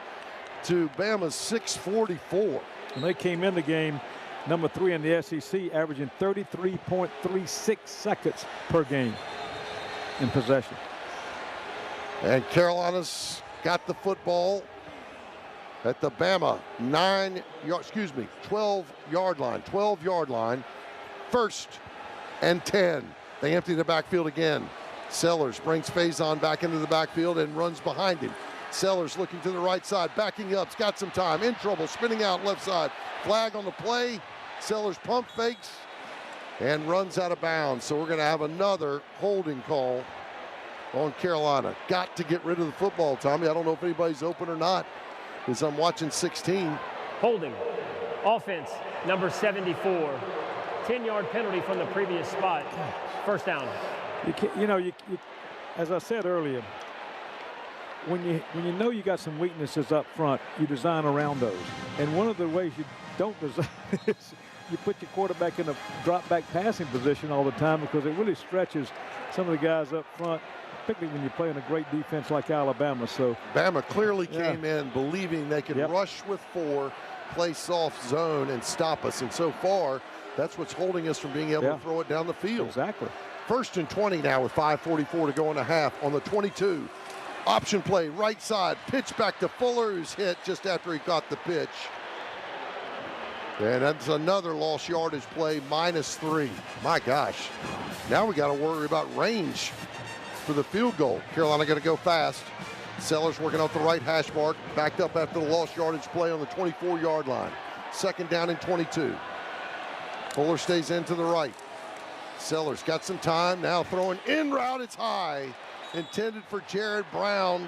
to Bama's 6:44. And they came in the game number 3 in the SEC, averaging 33.36 seconds per game in possession. And Carolina's got the football at the Bama 12-yard line. 12-yard line. 1st and 10. They empty the backfield again. Sellers brings Faison back into the backfield and runs behind him. Sellers looking to the right side, backing up, got some time, in trouble, spinning out left side. Flag on the play. Sellers pump fakes and runs out of bounds. So we're going to have another holding call on Carolina. Got to get rid of the football, Tommy. I don't know if anybody's open or not, as I'm watching 16. Holding. Offense, number 74. 10-yard penalty from the previous spot. First down. As I said earlier, when you know you got some weaknesses up front, you design around those. And one of the ways you don't design is you put your quarterback in a drop-back passing position all the time because it really stretches some of the guys up front, particularly when you're playing a great defense like Alabama. So Bama clearly came in believing they could rush with 4, play soft zone, and stop us. And so far, that's what's holding us from being able to throw it down the field. Exactly. 1st and 20 now with 5:44 to go in a half on the 22. Option play, right side, pitch back to Fuller, who's hit just after he caught the pitch. And that's another lost yardage play, -3. My gosh. Now we got to worry about range for the field goal. Carolina going to go fast. Sellers working off the right hash mark, backed up after the lost yardage play on the 24-yard line. 2nd down and 22. Fuller stays in to the right. Sellers got some time, now throwing in route, it's high. Intended for Jared Brown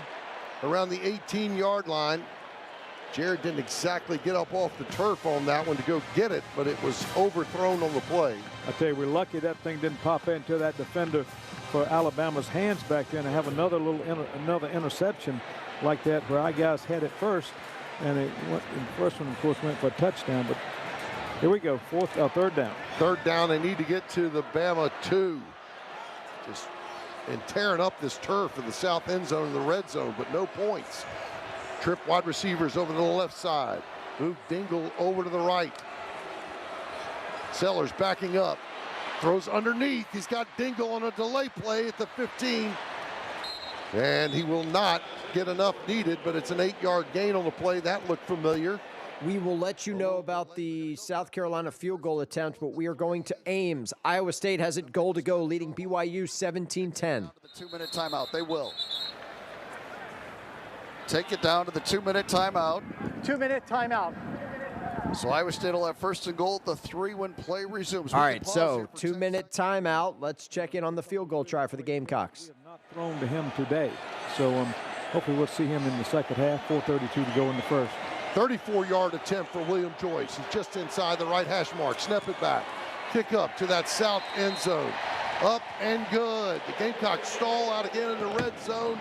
around the 18-yard line. Jared didn't exactly get up off the turf on that one to go get it, but it was overthrown on the play. I tell you, we're lucky that thing didn't pop into that defender for Alabama's hands back there and have another interception like that where our guys had it first, and the first one, of course, went for a touchdown. But here we go, 3rd down. 3rd down, they need to get to the Bama 2. Just and tearing up this turf in the south end zone and the red zone, but no points. Trip wide receivers over to the left side. Move Dingle over to the right. Sellers backing up. Throws underneath. He's got Dingle on a delay play at the 15. And he will not get enough needed, but it's an 8-yard gain on the play. That looked familiar. We will let you know about the South Carolina field goal attempt, but we are going to Ames. Iowa State has it goal to go, leading BYU 17-10. The 2-minute timeout. They will. Take it down to the 2-minute timeout. 2-minute timeout. So Iowa State will have first and goal at the 3 when play resumes. All right, so 2-minute timeout. Let's check in on the field goal try for the Gamecocks. Not thrown to him today, so hopefully we'll see him in the second half. 4:32 to go in the first. 34-yard attempt for William Joyce. He's just inside the right hash mark. Snap it back. Kick up to that south end zone. Up and good. The Gamecocks stall out again in the red zone,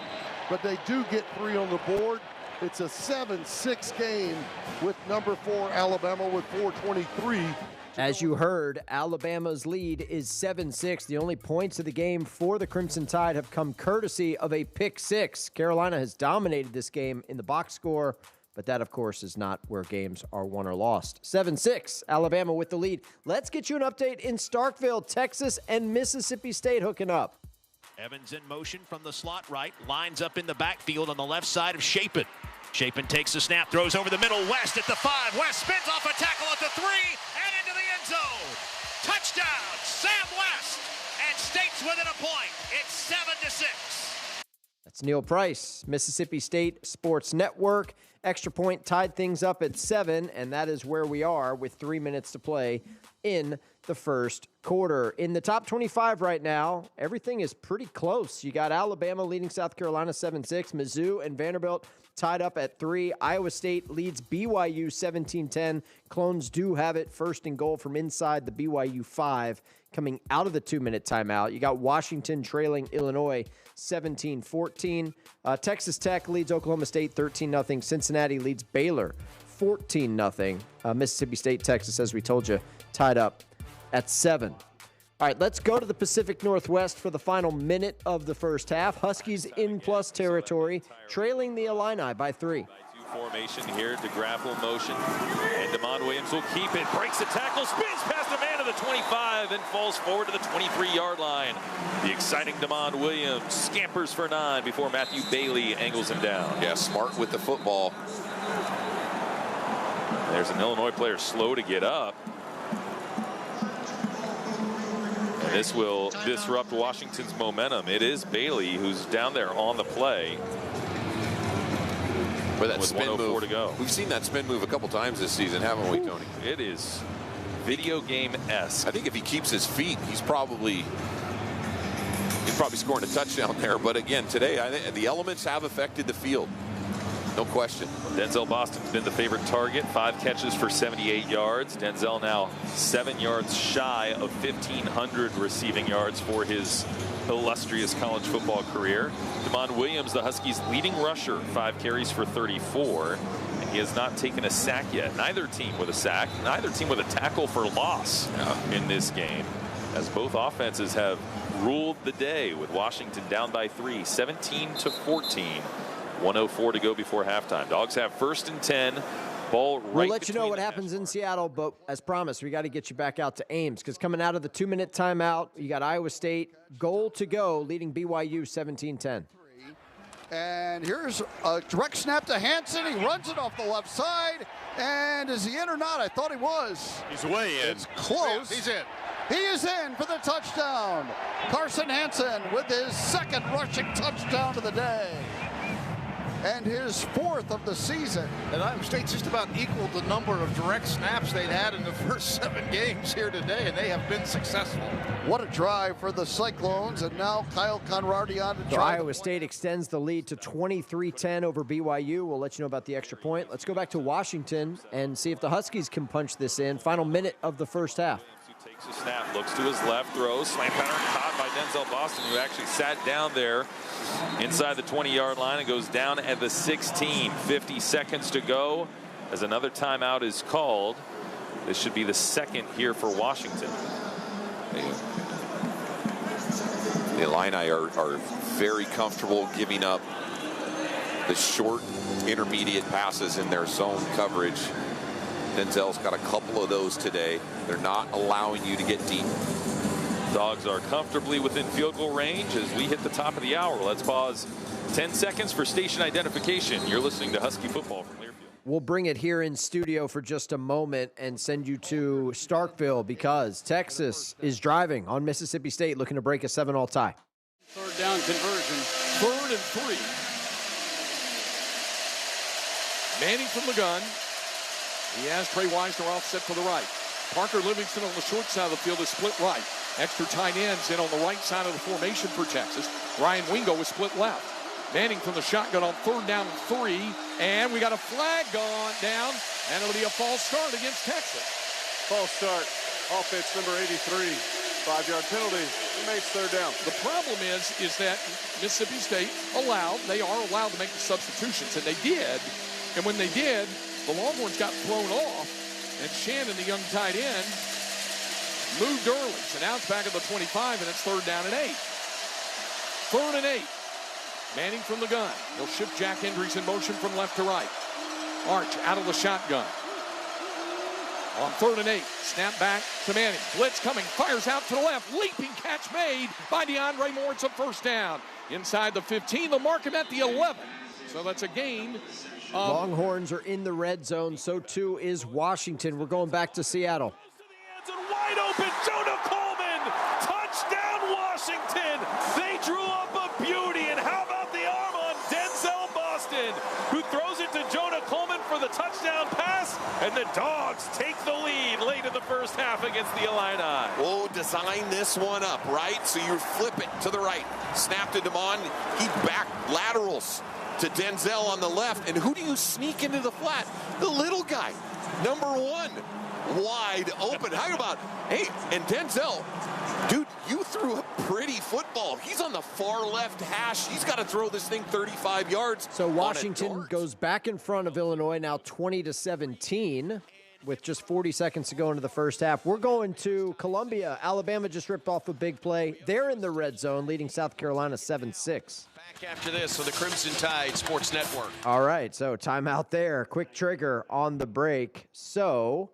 but they do get 3 on the board. It's a 7-6 game with number 4 Alabama with 4:23. As you heard, Alabama's lead is 7-6. The only points of the game for the Crimson Tide have come courtesy of a pick 6. Carolina has dominated this game in the box score, but that, of course, is not where games are won or lost. 7-6, Alabama with the lead. Let's get you an update in Starkville, Texas, and Mississippi State hooking up. Evans in motion from the slot right, lines up in the backfield on the left side of Chapin. Chapin takes the snap, throws over the middle. West at the 5. West spins off a tackle at the 3 and into the end zone. Touchdown, Sam West, and State's within a point. It's 7-6. That's Neil Price, Mississippi State Sports Network. Extra point tied things up at 7, and that is where we are with 3 minutes to play in the first quarter. In the top 25 right now, everything is pretty close. You got Alabama leading South Carolina 7-6. Mizzou and Vanderbilt tied up at 3. Iowa State leads BYU 17-10. Clones do have it first and goal from inside the BYU 5 coming out of the 2-minute timeout. You got Washington trailing Illinois 17-14. Texas Tech leads Oklahoma State 13-0. Cincinnati leads Baylor 14-0. Mississippi State, Texas, as we told you, tied up at 7. All right, let's go to the Pacific Northwest for the final minute of the first half. Huskies in plus territory, trailing the Illini by 3. Formation here to grapple motion. And Damon Williams will keep it. Breaks the tackle, spins past the man to the 25 and falls forward to the 23-yard line. The exciting Damon Williams scampers for 9 before Matthew Bailey angles him down. Yeah, smart with the football. There's an Illinois player slow to get up. And this will disrupt Washington's momentum. It is Bailey who's down there on the play. With that spin move to go. We've seen that spin move a couple times this season, haven't we, Tony? It is video game-esque. I think if he keeps his feet, he's probably scoring a touchdown there. But again, today, I think the elements have affected the field. No question. Denzel Boston's been the favorite target. 5 catches for 78 yards. Denzel now 7 yards shy of 1,500 receiving yards for his illustrious college football career. Damon Williams, the Huskies' leading rusher, 5 carries for 34. And he has not taken a sack yet. Neither team with a sack. Neither team with a tackle for loss in this game, as both offenses have ruled the day with Washington down by 3, 17-14. 1:04 to go before halftime. Dogs have first and 10. Ball right. We'll let you know what happens in Seattle, but as promised, we got to get you back out to Ames, because coming out of the 2-minute timeout, you got Iowa State goal to go, leading BYU 17-10. And here's a direct snap to Hansen. He runs it off the left side. And is he in or not? I thought he was. He's way in. It's close. He's in. He is in for the touchdown. Carson Hansen with his second rushing touchdown of the day. And his 4th of the season. And Iowa State just about equaled the number of direct snaps they'd had in the first 7 games here today, and they have been successful. What a drive for the Cyclones, and now Kyle Conradi on to So drive. Iowa State extends the lead to 23-10 over BYU. We'll let you know about the extra point. Let's go back to Washington and see if the Huskies can punch this in. Final minute of the first half. Takes a snap, looks to his left, throws, slant pattern caught by Denzel Boston, who actually sat down there inside the 20-yard line and goes down at the 16. 50 seconds to go as another timeout is called. This should be the second here for Washington. The Illini are very comfortable giving up the short, intermediate passes in their zone coverage. Denzel's got a couple of those today. They're not allowing you to get deep. Dogs are comfortably within field goal range as we hit the top of the hour. Let's pause 10 seconds for station identification. You're listening to Husky Football from Learfield. We'll bring it here in studio for just a moment and send you to Starkville because Texas is driving on Mississippi State, looking to break a 7-all tie. Third down conversion. 3rd and 3. Manning from the gun. He has Trey Wisner offset to the right. Parker Livingston on the short side of the field is split right. Extra tight ends in on the right side of the formation for Texas. Ryan Wingo is split left. Manning from the shotgun on 3rd down and 3. And we got a flag gone down, and it'll be a false start against Texas. False start. Offense number 83. 5-yard penalty. Remains 3rd down. The problem is that Mississippi State are allowed to make the substitutions, and they did. And when they did, the Longhorns got thrown off, and Shannon, the young tight end, moved early. So now it's back at the 25, and it's 3rd down and 8. 3rd and 8. Manning from the gun. He'll shift Jack Hendricks in motion from left to right. Arch out of the shotgun. On 3rd and 8. Snap back to Manning. Blitz coming. Fires out to the left. Leaping catch made by DeAndre Moore. It's a first down. Inside the 15. They'll mark him at the 11. So that's a gain. Longhorns are in the red zone. So too is Washington. We're going back to Seattle. Wide open, Jonah Coleman. Touchdown, Washington. They drew up a beauty. And how about the arm on Denzel Boston, who throws it to Jonah Coleman for the touchdown pass. And the Dogs take the lead late in the first half against the Illini. Oh, design this one up, right? So you flip it to the right. Snap to Damon. He back laterals to Denzel on the left. And who do you sneak into the flat? The little guy, number 1. Wide open. How about, hey, and Denzel, dude, you threw a pretty football. He's on the far left hash. He's got to throw this thing 35 yards. So Washington goes back in front of Illinois now 20-17 with just 40 seconds to go into the first half. We're going to Columbia. Alabama just ripped off a big play. They're in the red zone, leading South Carolina 7-6. Back after this on the Crimson Tide Sports Network. All right, so timeout there. Quick trigger on the break. So,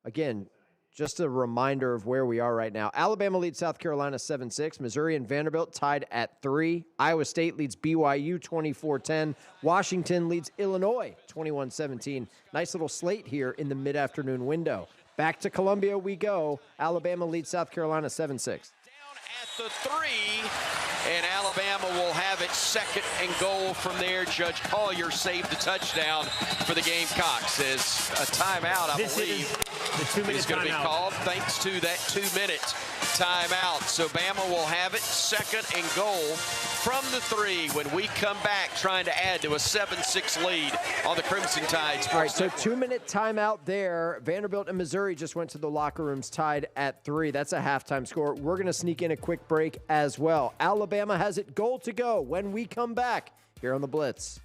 again, just a reminder of where we are right now. Alabama leads South Carolina 7-6. Missouri and Vanderbilt tied at 3. Iowa State leads BYU 24-10. Washington leads Illinois 21-17. Nice little slate here in the mid-afternoon window. Back to Columbia we go. Alabama leads South Carolina 7-6. The 3, and Alabama will have it 2nd and goal from there. Judge Collier saved the touchdown for the Gamecocks as a timeout, I believe, is going to be called thanks to that 2-minute timeout. So Bama will have it 2nd and goal from the 3 when we come back trying to add to a 7-6 lead on the Crimson Tide. All right, so 2-minute timeout there. Vanderbilt and Missouri just went to the locker rooms tied at 3. That's a halftime score. We're going to sneak in a quick break as well. Alabama has it goal to go when we come back here on the Blitz.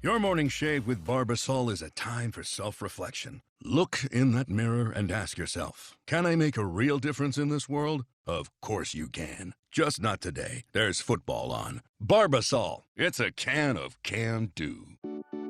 Your morning shave with Barbasol is a time for self-reflection. Look in that mirror and ask yourself, can I make a real difference in this world? Of course you can. Just not today. There's football on. Barbasol. It's a can of can-do.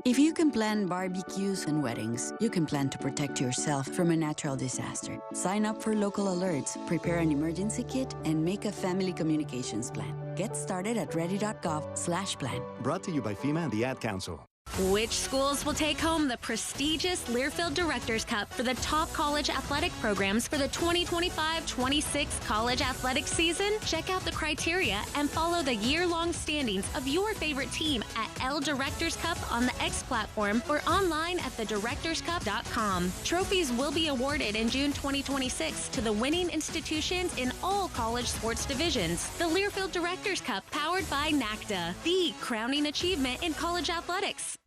If you can plan barbecues and weddings, you can plan to protect yourself from a natural disaster. Sign up for local alerts, prepare an emergency kit, and make a family communications plan. Get started at ready.gov/plan. Brought to you by FEMA and the Ad Council. Which schools will take home the prestigious Learfield Directors Cup for the top college athletic programs for the 2025-26 college athletic season? Check out the criteria and follow the year-long standings of your favorite team at L Directors Cup on the X platform or online at thedirectorscup.com. Trophies will be awarded in June 2026 to the winning institutions in all college sports divisions. The Learfield Directors Cup, powered by NACDA, the crowning achievement in college athletics.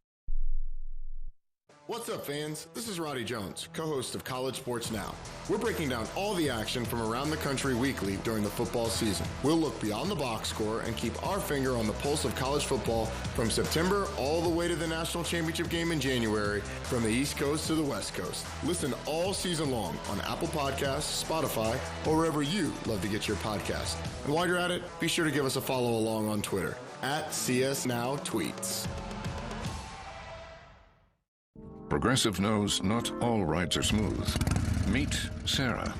What's up, fans? This is Roddy Jones, co-host of College Sports Now. We're breaking down all the action from around the country weekly during the football season. We'll look beyond the box score and keep our finger on the pulse of college football from September all the way to the national championship game in January, from the East Coast to the West Coast. Listen all season long on Apple Podcasts, Spotify, or wherever you love to get your podcasts. And while you're at it, be sure to give us a follow along on Twitter @CSNowTweets. Progressive knows not all rides are smooth. Meet Sarah.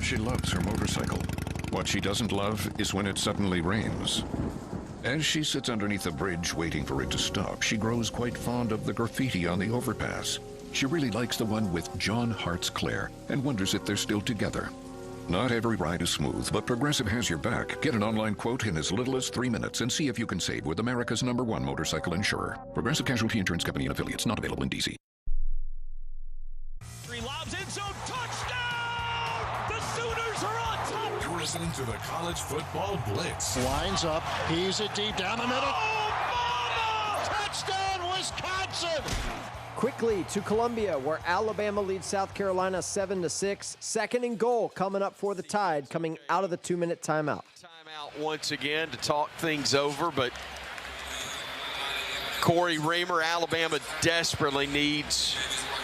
She loves her motorcycle. What she doesn't love is when it suddenly rains. As she sits underneath a bridge waiting for it to stop, she grows quite fond of the graffiti on the overpass. She really likes the one with John Hart's Claire and wonders if they're still together. Not every ride is smooth, but Progressive has your back. Get an online quote in as little as 3 minutes and see if you can save with America's #1 motorcycle insurer. Progressive Casualty Insurance Company and affiliates, not available in D.C. Lobs in zone, touchdown! The Sooners are on top! You're listening to the College Football Blitz. Lines up, he's it deep down the middle. Oh, mama! Touchdown, Wisconsin! Quickly to Columbia, where Alabama leads South Carolina 7-6. 2nd and goal coming up for the Tide, coming out of the 2-minute timeout. Timeout once again to talk things over, but Corey Reamer, Alabama desperately needs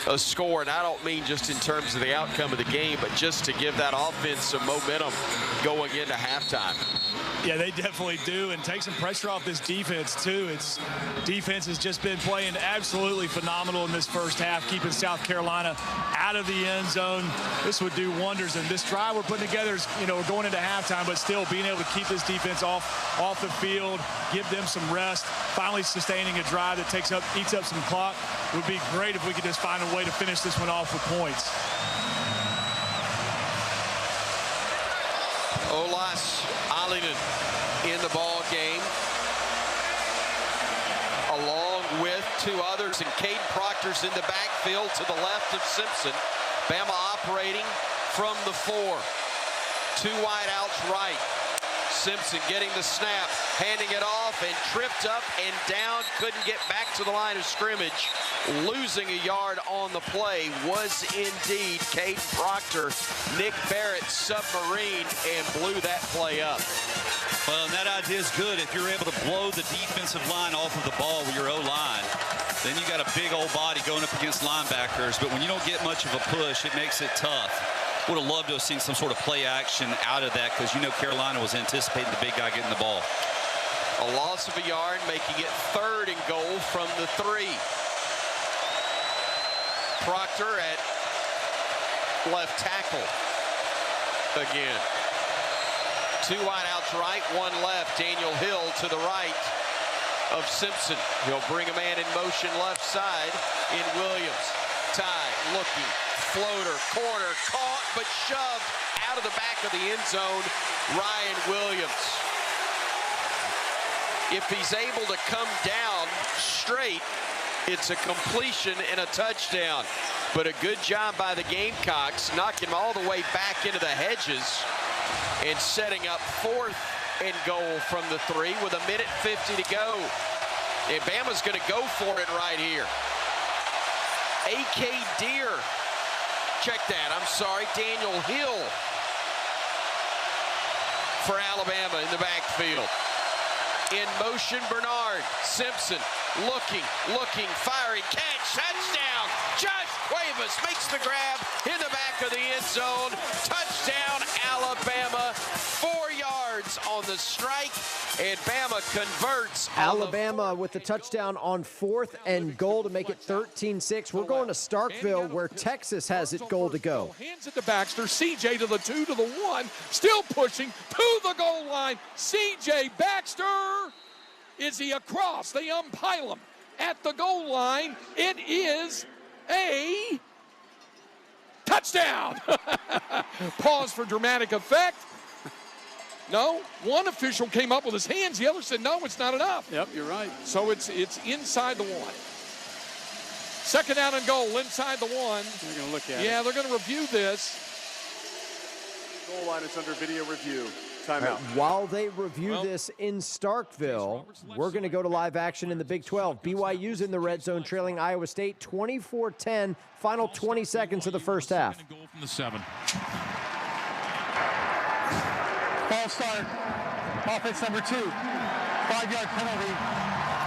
a score, and I don't mean just in terms of the outcome of the game, but just to give that offense some momentum going into halftime. Yeah, they definitely do, and take some pressure off this defense, too. Its defense has just been playing absolutely phenomenal in this first half, keeping South Carolina out of the end zone. This would do wonders, and this drive we're putting together is, we're going into halftime, but still being able to keep this defense off the field, give them some rest, finally sustaining a drive that eats up some clock. Would be great if we could just find a way to finish this one off with points. Olas Alinen in the ball game, along with two others, and Caden Proctor's in the backfield to the left of Simpson. Bama operating from the 4. 2 wide outs right. Simpson getting the snap, handing it off, and tripped up and down, couldn't get back to the line of scrimmage. Losing a yard on the play was indeed Caden Proctor. Nick Barrett submarine and blew that play up. Well, and that idea is good. If you're able to blow the defensive line off of the ball with your O-line, then you got a big old body going up against linebackers. But when you don't get much of a push, it makes it tough. Would have loved to have seen some sort of play action out of that, because Carolina was anticipating the big guy getting the ball. A loss of a yard, making it 3rd and goal from the 3. Proctor at left tackle again. 2 wide outs right, 1 left. Daniel Hill to the right of Simpson. He'll bring a man in motion left side in Williams. Tide looking, floater, corner, caught, but shoved out of the back of the end zone. Ryan Williams. If he's able to come down straight, it's a completion and a touchdown. But a good job by the Gamecocks, knocking him all the way back into the hedges and setting up 4th and goal from the 3 with 1:50 to go. And Bama's going to go for it right here. A.K. Deer, check that, I'm sorry, Daniel Hill for Alabama in the backfield. In motion, Bernard. Simpson looking, firing, catch, touchdown. Josh Cuevas makes the grab in the back of the end zone. Touchdown, Alabama. 4 yards on the strike, and Bama converts. Alabama with the touchdown on 4th and goal to make it 13-6. We're going to Starkville, where Texas has it goal to go. Hands it to Baxter. CJ to the 2, to the 1. Still pushing to the goal line. CJ Baxter. Is he across? They umpile him at the goal line. It is a touchdown. Pause for dramatic effect. No, one official came up with his hands. The other said, no, it's not enough. Yep, you're right. So it's inside the 1. 2nd down and goal inside the 1. They're going to look at it. Yeah, they're going to review this. Goal line is under video review. Timeout. While they review this in Starkville, we're going to go to live action in the Big 12. BYU's in the red zone, trailing Iowa State 24-10. Final 20 seconds of the first half. Goal from the 7. Ball start. Offense number 2. 5-yard penalty.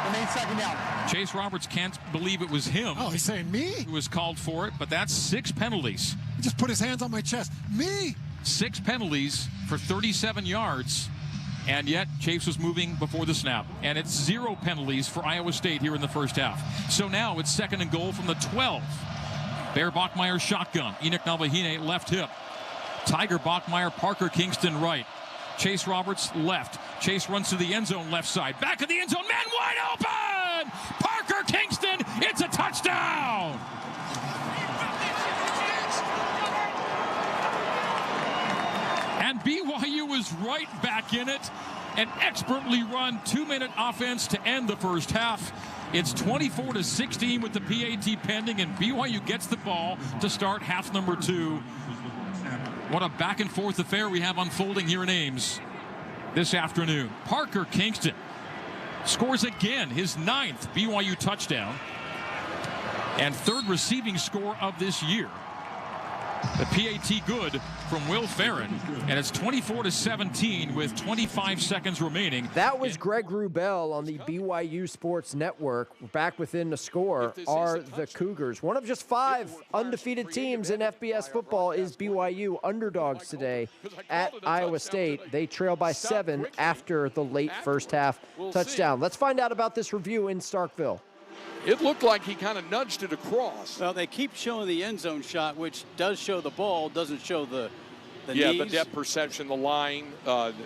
Remain second down. Chase Roberts can't believe it was him. Oh, he's saying me? Who was called for it, but that's 6 penalties. He just put his hands on my chest. Me? 6 penalties for 37 yards, and yet Chase was moving before the snap. And it's 0 penalties for Iowa State here in the first half. So now it's 2nd and goal from the 12. Bear Bachmeier shotgun. Enoch Nalvahine left hip. Tiger Bachmeier, Parker Kingston right. Chase Roberts left. Chase runs to the end zone left side. Back of the end zone, man wide open! Parker Kingston, it's a touchdown! And BYU was right back in it. An expertly run 2-minute offense to end the first half. It's 24-16 with the PAT pending, and BYU gets the ball to start half number 2. What a back-and-forth affair we have unfolding here in Ames this afternoon. Parker Kingston scores again, his 9th BYU touchdown and 3rd receiving score of this year. The PAT good from Will Farron, and it's 24-17 with 25 seconds remaining. That was Greg Wrubell on the BYU Sports Network. Back within the score are the Cougars. One of just 5 undefeated teams in FBS football is BYU. Underdogs today at Iowa State. They trail by 7 after the late first half touchdown. Let's find out about this review in Starkville. It looked like he kind of nudged it across. Well, they keep showing the end zone shot, which does show the ball, doesn't show the yeah, knees. the depth perception, the line,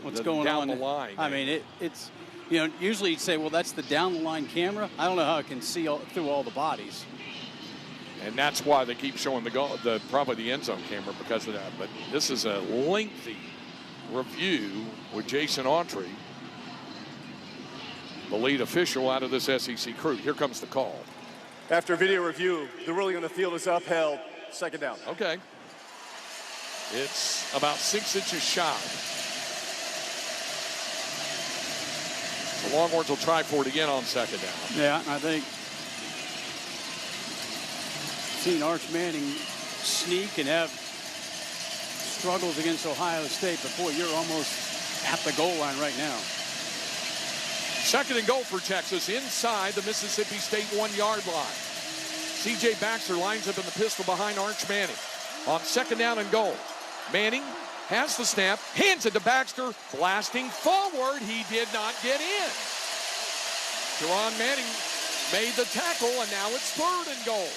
what's going down on the line. I mean, it's, you know, usually you'd say, well, that's the down the line camera. I don't know how it can see through all the bodies. And that's why they keep showing probably the end zone camera because of that. But this is a lengthy review with Jason Autry, the lead official out of this SEC crew. Here comes the call. After video review, the ruling on the field is upheld. 2nd down. Okay. It's about 6 inches shy. The Longhorns will try for it again on 2nd down. Yeah, I think seen Arch Manning sneak and have struggles against Ohio State, but boy, you're almost at the goal line right now. 2nd and goal for Texas inside the Mississippi State 1-yard line. C.J. Baxter lines up in the pistol behind Arch Manning. On 2nd down and goal, Manning has the snap, hands it to Baxter, blasting forward. He did not get in. Teron Manning made the tackle, and now it's 3rd and goal.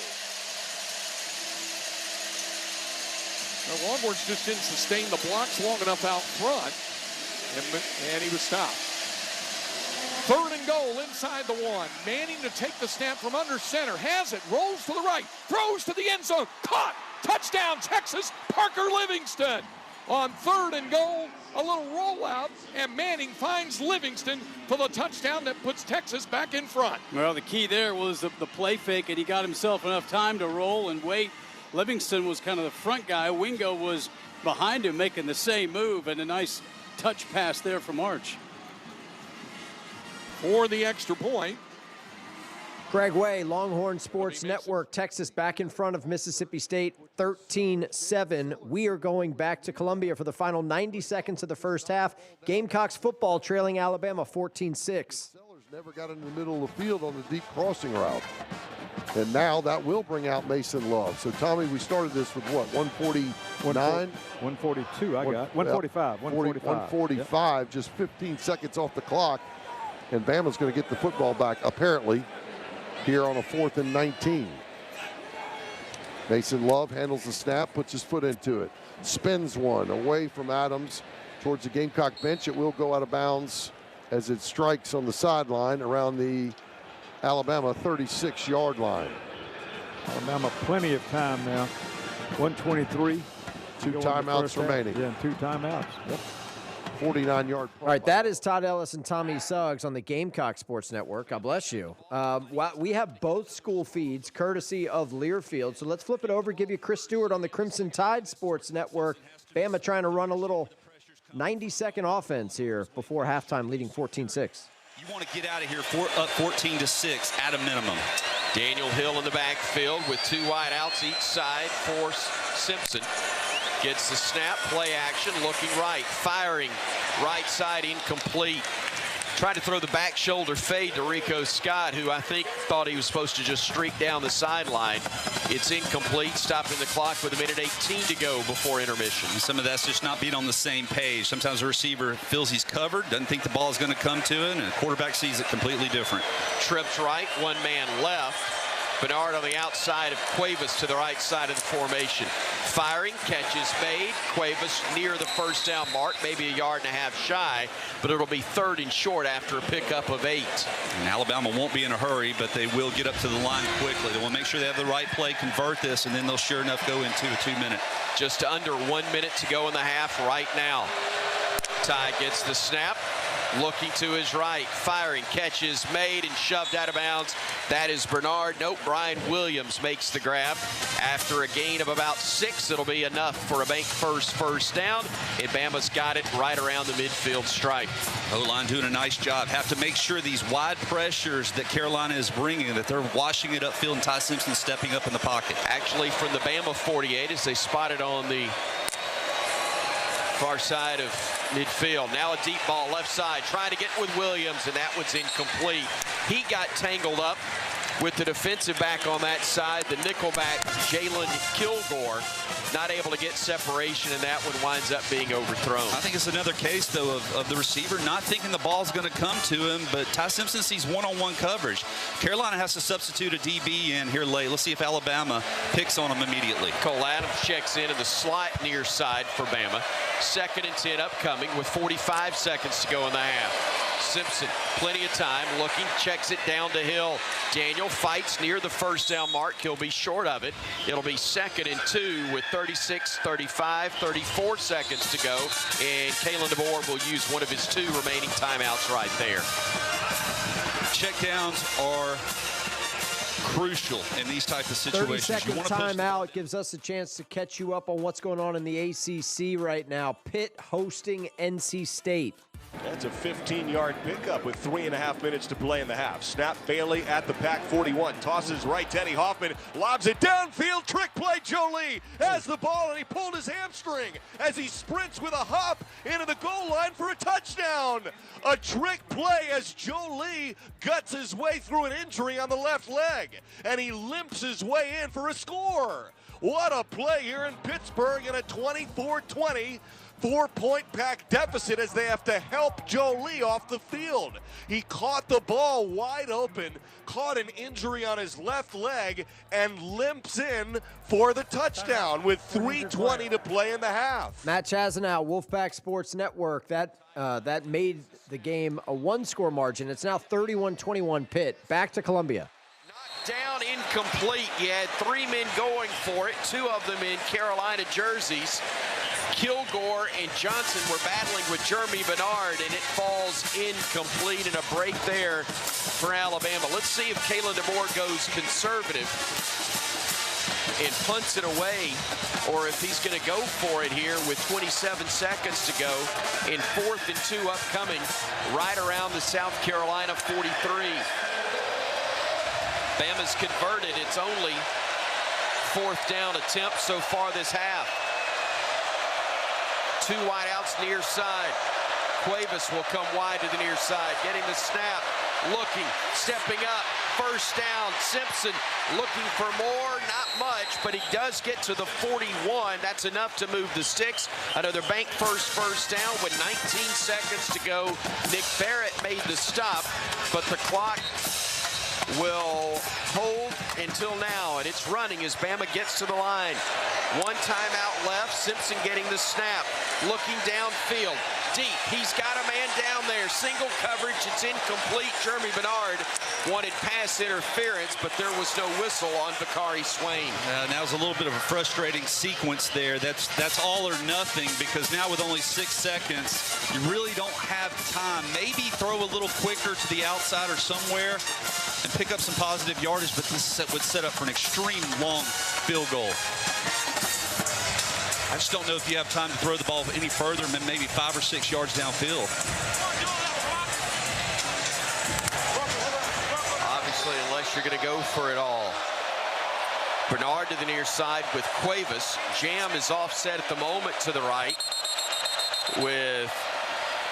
The Longhorns just didn't sustain the blocks long enough out front, and he was stopped. 3rd and goal inside the 1. Manning to take the snap from under center. Has it. Rolls to the right. Throws to the end zone. Caught. Touchdown, Texas. Parker Livingston. On 3rd and goal, a little rollout, and Manning finds Livingston for the touchdown that puts Texas back in front. Well, the key there was the play fake, and he got himself enough time to roll and wait. Livingston was kind of the front guy. Wingo was behind him making the same move, and a nice touch pass there from Arch. For the extra point. Greg Way, Longhorn Sports Network, Texas back in front of Mississippi State, 13-7. We are going back to Columbia for the final 90 seconds of the first half. Gamecocks football trailing Alabama 14-6. Sellers never got in the middle of the field on the deep crossing route. And now that will bring out Mason Love. So, Tommy, we started this with what, 149? 142 I got. 145. 145, yep. Just 15 seconds off the clock. And Bama's going to get the football back, apparently, here on a 4th and 19. Mason Love handles the snap, puts his foot into it. Spins one away from Adams towards the Gamecock bench. It will go out of bounds as it strikes on the sideline around the Alabama 36-yard line. Alabama plenty of time now. 123. 2 timeouts remaining. Yeah, 2 timeouts. Yep. 49-yard. All right, that is Todd Ellis and Tommy Suggs on the Gamecock Sports Network. God bless you. We have both school feeds, courtesy of Learfield. So let's flip it over, give you Chris Stewart on the Crimson Tide Sports Network. Bama trying to run a little 90-second offense here before halftime, leading 14-6. You want to get out of here up 14-6 at a minimum. Daniel Hill in the backfield with 2 wide outs each side for Simpson. Gets the snap, play action, looking right, firing right side, incomplete. Tried to throw the back shoulder fade to Rico Scott, who I think thought he was supposed to just streak down the sideline. It's incomplete, stopping the clock with 1:18 to go before intermission. And some of that's just not being on the same page. Sometimes a receiver feels he's covered, doesn't think the ball is going to come to him, and a quarterback sees it completely different. Trips right, 1 man left. Bernard on the outside of Cuevas to the right side of the formation. Firing, catches made. Cuevas near the first down mark, maybe 1.5 yards shy, but it'll be 3rd and short after a pickup of 8. And Alabama won't be in a hurry, but they will get up to the line quickly. They will make sure they have the right play, convert this, and then they'll sure enough go into a 2-minute. Just under 1 minute to go in the half right now. Ty gets the snap. Looking to his right, firing, catches made and shoved out of bounds. That is Bernard. Nope, Brian Williams makes the grab. After a gain of about 6, it'll be enough for a bank first down. And Bama's got it right around the midfield stripe. O-line doing a nice job. Have to make sure these wide pressures that Carolina is bringing, that they're washing it upfield, and Ty Simpson stepping up in the pocket. Actually, from the Bama 48, as they spotted on the far side of midfield. Now a deep ball left side, trying to get with Williams, and that one's incomplete. He got tangled up with the defensive back on that side, the nickelback Jalen Kilgore, not able to get separation, and that one winds up being overthrown. I think it's another case, though, of the receiver not thinking the ball's going to come to him, but Ty Simpson sees one-on-one coverage. Carolina has to substitute a DB in here late. Let's see if Alabama picks on him immediately. Cole Adams checks in the slot near side for Bama. 2nd and 10 upcoming with 45 seconds to go in the half. Simpson, plenty of time, looking, checks it down to Hill. Daniel fights near the first down mark. He'll be short of it. It'll be 2nd and 2 with 36, 35, 34 seconds to go. And Kalen DeBoer will use one of his 2 remaining timeouts right there. Checkdowns are crucial in these type of situations. 30-second timeout gives us a chance to catch you up on what's going on in the ACC right now. Pitt hosting NC State. That's a 15-yard pickup with 3.5 minutes to play in the half. Snap Bailey at the Pac 41. Tosses right to Eddie Hoffman. Lobs it downfield. Trick play. Joe Lee has the ball, and he pulled his hamstring as he sprints with a hop into the goal line for a touchdown. A trick play as Joe Lee guts his way through an injury on the left leg, and he limps his way in for a score. What a play here in Pittsburgh in a 24-20 4-point Pac deficit as they have to help Joe Lee off the field. He caught the ball wide open, caught an injury on his left leg, and limps in for the touchdown with 3:20 to play in the half. Matt Chazanow, Wolfpack Sports Network. That made the game a 1-score margin. It's now 31-21 Pitt. Back to Columbia. Down, incomplete. You had 3 men going for it, 2 of them in Carolina jerseys. Kilgore and Johnson were battling with Jeremy Bernard, and it falls incomplete, and a break there for Alabama. Let's see if Kalen DeBoer goes conservative and punts it away, or if he's going to go for it here with 27 seconds to go in 4th and 2 upcoming right around the South Carolina 43. Bama's converted. It's only 4th down attempt so far this half. 2 wideouts near side. Cuevas will come wide to the near side, getting the snap, looking, stepping up, first down. Simpson looking for more, not much, but he does get to the 41. That's enough to move the sticks. Another bank first down with 19 seconds to go. Nick Barrett made the stop, but the clock will hold until now, and it's running as Bama gets to the line. 1 timeout left. Simpson getting the snap, looking downfield, deep. He's got a man down there. Single coverage. It's incomplete. Jeremy Bernard wanted pass interference, but there was no whistle on Bakari Swain. That was a little bit of a frustrating sequence there. That's all or nothing, because now with only 6 seconds, you really don't have time. Maybe throw a little quicker to the outside or somewhere and pick up some positive yardage, but this would set up for an extreme long field goal. I just don't know if you have time to throw the ball any further than maybe 5 or 6 yards downfield. Obviously, unless you're going to go for it all. Bernard to the near side with Cuevas. Jam is offset at the moment to the right with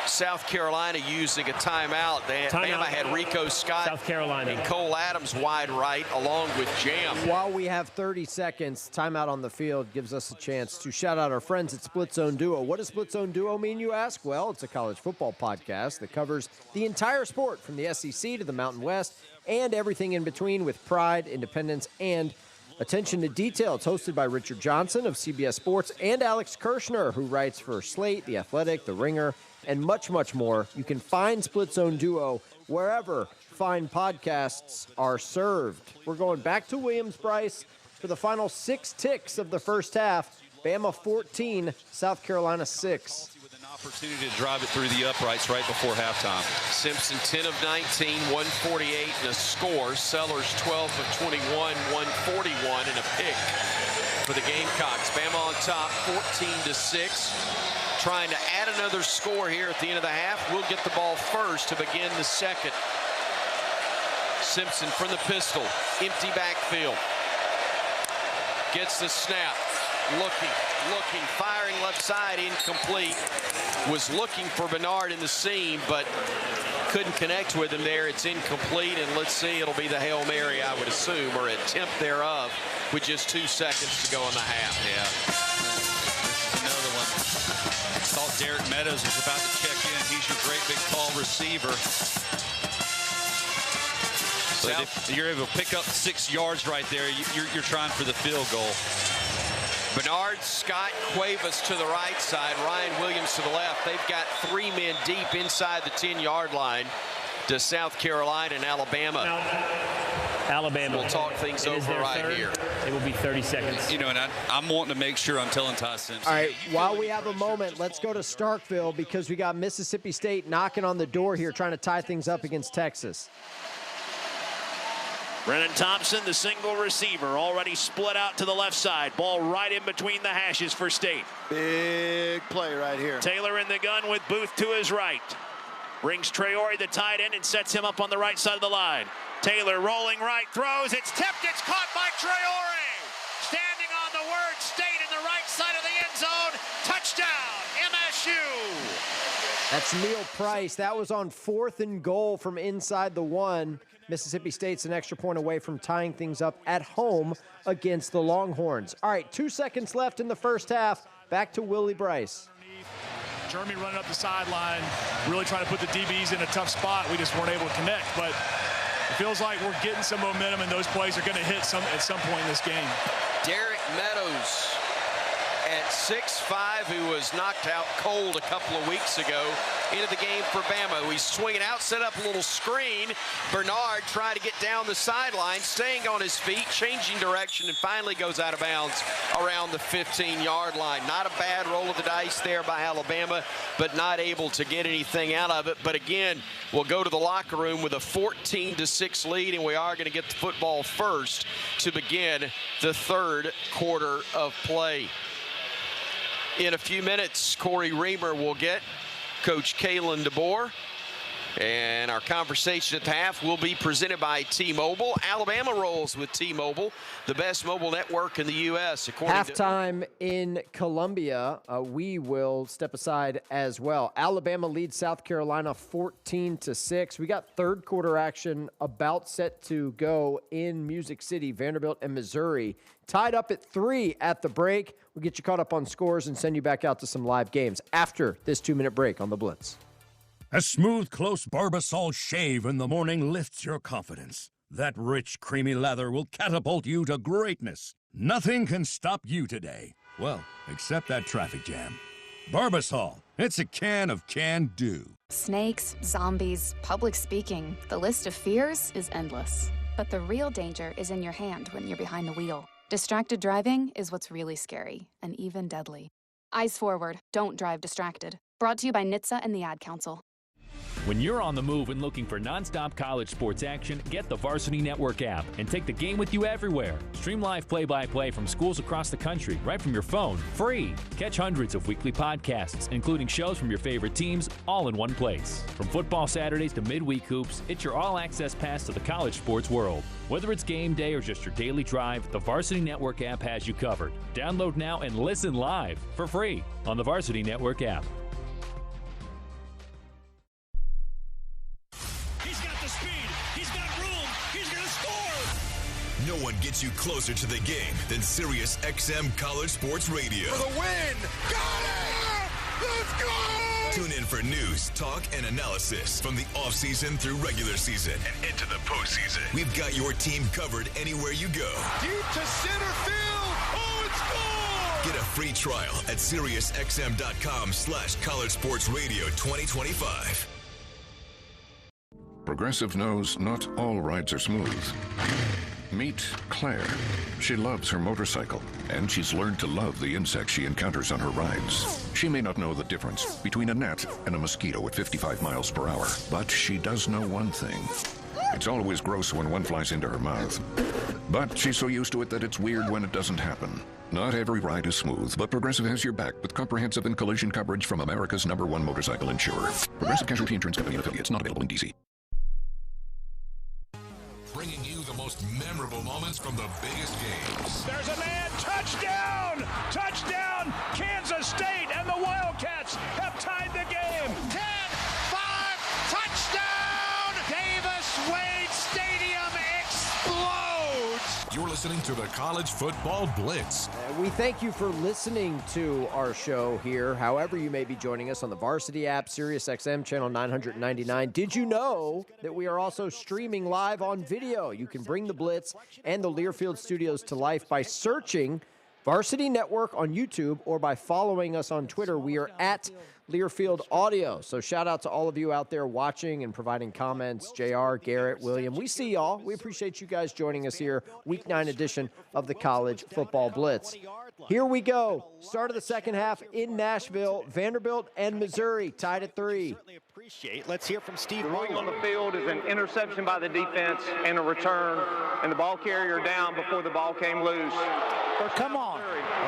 South Carolina using a timeout. Bama had Rico Scott South Carolina. And Cole Adams wide right along with Jam. While we have 30 seconds, timeout on the field gives us a chance to shout out our friends at Split Zone Duo. What does Split Zone Duo mean, you ask? Well, it's a college football podcast that covers the entire sport from the SEC to the Mountain West and everything in between with pride, independence, and attention to detail. It's hosted by Richard Johnson of CBS Sports and Alex Kirshner, who writes for Slate, The Athletic, The Ringer, and much, much more. You can find Split Zone Duo wherever fine podcasts are served. We're going back to Williams-Brice for the final 6 ticks of the first half. Bama 14, South Carolina 6. Opportunity to drive it through the uprights right before halftime. Simpson 10 of 19, 148 and a score. Sellers 12 of 21, 141 and a pick for the Gamecocks. Bama on top 14-6. Trying to add another score here at the end of the half. We'll get the ball first to begin the second. Simpson from the pistol. Empty backfield. Gets the snap. Looking, firing left side, incomplete. Was looking for Bernard in the seam, but couldn't connect with him there. It's incomplete, and let's see, it'll be the Hail Mary, I would assume, or attempt thereof, with just 2 seconds to go in the half. Yeah. This is another one. Thought Derek Meadows was about to check in. He's your great big tall receiver. So if you're able to pick up 6 yards right there, you're trying for the field goal. Bernard, Scott, Cuevas to the right side, Ryan Williams to the left. They've got 3 men deep inside the 10-yard line to South Carolina and Alabama. Alabama. We'll talk things over right here. It will be 30 seconds. You know, and I'm wanting to make sure I'm telling Ty Simpson. All right, while we have a moment, let's go to Starkville because we got Mississippi State knocking on the door here, trying to tie things up against Texas. Brennan Thompson, the single receiver, already split out to the left side. Ball right in between the hashes for State. Big play right here. Taylor in the gun with Booth to his right. Brings Traore, the tight end, and sets him up on the right side of the line. Taylor rolling right, throws. It's tipped. It's caught by Traore. Standing on the word State in the right side of the end zone. Touchdown, MSU. That's Neil Price. That was on 4th and goal from inside the 1. Mississippi State's an extra point away from tying things up at home against the Longhorns. All right, 2 seconds left in the first half. Back to Willie Brice. Jeremy running up the sideline, really trying to put the DBs in a tough spot. We just weren't able to connect, but it feels like we're getting some momentum, and those plays are going to hit at some point in this game. Derek Meadows at 6'5", who was knocked out cold a couple of weeks ago, into the game for Bama. He's swinging out, set up a little screen. Bernard trying to get down the sideline, staying on his feet, changing direction, and finally goes out of bounds around the 15-yard line. Not a bad roll of the dice there by Alabama, but not able to get anything out of it. But again, we'll go to the locker room with a 14-6 lead, and we are going to get the football first to begin the third quarter of play. In a few minutes, Corey Reamer will get Coach Kalen DeBoer. And our conversation at the half will be presented by T-Mobile. Alabama rolls with T-Mobile, the best mobile network in the U.S. Halftime in Columbia, we will step aside as well. Alabama leads South Carolina 14-6. We got third quarter action about set to go in Music City, Vanderbilt, and Missouri. Tied up at 3 at the break. We'll get you caught up on scores and send you back out to some live games after this 2-minute break on the Blitz. A smooth, close Barbasol shave in the morning lifts your confidence. That rich, creamy lather will catapult you to greatness. Nothing can stop you today. Well, except that traffic jam. Barbasol, it's a can of can-do. Snakes, zombies, public speaking. The list of fears is endless. But the real danger is in your hand when you're behind the wheel. Distracted driving is what's really scary and even deadly. Eyes forward, don't drive distracted. Brought to you by NHTSA and the Ad Council. When you're on the move and looking for nonstop college sports action, get the Varsity Network app and take the game with you everywhere. Stream live play-by-play from schools across the country right from your phone, free. Catch hundreds of weekly podcasts, including shows from your favorite teams, all in one place. From football Saturdays to midweek hoops, it's your all-access pass to the college sports world. Whether it's game day or just your daily drive, the Varsity Network app has you covered. Download now and listen live for free on the Varsity Network app. He's got the speed. He's got room. He's going to score. No one gets you closer to the game than Sirius XM College Sports Radio. For the win. Got it. Let's go. Tune in for news, talk, and analysis from the offseason through regular season and into the postseason. We've got your team covered anywhere you go. Deep to center field. Oh, it's gone. Get a free trial at SiriusXM.com/College Sports Radio 2025. Progressive knows not all rides are smooth. Meet Claire. She loves her motorcycle, and she's learned to love the insects she encounters on her rides. She may not know the difference between a gnat and a mosquito at 55 miles per hour, but she does know one thing. It's always gross when one flies into her mouth. But she's so used to it that it's weird when it doesn't happen. Not every ride is smooth, but Progressive has your back with comprehensive and collision coverage from America's #1 motorcycle insurer. Progressive Casualty Insurance Company and affiliates, not available in D.C. Bringing you the most memorable moments from the biggest games. There's a man. Touchdown! Touchdown! Kansas State and the Wildcats have tied the game. 10-5. Touchdown. Davis-Wade Stadium explodes. You're listening to the College Football Blitz. We thank you for listening to our show here, however you may be joining us on the Varsity app, SiriusXM channel 999. Did you know that we are also streaming live on video? You can bring the Blitz and the Learfield Studios to life by searching Varsity Network on YouTube or by following us on Twitter. We are at Learfield Audio. So shout out to all of you out there watching and providing comments. JR, Garrett, William, we see y'all. We appreciate you guys joining us here. Week 9 edition of the College Football Blitz. Here we go. Start of the second half in Nashville. Vanderbilt and Missouri tied at 3. Let's hear from Steve. Throwing on the field is an interception by the defense and a return, and the ball carrier down before the ball came loose. Come on.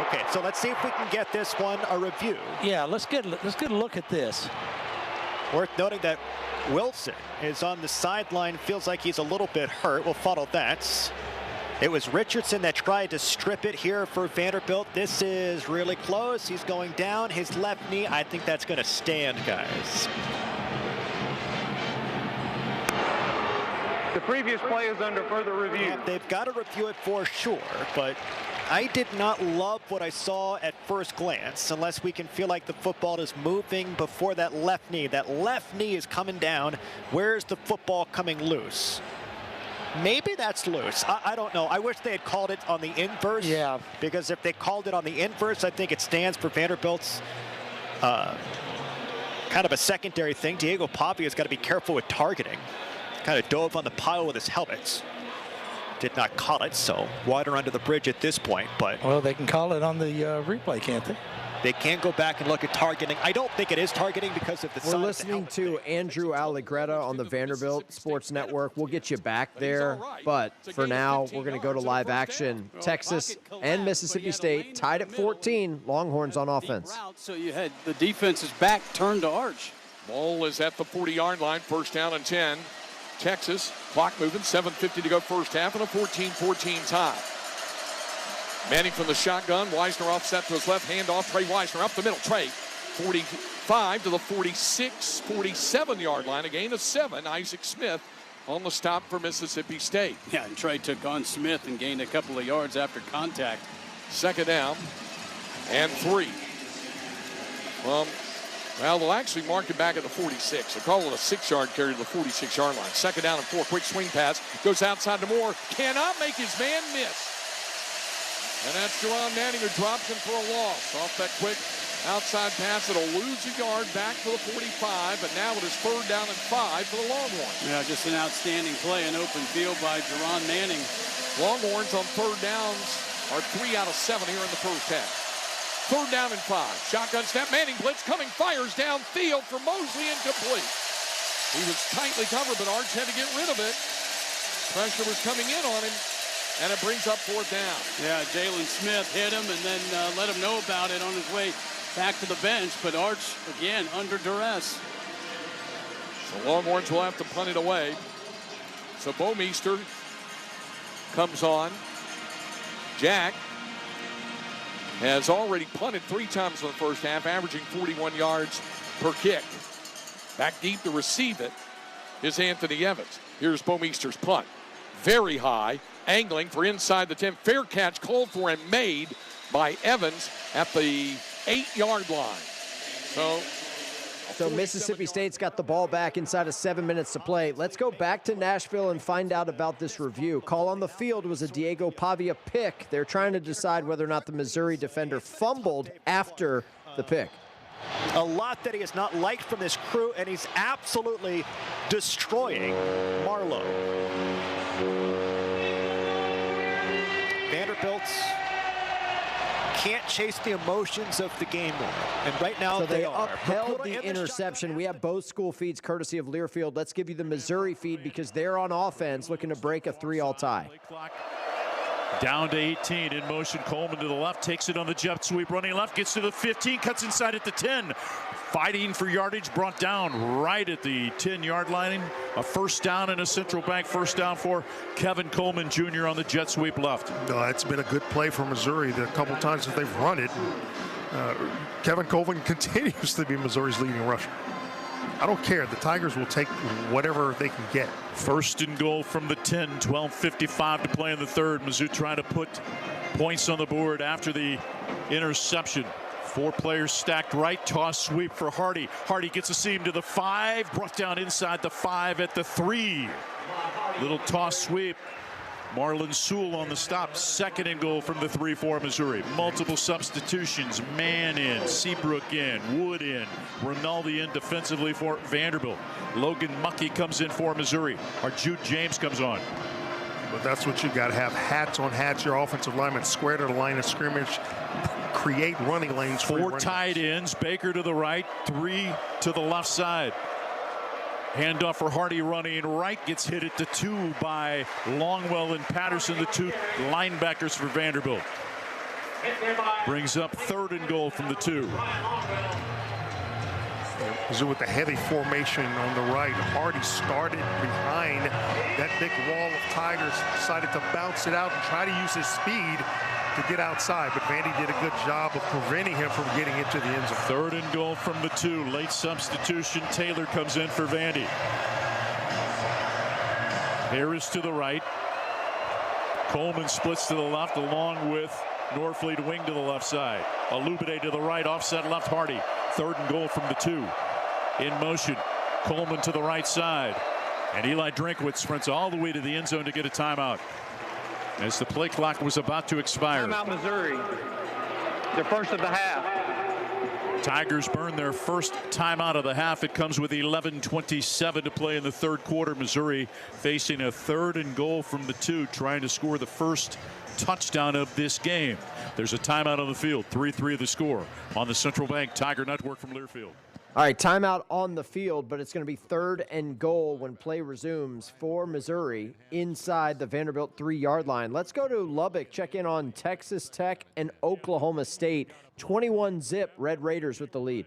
Okay, so let's see if we can get this one a review. Yeah, let's get a look at this. Worth noting that Wilson is on the sideline. Feels like he's a little bit hurt. We'll follow that. It was Richardson that tried to strip it here for Vanderbilt. This is really close. He's going down. His left knee, I think that's going to stand, guys. The previous play is under further review. Yeah, they've got to review it for sure, but I did not love what I saw at first glance unless we can feel like the football is moving before that left knee. That left knee is coming down. Where's the football coming loose? Maybe that's loose. I don't know. I wish they had called it on the inverse. Yeah. Because if they called it on the inverse, I think it stands for Vanderbilt's kind of a secondary thing. Diego Pavia's got to be careful with targeting. Kind of dove on the pile with his helmet. Did not call it, so water under the bridge at this point. But well, they can call it on the replay, can't they? They can go back and look at targeting. I don't think it is targeting because of the We're listening to Andrew Allegretta on the Vanderbilt Sports Network. We'll get you back there, but for now, we're going to go to live action. Texas and Mississippi State tied at 14. Longhorns on offense. So you had the defense's back turned to Arch. Ball is at the 40-yard line, first down and 10. Texas, clock moving, 7:50 to go first half, and a 14-14 tie. Manning from the shotgun, Weisner offset to his left, hand off, Trey Weisner up the middle. Trey, 45 to the 46, 47-yard line, a gain of 7. Isaac Smith on the stop for Mississippi State. Yeah, and Trey took on Smith and gained a couple of yards after contact. Second down and 3. Well, they'll actually mark it back at the 46. They'll call it a 6-yard carry to the 46-yard line. Second down and 4. Quick swing pass. Goes outside to Moore. Cannot make his man miss. And that's Jerron Manning who drops him for a loss. Off that quick outside pass, it'll lose a yard back to the 45. But now it is third down and 5 for the Longhorns. Yeah, just an outstanding play in open field by Jerron Manning. Longhorns on third downs are 3 out of 7 here in the first half. Third down and 5. Shotgun snap. Manning blitz coming. Fires downfield for Mosley. Incomplete. He was tightly covered, but Arch had to get rid of it. Pressure was coming in on him, and it brings up 4th down. Yeah, Jalen Smith hit him and then let him know about it on his way back to the bench, but Arch, again, under duress. The Longhorns will have to punt it away. So Bomeister comes on. Jack has already punted 3 times in the first half, averaging 41 yards per kick. Back deep to receive it is Anthony Evans. Here's Bomeister's punt. Very high, angling for inside the 10. Fair catch called for and made by Evans at the 8-yard line. So Mississippi State's got the ball back inside of 7 minutes to play. Let's go back to Nashville and find out about this review. Call on the field was a Diego Pavia pick. They're trying to decide whether or not the Missouri defender fumbled after the pick. A lot that he has not liked from this crew, and he's absolutely destroying Marlowe. Vanderbilt's can't chase the emotions of the game more. And right now so they are. upheld the interception. We have both school feeds courtesy of Learfield. Let's give you the Missouri feed because they're on offense looking to break a 3-all tie. Down to 18, in motion, Coleman to the left, takes it on the jet sweep, running left, gets to the 15, cuts inside at the 10. Fighting for yardage, brought down right at the 10-yard line. A first down and a Central Bank first down for Kevin Coleman Jr. on the jet sweep left. It's been a good play for Missouri the couple times that they've run it. Kevin Coleman continues to be Missouri's leading rusher. I don't care. The Tigers will take whatever they can get. First and goal from the 10, 12:55 to play in the third. Mizzou trying to put points on the board after the interception. 4 players stacked right, toss sweep for Hardy. Hardy gets a seam to the 5, brought down inside the 5 at the 3. Little toss sweep. Marlon Sewell on the stop. Second and goal from the 3 for Missouri. Multiple substitutions. Man in, Seabrook in, Wood in, Rinaldi in defensively for Vanderbilt. Logan Muckey comes in for Missouri. Or Jude James comes on. But that's what you got to have. Hats on hats. Your offensive linemen square to the line of scrimmage. Create running lanes. 4 tight ends. Baker to the right, 3 to the left side. Handoff for Hardy running right, gets hit at the 2 by Longwell and Patterson, the 2 linebackers for Vanderbilt. Brings up 3rd and goal from the 2. Mizzou with the heavy formation on the right. Hardy started behind that big wall of Tigers, decided to bounce it out and try to use his speed to get outside, but Vandy did a good job of preventing him from getting into the end zone. 3rd and goal from the 2. Late substitution. Taylor comes in for Vandy. Harris to the right. Coleman splits to the left along with Norfleet wing to the left side. Alubide to the right, offset left Hardy. 3rd and goal from the 2. In motion. Coleman to the right side. And Eli Drinkwitz sprints all the way to the end zone to get a timeout. As the play clock was about to expire. Timeout Missouri. The first of the half. Tigers burn their first timeout of the half. It comes with 11:27 to play in the 3rd quarter. Missouri facing a 3rd and goal from the 2, trying to score the first touchdown of this game. There's a timeout on the field. 3-3 the score on the Central Bank Tiger Network from Learfield. All right, timeout on the field, but it's going to be 3rd and goal when play resumes for Missouri inside the Vanderbilt 3-yard line. Let's go to Lubbock, check in on Texas Tech and Oklahoma State. 21-zip, Red Raiders with the lead.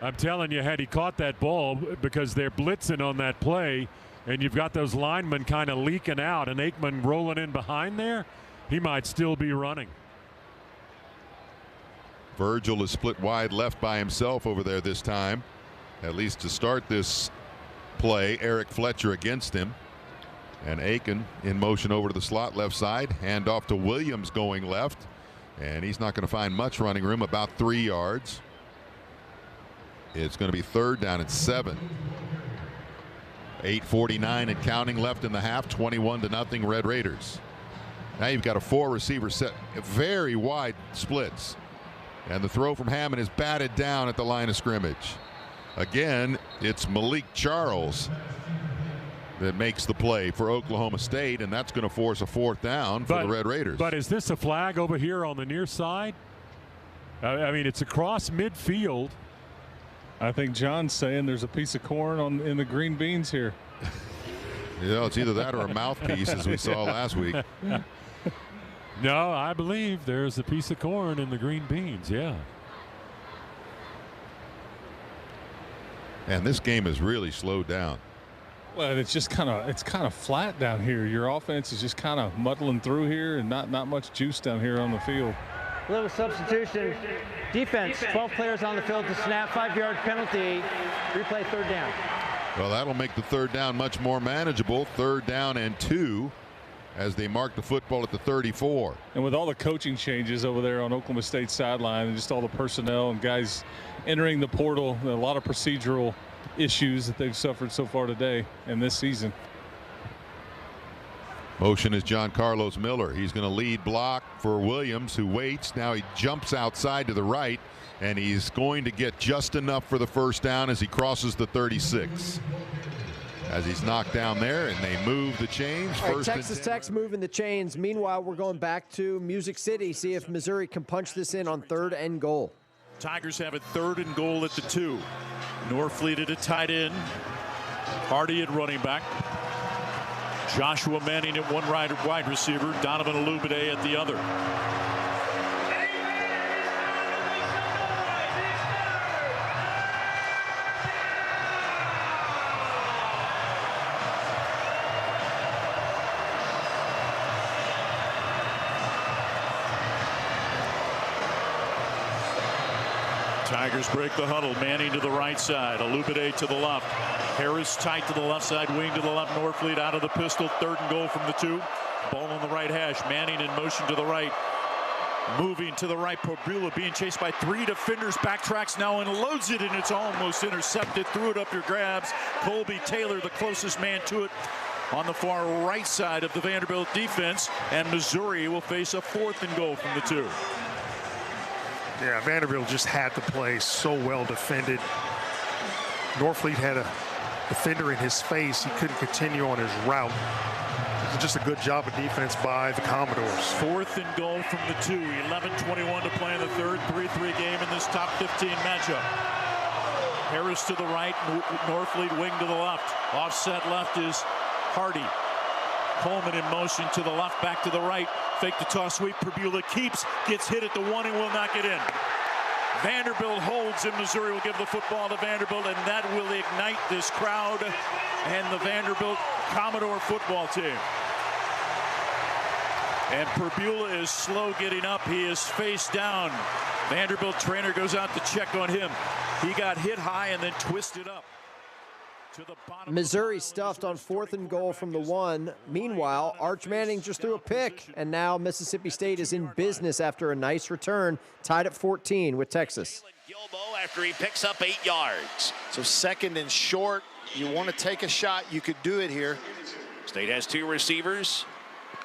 I'm telling you, had he caught that ball, because they're blitzing on that play, and you've got those linemen kind of leaking out, and Aikman rolling in behind there, he might still be running. Virgil is split wide left by himself over there this time, at least to start this play. Eric Fletcher against him, and Aiken in motion over to the slot left side. Hand off to Williams going left, and he's not going to find much running room, about 3 yards. It's going to be 3rd down and 7. 8:49 and counting left in the half. 21-0 Red Raiders. Now you've got a 4-receiver set, very wide splits. And the throw from Hammond is batted down at the line of scrimmage. Again, it's Malik Charles that makes the play for Oklahoma State, and that's going to force a 4th down for the Red Raiders. But is this a flag over here on the near side? I mean, it's across midfield. I think John's saying there's a piece of corn in the green beans here. It's either that or a mouthpiece, as we saw last week. No, I believe there's a piece of corn in the green beans. Yeah. And this game has really slowed down. Well, it's just kind of flat down here. Your offense is just kind of muddling through here, and not much juice down here on the field. Little substitution. Defense, 12 players on the field to snap, 5-yard penalty. Replay, third down. Well, that'll make the third down much more manageable. 3rd down and 2 as they mark the football at the 34. And with all the coaching changes over there on Oklahoma State sideline and just all the personnel and guys entering the portal, a lot of procedural issues that they've suffered so far today and this season. Motion is John Carlos Miller. He's going to lead block for Williams, who waits. Now he jumps outside to the right, and he's going to get just enough for the first down as he crosses the 36. As he's knocked down there, and they move the chains. Right, Texas Tech's moving the chains. Meanwhile, we're going back to Music City, see if Missouri can punch this in on 3rd and goal. Tigers have it 3rd and goal at the 2. Norfleet at a tight end. Hardy at running back. Joshua Manning at one wide receiver. Donovan Olubide at the other. Tigers break the huddle. Manning to the right side. Olubide to the left. Harris tight to the left side. Wing to the left. Norfleet out of the pistol. 3rd and goal from the 2. Ball on the right hash. Manning in motion to the right. Moving to the right. Probula being chased by 3 defenders. Backtracks now and loads it, and it's almost intercepted. Threw it up your grabs. Colby Taylor, the closest man to it, on the far right side of the Vanderbilt defense. And Missouri will face a 4th and goal from the 2. Yeah, Vanderbilt just had the play so well defended. Norfleet had a defender in his face. He couldn't continue on his route. It was just a good job of defense by the Commodores. 4th and goal from the 2. 11:21 to play in the 3rd. 3-3 game in this top 15 matchup. Harris to the right. Norfleet wing to the left. Offset left is Hardy. Coleman in motion to the left, back to the right. Fake the toss sweep. Probula keeps, gets hit at the 1 and will not get in. Vanderbilt holds, and Missouri will give the football to Vanderbilt, and that will ignite this crowd and the Vanderbilt Commodore football team. And Probula is slow getting up. He is face down. Vanderbilt trainer goes out to check on him. He got hit high and then twisted up. Missouri stuffed on 4th and goal from the 1. Meanwhile, Arch Manning just threw a pick, and now Mississippi State is in business after a nice return, tied at 14 with Texas. Gilbo after he picks up 8 yards. So 2nd and short, you want to take a shot, you could do it here. State has 2 receivers.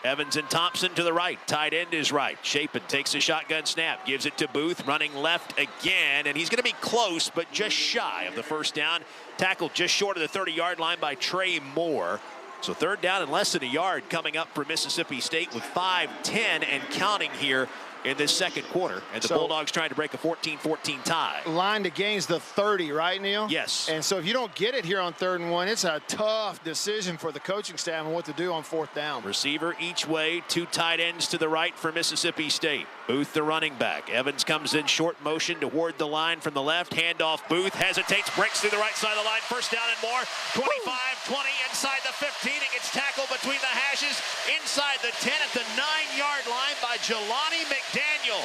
Evans and Thompson to the right. Tight end is right. Chapin takes a shotgun snap, gives it to Booth, running left again, and he's going to be close, but just shy of the first down. Tackled just short of the 30-yard line by Trey Moore. So 3rd down and less than a yard coming up for Mississippi State with 5:10 and counting here in this 2nd quarter. And the Bulldogs trying to break a 14-14 tie. Line to gain's the 30, right, Neil? Yes. And so if you don't get it here on 3rd and 1, it's a tough decision for the coaching staff on what to do on 4th down. Receiver each way, 2 tight ends to the right for Mississippi State. Booth, the running back. Evans comes in short motion toward the line from the left. Handoff, Booth hesitates, breaks through the right side of the line. First down and more. 25-20 inside the 15. It gets tackled between the hashes. Inside the 10 at the 9-yard line by Jelani McDaniel.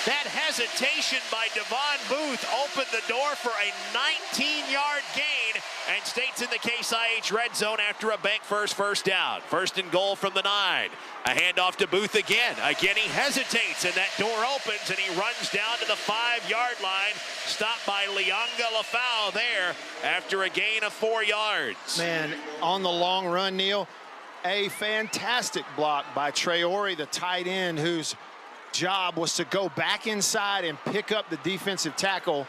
That hesitation by Devon Booth opened the door for a 19-yard gain. And State's in the Case IH red zone after a bank first down. 1st and goal from the 9. A handoff to Booth again. Again, he hesitates, and that door opens, and he runs down to the 5-yard line. Stopped by Lianga Lafau there after a gain of 4 yards. Man, on the long run, Neil, a fantastic block by Traore, the tight end, whose job was to go back inside and pick up the defensive tackle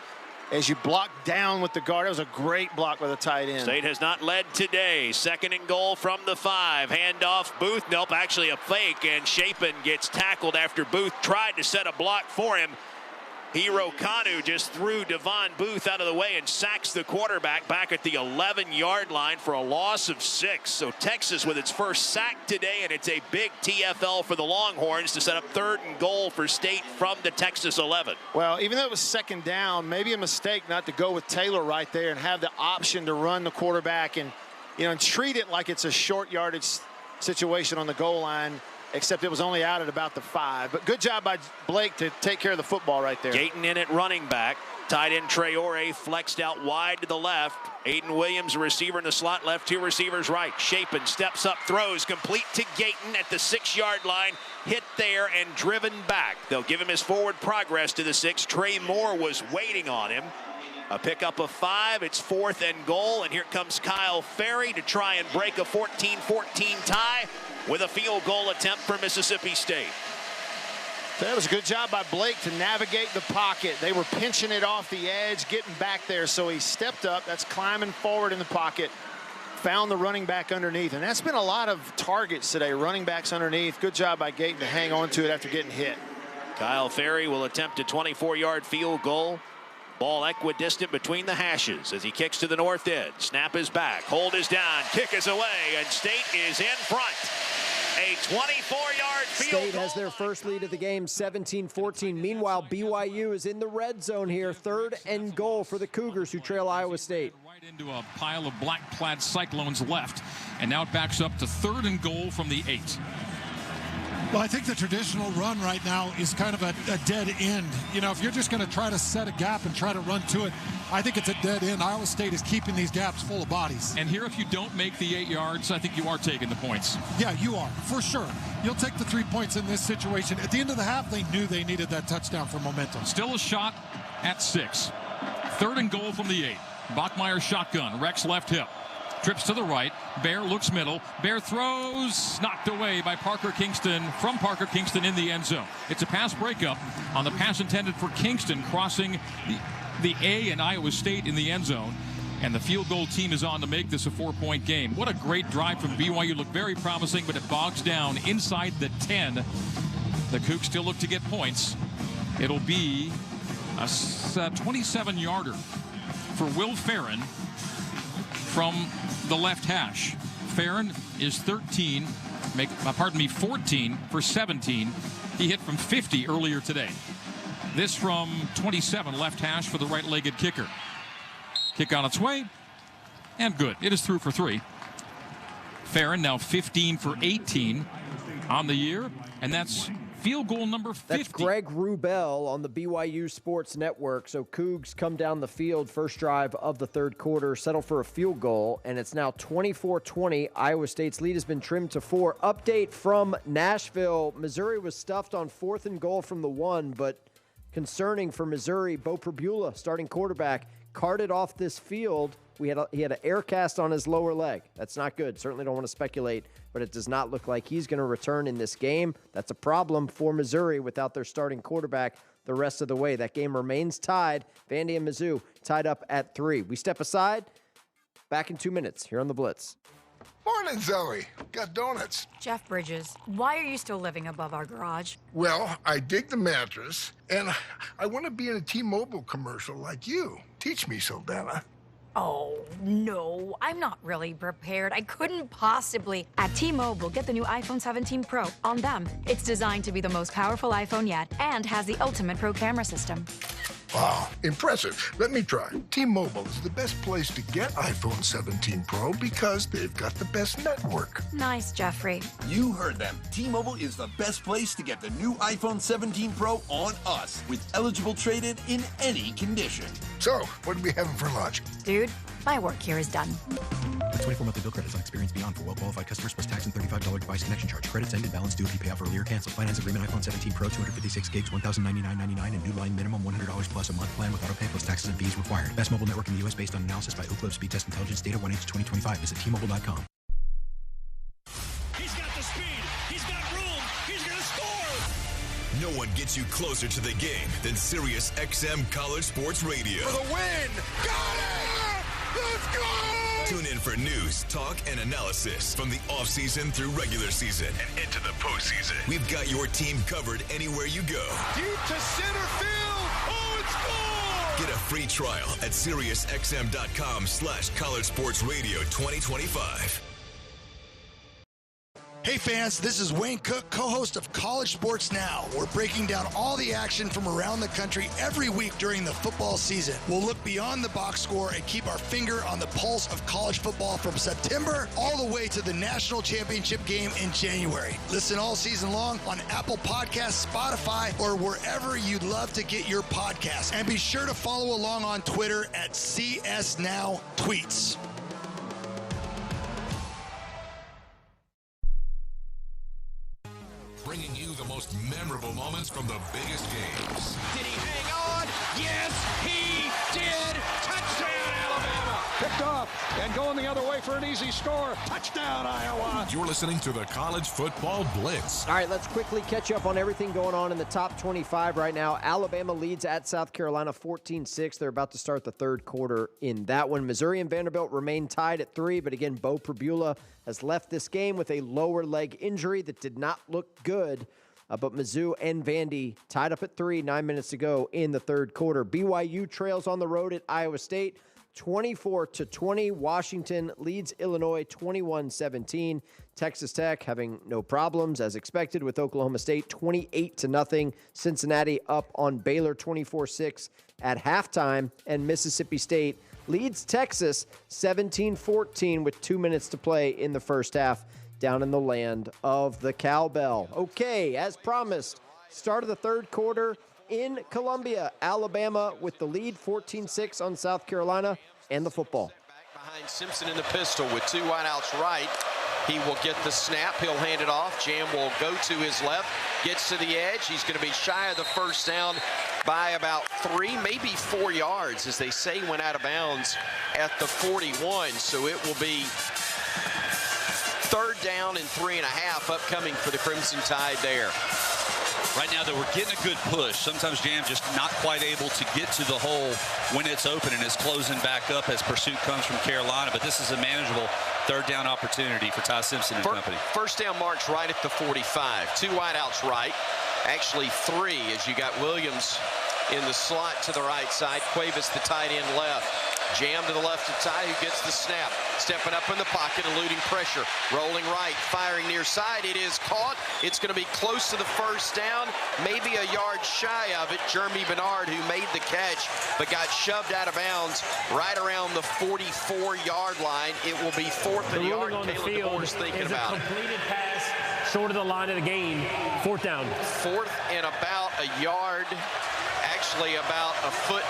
as you block down with the guard. That was a great block by the tight end. State has not led today. 2nd and goal from the 5. Handoff, Booth. Nope, actually a fake, and Chapin gets tackled after Booth tried to set a block for him. Hero Kanu just threw Devon Booth out of the way and sacks the quarterback back at the 11-yard line for a loss of 6. So Texas with its first sack today, and it's a big TFL for the Longhorns to set up 3rd and goal for State from the Texas 11. Well, even though it was 2nd down, maybe a mistake not to go with Taylor right there and have the option to run the quarterback and, and treat it like it's a short yardage situation on the goal line, except it was only out at about the 5. But good job by Blake to take care of the football right there. Gayton in at running back. Tight end Traore flexed out wide to the left. Aiden Williams, a receiver in the slot left, 2 receivers right. Shapen steps up, throws complete to Gayton at the 6-yard line. Hit there and driven back. They'll give him his forward progress to the 6. Trey Moore was waiting on him. A pickup of 5. It's 4th and goal, and here comes Kyle Ferry to try and break a 14-14 tie with a field goal attempt for Mississippi State. That was a good job by Blake to navigate the pocket. They were pinching it off the edge, getting back there, so he stepped up. That's climbing forward in the pocket, found the running back underneath, and that's been a lot of targets today, running backs underneath. Good job by Gayton to hang on to it after getting hit. Kyle Ferry will attempt a 24-yard field goal. Ball equidistant between the hashes as he kicks to the north edge. Snap is back, hold is down, kick is away, and State is in front. A 24-yard field State goal. has their first lead of the game, 17-14. Meanwhile, BYU is in the red zone here. 3rd and goal for the Cougars, who trail Iowa State. Right into a pile of black-clad Cyclones left, and now it backs up to 3rd and goal from the 8. Well, I think the traditional run right now is kind of a dead end. If you're just going to try to set a gap and try to run to it, I think it's a dead end. Iowa State is keeping these gaps full of bodies. And here, if you don't make the 8 yards, I think you are taking the points. Yeah, you are, for sure. You'll take the 3 points in this situation. At the end of the half, they knew they needed that touchdown for momentum. Still a shot at 6. 3rd and goal from the 8. Bachmeier shotgun, Rex left hip. Trips to the right. Bear looks middle. Bear throws, knocked away by Parker Kingston, from Parker Kingston in the end zone. It's a pass breakup on the pass intended for Kingston, crossing the A in Iowa State in the end zone. And the field goal team is on to make this a 4-point game. What a great drive from BYU. Looked very promising, but it bogs down inside the 10. The Cougs still look to get points. It'll be a 27-yarder for Will Farron from the left hash. Farron is 14 for 17. He hit from 50 earlier today. This from 27, left hash for the right-legged kicker. Kick on its way, and good. It is through for 3. Farron now 15 for 18 on the year, and that's field goal number 50. That's Greg Wrubell on the BYU Sports Network. So Cougs come down the field, first drive of the 3rd quarter, settle for a field goal, and it's now 24-20. Iowa State's lead has been trimmed to 4. Update from Nashville. Missouri was stuffed on 4th and goal from the 1, but concerning for Missouri, Bo Pribula, starting quarterback, carted off this field. He had an air cast on his lower leg. That's not good. Certainly don't want to speculate, but it does not look like he's going to return in this game. That's a problem for Missouri without their starting quarterback the rest of the way. That game remains tied. Vandy and Mizzou tied up at 3. We step aside. Back in 2 minutes here on The Blitz. Morning, Zoe. Got donuts. Jeff Bridges, why are you still living above our garage? Well, I dig the mattress, and I want to be in a T-Mobile commercial like you. Teach me, Saldana. Oh, no, I'm not really prepared. I couldn't possibly. At T-Mobile, get the new iPhone 17 Pro. On them, it's designed to be the most powerful iPhone yet and has the ultimate pro camera system. Wow, impressive. Let me try. T-Mobile is the best place to get iPhone 17 Pro because they've got the best network. Nice, Jeffrey. You heard them. T-Mobile is the best place to get the new iPhone 17 Pro on us with eligible trade-in in any condition. So, what are we having for lunch? Dude, my work here is done. The 24-monthly bill credits on experience beyond for well-qualified customers plus tax and $35 device connection charge. Credits end and balance due if you pay off earlier. Cancel. Finance agreement iPhone 17 Pro, 256 gigs, $1,099.99 and new line minimum $100 plus a month plan with auto pay plus taxes and fees required. Best mobile network in the U.S. based on analysis by Ookla Speed Test Intelligence data 1H2025. Visit T-Mobile.com. He's got the speed. He's got room. He's going to score. No one gets you closer to the game than Sirius XM College Sports Radio. For the win! Got it! Let's go! Tune in for news, talk, and analysis from the offseason through regular season and into the postseason. We've got your team covered anywhere you go. Deep to center field. Oh! free trial at SiriusXM.com/collegesportsradio2025. Hey fans, this is Wayne Cook, co-host of College Sports Now. We're breaking down all the action from around the country every week during the football season. We'll look beyond the box score and keep our finger on the pulse of college football from September all the way to the national championship game in January. Listen all season long on Apple Podcasts, Spotify, or wherever you'd love to get your podcasts. And be sure to follow along on Twitter at CSNowTweets. Bringing you the most memorable moments from the biggest games. Did he hang on? Yes, he did. Touchdown, Alabama. Picked off and going the other way for an easy score. Touchdown, Iowa. You're listening to the College Football Blitz. All right, let's quickly catch up on everything going on in the top 25 right now. Alabama leads at South Carolina 14-6. They're about to start the third quarter in that one. Missouri and Vanderbilt remain tied at 3, but again, Bo Pribula has left this game with a lower leg injury that did not look good. But Mizzou and Vandy tied up at 3, 9 minutes to go in the third quarter. BYU trails on the road at Iowa State, 24-20. Washington leads Illinois 21-17. Texas Tech having no problems as expected with Oklahoma State 28-0. Cincinnati up on Baylor 24-6 at halftime, and Mississippi State leads Texas 17-14 with 2 minutes to play in the first half down in the land of the cowbell. Okay, as promised, start of the third quarter in Columbia. Alabama with the lead, 14-6 on South Carolina and the football. Behind Simpson in the pistol with 2 wideouts right. He will get the snap. He'll hand it off. Jam will go to his left. Gets to the edge. He's going to be shy of the first down by about 3, maybe 4 yards, as they say went out of bounds at the 41. So it will be third down and 3.5 upcoming for the Crimson Tide there. Right now, we're getting a good push. Sometimes Jam just not quite able to get to the hole when it's open, and it's closing back up as pursuit comes from Carolina. But this is a manageable third down opportunity for Ty Simpson and company. First down march right at the 45. 2 wideouts right. Actually 3, as you got Williams in the slot to the right side. Cuevas, the tight end, left. Jam to the left of Ty, who gets the snap. Stepping up in the pocket, eluding pressure. Rolling right, firing near side. It is caught. It's going to be close to the first down, maybe a yard shy of it. Jeremy Bernard, who made the catch, but got shoved out of bounds right around the 44-yard line. It will be 4th and yard. Caleb DeBoer's thinking about it. Completed pass short of the line of the game. 4th down. 4th and about a yard, actually about 1.5 feet.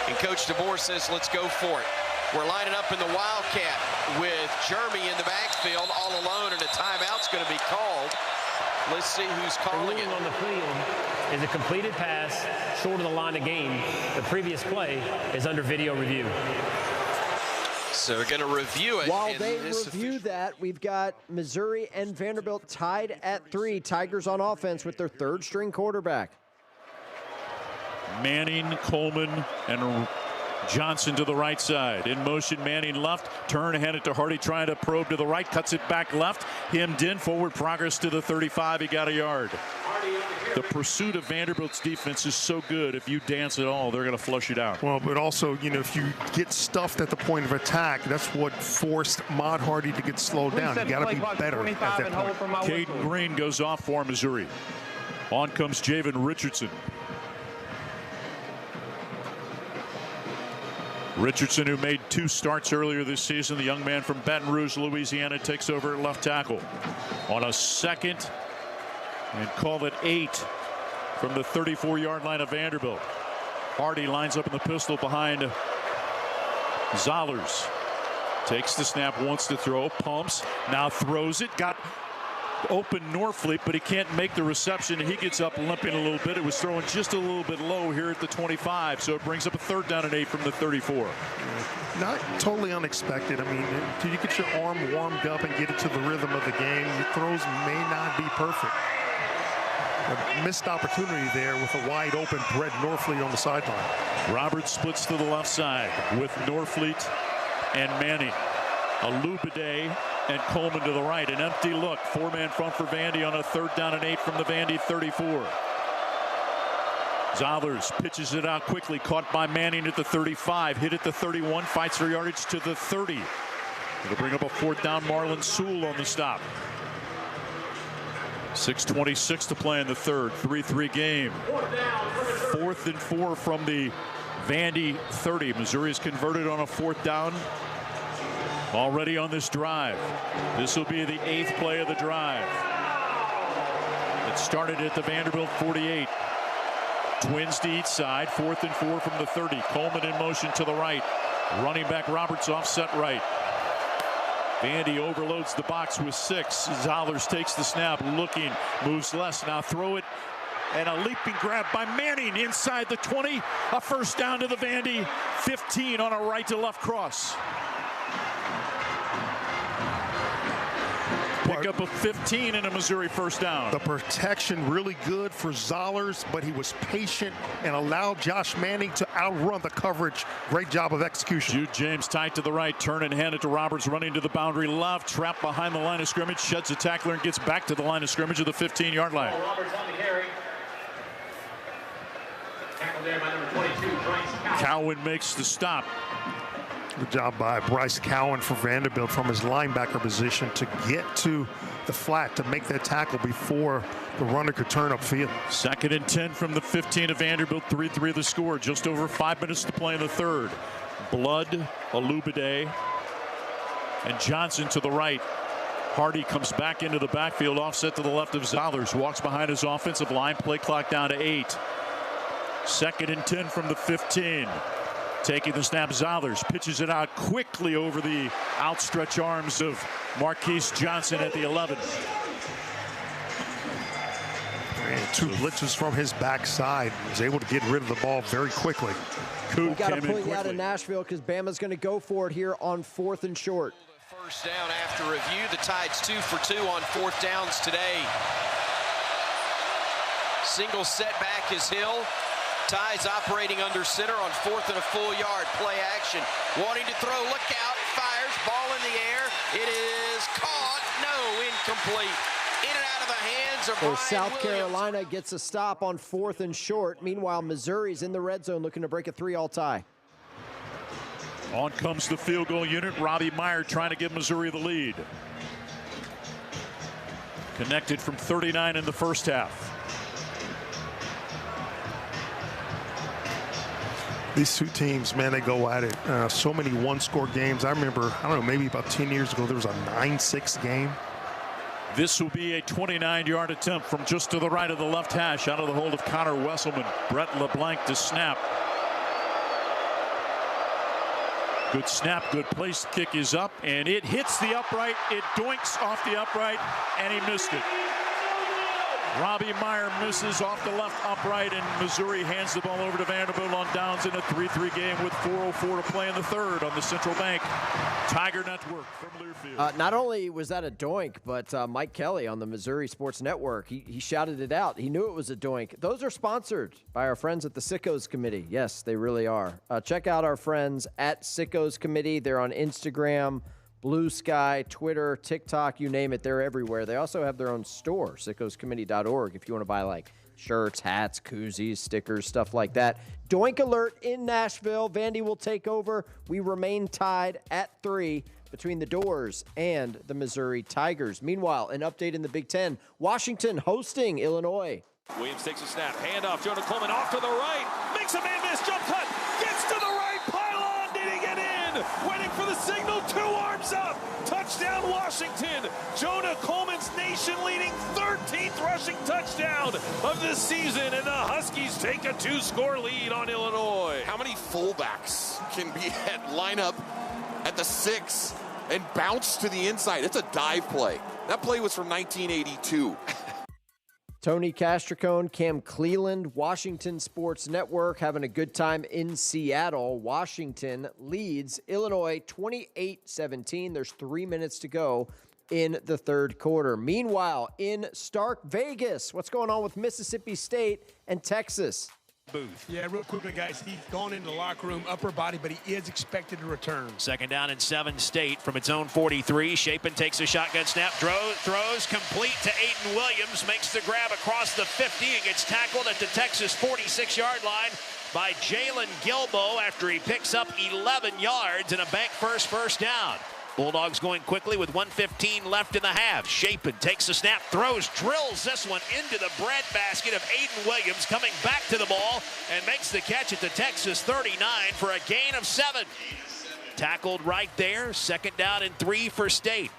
And Coach DeBoer says, let's go for it. We're lining up in the Wildcat with Jeremy in the backfield all alone, and a timeout's going to be called. Let's see who's calling it. On the field is a completed pass short of the line of game. The previous play is under video review. So we're going to review it. While they review that, we've got Missouri and Vanderbilt tied at 3. Tigers on offense with their third-string quarterback. Manning, Coleman, and Johnson to the right side. In motion, Manning left. Turn, hand it to Hardy, trying to probe to the right. Cuts it back left. Hemmed in. Forward progress to the 35. He got a yard. The pursuit of Vanderbilt's defense is so good. If you dance at all, they're going to flush it out. Well, but also, if you get stuffed at the point of attack, that's what forced Mod Hardy to get slowed down. You got to be better at that point. Caden Green goes off for Missouri. On comes Javen Richardson. Richardson, who made 2 starts earlier this season, the young man from Baton Rouge, Louisiana, takes over at left tackle. On a 2nd and call it 8 from the 34-yard line of Vanderbilt. Hardy lines up in the pistol behind Zollers. Takes the snap, wants to throw, pumps, now throws it. Got open Norfleet, but he can't make the reception. He gets up limping a little bit. It was throwing just a little bit low here at the 25, so it brings up a 3rd down and 8 from the 34. Not totally unexpected. I mean, until you get your arm warmed up and get it to the rhythm of the game, your throws may not be perfect. A missed opportunity there with a wide open Brett Norfleet on the sideline. Roberts splits to the left side with Norfleet and Manning. Alubide and Coleman to the right. An empty look. 4-man front for Vandy on a 3rd down and 8 from the Vandy 34. Zollers pitches it out quickly, caught by Manning at the 35, hit at the 31, fights for yardage to the 30. It'll bring up a 4th down. Marlon Sewell on the stop. 6:26 to play in the third. 3-3 game. 4th and 4 from the Vandy 30. Missouri is converted on a 4th down already on this drive. This will be the 8th play of the drive. It started at the Vanderbilt 48. Twins to each side. 4th and 4 from the 30. Coleman in motion to the right. Running back Roberts offset right. Vandy overloads the box with 6. Zollers takes the snap, looking, moves left. Now throw it, and a leaping grab by Manning inside the 20. A 1st down to the Vandy 15 on a right to left cross. Pick up a 15 and a Missouri 1st down. The protection really good for Zollers, but he was patient and allowed Josh Manning to outrun the coverage. Great job of execution. Jude James tight to the right, turn and hand it to Roberts, running to the boundary left, trapped behind the line of scrimmage, sheds a tackler and gets back to the line of scrimmage at the 15-yard line. Roberts on the carry. Tackled there by number 22, Bryce Cowan makes the stop. Good job by Bryce Cowan for Vanderbilt from his linebacker position to get to the flat to make that tackle before the runner could turn upfield. 2nd and 10 from the 15 of Vanderbilt. 3-3 the score. Just over 5 minutes to play in the third. Blood, Alubade, and Johnson to the right. Hardy comes back into the backfield, offset to the left of Zollers. Walks behind his offensive line. Play clock down to 8. 2nd and 10 from the 15. Taking the snap, Zollers pitches it out quickly over the outstretched arms of Marquise Johnson at the 11. And 2 blitzes from his backside. He was able to get rid of the ball very quickly. We got to pull you out of Nashville because Bama's going to go for it here on 4th and short. 1st down after review. The Tide's 2 for 2 on 4th downs today. Single setback is Hill. Ty's operating under center on 4th and a full yard. Play action. Wanting to throw. Look out. Fires. Ball in the air. It is caught. No. Incomplete. In and out of the hands of Brian South Williams. Carolina gets a stop on 4th and short. Meanwhile, Missouri's in the red zone looking to break a 3-all tie. On comes the field goal unit. Robbie Meyer trying to give Missouri the lead. Connected from 39 in the first half. These 2 teams, man, they go at it. So many one-score games. I remember, I don't know, maybe about 10 years ago, there was a 9-6 game. This will be a 29-yard attempt from just to the right of the left hash, out of the hold of Connor Wesselman. Brett LeBlanc to snap. Good snap, good place. Kick is up, and it hits the upright. It doinks off the upright, and he missed it. Robbie Meyer misses off the left upright, and Missouri hands the ball over to Vanderbilt on downs in a 3-3 game with 4:04 to play in the third on the Central Bank Tiger Network from Learfield. Not only was that a doink, but Mike Kelly on the Missouri Sports Network, he shouted it out. He knew it was a doink. Those are sponsored by our friends at the Sickos Committee. Yes, they really are. Check out our friends at Sickos Committee. They're on Instagram, Blue Sky, Twitter, TikTok, you name it, they're everywhere. They also have their own store, sickoscommittee.org, if you want to buy like shirts, hats, koozies, stickers, stuff like that. Doink alert in Nashville. Vandy will take over. We remain tied at 3 between the Doors and the Missouri Tigers. Meanwhile, an update in the Big Ten. Washington hosting Illinois. Williams takes a snap. Handoff. Jonah Coleman off to the right. Makes a man miss. Jump cut. Gets to the right. Pylon. Did he get in? Waiting for the signal. 2 arms up. Touchdown Washington. Jonah Coleman's nation-leading 13th rushing touchdown of the season. And the Huskies take a 2-score lead on Illinois. How many fullbacks can be at lineup at the 6 and bounce to the inside? It's a dive play. That play was from 1982. Tony Castricone, Cam Cleland, Washington Sports Network, having a good time in Seattle. Washington leads Illinois 28-17. There's 3 minutes to go in the third quarter. Meanwhile, in Stark Vegas, what's going on with Mississippi State and Texas? Booth. Yeah, real quickly, guys. He's gone into the locker room, upper body, but he is expected to return. Second down and 7 State from its own 43. Shapen takes a shotgun snap, throws complete to Aiden Williams, makes the grab across the 50 and gets tackled at the Texas 46-yard line by Jalen Gilbo after he picks up 11 yards and a bank first down. Bulldogs going quickly with 1:15 left in the half. Shapen takes a snap, throws, drills this one into the breadbasket of Aiden Williams, coming back to the ball and makes the catch at the Texas 39 for a gain of 7. Tackled right there. Second down and 3 for State.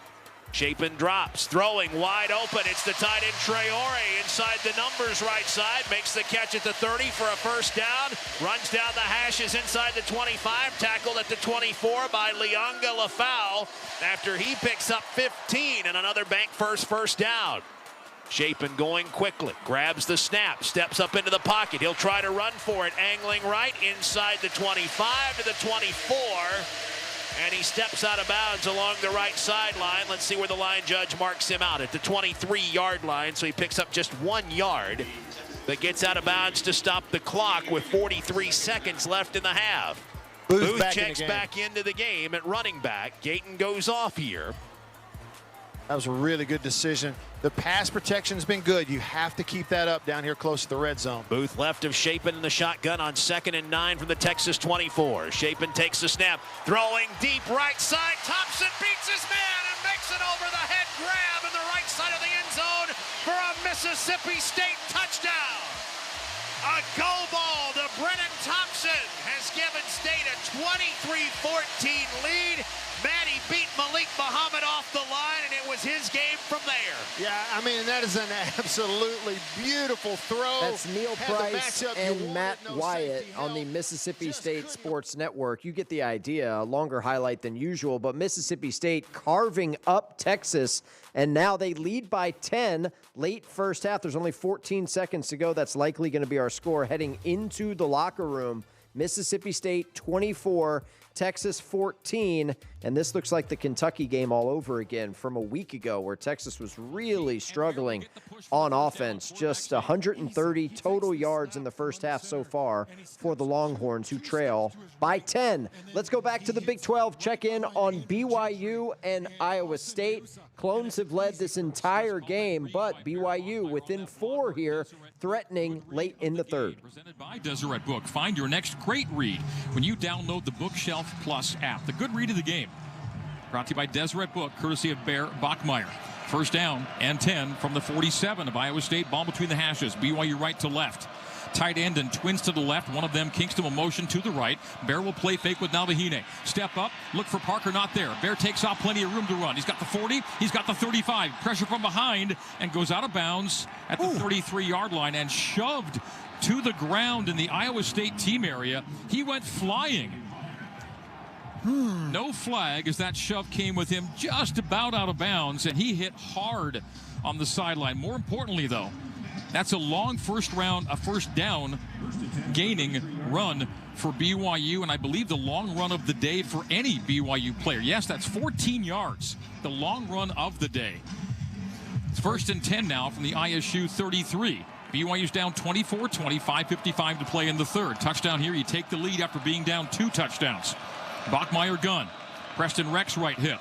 Shapen drops, throwing wide open. It's the tight end Traore inside the numbers right side. Makes the catch at the 30 for a first down. Runs down the hashes inside the 25. Tackled at the 24 by Leonga Lafau after he picks up 15 and another bank first down. Shapen going quickly, grabs the snap, steps up into the pocket. He'll try to run for it, angling right inside the 25 to the 24. And he steps out of bounds along the right sideline. Let's see where the line judge marks him out at the 23-yard line. So he picks up just 1 yard, but gets out of bounds to stop the clock with 43 seconds left in the half. Booth checks back into the game at running back. Gayton goes off here. That was a really good decision. The pass protection's been good. You have to keep that up down here close to the red zone. Booth left of Shapen in the shotgun on 2nd and 9 from the Texas 24. Shapen takes the snap, throwing deep right side. Thompson beats his man and makes it over the head grab in the right side of the end zone for a Mississippi State touchdown. A go ball to Brennan Thompson has given State a 23-14 lead. Maddie beat Malik Muhammad off the line, and it was his game from there. Yeah, I mean, that is an absolutely beautiful throw. That's Neil Price and Matt Wyatt on the Mississippi State Sports Network. You get the idea. A longer highlight than usual, but Mississippi State carving up Texas, and now they lead by 10 late first half. There's only 14 seconds to go. That's likely going to be our score heading into the locker room. Mississippi State 24, Texas 14, and this looks like the Kentucky game all over again from a week ago where Texas was really struggling on offense. Just 130 total yards in the first half so far for the Longhorns, who trail by 10. Let's go back to the Big 12, check in on BYU and Iowa State. Clones have led this entire game, but BYU within 4 here, threatening late in the third. Presented by Deseret Book. Find your next great read when you download the Bookshelf Plus app. The good read of the game. Brought to you by Deseret Book, courtesy of Bear Bachmeyer. First down and 10 from the 47 of Iowa State. Ball between the hashes. BYU right to left. Tight end and twins to the left. One of them, Kingston, will motion to the right. Bear will play fake with Navahine. Step up, look for Parker, not there. Bear takes off, plenty of room to run. He's got the 40, he's got the 35. Pressure from behind and goes out of bounds at the 33-yard line and shoved to the ground in the Iowa State team area. He went flying. No flag as that shove came with him just about out of bounds, and he hit hard on the sideline. More importantly, though, that's a long first down gaining run for BYU, and I believe the long run of the day for any BYU player. Yes, that's 14 yards, the long run of the day. It's 1st and 10 now from the ISU 33. BYU's down 24-20, 5:55 to play in the third. Touchdown here, you take the lead after being down 2 touchdowns. Bachmeyer gun. Preston Rex right hip.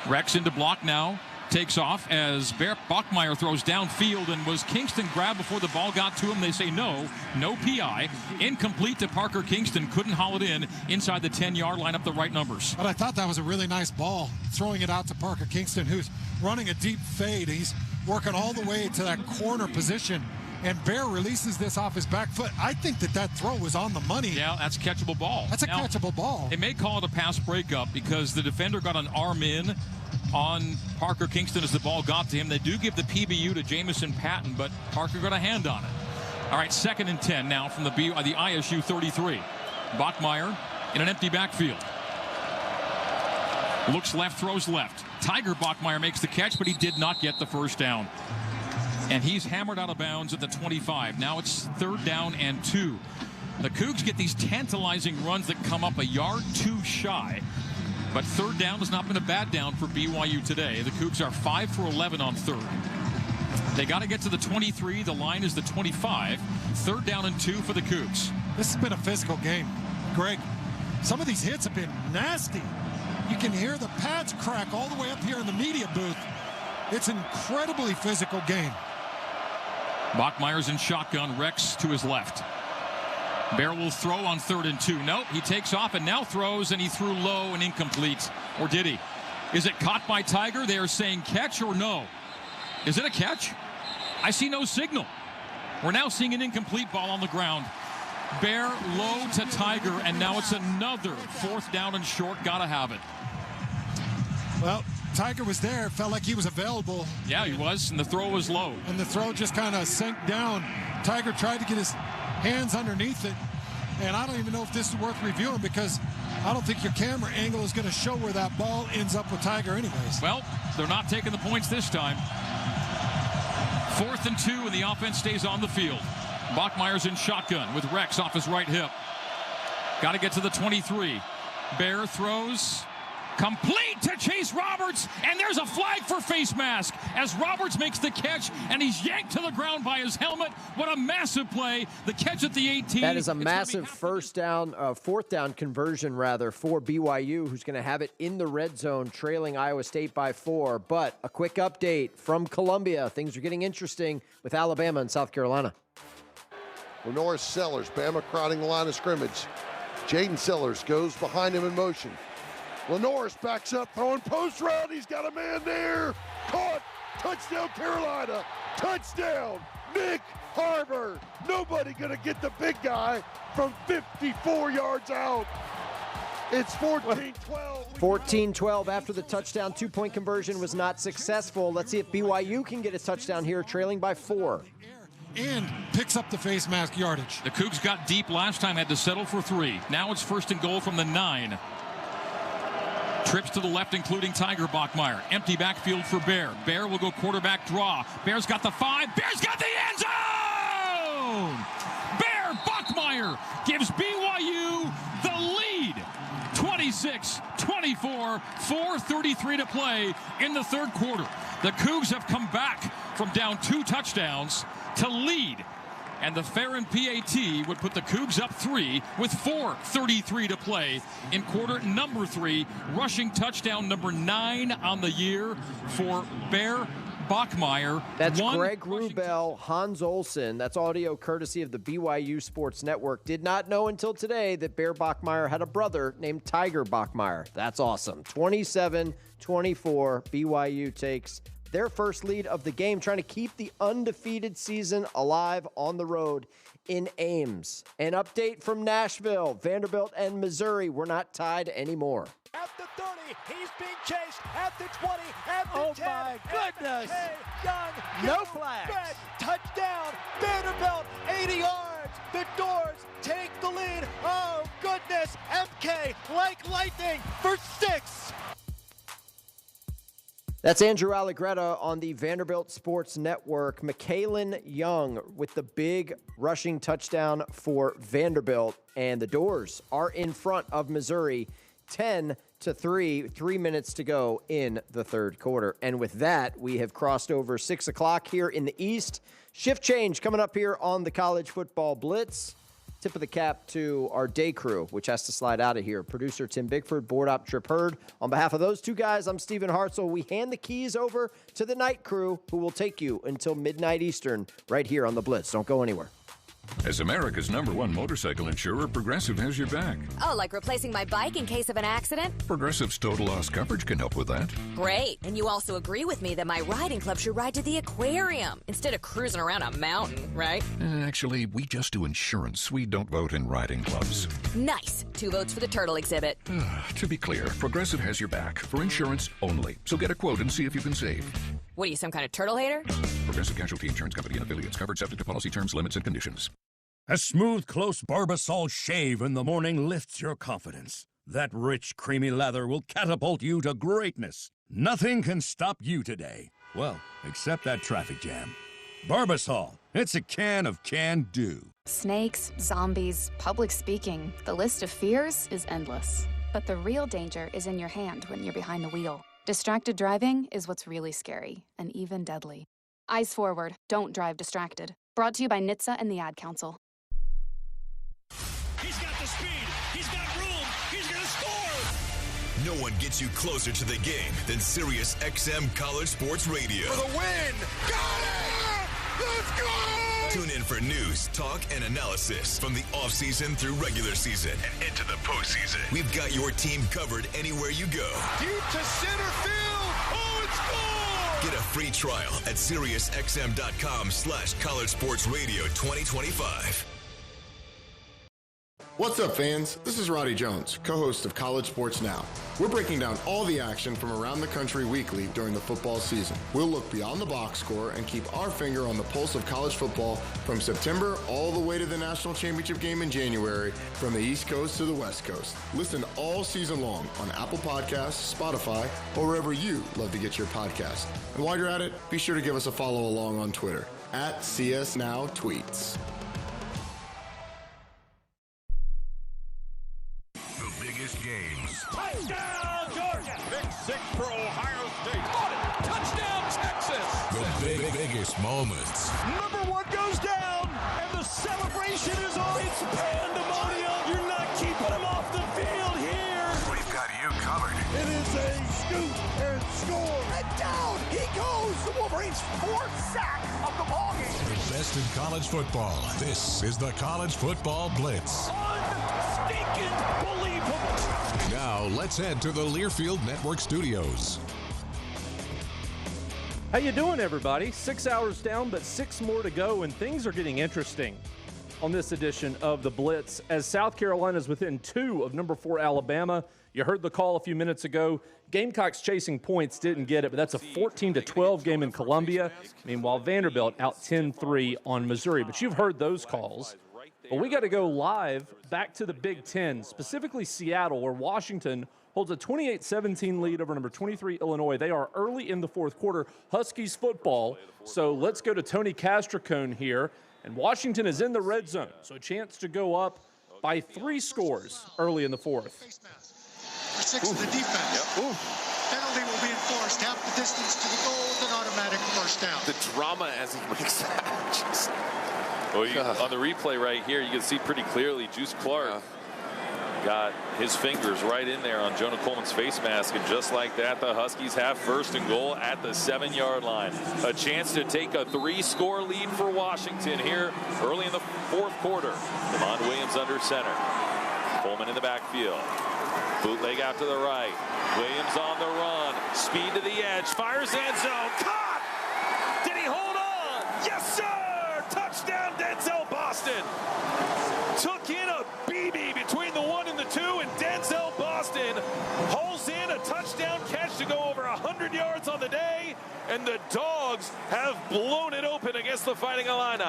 Rex into block now. Takes off as Bachmeyer throws downfield, and was Kingston grabbed before the ball got to him? They say no PI. Incomplete to Parker Kingston. Couldn't haul it in inside the 10-yard line up the right numbers. But I thought that was a really nice ball, throwing it out to Parker Kingston, who's running a deep fade. He's working all the way to that corner position, and Bear releases this off his back foot. I think that throw was on the money. Yeah, that's a catchable ball. That's a catchable ball. They may call it a pass breakup because the defender got an arm in on Parker Kingston as the ball got to him. They do give the PBU to Jamison Patton, but Parker got a hand on it. All right, 2nd and 10 now from the ISU 33. Bachmeyer in an empty backfield. Looks left, throws left. Tiger Bachmeyer makes the catch, but he did not get the first down. And he's hammered out of bounds at the 25. Now it's 3rd down and 2. The Cougs get these tantalizing runs that come up a yard too shy. But 3rd down has not been a bad down for BYU today. The Cougs are 5 for 11 on 3rd. They got to get to the 23. The line is the 25. 3rd down and 2 for the Cougs. This has been a physical game. Greg, some of these hits have been nasty. You can hear the pads crack all the way up here in the media booth. It's an incredibly physical game. Bachmeier's in shotgun. Rex to his left. Bear will throw on 3rd and 2. Nope, he takes off and now throws, and he threw low and incomplete. Or did he? Is it caught by Tiger? They are saying catch or no? Is it a catch? I see no signal. We're now seeing an incomplete ball on the ground. Bear low to Tiger, and now it's another 4th down and short. Gotta have it. Well, Tiger was there. Felt like he was available. Yeah, he was, and the throw was low. And the throw just kind of sank down. Tiger tried to get his hands underneath it, and I don't even know if this is worth reviewing because I don't think your camera angle is going to show where that ball ends up with Tiger anyways. Well, they're not taking the points this time. 4th and 2, and the offense stays on the field. Bachmeier's in shotgun with Rex off his right hip. Got to get to the 23. Bear throws. Complete to Chase Roberts, and there's a flag for face mask as Roberts makes the catch, and he's yanked to the ground by his helmet. What a massive play. The catch at the 18. That is a massive 4th down conversion, rather, for BYU, who's going to have it in the red zone, trailing Iowa State by 4. But a quick update from Columbia. Things are getting interesting with Alabama and South Carolina. Lenore Sellers, Bama crowding the line of scrimmage. Jaden Sellers goes behind him in motion. Lenore backs up, throwing post route. He's got a man there. Caught. Touchdown, Carolina. Touchdown, Nick Harbour. Nobody going to get the big guy from 54 yards out. It's 14-12. 14-12 after the touchdown. 2-point conversion was not successful. Let's see if BYU can get a touchdown here, trailing by 4. And picks up the face mask yardage. The Cougs got deep last time, had to settle for 3. Now it's 1st and goal from the 9. Trips to the left, including Tiger Bachmeier. Empty backfield for Bear. Bear will go quarterback draw. Bear's got the 5. Bear's got the end zone! Bear Bachmeier gives BYU the lead. 26-24, 4:33 to play in the 3rd quarter. The Cougs have come back from down 2 touchdowns to lead. And the Farron PAT would put the Cougs up 3 with 4:33 to play in quarter number 3. Rushing touchdown number 9 on the year for Bear Bachmeier. That's Greg Wrubel, Hans Olsen. That's audio courtesy of the BYU Sports Network. Did not know until today that Bear Bachmeier had a brother named Tiger Bachmeier. That's awesome. 27-24, BYU takes their first lead of the game, trying to keep the undefeated season alive on the road in Ames. An update from Nashville. Vanderbilt and Missouri were not tied anymore. At the 30, he's being chased at the 20, at the 10. Oh my goodness! Young, no flags. Touchdown, Vanderbilt, 80 yards. The Doors take the lead. Oh goodness! MK like lightning for 6. That's Andrew Allegretta on the Vanderbilt Sports Network. Michaelin Young with the big rushing touchdown for Vanderbilt. And the Doors are in front of Missouri 10-3, 3 minutes to go in the 3rd quarter. And with that, we have crossed over 6 o'clock here in the East. Shift change coming up here on the College Football Blitz. Tip of the cap to our day crew, which has to slide out of here. Producer Tim Bigford, board op Trip Hurd. On behalf of those two guys, I'm Stephen Hartzell. We hand the keys over to the night crew, who will take you until midnight Eastern right here on the Blitz. Don't go anywhere. As America's #1 motorcycle insurer, Progressive has your back. Oh, like replacing my bike in case of an accident? Progressive's total loss coverage can help with that. Great. And you also agree with me that my riding club should ride to the aquarium instead of cruising around a mountain, right? Actually, we just do insurance. We don't vote in riding clubs. Nice. 2 votes for the turtle exhibit. To be clear, Progressive has your back for insurance only. So get a quote and see if you can save. What are you, some kind of turtle hater? Progressive Casualty Insurance Company and affiliates. Covered subject to policy terms, limits, and conditions. A smooth, close Barbasol shave in the morning lifts your confidence. That rich, creamy lather will catapult you to greatness. Nothing can stop you today. Well, except that traffic jam. Barbasol. It's a can of can-do. Snakes, zombies, public speaking. The list of fears is endless. But the real danger is in your hand when you're behind the wheel. Distracted driving is what's really scary and even deadly. Eyes forward. Don't drive distracted. Brought to you by NHTSA and the Ad Council. He's got the speed. He's got room. He's going to score. No one gets you closer to the game than Sirius XM College Sports Radio. For the win. Got it! Let's go! Tune in for news, talk, and analysis from the offseason through regular season and into the postseason. We've got your team covered anywhere you go. Deep to center field. Oh, it's gone! Get a free trial at SiriusXM.com/College Sports Radio 2025. What's up, fans? This is Roddy Jones, co-host of College Sports Now. We're breaking down all the action from around the country weekly during the football season. We'll look beyond the box score and keep our finger on the pulse of college football from September all the way to the national championship game in January, from the East Coast to the West Coast. Listen all season long on Apple Podcasts, Spotify, or wherever you love to get your podcast. And while you're at it, be sure to give us a follow along on Twitter @CSNowTweets. Games. Touchdown, Georgia! Pick 6 for Ohio State. Caught it! Touchdown, Texas! The biggest moments. Number 1 goes down, and the celebration is on. It's pandemonium. You're not keeping him off the field here. We've got you covered. It is a scoop and score. And down he goes. The Wolverines' 4th sack of the ballgame. The best in college football. This is the College Football Blitz. Unstinking believable. Now, let's head to the Learfield Network studios. How you doing, everybody? 6 hours down, but 6 more to go, and things are getting interesting on this edition of the Blitz as South Carolina is within 2 of number 4 Alabama. You heard the call a few minutes ago. Gamecocks chasing points, didn't get it, but that's a 14-12 game in Columbia. Meanwhile, Vanderbilt out 10-3 on Missouri. But you've heard those calls. But we got to go live back to the Big Ten, specifically Seattle, where Washington holds a 28-17 lead over number 23 Illinois. They are early in the 4th quarter. Huskies football. So let's go to Tony Castricone here. And Washington is in the red zone, so a chance to go up by 3 scores early in the 4th. For 6 of the defense. Yep. Penalty will be enforced. Half the distance to the goal with an automatic first down. The drama as he makes that. Just... Well, on the replay right here, you can see pretty clearly Juice Clark got his fingers right in there on Jonah Coleman's face mask, and just like that, the Huskies have 1st and goal at the 7-yard line. A chance to take a 3-score lead for Washington here early in the 4th quarter. Demond Williams under center. Coleman in the backfield. Bootleg out to the right. Williams on the run. Speed to the edge. Fires end zone. Caught! Did he hold on? Yes, sir! Touchdown, Denzel Boston. Took in a BB between the 1 and the 2, and Denzel Boston hauls in a touchdown catch to go over 100 yards on the day, and the Dogs have blown it open against the Fighting Illini.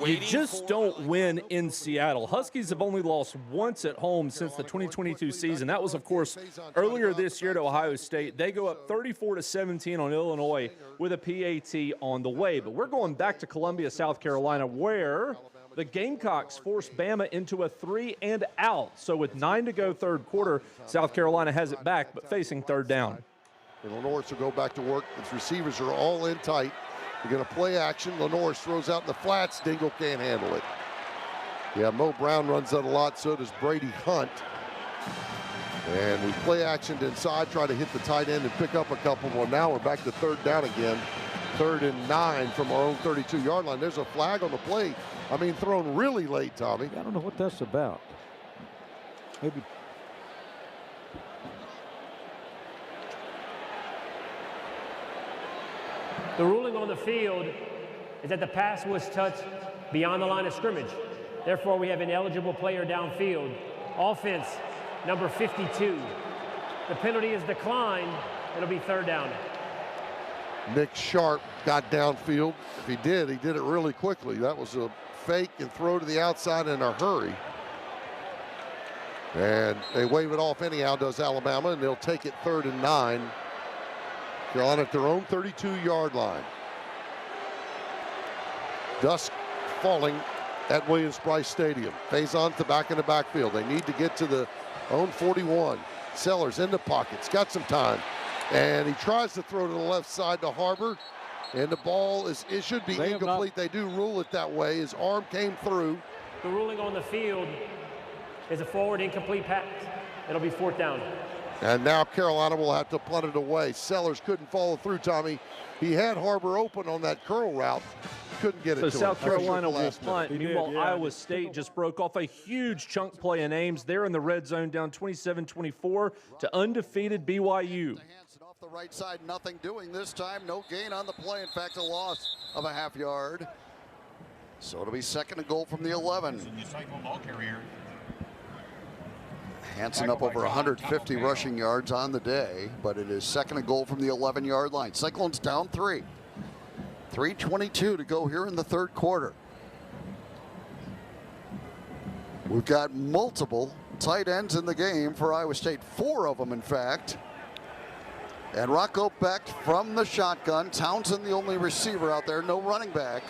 You just don't win in Seattle. Huskies have only lost once at home since the 2022 season. That was, of course, earlier this year to Ohio State. They go up 34-17 on Illinois with a PAT on the way. But we're going back to Columbia, South Carolina, where the Gamecocks forced Bama into a 3-and-out. So with 9 to go 3rd quarter, South Carolina has it back, but facing 3rd down. Lenore will go back to work. Its receivers are all in tight. They're going to play action. Lenore throws out in the flats. Dingle can't handle it. Yeah, Mo Brown runs that a lot. So does Brady Hunt. And we play action to inside, try to hit the tight end and pick up a couple. Well, now we're back to 3rd down again. 3rd and 9 from our own 32-yard line. There's a flag on the play. I mean, thrown really late, Tommy. I don't know what that's about. Maybe. The ruling on the field is that the pass was touched beyond the line of scrimmage. Therefore, we have an eligible player downfield. Offense, number 52. The penalty is declined. It'll be 3rd down. Nick Sharp got downfield. If he did it really quickly. That was a fake and throw to the outside in a hurry. And they wave it off anyhow, does Alabama, and they'll take it 3rd and 9. Carolina at their own 32-yard line. Dusk falling at Williams-Brice Stadium. Faison to back in the backfield. They need to get to the own 41. Sellers in the pockets, got some time. And he tries to throw to the left side to Harbor. And the ball it should be incomplete. They do rule it that way. His arm came through. The ruling on the field is a forward incomplete pass. It'll be 4th down. And now Carolina will have to punt it away. Sellers couldn't follow through, Tommy. He had Harbor open on that curl route. Couldn't get it to him. So South Carolina will punt. Meanwhile, Iowa State just broke off a huge chunk play in Ames. They're in the red zone, down 27-24 to undefeated BYU. Off the right side, nothing doing this time. No gain on the play. In fact, a loss of a half yard. So it'll be 2nd and goal from the 11. Hansen up over 150 rushing yards on the day, but it is 2nd and goal from the 11-yard line. Cyclones down 3. 3:22 to go here in the 3rd quarter. We've got multiple tight ends in the game for Iowa State, 4 of them, in fact. And Rocco Beck from the shotgun. Townsend the only receiver out there, no running back.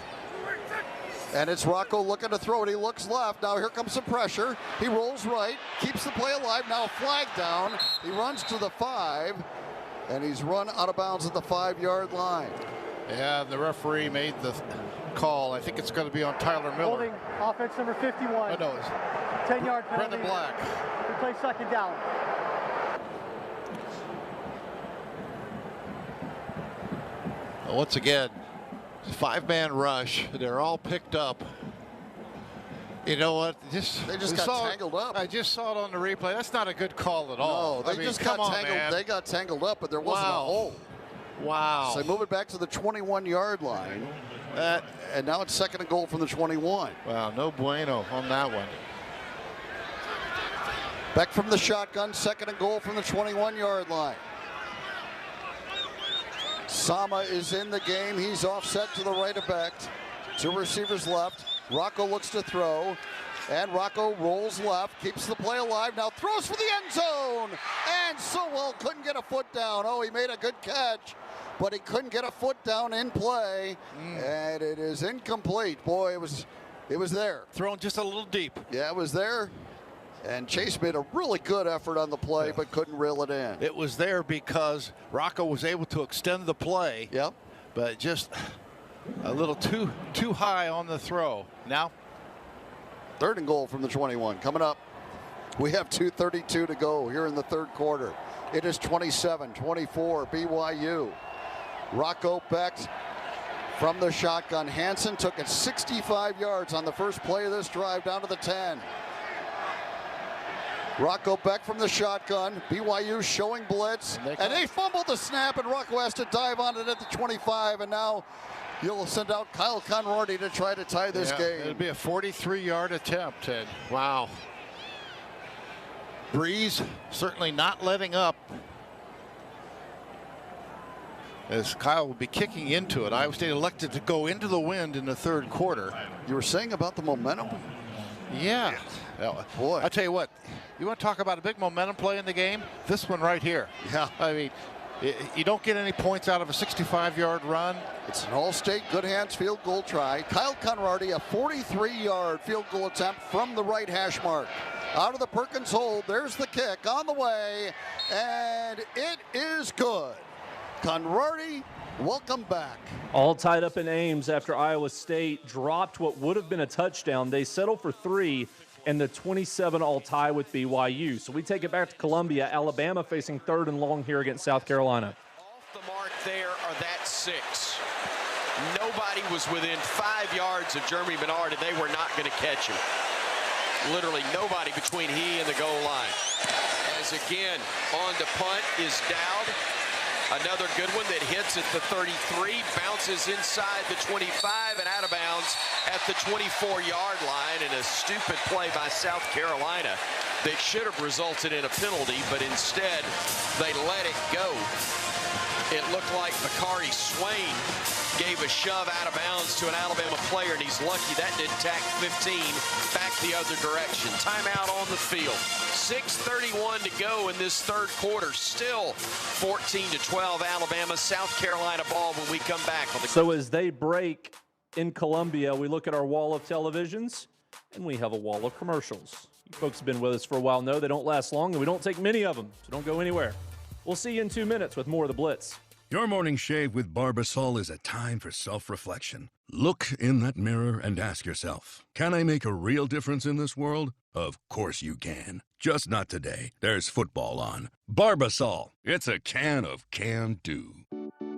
And it's Rocco looking to throw it. He looks left. Now here comes some pressure. He rolls right, keeps the play alive. Now a flag down. He runs to the 5, and he's run out of bounds at the 5-yard line. Yeah, the referee made the call. I think it's going to be on Tyler Miller. Holding offense number 51. I know it's 10-yard penalty. Brendan Black. We play 2nd down. Once again, 5-man rush. They're all picked up. You know what? They just got tangled up. I just saw it on the replay. That's not a good call at all. No, they just got tangled. Man. They got tangled up, but there wasn't a hole. Wow. So they move it back to the 21-yard line. And now it's 2nd and goal from the 21. Wow, no bueno on that one. Beck from the shotgun, 2nd and goal from the 21-yard line. Sama is in the game. He's offset to the right of Beck. 2 receivers left. Rocco looks to throw. And Rocco rolls left, keeps the play alive. Now throws for the end zone. And Sowell couldn't get a foot down. Oh, he made a good catch, but he couldn't get a foot down in play. And it is incomplete. Boy, it was there. Thrown just a little deep. Yeah, it was there. And Chase made a really good effort on the play, but couldn't reel it in. It was there because Rocco was able to extend the play. Yep. But just a little too high on the throw. Now, 3rd and goal from the 21 coming up. We have 2:32 to go here in the 3rd quarter. It is 27-24 BYU. Rocco Beck from the shotgun. Hansen took it 65 yards on the first play of this drive down to the 10. Rocco Beck from the shotgun. BYU showing blitz. And they fumbled the snap, and Rocco has to dive on it at the 25. And now you'll send out Kyle Conrady to try to tie this game. It'll be a 43-yard attempt, Ted. Wow. Breeze certainly not letting up, as Kyle will be kicking into it. Iowa State elected to go into the wind in the 3rd quarter. You were saying about the momentum? Yeah. Boy, I tell you what, you want to talk about a big momentum play in the game? This one right here. Yeah. I mean, you don't get any points out of a 65-yard run. It's an all-state good hands field goal try. Kyle Conrady, a 43-yard field goal attempt from the right hash mark. Out of the Perkins hold, there's the kick on the way, and it is good. Conrady, welcome back. All tied up in Ames after Iowa State dropped what would have been a touchdown. They settle for 3, and the 27 all tie with BYU. So we take it back to Columbia. Alabama facing 3rd and long here against South Carolina. Off the mark there are that 6. Nobody was within 5 yards of Jeremy Bernard, and they were not going to catch him. Literally nobody between he and the goal line. As again, on to punt is Dowd. Another good one that hits at the 33, bounces inside the 25 and out of bounds at the 24-yard line, and a stupid play by South Carolina that should have resulted in a penalty, but instead they let it go. It looked like Bakari Swain gave a shove out of bounds to an Alabama player, and he's lucky that didn't tack 15 back the other direction. Timeout on the field. 6:31 to go in this 3rd quarter. Still 14-12 Alabama, South Carolina ball when we come back. So as they break in Columbia, we look at our wall of televisions, and we have a wall of commercials. You folks have been with us for a while, know they don't last long, and we don't take many of them, so don't go anywhere. We'll see you in 2 minutes with more of the Blitz. Your morning shave with Barbasol is a time for self-reflection. Look in that mirror and ask yourself, can I make a real difference in this world? Of course you can. Just not today. There's football on. Barbasol. It's a can of can-do.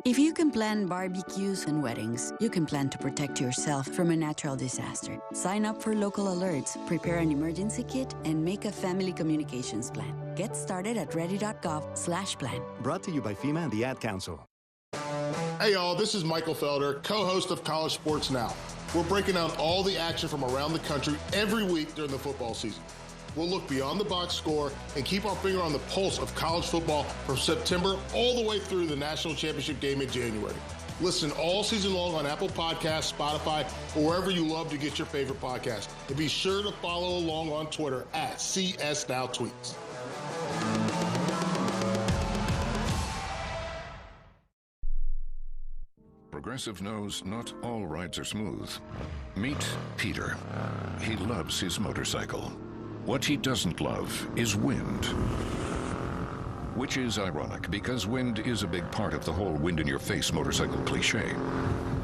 If you can plan barbecues and weddings, you can plan to protect yourself from a natural disaster. Sign up for local alerts, prepare an emergency kit, and make a family communications plan. Get started at ready.gov/plan. Brought to you by FEMA and the Ad Council. Hey y'all, this is Michael Felder, co-host of College Sports Now. We're breaking down all the action from around the country every week during the football season. We'll look beyond the box score and keep our finger on the pulse of college football from September all the way through the national championship game in January. Listen all season long on Apple Podcasts, Spotify, or wherever you love to get your favorite podcast. And be sure to follow along on Twitter at CSNowTweets. Progressive knows not all rides are smooth. Meet Peter. He loves his motorcycle. What he doesn't love is wind. Which is ironic, because wind is a big part of the whole wind-in-your-face motorcycle cliche.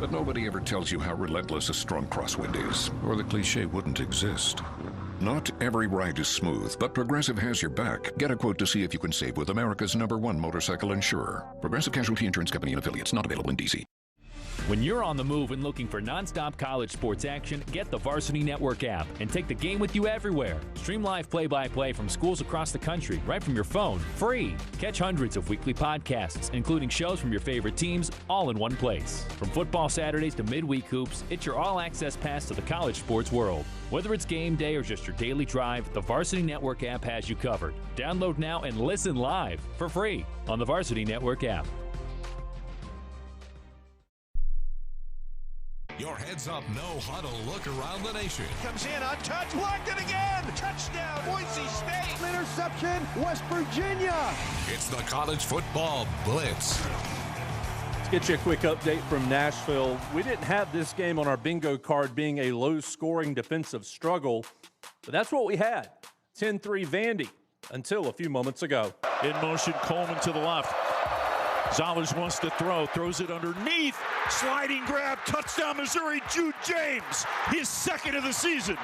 But nobody ever tells you how relentless a strong crosswind is, or the cliche wouldn't exist. Not every ride is smooth, but Progressive has your back. Get a quote to see if you can save with America's #1 motorcycle insurer. Progressive Casualty Insurance Company and Affiliates, not available in D.C. When you're on the move and looking for nonstop college sports action, get the Varsity Network app and take the game with you everywhere. Stream live play-by-play from schools across the country right from your phone, free. Catch hundreds of weekly podcasts, including shows from your favorite teams, all in one place. From football Saturdays to midweek hoops, it's your all-access pass to the college sports world. Whether it's game day or just your daily drive, the Varsity Network app has you covered. Download now and listen live for free on the Varsity Network app. Your heads-up, no-huddle look around the nation. Comes in, untouched, blocked it again. Touchdown, Boise State. Interception, West Virginia. It's the College Football Blitz. Let's get you a quick update from Nashville. We didn't have this game on our bingo card being a low-scoring defensive struggle, but that's what we had. 10-3 Vandy until a few moments ago. In motion, Coleman to the left. Zollers wants to throw, throws it underneath. Sliding grab, touchdown Missouri, Jude James, his second of the season.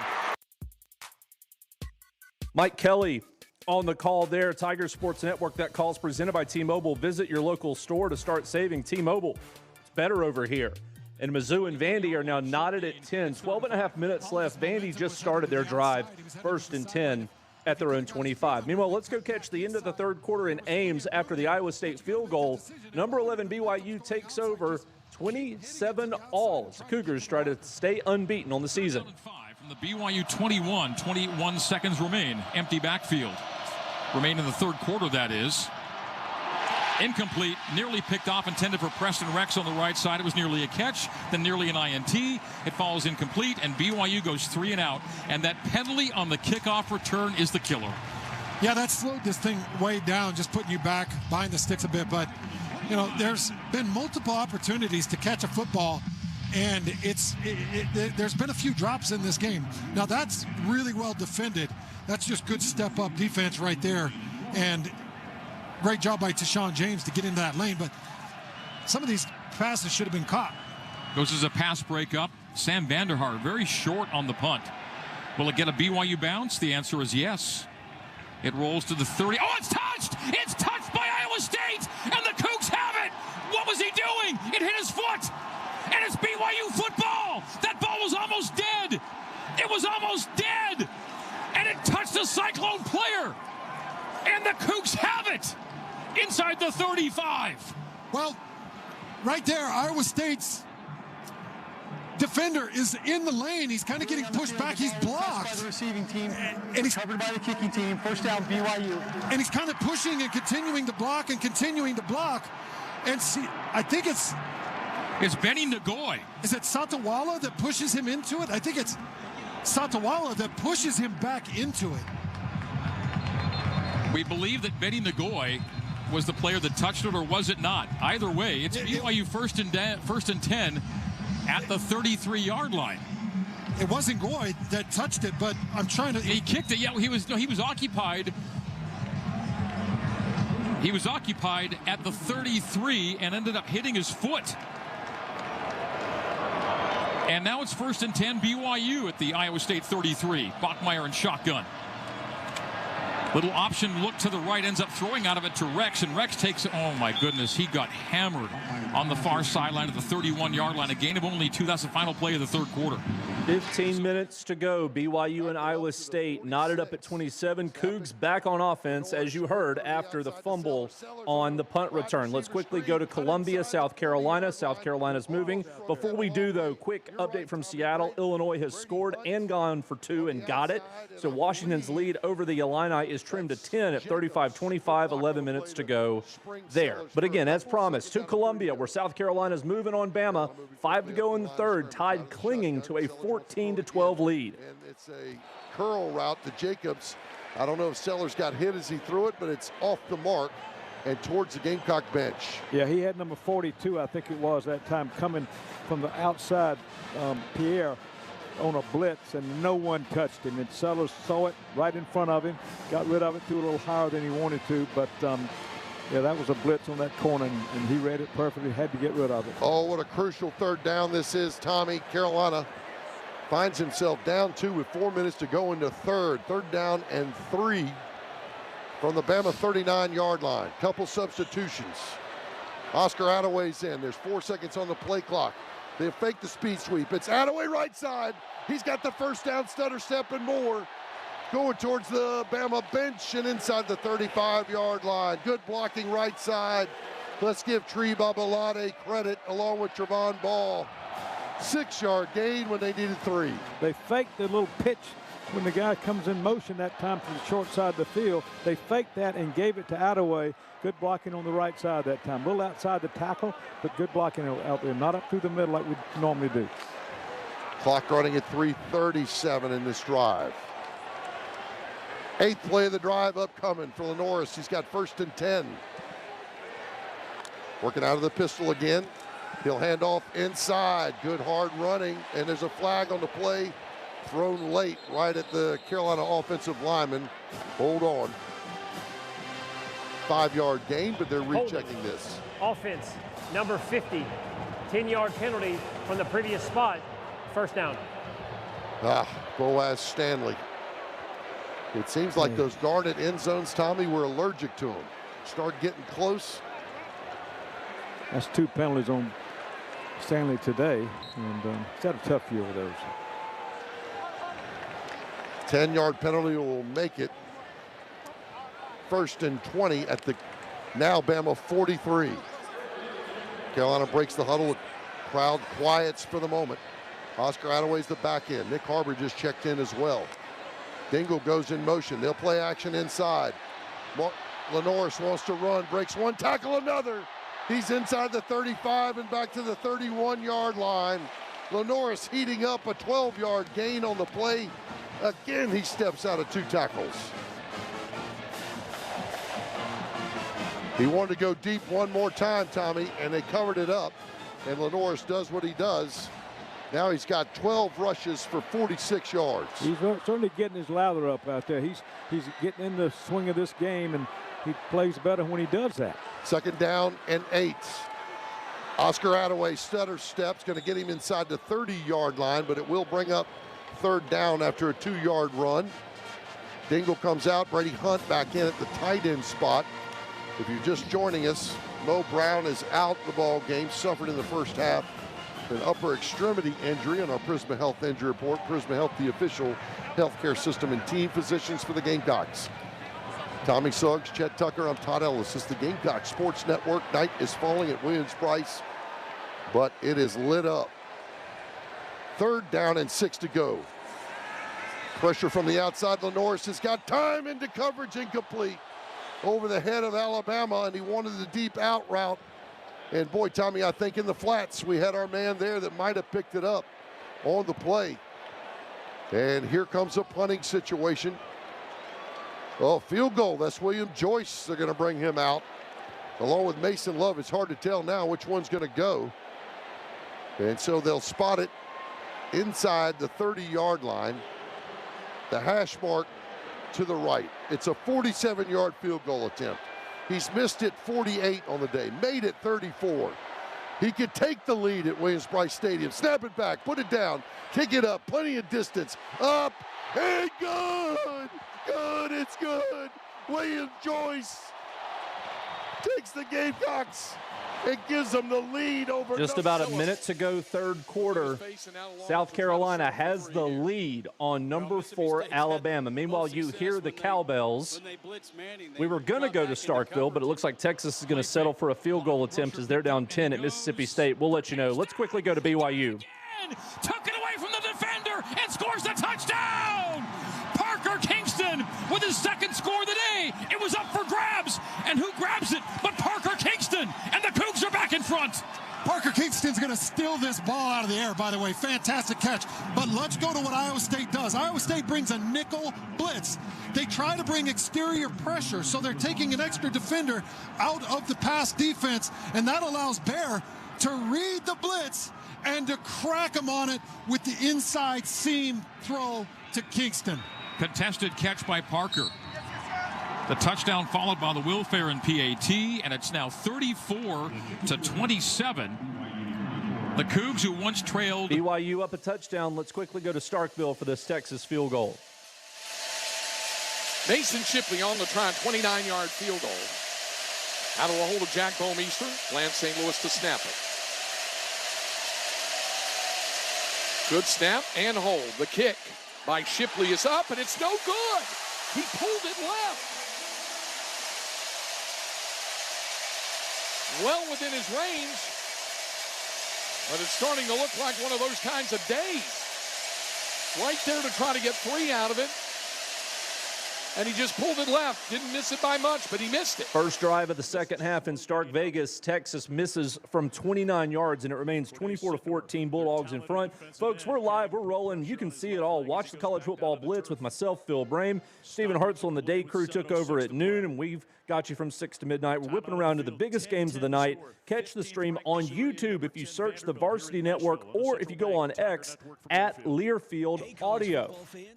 Mike Kelly on the call there. Tiger Sports Network. That call is presented by T-Mobile. Visit your local store to start saving. T-Mobile, it's better over here. And Mizzou and Vandy are now knotted at 10. 12 and a half minutes left. Vandy just started their drive, 1st and 10 at their own 25. Meanwhile, let's go catch the end of the third quarter in Ames after the Iowa State field goal. Number 11 BYU takes over 27-all as the Cougars try to stay unbeaten on the season. From the BYU 21 seconds remain. Empty backfield. Remain in the third quarter, that is. Incomplete, nearly picked off, intended for Preston Rex on the right side. It was nearly a catch, then nearly an INT. It falls incomplete, and BYU goes 3 and out. And that penalty on the kickoff return is the killer. Yeah, that slowed this thing way down, just putting you back behind the sticks a bit. But, you know, there's been multiple opportunities to catch a football, and there's been a few drops in this game. Now, that's really well defended. That's just good step-up defense right there. And great job by Tashawn James to get into that lane, but some of these passes should have been caught. Goes as a pass breakup. Sam Vanderhart very short on the punt. Will it get a BYU bounce? The answer is yes. It rolls to the 30. Oh, it's touched! It's touched by Iowa State, and the Cougs have it! What was he doing? It hit his foot, and it's BYU football! That ball was almost dead! It was almost dead! And it touched a Cyclone player! And the Cougs have it! Inside the 35. Well, right there, Iowa State's defender is in the lane. He's kind of getting pushed back. He's blocked. By the receiving team, and he's covered by the kicking team. First down, BYU. And he's kind of pushing and continuing to block and continuing to block. And see, I think it's Benny Nagoy. Is it Satawala that pushes him into it? I think it's Satawala that pushes him back into it. We believe that Benny Nagoy was the player that touched it, or was it not? Either way, it's BYU first and 10 at the 33-yard line. It wasn't Goy that touched it, but I'm trying to. He kicked it. Yeah, he was occupied. He was occupied at the 33 and ended up hitting his foot. And now it's 1st and 10 BYU at the Iowa State 33. Bachmeier in shotgun. Little option look to the right, ends up throwing out of it to Rex, and Rex takes, oh my goodness, he got hammered on the far sideline at the 31-yard line. A gain of only 2. That's the final play of the third quarter. 15 minutes to go. BYU and Iowa State knotted up at 27. Cougs back on offense, as you heard, after the fumble on the punt return. Let's quickly go to Columbia, South Carolina. South Carolina's moving. Before we do, though, quick update from Seattle. Illinois has scored and gone for 2 and got it. So Washington's lead over the Illini is trimmed to 10 at 35-25, 11 minutes to go there. But again, as promised, to Columbia, where South Carolina's moving on Bama. 5 to go in the third. Tide clinging to a 14-12 lead. And it's a curl route to Jacobs. I don't know if Sellers got hit as he threw it, but it's off the mark and towards the Gamecock bench. Yeah, he had number 42, I think it was that time, coming from the outside, Pierre, on a blitz, and no one touched him. And Sellers saw it right in front of him, got rid of it, threw a little higher than he wanted to, but yeah, that was a blitz on that corner, and he read it perfectly, had to get rid of it. Oh, what a crucial third down this is, Tommy. Carolina finds himself down 2 with 4 minutes to go into third. 3rd down and 3 from the Bama 39-yard line. Couple substitutions. Oscar Attaway's in. There's 4 seconds on the play clock. They fake the speed sweep. It's Attaway right side. He's got the first down, stutter step and more. Going towards the Bama bench and inside the 35-yard line. Good blocking right side. Let's give Tree Babalade credit along with Trevon Ball. 6-yard gain when they needed 3. They faked the little pitch when the guy comes in motion that time from the short side of the field. They faked that and gave it to Attaway. Good blocking on the right side that time. A little outside the tackle, but good blocking out there. Not up through the middle like we normally do. Clock running at 3:37 in this drive. 8th play of the drive upcoming for Lenoris. He's got 1st and 10. Working out of the pistol again. He'll hand off inside. Good hard running, and there's a flag on the play. Thrown late right at the Carolina offensive lineman. Hold on. 5-yard gain, but they're rechecking this. Offense, number 50. 10-yard penalty from the previous spot. 1st down. Boaz Stanley. It seems like those guarded end zones, Tommy, we're allergic to them. Start getting close. That's 2 penalties on Stanley today, and he's had a tough year with those. 10-yard penalty will make it 1st and 20 at the now Bama 43. Carolina breaks the huddle. Crowd quiets for the moment. Oscar Attaway's the back end. Nick Harbor just checked in as well. Dingle goes in motion. They'll play action inside. Lenoris wants to run, breaks one tackle, another. He's inside the 35 and back to the 31-yard line. Lenoris heating up, a 12-yard gain on the play. Again, he steps out of 2 tackles. He wanted to go deep one more time, Tommy, and they covered it up. And Lenoris does what he does. Now he's got 12 rushes for 46 yards. He's certainly getting his lather up out there. He's getting in the swing of this game, and he plays better when he does that. 2nd down and 8. Oscar Attaway stutter steps, going to get him inside the 30-yard line, but it will bring up 3rd down after a 2-yard run. Dingle comes out. Brady Hunt back in at the tight end spot. If you're just joining us, Mo Brown is out the ball game, suffered in the first half an upper extremity injury on our Prisma Health injury report. Prisma Health, the official healthcare system and team physicians for the Gamecocks. Tommy Suggs, Chet Tucker, I'm Todd Ellis. This is the Gamecock Sports Network. Night is falling at Williams-Brice, but it is lit up. 3rd down and 6 to go. Pressure from the outside. Lenoris has got time into coverage, incomplete. Over the head of Alabama, and he wanted the deep out route. And boy, Tommy, I think in the flats, we had our man there that might have picked it up on the play. And here comes a punting situation. Oh, field goal. That's William Joyce. They're going to bring him out. Along with Mason Love, it's hard to tell now which one's going to go. And so they'll spot it inside the 30-yard line. The hash mark to the right. It's a 47-yard field goal attempt. He's missed it 48 on the day, made it 34. He could take the lead at Williams-Brice Stadium, snap it back, put it down, kick it up, plenty of distance, up, and good! Good, it's good! Williams Joyce takes the Gamecocks and gives them the lead over. Just about a minute to go, third quarter. South Carolina has the lead on number 4 Alabama. Meanwhile, you hear the cowbells. We were going to go to Starkville, but it looks like Texas is going to settle for a field goal attempt as they're down 10 at Mississippi State. We'll let you know. Let's quickly go to BYU. Took it away from the defender and scores the touchdown. Parker Kingston with his second score of the day. It was up for grabs, and who grabs it but Parker Kingston, and the Cougs are back in front. Parker Kingston's going to steal this ball out of the air, by the way. Fantastic catch. But let's go to what Iowa State does. Iowa State brings a nickel blitz. They try to bring exterior pressure, so they're taking an extra defender out of the pass defense, and that allows Bear to read the blitz and to crack him on it with the inside seam throw to Kingston. Contested catch by Parker. The touchdown followed by the Will Ferrin PAT, and it's now 34-27. The Cougs, who once trailed. BYU up a touchdown. Let's quickly go to Starkville for this Texas field goal. Mason Shipley on the try, 29-yard field goal. Out of the hold of Jack Bowmeister. Lance St. Louis to snap it. Good snap and hold. The kick by Shipley is up, and it's no good. He pulled it left. Well within his range, but it's starting to look like one of those kinds of days. Right there to try to get 3 out of it. And he just pulled it left. Didn't miss it by much, but he missed it. First drive of the second half in Stark Vegas. Texas misses from 29 yards, and it remains 24-14, Bulldogs in front. Folks, we're live. We're rolling. You can see it all. Watch the College Football Blitz with myself, Phil Brame. Stephen Hartzell and the day crew took over at noon, and we've got you from 6 to midnight. We're whipping around to the biggest games of the night. Catch the stream on YouTube if you search the Varsity Network, or if you go on X at Learfield Audio.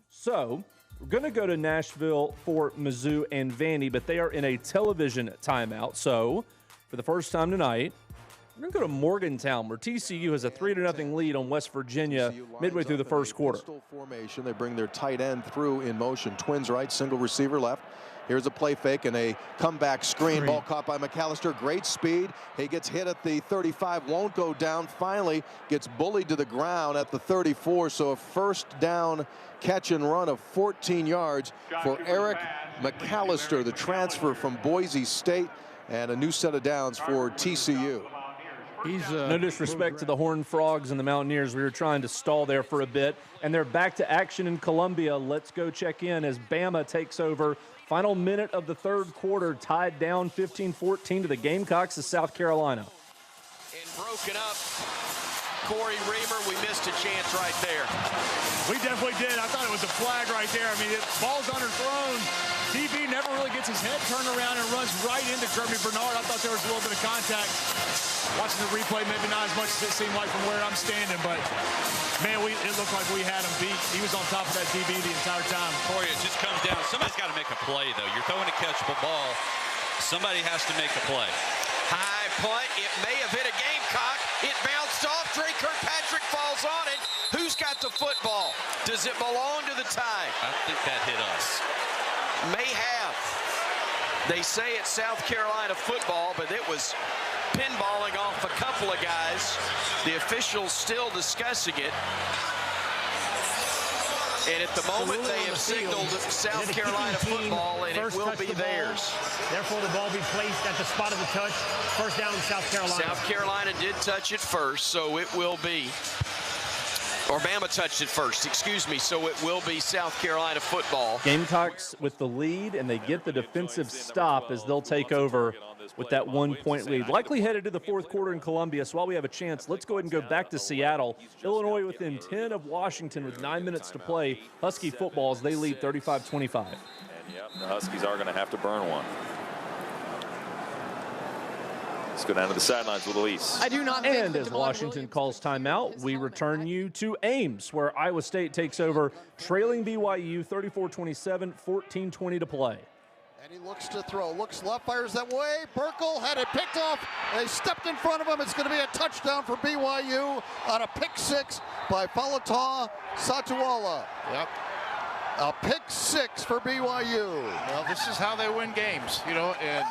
So we're going to go to Nashville for Mizzou and Vandy, but they are in a television timeout. So for the first time tonight, we're going to go to Morgantown, where TCU has a 3-0 lead on West Virginia midway through the first quarter. Formation. They bring their tight end through in motion. Twins right, single receiver left. Here's a play fake and a comeback screen. Ball caught by McAllister. Great speed. He gets hit at the 35. Won't go down. Finally gets bullied to the ground at the 34. So a first down catch and run of 14 yards for Eric McAllister, the transfer from Boise State, and a new set of downs for TCU. No disrespect to the Horned Frogs and the Mountaineers. We were trying to stall there for a bit, and they're back to action in Columbia. Let's go check in as Bama takes over. Final minute of the third quarter, tied down 15-14 to the Gamecocks of South Carolina. And broken up. Corey Reamer, we missed a chance right there. We definitely did. I thought it was a flag right there. I mean, ball's underthrown. DB never really gets his head turned around and runs right into Jeremy Bernard. I thought there was a little bit of contact. Watching the replay, maybe not as much as it seemed like from where I'm standing, but man, it looked like we had him beat. He was on top of that DB the entire time. Corey, it just comes down. Somebody's got to make a play, though. You're throwing a catchable ball. Somebody has to make a play. High punt. It may have hit a Gamecock. It bounced off. Drake Kirkpatrick falls on it. Who's got the football? Does it belong to the tie? I think that hit us. May have. They say it's South Carolina football, but it was pinballing off a couple of guys. The officials still discussing it. And at the moment, they have signaled South Carolina football, and it will be theirs. Therefore, the ball be placed at the spot of the touch. First down, South Carolina. South Carolina did touch it first, so it will be. Or Bama touched it first, excuse me, so it will be South Carolina football. Gamecocks with the lead, and they get the defensive stop as they'll take over with that 1-point lead. Likely headed to the fourth quarter in Columbia, so while we have a chance, let's go ahead and go back to Seattle. Illinois within 10 of Washington with 9 minutes to play. Husky football as they lead 35-25. And yeah, the Huskies are going to have to burn one. Let's go down to the sidelines with Elise. I do not And as Washington calls timeout, we return you to Ames, where Iowa State takes over, trailing BYU 34-27, 14-20 to play. And he looks to throw, looks left, fires that way. Burkle had it picked off. They stepped in front of him. It's going to be a touchdown for BYU on a pick six by Falata Satuala. Yep. A pick six for BYU. Well, this is how they win games, you know, and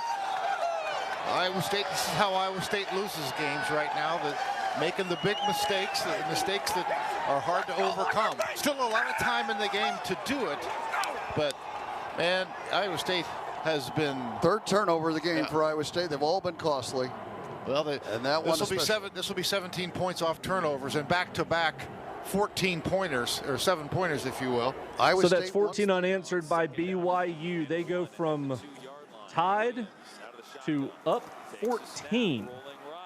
Iowa State, this is how Iowa State loses games right now, that making the big mistakes, the mistakes that are hard to overcome. Still a lot of time in the game to do it, but man, Iowa State has been third turnover of the game for Iowa State. They've all been costly. Well, and that one this will be 17 points off turnovers and back-to-back 14 pointers, or 7 pointers, if you will. So that's 14 unanswered by BYU. They go from tied to up 14.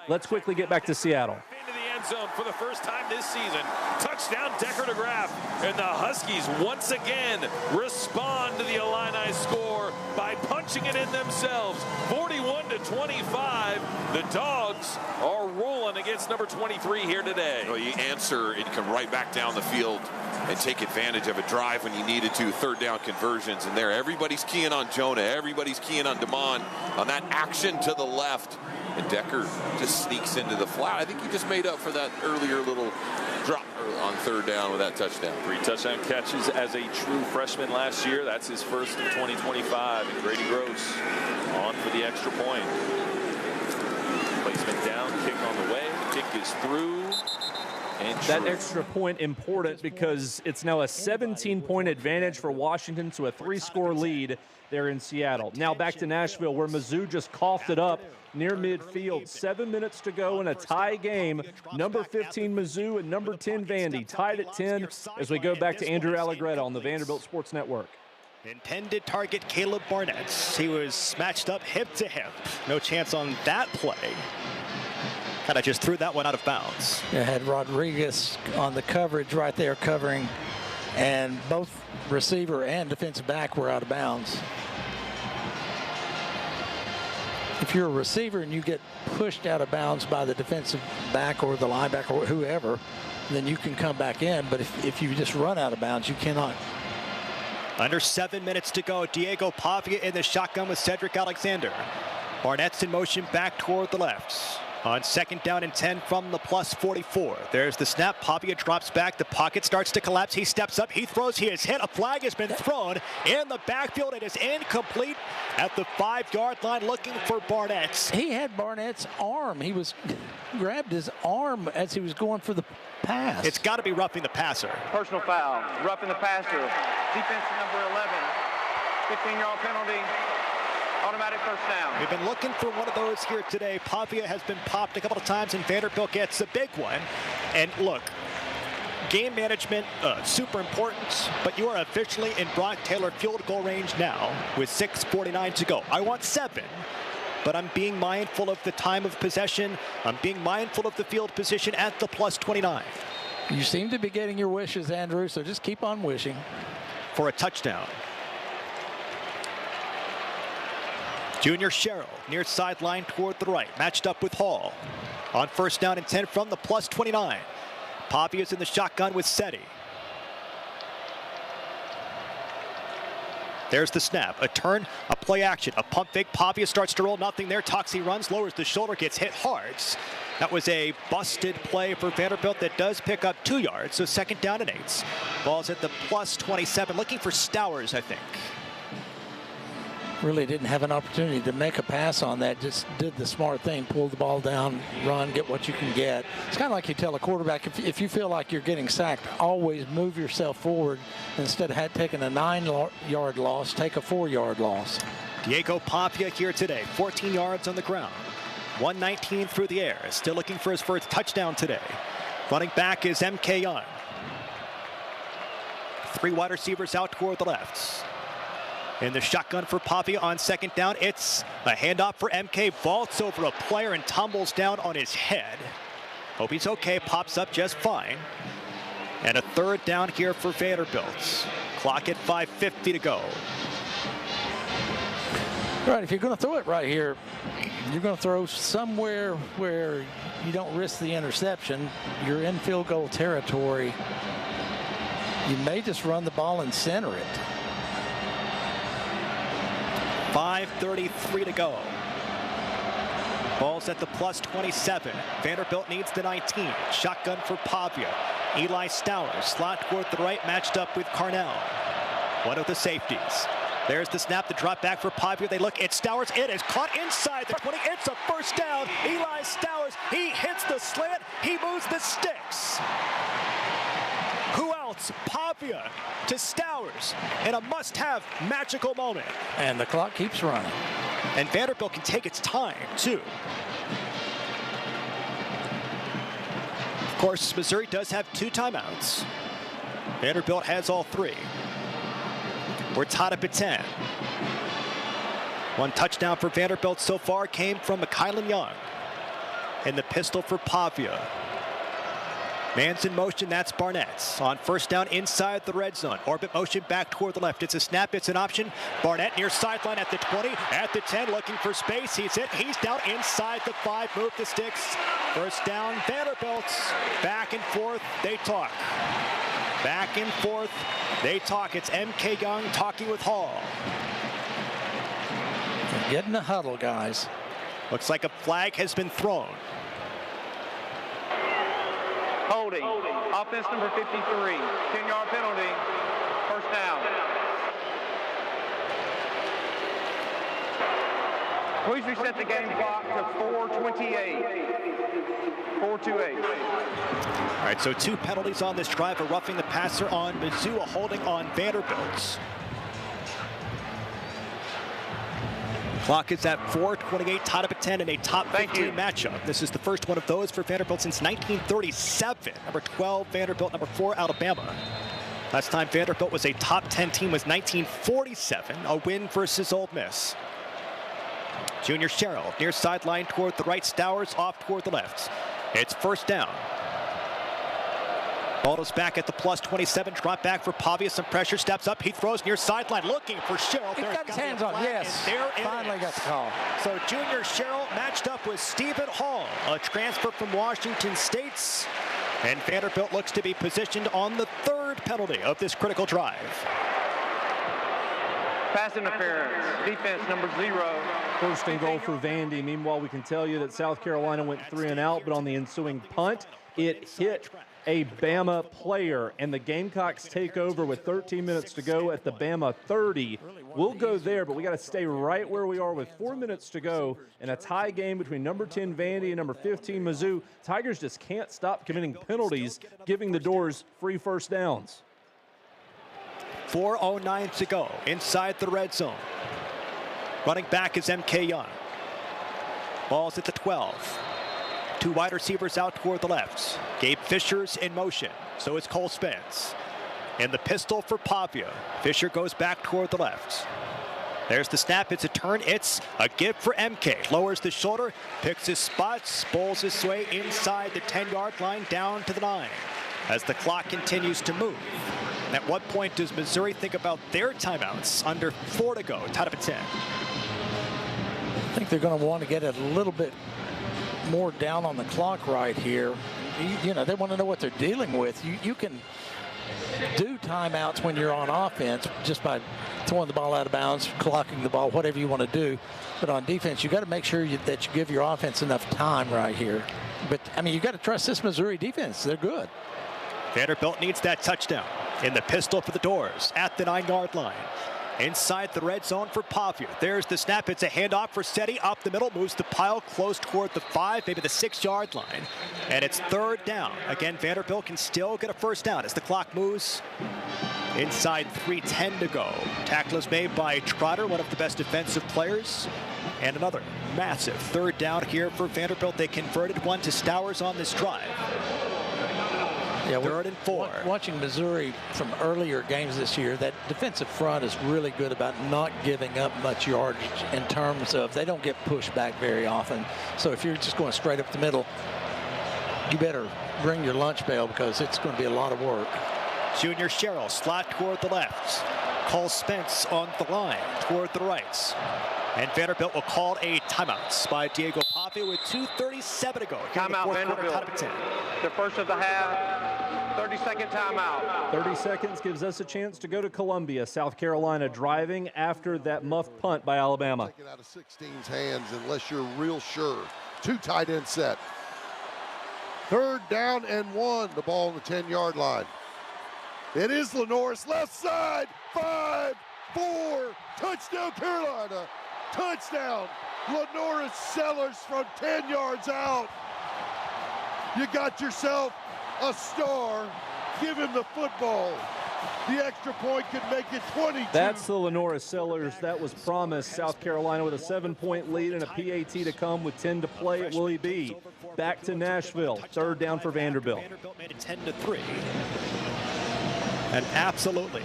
Let's quickly get back to Seattle. Into the end zone for the first time this season. Touchdown, Decker DeGraff. And the Huskies once again respond to the Illini score by punching it in themselves. 41-25. The Dogs are rolling against number 23 here today. Well, you answer and come right back down the field and take advantage of a drive when you needed to. Third down conversions. And there, everybody's keying on Jonah. Everybody's keying on Damon on that action to the left. And Decker just sneaks into the flat. I think he just made up for that earlier little drop on third down with that touchdown. 3 touchdown catches as a true freshman last year. That's his first of 2025. And Grady Gross on for the extra point. Placement down, kick on the way. Kick is through. And that extra point important because it's now a 17-point advantage for Washington to a 3-score lead there in Seattle. Now back to Nashville, where Mizzou just coughed it up near midfield. 7 minutes to go in a tie game. Number 15 Mizzou and number 10 Vandy tied at 10 as we go back to Andrew Allegretta on the Vanderbilt Sports Network. Intended target Caleb Barnett. He was matched up hip to hip. No chance on that play. Kind of just threw that one out of bounds. It had Rodriguez on the coverage right there covering, and both receiver and defensive back were out of bounds. If you're a receiver and you get pushed out of bounds by the defensive back or the linebacker or whoever, then you can come back in. But if you just run out of bounds, you cannot. Under 7 minutes to go. Diego Pavia in the shotgun with Cedric Alexander. Barnett's in motion back toward the left. On second down and 10 from the plus 44. There's the snap. Pavia drops back. The pocket starts to collapse. He steps up. He throws. He is hit. A flag has been thrown in the backfield. It is incomplete at the 5-yard line looking for Barnett. He had Barnett's arm. He was grabbed his arm as he was going for the pass. It's got to be roughing the passer. Personal foul. Roughing the passer. Defense number 11. 15-yard penalty. Automatic first down. We've been looking for one of those here today. Pavia has been popped a couple of times, and Vanderbilt gets a big one. And look, game management, super important, but you are officially in Brock Taylor field goal range now with 6:49 to go. I want 7, but I'm being mindful of the time of possession. I'm being mindful of the field position at the plus 29. You seem to be getting your wishes, Andrew, so just keep on wishing. For a touchdown. Junior Sherrill near sideline toward the right, matched up with Hall. On first down and 10 from the plus 29. Pavia's in the shotgun with Seti. There's the snap, a turn, a play action, a pump fake. Pavia starts to roll, nothing there. Toxie runs, lowers the shoulder, gets hit hard. That was a busted play for Vanderbilt that does pick up 2 yards, so second down and 8. Ball's at the plus 27, looking for Stowers, I think. Really didn't have an opportunity to make a pass on that. Just did the smart thing, pull the ball down, run, get what you can get. It's kind of like you tell a quarterback, if you feel like you're getting sacked, always move yourself forward. Instead of taking a 9-yard loss, take a 4-yard loss. Diego Pavia here today, 14 yards on the ground, 119 through the air. Still looking for his first touchdown today. Running back is M.K. Young. 3 wide receivers out toward the left. In the shotgun for Pavia on second down. It's a handoff for MK. Vaults over a player and tumbles down on his head. Hope he's okay. Pops up just fine. And a third down here for Vanderbilt. Clock at 5:50 to go. Right, if you're going to throw it right here, you're going to throw somewhere where you don't risk the interception. You're in field goal territory. You may just run the ball and center it. 5:33 to go. Ball's at the +27. Vanderbilt needs the 19. Shotgun for Pavia. Eli Stowers, slot toward the right, matched up with Carnell. One of the safeties. There's the snap, the drop back for Pavia. They look at Stowers. It is caught inside the 20. It's a first down. Eli Stowers, he hits the slant. He moves the sticks. Who else? Pavia to Stowers in a must-have magical moment. And the clock keeps running. And Vanderbilt can take its time, too. Of course, Missouri does have 2 timeouts. Vanderbilt has all 3. We're tied up at 10. 1 touchdown for Vanderbilt so far came from Kylan Young. And the pistol for Pavia. Man's in motion, that's Barnett. On first down inside the red zone. Orbit motion back toward the left. It's a snap, it's an option. Barnett near sideline at the 20, at the 10, looking for space. He's down inside the 5, move the sticks. First down, Vanderbilt. Back and forth, they talk. Back and forth, they talk. It's M.K. Young talking with Hall. Get in the huddle, guys. Looks like a flag has been thrown. Holding. Offense number 53. 10-yard penalty. First down. Please reset the game clock to 4:28. 4:28. All right, so 2 penalties on this drive. A roughing the passer on Mizzou, a holding on Vanderbilt. Clock is at 4:28, tied up at 10 in a top 15 matchup. This is the first one of those for Vanderbilt since 1937. Number 12, Vanderbilt. Number 4, Alabama. Last time Vanderbilt was a top 10 team was 1947, a win versus Ole Miss. Junior Sherrill, near sideline toward the right, Stowers off toward the left. It's first down. Ball is back at the +27. Drop back for Pavia. Some pressure. Steps up. He throws near sideline. Looking for Sherrill. He got his hands on. Yes. Finally got the call. So Junior Sherrill matched up with Stephen Hall, a transfer from Washington State. And Vanderbilt looks to be positioned on the 3rd penalty of this critical drive. Pass interference. Defense number 0. First and goal for Vandy. Meanwhile, we can tell you that South Carolina went 3 and out, but on the ensuing punt, it hit a Bama player, and the Gamecocks take over with 13 minutes to go at the Bama 30. We'll go there, but we got to stay right where we are with 4 minutes to go in a tie game between number 10 Vandy and number 15 Mizzou. Tigers just can't stop committing penalties, giving the Doors free first downs. 4:09 to go inside the red zone. Running back is M.K. Young. Ball's at the 12. 2 wide receivers out toward the left. Gabe Fisher's in motion. So is Cole Spence. And the pistol for Pavia. Fisher goes back toward the left. There's the snap. It's a turn. It's a give for MK. Lowers the shoulder. Picks his spots. Bowls his way inside the 10-yard line down to the 9. As the clock continues to move. At what point does Missouri think about their timeouts? Under 4 to go. Tied up at 10. I think they're going to want to get a little bit more down on the clock right here. You know, they want to know what they're dealing with. You can do timeouts when you're on offense just by throwing the ball out of bounds, clocking the ball, whatever you want to do. But on defense, you got to make sure that you give your offense enough time right here. But, I mean, you got to trust this Missouri defense. They're good. Vanderbilt needs that touchdown. In the pistol for the Doors at the 9-yard line. Inside the red zone for Pavia. There's the snap. It's a handoff for Seti. Up the middle. Moves the pile close toward the 5, maybe the 6-yard line. And it's 3rd down. Again, Vanderbilt can still get a first down as the clock moves. Inside 3:10 to go. Tackle is made by Trotter, one of the best defensive players. And another massive 3rd down here for Vanderbilt. They converted one to Stowers on this drive. Yeah, 3rd and 4. Watching Missouri from earlier games this year, that defensive front is really good about not giving up much yardage in terms of they don't get pushed back very often. So if you're just going straight up the middle, you better bring your lunch pail because it's going to be a lot of work. Junior Sherrill slot toward the left. Cole Spence on the line toward the right. And Vanderbilt will call a timeout by Diego Pavia with 2:37 to go. Timeout, Vanderbilt. The first of the half. 30-second timeout. 30 seconds gives us a chance to go to Columbia. South Carolina driving after that muffed punt by Alabama. Take it out of 16's hands unless you're real sure. 2 tight end set. 3rd down and 1. The ball on the 10-yard line. It is Lenoris, left side. 5, 4, touchdown Carolina. Touchdown. Lenoris Sellers from 10 yards out. You got yourself a star. Give him the football. The extra point could make it 22. That's the Lenoris Sellers that was promised. South Carolina with a 7-point lead and a PAT to come with 10 to play at Willie B. Back to Nashville. 3rd down for Vanderbilt. Vanderbilt made it 10-3. An absolutely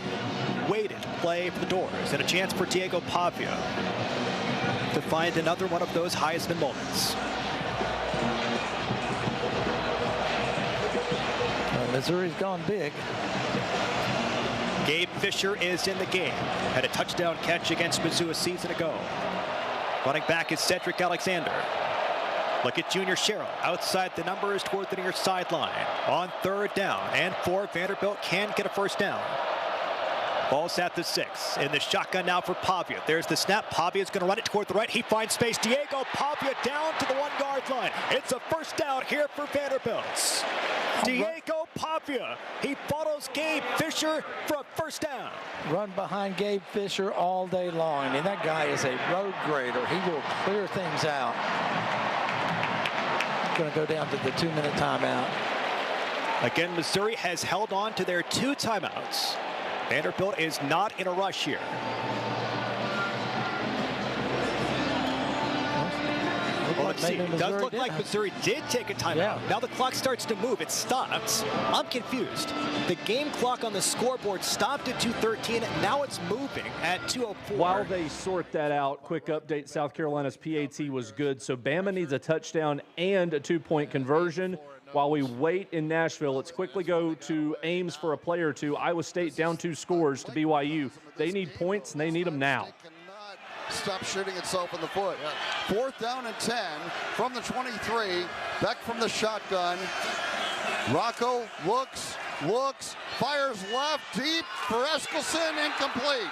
weighted play for the Doors and a chance for Diego Pavia to find another one of those Heisman moments. Missouri's gone big. Gabe Fisher is in the game. Had a touchdown catch against Mizzou a season ago. Running back is Cedric Alexander. Look at Junior Sherrill outside the numbers toward the near sideline. On 3rd down and 4, Vanderbilt can get a 1st down. Ball's at the 6. In the shotgun now for Pavia. There's the snap. Pavia's going to run it toward the right. He finds space. Diego Pavia down to the 1-yard line. It's a 1st down here for Vanderbilt. Diego Pavia. He follows Gabe Fisher for a 1st down. Run behind Gabe Fisher all day long. I mean, that guy is a road grader. He will clear things out. Going to go down to the 2-minute timeout. Again, Missouri has held on to their 2 timeouts. Vanderbilt is not in a rush here. Well, let's see. It does look like Missouri did take a timeout. Yeah. Now the clock starts to move. It stops. I'm confused. The game clock on the scoreboard stopped at 2:13. Now it's moving at 2:04. While they sort that out, quick update, South Carolina's PAT was good, so Bama needs a touchdown and a 2-point conversion. While we wait in Nashville, let's quickly go to Ames for a play or two. Iowa State down 2 scores to BYU. They need points, and they need them now. Stop shooting itself in the foot. 4th down and 10 from the 23. Beck from the shotgun. Rocco looks, fires left deep for Eskelson, incomplete.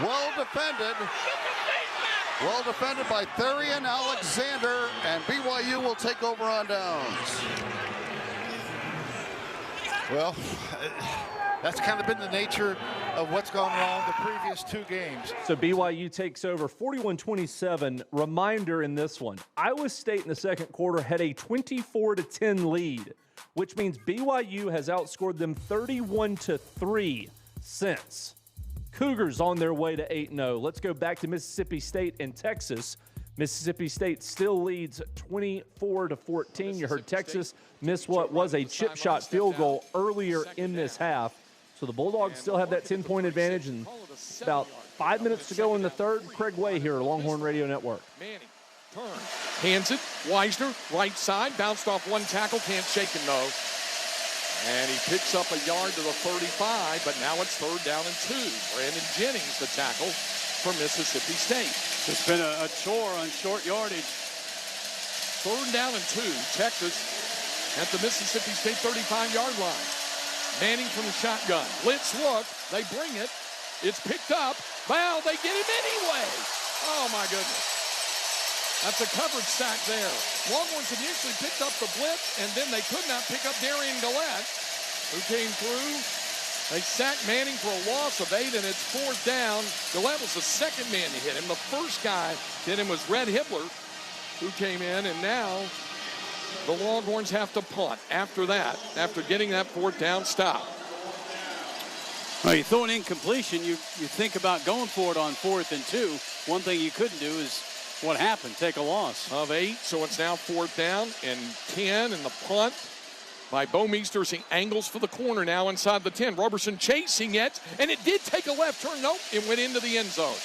Well defended by Therian Alexander, and BYU will take over on downs. Well, that's kind of been the nature of what's gone wrong the previous 2 games. So BYU takes over 41-27. Reminder in this one, Iowa State in the 2nd quarter had a 24-10 lead, which means BYU has outscored them 31-3 since. Cougars on their way to 8-0. Let's go back to Mississippi State and Texas. Mississippi State still leads 24-14. You heard Texas miss what was a chip shot field goal earlier in this half. So the Bulldogs still have that 10-point advantage, and about 5 minutes to go in the 3rd. Craig Way here, Longhorn Radio Network. Manning turns, hands it. Weisner, right side, bounced off 1 tackle, can't shake him though. And he picks up a yard to the 35, but now it's 3rd down and 2. Brandon Jennings, the tackle for Mississippi State. It's been a chore on short yardage. 3rd down and 2. Texas at the Mississippi State 35-yard line. Manning from the shotgun. Blitz look. They bring it. It's picked up. Wow, they get him anyway. Oh, my goodness. That's a coverage sack there. Longhorns initially picked up the blitz, and then they could not pick up Darian Gillette, who came through. They sacked Manning for a loss of 8, and it's 4th down. Gillette was the 2nd man to hit him. The first guy hit him was Red Hibbler, who came in, and now the Longhorns have to punt after that, after getting that 4th down stop. Well, you throw an incompletion, you think about going for it on 4th and 2. One thing you couldn't do is what happened, take a loss. Of 8, so it's now 4th down and 10, and the punt by Bo Meester as he angles for the corner now inside the 10. Roberson chasing it, and it did take a left turn. Nope, it went into the end zone.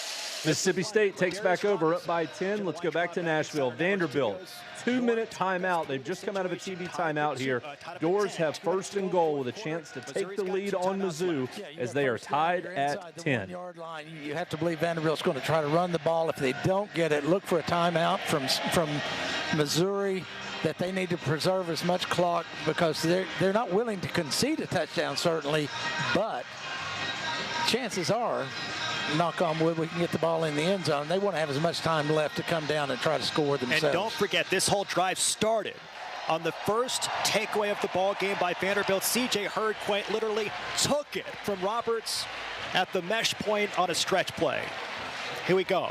Mississippi State takes back over, up by 10. Let's go back to Nashville. Vanderbilt, 2-minute timeout. They've just come out of a TV timeout here. Doors have 1st and goal with a chance to take the lead on Mizzou as they are tied at 10. You have to believe Vanderbilt's going to try to run the ball. If they don't get it, look for a timeout from Missouri. that they need to preserve as much clock because they're not willing to concede a touchdown, certainly, but chances are, knock on wood, we can get the ball in the end zone. They want to have as much time left to come down and try to score themselves. And don't forget, this whole drive started on the first takeaway of the ball game by Vanderbilt. C.J. Hurd quite literally took it from Roberts at the mesh point on a stretch play. Here we go.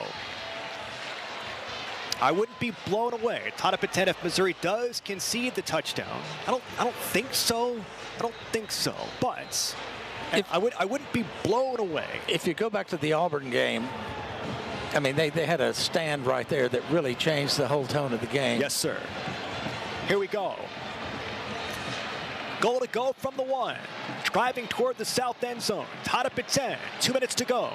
I wouldn't be blown away. Tied up at 10 if Missouri does concede the touchdown. I don't think so. But I wouldn't be blown away. If you go back to the Auburn game, I mean, they had a stand right there that really changed the whole tone of the game. Yes, sir. Here we go. Goal to go from the 1. Driving toward the south end zone. Tied up at 10. 2 minutes to go.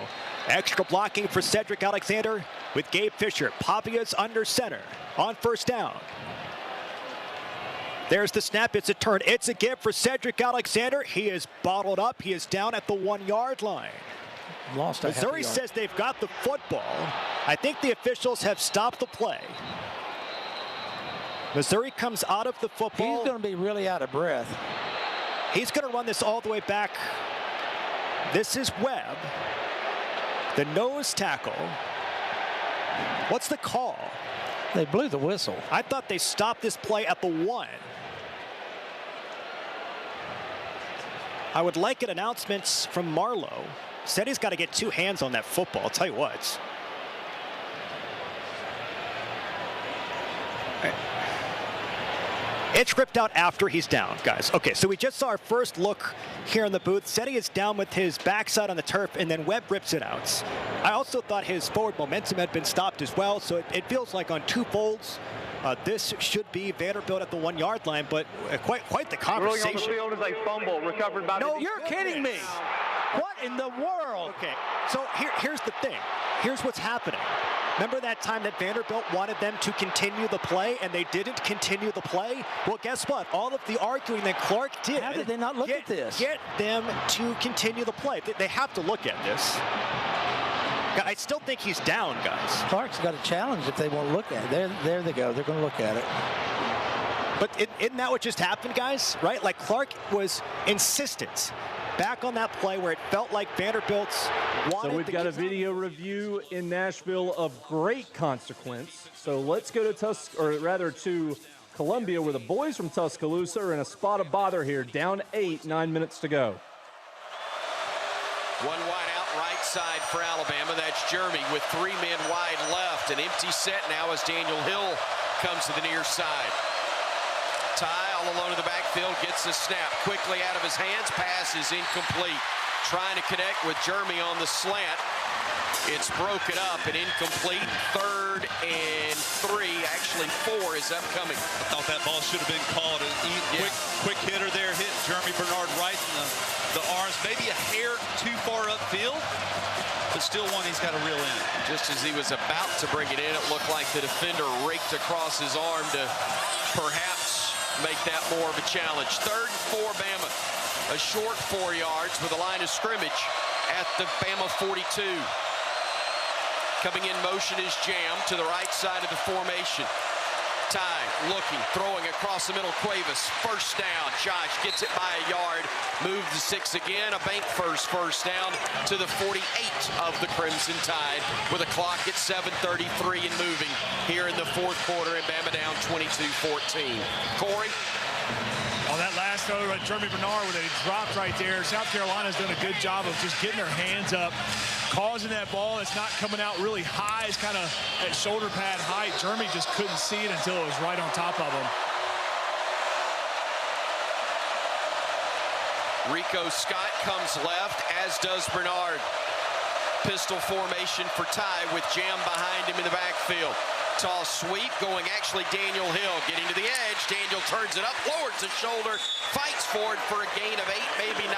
Extra blocking for Cedric Alexander with Gabe Fisher. Pavia's under center on first down. There's the snap. It's a turn. It's a give for Cedric Alexander. He is bottled up. He is down at the 1-yard line. Missouri says they've got the football. I think the officials have stopped the play. Missouri comes out of the football. He's going to be really out of breath. He's going to run this all the way back. This is Webb. The nose tackle. What's the call? They blew the whistle. I thought they stopped this play at the 1. I would like an announcement from Marlowe. Said he's got to get 2 hands on that football. I'll tell you what. It's ripped out after he's down, guys. Okay, so we just saw our first look here in the booth. Seti is down with his backside on the turf, and then Webb rips it out. I also thought his forward momentum had been stopped as well, so it feels like on 2 folds, this should be Vanderbilt at the 1-yard line, but quite the conversation. Rolling on the field is a fumble recovered by No, you're kidding me. What in the world? Okay, so here's the thing. Here's what's happening. Remember that time that Vanderbilt wanted them to continue the play and they didn't continue the play? Well, guess what? All of the arguing that Clark did. How did they not look at this? Get them to continue the play. They have to look at this. I still think he's down, guys. Clark's got a challenge if they won't look at it. There they go. They're going to look at it. But isn't that what just happened, guys? Right? Like Clark was insistent back on that play where it felt like Vanderbilt's wanted. So we've got a video review in Nashville of great consequence. So let's go to to Columbia, where the boys from Tuscaloosa are in a spot of bother here. Down 8, 9 minutes to go. One wide out right side for Alabama. That's Jeremy with 3 men wide left. An empty set now as Daniel Hill comes to the near side. Ty all alone in the backfield, gets the snap quickly out of his hands. Pass is incomplete. Trying to connect with Jeremy on the slant. It's broken up and incomplete. 3rd and 3, actually 4 is upcoming. I thought that ball should have been called. Quick hitter there, hit Jeremy Bernard right in the arms. Maybe a hair too far upfield, but still one he's got to reel in. Just as he was about to bring it in, it looked like the defender raked across his arm to perhaps make that more of a challenge. 3rd and 4, Bama. A short 4 yards with a line of scrimmage at the Bama 42. Coming in motion is Jam to the right side of the formation. Ty looking, throwing across the middle. Cuevas, first down. Josh gets it by a yard. Move the 6 again. A bank first down to the 48 of the Crimson Tide with a clock at 7:33 and moving here in the 4th quarter, and Bama down 22-14. Corey? On that last throw, Jeremy Bernard with a drop right there. South Carolina's done a good job of just getting their hands up, causing that ball. It's not coming out really high. It's kind of at shoulder pad height. Jeremy just couldn't see it until it was right on top of him. Rico Scott comes left, as does Bernard. Pistol formation for Ty with Jam behind him in the backfield. Toss sweep going actually Daniel Hill getting to the edge. Daniel turns it up, lowers his shoulder, fights for it for a gain of 8, maybe 9.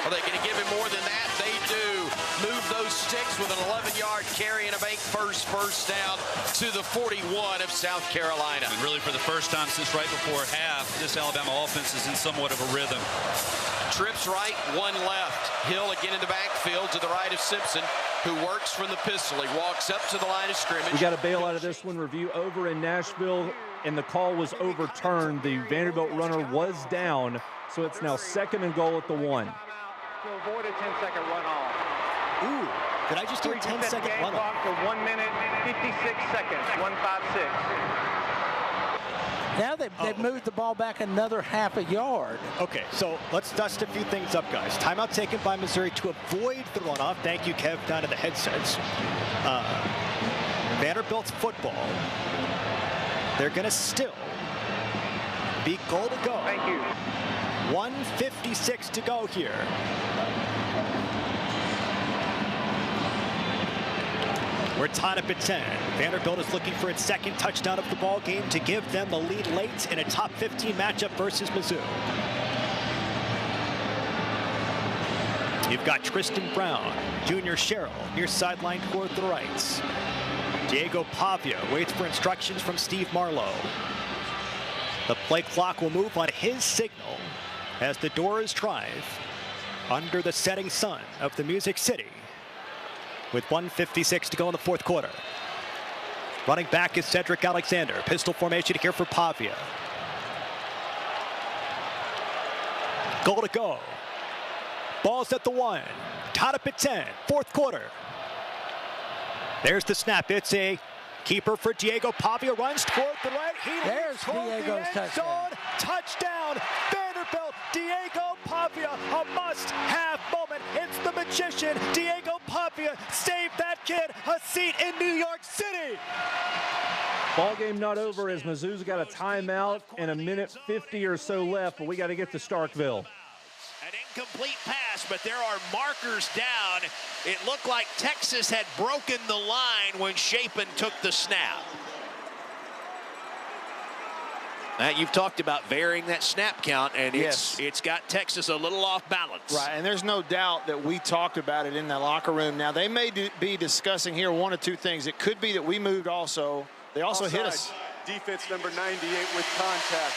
Are they going to give him more than that? They do. Move those sticks with an 11-yard carry and a bank first down to the 41 of South Carolina. And really for the first time since right before half, this Alabama offense is in somewhat of a rhythm. Trips right, 1 left. Hill again in the backfield to the right of Simpson. who works from the pistol. He walks up to the line of scrimmage. We got a bail out of this one. Review over in Nashville, and the call was overturned. The Vanderbilt runner was down, so it's now 2nd and goal at the 1. To avoid a 10-second runoff. Ooh, did I just do a 10-second runoff? For 1 minute, 56 seconds, 156. Now they've moved the ball back another half a yard. Okay, so let's dust a few things up, guys. Timeout taken by Missouri to avoid the runoff. Thank you, Kev, down to the headsets. Vanderbilt's football. They're going to still be goal to go. Thank you. 1:56 to go here. We're tied up at 10. Vanderbilt is looking for its 2nd touchdown of the ball game to give them the lead late in a top 15 matchup versus Mizzou. You've got Tristan Brown, Junior Sherrill, near sideline toward the right. Diego Pavia waits for instructions from Steve Marlowe. The play clock will move on his signal as the Doors drive under the setting sun of the Music City with 1:56 to go in the 4th quarter. Running back is Cedric Alexander. Pistol formation here for Pavia. Goal to go. Ball's at the 1. Tied up at 10. 4th quarter. There's the snap. It's a keeper for Diego Pavia. Runs toward the right. There's Diego's touchdown. Touchdown. Vanderbilt. Diego Pavia. A must-have moment. It's the magician. Diego Pavia saved that kid a seat in New York City. Ball game not over as Mizzou's got a timeout and a minute 50 or so left, but we got to get to Starkville. An incomplete pass, but there are markers down. It looked like Texas had broken the line when Chapin took the snap. Matt, you've talked about varying that snap count, and it's got Texas a little off balance. Right, and there's no doubt that we talked about it in the locker room. Now, they may be discussing here one of two things. It could be that we moved also. They also hit us. Defense number 98 with contact.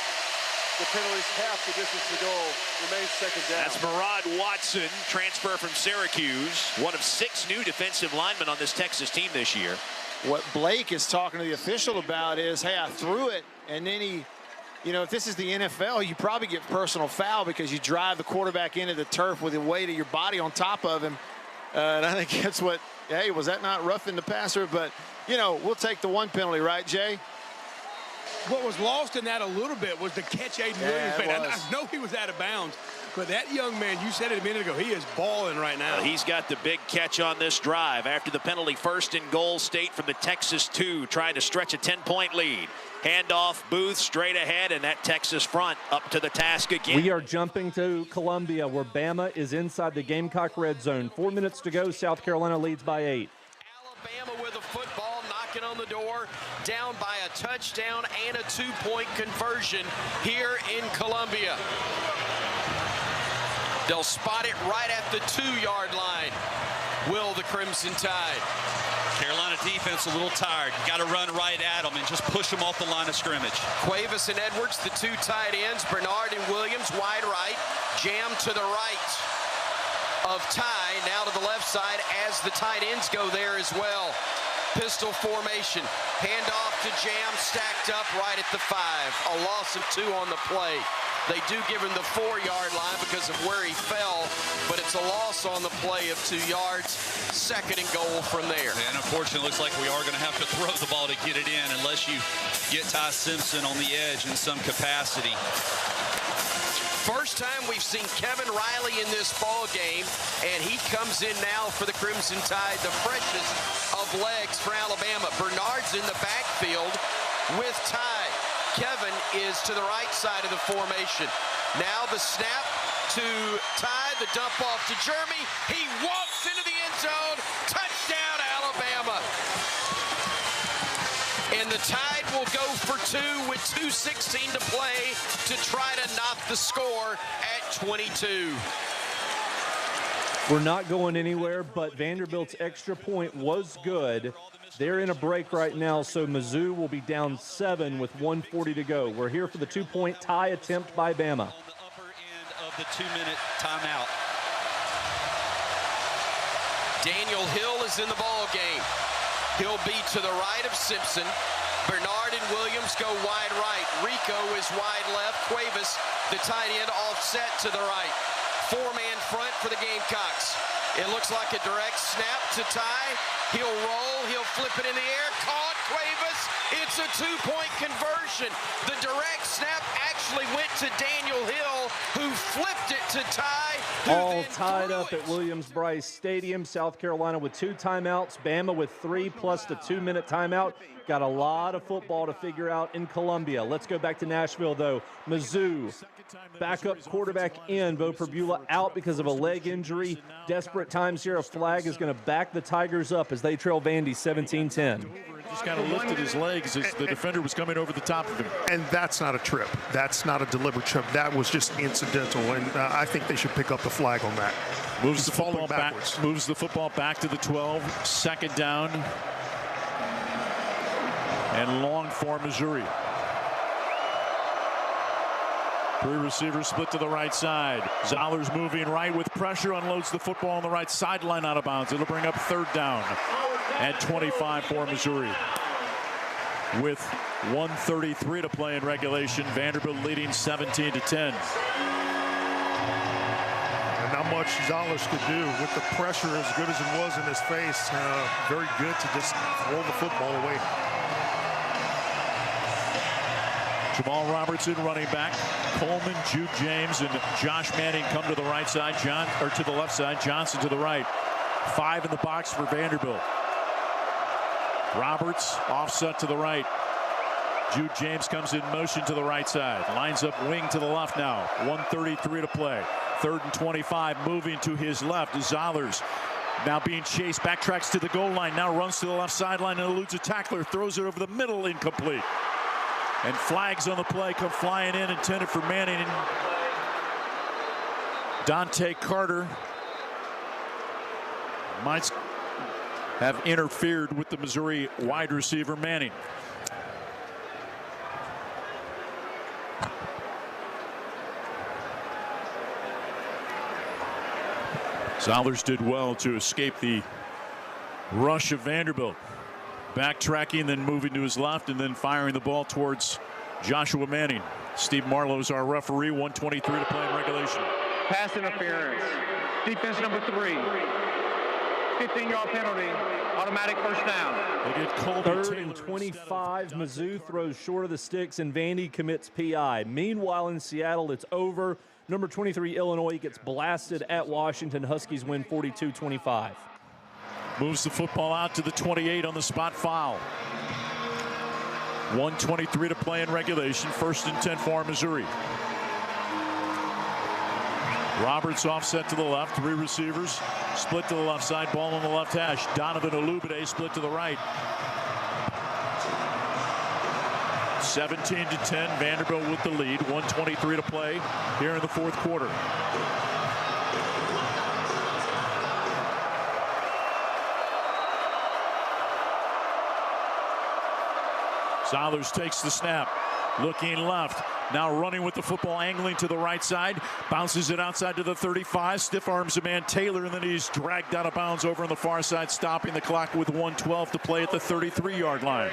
The penalty's half the distance to goal. Remains 2nd down. That's Murad Watson, transfer from Syracuse. One of 6 new defensive linemen on this Texas team this year. What Blake is talking to the official about is, hey, I threw it, and then he, you know, if this is the NFL, you probably get personal foul because you drive the quarterback into the turf with the weight of your body on top of him. And I think that's what, hey, was that not roughing the passer? But, you know, we'll take the 1 penalty, right, Jay? What was lost in that a little bit was the catch Aiden Williams made. I know he was out of bounds, but that young man, you said it a minute ago, he is balling right now. Well, he's got the big catch on this drive after the penalty. 1st and goal, State from the Texas 2, trying to stretch a 10-point lead. Handoff, Booth straight ahead, and that Texas front up to the task again. We are jumping to Columbia, where Bama is inside the Gamecock red zone. 4 minutes to go. South Carolina leads by 8. Alabama with a football knocking on the door, down by a touchdown and a 2-point conversion here in Columbia. They'll spot it right at the 2-yard line. Will the Crimson Tide? Carolina defense a little tired. You got to run right at them and just push them off the line of scrimmage. Cuevas and Edwards, the 2 tight ends. Bernard and Williams wide right. Jam to the right of Ty. Now to the left side as the tight ends go there as well. Pistol formation. Handoff to Jam, stacked up right at the 5. A loss of 2 on the play. They do give him the 4-yard line because of where he fell, but it's a loss on the play of 2 yards. 2nd and goal from there. And unfortunately, it looks like we are going to have to throw the ball to get it in unless you get Ty Simpson on the edge in some capacity. First time we've seen Kevin Riley in this ball game, and he comes in now for the Crimson Tide, the freshest of legs for Alabama. Bernard's in the backfield with Ty. Kevin is to the right side of the formation. Now the snap to Ty, the dump off to Jeremy. He walks into the end zone. Touchdown, Alabama. And the Tide will go for 2 with 2:16 to play to try to knock the score at 22. We're not going anywhere, but Vanderbilt's extra point was good. They're in a break right now, so Mizzou will be down 7 with 1:40 to go. We're here for the 2-point tie attempt by Bama. Of the 2-minute timeout. Daniel Hill is in the ball game. He'll be to the right of Simpson. Bernard and Williams go wide right. Rico is wide left. Cuevas, the tight end, offset to the right. Four-man front for the Gamecocks. It looks like a direct snap to Ty. He'll roll. He'll flip it in the air. Caught. Cuevas. It's a two-point conversion. The direct snap actually went to Daniel Hill, who flipped it to Ty. All tied up at Williams-Brice Stadium. South Carolina with 2 timeouts. Bama with 3 plus the 2-minute timeout. Got a lot of football to figure out in Columbia. Let's go back to Nashville, though. Mizzou, backup quarterback in. Bo Perbula out because of a leg injury. Desperate times here. A flag is going to back the Tigers up as they trail Vandy 17-10. Just kind of lifted his legs as the defender was coming over the top of him. And that's not a trip. That's not a deliberate trip. That was just incidental, and I think they should pick up the flag on that. Moves the football back. Moves the football back to the 12. 2nd down. And long for Missouri. 3 receivers split to the right side. Zollers moving right with pressure, unloads the football on the right sideline out of bounds. It'll bring up 3rd down at 25 for Missouri. With 1:33 to play in regulation, Vanderbilt leading 17-10. And not much Zollers could do with the pressure as good as it was in his face. Very good to just throw the football away. Jamal Robertson running back. Coleman, Jude James, and Josh Manning come to the right side. To the left side. Johnson to the right. 5 in the box for Vanderbilt. Roberts offset to the right. Jude James comes in motion to the right side. Lines up wing to the left now. 1:33 to play. 3rd and 25. Moving to his left. Zollers now being chased. Backtracks to the goal line. Now runs to the left sideline and eludes a tackler. Throws it over the middle. Incomplete. And flags on the play come flying in, intended for Manning. Dante Carter might have interfered with the Missouri wide receiver Manning. Zollers did well to escape the rush of Vanderbilt. Backtracking, then moving to his left, and then firing the ball towards Joshua Manning. Steve Marlowe's our referee. 1:23 to play in regulation. Pass interference. Defense number 3. 15-yard penalty. Automatic first down. 3rd and 25. Mizzou throws short of the sticks, and Vandy commits PI. Meanwhile, in Seattle, it's over. Number 23, Illinois, gets blasted at Washington. Huskies win 42-25. Moves the football out to the 28 on the spot foul. 1:23 to play in regulation. 1st and 10 for Missouri. Roberts offset to the left. 3 receivers split to the left side. Ball on the left hash. Donovan Olubide split to the right. 17-10. Vanderbilt with the lead. 1:23 to play here in the 4th quarter. Zollers takes the snap, looking left, now running with the football, angling to the right side, bounces it outside to the 35, stiff arms a man Taylor, and then he's dragged out of bounds over on the far side, stopping the clock with 1:12 to play at the 33-yard line.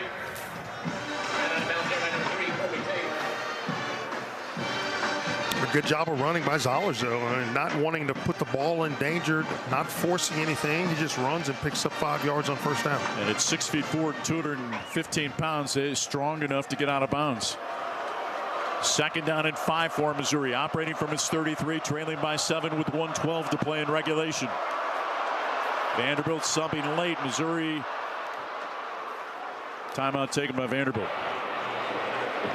A good job of running by Zollers, though. Not wanting to put the ball in danger, not forcing anything. He just runs and picks up 5 yards on first down. And at 6'4", 215 pounds, is strong enough to get out of bounds. 2nd down and 5 for Missouri, operating from its 33, trailing by 7 with 1:12 to play in regulation. Vanderbilt subbing late. Missouri, timeout taken by Vanderbilt.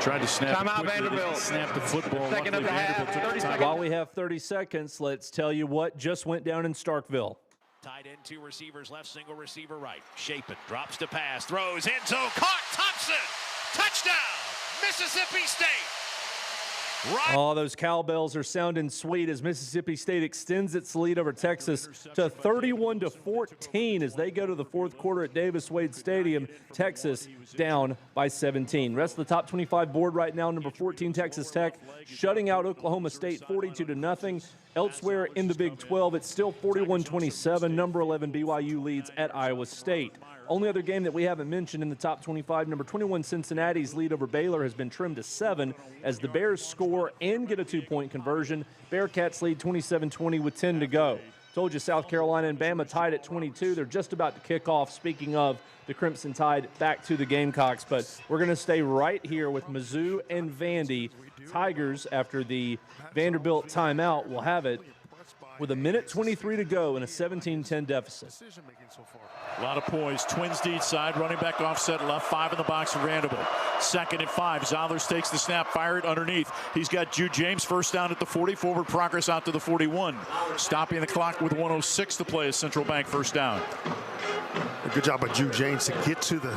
Tried to snap Timeout, Vanderbilt. Snap the football. Second of the half. 30 seconds. While we have 30 seconds, let's tell you what just went down in Starkville. Tight end, 2 receivers left, single receiver right. Shapen, drops to pass, throws, end zone, caught, Thompson! Touchdown, Mississippi State! Oh, those cowbells are sounding sweet as Mississippi State extends its lead over Texas to 31-14 as they go to the 4th quarter at Davis-Wade Stadium. Texas down by 17. Rest of the top 25 board right now, number 14, Texas Tech, shutting out Oklahoma State 42-0. Elsewhere in the Big 12, it's still 41-27. Number 11 BYU leads at Iowa State. Only other game that we haven't mentioned in the top 25, number 21 Cincinnati's lead over Baylor has been trimmed to 7 as the Bears score and get a 2-point conversion. Bearcats lead 27-20 with 10 to go. Told you South Carolina and Bama tied at 22. They're just about to kick off. Speaking of the Crimson Tide, back to the Gamecocks. But we're going to stay right here with Mizzou and Vandy. Tigers, after the Vanderbilt timeout, will have it with 1:23 to go in a 17-10 deficit. A lot of poise. Twins deep side, running back offset left, 5 in the box for Vanderbilt. 2nd and 5. Zollers takes the snap, fire it underneath. He's got Jude James first down at the 40, forward progress out to the 41. Stopping the clock with 1:06 to play as Central Bank first down. A good job by Jude James to get to the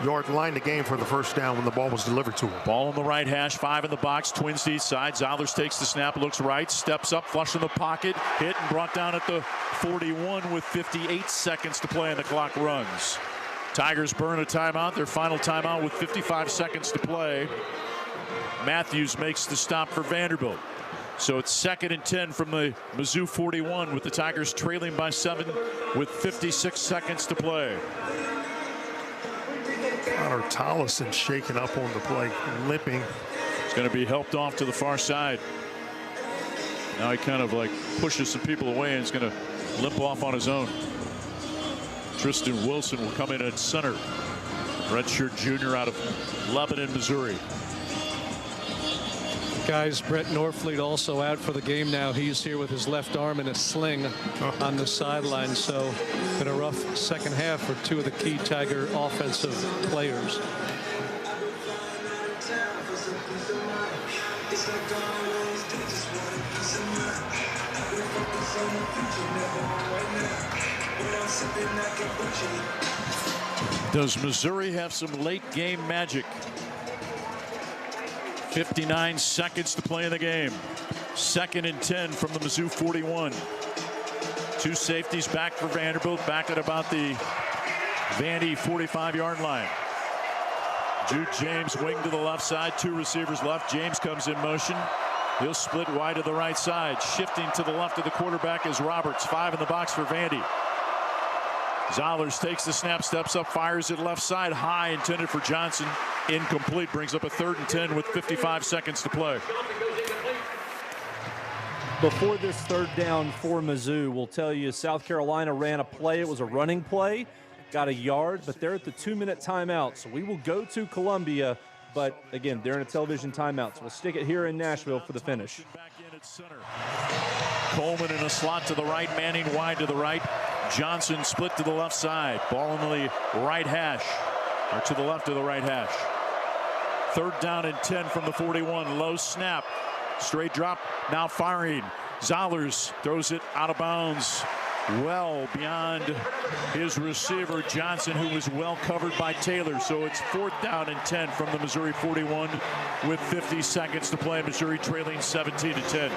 yard line the game for the first down when the ball was delivered to him. Ball on the right hash, 5 in the box, Twins east side. Zollers takes the snap, looks right, steps up, flush in the pocket, hit and brought down at the 41 with 58 seconds to play and the clock runs. Tigers burn a timeout, their final timeout with 55 seconds to play. Matthews makes the stop for Vanderbilt. So it's 2nd and 10 from the Mizzou 41 with the Tigers trailing by 7 with 56 seconds to play. Connor Tollison shaking up on the play, limping. He's going to be helped off to the far side. Now he kind of like pushes some people away and is going to limp off on his own. Tristan Wilson will come in at center. Redshirt junior out of Lebanon, Missouri. Guys, Brett Norfleet also out for the game now. He's here with his left arm in a sling on the sideline. So been a rough second half for 2 of the key Tiger offensive players. Does Missouri have some late game magic? 59 seconds to play in the game. 2nd and 10 from the Mizzou 41. 2 safeties back for Vanderbilt, back at about the Vandy 45-yard line. Jude James wing to the left side, 2 receivers left. James comes in motion. He'll split wide to the right side. Shifting to the left of the quarterback is Roberts, 5 in the box for Vandy. Zollers takes the snap, steps up, fires it left side, high, intended for Johnson. Incomplete, brings up a 3rd and 10 with 55 seconds to play. Before this 3rd down for Mizzou, we'll tell you South Carolina ran a play. It was a running play, got a yard, but they're at the 2-minute timeout. So we will go to Columbia, but again, they're in a television timeout. So we'll stick it here in Nashville for the finish. Coleman in a slot to the right, Manning wide to the right. Johnson split to the left side. Ball on the right hash, or to the left of the right hash. 3rd down and 10 from the 41. Low snap. Straight drop. Now firing. Zollers throws it out of bounds. Well beyond his receiver, Johnson, who was well covered by Taylor. So it's 4th down and 10 from the Missouri 41 with 50 seconds to play. Missouri trailing 17-10.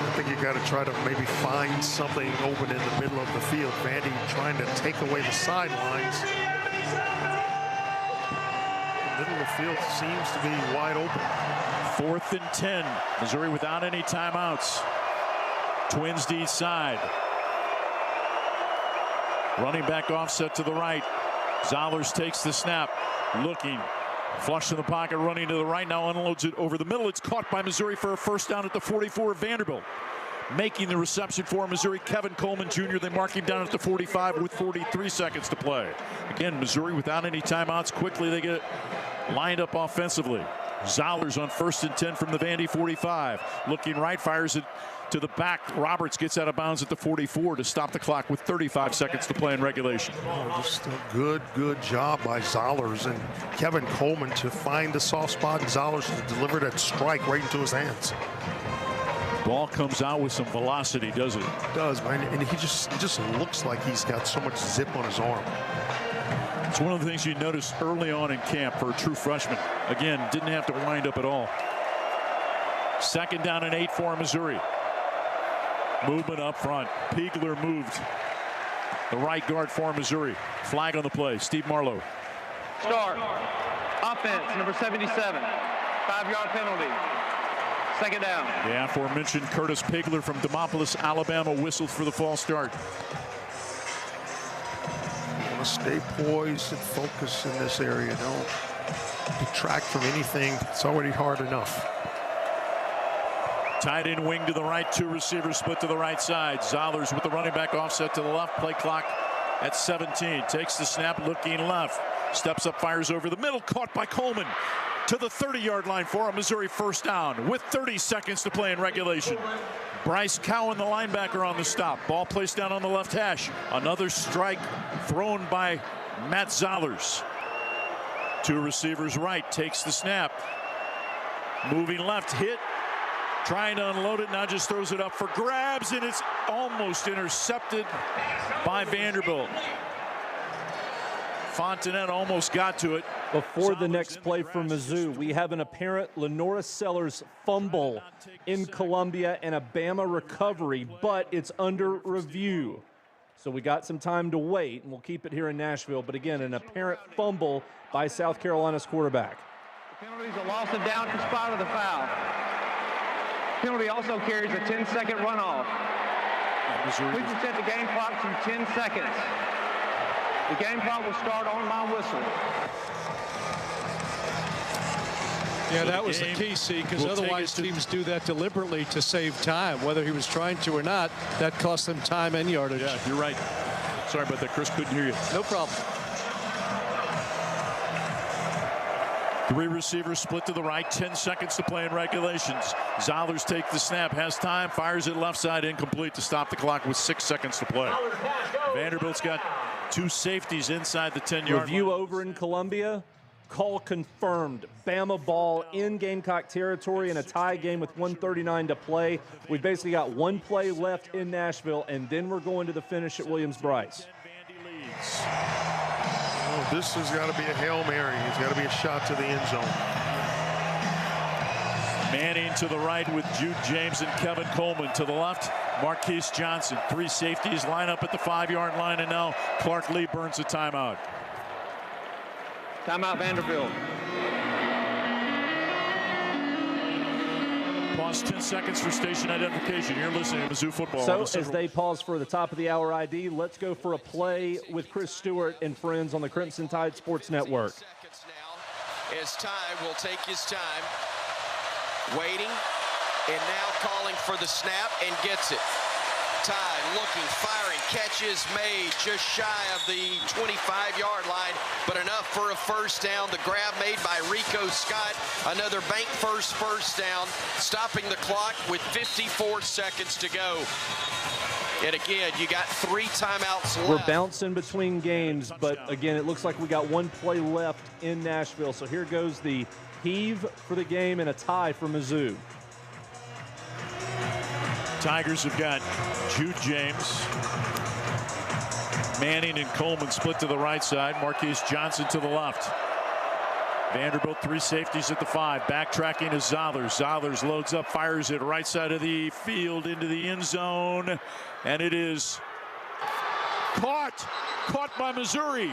I think you got to try to maybe find something open in the middle of the field. Vandy trying to take away the sidelines. The middle of the field seems to be wide open. 4th and 10. Missouri without any timeouts. Twins D side. Running back offset to the right. Zollers takes the snap. Looking. Flush in the pocket, running to the right. Now unloads it over the middle. It's caught by Missouri for a first down at the 44 of Vanderbilt. Making the reception for Missouri, Kevin Coleman Jr. They mark him down at the 45 with 43 seconds to play. Again, Missouri without any timeouts. Quickly they get lined up offensively. Zollers on 1st and 10 from the Vandy 45. Looking right, fires it to the back. Roberts gets out of bounds at the 44 to stop the clock with 35 seconds to play in regulation. Oh, just a good job by Zollers and Kevin Coleman to find the soft spot, and Zollers to deliver that strike right into his hands. Ball comes out with some velocity, does it? It does, man, and he just looks like he's got so much zip on his arm. It's one of the things you notice early on in camp for a true freshman. Again, didn't have to wind up at all. 2nd down and 8 for Missouri. Movement up front. Piegler moved. The right guard for Missouri. Flag on the play. Steve Marlowe. Start. Offense, number 77. 5-yard penalty. Second down. The aforementioned Curtis Pigler from Demopolis, Alabama, whistled for the false start. You want to stay poised and focus in this area. Don't detract from anything. It's already hard enough. Tight end wing to the right, 2 receivers split to the right side. Zollers with the running back offset to the left. Play clock at 17. Takes the snap, looking left. Steps up, fires over the middle. Caught by Coleman to the 30-yard line for a Missouri first down with 30 seconds to play in regulation. Bryce Cowan, the linebacker, on the stop. Ball placed down on the left hash. Another strike thrown by Matt Zollers. 2 receivers right. Takes the snap. Moving left, hit. Trying to unload it, now just throws it up for grabs, and it's almost intercepted by Vanderbilt. Fontenette almost got to it. Before the next play for Mizzou, we have an apparent Lenora Sellers fumble in Columbia and a Bama recovery, but it's under review. So we got some time to wait, and we'll keep it here in Nashville. But again, an apparent fumble by South Carolina's quarterback. The penalty is a loss of down in spite of the foul. Penalty also carries a 10-second runoff. Please set the game clock to 10 seconds. The game clock will start on my whistle. Yeah, that was the key, see, because otherwise teams do that deliberately to save time. Whether he was trying to or not, that cost them time and yardage. Yeah, you're right. Sorry about that, Chris. Couldn't hear you. No problem. 3 receivers split to the right, 10 seconds to play in regulations. Zollers take the snap, has time, fires it left side, incomplete to stop the clock with 6 seconds to play. Vanderbilt's got 2 safeties inside the 10-yard line. Review over in Columbia. Call confirmed. Bama ball in Gamecock territory in a tie game with 1:39 to play. We've basically got 1 play left in Nashville, and then we're going to the finish at Williams-Brice. Oh, this has got to be a Hail Mary. It's got to be a shot to the end zone. Manning to the right with Jude James and Kevin Coleman. To the left, Marquise Johnson. 3 safeties line up at the 5-yard line, and now Clark Lee burns a timeout. Timeout, Vanderbilt. Pause 10 seconds for station identification. You're listening to Mizzou football. So as they pause for the top of the hour ID, let's go for a play with Chris Stewart and friends on the Crimson Tide Sports Network. As Ty will take his time, waiting, and now calling for the snap and gets it. Ty looking, firing, catch is made just shy of the 25-yard line, but enough for a first down. The grab made by Rico Scott, another bank first down, stopping the clock with 54 seconds to go. And again, you got 3 timeouts left. We're bouncing between games, but again, it looks like we got 1 play left in Nashville. So here goes the heave for the game and a tie for Mizzou. Tigers have got Jude James, Manning and Coleman split to the right side. Marquise Johnson to the left. Vanderbilt 3 safeties at the 5. Backtracking is Zollers. Zollers loads up, fires it right side of the field into the end zone. And it is caught by Missouri.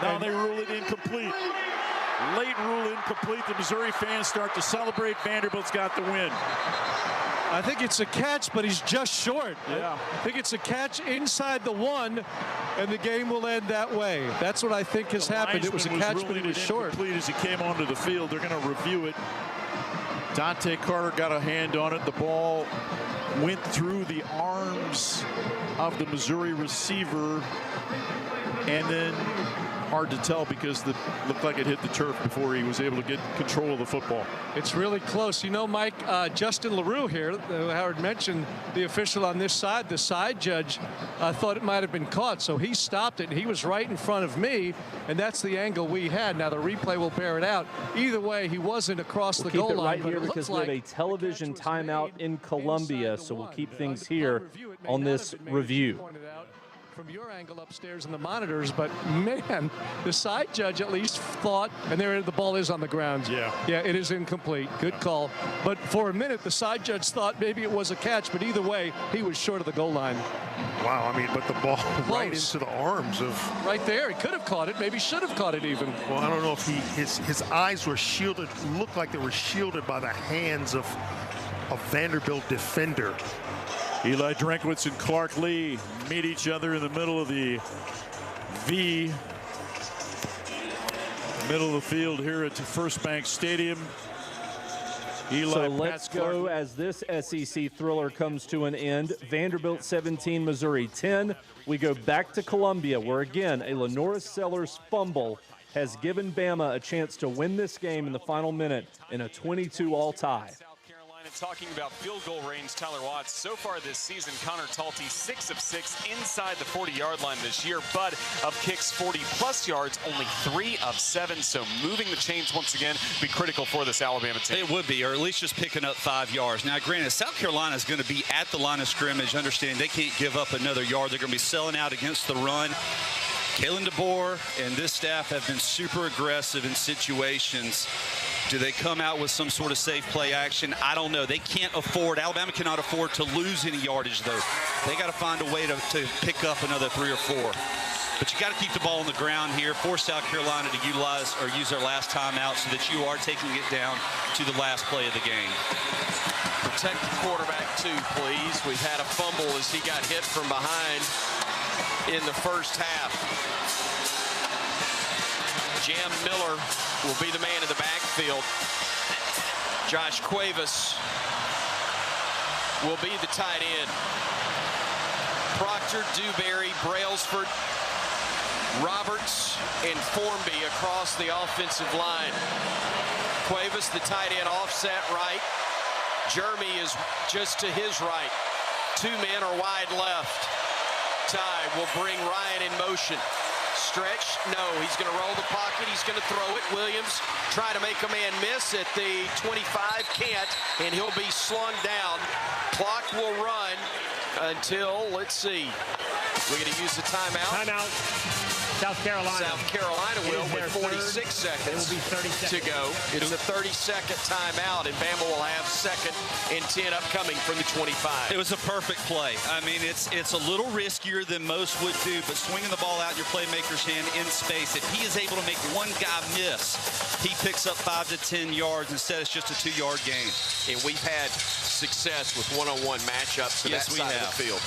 Now they rule it incomplete. Late rule incomplete. The Missouri fans start to celebrate. Vanderbilt's got the win. I think it's a catch, but he's just short. Yeah. I think it's a catch inside the 1, and the game will end that way. That's what I think has happened. It was a catch, but he was short. As he came onto the field, they're going to review it. Dante Carter got a hand on it. The ball went through the arms of the Missouri receiver, and then hard to tell because it looked like it hit the turf before he was able to get control of the football. It's really close. You know, Mike, Justin LaRue here, Howard mentioned the official on this side, the side judge, thought it might have been caught, so he stopped it. He was right in front of me, and that's the angle we had. Now the replay will bear it out. Either way, he wasn't across the goal line. Keep it right here because we have a television timeout in Columbia, so we'll keep things here on this review. From your angle upstairs in the monitors, but man, the side judge at least thought, and there the ball is on the ground. Yeah, it is incomplete. Good call. But for a minute, the side judge thought maybe it was a catch, but either way, he was short of the goal line. Wow, I mean, but the ball right into the arms of... Right there, he could have caught it, maybe should have caught it even. Well, I don't know if his eyes were shielded, looked like they were shielded by the hands of a Vanderbilt defender. Eli Drinkwitz and Clark Lee meet each other in the middle of the middle of the field here at First Bank Stadium. Eli, so let's go as this SEC thriller comes to an end. Vanderbilt 17, Missouri 10. We go back to Columbia, where again a Lenora Sellers fumble has given Bama a chance to win this game in the final minute in a 22-all tie. Talking about field goal range, Tyler Watts, so far this season, Connor Talty 6 of 6 inside the 40-yard line this year, but of kicks 40-plus yards, only 3 of 7. So moving the chains once again be critical for this Alabama team. It would be, or at least just picking up 5 yards. Now, granted, South Carolina is going to be at the line of scrimmage, understanding they can't give up another yard. They're going to be selling out against the run. Kalen DeBoer and this staff have been super aggressive in situations. Do they come out with some sort of safe play action? I don't know. They can't afford, Alabama cannot afford to lose any yardage, though. They got to find a way to pick up another 3 or 4. But you got to keep the ball on the ground here, force South Carolina to utilize or use their last timeout so that you are taking it down to the last play of the game. Protect the quarterback, too, please. We've had a fumble as he got hit from behind in the first half. Jam Miller will be the man in the backfield. Josh Cuevas will be the tight end. Proctor, Dewberry, Brailsford, Roberts, and Formby across the offensive line. Cuevas, the tight end, offset right. Jeremy is just to his right. 2 men are wide left. Ty will bring Ryan in motion. Stretch, no, he's going to roll the pocket, he's going to throw it. Williams try to make a man miss at the 25, can't, and he'll be slung down. Clock will run until, let's see, we're going to use the timeout. Timeout. South Carolina. South Carolina will with 46 seconds to go. It's a 30-second timeout, and Bama will have 2nd and 10 upcoming from the 25. It was a perfect play. I mean, it's a little riskier than most would do, but swinging the ball out in your playmaker's hand in space, if he is able to make one guy miss, he picks up 5 to 10 yards. Instead, it's just a 2-yard gain. And we've had success with one-on-one matchups to that side of the field.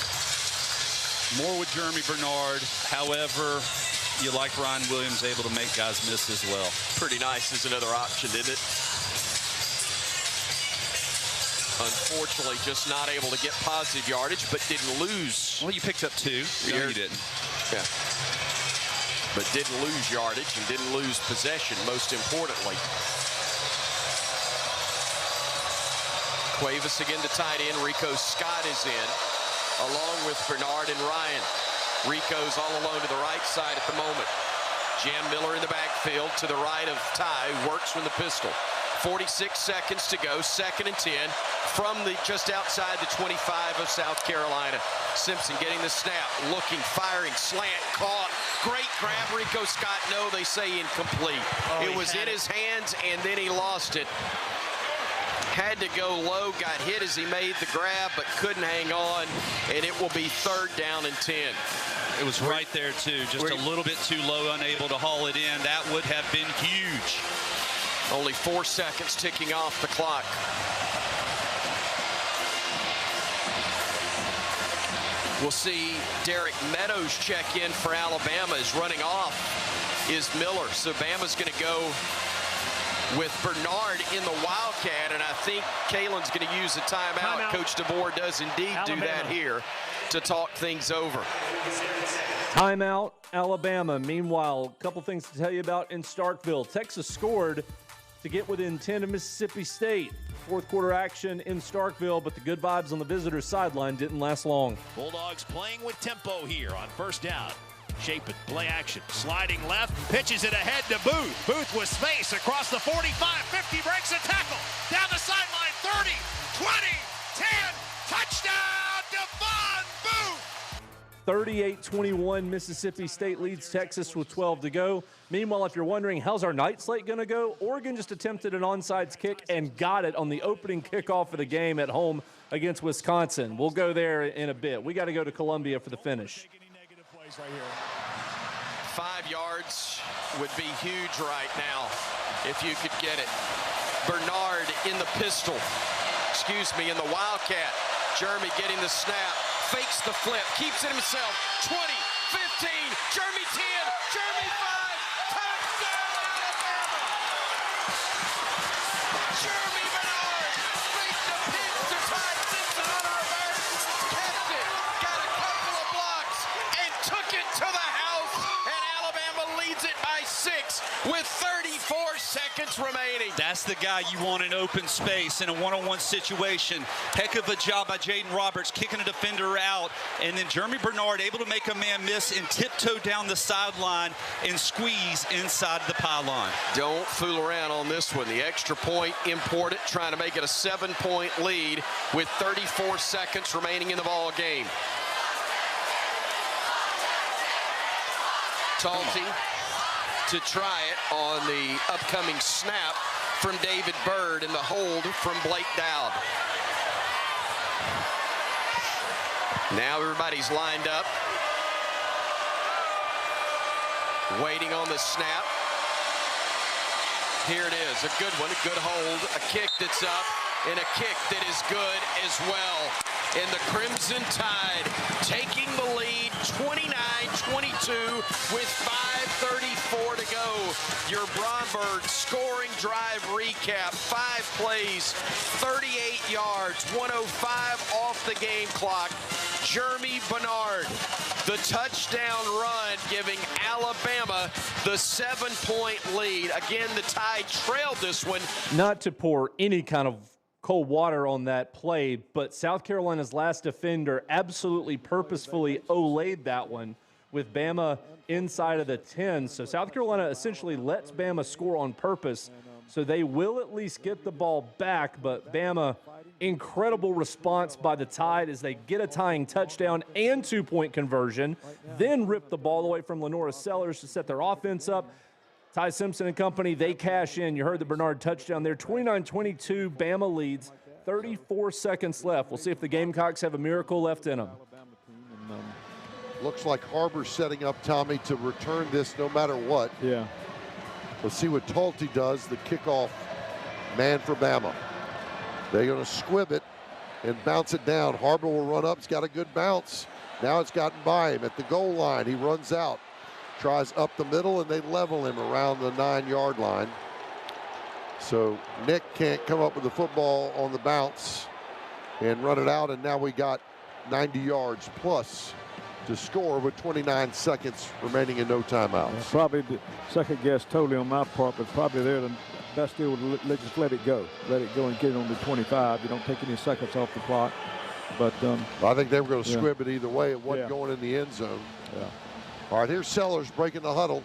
More with Jeremy Bernard. However, you like Ryan Williams able to make guys miss as well. Pretty nice is another option, isn't it? Unfortunately, just not able to get positive yardage, but didn't lose. Well, you picked up 2. No, you didn't. Yeah. But didn't lose yardage and didn't lose possession, most importantly. Cuevas again to tight end. Rico Scott is in, along with Bernard and Ryan. Rico's all alone to the right side at the moment. Jam Miller in the backfield to the right of Ty, who works from the pistol. 46 seconds to go, 2nd and 10 from the just outside the 25 of South Carolina. Simpson getting the snap, looking, firing, slant, caught. Great grab, Rico Scott. No, they say incomplete. It was in his hands, and then he lost it. Had to go low, got hit as he made the grab, but couldn't hang on, and it will be 3rd down and 10. It was right there, too. Just a little bit too low, unable to haul it in. That would have been huge. Only 4 seconds ticking off the clock. We'll see Derek Meadows check in for Alabama. Is running off is Miller. So Bama's going to go with Bernard in the Wildcat, and I think Kalen's going to use a timeout. Coach DeBoer does indeed do that here to talk things over. Timeout, Alabama. Meanwhile, a couple things to tell you about in Starkville. Texas scored to get within 10 of Mississippi State. 4th quarter action in Starkville, but the good vibes on the visitors' sideline didn't last long. Bulldogs playing with tempo here on 1st down. Shapen, play action, sliding left, pitches it ahead to Booth. Booth with space across the 45, 50, breaks a tackle, down the sideline, 30, 20, 10, touchdown, Devon Booth! 38-21, Mississippi State leads Texas with 12 to go. Meanwhile, if you're wondering, how's our night slate going to go? Oregon just attempted an onside kick and got it on the opening kickoff of the game at home against Wisconsin. We'll go there in a bit. We got to go to Columbia for the finish. 5 yards would be huge right now if you could get it. Bernard in the pistol. excuse me, in the Wildcat. Jeremy getting the snap, fakes the flip, keeps it himself. 20, 15, Jeremy 10, Jeremy 5, touchdown Alabama! Jeremy Bernard faked the pitch to Ty Simpson on our reverse, kept it, got a couple of blocks, and took it to the house, and Alabama leads it by 6 with 34 seconds remaining. That's the guy you want in open space in a one-on-one situation. Heck of a job by Jaden Roberts kicking a defender out, and then Jeremy Bernard able to make a man miss and tiptoe down the sideline and squeeze inside the pylon. Don't fool around on this one. The extra point important, trying to make it a 7-point lead with 34 seconds remaining in the ball game. Talty to try it on the upcoming snap from David Byrd and the hold from Blake Dowd. Now everybody's lined up, waiting on the snap. Here it is, a good one, a good hold, a kick that's up, and a kick that is good as well. And the Crimson Tide taking the lead 29-22 with 5:34 to go. Your Bromberg scoring drive recap, 5 plays, 38 yards, 105 off the game clock. Jeremy Bernard, the touchdown run, giving Alabama the 7-point lead. Again, the Tide trailed this one. Not to pour any kind of cold water on that play, but South Carolina's last defender absolutely purposefully olayed that one with Bama inside of the 10. So South Carolina essentially lets Bama score on purpose. So they will at least get the ball back, but Bama, incredible response by the Tide as they get a tying touchdown and 2-point conversion, then rip the ball away from Lenora Sellers to set their offense up. Ty Simpson and company, they cash in. You heard the Bernard touchdown there. 29-22, Bama leads. 34 seconds left. We'll see if the Gamecocks have a miracle left in them. Looks like Harbor's setting up, Tommy, to return this no matter what. Yeah. Let's see what Talty does, the kickoff man for Bama. They're going to squib it and bounce it down. Harbor will run up. It's got a good bounce. Now it's gotten by him at the goal line. He runs out. Tries up the middle, and they level him around the 9-yard line. So Nick can't come up with the football on the bounce and run it out, and now we got 90 yards plus to score with 29 seconds remaining and no timeouts. Yeah, probably the second guess totally on my part, but probably they're the best deal would just let it go. Let it go and get it on the 25. You don't take any seconds off the clock. But I think they were going to squib it either way. It wasn't going in the end zone. Yeah. All right, here's Sellers breaking the huddle.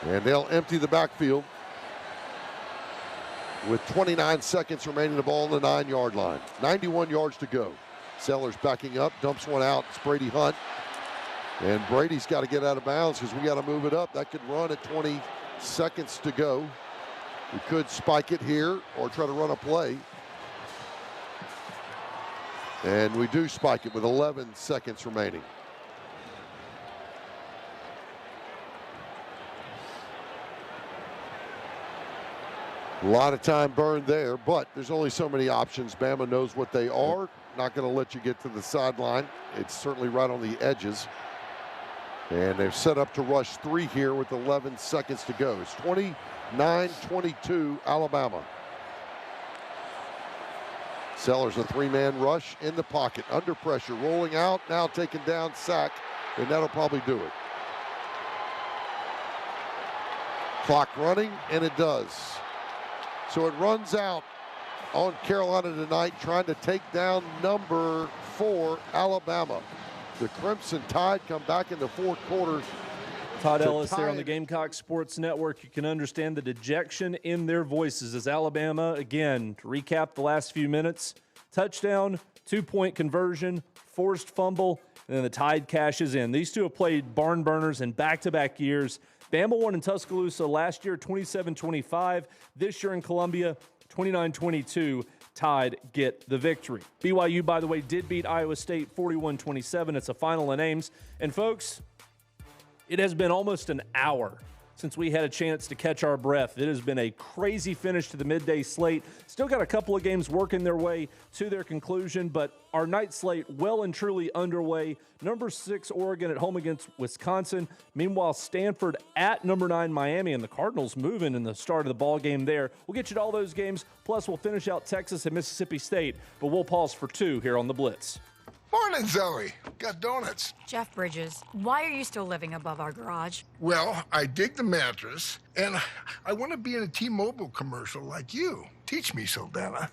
And they'll empty the backfield with 29 seconds remaining, the ball on the 9-yard line. 91 yards to go. Sellers backing up, dumps one out. It's Brady Hunt. And Brady's got to get out of bounds because we got to move it up. That could run at 20 seconds to go. We could spike it here or try to run a play. And we do spike it with 11 seconds remaining. A lot of time burned there, but there's only so many options. Bama knows what they are. Not going to let you get to the sideline. It's certainly right on the edges. And they're set up to rush 3 here with 11 seconds to go. It's 29-22 Alabama. Sellers a 3-man rush in the pocket, under pressure, rolling out, now taken down, sack, and that'll probably do it. Clock running, and it does. So it runs out on Carolina tonight, trying to take down number 4, Alabama. The Crimson Tide come back in the fourth quarter. Todd Ellis there on the Gamecock Sports Network. You can understand the dejection in their voices as Alabama, again, to recap the last few minutes, touchdown, 2-point conversion, forced fumble, and then the Tide cashes in. These two have played barn burners in back-to-back years. Bama won in Tuscaloosa last year, 27-25. This year in Columbia, 29-22. Tide get the victory. BYU, by the way, did beat Iowa State 41-27. It's a final in Ames. And folks, it has been almost an hour since we had a chance to catch our breath. It has been a crazy finish to the midday slate. Still got a couple of games working their way to their conclusion, but our night slate well and truly underway. Number 6, Oregon at home against Wisconsin. Meanwhile, Stanford at number 9, Miami, and the Cardinals moving in the start of the ball game there. We'll get you to all those games, plus we'll finish out Texas and Mississippi State, but we'll pause for 2 here on The Blitz. Morning, Zoe. Got donuts. Jeff Bridges, why are you still living above our garage? Well, I dig the mattress, and I want to be in a T-Mobile commercial like you. Teach me, Saldana.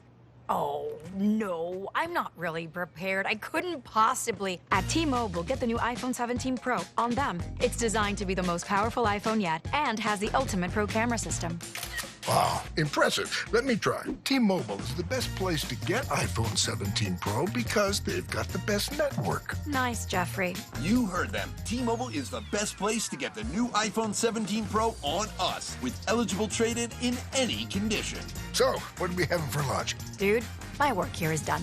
Oh, no, I'm not really prepared. I couldn't possibly. At T-Mobile, get the new iPhone 17 Pro. On them, it's designed to be the most powerful iPhone yet and has the ultimate pro camera system. Wow, impressive. Let me try. T-Mobile is the best place to get iPhone 17 Pro because they've got the best network. Nice, Jeffrey. You heard them. T-Mobile is the best place to get the new iPhone 17 Pro on us with eligible trade-in in any condition. So, what are we having for lunch? Dude, my work here is done.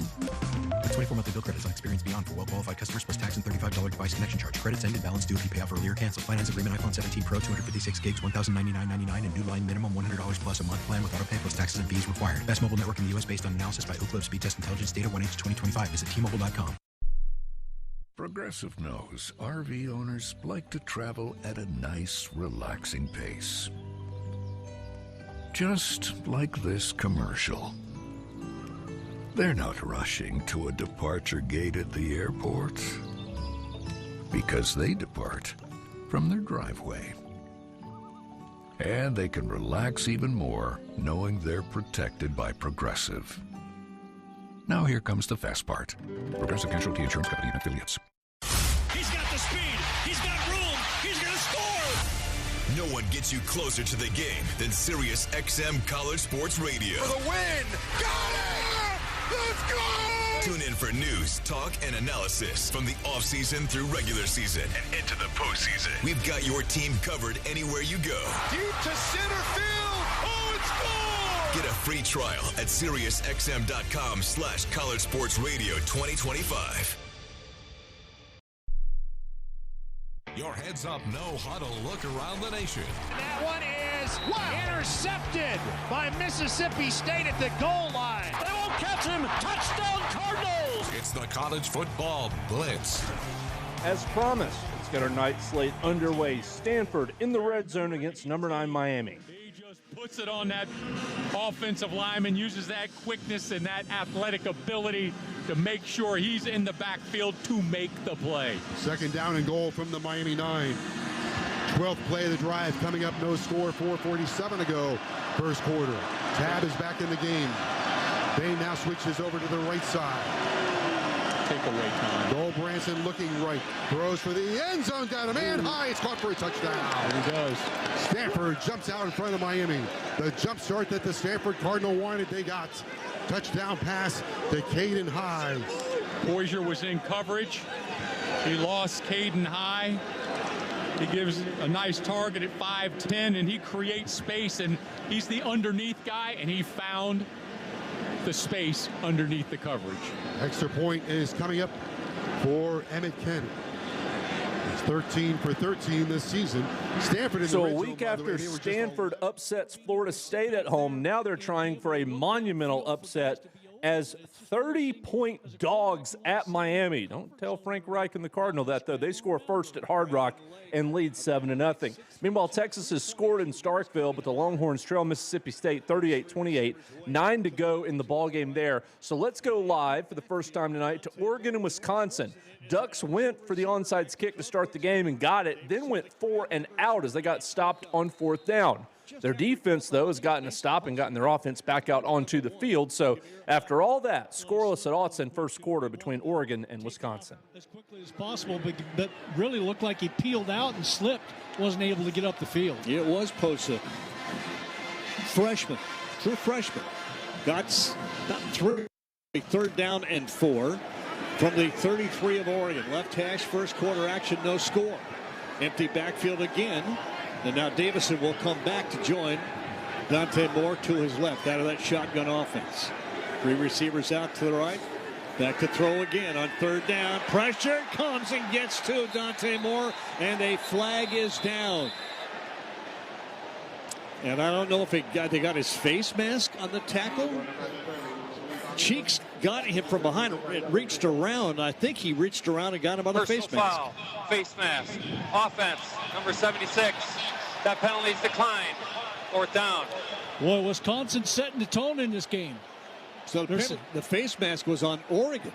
24 monthly bill credits on Experience Beyond for well-qualified customers plus tax and $35 device connection charge. Credits ended. Balance due if you pay off earlier. Cancel. Finance agreement. iPhone 17 Pro, 256 gigs, $1,099.99, and new line minimum $100 plus a month plan with auto pay plus taxes and fees required. Best mobile network in the U.S. based on analysis by Ookla Speed Test Intelligence data 1H2025. Visit T-Mobile.com. Progressive knows RV owners like to travel at a nice, relaxing pace. Just like this commercial. They're not rushing to a departure gate at the airport because they depart from their driveway. And they can relax even more knowing they're protected by Progressive. Now here comes the fast part. Progressive Casualty Insurance Company and affiliates. He's got the speed. He's got room. He's going to score. No one gets you closer to the game than Sirius XM College Sports Radio. For the win! Got it! Let's go! Tune in for news, talk, and analysis from the offseason through regular season and into the postseason. We've got your team covered anywhere you go. Deep to center field! Oh, it's gone! Get a free trial at SiriusXM.com/College Sports Radio 2025. Your heads-up no-huddle look around the nation. That one is intercepted by Mississippi State at the goal line. They won't catch him. Touchdown, Cardinals! It's the College Football Blitz. As promised, let's get our night slate underway. Stanford in the red zone against number 9 Miami. Puts it on that offensive lineman, uses that quickness and that athletic ability to make sure he's in the backfield to make the play. Second down and goal from the Miami 9. 12th play of the drive coming up, no score, 4:47 to go, first quarter. Tab is back in the game. Bain now switches over to the right side. Takeaway time. Cole Branson looking right. Throws for the end zone, down a man high. It's caught for a touchdown. There he goes. Stanford jumps out in front of Miami. The jump start that the Stanford Cardinal wanted, they got. Touchdown pass to Caden High. Poisier was in coverage. He lost Caden High. He gives a nice target at 5'10", and he creates space, and he's the underneath guy, and he found the space underneath the coverage. Extra point is coming up for Emmett Kennedy. He's 13 for 13 this season. Stanford in so the a week after Stanford upsets Florida State at home, now they're trying for a monumental upset as 30-point dogs at Miami. Don't tell Frank Reich and the Cardinal that, though. They score first at Hard Rock and lead 7-0. Meanwhile, Texas has scored in Starkville, but the Longhorns trail Mississippi State 38-28. 9 to go in the ballgame there. So let's go live for the first time tonight to Oregon and Wisconsin. Ducks went for the onside kick to start the game and got it, then went 4 and out as they got stopped on 4th down. Their defense, though, has gotten a stop and gotten their offense back out onto the field. So after all that, scoreless at Autzen first quarter between Oregon and Wisconsin. As quickly as possible, but really looked like he peeled out and slipped. Wasn't able to get up the field. Yeah, it was Posa. Freshman, true freshman. Got through. 3rd down and 4 from the 33 of Oregon. Left hash, first quarter action, no score. Empty backfield again. And now Davison will come back to join Dante Moore to his left out of that shotgun offense. 3 receivers out to the right. Back to throw again on 3rd down. Pressure comes and gets to Dante Moore, and a flag is down. And I don't know if they got his face mask on the tackle. Cheeks got him from behind, reached around. I think he reached around and got him on the face mask. Foul, face mask, offense, number 76. That penalty's declined. 4th down. Boy, Wisconsin setting the tone in this game. So the face mask was on Oregon.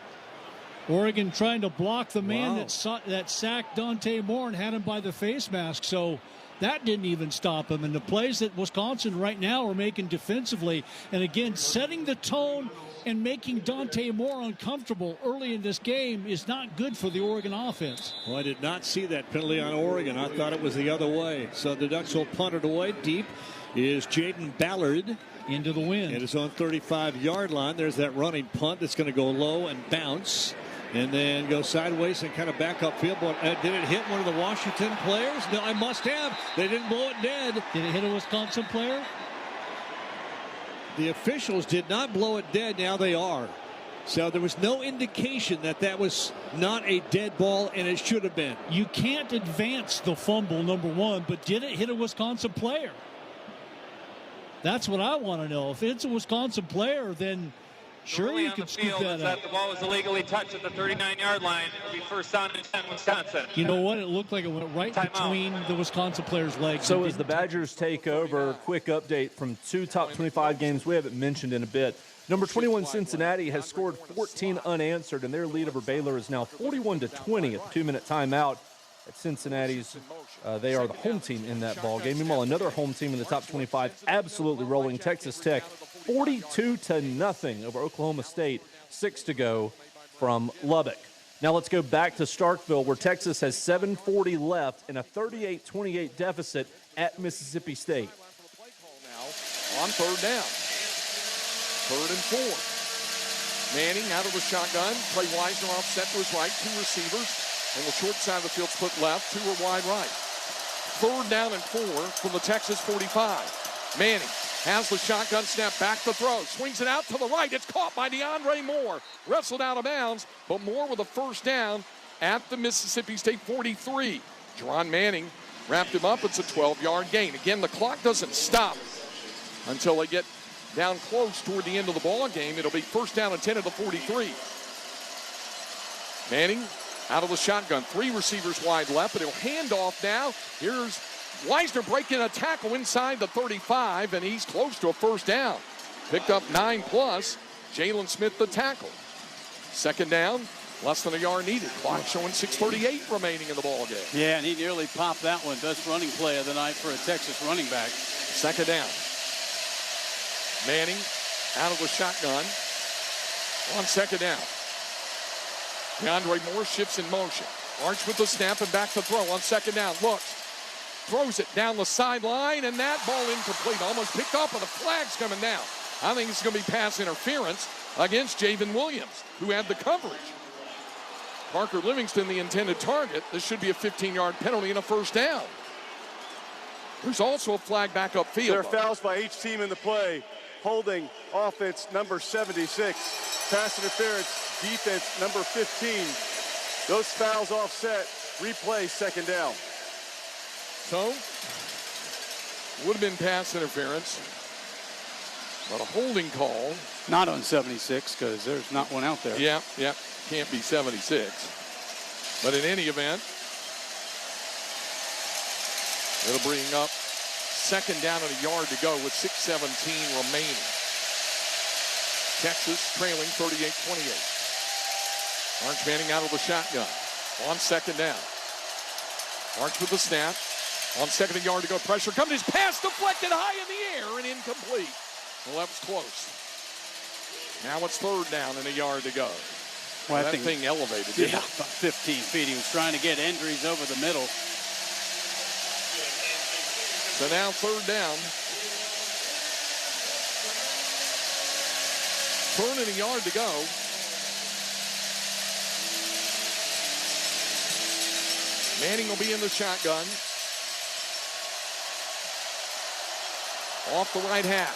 Oregon trying to block the man that sacked Dante Moore and had him by the face mask. So that didn't even stop him. And the plays that Wisconsin right now are making defensively, and again, setting the tone and making Dante Moore uncomfortable early in this game is not good for the Oregon offense. Well, I did not see that penalty on Oregon. I thought it was the other way. So the Ducks will punt it away. Deep is Jaden Ballard. Into the wind. It is on 35-yard line. There's that running punt that's going to go low and bounce. And then go sideways and kind of back up field. But did it hit one of the Washington players? No, I must have. They didn't blow it dead. Did it hit a Wisconsin player? The officials did not blow it dead. Now they are. So there was no indication that was not a dead ball, and it should have been. You can't advance the fumble, number one, but did it hit a Wisconsin player? That's what I want to know. If it's a Wisconsin player, then surely you can scoop that up. The ball was illegally touched at the 39-yard line. It'll be 1st down and 10, Wisconsin. You know what? It looked like it went right between the Wisconsin player's legs. So as the Badgers take over, quick update from 2 top 25 games we haven't mentioned in a bit. Number 21 Cincinnati has scored 14 unanswered, and their lead over Baylor is now 41-20 at the 2-minute timeout. At Cincinnati's, they are the home team in that ball game. Meanwhile, another home team in the top 25, absolutely rolling, Texas Tech, 42-0 over Oklahoma State. 6 to go from Lubbock. Now let's go back to Starkville, where Texas has 7:40 left in a 38-28 deficit at Mississippi State. Now on 3rd down, 3rd and 4. Manning out of the shotgun. Clay Weisner offset to his right, 2 receivers. On the short side of the field, split left, 2 are wide right. 3rd down and 4 from the Texas 45. Manning has the shotgun snap, back to throw, swings it out to the right. It's caught by DeAndre Moore. Wrestled out of bounds, but Moore with a 1st down at the Mississippi State 43. Jerron Manning wrapped him up. It's a 12-yard gain. Again, the clock doesn't stop until they get down close toward the end of the ball game. It'll be 1st down and 10 at the 43. Manning out of the shotgun, 3 receivers wide left, but he'll hand off now. Here's Weisner breaking a tackle inside the 35, and he's close to a 1st down. Picked up 9+. Jalen Smith the tackle. 2nd down, less than a yard needed. Clock showing 6:38 remaining in the ball game. Yeah, and he nearly popped that one. Best running play of the night for a Texas running back. 2nd down. Manning out of the shotgun on 2nd down. DeAndre Moore shifts in motion. Arch with the snap and back to throw on 2nd down. Looks, throws it down the sideline, and that ball incomplete. Almost picked up, and the flag's coming down. I think it's going to be pass interference against Javen Williams, who had the coverage. Parker Livingston, the intended target. This should be a 15-yard penalty and a 1st down. There's also a flag back upfield. There are fouls by each team in the play. Holding, offense, number 76. Pass interference, defense, number 15. Those fouls offset. Replay, 2nd down. So, would have been pass interference, but a holding call. Not on 76, because there's not one out there. Yeah, can't be 76. But in any event, it'll bring up 2nd down and a yard to go with 6:17 remaining. Texas trailing 38-28. Arch Manning out of the shotgun on 2nd down. Arch with the snap. On 2nd yard to go. Pressure coming. His pass deflected high in the air and incomplete. Well, that was close. Now it's 3rd down and a yard to go. Well, that thing elevated. Yeah, about 15 feet. He was trying to get Endries over the middle. So now 3rd down. 3rd and a yard to go. Manning will be in the shotgun. Off the right half.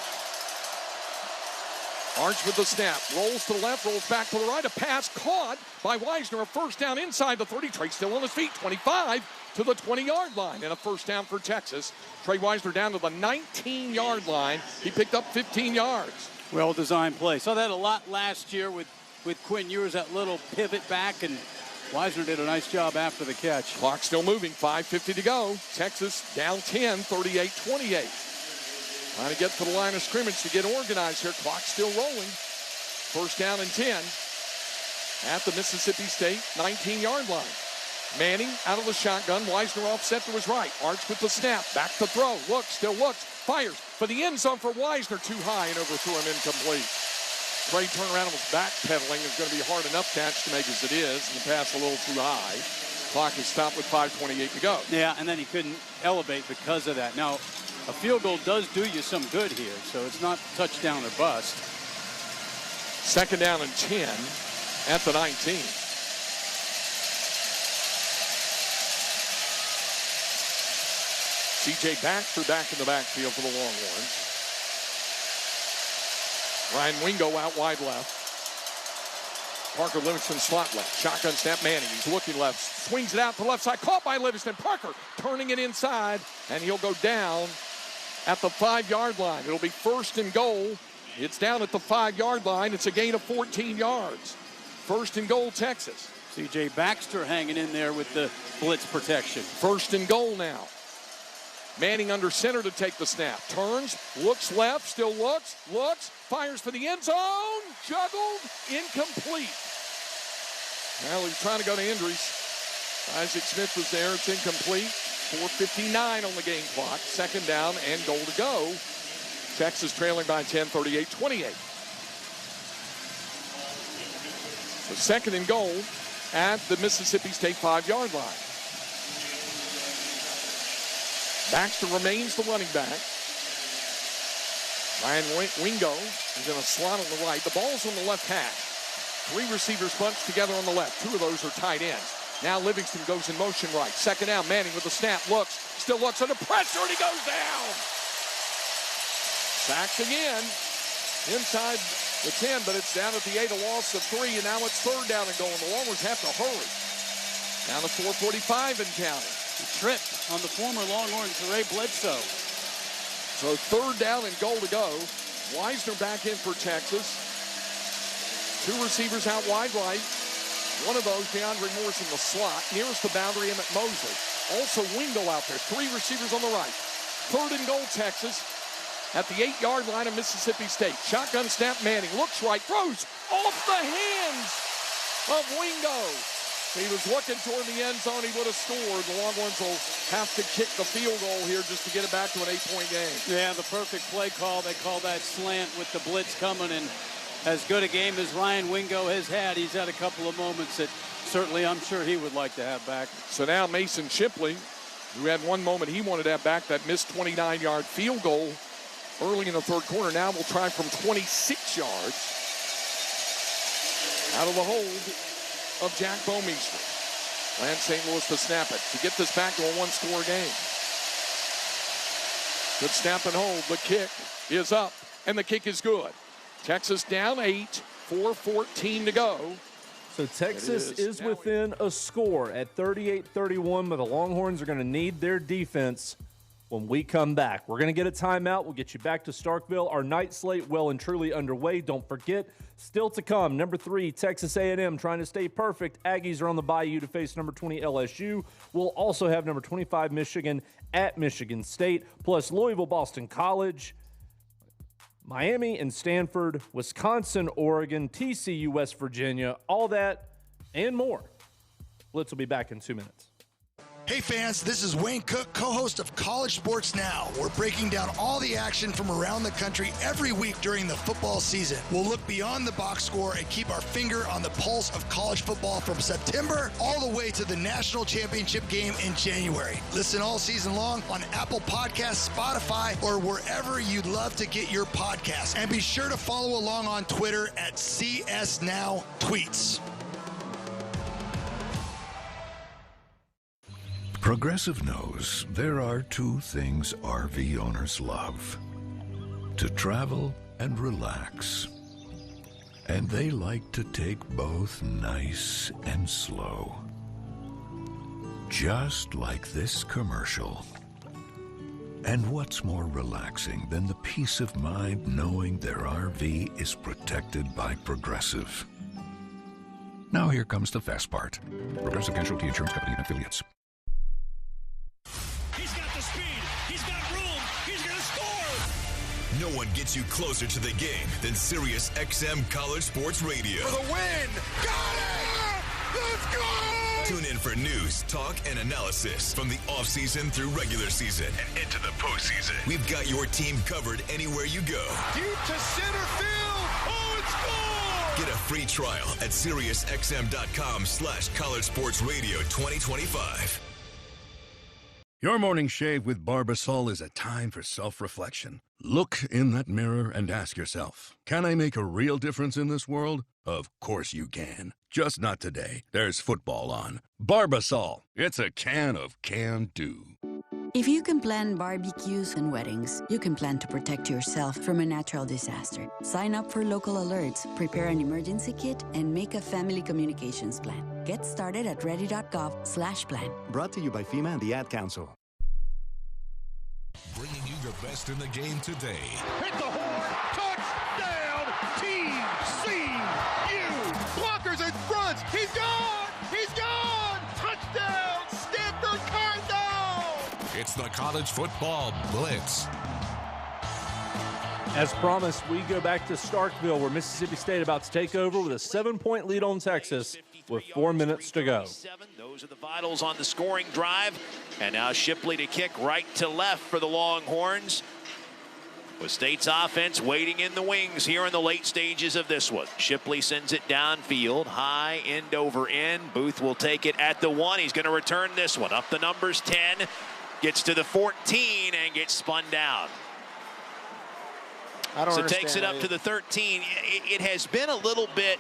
Arch with the snap. Rolls to the left, rolls back to the right. A pass caught by Weisner. A first down inside the 30. Trey still on his feet. 25 to the 20-yard line. And a first down for Texas. Trey Weisner down to the 19-yard line. He picked up 15 yards. Well-designed play. Saw that a lot last year with Quinn Ewers, that little pivot back, and Weisner did a nice job after the catch. Clock still moving. 5:50 to go. Texas down 10, 38-28. Trying to get to the line of scrimmage to get organized here. Clock still rolling. First down and 10 at the Mississippi State 19-yard line. Manning out of the shotgun. Weisner offset to his right. Arch with the snap. Back to throw. Looks, still looks. Fires for the end zone for Weisner. Too high and overthrew him, incomplete. Trey turned around and was backpedaling. It's going to be a hard enough catch to make as it is. And the pass a little too high. Clock is stopped with 5:28 to go. Yeah, and then he couldn't elevate because of that. Now, a field goal does do you some good here, so it's not touchdown or bust. Second down and 10 at the 19. C.J. Baxter back in the backfield for the Longhorns. Ryan Wingo out wide left. Parker Livingston slot left. Shotgun snap Manning. He's looking left. Swings it out to the left side. Caught by Livingston. Parker turning it inside, and he'll go down at the 5-yard line. It'll be first and goal. It's down at the 5-yard line. It's a gain of 14 yards. First and goal, Texas. C.J. Baxter hanging in there with the blitz protection. First and goal now. Manning under center to take the snap. Turns, looks left, still looks, fires for the end zone. Juggled, incomplete. Well, he's trying to go to injuries. Isaac Smith was there. It's incomplete. 4:59 on the game clock. Second down and goal to go. Texas trailing by 10, 38-28. So second and goal at the Mississippi State 5-yard line. Baxter remains the running back. Ryan Wingo is in a slot on the right. The ball's on the left hash. 3 receivers bunched together on the left. 2 of those are tight ends. Now Livingston goes in motion right. Second down, Manning with the snap. Looks, still looks under pressure, and he goes down. Sacked again. Inside the 10, but it's down at the 8, a loss of 3, and now it's third down and goal. And the Longhorns have to hurry. Down to 4:45 and counting. He tripped on the former Longhorns, Ray Bledsoe. So third down and goal to go. Weisner back in for Texas. 2 receivers out wide right. One of those, DeAndre Morris in the slot. Nearest the boundary, Emmett Mosley. Also Wingo out there. 3 receivers on the right. Third and goal, Texas. At the 8-yard line of Mississippi State. Shotgun snap, Manning. Looks right. Throws off the hands of Wingo. He was looking toward the end zone. He would have scored. The Longhorns will have to kick the field goal here just to get it back to an 8-point game. Yeah, the perfect play call. They call that slant with the blitz coming, and as good a game as Ryan Wingo has had, he's had a couple of moments that certainly I'm sure he would like to have back. So now Mason Shipley, who had one moment he wanted to have back, that missed 29-yard field goal early in the third quarter, now will try from 26 yards out of the hold of Jack Bomeister. Lance St. Louis to snap it to get this back to a 1-score game. Good snap and hold. The kick is up, and the kick is good. Texas down 8, 4:14 to go. So Texas is within a score at 38-31, but the Longhorns are going to need their defense when we come back. We're going to get a timeout. We'll get you back to Starkville. Our night slate well and truly underway. Don't forget, still to come, number 3, Texas A&M trying to stay perfect. Aggies are on the bayou to face number 20 LSU. We'll also have number 25 Michigan at Michigan State, plus Louisville, Boston College, Miami and Stanford, Wisconsin, Oregon, TCU, West Virginia, all that and more. Blitz will be back in 2 minutes. Hey fans, this is Wayne Cook, co-host of College Sports Now. We're breaking down all the action from around the country every week during the football season. We'll look beyond the box score and keep our finger on the pulse of college football from September all the way to the national championship game in January. Listen all season long on Apple Podcasts, Spotify, or wherever you'd love to get your podcasts. And be sure to follow along on Twitter at CS Now Tweets. Progressive knows there are 2 things RV owners love: to travel and relax. And they like to take both nice and slow. Just like this commercial. And what's more relaxing than the peace of mind knowing their RV is protected by Progressive? Now here comes the fast part. Progressive Casualty Insurance Company and Affiliates. He's got the speed. He's got room. He's going to score. No one gets you closer to the game than Sirius XM College Sports Radio. For the win! Got it! Let's go! Tune in for news, talk, and analysis from the offseason through regular season and into the postseason. We've got your team covered anywhere you go. Deep to center field. Oh, it's gone! Get a free trial at SiriusXM.com/College Sports Radio 2025. Your morning shave with Barbasol is a time for self-reflection. Look in that mirror and ask yourself, can I make a real difference in this world? Of course you can. Just not today. There's football on. Barbasol. It's a can of can-do. If you can plan barbecues and weddings, you can plan to protect yourself from a natural disaster. Sign up for local alerts, prepare an emergency kit, and make a family communications plan. Get started at ready.gov/plan. Brought to you by FEMA and the Ad Council. Bringing you the best in the game today. Hit the horn. Touchdown, TCU. Blockers in front. He's gone. He's gone. Touchdown, Stanford Cardinal. It's the College Football Blitz. As promised, we go back to Starkville, where Mississippi State about to take over with a 7-point lead on Texas with 4 minutes to go. Those are the vitals on the scoring drive. And now Shipley to kick right to left for the Longhorns. With State's offense waiting in the wings here in the late stages of this one. Shipley sends it downfield, high, end over end. Booth will take it at the 1. He's going to return this one. Up the numbers 10, gets to the 14, and gets spun down. So takes it up to the 13. It has been a little bit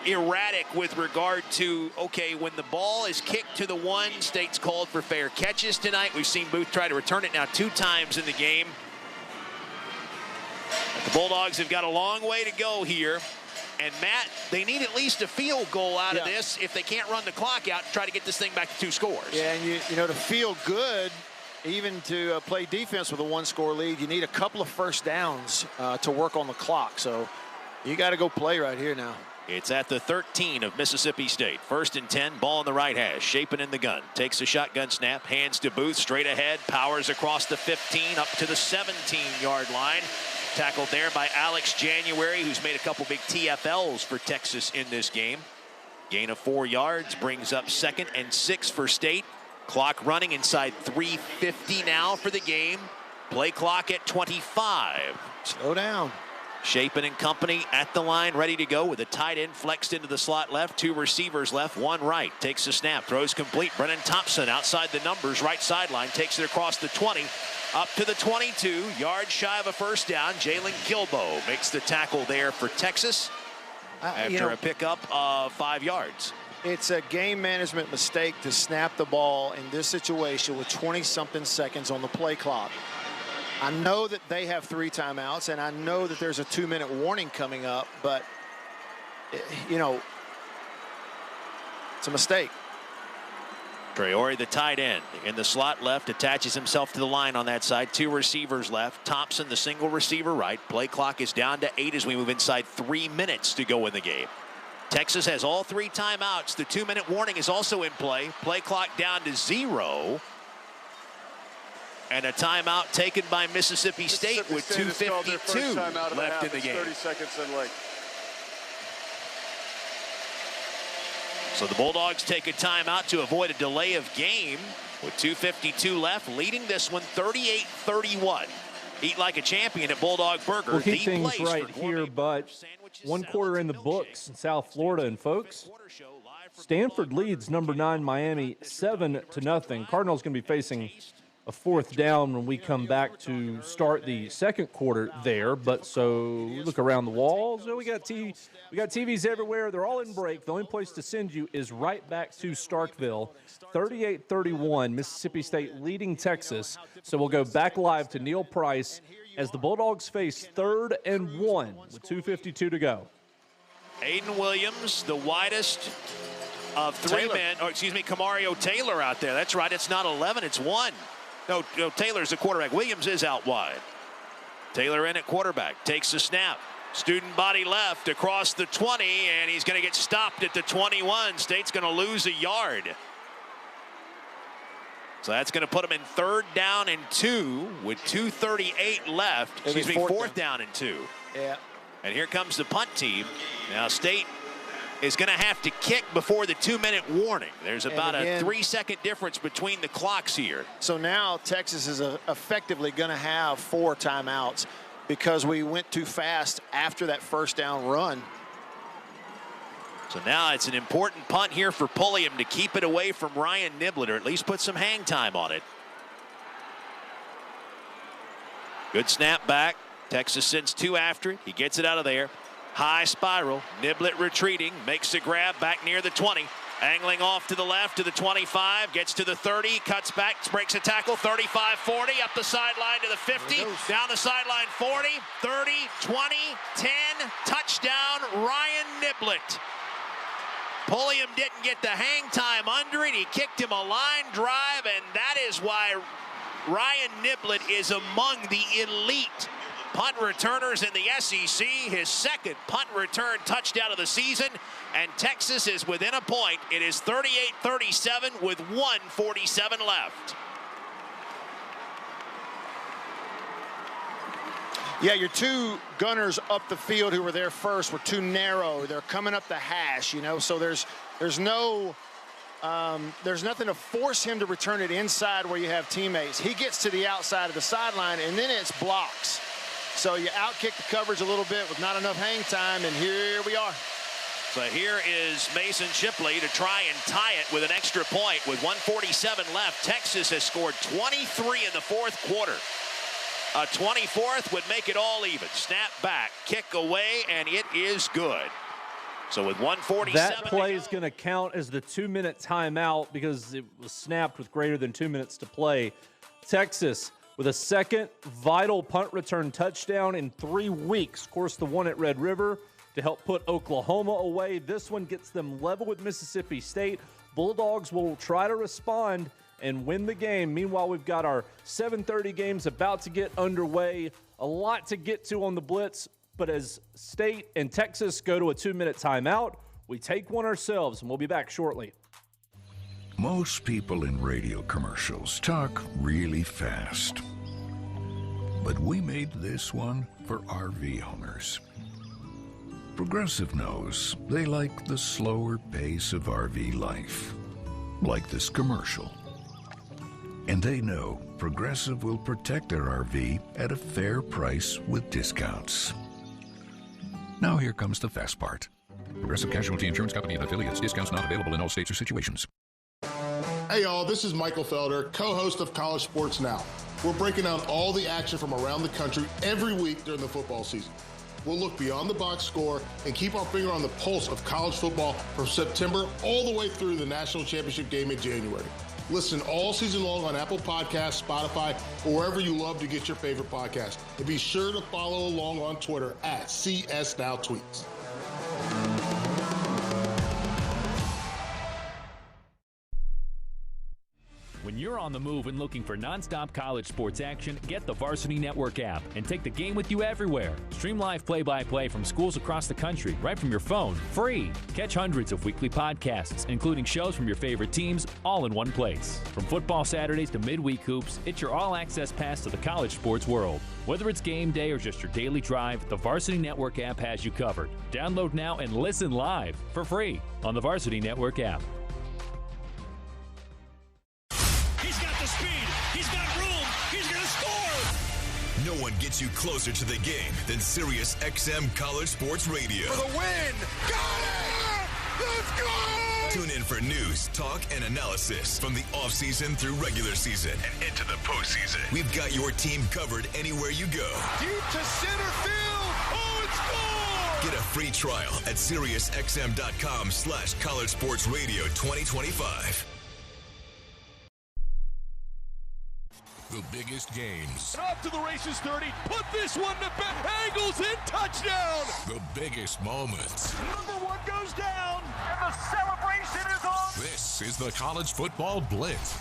erratic with regard to, okay, when the ball is kicked to the 1, State's called for fair catches tonight. We've seen Booth try to return it now 2 times in the game. The Bulldogs have got a long way to go here. And, Matt, they need at least a field goal out of this if they can't run the clock out to try to get this thing back to 2 scores. Yeah, and you know, to feel good, even to play defense with a 1-score lead, you need a couple of first downs to work on the clock. So you got to go play right here now. It's at the 13 of Mississippi State. 1st and 10, ball in the right hash. Shapen in the gun. Takes a shotgun snap, hands to Booth, straight ahead, powers across the 15, up to the 17-yard line. Tackled there by Alex January, who's made a couple big TFLs for Texas in this game. Gain of 4 yards, brings up 2nd and 6 for State. Clock running inside 3:50 now for the game. Play clock at 25. Slow down. Shapen and company at the line, ready to go with a tight end flexed into the slot left. 2 receivers left, 1 right. Takes a snap, throws complete. Brennan Thompson outside the numbers, right sideline, takes it across the 20, up to the 22, yards shy of a first down. Jalen Kilbo makes the tackle there for Texas after a pickup of 5 yards. It's a game management mistake to snap the ball in this situation with 20-something seconds on the play clock. I know that they have 3 timeouts, and I know that there's a 2-minute warning coming up, but, you know, it's a mistake. Traore, the tight end, in the slot left, attaches himself to the line on that side. 2 receivers left. Thompson, the single receiver right. Play clock is down to 8 as we move inside 3 minutes to go in the game. Texas has all 3 timeouts. The 2-minute warning is also in play. Play clock down to 0. And a timeout taken by Mississippi State with 2:52 left in the game. 30 seconds in length. So the Bulldogs take a timeout to avoid a delay of game with 2:52 left, leading this one 38-31. Eat like a champion at Bulldog Burger. We'll keep things right here, but 1 quarter in the books in South Florida. And, folks, Stanford leads number 9 Miami 7-0. Cardinals going to be facing a 4th down when we come back to start the 2nd quarter there. But so look around the walls. We got TVs everywhere. They're all in break. The only place to send you is right back to Starkville. 38-31, Mississippi State leading Texas. So we'll go back live to Neil Price as the Bulldogs face 3rd and 1 with 2:52 to go. Aiden Williams, the widest of three men. Oh, excuse me, Kamario Taylor out there. That's right. It's not 11. It's 1. No, Taylor's the quarterback. Williams is out wide. Taylor in at quarterback. Takes the snap. Student body left across the 20, and he's going to get stopped at the 21. State's going to lose a yard. So that's going to put him in 3rd down and 2 with 2:38 left. Excuse me, 4th down and 2. Yeah. And here comes the punt team. Now State is going to have to kick before the 2-minute warning. There's about a 3-second difference between the clocks here. So now Texas is effectively going to have 4 timeouts because we went too fast after that 1st down run. So now it's an important punt here for Pulliam to keep it away from Ryan Niblett, or at least put some hang time on it. Good snap back. Texas sends 2 after it. He gets it out of there. High spiral. Niblett retreating. Makes the grab back near the 20. Angling off to the left to the 25. Gets to the 30. Cuts back. Breaks a tackle. 35, 40. Up the sideline to the 50. Down the sideline 40. 30, 20, 10. Touchdown Ryan Niblett. Pulliam didn't get the hang time under it. He kicked him a line drive, and that is why Ryan Niblett is among the elite punt returners in the SEC. His 2nd punt return touchdown of the season, and Texas is within a point. It is 38-37 with 1:47 left. Yeah, your 2 gunners up the field who were there first were too narrow. They're coming up the hash, you know, so there's nothing to force him to return it inside where you have teammates. He gets to the outside of the sideline, and then it's blocks. So you outkick the coverage a little bit with not enough hang time, and here we are. So here is Mason Shipley to try and tie it with an extra point with 1:47 left. Texas has scored 23 in the 4th quarter. A 24th would make it all even. Snap back, kick away, and it is good. So with 1:47 that play is going to count as the 2-minute timeout because it was snapped with greater than 2 minutes to play. Texas with a 2nd vital punt return touchdown in 3 weeks. Of course, the one at Red River to help put Oklahoma away. This one gets them level with Mississippi State. Bulldogs will try to respond and win the game. Meanwhile, we've got our 7:30 games about to get underway. A lot to get to on the Blitz, but as State and Texas go to a 2-minute timeout, we take one ourselves, and we'll be back shortly. Most people in radio commercials talk really fast. But we made this one for RV owners. Progressive knows they like the slower pace of RV life, like this commercial. And they know Progressive will protect their RV at a fair price with discounts. Now here comes the fast part. Progressive Casualty Insurance Company and affiliates. Discounts not available in all states or situations. Hey y'all, this is Michael Felder, co-host of College Sports Now. We're breaking down all the action from around the country every week during the football season. We'll look beyond the box score and keep our finger on the pulse of college football from September all the way through the national championship game in January. Listen all season long on Apple Podcasts, Spotify, or wherever you love to get your favorite podcast. And be sure to follow along on Twitter at CSNowTweets. When you're on the move and looking for nonstop college sports action, get the Varsity Network app and take the game with you everywhere. Stream live play-by-play from schools across the country right from your phone, free. Catch hundreds of weekly podcasts, including shows from your favorite teams, all in one place. From football Saturdays to midweek hoops, it's your all-access pass to the college sports world. Whether it's game day or just your daily drive, the Varsity Network app has you covered. Download now and listen live for free on the Varsity Network app. Speed. He's got room. He's going to score. No one gets you closer to the game than Sirius XM College Sports Radio. For the win. Got it! Let's go! Tune in for news, talk, and analysis from the offseason through regular season and into the postseason. We've got your team covered anywhere you go. Deep to center field. Oh, it's gone! Get a free trial at SiriusXM.com/College Sports Radio 2025. The biggest games. Off to the races, 30. Put this one to bed. Angles in, touchdown. The biggest moments. Number one goes down, and the celebration is on. This is the College Football Blitz.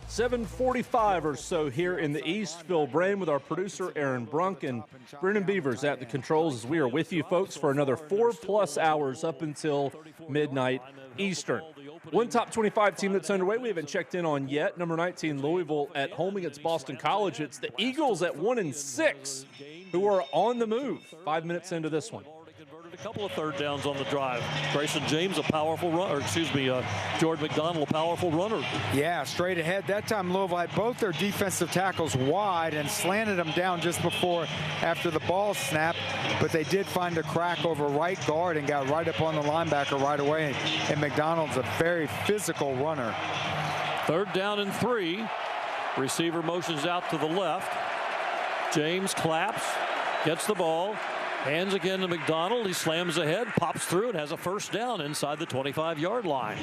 7:45 or so here in the East. Phil Brain with our producer Aaron Brunk and Brennan Beavers at the controls as we are with you folks for another 4+ hours up until midnight Eastern. One top 25 team that's underway we haven't checked in on yet. Number 19 Louisville at home against Boston College. It's the Eagles at 1-6 who are on the move. 5 minutes into this one. A couple of third downs on the drive. Grayson James, a powerful runner. George McDonald, a powerful runner. Yeah, straight ahead. That time Louisville had both their defensive tackles wide and slanted them down just before after the ball snapped. But they did find a crack over right guard and got right up on the linebacker right away. And McDonald's a very physical runner. Third down and 3. Receiver motions out to the left. James claps, gets the ball. Hands again to McDonald. He slams ahead, pops through, and has a first down inside the 25-yard line.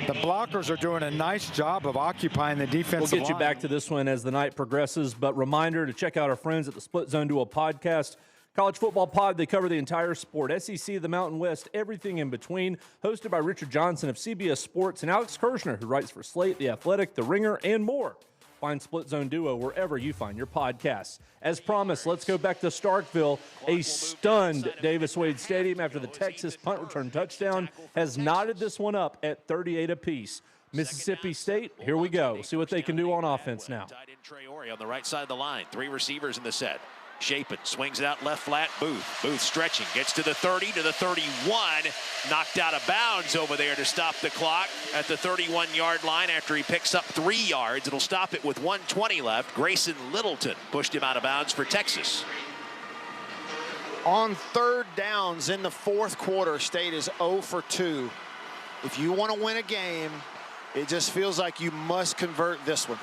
The blockers are doing a nice job of occupying the defensive line. We'll get you back to this one as the night progresses, but reminder to check out our friends at the Split Zone Duo podcast. College Football Pod, they cover the entire sport. SEC, the Mountain West, everything in between. Hosted by Richard Johnson of CBS Sports and Alex Kirshner, who writes for Slate, The Athletic, The Ringer, and more. Find Split Zone Duo wherever you find your podcasts. As promised, let's go back to Starkville. A stunned Davis-Wade Stadium after the Texas punt return touchdown has knotted this one up at 38 apiece. Mississippi State, here we go. See what they can do on offense now. Tight end Traore on the right side of the line. 3 receivers in the set. Chapin swings it out left flat. Booth stretching, gets to the 30, to the 31. Knocked out of bounds over there to stop the clock at the 31-yard line after he picks up 3 yards. It'll stop it with 1:20 left. Grayson Littleton pushed him out of bounds for Texas. On third downs in the fourth quarter, State is 0 for 2. If you want to win a game, it just feels like you must convert this one.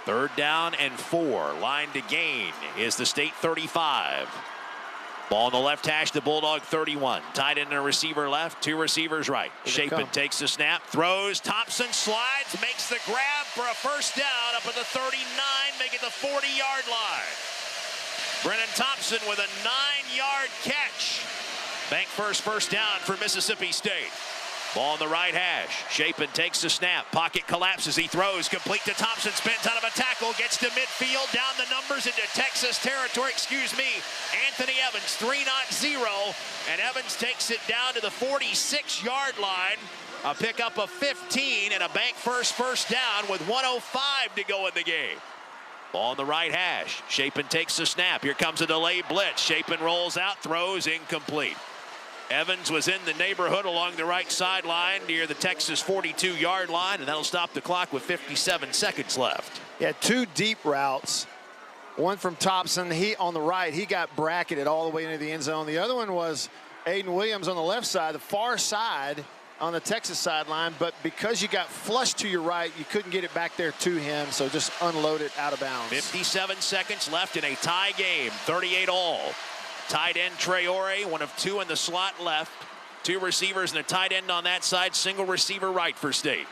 Third down and 4. Line to gain is the State 35. Ball on the left hash, the Bulldog 31. Tight end and a receiver left, 2 receivers right. Chapin takes the snap, throws. Thompson slides, makes the grab for a first down up at the 39, make it the 40-yard line. Brennan Thompson with a 9-yard catch. Bank first down for Mississippi State. Ball on the right hash. Chapin takes the snap. Pocket collapses. He throws. Complete to Thompson. Spins out of a tackle. Gets to midfield. Down the numbers into Texas territory. Anthony Evans, 3-0. And Evans takes it down to the 46-yard line. A pickup of 15 and a bank first down with 1:05 to go in the game. Ball on the right hash. Chapin takes the snap. Here comes a delayed blitz. Chapin rolls out. Throws incomplete. Evans was in the neighborhood along the right sideline near the Texas 42-yard line, and that'll stop the clock with 57 seconds left. Yeah, 2 deep routes. One from Thompson. He on the right, he got bracketed all the way into the end zone. The other one was Aiden Williams on the left side, the far side on the Texas sideline, but because you got flushed to your right, you couldn't get it back there to him, so just unload it out of bounds. 57 seconds left in a tie game, 38 all. Tight end Traore, one of 2 in the slot left. 2 receivers and a tight end on that side. Single receiver right for State.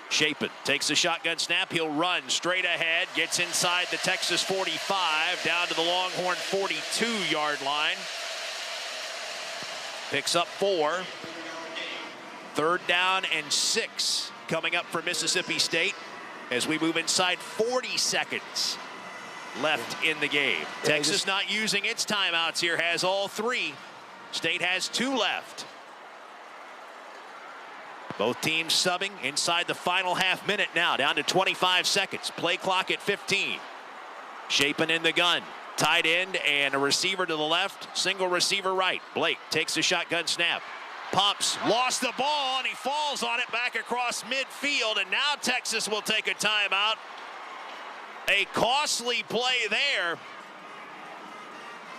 Chapin takes a shotgun snap. He'll run straight ahead. Gets inside the Texas 45. Down to the Longhorn 42-yard line. Picks up 4. Third down and 6 coming up for Mississippi State as we move inside 40 seconds left in the game. Texas not using its timeouts here, has all 3. State has 2 left. Both teams subbing inside the final half minute now, down to 25 seconds. Play clock at 15. Chapin in the gun. Tight end and a receiver to the left, single receiver right. Blake takes a shotgun snap. Pumps, lost the ball, and he falls on it back across midfield, and now Texas will take a timeout. A costly play there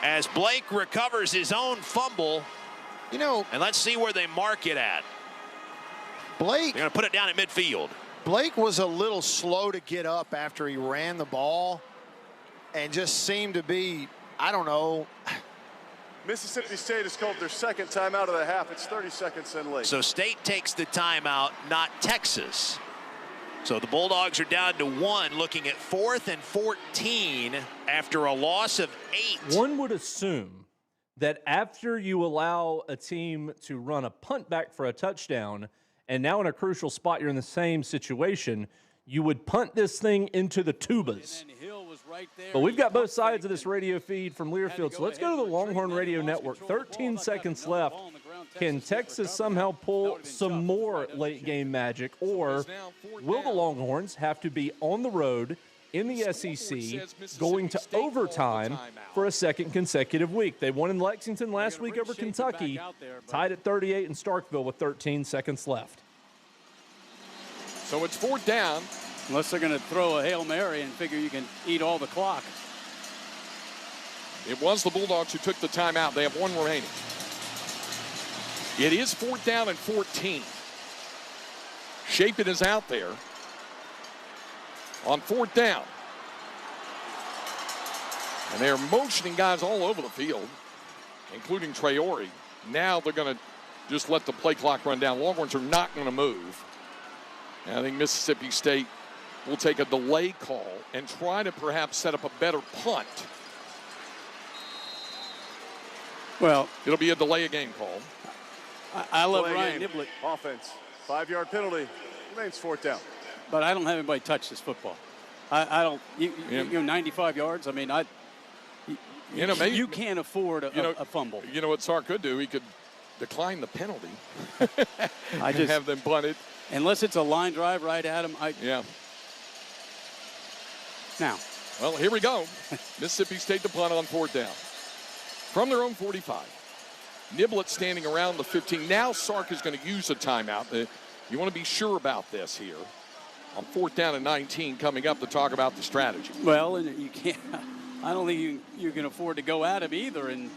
as Blake recovers his own fumble. And let's see where they mark it at. Blake. They're going to put it down at midfield. Blake was a little slow to get up after he ran the ball and just seemed to be, I don't know. Mississippi State has called their second timeout of the half. It's 30 seconds in late. So State takes the timeout, not Texas. So the Bulldogs are down to 1, looking at 4th and 14 after a loss of 8. One would assume that after you allow a team to run a punt back for a touchdown, and now in a crucial spot you're in the same situation, you would punt this thing into the tubas. But we've got both sides of this radio feed from Learfield, so let's go to the Longhorn Radio Network. 13 seconds left. Can Texas somehow pull some more late-game magic, or will the Longhorns have to be on the road in the SEC going to overtime for a second consecutive week? They won in Lexington last week over Kentucky, tied at 38 in Starkville with 13 seconds left. So it's 4th down. Unless they're going to throw a Hail Mary and figure you can eat all the clock. It was the Bulldogs who took the timeout. They have 1 remaining. It is 4th down and 14. Shapen is out there on 4th down. And they're motioning guys all over the field, including Traore. Now they're going to just let the play clock run down. Longhorns are not going to move. And I think Mississippi State will take a delay call and try to perhaps set up a better punt. Well, it'll be a delay of game call. I love Ryan Niblett. Offense. 5-yard penalty. Remains 4th down. But I don't have anybody touch this football. I don't. You know, 95 yards. I mean, maybe you can't afford a fumble. You know what Sark could do? He could decline the penalty. I just have them punt it. Unless it's a line drive right at him. Yeah. Now. Well, here we go. Mississippi State to punt on 4th down. From their own 45. Niblett standing around the 15. Now Sark is going to use a timeout. You want to be sure about this here. On 4th down and 19 coming up to talk about the strategy. Well, you can't. I don't think you can afford to go at him either and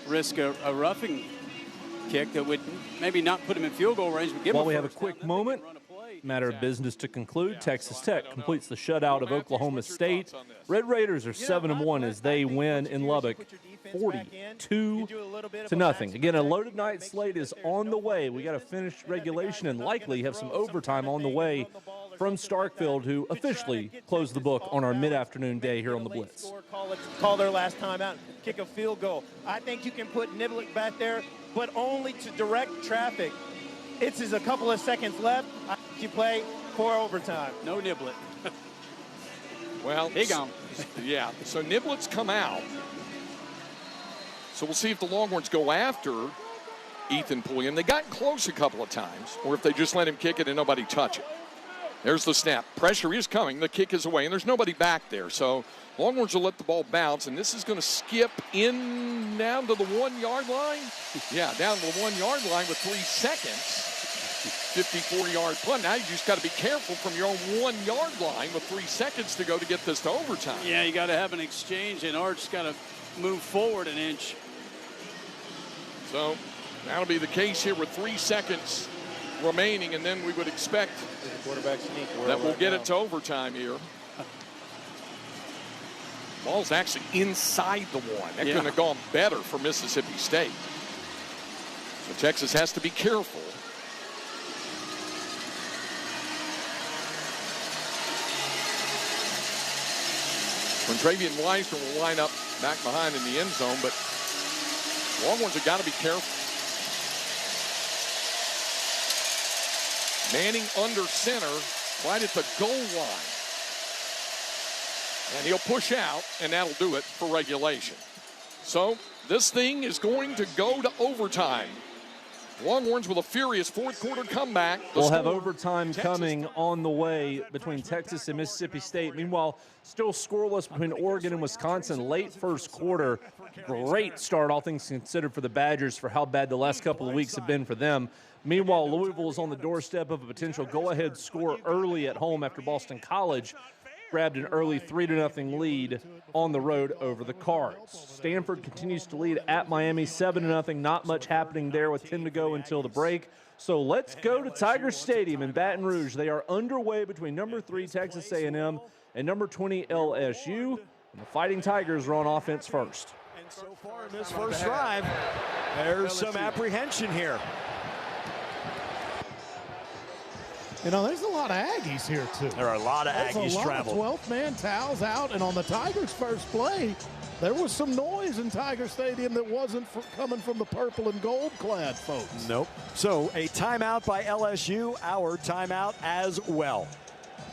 risk a roughing kick that would maybe not put him in field goal range. But give While him we have a quick moment, matter of business to conclude, Texas Tech completes the shutout of Oklahoma State. Red Raiders are 7-1 as they win in Lubbock, 42-0. Again, a loaded night slate is on the way. We got to finish regulation and likely have some overtime on the way from Starkville to officially close the book on our mid-afternoon day here on the Blitz. Call their last time out, kick a field goal. I think you can put Niblett back there, but only to direct traffic. It's a couple of seconds left. I think you play for overtime. No Niblett. Well, he gone. Yeah, so Niblett's come out. So we'll see if the Longhorns go after Ethan Pulliam. They got close a couple of times, or if they just let him kick it and nobody touch it. There's the snap. Pressure is coming. The kick is away, and there's nobody back there. So Longhorns will let the ball bounce, and this is going to skip in down to the 1-yard line. Yeah, down to the 1-yard line with 3 seconds. 54-yard punt. Now you just got to be careful from your own 1-yard line with 3 seconds to go to get this to overtime. Yeah, you got to have an exchange, and Art's got to move forward an inch. So that'll be the case here with 3 seconds remaining, and then we would expect that we'll get it to overtime here. Ball's actually inside the 1. That couldn't have gone better for Mississippi State. So Texas has to be careful. When Travian Weisner will line up back behind in the end zone, but Longhorns have got to be careful. Manning under center, right at the goal line. And he'll push out, and that'll do it for regulation. So this thing is going to go to overtime. Longhorns with a furious fourth quarter comeback. We'll have overtime coming on the way between Texas and Mississippi State. Meanwhile, still scoreless between Oregon and Wisconsin. Late first quarter. Great start, all things considered, for the Badgers for how bad the last couple of weeks have been for them. Meanwhile, Louisville is on the doorstep of a potential go-ahead score early at home after Boston College grabbed an early 3-0 lead on the road over the Cards. Stanford continues to lead at Miami 7-0. Not much happening there with 10 to go until the break. So let's go to Tiger Stadium in Baton Rouge. They are underway between number 3 Texas A&M and number 20 LSU. And the Fighting Tigers are on offense first. And so far in this first drive, there's some apprehension here. You know, there's a lot of Aggies here, too. There are a lot of Aggies traveling. 12th man towels out, and on the Tigers' first play, there was some noise in Tiger Stadium that wasn't coming from the purple and gold-clad folks. Nope. So a timeout by LSU, our timeout as well.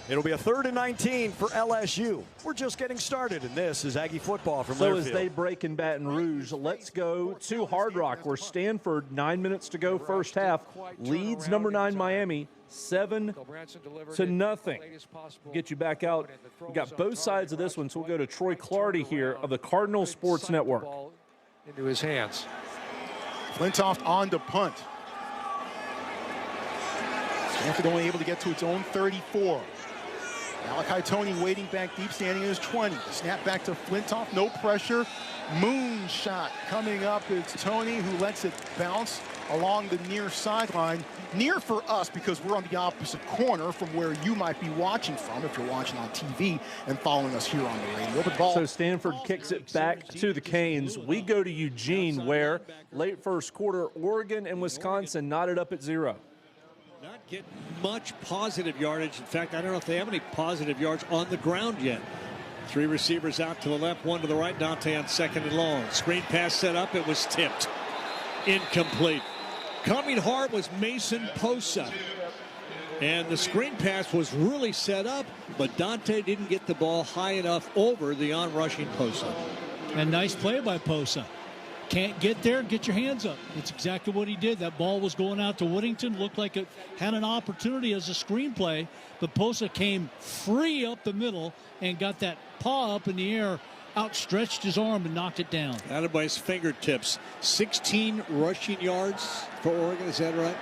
It'll be a 3rd and 19 for LSU. We're just getting started, and this is Aggie football from Learfield. So as they break in Baton Rouge, let's go to Hard Rock, where Stanford, 9 minutes to go first half, leads number 9 Miami 7-0. Get you back out. We got both sides of this one, so we'll go to Troy Clardy here of the Cardinal Sports Network. Into his hands. Flintoff on to punt. Stanford only able to get to its own 34. Malachi Tony waiting back deep, standing in his 20. Snap back to Flintoff, no pressure. Moonshot coming up. It's Tony who lets it bounce along the near sideline. Near for us because we're on the opposite corner from where you might be watching from if you're watching on TV and following us here on the radio. But ball. So Stanford kicks it back to the Canes. We go to Eugene, where late first quarter, Oregon and Wisconsin knotted up at 0. Not getting much positive yardage. In fact, I don't know if they have any positive yards on the ground yet. 3 receivers out to the left, 1 to the right. Dante on 2nd and long. Screen pass set up. It was tipped. Incomplete. Coming hard was Mason Posa. And the screen pass was really set up, but Dante didn't get the ball high enough over the on-rushing Posa. And nice play by Posa. Can't get there, get your hands up. That's exactly what he did. That ball was going out to Whittington. Looked like it had an opportunity as a screenplay, but Posa came free up the middle and got that paw up in the air, outstretched his arm and knocked it down. Out of by his fingertips. 16 rushing yards for Oregon, is that right?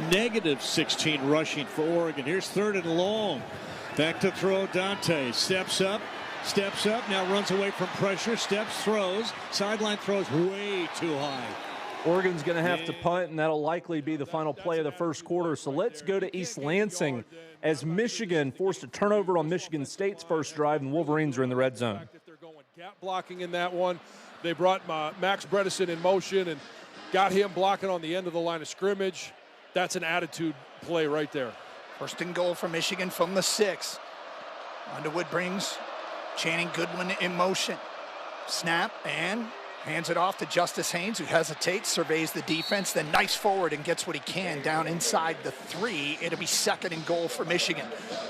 Negative 16 rushing for Oregon. Here's 3rd and long. Back to throw. Dante steps up, now runs away from pressure, steps, throws. Sideline throws way too high. Oregon's going to have to punt, and that'll likely be the final play of the first quarter. So let's go to East Lansing as Michigan forced a turnover on Michigan State's first drive, and Wolverines are in the red zone. They're going gap blocking in that one. They brought Max Bredesen in motion and got him blocking on the end of the line of scrimmage. That's an attitude play right there. 1st and goal for Michigan from the 6. Underwood brings Channing Goodwin in motion. Snap and hands it off to Justice Haynes, who hesitates, surveys the defense, then nice forward and gets what he can down inside the 3. It'll be 2nd and goal for Michigan.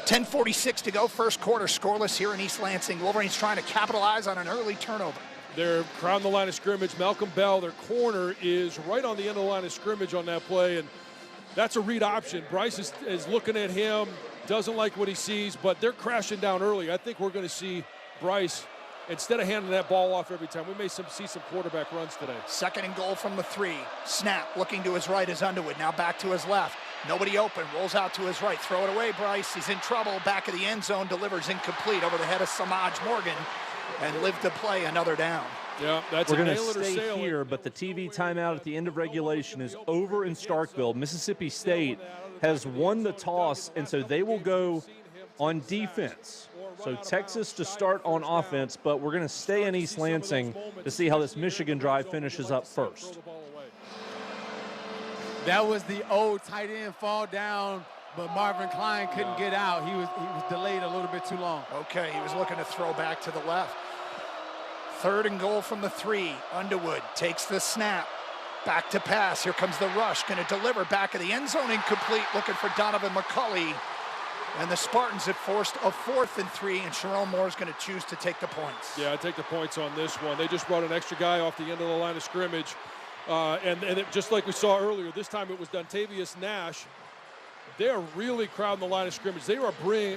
10:46 to go, first quarter, scoreless here in East Lansing. Wolverines trying to capitalize on an early turnover. They're crowding the line of scrimmage. Malcolm Bell, their corner, is right on the end of the line of scrimmage on that play, and that's a read option. Bryce is looking at him, doesn't like what he sees, but they're crashing down early. I think we're going to see Bryce, instead of handing that ball off every time, we may see some quarterback runs today. 2nd and goal from the 3. Snap, looking to his right is Underwood. Now back to his left. Nobody open, rolls out to his right. Throw it away, Bryce. He's in trouble. Back of the end zone, delivers incomplete over the head of Samaj Morgan and lived to play another down. Yeah, that's We're going to stay here, but the TV timeout at the end of regulation is over in Starkville. Mississippi State has won the toss, and so they will go on defense. So Texas to start on offense, but we're going to stay in East Lansing to see how this Michigan drive finishes up first. That was the old tight end fall down, but Marvin Klein couldn't get out. He was delayed a little bit too long. Okay, he was looking to throw back to the left. 3rd and goal from the 3. Underwood takes the snap. Back to pass. Here comes the rush. Going to deliver back of the end zone. Incomplete. Looking for Donovan McCulley. And the Spartans have forced a 4th and 3, and Sherrone Moore is going to choose to take the points. Yeah, I take the points on this one. They just brought an extra guy off the end of the line of scrimmage. Just like we saw earlier, this time it was Dontavius Nash. They're really crowding the line of scrimmage. They are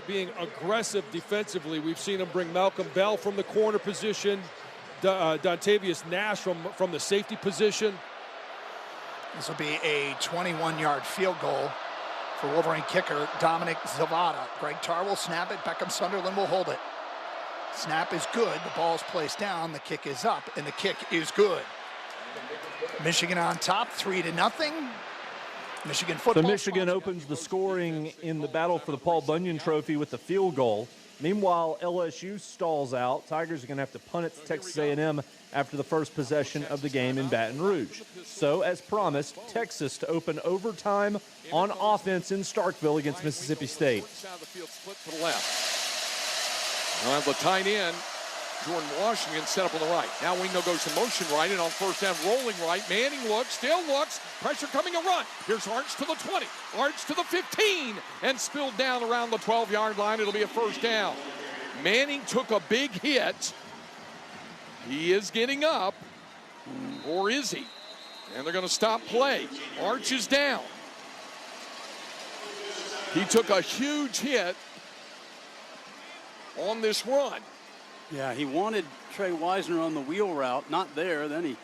being aggressive defensively. We've seen them bring Malcolm Bell from the corner position, Dontavius Nash from the safety position. This will be a 21-yard field goal for Wolverine kicker Dominic Zavada. Greg Tarr will snap it. Beckham Sunderland will hold it. Snap is good. The ball is placed down. The kick is up, and the kick is good. Michigan on top, 3-0. Michigan football. So Michigan opens the scoring in the battle for the Paul Bunyan Trophy with the field goal. Meanwhile, LSU stalls out. Tigers are going to have to punt it to Texas A&M after the first possession of the game in Baton Rouge. So, as promised, Texas to open overtime on offense in Starkville against Mississippi State. Now the tight end, Jordan Washington, set up on the right. Now Wingo goes to motion right, and on first down, rolling right. Manning looks, still looks. Pressure coming, a run. Here's Arch to the 20. Arch to the 15. And spilled down around the 12-yard line. It'll be a first down. Manning took a big hit. He is getting up. Or is he? And they're going to stop play. Arch is down. He took a huge hit on this run. Yeah, he wanted Trey Wisner on the wheel route, not there. Then he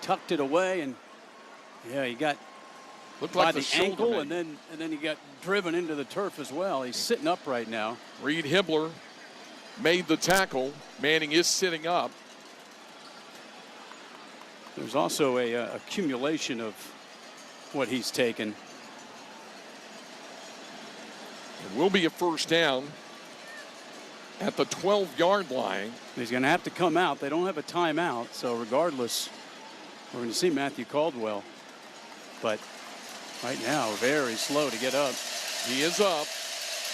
tucked it away, and yeah, he got looked by like the ankle, and then he got driven into the turf as well. He's sitting up right now. Reed Hibbler made the tackle. Manning is sitting up. There's also a accumulation of what he's taken. It will be a first down at the 12-yard line. He's going to have to come out. They don't have a timeout, so regardless, we're going to see Matthew Caldwell. But right now, very slow to get up. He is up.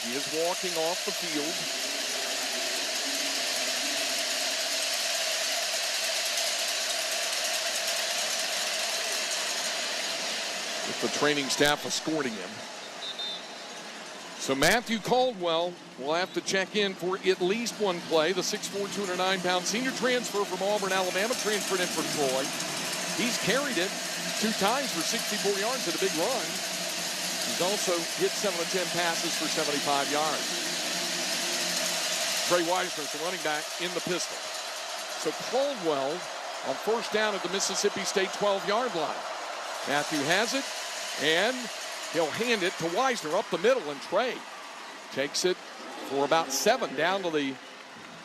He is walking off the field. With the training staff escorting him. So Matthew Caldwell will have to check in for at least one play. The 6'4", 209-pound senior transfer from Auburn, Alabama, transferred in for Troy. He's carried it 2 times for 64 yards at a big run. He's also hit 7 of 10 passes for 75 yards. Trey Wisner, the running back, in the pistol. So Caldwell on first down at the Mississippi State 12-yard line. Matthew has it, and he'll hand it to Wisner up the middle, and Trey takes it for about 7 down to the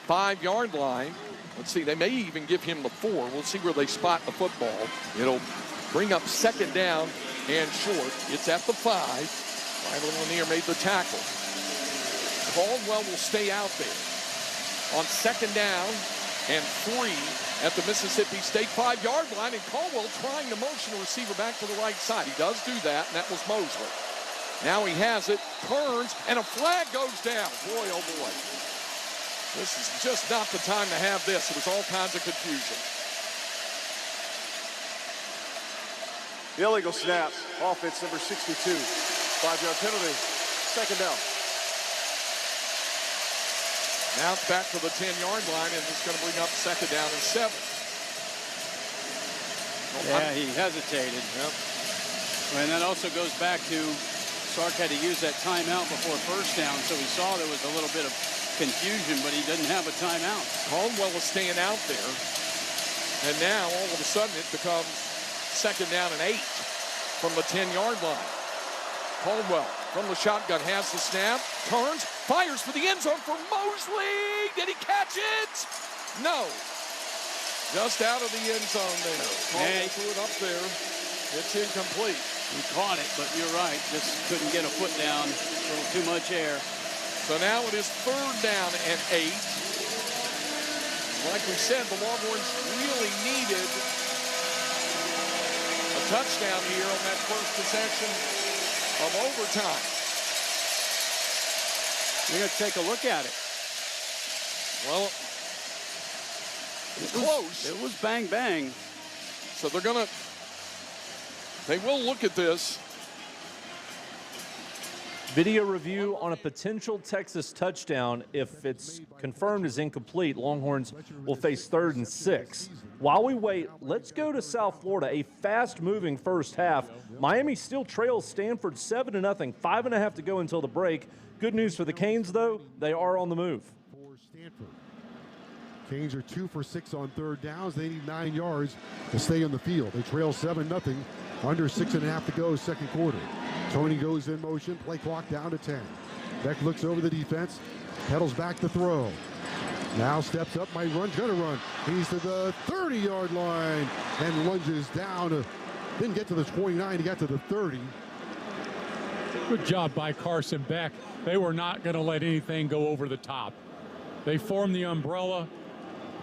5-yard line. Let's see, they may even give him the 4. We'll see where they spot the football. It'll bring up second down and short. It's at the 5. Riley Lanier made the tackle. Caldwell will stay out there on second down and 3 at the Mississippi State 5-yard line, and Caldwell trying to motion the receiver back to the right side. He does do that, and that was Mosley. Now he has it, turns, and a flag goes down. Boy, oh boy. This is just not the time to have this. It was all kinds of confusion. The illegal snap, offense number 62. 5-yard penalty, second down. Now it's back to the 10-yard line, and it's going to bring up second down and 7. Yeah, he hesitated. Yep. And that also goes back to Sark had to use that timeout before first down, so we saw there was a little bit of confusion, but he didn't have a timeout. Caldwell was staying out there, and now all of a sudden it becomes second down and 8 from the 10-yard line. Caldwell from the shotgun has the snap, turns, fires for the end zone for Mosley. Did he catch it? No. Just out of the end zone there. Caldwell threw it up there. It's incomplete. He caught it, but you're right. Just couldn't get a foot down. A little too much air. So now it is third down and 8. Like we said, the Longhorns really needed a touchdown here on that first possession of overtime. We're going to take a look at it. Well, it's close. It was bang, bang. So they will look at this. Video review on a potential Texas touchdown. If it's confirmed as incomplete, Longhorns will face 3rd and 6. While we wait, let's go to South Florida. A fast-moving first half. Miami still trails Stanford 7-0. 5.5 to go until the break. Good news for the Canes, though. They are on the move. For Stanford. Canes are 2 for 6 on third downs. They need 9 yards to stay on the field. They trail 7-0. Under 6.5 to go, second quarter. Tony goes in motion, play clock down to 10. Beck looks over the defense, pedals back to throw. Now steps up, might run, gonna run. He's to the 30-yard line and lunges down. Didn't get to the 29, he got to the 30. Good job by Carson Beck. They were not going to let anything go over the top. They formed the umbrella,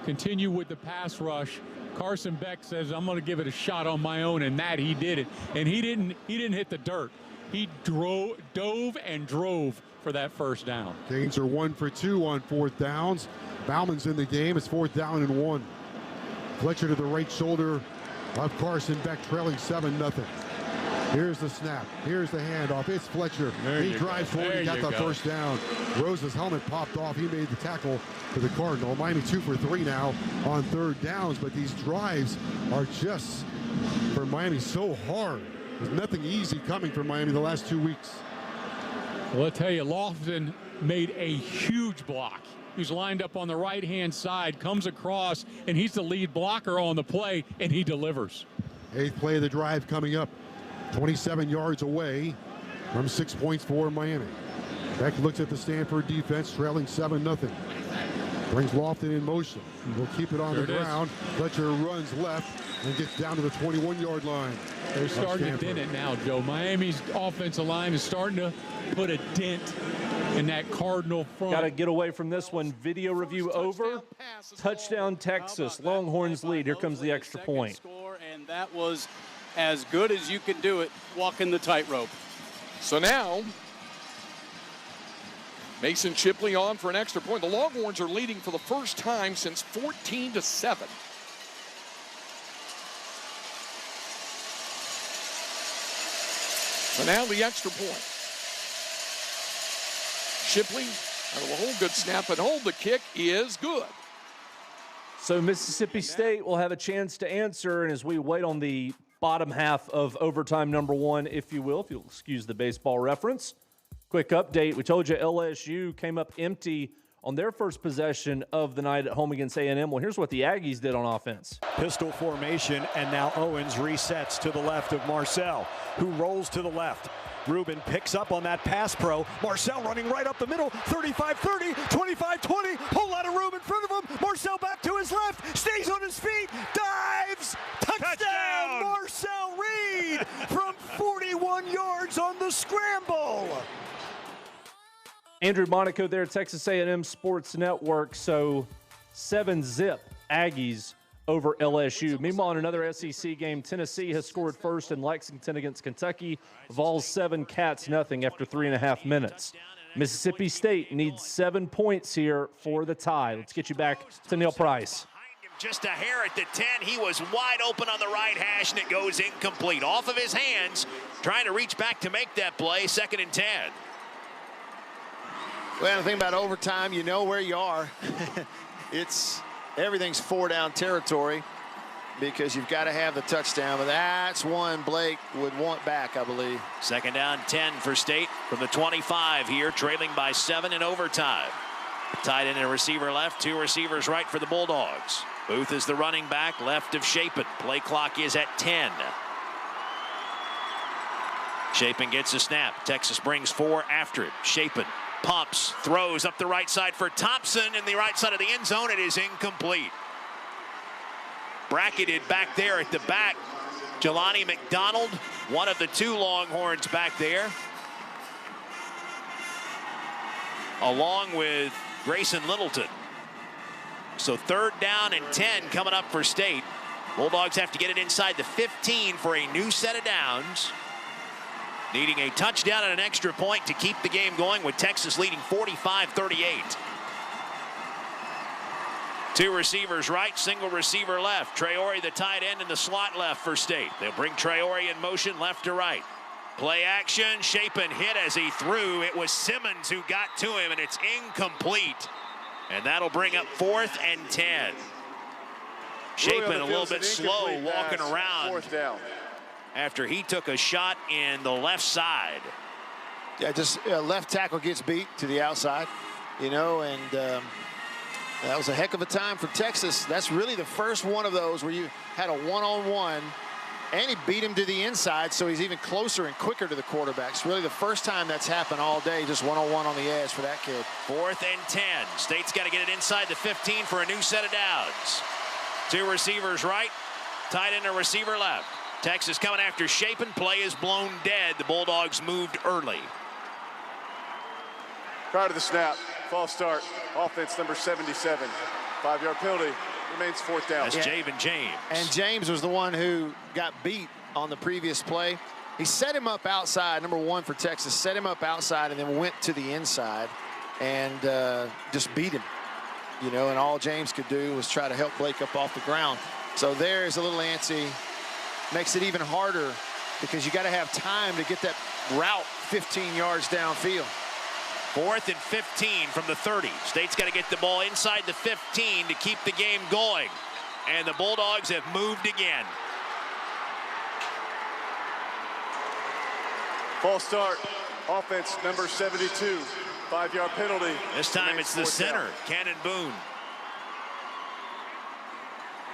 continue with the pass rush. Carson Beck says, I'm going to give it a shot on my own, and that he did it. And he didn't hit the dirt. He dove and drove for that first down. Canes are 1 for 2 on 4th downs. Bauman's in the game. It's 4th down and 1. Fletcher to the right shoulder of Carson Beck, trailing 7-0. Here's the snap. Here's the handoff. It's Fletcher. He drives forward. He got the first down. Rose's helmet popped off. He made the tackle for the Cardinal. Miami 2 for 3 now on 3rd downs, but these drives are just, for Miami, so hard. There's nothing easy coming from Miami the last 2 weeks. Well, I'll tell you, Lofton made a huge block. He's lined up on the right-hand side, comes across, and he's the lead blocker on the play, and he delivers. 8th play of the drive coming up. 27 yards away from 6 points for Miami. Beck looks at the Stanford defense, trailing 7-0. Brings Lofton in motion. We'll keep it on the ground. Fletcher runs left and gets down to the 21-yard line. They're starting to dent it now, Joe. Miami's offensive line is starting to put a dent in that Cardinal front. Got to get away from this one. Video review over. Touchdown Texas. Longhorns lead. Here comes the extra point. And that was as good as you can do it, walking the tightrope. So now, Mason Shipley on for an extra point. The Longhorns are leading for the first time since 14-7. So now the extra point. Shipley out of the hole, good snap and hold. The kick is good. So Mississippi State will have a chance to answer, and as we wait on the bottom half of overtime number 1, if you will, if you'll excuse the baseball reference. Quick update. We told you LSU came up empty on their first possession of the night at home against A&M. Well, here's what the Aggies did on offense. Pistol formation, and now Owens resets to the left of Marcel, who rolls to the left. Rubin picks up on that pass pro. Marcel running right up the middle. 35-30, 25-20. Whole lot of room in front of him. Marcel back to his left. Stays on his feet. Dives. Touchdown. Marcel Reed from 41 yards on the scramble. Andrew Monaco there, Texas A&M Sports Network. So 7-0 Aggies over LSU. Meanwhile, in another SEC game, Tennessee has scored first in Lexington against Kentucky. Vols 7, Cats nothing after 3.5 minutes. Mississippi State needs 7 points here for the tie. Let's get you back to Neil Price. Just a hair at the 10. He was wide open on the right hash, and it goes incomplete. Off of his hands, trying to reach back to make that play. 2nd and 10. Well, the thing about overtime, you know where you are. Everything's 4-down territory because you've got to have the touchdown. But that's one Blake would want back, I believe. 2nd down, 10 for State from the 25 here, trailing by 7 in overtime. Tight end and receiver left, 2 receivers right for the Bulldogs. Booth is the running back, left of Shapen. Play clock is at 10. Shapen gets a snap. Texas brings 4 after it. Shapen pumps, throws up the right side for Thompson in the right side of the end zone. It is incomplete. Bracketed back there at the back. Jelani McDonald, one of the 2 Longhorns back there, along with Grayson Littleton. So 3rd down and 10 coming up for State. Bulldogs have to get it inside the 15 for a new set of downs. Needing a touchdown and an extra point to keep the game going, with Texas leading 45-38. 2 receivers right, single receiver left. Traore, the tight end, in the slot left for State. They'll bring Traore in motion left to right. Play action, Shapen hit as he threw. It was Simmons who got to him, and it's incomplete. And that'll bring up 4th and 10. Shapen a little bit slow walking around. 4th down. After he took a shot in the left side. Yeah, just left tackle gets beat to the outside, and that was a heck of a time for Texas. That's really the first one of those where you had a one-on-one, and he beat him to the inside, so he's even closer and quicker to the quarterback. It's really the first time that's happened all day, just one-on-one on the edge for that kid. 4th and 10. State's got to get it inside the 15 for a new set of downs. 2 receivers right, tight end and receiver left. Texas coming after Shapen. Play is blown dead. The Bulldogs moved early. Prior to the snap, false start, offense number 77. 5-yard penalty, remains 4th down. That's Javen James. And James was the one who got beat on the previous play. He set him up outside, number 1 for Texas, set him up outside and then went to the inside and just beat him. You know, and all James could do was try to help Blake up off the ground. So there's a little antsy. Makes it even harder because you got to have time to get that route 15 yards downfield. 4th and 15 from the 30. State's got to get the ball inside the 15 to keep the game going. And the Bulldogs have moved again. False start, offense number 72. 5-yard penalty. This time it's the center, Cannon Boone.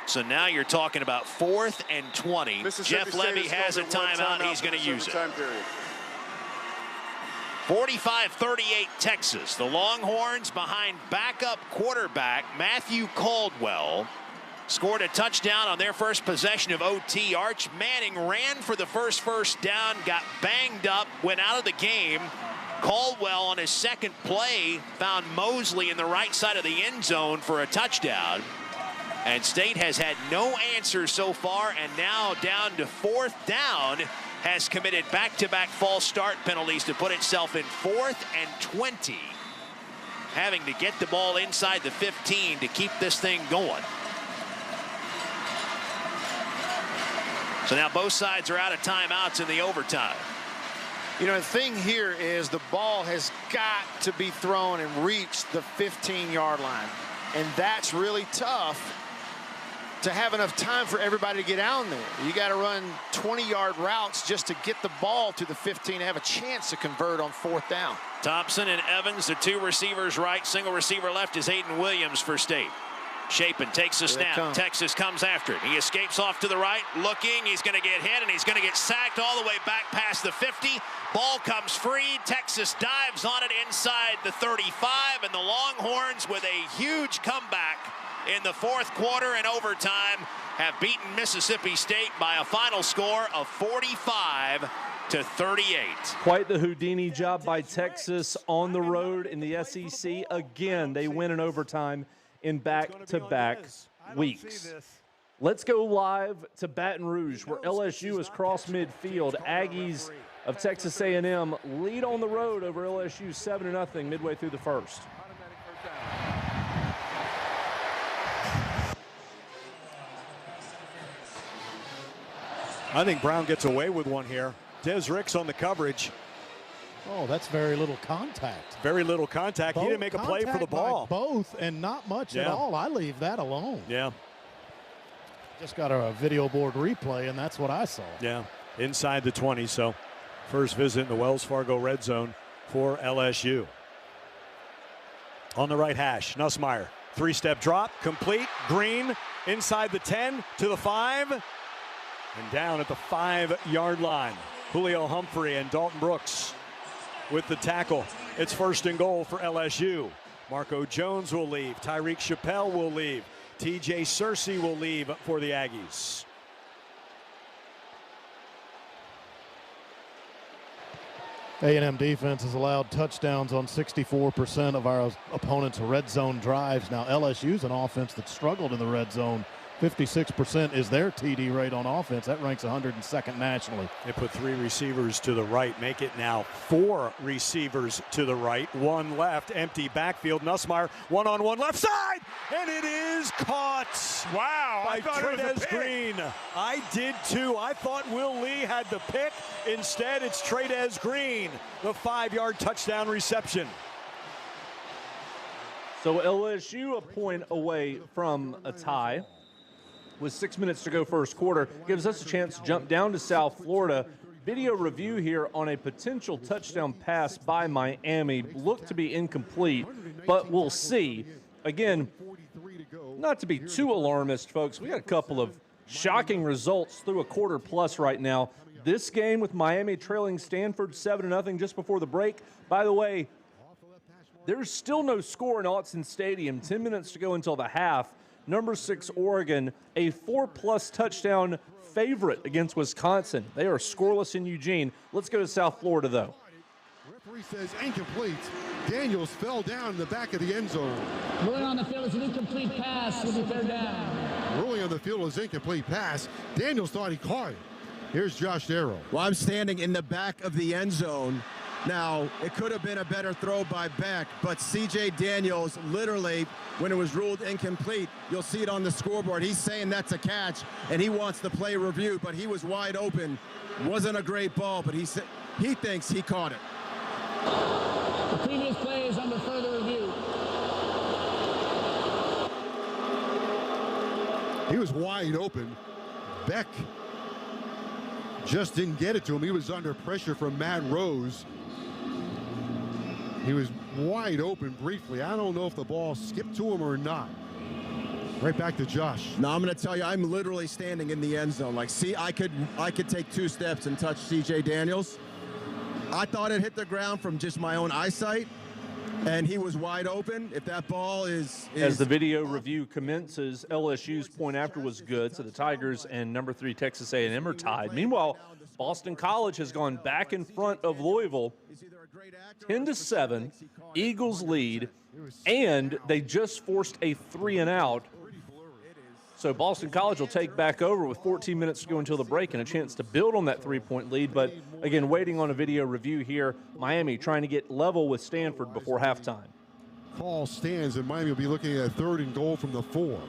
So now you're talking about 4th and 20. Jeff Levy has a timeout. He's going to use it. 45-38 Texas. The Longhorns behind backup quarterback Matthew Caldwell scored a touchdown on their first possession of OT. Arch Manning ran for the first down, got banged up, went out of the game. Caldwell on his second play found Mosley in the right side of the end zone for a touchdown. And State has had no answer so far, and now down to 4th down, has committed back-to-back false start penalties to put itself in 4th and 20, having to get the ball inside the 15 to keep this thing going. So now both sides are out of timeouts in the overtime. You know, the thing here is the ball has got to be thrown and reach the 15-yard line. And that's really tough to have enough time for everybody to get out there. You got to run 20-yard routes just to get the ball to the 15 and have a chance to convert on 4th down. Thompson and Evans, the 2 receivers right, single receiver left is Aiden Williams for State. Shapen takes the snap. Texas comes after it. He escapes off to the right, looking. He's going to get hit, and he's going to get sacked all the way back past the 50. Ball comes free. Texas dives on it inside the 35, and the Longhorns, with a huge comeback in the 4th quarter and overtime, have beaten Mississippi State by a final score of 45-38. Quite the Houdini job by Texas on the road in the SEC. Again, they win in overtime in back-to-back weeks. Let's go live to Baton Rouge, where LSU has crossed midfield. Aggies of Texas A&M lead on the road over LSU 7-0 midway through the first. I think Brown gets away with one here. Des Ricks on the coverage. Oh, that's very little contact. Very little contact. He didn't make a play for the ball. Both, and not much at all. I leave that alone. Yeah. Just got a video board replay, and that's what I saw. Yeah, inside the 20. So first visit in the Wells Fargo red zone for LSU. On the right hash, Nussmeier. 3-step drop, complete. Green inside the 10 to the 5. And down at the 5-yard line. Julio Humphrey and Dalton Brooks with the tackle. It's 1st and goal for LSU. Marco Jones will leave. Tyreek Chappelle will leave. TJ Searcy will leave for the Aggies. A&M defense has allowed touchdowns on 64% of our opponents' red zone drives. Now LSU's an offense that struggled in the red zone. 56% is their TD rate on offense. That ranks 102nd nationally. They put 3 receivers to the right, make it now 4 receivers to the right, 1 left, empty backfield. Nussmeier, one-on-one left side, and it is caught. Wow, by I thought it was a pick. Green. I did too. I thought Will Lee had the pick. Instead, it's Trades Green, the 5-yard touchdown reception. So LSU a point away from a tie. With 6 minutes to go first quarter, gives us a chance to jump down to South Florida. Video review here on a potential touchdown pass by Miami. Looked to be incomplete, but we'll see. Again, not to be too alarmist, folks, we got a couple of shocking results through a quarter plus right now. This game with Miami trailing Stanford 7-0 just before the break. By the way, there's still no score in Autzen Stadium. 10 minutes to go until the half. number 6 Oregon, a 4+ touchdown favorite against Wisconsin. They are scoreless in Eugene. Let's go to South Florida, though. Referee says incomplete. Daniels fell down in the back of the end zone. Ruling on the field is an incomplete pass. Will be third down. Ruling on the field is incomplete pass. Daniels thought he caught it. Here's Josh Darrow. Well, I'm standing in the back of the end zone. Now, it could have been a better throw by Beck, but C.J. Daniels, literally, when it was ruled incomplete, you'll see it on the scoreboard. He's saying that's a catch, and he wants the play reviewed, but he was wide open. Wasn't a great ball, but he thinks he caught it. The previous play is under further review. He was wide open. Beck just didn't get it to him. He was under pressure from Matt Rose. He was wide open briefly. I don't know if the ball skipped to him or not. Right back to Josh. No, I'm going to tell you, I'm literally standing in the end zone. Like, see, I could take 2 steps and touch C.J. Daniels. I thought it hit the ground from just my own eyesight, and he was wide open. If that ball is As the video review commences, LSU's point after was good, so the Tigers and number 3 Texas A&M are tied. Meanwhile, Boston College has gone back in front of Louisville 10-7. Eagles lead, and they just forced a 3-and-out. So Boston College will take back over with 14 minutes to go until the break and a chance to build on that 3-point lead. But again, waiting on a video review here. Miami trying to get level with Stanford before halftime. Call stands, and Miami will be looking at a 3rd and goal from the 4.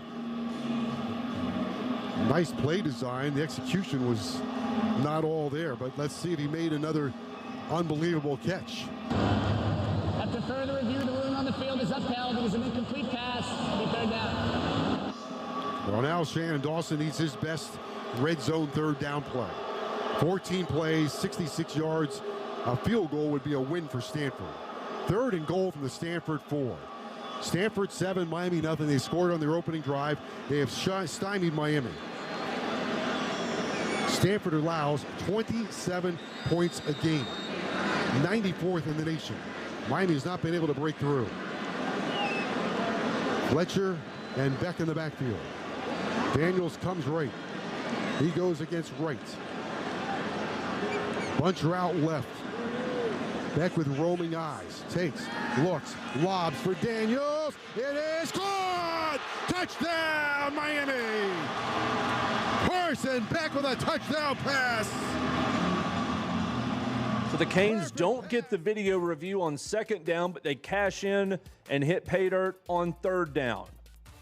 Nice play design. The execution was not all there, but let's see if he made another unbelievable catch. After further review, the ruling on the field is upheld. It is an incomplete pass. Will be third down. Well, now Shannon Dawson needs his best red zone 3rd down play. 14 plays, 66 yards. A field goal would be a win for Stanford. 3rd and goal from the Stanford 4. Stanford 7, Miami nothing. They scored on their opening drive. They have stymied Miami. Stanford allows 27 points a game. 94th in the nation. Miami has not been able to break through. Fletcher and Beck in the backfield. Daniels comes right. He goes against right. Buncher out left. Beck with roaming eyes. Takes, looks, lobs for Daniels. It is caught! Touchdown, Miami! Carson Beck with a touchdown pass. So the Canes don't get the video review on 2nd down, but they cash in and hit pay dirt on 3rd down.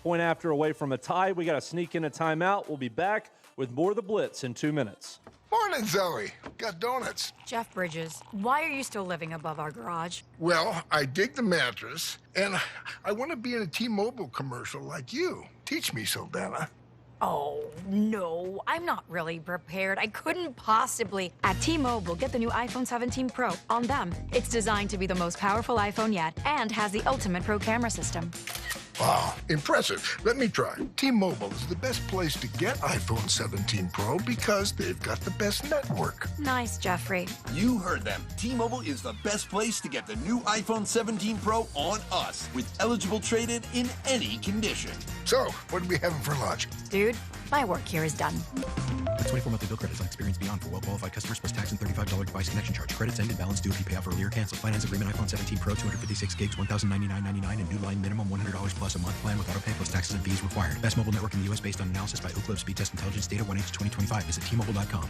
Point after away from a tie. We got to sneak in a timeout. We'll be back with more of the Blitz in 2 minutes. Morning, Zoe. Got donuts. Jeff Bridges, why are you still living above our garage? Well, I dig the mattress, and I want to be in a T-Mobile commercial like you. Teach me, Saldana. Oh, no, I'm not really prepared. I couldn't possibly. At T-Mobile, get the new iPhone 17 Pro. On them, it's designed to be the most powerful iPhone yet and has the ultimate pro camera system. Wow, impressive. Let me try. T-Mobile is the best place to get iPhone 17 Pro because they've got the best network. Nice, Jeffrey. You heard them. T-Mobile is the best place to get the new iPhone 17 Pro on us with eligible trade-in in any condition. So, what are we having for lunch? Dude, my work here is done. The 24 monthly bill credits on Experience Beyond for well-qualified customers plus tax and $35 device connection charge. Credits end and balance due if you pay off early or cancel. Finance agreement iPhone 17 Pro 256 gigs $1,099.99 and new line minimum $100 plus a month plan with auto pay plus taxes and fees required. Best mobile network in the U.S. based on analysis by Ookla Speed Test Intelligence data 1H2025. Visit T-Mobile.com.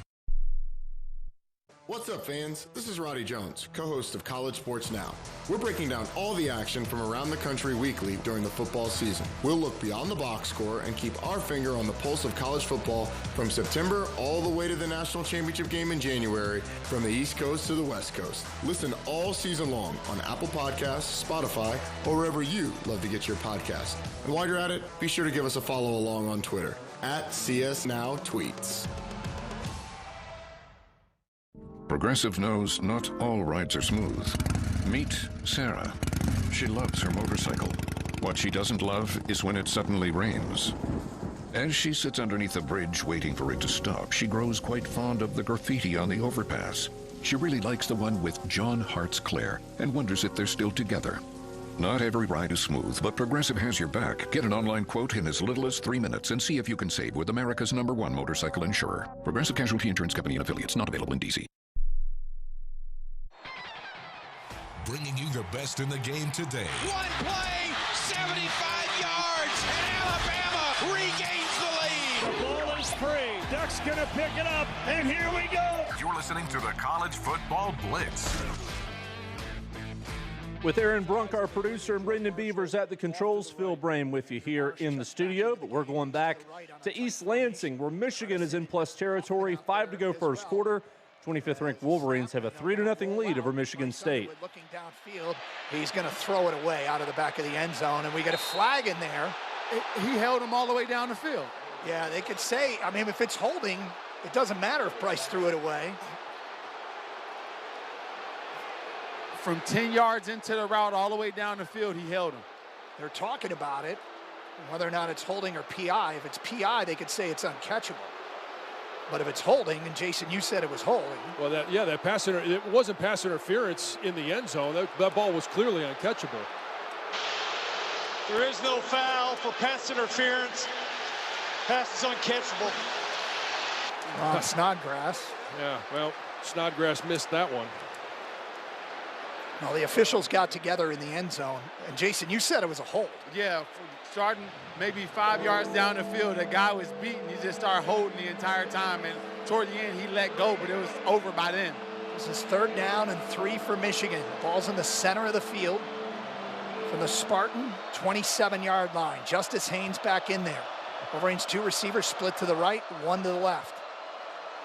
What's up, fans? This is Roddy Jones, co-host of College Sports Now. We're breaking down all the action from around the country weekly during the football season. We'll look beyond the box score and keep our finger on the pulse of college football from September all the way to the national championship game in January, from the East Coast to the West Coast. Listen all season long on Apple Podcasts, Spotify, or wherever you love to get your podcast. And while you're at it, be sure to give us a follow along on Twitter @CSNowTweets. Progressive knows not all rides are smooth. Meet Sarah. She loves her motorcycle. What she doesn't love is when it suddenly rains. As she sits underneath a bridge waiting for it to stop, she grows quite fond of the graffiti on the overpass. She really likes the one with John Hart's Claire and wonders if they're still together. Not every ride is smooth, but Progressive has your back. Get an online quote in as little as 3 minutes and see if you can save with America's #1 motorcycle insurer. Progressive Casualty Insurance Company and Affiliates, not available in D.C. Bringing you the best in the game today. One play, 75 yards, and Alabama regains the lead. The ball is free. Duck's going to pick it up, and here we go. You're listening to the College Football Blitz. With Aaron Brunk, our producer, and Brendan Beavers at the controls, Phil Brain with you here in the studio. But we're going back to East Lansing, where Michigan is in plus territory. 5 to go first quarter. 25th ranked Wolverines have a 3-0 lead over Michigan State. Looking downfield, he's going to throw it away out of the back of the end zone, and we get a flag in there. He held him all the way down the field. Yeah, they could say, I mean, if it's holding, it doesn't matter if Bryce threw it away. From 10 yards into the route all the way down the field, he held him. They're talking about it, whether or not it's holding or PI. If it's PI, they could say it's uncatchable. But if it's holding, and Jason, you said it was holding. Well, that pass it wasn't pass interference in the end zone. That ball was clearly uncatchable. There is no foul for pass interference. Pass is uncatchable. Snodgrass. Yeah, well, Snodgrass missed that one. Well, the officials got together in the end zone. And Jason, you said it was a hold. Yeah, starting maybe 5 yards down the field, the guy was beaten. He just started holding the entire time. And toward the end, he let go, but it was over by then. This is 3rd down and 3 for Michigan. Ball's in the center of the field from the Spartan 27-yard line. Justice Haynes back in there. Wolverines 2 receivers split to the right, 1 to the left.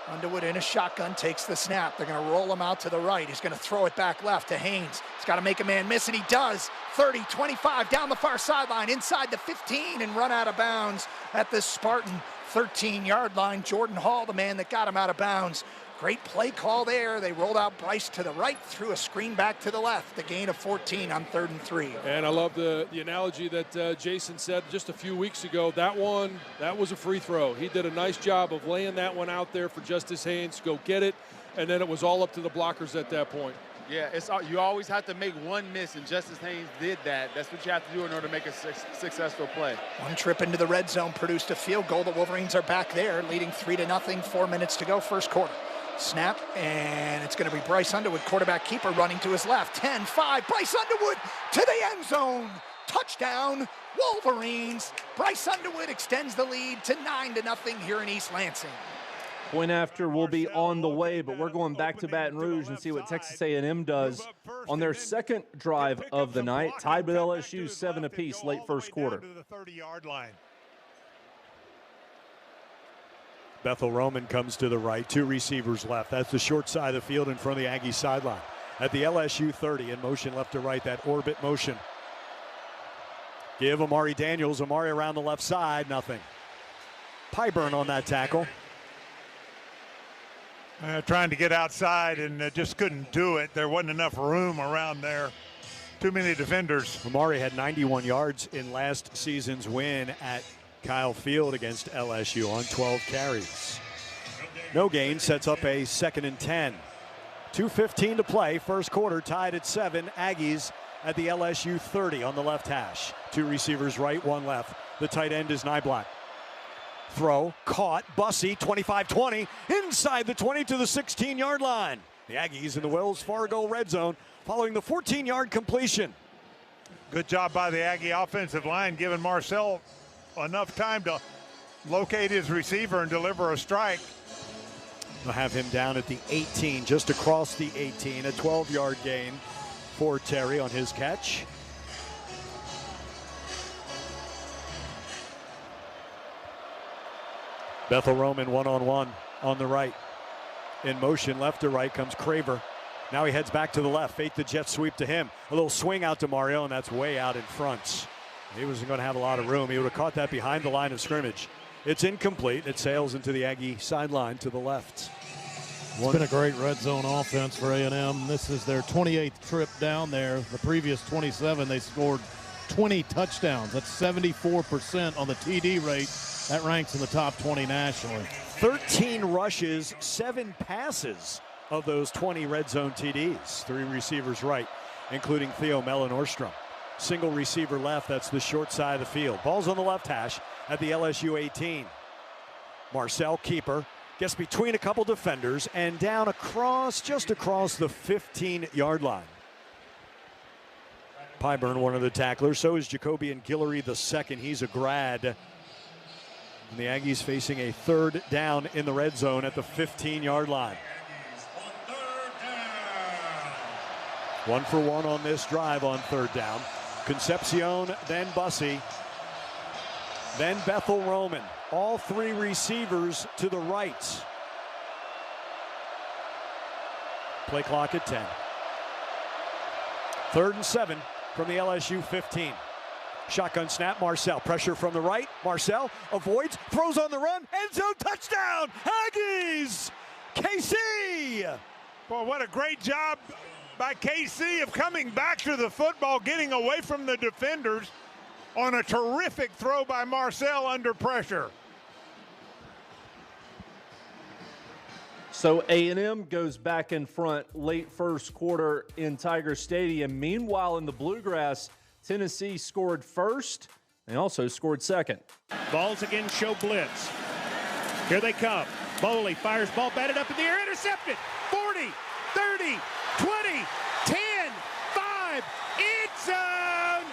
Underwood in a shotgun takes the snap. They're going to roll him out to the right. He's going to throw it back left to Haynes. He's got to make a man miss, and he does. 30, 25, down the far sideline, inside the 15, and run out of bounds at the Spartan 13-yard line. Jordan Hall, the man that got him out of bounds. Great play call there. They rolled out Bryce to the right, threw a screen back to the left. The gain of 14 on 3rd and 3. And I love the analogy that Jason said just a few weeks ago. That was a free throw. He did a nice job of laying that one out there for Justice Haynes to go get it, and then it was all up to the blockers at that point. Yeah, you always have to make one miss, and Justice Haynes did that. That's what you have to do in order to make a successful play. One trip into the red zone produced a field goal. The Wolverines are back there, leading 3-0, 4 minutes to go, first quarter. Snap, and it's going to be Bryce Underwood, quarterback keeper, running to his left. 10-5, Bryce Underwood to the end zone. Touchdown, Wolverines. Bryce Underwood extends the lead to 9-0 here in East Lansing. Point after will be on the way, but we're going back to Baton Rouge and see what Texas A&M does on their second drive of the night. Tied with LSU 7 apiece late first quarter. Bethel Roman comes to the right, 2 receivers left. That's the short side of the field in front of the Aggie sideline. At the LSU 30, in motion left to right, that orbit motion. Give Amari Daniels, Amari around the left side, nothing. Pyburn on that tackle. Trying to get outside and just couldn't do it. There wasn't enough room around there. Too many defenders. Amari had 91 yards in last season's win at Kyle Field against LSU on 12 carries. No gain, sets up a 2nd and 10. 2:15 to play, first quarter, tied at 7. Aggies at the LSU 30 on the left hash. 2 receivers right, 1 left. The tight end is Nyblack. Throw, caught, Bussey, 25-20, inside the 20 to the 16-yard line. The Aggies in the Wells Fargo red zone following the 14-yard completion. Good job by the Aggie offensive line, giving Marcel enough time to locate his receiver and deliver a strike. They'll have him down at the 18, just across the 18, a 12-yard gain for Terry on his catch. Bethel Roman one-on-one on the right. In motion, left to right comes Craver. Now he heads back to the left. Fake the jet sweep to him. A little swing out to Mario, and that's way out in front. He wasn't going to have a lot of room. He would have caught that behind the line of scrimmage. It's incomplete. It sails into the Aggie sideline to the left. It's been a great red zone offense for A&M. This is their 28th trip down there. The previous 27, they scored 20 touchdowns. That's 74% on the TD rate. That ranks in the top 20 nationally. 13 rushes, 7 passes of those 20 red zone TDs. 3 receivers right, including Theo Mellon-Orstrom. Single receiver left. That's the short side of the field. Ball's on the left hash at the LSU 18. Marcel, keeper, gets between a couple defenders and down across, just across the 15-yard line. Pyburn, one of the tacklers. So is Jacobian Guillory the second. He's a grad. And the Aggies facing a third down in the red zone at the 15-yard line. 1 for 1 on this drive on third down. Concepcion, then Bussey, then Bethel Roman. All three receivers to the right. Play clock at 10. 3rd and 7 from the LSU 15. Shotgun snap, Marcel. Pressure from the right. Marcel avoids, throws on the run. End zone touchdown. Aggies! KC! Boy, what a great job by KC of coming back to the football, getting away from the defenders on a terrific throw by Marcel under pressure. So A&M goes back in front late first quarter in Tiger Stadium. Meanwhile, in the Bluegrass, Tennessee scored first. They also scored second. Balls again show blitz. Here they come. Boley fires ball batted up in the air, intercepted. 40, 30, 20, 10, 5, end zone.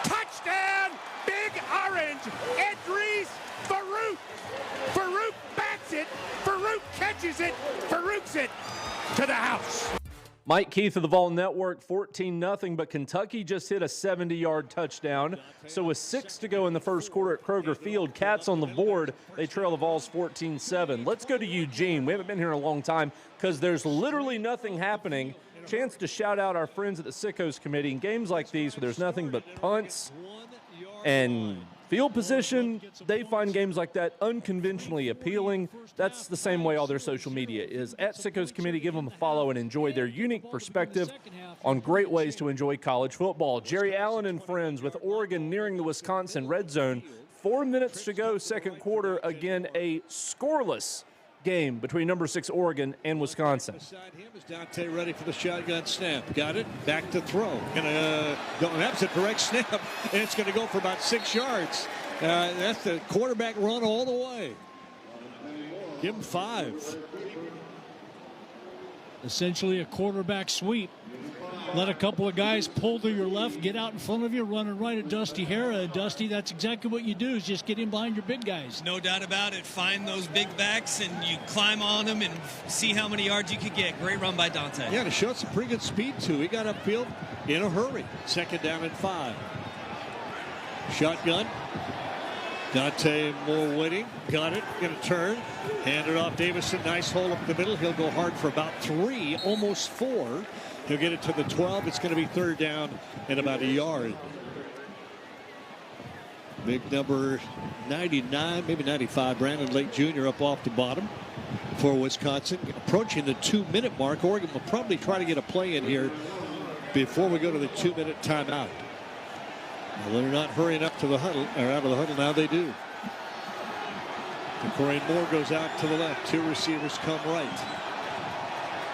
Touchdown, Big Orange. Edris Farouk. Farouk bats it. Farouk catches it. Farouk's it to the house. Mike Keith of the Vol Network, 14-0, but Kentucky just hit a 70-yard touchdown. So with 6 to go in the first quarter at Kroger Field, Cats on the board. They trail the Vols 14-7. Let's go to Eugene. We haven't been here in a long time because there's literally nothing happening. Chance to shout out our friends at the Sickos Committee. In games like these where there's nothing but punts and field position, they find games like that unconventionally appealing. That's the same way all their social media is. At Sickos Committee, give them a follow and enjoy their unique perspective on great ways to enjoy college football. Jerry Allen and friends with Oregon nearing the Wisconsin red zone. 4 minutes to go, second quarter. Again, a scoreless game between number 6 Oregon and Wisconsin. Beside him is Dante ready for the shotgun snap. Got it. Back to throw. Gonna go. That's a direct snap, and it's going to go for about 6 yards. That's the quarterback run all the way. Give him 5. Essentially a quarterback sweep. Let a couple of guys pull to your left, get out in front of you, running right at Dusty Hera. Dusty, that's exactly what you do, is just get in behind your big guys. No doubt about it. Find those big backs, and you climb on them and see how many yards you could get. Great run by Dante. Yeah, to show some pretty good speed, too. He got upfield in a hurry. 2nd down and 5. Shotgun. Dante Moore waiting. Got it. Going to turn. Hand it off Davison. Nice hole up the middle. He'll go hard for about 3, almost 4. He'll get it to the 12. It's going to be 3rd down and about a yard. Big number 99, maybe 95, Brandon Lake Jr. up off the bottom for Wisconsin. Approaching the 2-minute mark. Oregon will probably try to get a play in here before we go to the 2-minute timeout. Well, they're not hurrying up to the huddle, or out of the huddle. Now they do. Corey Moore goes out to the left. 2 receivers come right.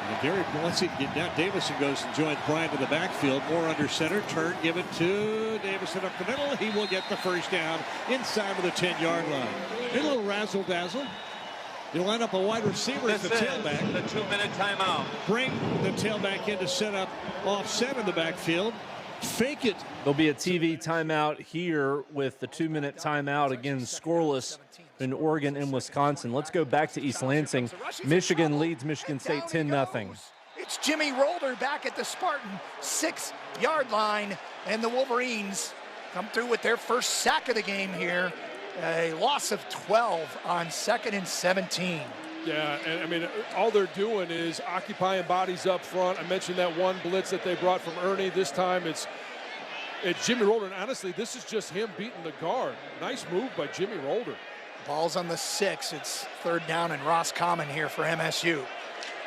And Gary wants to get down. Davison goes and joins Bryant in the backfield. Moore under center. Turn, give it to Davison up the middle. He will get the first down inside of the 10-yard line. A little razzle-dazzle. You line up a wide receiver as the tailback. The 2-minute timeout. Bring the tailback in to set up offset in the backfield. Fake it. There'll be a TV timeout here with the 2-minute timeout. Again, scoreless in Oregon and Wisconsin. Let's go back to East Lansing. Michigan leads Michigan State 10-0. It's Jimmy Rolder back at the Spartan 6-yard line, and the Wolverines come through with their first sack of the game here. A loss of 12 on 2nd and 17. Yeah, and I mean, all they're doing is occupying bodies up front. I mentioned that one blitz that they brought from Ernie. This time it's Jimmy Rolder, and honestly, this is just him beating the guard. Nice move by Jimmy Rolder. Ball's on the 6. It's 3rd down and Roscommon here for MSU.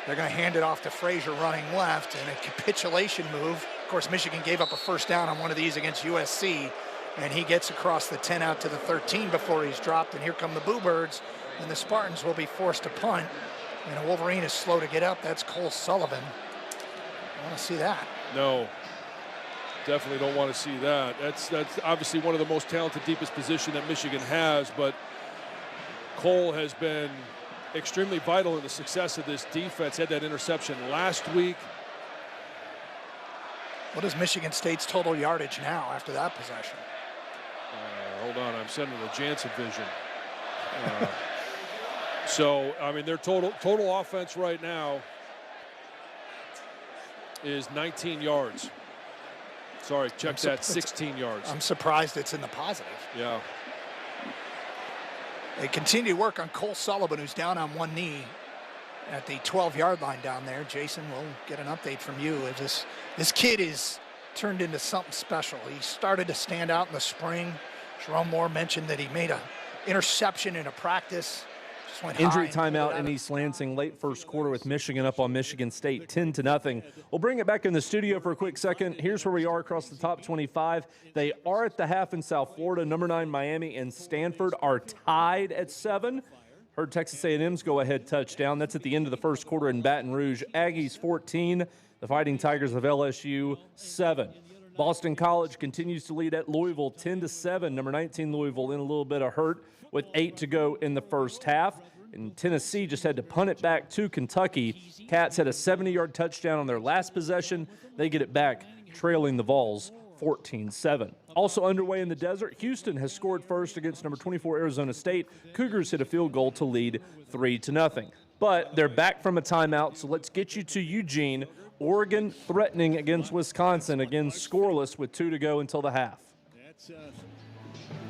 They're going to hand it off to Frazier running left in a capitulation move. Of course, Michigan gave up a first down on one of these against USC, and he gets across the 10 out to the 13 before he's dropped, and here come the Bluebirds, and the Spartans will be forced to punt, and a Wolverine is slow to get up. That's Cole Sullivan. I want to see that. No. definitely don't want to see that. That's obviously one of the most talented, deepest position that Michigan has, but Cole has been extremely vital in the success of this defense. Had that interception last week. What is Michigan State's total yardage now after that possession? Hold on, I'm sending the Jansen vision. So, I mean, their total offense right now is 19 yards. Sorry, check that, 16 yards. I'm surprised it's in the positive. Yeah. They continue to work on Cole Sullivan, who's down on one knee at the 12-yard line down there. Jason, we'll get an update from you. This kid is turned into something special. He started to stand out in the spring. Jerome Moore mentioned that he made an interception in a practice. Just went Injury high timeout in East Lansing, late first quarter with Michigan up on Michigan State 10-0. We'll bring it back in the studio for a quick second. Here's where we are across the top 25. They are at the half in South Florida. Number 9 Miami and Stanford are tied at 7. Heard Texas A&M's go-ahead touchdown. That's at the end of the first quarter in Baton Rouge. Aggies 14, the Fighting Tigers of LSU 7. Boston College continues to lead at Louisville 10-7. Number 19 Louisville in a little bit of hurt with 8 to go in the first half. And Tennessee just had to punt it back to Kentucky. Cats had a 70-yard touchdown on their last possession. They get it back, trailing the Vols 14-7. Also underway in the desert, Houston has scored first against number 24 Arizona State. Cougars hit a field goal to lead 3-0. But they're back from a timeout, so let's get you to Eugene. Oregon threatening against Wisconsin, again scoreless with 2 to go until the half.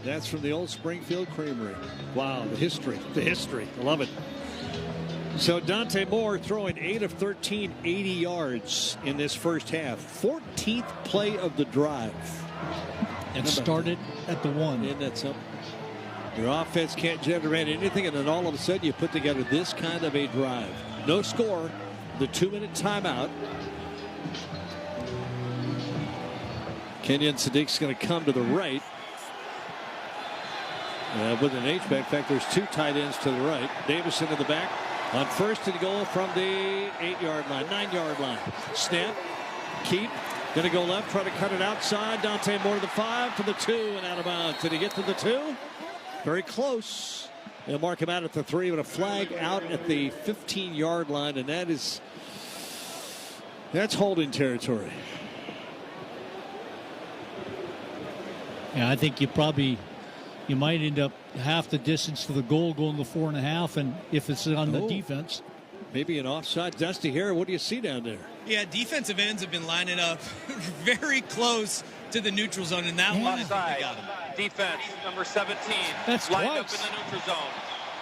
That's from the old Springfield Creamery. Wow, the history. I love it. So Dante Moore throwing 8 of 13, 80 yards in this first half. 14th play of the drive. And started at the 1. Isn't that something? Your offense can't generate anything, and then all of a sudden you put together this kind of a drive. No score. The 2-minute timeout. Kenyon Sadiq's going to come to the right. With an H-back. In fact, there's 2 tight ends to the right. Davis into the back. On first and goal from the 8-yard line, 9-yard line. Snap. Keep. Going to go left. Try to cut it outside. Dante Moore to the 5, to the 2, and out of bounds. Did he get to the 2? Very close. They'll mark him out at the 3, but a flag out at the 15-yard line, and that's holding territory. Yeah, I think you might end up half the distance to the goal going to 4.5, and if it's on the defense. Maybe an offside. Dusty here, what do you see down there? Yeah, defensive ends have been lining up very close to the neutral zone, and that one offside. Defense, number 17. That's lined twice. Up in the neutral zone.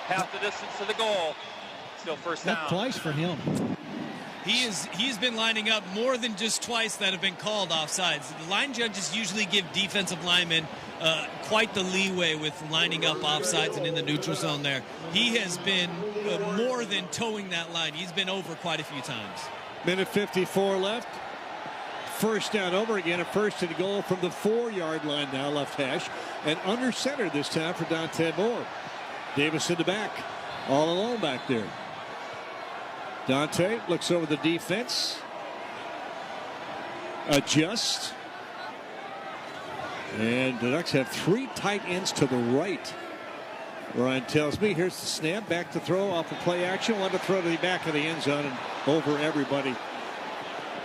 Half the distance to the goal. Still first down. That's twice for him. He's been lining up more than just twice that have been called offsides. The line judges usually give defensive linemen quite the leeway with lining up offsides and in the neutral zone there. He has been more than towing that line. He's been over quite a few times. Minute 54 left. First down over again. A first and goal from the 4-yard line now, left hash. And under center this time for Dante Moore. Davis in the back. All alone back there. Dante looks over the defense. Adjusts. And the Ducks have 3 tight ends to the right. Ryan tells me. Here's the snap. Back to throw off the play action. Want to throw to the back of the end zone and over everybody.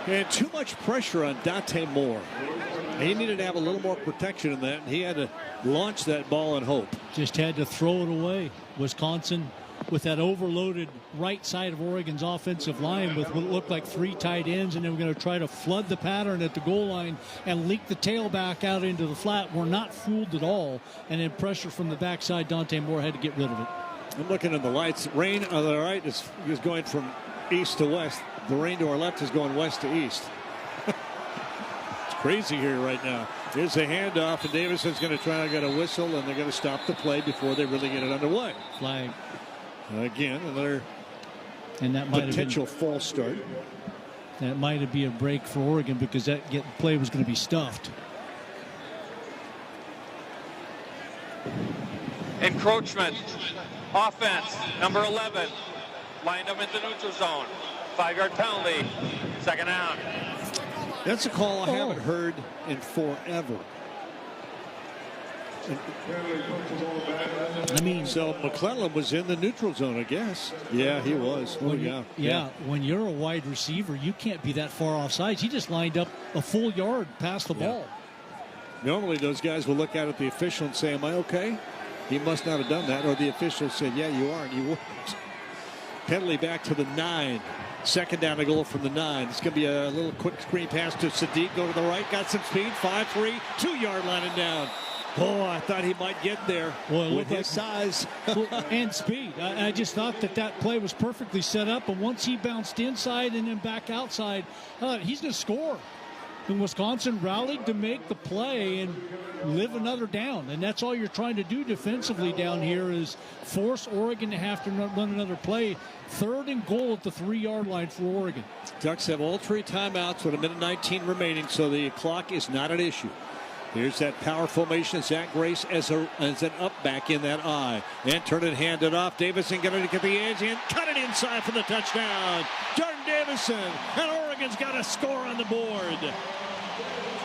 And too much pressure on Dante Moore. He needed to have a little more protection in that. And he had to launch that ball and hope. Just had to throw it away. Wisconsin with that overloaded right side of Oregon's offensive line with what looked like 3 tight ends, and they were going to try to flood the pattern at the goal line and leak the tailback out into the flat. We're not fooled at all, and then pressure from the backside. Dante Moore had to get rid of it. I'm looking at the lights. Rain on the right is going from east to west. The rain to our left is going west to east. It's crazy here right now. Here's a handoff, and Davison's going to try to get a whistle, and they're going to stop the play before they really get it underway. Flag. Again, another and that might potential have been, false start. That might be a break for Oregon because that play was going to be stuffed. Encroachment. Offense, number 11. Lined up in the neutral zone. 5-yard penalty. Second down. That's a call I haven't heard in forever. I mean, so McClellan was in the neutral zone, I guess. Yeah, he was. Yeah, when you're a wide receiver, you can't be that far offsides. He just lined up a full yard past the ball. Normally, those guys will look out at the official and say, "Am I okay?" He must not have done that, or the official said, "Yeah, you are," and you weren't. Penalty back to the 9. Second down to goal from the 9. It's going to be a little quick screen pass to Sadiq. Go to the right, got some speed. 5-3, 2-yard line and down. Oh, I thought he might get there with his size and speed. I just thought that play was perfectly set up, and once he bounced inside and then back outside, he's going to score. And Wisconsin rallied to make the play and live another down, and that's all you're trying to do defensively down here is force Oregon to have to run another play. 3rd and goal at the 3-yard line for Oregon. Ducks have all 3 timeouts with 1:19 remaining, so the clock is not an issue. Here's that power formation. Zach Grace as an up back in that eye. And turn it, hand it off. Davison going to get the edge and cut it inside for the touchdown. Jordan Davison. And Oregon's got a score on the board.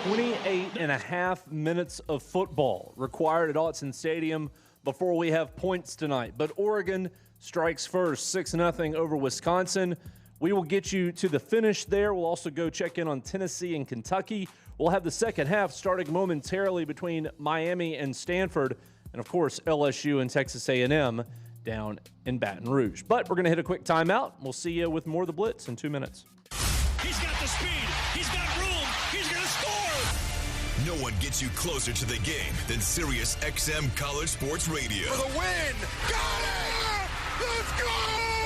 28.5 minutes of football required at Autzen Stadium before we have points tonight. But Oregon strikes first, 6-0 over Wisconsin. We will get you to the finish there. We'll also go check in on Tennessee and Kentucky. We'll have the second half starting momentarily between Miami and Stanford, and of course LSU and Texas A&M down in Baton Rouge. But we're going to hit a quick timeout. We'll see you with more of the Blitz in 2 minutes. He's got the speed. He's got room. He's going to score. No one gets you closer to the game than Sirius XM College Sports Radio. For the win. Got it. Let's go.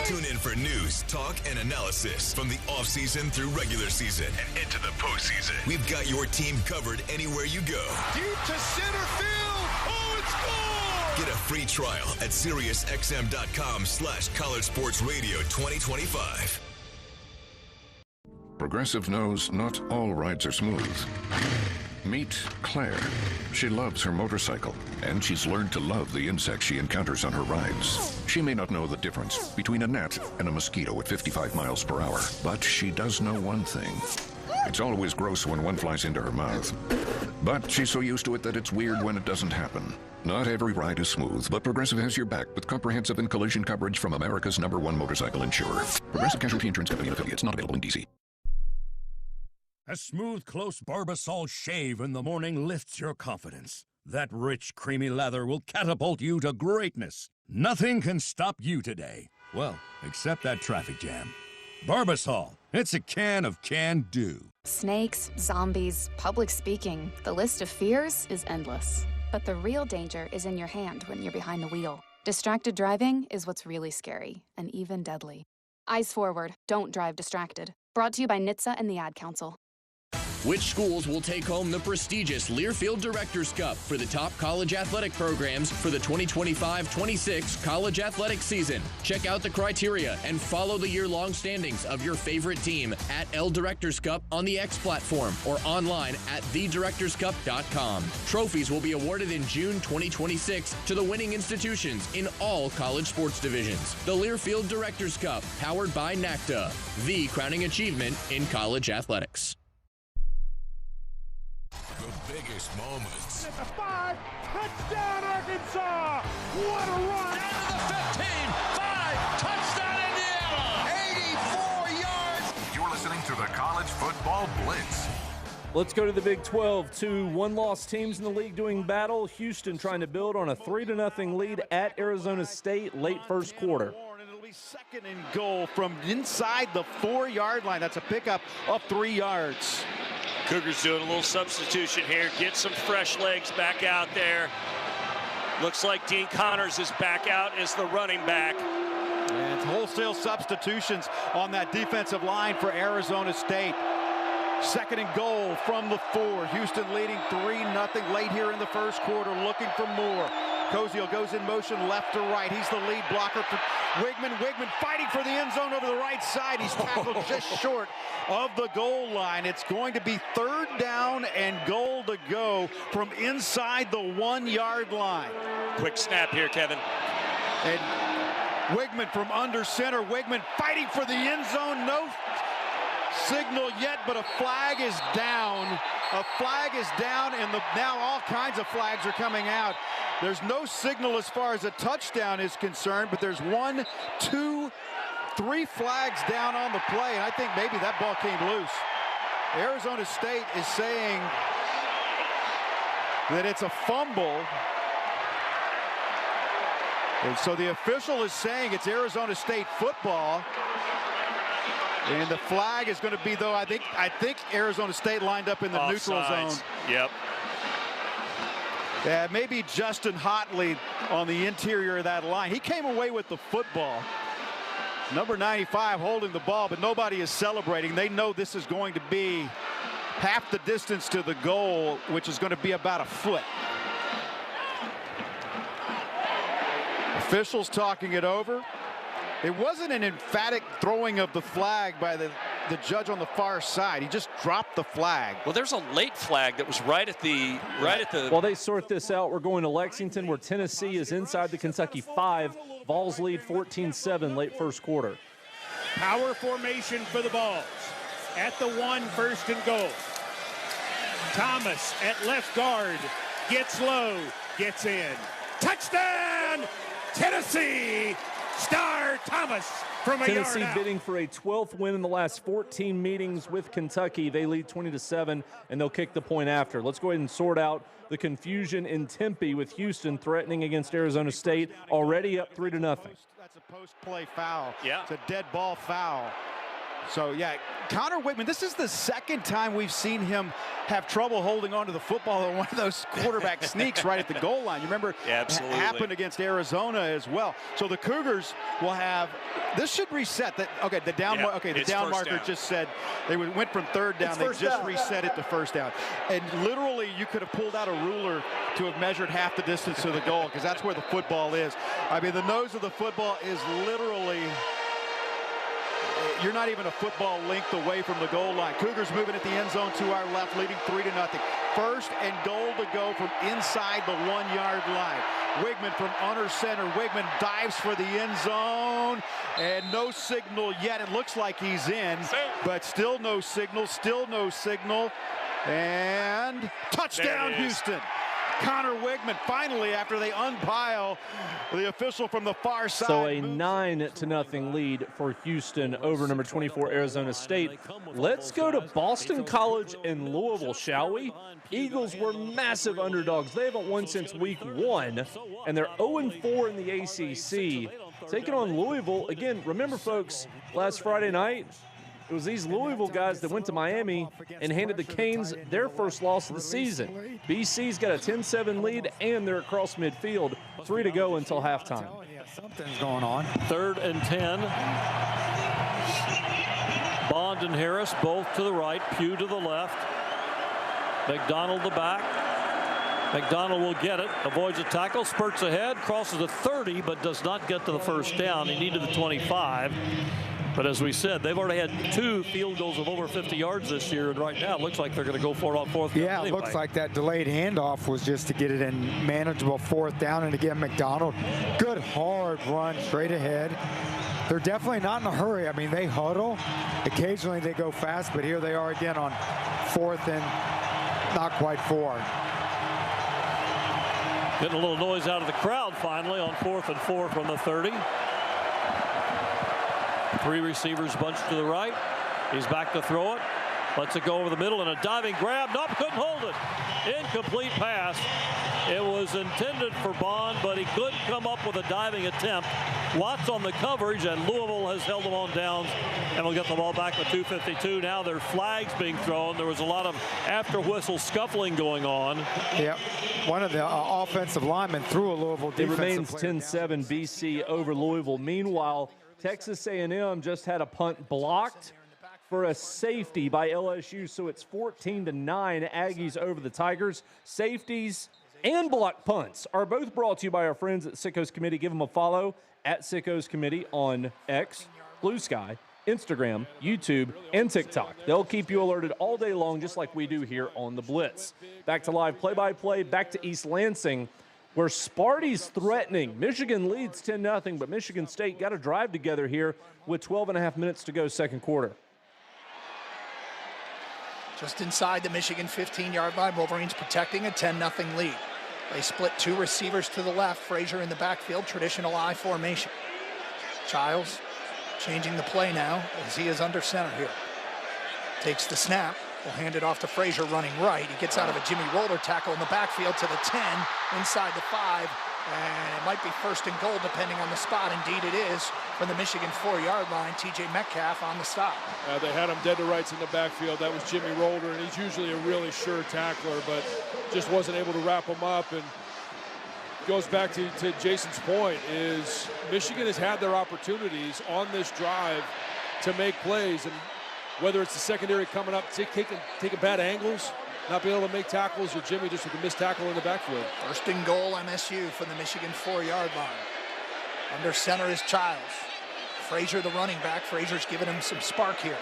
Tune in for news, talk, and analysis from the offseason through regular season and into the postseason. We've got your team covered anywhere you go. Deep to center field. Oh, it's gone. Get a free trial at SiriusXM.com/College Sports Radio 2025. Progressive knows not all rides are smooth. Meet Claire. She loves her motorcycle, and she's learned to love the insects she encounters on her rides. She may not know the difference between a gnat and a mosquito at 55 miles per hour, but she does know one thing. It's always gross when one flies into her mouth. But she's so used to it that it's weird when it doesn't happen. Not every ride is smooth, but Progressive has your back with comprehensive and collision coverage from America's #1 motorcycle insurer. Progressive Casualty Insurance Company and affiliates, not available in D.C. A smooth, close Barbasol shave in the morning lifts your confidence. That rich, creamy lather will catapult you to greatness. Nothing can stop you today. Well, except that traffic jam. Barbasol, it's a can of can-do. Snakes, zombies, public speaking. The list of fears is endless. But the real danger is in your hand when you're behind the wheel. Distracted driving is what's really scary and even deadly. Eyes forward, don't drive distracted. Brought to you by NHTSA and the Ad Council. Which schools will take home the prestigious Learfield Directors Cup for the top college athletic programs for the 2025-26 college athletic season? Check out the criteria and follow the year-long standings of your favorite team at L Directors Cup on the X platform or online at thedirectorscup.com. Trophies will be awarded in June 2026 to the winning institutions in all college sports divisions. The Learfield Directors Cup, powered by NACTA, the crowning achievement in college athletics. The biggest moments. At the 5, touchdown Arkansas! What a run! Down to the 15, 5, touchdown Indiana! 84 yards! You're listening to the College Football Blitz. Let's go to the Big 12. 2 one-loss teams in the league doing battle. Houston trying to build on a 3-0 lead at Arizona State late first quarter. Second and goal from inside the 4-yard line. That's a pickup of 3 yards. Cougars doing a little substitution here. Get some fresh legs back out there. Looks like Dean Connors is back out as the running back. And wholesale substitutions on that defensive line for Arizona State. Second and goal from the 4. Houston leading 3-0 late here in the first quarter, looking for more. Koziel goes in motion left to right. He's the lead blocker for Wigman. Wigman fighting for the end zone over the right side. He's tackled just short of the goal line. It's going to be 3rd down and goal to go from inside the 1-yard line. Quick snap here, Kevin. And Wigman from under center. Wigman fighting for the end zone. No signal yet, but a flag is down. A flag is down, and now all kinds of flags are coming out. There's no signal as far as a touchdown is concerned, but there's 1, 2, 3 flags down on the play, and I think maybe that ball came loose. Arizona State is saying that it's a fumble. And so the official is saying it's Arizona State football. And the flag is going to be, though, I think Arizona State lined up in the neutral zone. Yep. Yeah, maybe Justin Hotley on the interior of that line. He came away with the football. Number 95 holding the ball, but nobody is celebrating. They know this is going to be half the distance to the goal, which is going to be about a foot. Officials talking it over. It wasn't an emphatic throwing of the flag by the judge on the far side. He just dropped the flag. Well, there's a late flag that was right at the. While they sort this out, we're going to Lexington, where Tennessee is inside the Kentucky 5. Vols lead 14-7 late first quarter. Power formation for the Vols. At the 1, first and goal. Thomas at left guard. Gets low. Gets in. Touchdown! Tennessee! Star Thomas from a Tennessee yard out. bidding for a 12th win in the last 14 meetings with Kentucky. They lead 20-7, and they'll kick the point after. Let's go ahead and sort out the confusion in Tempe with Houston threatening against Arizona State, already up 3-0. That's a post-play foul. Yeah. It's a dead ball foul. So, yeah, Connor Whitman, this is the second time we've seen him have trouble holding on to the football on one of those quarterback sneaks right at the goal line. You remember it happened against Arizona as well. So the Cougars will have, this should reset. The down marker just said they went from third down. They just reset it to first down. And literally you could have pulled out a ruler to have measured half the distance to the goal, because that's where the football is. I mean, the nose of the football is literally, you're not even a football length away from the goal line. Cougars moving at the end zone to our left, leading 3-0. First and goal to go from inside the 1-yard line. Wigman from under center. Wigman dives for the end zone, and no signal yet. It looks like he's in, but still no signal, and touchdown Houston. Connor Wigman finally, after they unpile the official from the far side. So a 9-0 lead for Houston over number 24 Arizona State. Let's go to Boston College and Louisville, shall we? Eagles were massive underdogs. They haven't won since week 1, and they're 0-4 in the ACC. Taking on Louisville, again, remember folks, last Friday night, it was these Louisville guys that went to Miami and handed the Canes their first loss of the season. BC's got a 10-7 lead, and they're across midfield. 3 to go until halftime. Something's going on. 3rd and 10. Bond and Harris both to the right. Pugh to the left. McDonald the back. McDonald will get it. Avoids a tackle. Spurts ahead. Crosses the 30, but does not get to the first down. He needed the 25. But as we said, they've already had 2 field goals of over 50 yards this year, and right now it looks like they're going to go for it on 4th down. Yeah, anyway. It looks like that delayed handoff was just to get it in manageable 4th down, and again, McDonald, good hard run straight ahead. They're definitely not in a hurry. I mean, they huddle. Occasionally they go fast, but here they are again on 4th and not quite 4. Getting a little noise out of the crowd finally on 4th and 4 from the 30. 3 receivers bunched to the right. He's back to throw it. Lets it go over the middle, and a diving grab. Nope, couldn't hold it. Incomplete pass. It was intended for Bond, but he couldn't come up with a diving attempt. Watts on the coverage, and Louisville has held them on downs, and will get the ball back with 2:52. Now there are flags being thrown. There was a lot of after-whistle scuffling going on. Yeah, one of the offensive linemen threw a Louisville defensive player. It remains player 10-7 BC over Louisville. Meanwhile, Texas A&M just had a punt blocked for a safety by LSU, so it's 14-9 Aggies over the Tigers. Safeties and block punts are both brought to you by our friends at Sickos Committee. Give them a follow at Sickos Committee on X, Blue Sky, Instagram, YouTube, and TikTok. They'll keep you alerted all day long, just like we do here on the Blitz. Back to live play-by-play, back to East Lansing, where Sparty's threatening. Michigan leads 10-0, but Michigan State got a drive together here with 12.5 minutes to go second quarter. Just inside the Michigan 15-yard line, Wolverines protecting a 10-0 lead. They split 2 receivers to the left, Frazier in the backfield, traditional I formation. Childs changing the play now as he is under center here. Takes the snap, will hand it off to Frazier running right. He gets out of a Jimmy Roller tackle in the backfield to the 10, inside the 5, and it might be first and goal depending on the spot. Indeed it is from the Michigan 4-yard line. TJ Metcalf on the stop. They had him dead to rights in the backfield. That was Jimmy Roller, and he's usually a really sure tackler, but just wasn't able to wrap him up. And goes back to Jason's point, is Michigan has had their opportunities on this drive to make plays, and whether it's the secondary coming up, taking bad angles, not being able to make tackles, or Jimmy just with a missed tackle in the backfield. First and goal, MSU from the Michigan 4-yard line. Under center is Childs. Frazier, the running back. Frazier's giving him some spark here.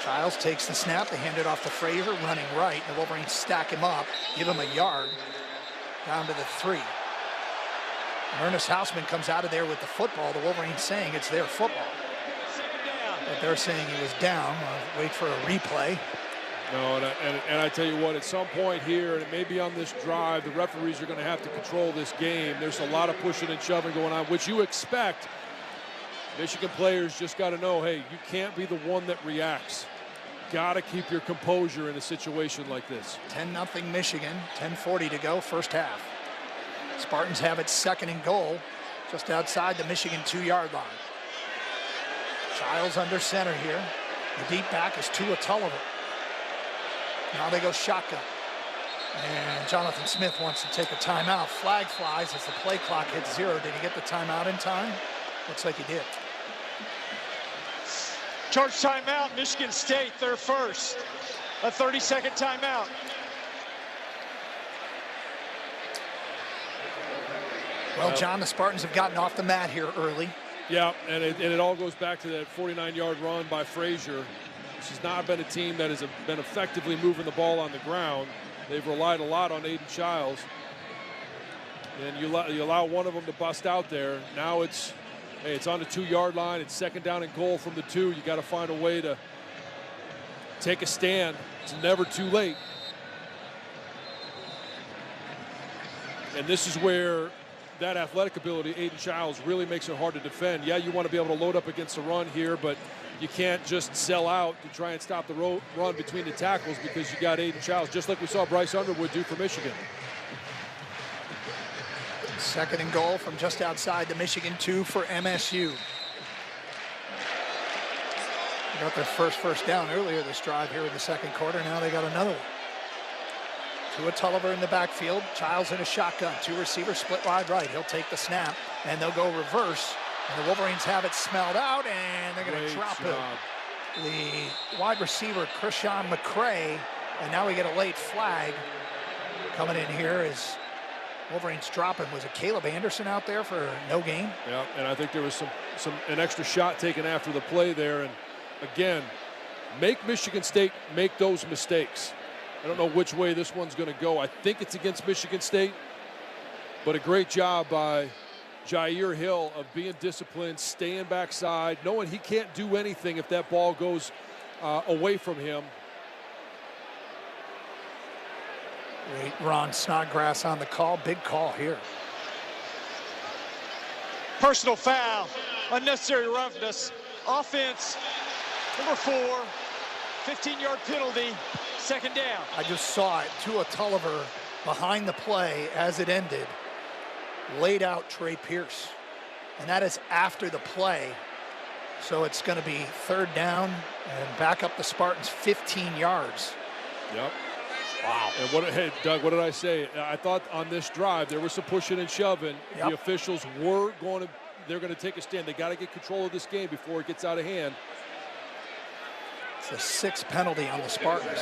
Childs takes the snap. They hand it off to Frazier, running right. The Wolverines stack him up, give him a yard, down to the 3. Ernest Hausman comes out of there with the football. The Wolverines saying it's their football. But they're saying he was down. I'll wait for a replay. No, and I tell you what, at some point here, and maybe on this drive, the referees are going to have to control this game. There's a lot of pushing and shoving going on, which you expect. Michigan players just got to know, hey, you can't be the one that reacts. Got to keep your composure in a situation like this. 10-0 Michigan, 10:40 to go, first half. Spartans have it second and goal, just outside the Michigan 2-yard line. Childs under center here. The deep back is Tua Tulliver. Now they go shotgun. And Jonathan Smith wants to take a timeout. Flag flies as the play clock hits 0. Did he get the timeout in time? Looks like he did. Charge timeout, Michigan State, their first. A 30-second timeout. Well, John, the Spartans have gotten off the mat here early. Yeah, and it all goes back to that 49-yard run by Frazier. This has not been a team that has been effectively moving the ball on the ground. They've relied a lot on Aiden Childs. And you allow one of them to bust out there. Now it's on the 2-yard line. It's second down and goal from the 2. You got to find a way to take a stand. It's never too late. And this is where that athletic ability, Aiden Childs, really makes it hard to defend. Yeah, you want to be able to load up against the run here, but you can't just sell out to try and stop the run between the tackles because you got Aiden Childs, just like we saw Bryce Underwood do for Michigan. Second and goal from just outside the Michigan 2 for MSU. They got their first down earlier this drive here in the second quarter. Now they got another one. Tua Tulliver in the backfield. Childs in a shotgun. 2 receivers split wide right. He'll take the snap, and they'll go reverse. And the Wolverines have it smelled out, and they're going to drop it. The wide receiver, Krishan McCray, and now we get a late flag coming in here as Wolverines dropping. Was it Caleb Anderson out there for no gain? Yeah, and I think there was an extra shot taken after the play there. And again, make Michigan State make those mistakes. I don't know which way this one's going to go. I think it's against Michigan State, but a great job by Jair Hill of being disciplined, staying backside, knowing he can't do anything if that ball goes away from him. Great Ron Snodgrass on the call. Big call here. Personal foul, unnecessary roughness, offense, number 4, 15-yard penalty, second down. I just saw it. Tua Tulliver behind the play as it ended, laid out Trey Pierce. And that is after the play. So it's going to be third down and back up the Spartans 15 yards. Yep. Wow. And hey, Doug, what did I say? I thought on this drive there was some pushing and shoving. Yep. The officials they're going to take a stand. They got to get control of this game before it gets out of hand. It's a 6th penalty on the Spartans.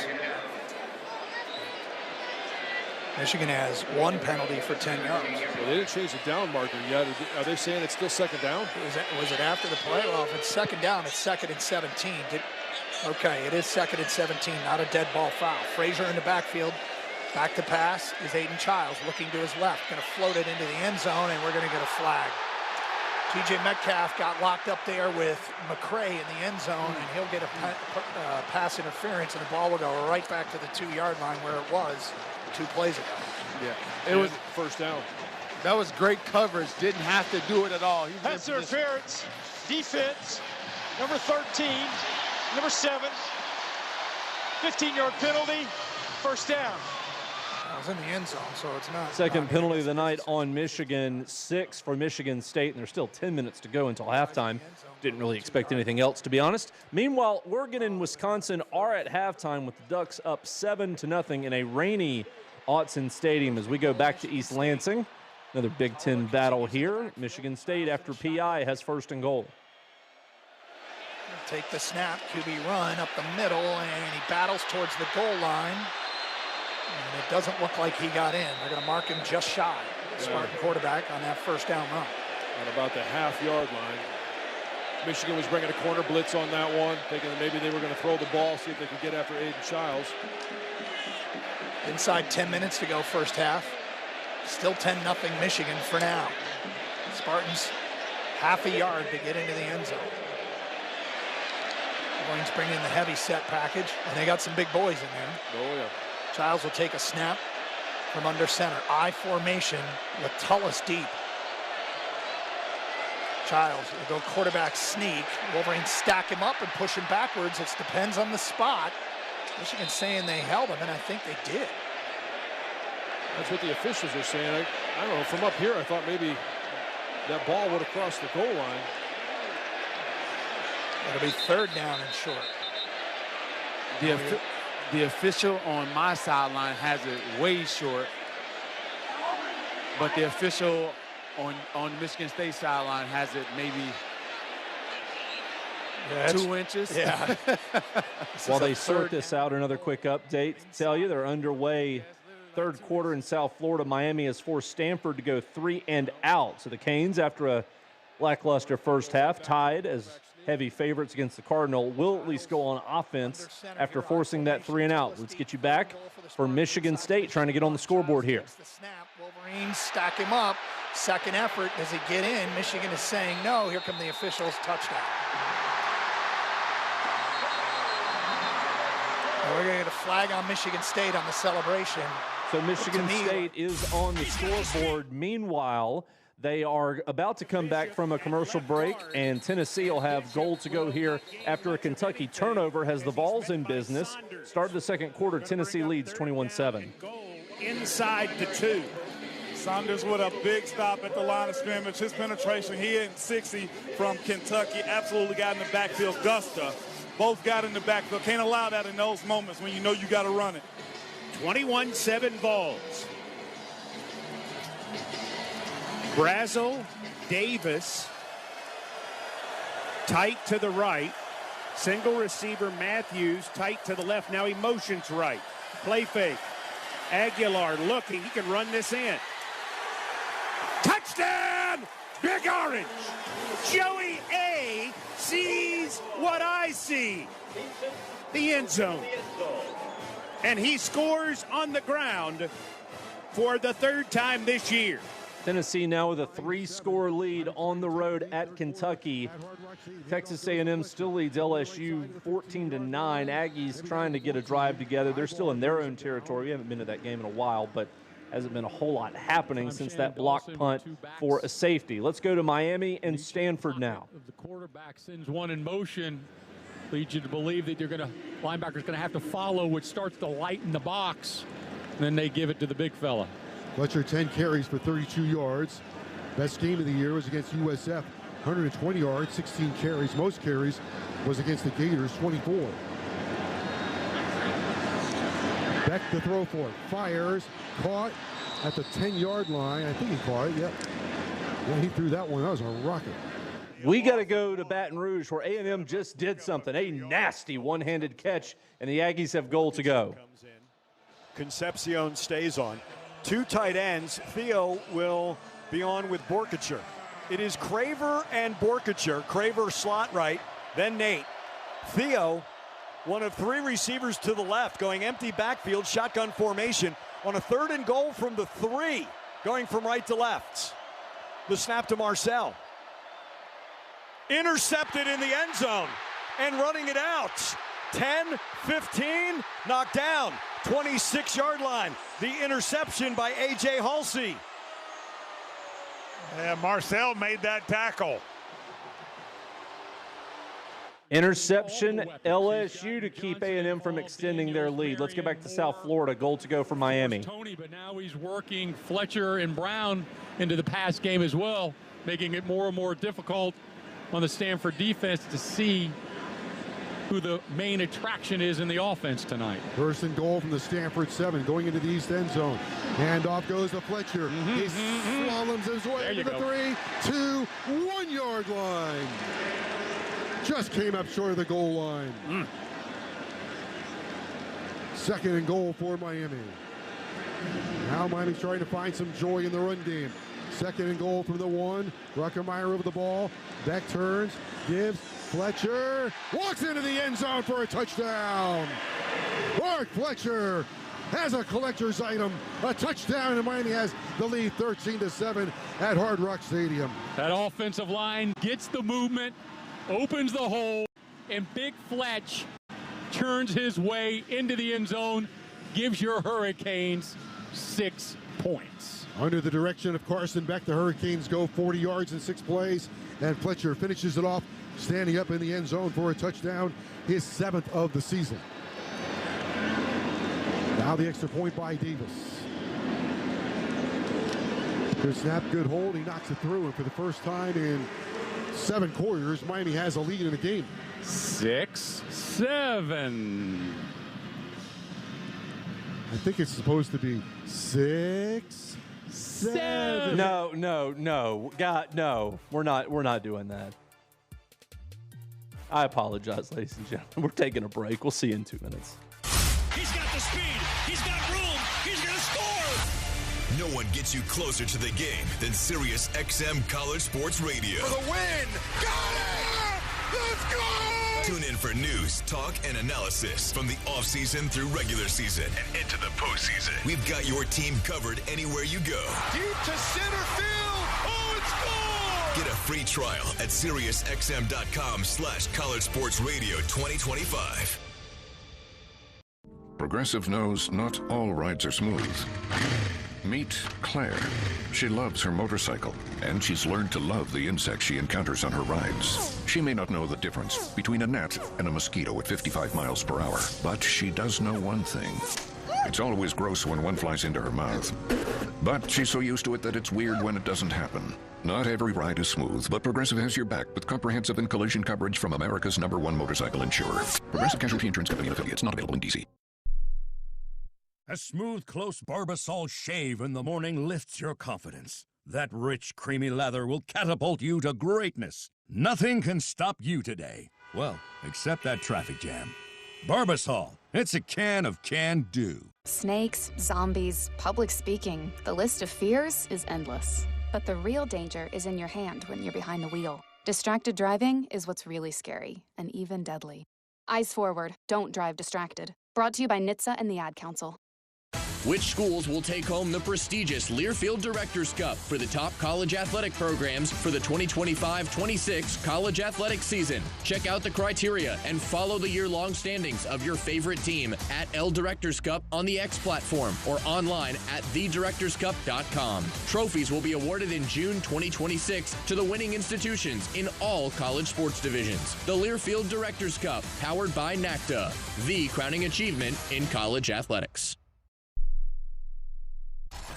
Michigan has 1 penalty for 10 yards. Well, they didn't change the down marker yet. Are they saying it's still second down? Was it after the play? Well, if it's second down, it's 2nd and 17. Okay, it is 2nd and 17, not a dead ball foul. Frazier in the backfield. Back to pass is Aiden Childs, looking to his left. Going to float it into the end zone, and we're going to get a flag. T.J. Metcalf got locked up there with McCray in the end zone, and he'll get a pass interference, and the ball will go right back to the 2-yard line where it was 2 plays ago. Yeah, it was first down. That was great coverage. Didn't have to do it at all. Pass interference, defense, number 13, number 7, 15-yard penalty, first down. I was in the end zone, so it's not. Second penalty of the night on Michigan, 6 for Michigan State, and there's still 10 minutes to go until halftime. Didn't really expect anything else, to be honest. Meanwhile, Oregon and Wisconsin are at halftime with the Ducks up 7-0 in a rainy Autzen Stadium as we go back to East Lansing. Another Big Ten battle here. Michigan State, after PI, has first and goal. Take the snap, QB run up the middle, and he battles towards the goal line. And it doesn't look like he got in. They're going to mark him just shy. Spartan quarterback on that first down run. At about the half-yard line. Michigan was bringing a corner blitz on that one, thinking that maybe they were going to throw the ball, see if they could get after Aiden Childs. Inside 10 minutes to go first half. Still 10-0 Michigan for now. Spartans half a yard to get into the end zone. Wolverines bring in the heavy set package, and they got some big boys in there. Oh, yeah. Childs will take a snap from under center. I formation with Tullis deep. Childs will go quarterback sneak. Wolverines stack him up and push him backwards. It depends on the spot. Michigan's saying they held him, and I think they did. That's what the officials are saying. I don't know, from up here, I thought maybe that ball would have crossed the goal line. It'll be third down and short. The official on my sideline has it way short, but the official on Michigan State sideline has it maybe 2 inches. Yeah. While they sort this out, another quick update to tell you they're underway. Third quarter in South Florida. Miami has forced Stanford to go 3 and out. So the Canes, after a lackluster first half, tied as heavy favorites against the Cardinal, will at least go on offense after forcing that 3 and out. Let's get you back for Michigan State trying to get on the scoreboard here. The snap, Wolverines stack him up. Second effort, does he get in? Michigan is saying no. Here come the officials, touchdown. And we're going to get a flag on Michigan State on the celebration. So Michigan State is on the scoreboard. Meanwhile, they are about to come back from a commercial break, and Tennessee will have goal to go here after a Kentucky turnover has the balls in business. Start of the second quarter, Tennessee leads 21-7. Inside the 2. Saunders with a big stop at the line of scrimmage. His penetration, he and 60 from Kentucky absolutely got in the backfield. Gusta, both got in the backfield. Can't allow that in those moments when you know you got to run it. 21-7 Vols. Brazel, Davis, tight to the right. Single receiver Matthews, tight to the left. Now he motions right. Play fake. Aguilar looking. He can run this in. Touchdown! Big Orange. Joey A sees what I see. The end zone. And he scores on the ground for the third time this year. Tennessee now with a 3-score lead on the road at Kentucky. Texas A&M still leads LSU 14-9. Aggies trying to get a drive together. They're still in their own territory. We haven't been to that game in a while, but hasn't been a whole lot happening since that block punt for a safety. Let's go to Miami and Stanford now. The quarterback sends one in motion, leads you to believe that linebacker's going to have to follow, which starts to lighten the box. And then they give it to the big fella. Fletcher 10 carries for 32 yards. Best game of the year was against USF, 120 yards, 16 carries. Most carries was against the Gators, 24. Beck to throw for it. Fires, caught at the 10-yard line. I think he caught it, yep. Yeah, he threw that one. That was a rocket. We got to go to Baton Rouge, where A&M just did something. A nasty one-handed catch, and the Aggies have goal to go. Concepcion stays on. 2 tight ends. Theo will be on with Borkacher. It is Craver and Borkacher. Craver slot right, then Nate. Theo, one of 3 receivers to the left, going empty backfield, shotgun formation on a 3rd and goal from the 3, going from right to left. The snap to Marcel. intercepted in the end zone and running it out. 10, 15, knocked down. 26-yard line. The interception by A.J. Halsey. Yeah, Marcel made that tackle. Interception, LSU to keep A&M from extending their lead. Let's get back to South Florida. Goal to go for Miami. Tony, but now he's working Fletcher and Brown into the pass game as well, making it more and more difficult on the Stanford defense to see who the main attraction is in the offense tonight. First and goal from the Stanford 7, going into the east end zone. Handoff goes to Fletcher. He slaloms his way to the 3, 2, 1 yard line. Just came up short of the goal line. Second and goal for Miami. Now Miami's trying to find some joy in the run game. Second and goal from the 1. Ruckermeyer over the ball. Beck turns, gives. Fletcher walks into the end zone for a touchdown. Mark Fletcher has a collector's item, a touchdown, and Miami has the lead 13-7 at Hard Rock Stadium. That offensive line gets the movement, opens the hole, and Big Fletch turns his way into the end zone, gives your Hurricanes 6 points. Under the direction of Carson Beck, the Hurricanes go 40 yards in 6 plays, and Fletcher finishes it off standing up in the end zone for a touchdown, his 7th of the season. Now the extra point by Davis. Good snap, good hold, he knocks it through, and for the first time in 7 quarters, Miami has a lead in the game. 6-7. I think it's supposed to be 6-7. No. God, no. We're not doing that. I apologize, ladies and gentlemen. We're taking a break. We'll see you in 2 minutes. He's got the speed. He's got room. He's going to score. No one gets you closer to the game than Sirius XM College Sports Radio. For the win. Got it! Let's go! Tune in for news, talk, and analysis from the offseason through regular season and into the postseason. We've got your team covered anywhere you go. Deep to center field. Oh, it's gone! Get a free trial at SiriusXM.com/College Sports Radio 2025. Progressive knows not all rides are smooth. Meet Claire. She loves her motorcycle, and she's learned to love the insects she encounters on her rides. She may not know the difference between a gnat and a mosquito at 55 miles per hour, but she does know one thing. It's always gross when one flies into her mouth. But she's so used to it that it's weird when it doesn't happen. Not every ride is smooth, but Progressive has your back with comprehensive and collision coverage from America's #1 motorcycle insurer. Progressive Casualty Insurance Company and affiliates, not available in D.C. A smooth, close Barbasol shave in the morning lifts your confidence. That rich, creamy lather will catapult you to greatness. Nothing can stop you today. Well, except that traffic jam. Barbasol, it's a can of can-do. Snakes, zombies, public speaking. The list of fears is endless. But the real danger is in your hand when you're behind the wheel. Distracted driving is what's really scary and even deadly. Eyes forward, don't drive distracted. Brought to you by NHTSA and the Ad Council. Which schools will take home the prestigious Learfield Directors Cup for the top college athletic programs for the 2025-26 college athletic season? Check out the criteria and follow the year-long standings of your favorite team at L Directors Cup on the X platform or online at thedirectorscup.com. Trophies will be awarded in June 2026 to the winning institutions in all college sports divisions. The Learfield Directors Cup, powered by NACTA, the crowning achievement in college athletics.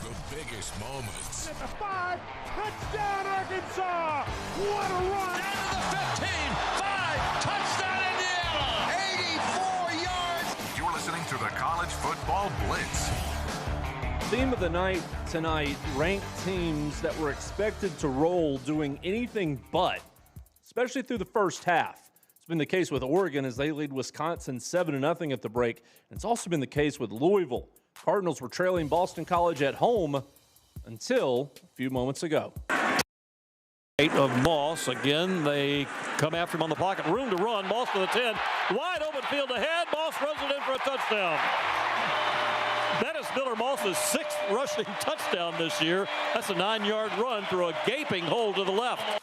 The biggest moments. At the 5, touchdown Arkansas! What a run! Down to the 15, 5, touchdown Indiana! 84 yards! You're listening to the College Football Blitz. Theme of the night tonight, ranked teams that were expected to roll doing anything but, especially through the first half. It's been the case with Oregon as they lead Wisconsin 7-0 at the break. And it's also been the case with Louisville. Cardinals were trailing Boston College at home until a few moments ago. 8 of Moss. Again, they come after him on the pocket. Room to run. Moss to the 10. Wide open field ahead. Moss runs it in for a touchdown. That is Miller Moss's 6th rushing touchdown this year. That's a 9-yard run through a gaping hole to the left.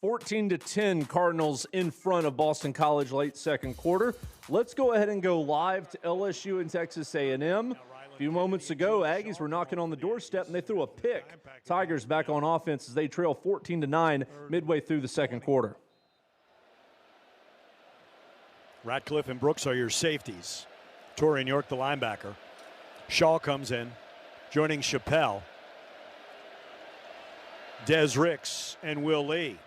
14-10 Cardinals in front of Boston College late second quarter. Let's go ahead and go live to LSU and Texas A&M. A few moments ago, Aggies were knocking on the doorstep, and they threw a pick. Tigers back on offense as they trail 14-9 midway through the second quarter. Ratcliffe and Brooks are your safeties. Torian York, the linebacker. Shaw comes in, joining Chappelle. Des Ricks and Will Lee.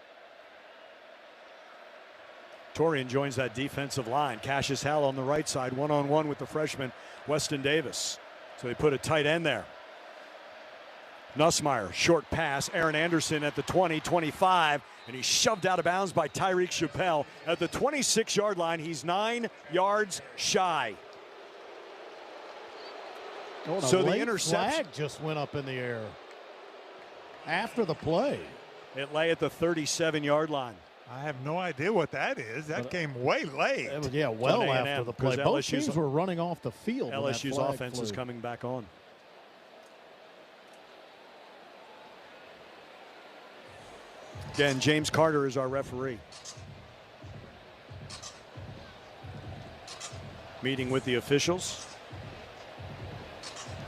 Torian joins that defensive line. Cassius Howell on the right side, one-on-one with the freshman Weston Davis. So they put a tight end there. Nussmeier, short pass. Aaron Anderson at the 20, 25, and he's shoved out of bounds by Tyreek Chappelle at the 26-yard line. He's 9 yards shy. Oh, so the late interception flag just went up in the air after the play. It lay at the 37-yard line. I have no idea what that is. That came way late. Yeah, well after the play. Both teams were running off the field. LSU's offense is coming back on. Again, James Carter is our referee. Meeting with the officials.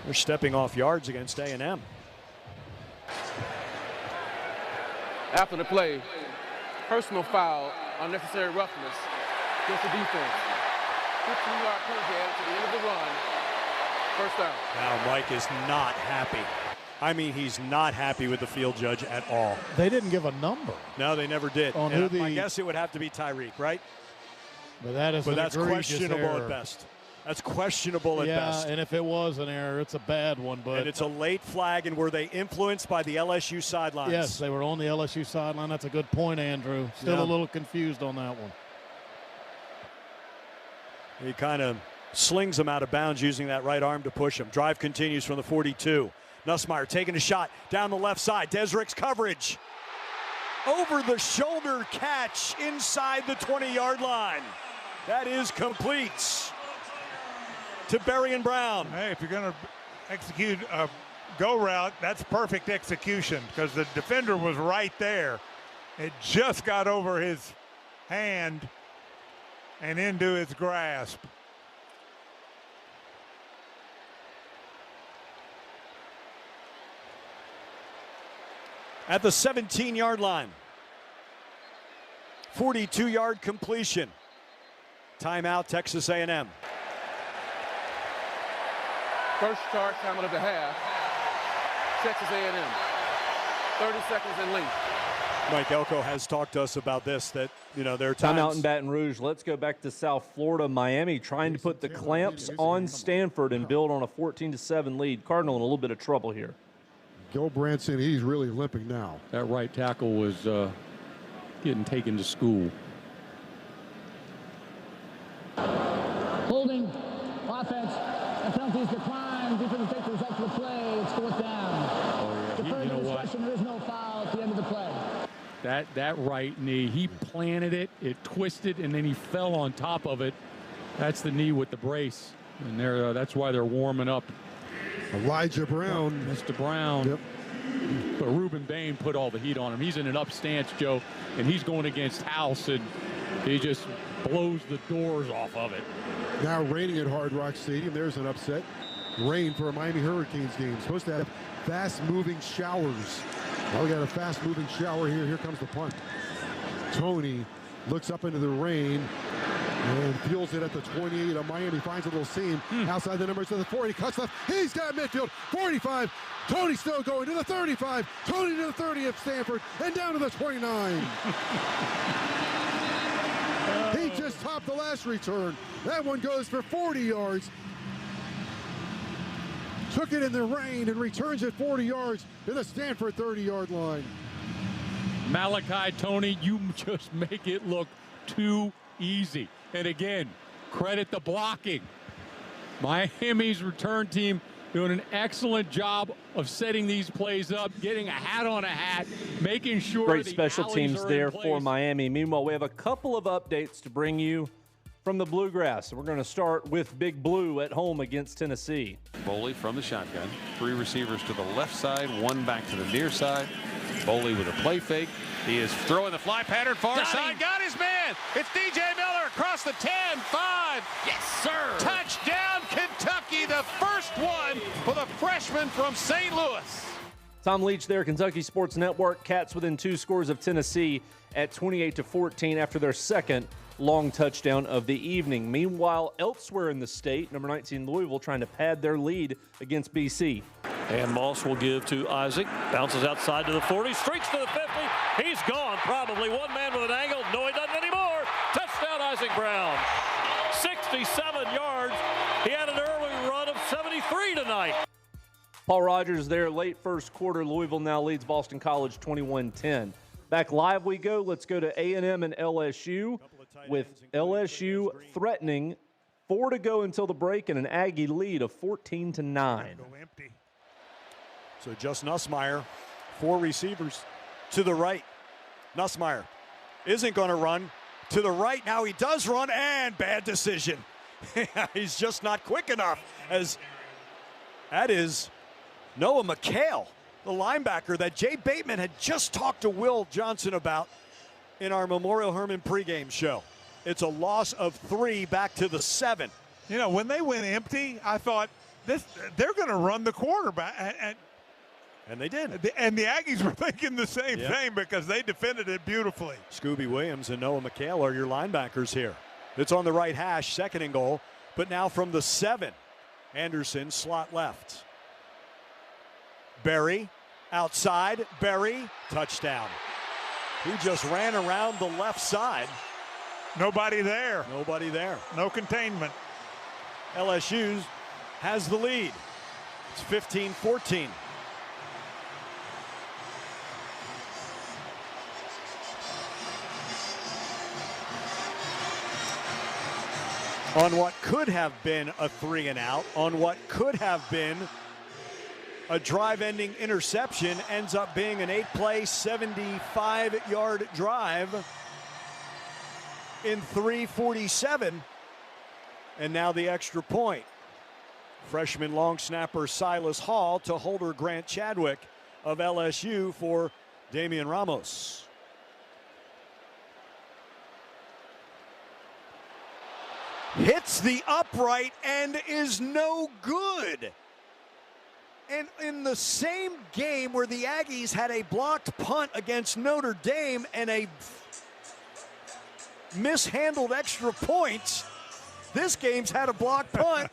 They're stepping off yards against A&M. After the play, personal foul, unnecessary roughness against the defense. 15-yard penalty added to the end of the run. First down. Now Mike is not happy. I mean, he's not happy with the field judge at all. They didn't give a number. No, they never did. On who I guess it would have to be Tyreek, right? But that's questionable error. at best. That's questionable at best. Yeah, and if it was an error, it's a bad one. But and it's a late flag, and were they influenced by the LSU sidelines? Yes, they were on the LSU sideline. That's a good point, Andrew. Still a little confused on that one. He kind of slings him out of bounds using that right arm to push him. Drive continues from the 42. Nussmeier taking a shot down the left side. Desrick's coverage. Over the shoulder catch inside the 20-yard line. That is complete to Berrien Brown. Hey, if you're going to execute a go route, that's perfect execution because the defender was right there. It just got over his hand and into his grasp. At the 17-yard line. 42-yard completion. Timeout, Texas A&M. First charge, time of the half. Texas A&M. 30 seconds in length. Mike Elko has talked to us about this, that, you know, there are times. Timeout in Baton Rouge. Let's go back to South Florida. Miami trying to put the clamps on Stanford and build on a 14-7 lead. Cardinal in a little bit of trouble here. Gil Branson, he's really limping now. That right tackle was getting taken to school. Holding, offense, and penalties decline. Defense takes the result of the play. It's fourth down. Oh, yeah. You know what? There is no foul at the end of the play. That right knee, he planted it, it twisted, and then he fell on top of it. That's the knee with the brace, and that's why they're warming up. Elijah Brown. Mr. Brown. Yep. But Ruben Bain put all the heat on him. He's in an up stance, Joe, and he's going against House, and he just blows the doors off of it. Now raining at Hard Rock Stadium. There's an upset. Rain for a Miami Hurricanes game. Supposed to have fast-moving showers. Well, we got a fast-moving shower here. Here comes the punt. Tony looks up into the rain and feels it at the 28 of Miami. Finds a little seam outside the numbers to the 40. Cuts left. He's got midfield. 45. Tony still going to the 35. Tony to the 30 of Stanford and down to the 29. He just topped the last return. That one goes for 40 yards. Took it in the rain and returns it 40 yards to the Stanford 30-yard line. Malachi Tony, you just make it look too easy. And again, credit the blocking. Miami's return team doing an excellent job of setting these plays up, getting a hat on a hat, making sure great the special teams there for for Miami. Meanwhile, we have a couple of updates to bring you from the Bluegrass. We're going to start with Big Blue at home against Tennessee. Boley from the shotgun. 3 receivers to the left side, 1 back to the near side. Boley with a play fake. He is throwing the fly pattern far side. Got his man. It's DJ Miller across the 10, 5. Yes, sir. Touchdown, Kentucky. The first one for the freshman from St. Louis. Tom Leach there, Kentucky Sports Network. Cats within 2 scores of Tennessee at 28-14 after their second long touchdown of the evening. Meanwhile, elsewhere in the state, number 19 Louisville trying to pad their lead against BC. And Moss will give to Isaac. Bounces outside to the 40, streaks to the 50. He's gone, probably. One man with an angle. No, he doesn't anymore. Touchdown, Isaac Brown. 67 yards. He had an early run of 73 tonight. Paul Rogers there, late first quarter. Louisville now leads Boston College 21-10. Back live we go. Let's go to A&M and LSU, with LSU threatening 4 to go until the break and an Aggie lead of 14-9. So just Nussmeier, 4 receivers to the right. Nussmeier isn't going to run to the right. Now he does run, and bad decision. He's just not quick enough. As that is Noah McHale, the linebacker that Jay Bateman had just talked to Will Johnson about in our Memorial Hermann pregame show. It's a loss of 3 back to the 7. You know, when they went empty, I thought they're going to run the quarterback. And they did. And the Aggies were thinking the same thing because they defended it beautifully. Scooby Williams and Noah McHale are your linebackers here. It's on the right hash, 2nd and goal. But now from the 7, Anderson slot left. Berry outside. Berry, touchdown. He just ran around the left side. Nobody there. Nobody there. No containment. LSU has the lead. It's 15-14. On what could have been a 3 and out, on what could have been a drive-ending interception, ends up being an 8-play, 75-yard drive in 3:47. And now the extra point. Freshman long snapper Silas Hall to holder Grant Chadwick of LSU for Damian Ramos. Hits the upright and is no good. And in the same game where the Aggies had a blocked punt against Notre Dame and a mishandled extra points, this game's had a blocked punt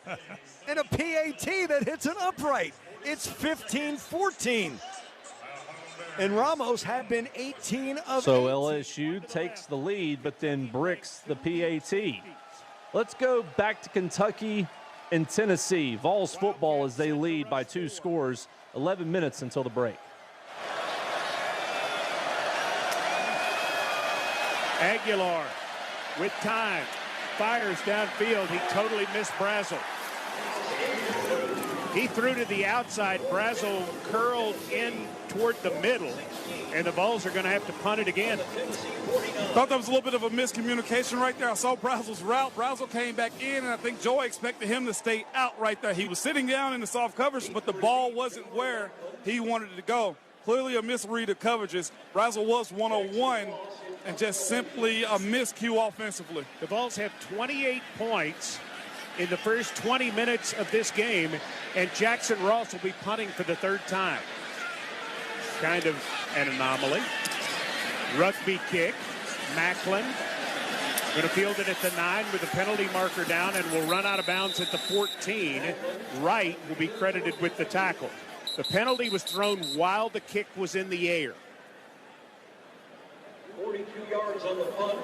and a PAT that hits an upright. It's 15-14. And Ramos had been 18 of 18. So LSU takes the lead, but then bricks the PAT. Let's go back to Kentucky and Tennessee. Vols football as they lead by 2 scores, 11 minutes until the break. Aguilar with time, fires downfield. He totally missed Brazel. He threw to the outside. Brazel curled in toward the middle, and the Vols are going to have to punt it again. Thought that was a little bit of a miscommunication right there. I saw Brazel's route. Brazel came back in, and I think Joey expected him to stay out right there. He was sitting down in the soft coverage, but the ball wasn't where he wanted it to go. Clearly a misread of coverages. Brazel was 101, and just simply a miscue offensively. The Vols have 28 points in the first 20 minutes of this game, and Jackson Ross will be punting for the 3rd time. Kind of an anomaly. Rugby kick. Macklin going to field it at the 9 with the penalty marker down and will run out of bounds at the 14. Wright will be credited with the tackle. The penalty was thrown while the kick was in the air. 42 yards on the punt.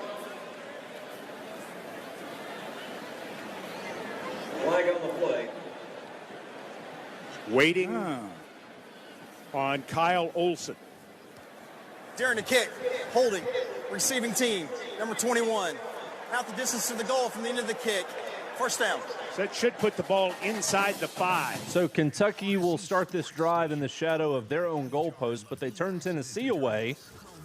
Flag on the play. Waiting on Kyle Olson. During the kick, holding, receiving team, number 21. Half the distance to the goal from the end of the kick. First down. So that should put the ball inside the 5. So Kentucky will start this drive in the shadow of their own goalpost, but they turn Tennessee away.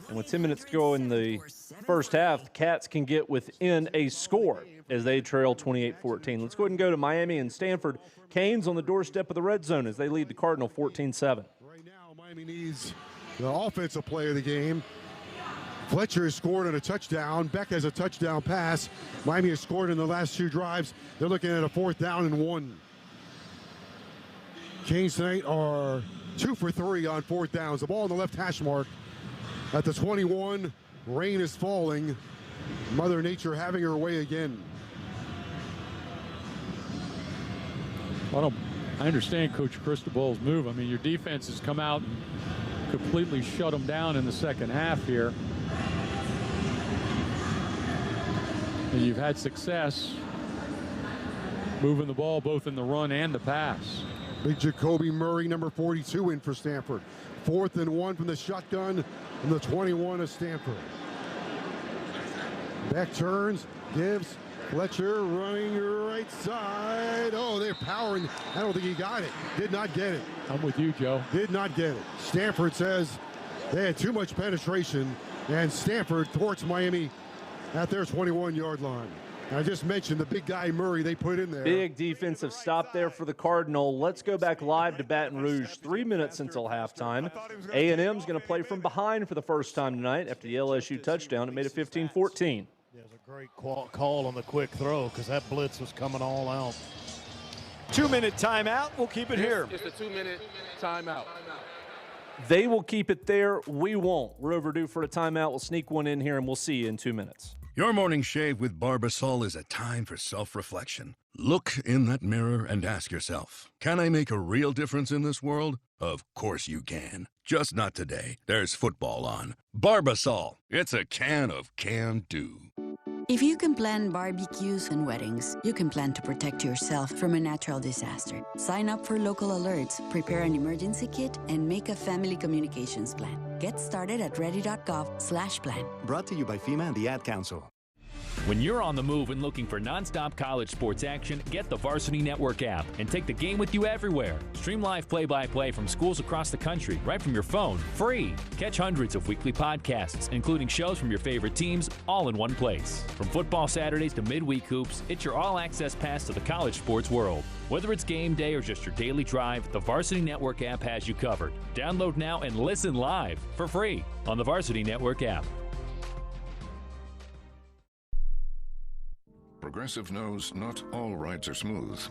And with 10 minutes to go in the first half, the Cats can get within a score as they trail 28-14. Let's go ahead and go to Miami and Stanford. Canes on the doorstep of the red zone as they lead the Cardinal 14-7. Right now, Miami needs the offensive play of the game. Fletcher has scored on a touchdown. Beck has a touchdown pass. Miami has scored in the last 2 drives. They're looking at a 4th down and 1. Canes tonight are 2 for 3 on 4th downs. The ball on the left hash mark at the 21. Rain is falling. Mother Nature having her way again. I understand Coach Cristobal's move. I mean, your defense has come out and completely shut them down in the second half here. And you've had success moving the ball both in the run and the pass. Big Jacoby Murray, number 42, in for Stanford. 4th and 1 from the shotgun from the 21 of Stanford. Beck turns, gives. Fletcher running right side. Oh, they're powering. I don't think he got it. Did not get it. I'm with you, Joe. Did not get it. Stanford says they had too much penetration, and Stanford thwarts Miami at their 21-yard line. I just mentioned the big guy Murray they put in there. Big defensive stop there for the Cardinal. Let's go back live to Baton Rouge. 3 minutes until halftime. A&M's going to play from behind for the first time tonight after the LSU touchdown. It made it 15-14. There's a great call on the quick throw because that blitz was coming all out. 2-minute timeout. We'll keep it here. It's a 2-minute timeout. They will keep it there. We won't. We're overdue for a timeout. We'll sneak one in here, and we'll see you in 2 minutes. Your morning shave with Barbasol is a time for self-reflection. Look in that mirror and ask yourself, can I make a real difference in this world? Of course you can. Just not today. There's football on. Barbasol. It's a can of can-do. If you can plan barbecues and weddings, you can plan to protect yourself from a natural disaster. Sign up for local alerts, prepare an emergency kit, and make a family communications plan. Get started at ready.gov/plan. Brought to you by FEMA and the Ad Council. When you're on the move and looking for nonstop college sports action, get the Varsity Network app and take the game with you everywhere. Stream live play-by-play from schools across the country right from your phone, free. Catch hundreds of weekly podcasts, including shows from your favorite teams, all in one place. From football Saturdays to midweek hoops, it's your all-access pass to the college sports world. Whether it's game day or just your daily drive, the Varsity Network app has you covered. Download now and listen live for free on the Varsity Network app. Progressive knows not all rides are smooth.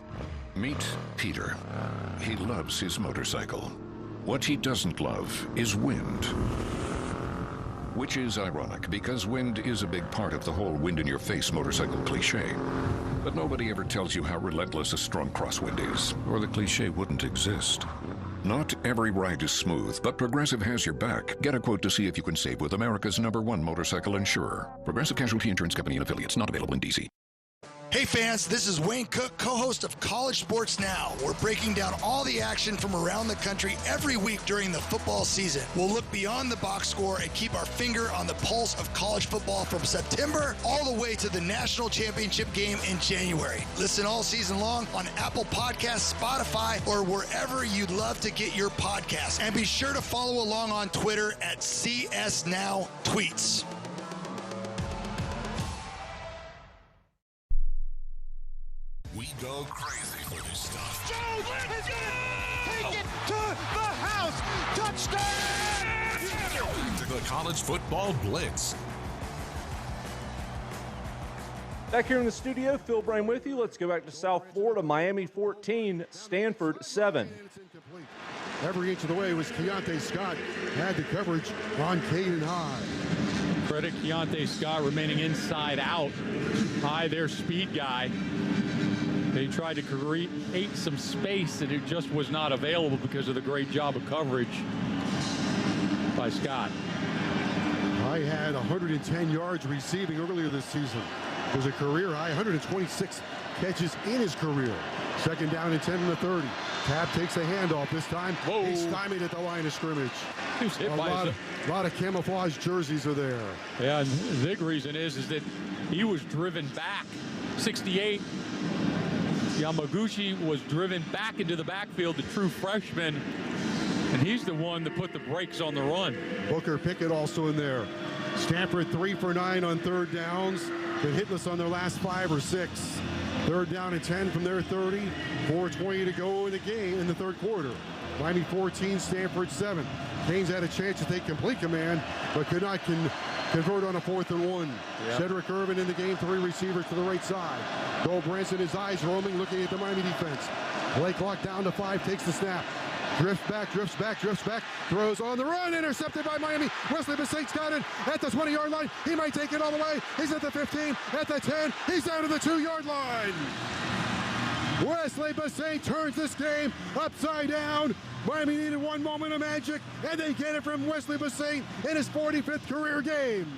Meet Peter. He loves his motorcycle. What he doesn't love is wind. Which is ironic, because wind is a big part of the whole wind-in-your-face motorcycle cliche. But nobody ever tells you how relentless a strong crosswind is, or the cliche wouldn't exist. Not every ride is smooth, but Progressive has your back. Get a quote to see if you can save with America's #1 motorcycle insurer. Progressive Casualty Insurance Company and Affiliates, not available in D.C. Hey fans, this is Wayne Cook, co-host of College Sports Now. We're breaking down all the action from around the country every week during the football season. We'll look beyond the box score and keep our finger on the pulse of college football from September all the way to the national championship game in January. Listen all season long on Apple Podcasts, Spotify, or wherever you'd love to get your podcasts. And be sure to follow along on Twitter at CSNowTweets. We go crazy for this stuff. Jones is going to take it to the house. Touchdown! The College Football Blitz. Back here in the studio, Phil Brain with you. Let's go back to South Florida. Miami 14, Stanford 7. Every inch of the way was Keontae Scott. Had the coverage on Caden High. Credit Keontae Scott remaining inside out. High, their speed guy. They tried to create some space, and it just was not available because of the great job of coverage by Scott. I had 110 yards receiving earlier this season. It was a career high, 126 catches in his career. Second down and 10 from the 30. Tab takes a handoff this time. Whoa. He's stymied at the line of scrimmage. A lot of camouflage jerseys are there. Yeah, and the big reason is that he was driven back. 68. Yamaguchi was driven back into the backfield, the true freshman, and he's the one that put the brakes on the run. Booker Pickett also in there. Stanford 3 for 9 on third downs. Been hitless on their last 5 or 6. Third down and 10 from their 30. 4:20 to go in the game in the third quarter. Miami 14, Stanford 7. Canes had a chance to take complete command, but could not convert on a 4th and 1. Yep. Cedric Irvin in the game, 3 receivers to the right side. Cole Branson, his eyes roaming, looking at the Miami defense. Play clock down to 5, takes the snap. Drifts back, throws on the run, intercepted by Miami. Wesley Bissaint's got it at the 20-yard line. He might take it all the way. He's at the 15, at the 10. He's down to the 2-yard line. Wesley Bissaint turns this game upside down. Miami needed one moment of magic, and they get it from Wesley Bissaint in his 45th career game.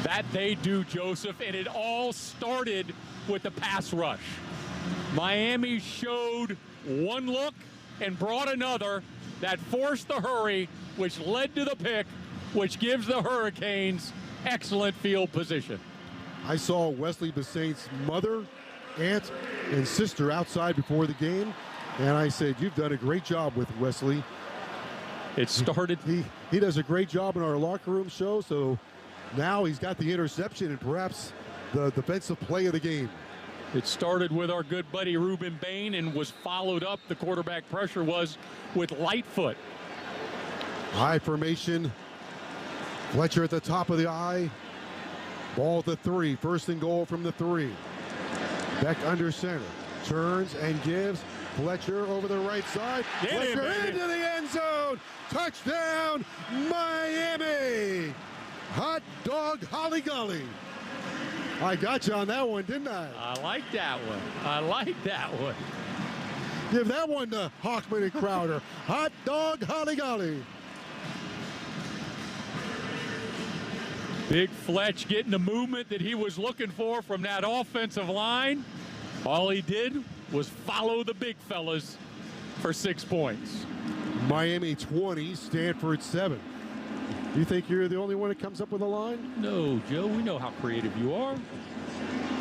That they do, Joseph, and it all started with the pass rush. Miami showed one look and brought another that forced the hurry, which led to the pick, which gives the Hurricanes excellent field position. I saw Wesley Bissaint's mother, aunt, and sister outside before the game, and I said, you've done a great job with Wesley. It started. He does a great job in our locker room show, so now he's got the interception and perhaps the defensive play of the game. It started with our good buddy Ruben Bain and was followed up, the quarterback pressure was, with Lightfoot. High formation. Fletcher at the top of the eye. Ball at the 3. 1st and goal from the 3. Beck under center. Turns and gives. Fletcher over the right side. Fletcher into the end zone. Touchdown, Miami. Hot dog Holly Gully. I got you on that one, didn't I? I like that one. Give that one to Hockman and Crowder. Hot dog Holly Golly. Big Fletch getting the movement that he was looking for from that offensive line. All he did was follow the big fellas for 6 points. Miami 20, Stanford 7. You think you're the only one that comes up with a line? No, Joe, we know how creative you are.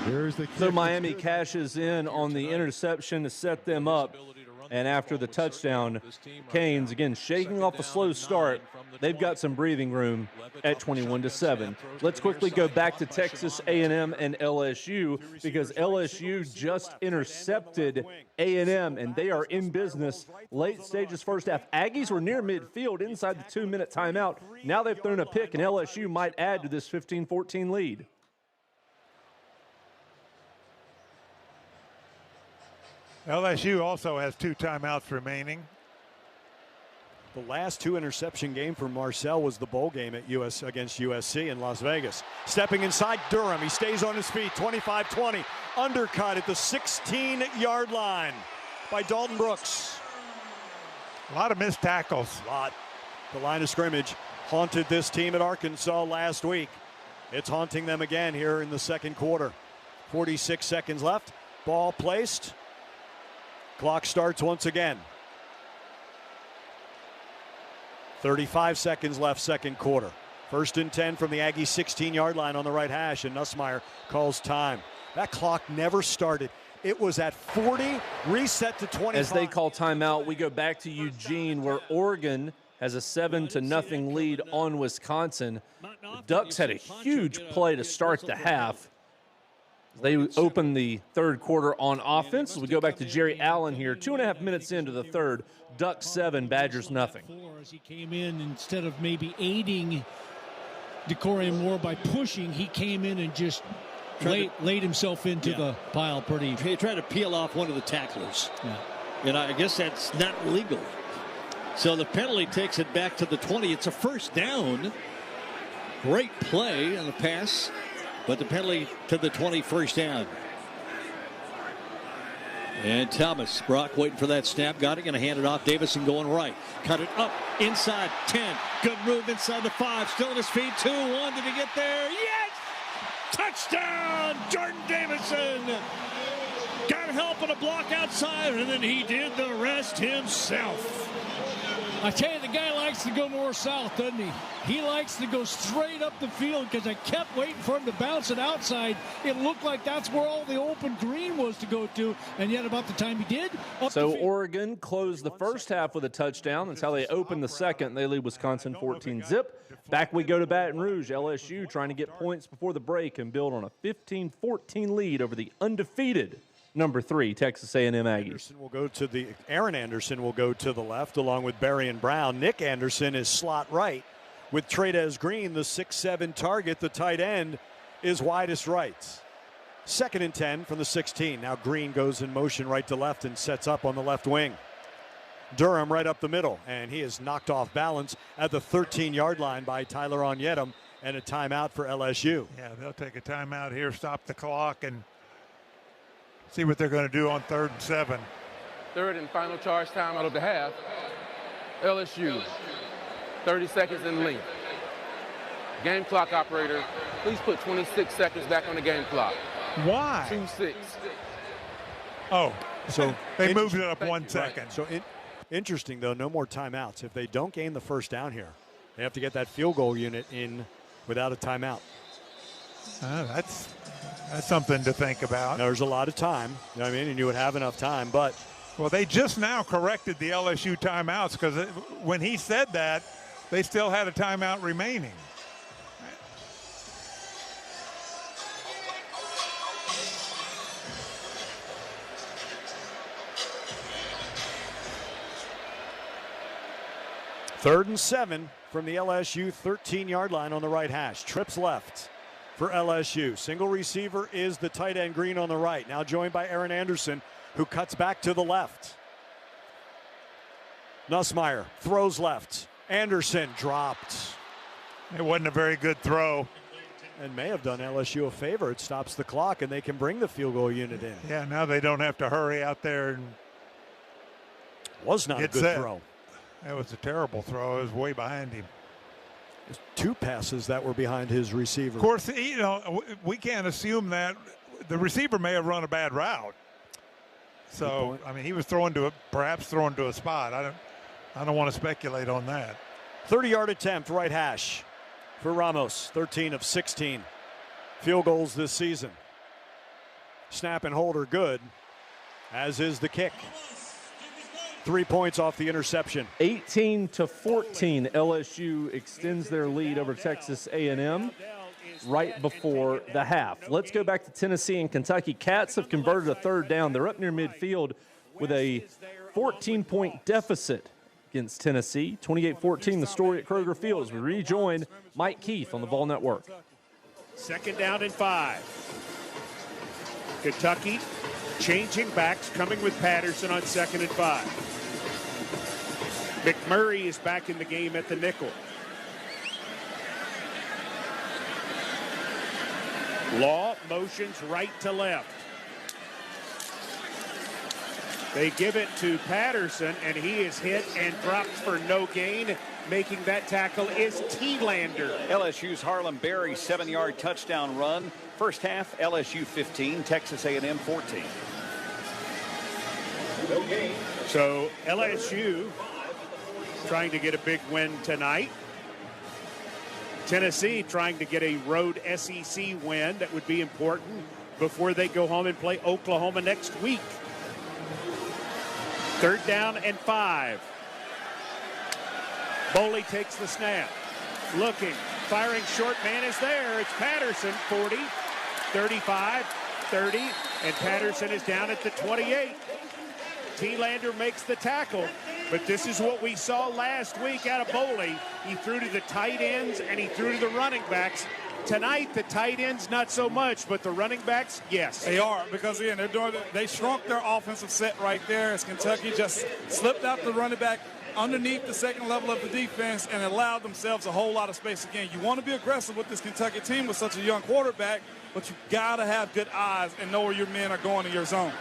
There's the kick. So Miami cashes in on the interception to set them up. And after the touchdown, Canes, again, shaking off a slow start. They've got some breathing room at 21-7. Let's quickly go back to Texas A&M and LSU because LSU just intercepted A&M, and they are in business late stages first half. Aggies were near midfield inside the 2-minute timeout. Now they've thrown a pick, and LSU might add to this 15-14 lead. LSU also has 2 timeouts remaining. The last 2 interception game for Marcel was the bowl game at against USC in Las Vegas. Stepping inside Durham, he stays on his feet, 25-20. Undercut at the 16-yard line by Dalton Brooks. A lot of missed tackles. A lot. The line of scrimmage haunted this team at Arkansas last week. It's haunting them again here in the second quarter. 46 seconds left. Ball placed. Clock starts once again. 35 seconds left, second quarter. 1st and 10 from the Aggie 16-yard line on the right hash, and Nussmeier calls time. That clock never started. It was at 40, reset to 25. As they call timeout, we go back to Eugene, where Oregon has a 7-0 lead on Wisconsin. The Ducks had a huge play to start the half. They open the third quarter on offense. We go back to Jerry Allen here. 2.5 minutes into the third. Ducks 7, Badgers nothing. As he came in, instead of maybe aiding Decorian Moore by pushing, he came in and just laid himself into the pile pretty. He tried to peel off one of the tacklers. Yeah. And I guess that's not legal. So the penalty takes it back to the 20. It's a first down. Great play on the pass. But the penalty to the 20, first down. And Thomas, Brock waiting for that snap. Got it, going to hand it off. Davison going right. Cut it up, inside 10. Good move inside the 5. Still on his feet, 2-1. Did he get there? Yes! Touchdown, Jordan Davison. Got help on a block outside, and then he did the rest himself. I tell you, the guy likes to go more south, doesn't he? He likes to go straight up the field because I kept waiting for him to bounce it outside. It looked like that's where all the open green was to go to, and yet about the time he did. So Oregon closed the first half with a touchdown. That's how they opened the second. They lead Wisconsin 14-0. Back we go to Baton Rouge. LSU trying to get points before the break and build on a 15-14 lead over the undefeated number 3, Texas A&M Aggies. Aaron Anderson will go to the left along with Berrien Brown. Nick Anderson is slot right with Trey'Dez Green, the 6'7" target. The tight end is widest right. 2nd and 10 from the 16. Now Green goes in motion right to left and sets up on the left wing. Durham right up the middle, and he is knocked off balance at the 13-yard line by Tyler Onyedem, and a timeout for LSU. Yeah, they'll take a timeout here, stop the clock, and see what they're going to do on 3rd and 7. Third and final charge time out of the half. LSU, 30 seconds in length. Game clock operator, please put 26 seconds back on the game clock. Why? 2-6. Oh, so they moved it up 1 second. Right. So interesting, though, no more timeouts. If they don't gain the first down here, they have to get that field goal unit in without a timeout. That's something to think about. There's a lot of time, and you would have enough time, but. Well, they just now corrected the LSU timeouts because when he said that, they still had a timeout remaining. Third and 7 from the LSU 13-yard line on the right hash. Trips left for LSU. Single receiver is the tight end Green on the right. Now joined by Aaron Anderson, who cuts back to the left. Nussmeier throws left. Anderson dropped. It wasn't a very good throw. And may have done LSU a favor. It stops the clock, and they can bring the field goal unit in. Yeah, now they don't have to hurry out there. And was not a good throw. That was a terrible throw. It was way behind him. There's 2 passes that were behind his receiver. Of course, we can't assume that the receiver may have run a bad route. So, he was perhaps throwing to a spot. I don't want to speculate on that. 30-yard attempt, right hash for Ramos, 13 of 16 field goals this season. Snap and hold are good, as is the kick. 3 points off the interception. 18-14, LSU extends their lead over Texas A&M right before the half. Let's go back to Tennessee and Kentucky. Cats have converted a 3rd down. They're up near midfield with a 14-point deficit against Tennessee. 28-14, the story at Kroger Field as we rejoin Mike Keith on the Vol Network. 2nd down and 5. Kentucky changing backs, coming with Patterson on 2nd and 5. McMurray is back in the game at the nickel. Law motions right to left. They give it to Patterson, and he is hit and dropped for no gain. Making that tackle is T-Lander. LSU's Harlem Berry 7-yard touchdown run. First half, LSU 15, Texas A&M 14. So LSU trying to get a big win tonight. Tennessee trying to get a road SEC win that would be important before they go home and play Oklahoma next week. 3rd down and 5. Boley takes the snap. Looking, firing short, man is there. It's Patterson, 40, 35, 30, and Patterson is down at the 28. T-Lander makes the tackle, but this is what we saw last week out of Boley. He threw to the tight ends and he threw to the running backs. Tonight, the tight ends, not so much, but the running backs, yes. They are, because, again, they shrunk their offensive set right there as Kentucky just slipped out the running back underneath the second level of the defense and allowed themselves a whole lot of space. Again, you want to be aggressive with this Kentucky team with such a young quarterback, but you got to have good eyes and know where your men are going in your zone.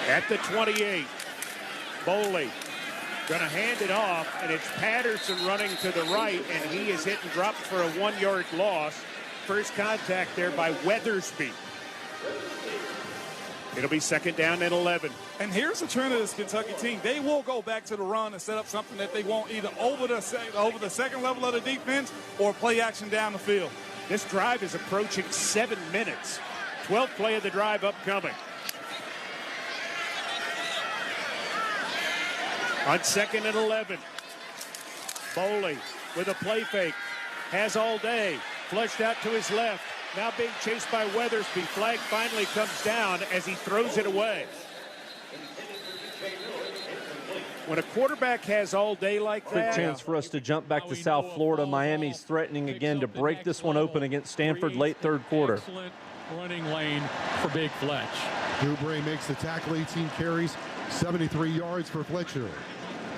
At the 28, Boley going to hand it off, and it's Patterson running to the right, and he is hit and dropped for a 1-yard loss. First contact there by Weathersby. It'll be 2nd down and 11. And here's the trend of this Kentucky team. They will go back to the run and set up something that they want either over the second level of the defense or play action down the field. This drive is approaching 7 minutes. 12th play of the drive upcoming. On 2nd and 11, Boley with a play fake, has all day, flushed out to his left, now being chased by Weathersby. Flag finally comes down as he throws it away. When a quarterback has all day like that. Quick chance for us to jump back to South Florida. Miami's threatening again to break this one open against Stanford late third quarter. Excellent running lane for Big Fletch. Dubray makes the tackle, 18 carries, 73 yards for Fletcher.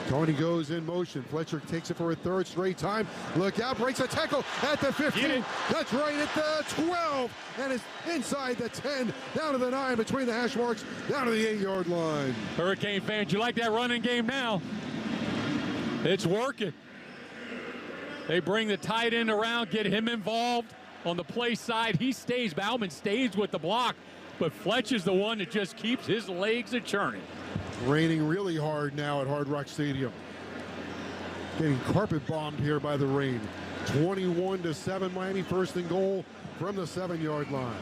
Tony goes in motion. Fletcher takes it for a third straight time. Look out, breaks a tackle at the 15. That's right at the 12. And is inside the 10, down to the 9, between the hash marks, down to the 8-yard line. Hurricane fans, you like that running game now? It's working. They bring the tight end around, get him involved on the play side. He stays, Bauman stays with the block, but Fletch is the one that just keeps his legs a-churning. Raining really hard now at Hard Rock Stadium. Getting carpet bombed here by the rain. 21-7, Miami first and goal from the 7-yard line.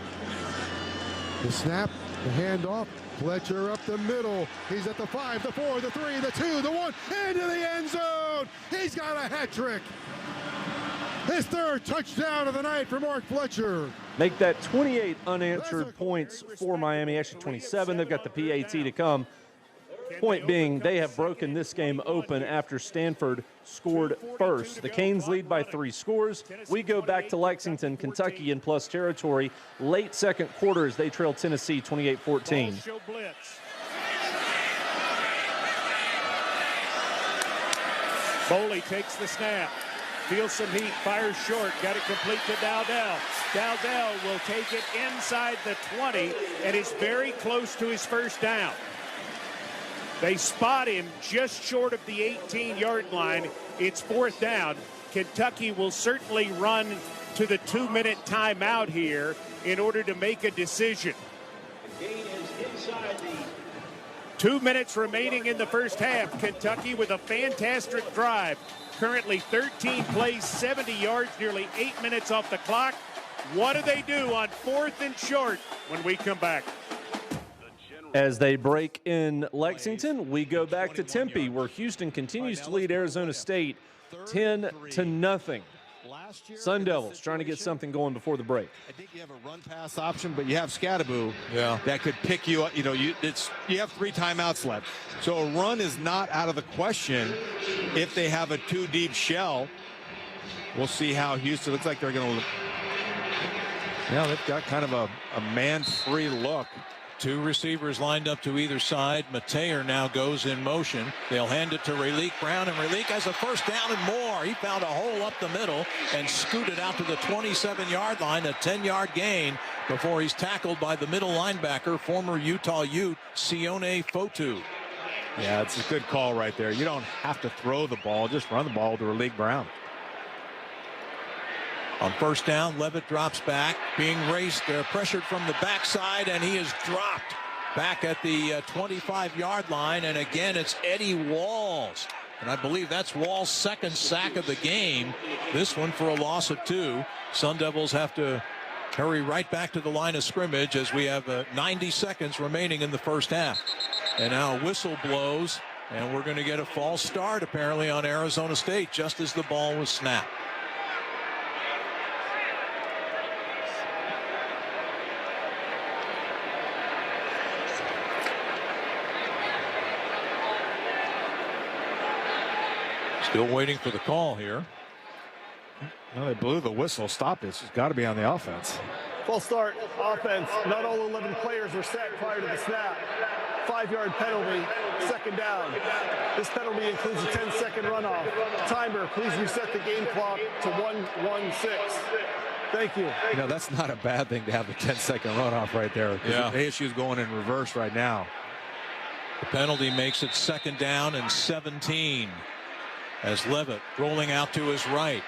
The snap, the handoff, Fletcher up the middle. He's at the 5, the 4, the 3, the 2, the 1, into the end zone. He's got a hat trick. His third touchdown of the night for Mark Fletcher. Make that 28 unanswered points for Miami, actually 27. They've got the PAT to come. Point being, they have broken this game open after Stanford scored first. The Canes lead by 3 scores. We go back to Lexington, Kentucky in plus territory. Late second quarter as they trail Tennessee 28-14. Boley takes the snap. Feels some heat, fires short, got it complete to Dowdell. Dowdell will take it inside the 20 and is very close to his first down. They spot him just short of the 18-yard line. It's 4th down. Kentucky will certainly run to the 2-minute timeout here in order to make a decision. 2 minutes remaining in the first half. Kentucky with a fantastic drive. Currently 13 plays, 70 yards, nearly 8 minutes off the clock. What do they do on 4th and short when we come back? As they break in Lexington, we go back to Tempe, where Houston continues to lead Arizona State 10-0. Sun Devils trying to get something going before the break. I think you have a run-pass option, but you have Scadaboo that could pick you up. You know, you have 3 timeouts left. So a run is not out of the question if they have a 2-deep shell. We'll see how Houston looks like they're going to. Yeah, they've got kind of a man-free look. 2 receivers lined up to either side. Mateer now goes in motion. They'll hand it to Rayleigh Brown, and Rayleigh has a first down and more. He found a hole up the middle and scooted out to the 27-yard line, a 10-yard gain before he's tackled by the middle linebacker, former Utah Ute, Sione Fotu. Yeah, it's a good call right there. You don't have to throw the ball, just run the ball to Rayleigh Brown. On first down, Levitt drops back, being raced, pressured from the backside, and he is dropped back at the 25-yard line. And again, it's Eddie Walls. And I believe that's Walls' second sack of the game. This one for a loss of 2. Sun Devils have to hurry right back to the line of scrimmage as we have 90 seconds remaining in the first half. And now a whistle blows, and we're going to get a false start apparently on Arizona State just as the ball was snapped. Still waiting for the call here. Well, they blew the whistle. Stop this. It's got to be on the offense. False start, offense. Not all 11 players were set prior to the snap. 5-yard penalty, second down. This penalty includes a 10-second runoff. Timer, please reset the game clock to 1:16. Thank you. You know, that's not a bad thing to have the 10-second runoff right there. Yeah. The issue is going in reverse right now. The penalty makes it 2nd down and 17. As Levitt rolling out to his right.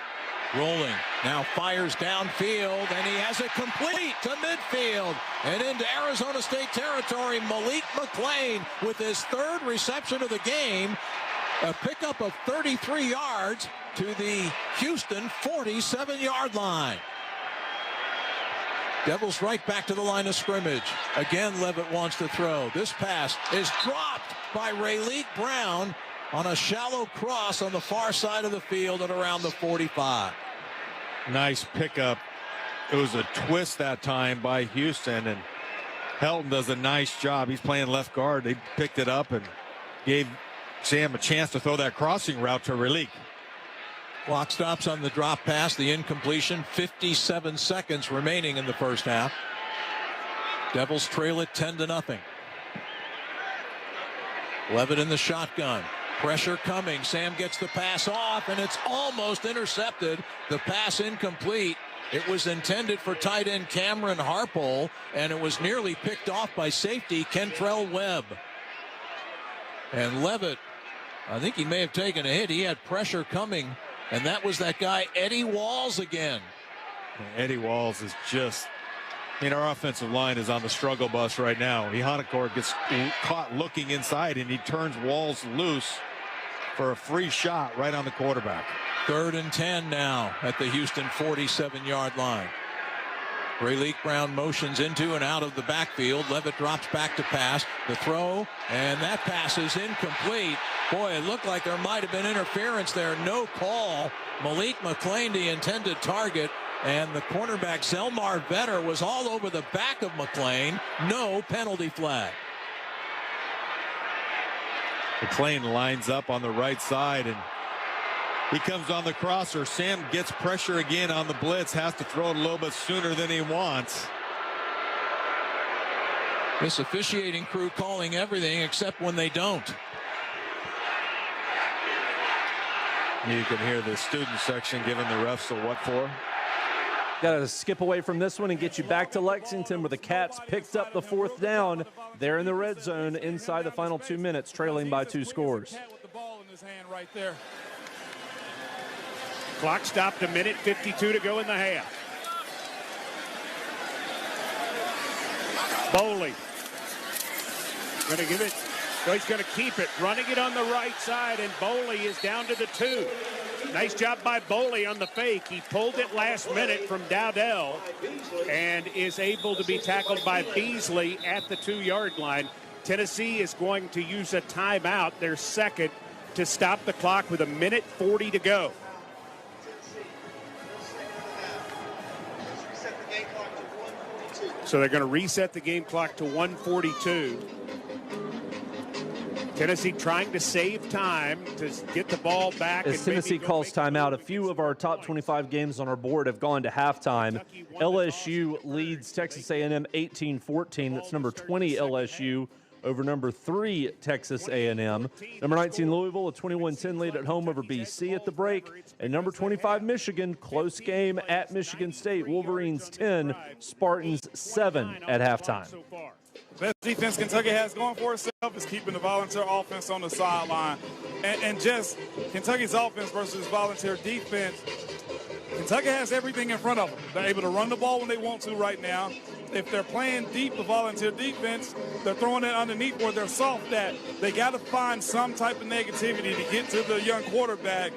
Rolling, now fires downfield, and he has it complete to midfield. And into Arizona State territory, Malik McClain with his 3rd reception of the game. A pickup of 33 yards to the Houston 47-yard line. Devils right back to the line of scrimmage. Again, Levitt wants to throw. This pass is dropped by Rayleigh Brown on a shallow cross on the far side of the field at around the 45. Nice pickup It was a twist that time by Houston, and Helton does a nice job. He's playing left guard. They picked it up and gave Sam a chance to throw that crossing route to Relique. Clock stops on the drop pass, the incompletion. 57 seconds remaining in the first half. Devils trail it 10-0. Levitt in the shotgun. Pressure coming. Sam gets the pass off, and it's almost intercepted. The pass incomplete. It was intended for tight end Cameron Harpole, and it was nearly picked off by safety Kentrell Webb. And Levitt, I think he may have taken a hit. He had pressure coming, and that was that guy Eddie Walls again. Eddie Walls is just, our offensive line is on the struggle bus right now. Ihanacore gets caught looking inside, and he turns Walls loose for a free shot right on the quarterback. 3rd and 10 now at the Houston 47-yard line. Relique Brown motions into and out of the backfield. Levitt drops back to pass. The throw, and that pass is incomplete. Boy, it looked like there might have been interference there. No call. Malik McClain, the intended target, and the cornerback Zelmar Vetter was all over the back of McClain. No penalty flag. McClain lines up on the right side, and he comes on the crosser. Sam gets pressure again on the blitz, has to throw it a little bit sooner than he wants. This officiating crew calling everything except when they don't. You can hear the student section giving the refs a what for. Got to skip away from this one and get you back to Lexington, where the Cats picked up the 4th down. They're in the red zone inside the final 2 minutes, trailing by 2 scores. Right there. Clock stopped, 1:52 to go in the half. Boley going to give it. So he's going to keep it, running it on the right side, and Boley is down to the 2. Nice job by Boley on the fake. He pulled it last minute from Dowdell and is able to be tackled by Beasley at the 2-yard line. Tennessee is going to use a timeout, their second, to stop the clock with 1:40 to go. So they're going to reset the game clock to 1:42. Tennessee trying to save time to get the ball back. As Tennessee calls timeout, a few of our top 25 games on our board have gone to halftime. LSU leads Texas A&M 18-14. That's number 20 LSU over number 3 Texas A&M. Number 19 Louisville, a 21-10 lead at home over BC at the break. And number 25 Michigan, close game at Michigan State. Wolverines 10, Spartans 7 at halftime. Best defense Kentucky has going for itself is keeping the volunteer offense on the sideline. And just Kentucky's offense versus volunteer defense, Kentucky has everything in front of them. They're able to run the ball when they want to right now. If they're playing deep the volunteer defense, they're throwing it underneath where they're soft at. They got to find some type of negativity to get to the young quarterback,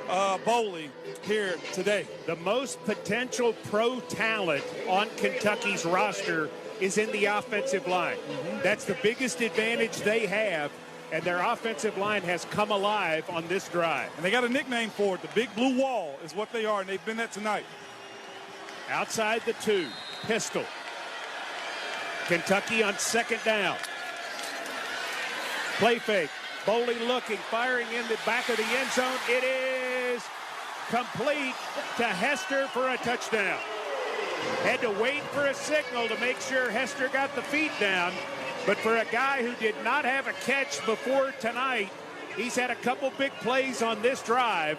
Boley, here today. The most potential pro talent on Kentucky's roster is in the offensive line. That's the biggest advantage they have, and their offensive line has come alive on this drive. And they got a nickname for it. The Big Blue Wall is what they are, and they've been that tonight. Outside the 2, pistol. Kentucky on 2nd down. Play fake. Boley looking, firing in the back of the end zone. It is complete to Hester for a touchdown. Had to wait for a signal to make sure Hester got the feet down. But for a guy who did not have a catch before tonight, he's had a couple big plays on this drive.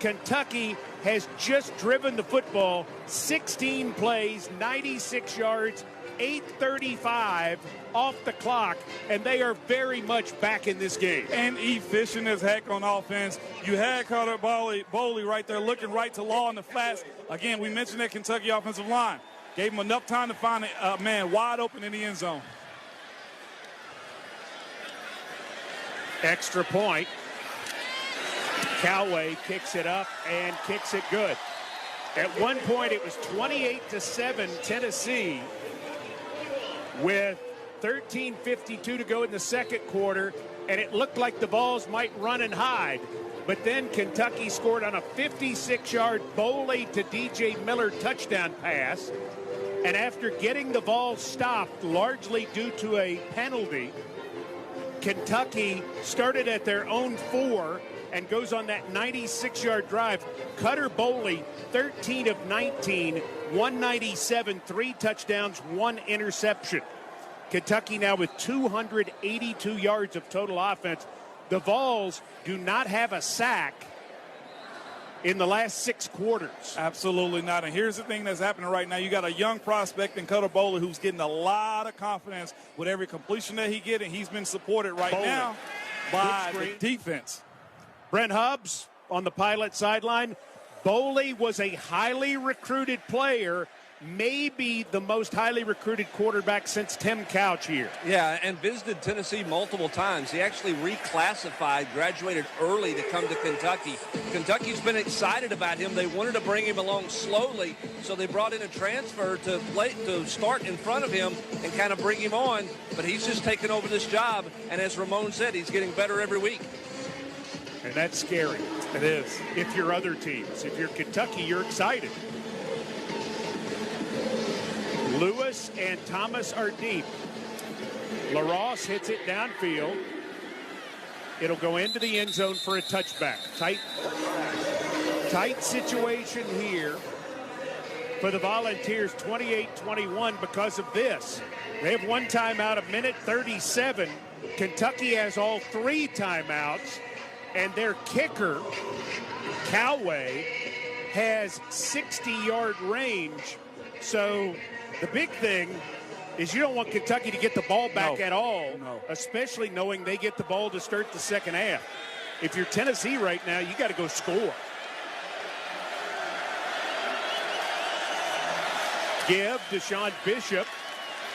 Kentucky has just driven the football 16 plays, 96 yards, 8:35 off the clock, and they are very much back in this game. And efficient as heck on offense. You had Carter Boley right there looking right to Law in the flats. Again, we mentioned that Kentucky offensive line. Gave him enough time to find a man wide open in the end zone. Extra point. Coway kicks it up and kicks it good. At one point, it was 28-7 Tennessee with 13:52 to go in the second quarter, and it looked like the Vols might run and hide. But then Kentucky scored on a 56-yard Boley to DJ Miller touchdown pass. And after getting the ball stopped, largely due to a penalty, Kentucky started at their own 4 and goes on that 96-yard drive. Cutter Boley, 13 of 19, 197, 3 touchdowns, 1 interception. Kentucky now with 282 yards of total offense. The Vols do not have a sack in the last 6 quarters. Absolutely not. And here's the thing that's happening right now. You got a young prospect in Cutter Boley who's getting a lot of confidence with every completion that he gets, and he's been supported right now by the defense. Brent Hubbs on the Pilot sideline. Boley was a highly recruited player, maybe the most highly recruited quarterback since Tim Couch here. Yeah, and visited Tennessee multiple times. He actually reclassified, graduated early to come to Kentucky. Kentucky's been excited about him. They wanted to bring him along slowly, so they brought in a transfer to start in front of him and kind of bring him on, but he's just taken over this job, and as Ramon said, he's getting better every week. And that's scary. It is. If you're other teams. If you're Kentucky, you're excited. Lewis and Thomas are deep. LaRosse hits it downfield. It'll go into the end zone for a touchback. Tight situation here for the Volunteers, 28-21 because of this. They have 1 timeout, 1:37. Kentucky has all 3 timeouts, and their kicker, Coway, has 60-yard range. So the big thing is you don't want Kentucky to get the ball back at all, especially knowing they get the ball to start the second half. If you're Tennessee right now, you got to go score. Give Deshaun Bishop.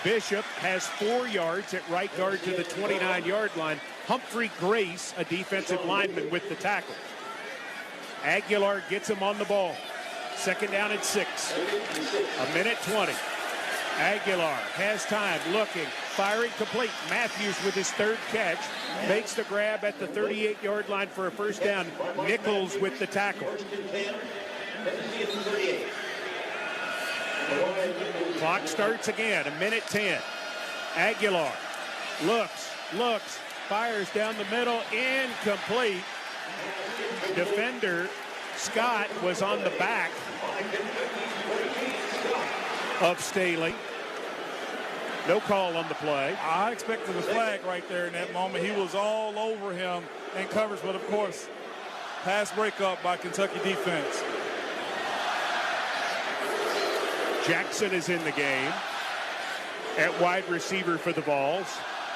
Bishop has 4 yards at right guard to the 29-yard line. Humphrey Grace, a defensive lineman, with the tackle. Aguilar gets him on the ball. 2nd down and 6. 1:20. Aguilar has time, looking, firing complete. Matthews with his 3rd catch makes the grab at the 38-yard line for a 1st down. Nichols with the tackle. Clock starts again, 1:10. Aguilar looks, fires down the middle, incomplete. Defender Scott was on the back of Staley. No call on the play. I expected a flag right there in that moment. He was all over him in coverage, but of course, pass breakup by Kentucky defense. Jackson is in the game at wide receiver for the Vols.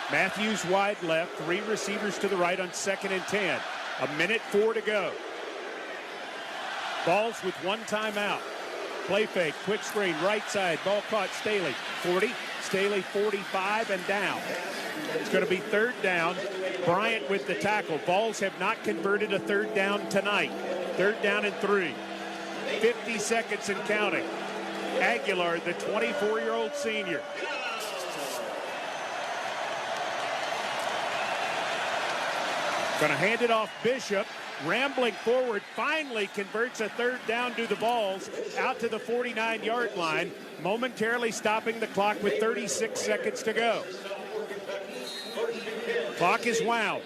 Matthews wide left, 3 receivers to the right on 2nd and 10. 1:04 to go. Vols with 1 timeout. Play fake, quick screen, right side, ball caught, Staley. 40, Staley 45 and down. It's going to be 3rd down. Bryant with the tackle. Vols have not converted a 3rd down tonight. 3rd down and 3. 50 seconds and counting. Aguilar, the 24-year-old senior. Going to hand it off Bishop. Rambling forward, finally converts a 3rd down to the Vols out to the 49-yard line, momentarily stopping the clock with 36 seconds to go. Clock is wound.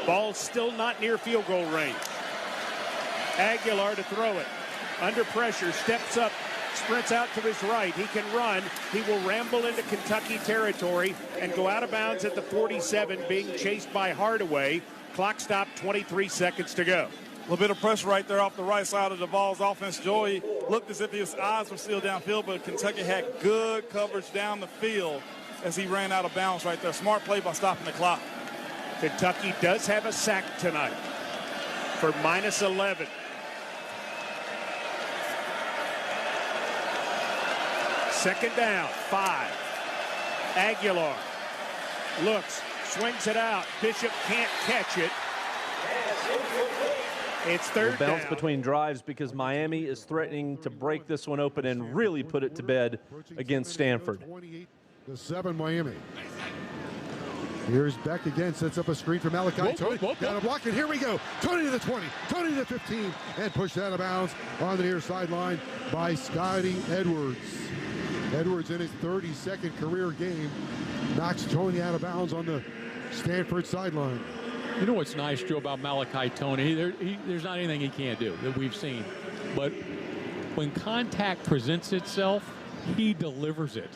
Ball still not near field goal range. Aguilar to throw it. Under pressure, steps up, sprints out to his right. He can run. He will ramble into Kentucky territory and go out of bounds at the 47, being chased by Hardaway. Clock stop, 23 seconds to go. A little bit of pressure right there off the right side of the Vols offense. Joey looked as if his eyes were still downfield, but Kentucky had good coverage down the field as he ran out of bounds right there. Smart play by stopping the clock. Kentucky does have a sack tonight for -11. Second down, 5. Aguilar looks, swings it out. Bishop can't catch it. It's 3rd down. Bounce between drives because Miami is threatening to break this one open and really put it to bed against Stanford. 28-7 Miami. Here's Beck again, sets up a screen for Malachi. Tony got a block, and here we go. Tony to the 20, Tony to the 15, and pushed out of bounds on the near sideline by Scotty Edwards. Edwards in his 32nd career game knocks Tony out of bounds on the Stanford sideline. You know what's nice, Joe, about Malachi Tony? There's not anything he can't do that we've seen. But when contact presents itself, he delivers it.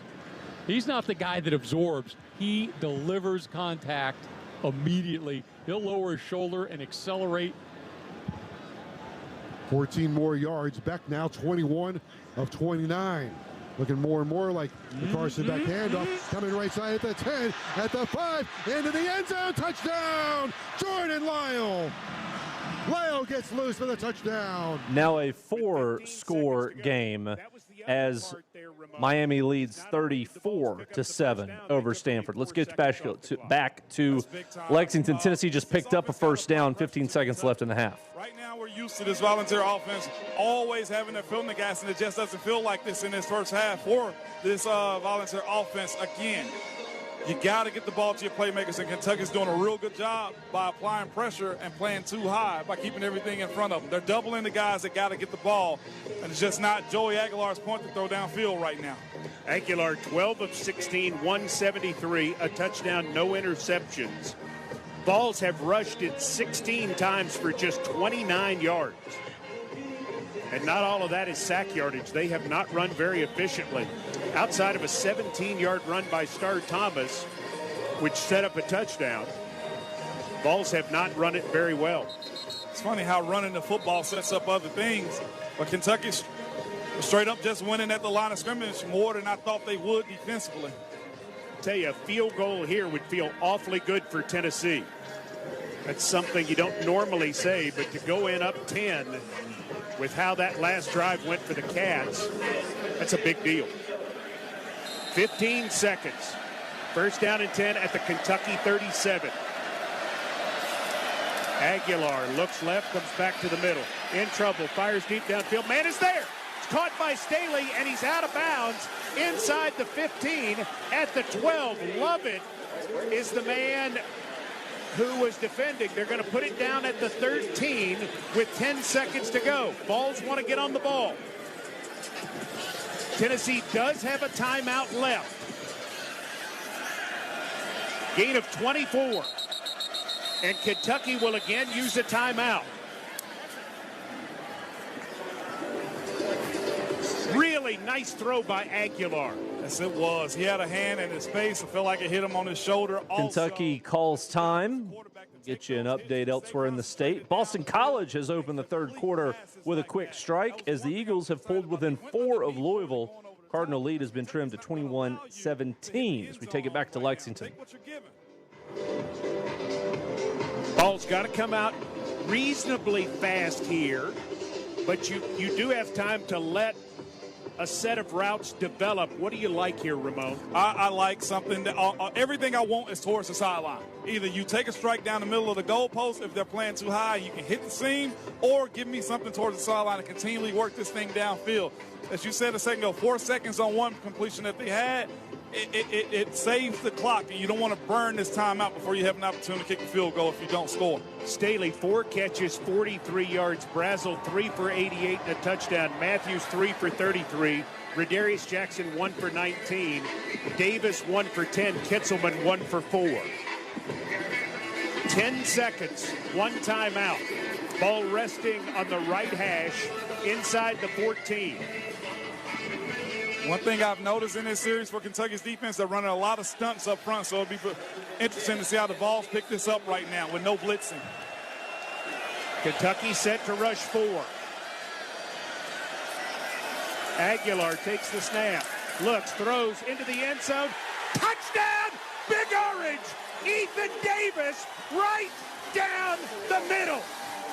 He's not the guy that absorbs. He delivers contact immediately. He'll lower his shoulder and accelerate. 14 more yards. Beck now 21 of 29. Looking more and more like the Carson Beck handoff. Coming right side at the 10, at the 5, into the end zone. Touchdown, Jordan Lyle. Lyle gets loose for the touchdown. Now a 4-score game as Miami leads 34-7 over Stanford. Let's get back to Lexington. Tennessee just picked up a first down, 15 seconds left in the half. Right now we're used to this volunteer offense always having their foot in the gas, and it just doesn't feel like this in this first half for this volunteer offense again. You got to get the ball to your playmakers, and Kentucky's doing a real good job by applying pressure and playing too high by keeping everything in front of them. They're doubling the guys that got to get the ball, and it's just not Joey Aguilar's point to throw downfield right now. Aguilar, 12 of 16, 173, a touchdown, no interceptions. Vols have rushed it 16 times for just 29 yards. And not all of that is sack yardage. They have not run very efficiently. Outside of a 17-yard run by Star Thomas, which set up a touchdown, Vols have not run it very well. It's funny how running the football sets up other things, but Kentucky's straight up just winning at the line of scrimmage more than I thought they would defensively. Tell you, a field goal here would feel awfully good for Tennessee. That's something you don't normally say, but to go in up 10 with how that last drive went for the Cats, that's a big deal. 15 seconds. First down and 10 at the Kentucky 37. Aguilar looks left, comes back to the middle. In trouble, fires deep downfield. Man is there. It's caught by Staley, and he's out of bounds inside the 15 at the 12. Lovett is the man who was defending. They're going to put it down at the 13 with 10 seconds to go. Vols want to get on the ball. Tennessee does have a timeout left. Gain of 24. And Kentucky will again use a timeout. Really nice throw by Aguilar. Yes, it was. He had a hand in his face. I felt like it hit him on his shoulder. Kentucky calls time. Get you an update elsewhere in the state. Boston College has opened the third quarter with a quick strike as the Eagles have pulled within 4 of Louisville. Cardinal lead has been trimmed to 21-17 as we take it back to Lexington. Ball's got to come out reasonably fast here, but you do have time to let a set of routes develop. What do you like here, Ramon? I like something that everything I want is towards the sideline. Either you take a strike down the middle of the goalpost if they're playing too high, you can hit the seam, or give me something towards the sideline and continually work this thing downfield. As you said a second ago, 4 seconds on one completion that they had, it saves the clock, and you don't want to burn this time out before you have an opportunity to kick a field goal if you don't score. Staley, 4 catches, 43 yards. Brazel, 3 for 88 and a touchdown. Matthews, 3 for 33. Radarius Jackson, 1 for 19. Davis, 1 for 10. Kitzelman, 1 for 4. 10 seconds, 1 timeout. Ball resting on the right hash inside the 14. One thing I've noticed in this series for Kentucky's defense, they're running a lot of stunts up front, so it'll be interesting to see how the Vols pick this up right now with no blitzing. Kentucky set to rush 4. Aguilar takes the snap, looks, throws into the end zone. Touchdown, Big Orange! Ethan Davis right down the middle.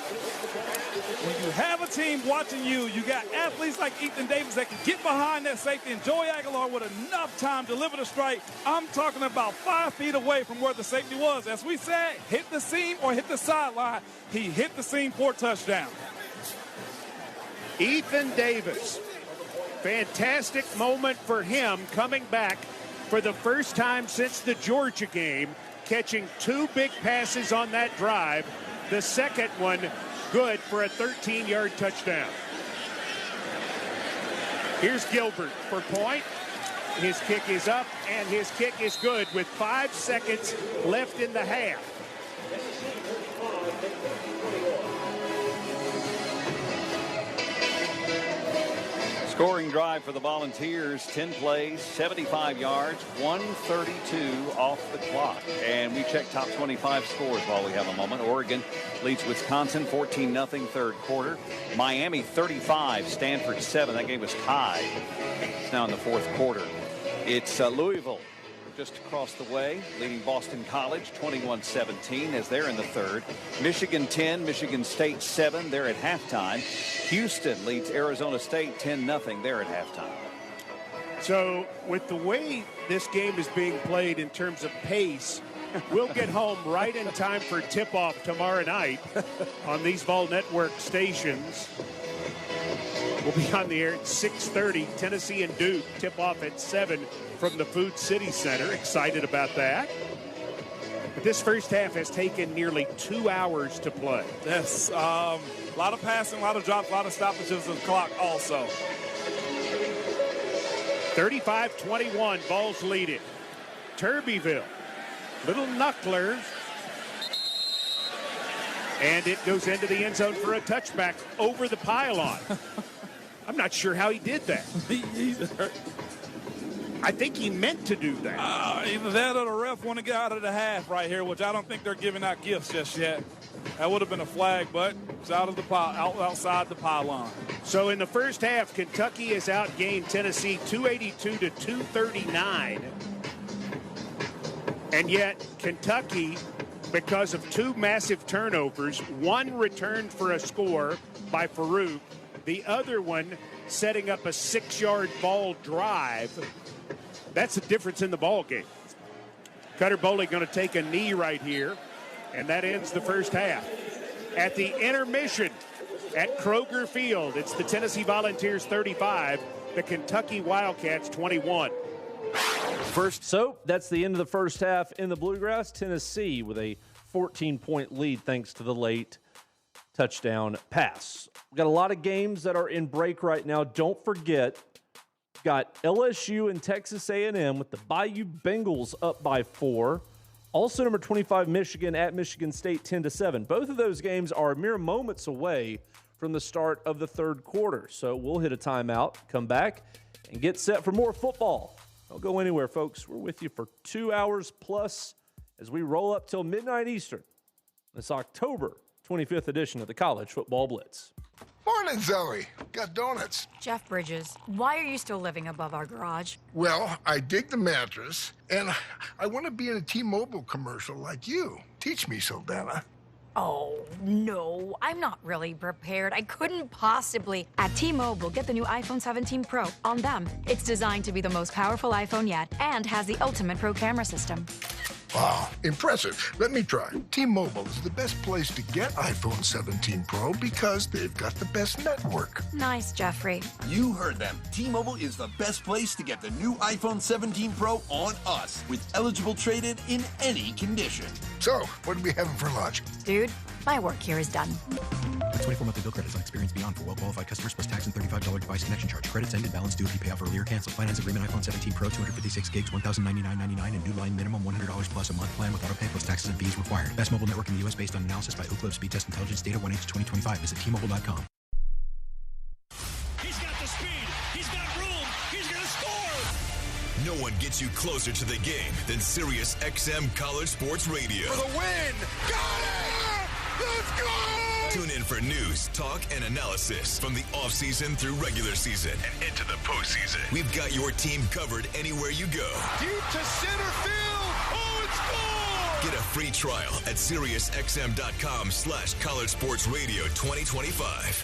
When you have a team watching you, you got athletes like Ethan Davis that can get behind that safety, and Joey Aguilar with enough time to deliver the strike. I'm talking about 5 feet away from where the safety was. As we said, hit the seam or hit the sideline. He hit the seam for a touchdown. Ethan Davis, fantastic moment for him coming back for the first time since the Georgia game catching 2 big passes on that drive. The second one good for a 13-yard touchdown. Here's Gilbert for point. His kick is up, and his kick is good with 5 seconds left in the half. Scoring drive for the Volunteers, 10 plays, 75 yards, 132 off the clock. And we check top 25 scores while we have a moment. Oregon leads Wisconsin 14-0 third quarter. Miami 35, Stanford 7. That game was tied. It's now in the fourth quarter. It's Louisville just across the way, leading Boston College 21-17 as they're in the third. Michigan 10, Michigan State 7. They're at halftime. Houston leads Arizona State 10-0. They're at halftime. So with the way this game is being played in terms of pace, we'll get home right in time for tip-off tomorrow night on these Vol Network stations. We'll be on the air at 6:30. Tennessee and Duke tip-off at 7 from the Food City Center. Excited about that. But this first half has taken nearly 2 hours to play. Yes, a lot of passing, a lot of drops, a lot of stoppages of the clock also. 35-21, Vols lead it. Turbyville, little knuckler. And it goes into the end zone for a touchback over the pylon. I'm not sure how he did that. I think he meant to do that. Either that or the ref want to get out of the half right here, which I don't think they're giving out gifts just yet. That would have been a flag, but it's out of the outside the pylon. So in the first half, Kentucky has outgained Tennessee 282-239. And yet Kentucky, because of 2 massive turnovers, one returned for a score by Farouk, the other one setting up a 6-yard ball drive. That's the difference in the ball game. Cutter Boley going to take a knee right here, and that ends the first half. At the intermission at Kroger Field, it's the Tennessee Volunteers 35, the Kentucky Wildcats 21. So that's the end of the first half in the Bluegrass. Tennessee with a 14-point lead thanks to the late touchdown pass. We've got a lot of games that are in break right now. Don't forget, we've got LSU and Texas A&M with the Bayou Bengals up by 4. Also, number 25, Michigan at Michigan State 10-7. Both of those games are mere moments away from the start of the third quarter. So we'll hit a timeout, come back, and get set for more football. Don't go anywhere, folks. We're with you for 2 hours plus as we roll up till midnight Eastern. This October 25th edition of the College Football Blitz. Morning, Zoe. Got donuts. Jeff Bridges, why are you still living above our garage? Well, I dig the mattress, and I want to be in a T-Mobile commercial like you. Teach me, Saldana. Oh, no, I'm not really prepared. I couldn't possibly. At T-Mobile, get the new iPhone 17 Pro. On them, it's designed to be the most powerful iPhone yet and has the ultimate pro camera system. Wow, impressive. Let me try. T-Mobile is the best place to get iPhone 17 Pro because they've got the best network. Nice, Jeffrey. You heard them. T-Mobile is the best place to get the new iPhone 17 Pro on us with eligible trade-in in any condition. So, what are we having for lunch? Dude, my work here is done. 24 monthly bill credits on experience beyond for well-qualified customers plus tax and $35 device connection charge. Credits ended, balance due if you pay off earlier. Cancel. Finance agreement iPhone 17 Pro, 256 gigs, $1,099.99 and new line minimum $100 plus a month plan with auto pay plus taxes and fees required. Best mobile network in the U.S. based on analysis by Ookla Speed Test Intelligence Data 1H2025. Visit T-Mobile.com. He's got the speed. He's got room. He's going to score. No one gets you closer to the game than Sirius XM College Sports Radio. For the win. Got it. Let's go. Tune in for news, talk, and analysis from the offseason through regular season and into the postseason. We've got your team covered anywhere you go. Deep to center field. Oh, it's gone. Get a free trial at SiriusXM.com/College Sports Radio 2025.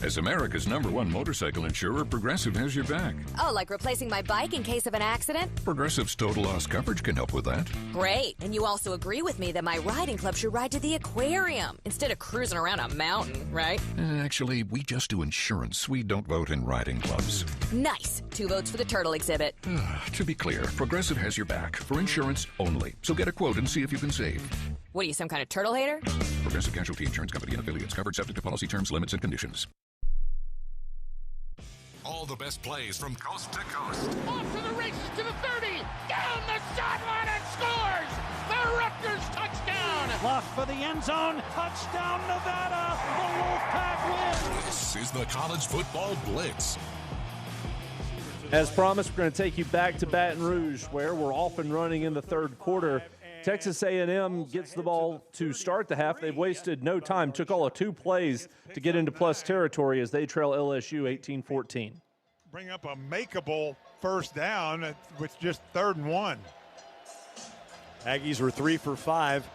As America's #1 motorcycle insurer, Progressive has your back. Oh, like replacing my bike in case of an accident? Progressive's total loss coverage can help with that. Great. And you also agree with me that my riding club should ride to the aquarium instead of cruising around a mountain, right? Actually, we just do insurance. We don't vote in riding clubs. Nice. 2 votes for the turtle exhibit. To be clear, Progressive has your back for insurance only. So get a quote and see if you can save. What are you, some kind of turtle hater? Progressive Casualty Insurance Company and affiliates. Covered subject to policy terms, limits, and conditions. All the best plays from coast to coast. Off to the races to the 30. Down the sideline and scores. The Rutgers touchdown. Left for the end zone. Touchdown, Nevada. The Wolfpack wins. This is the College Football Blitz. As promised, we're going to take you back to Baton Rouge, where we're off and running in the third quarter. Texas A&M gets the ball to start the half. They've wasted no time. Took all of 2 plays to get into plus territory as they trail LSU 18-14. Bring up a makeable first down with just 3rd and 1. Aggies were 3 for 5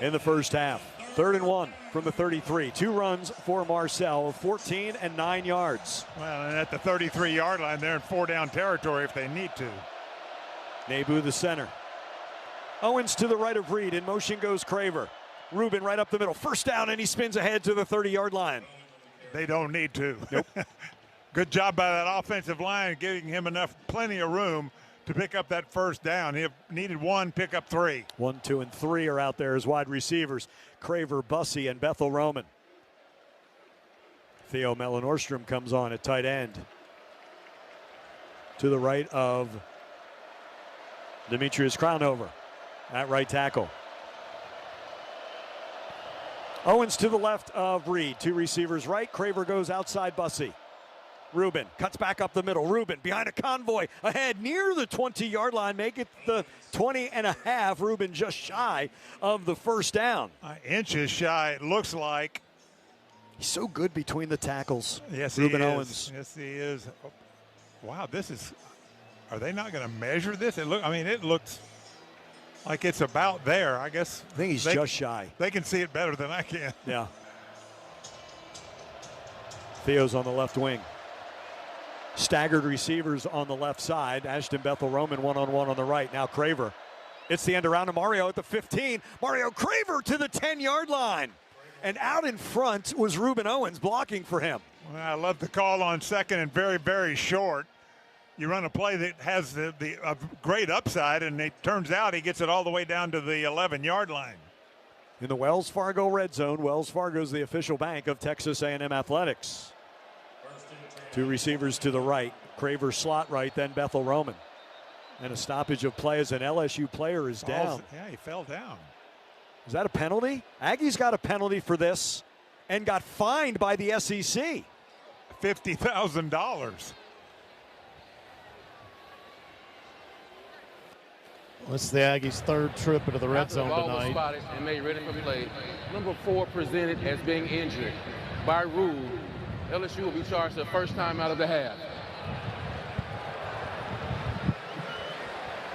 in the first half. 3rd and 1 from the 33. 2 runs for Marcel, 14 and 9 yards. Well, and at the 33-yard line, they're in 4-down territory if they need to. Nebu, the center. Owens to the right of Reed. In motion goes Craver. Rubin right up the middle. First down, and he spins ahead to the 30-yard line. They don't need to. Nope. Good job by that offensive line, giving him plenty of room to pick up that first down. He needed 1, pick up 3. 1, 2, and 3 are out there as wide receivers. Craver, Bussey, and Bethel Roman. Theo Mellon-Orstrom comes on at tight end. To the right of Demetrius Crownover at right tackle. Owens to the left of Reed. 2 receivers right. Craver goes outside Bussey. Rubin cuts back up the middle. Rubin behind a convoy ahead near the 20-yard line. Make it the 20 and a half. Rubin just shy of the first down. Inches shy, it looks like. He's so good between the tackles. Yes, Reuben he is. Owens. Yes, he is. Wow, this is. Are they not going to measure this? It looks like it's about there. I guess. I think he's just shy. They can see it better than I can. Yeah. Theo's on the left wing. Staggered receivers on the left side. Ashton Bethel Roman one-on-one on the right. Now Craver. It's the end around to Mario at the 15. Mario Craver to the 10-yard line. And out in front was Reuben Owens blocking for him. Well, I love the call on second and very, very short. You run a play that has a great upside, and it turns out he gets it all the way down to the 11-yard line. In the Wells Fargo red zone, Wells Fargo is the official bank of Texas A&M Athletics. 2 receivers to the right. Craver slot right, then Bethel Roman. And a stoppage of play as an LSU player is down. Yeah, he fell down. Is that a penalty? Aggies got a penalty for this and got fined by the SEC. $50,000. It's the Aggies' 3rd trip into the red zone the ball tonight. Was spotted and made ready for play. Number 4 presented as being injured. By rule, LSU will be charged the first time out of the half.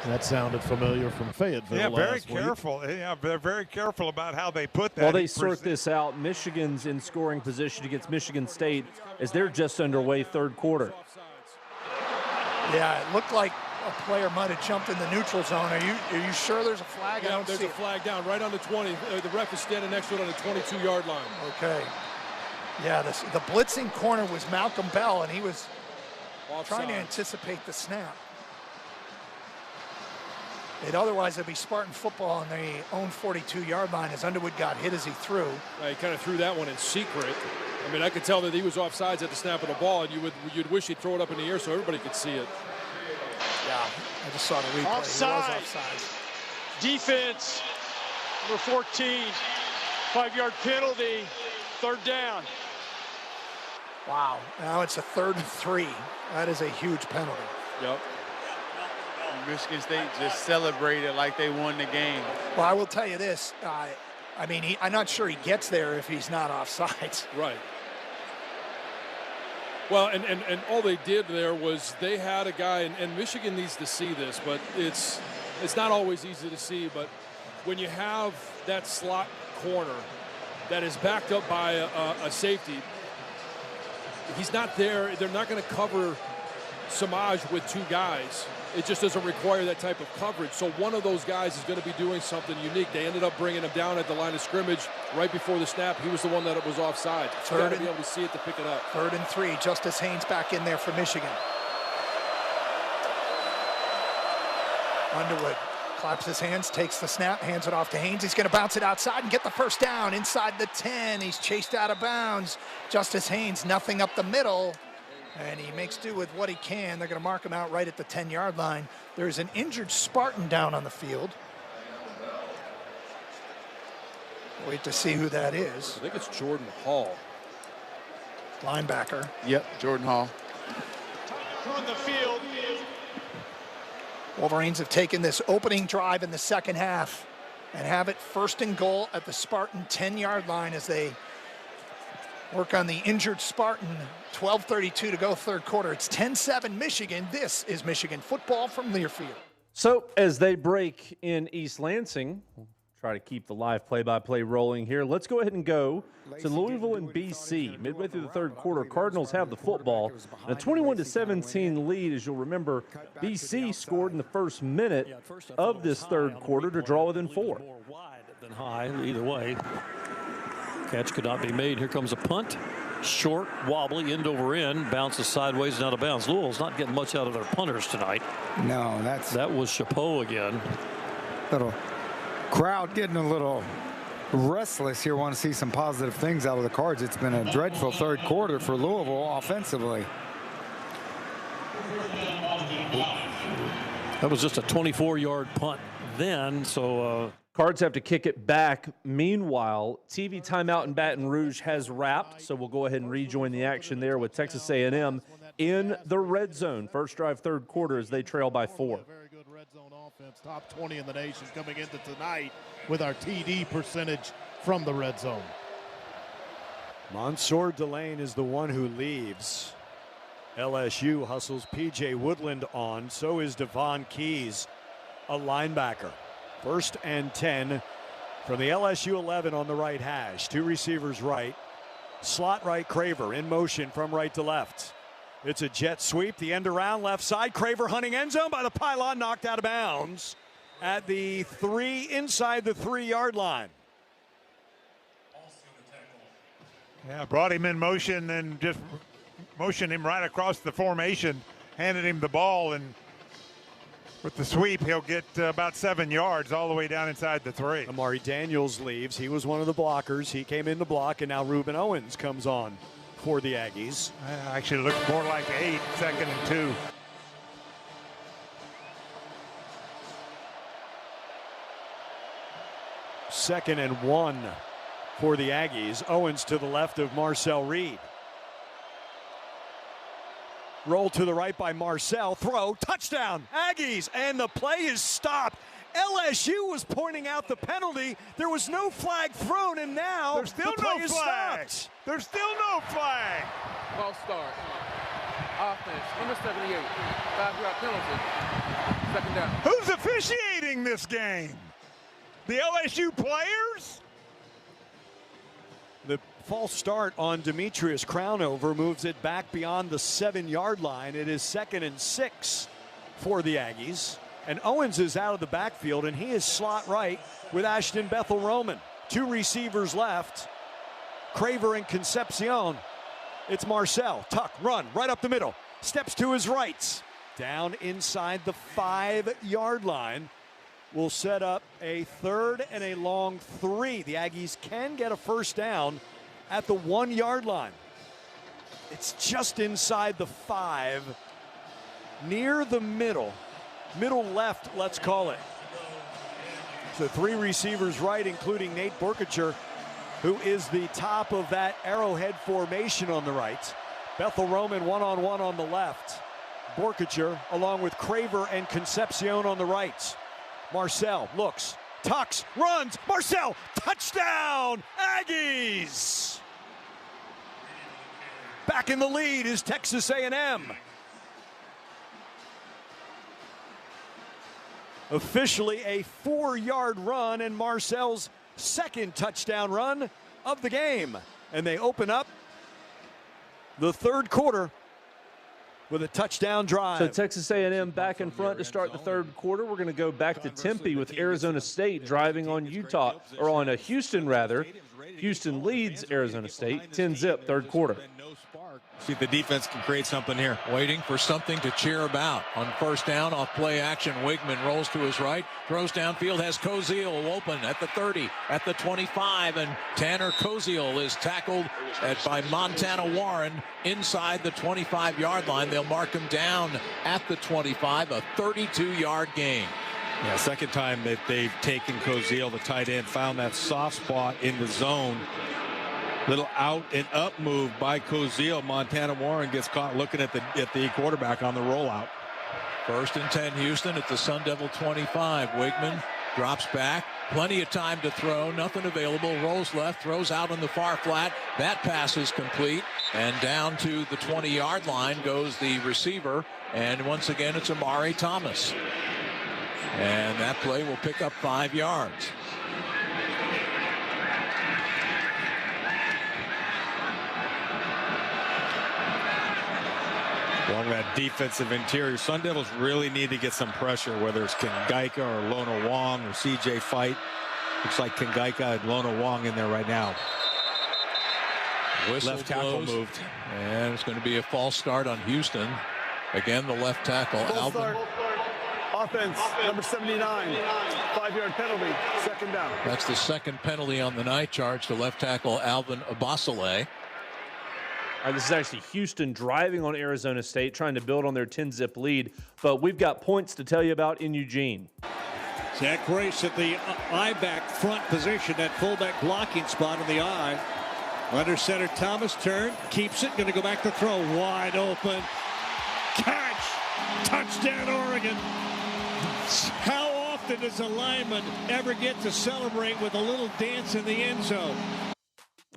That sounded familiar from Fayetteville. Yeah, very last careful. Week. Yeah, they're very careful about how they put that. While they sort this out, Michigan's in scoring position against Michigan State as they're just underway 3rd quarter. Yeah, it looked like a player might have jumped in the neutral zone. Are you sure there's a flag? Yeah, there's a flag down right on the 20. The ref is standing next to it on the 22-yard line. Okay. Yeah, the blitzing corner was Malcolm Bell, and he was trying to anticipate the snap. Otherwise, it'd be Spartan football on their own 42-yard line as Underwood got hit as he threw. He kind of threw that one in secret. I mean, I could tell that he was offsides at the snap of the ball, and you'd wish he'd throw it up in the air so everybody could see it. Yeah, I just saw the replay. Offside. He was offside. Defense, number 14, 5-yard penalty, 3rd down. Wow, now it's a 3rd and 3. That is a huge penalty. Yep. Michigan State just celebrated like they won the game. Well, I will tell you this. I mean, I'm not sure he gets there if he's not offsides. Right. Well, and all they did there was they had a guy, and Michigan needs to see this, but it's not always easy to see. But when you have that slot corner that is backed up by a safety, he's not there. They're not going to cover Samaj with two guys. It just doesn't require that type of coverage. So one of those guys is going to be doing something unique. They ended up bringing him down at the line of scrimmage right before the snap. He was the one that was offside. So you got to be able to see it to pick it up. 3rd and 3. Justice Haynes back in there for Michigan. Underwood claps his hands, takes the snap, hands it off to Haynes. He's going to bounce it outside and get the first down inside the 10. He's chased out of bounds. Justice Haynes, nothing up the middle. And he makes do with what he can. They're going to mark him out right at the 10-yard line. There's an injured Spartan down on the field. Wait to see who that is. I think it's Jordan Hall. Linebacker. Yep, Jordan Hall. On the field. Wolverines have taken this opening drive in the second half and have it 1st and goal at the Spartan 10-yard line as they work on the injured Spartan. 12:32 to go, 3rd quarter. It's 10-7 Michigan. This is Michigan football from Learfield. So as they break in East Lansing, we'll try to keep the live play-by-play rolling here. Let's go ahead and go to Louisville and BC. Midway through the 3rd quarter, Cardinals have the football. A 21-17 lead. As you'll remember, BC scored in the first minute of this 3rd quarter to draw within 4. More wide than high, either way. Catch could not be made. Here comes a punt. Short, wobbly, end over end, bounces sideways and out of bounds. Louisville's not getting much out of their punters tonight. No, that was Chapeau again. Little crowd getting a little restless here. Want to see some positive things out of the Cards. It's been a dreadful 3rd quarter for Louisville offensively. That was just a 24-yard punt then, so Cards have to kick it back. Meanwhile, TV timeout in Baton Rouge has wrapped, so we'll go ahead and rejoin the action there with Texas A&M in the red zone. First drive, 3rd quarter, as they trail by 4. Very good red zone offense, top 20 in the nation coming into tonight with our TD percentage from the red zone. Mansour Delane is the one who leaves. LSU hustles P.J. Woodland on. So is Devon Keys, a linebacker. 1st and 10 from the LSU 11 on the right hash. 2 receivers right. Slot right, Craver in motion from right to left. It's a jet sweep. The end around left side. Craver hunting end zone by the pylon, knocked out of bounds at the 3 inside the 3-yard line. Yeah, brought him in motion and just motioned him right across the formation, handed him the ball, and with the sweep, he'll get about 7 yards all the way down inside the 3. Amari Daniels leaves. He was one of the blockers. He came in to block, and now Reuben Owens comes on for the Aggies. Actually looks more like 8, 2nd and 2. Second and 1 for the Aggies. Owens to the left of Marcel Reed. Roll to the right by Marcel. Throw. Touchdown. Aggies. And the play is stopped. LSU was pointing out the penalty. There was no flag thrown, and now there's still the play no is flag. stopped. There's still no flag. False start. Offense. Number 78. 5-yard penalty. 2nd down. Who's officiating this game? The LSU players? The false start on Demetrius Crownover moves it back beyond the 7-yard line. It is 2nd and 6 for the Aggies. And Owens is out of the backfield, and he is slot right with Ashton Bethel-Roman. 2 receivers left. Craver and Concepcion. It's Marcel. Tuck, run, right up the middle. Steps to his right. Down inside the 5-yard line. Will set up a 3rd and a long 3. The Aggies can get a first down at the 1-yard line. It's just inside the 5, near the middle left, let's call it. So 3 receivers right, including Nate Borkacher, who is the top of that arrowhead formation on the right. Bethel-Roman one-on-one on the left. Borkacher along with Craver and Concepcion on the right. Marcel looks, tucks, runs, Marcel, touchdown, Aggies! Back in the lead is Texas A&M. Officially a 4-yard run and Marcel's 2nd touchdown run of the game. And they open up the third quarter with a touchdown drive. So Texas A&M back in front to start the third quarter. We're going to go back to Tempe with Arizona State driving on Houston rather. Houston leads Arizona State 10-zip third quarter. See if the defense can create something here. Waiting for something to cheer about. On first down, off play action, Wigman rolls to his right, throws downfield, has Koziel open at the 30, at the 25, and Tanner Koziel is tackled by Montana Warren inside the 25-yard line. They'll mark him down at the 25, a 32-yard gain. Yeah, second time that they've taken Koziel, the tight end, found that soft spot in the zone. Little out and up move by Koziel. Montana Warren gets caught looking at the quarterback on the rollout. 1st and 10 Houston at the Sun Devil 25. Wigman drops back. Plenty of time to throw. Nothing available. Rolls left. Throws out on the far flat. That pass is complete. And down to the 20-yard line goes the receiver. And once again, it's Amari Thomas. And that play will pick up 5 yards. Along that defensive interior, Sun Devils really need to get some pressure, whether it's Kingaika or Lona Wong or CJ Fight. Looks like Kingaika and Lona Wong in there right now. Whistle left tackle blows, moved. And it's going to be a false start on Houston. Again, the left tackle, Alvin. Offense, number 79, 5-yard penalty, second down. That's the second penalty on the night, charge to left tackle Alvin Abasale. This is actually Houston driving on Arizona State, trying to build on their 10-zip lead. But we've got points to tell you about in Eugene. Zach Grace at the I-back front position, that fullback blocking spot in the I. Under center, Thomas turn, keeps it, going to go back to throw, wide open. Catch! Touchdown, Oregon. How often does a lineman ever get to celebrate with a little dance in the end zone?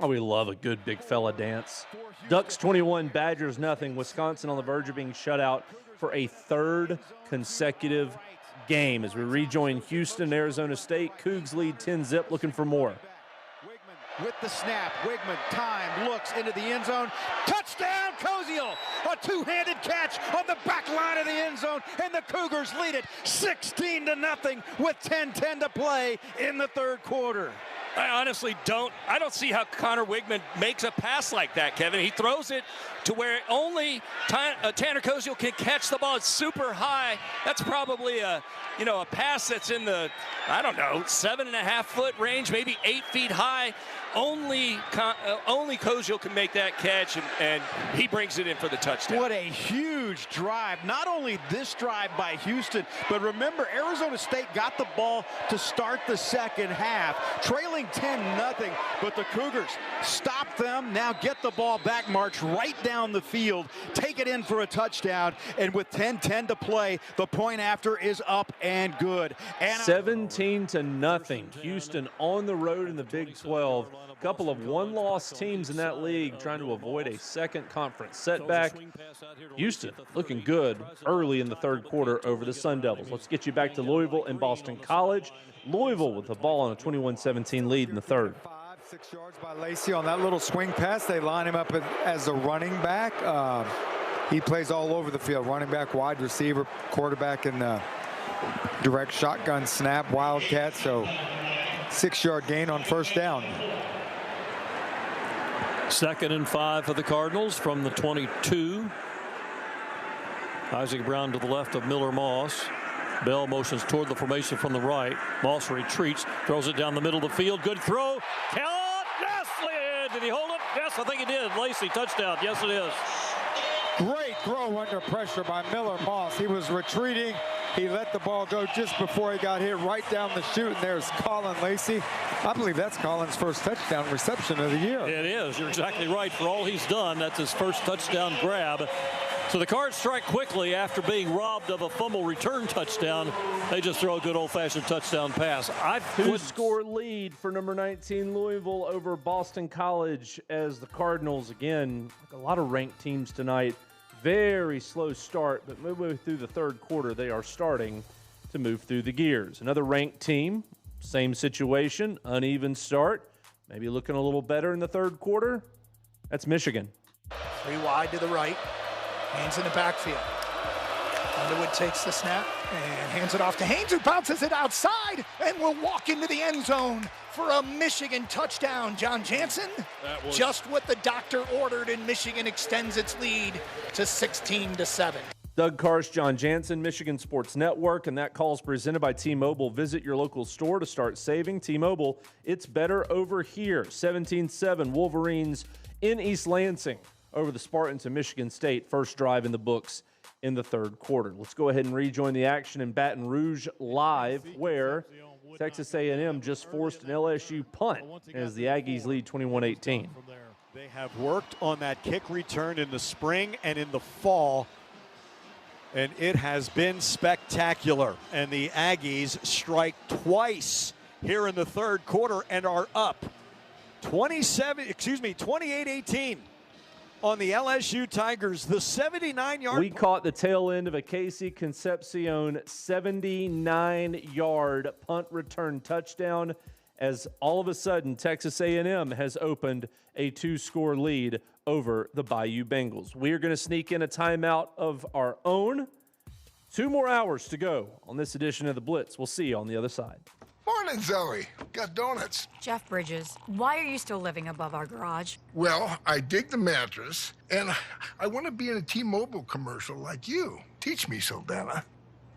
Oh, we love a good big fella dance. Ducks 21, Badgers nothing. Wisconsin on the verge of being shut out for a third consecutive game. As we rejoin Houston, Arizona State, Cougs lead 10-zip, looking for more. With the snap, Wigman, time, looks into the end zone. Touchdown, Koziel! A two-handed catch on the back line of the end zone, and the Cougars lead it 16-0 with 10:10 to play in the third quarter. I honestly don't see how Connor Wigman makes a pass like that, Kevin. He throws it to where only Tanner Koziel can catch the ball. It's super high. That's probably a pass that's in the, 7.5-foot range, maybe 8 feet high. Only Koziel can make that catch, and he brings it in for the touchdown. What a huge drive. Not only this drive by Houston, but remember, Arizona State got the ball to start the second half, trailing 10-0, but the Cougars stop them, now get the ball back, march right down the field, take it in for a touchdown, and with 10:10 to play, the point after is up and good. 17-0. Houston on the road in the Big 12. A couple of one-loss teams in that league trying to avoid a second conference setback. Houston looking good early in the third quarter over the Sun Devils. Let's get you back to Louisville and Boston College. Louisville with the ball on a 21-17 lead in the third. 6 yards by Lacey on that little swing pass. They line him up as a running back. He plays all over the field. Running back, wide receiver, quarterback in the direct shotgun snap, wildcat. So 6-yard gain on first down. 2nd and 5 for the Cardinals from the 22. Isaac Brown to the left of Miller Moss. Bell motions toward the formation from the right. Moss retreats, throws it down the middle of the field. Good throw. Caught. Yes, did he hold it? Yes, I think he did. Lacey, touchdown. Yes, it is. Great throw under pressure by Miller Moss. He was retreating. He let the ball go just before he got hit right down the chute. And there's Colin Lacey. I believe that's Colin's first touchdown reception of the year. It is. You're exactly right. For all he's done, that's his first touchdown grab. So the Cards strike quickly after being robbed of a fumble return touchdown. They just throw a good old-fashioned touchdown pass. Two-score lead for number 19 Louisville over Boston College as the Cardinals, again, like a lot of ranked teams tonight, very slow start, but midway through the third quarter, they are starting to move through the gears. Another ranked team, same situation, uneven start, maybe looking a little better in the third quarter. That's Michigan. Three wide to the right. Haynes in the backfield. Underwood takes the snap and hands it off to Haynes, who bounces it outside and will walk into the end zone for a Michigan touchdown. John Jansen, just what the doctor ordered, and Michigan extends its lead to 16-7. Doug Karsh, John Jansen, Michigan Sports Network, and that call is presented by T-Mobile. Visit your local store to start saving. T-Mobile, it's better over here. 17-7 Wolverines in East Lansing over the Spartans of Michigan State. First drive in the books in the third quarter. Let's go ahead and rejoin the action in Baton Rouge live, where Texas A&M just forced an LSU punt as the Aggies lead 21-18. They have worked on that kick return in the spring and in the fall, and it has been spectacular. And the Aggies strike twice here in the third quarter and are up 28-18 on the LSU Tigers. The 79-yard. We caught the tail end of a Casey Concepcion 79-yard punt return touchdown, as all of a sudden Texas A&M has opened a 2-score lead over the Bayou Bengals. We are going to sneak in a timeout of our own. 2 more hours to go on this edition of the Blitz. We'll see you on the other side. Morning, Zoe. Got donuts. Jeff Bridges, why are you still living above our garage? Well, I dig the mattress, and I want to be in a T-Mobile commercial like you. Teach me, Saldana.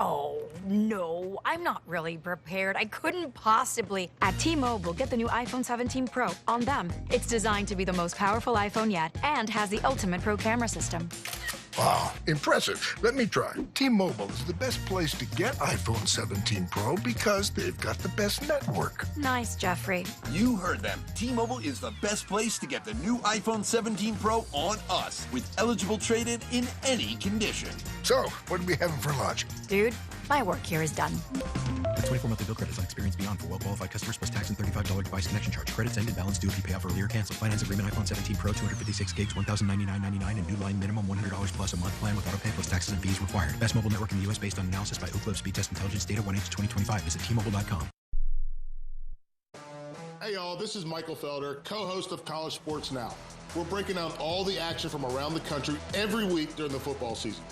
Oh, no, I'm not really prepared. I couldn't possibly. At T-Mobile, get the new iPhone 17 Pro. On them, it's designed to be the most powerful iPhone yet and has the ultimate pro camera system. Wow, impressive. Let me try. T-Mobile is the best place to get iPhone 17 Pro because they've got the best network. Nice, Jeffrey. You heard them. T-Mobile is the best place to get the new iPhone 17 Pro on us with eligible trade-in in any condition. So, what are we having for lunch? Dude, my work here is done. The 24 monthly bill credits on experience beyond for well-qualified customers plus tax and $35 device connection charge. Credits end and balance due if you pay off earlier. Cancel. Finance agreement iPhone 17 Pro 256 gigs $1,099.99 and new line minimum $100 plus a month plan with auto pay plus taxes and fees required. Best mobile network in the U.S. based on analysis by Oak Cliff Speed Test Intelligence data 1H2025. Visit T-Mobile.com. Hey y'all, this is Michael Felder, co-host of College Sports Now. We're breaking down all the action from around the country every week during the football season.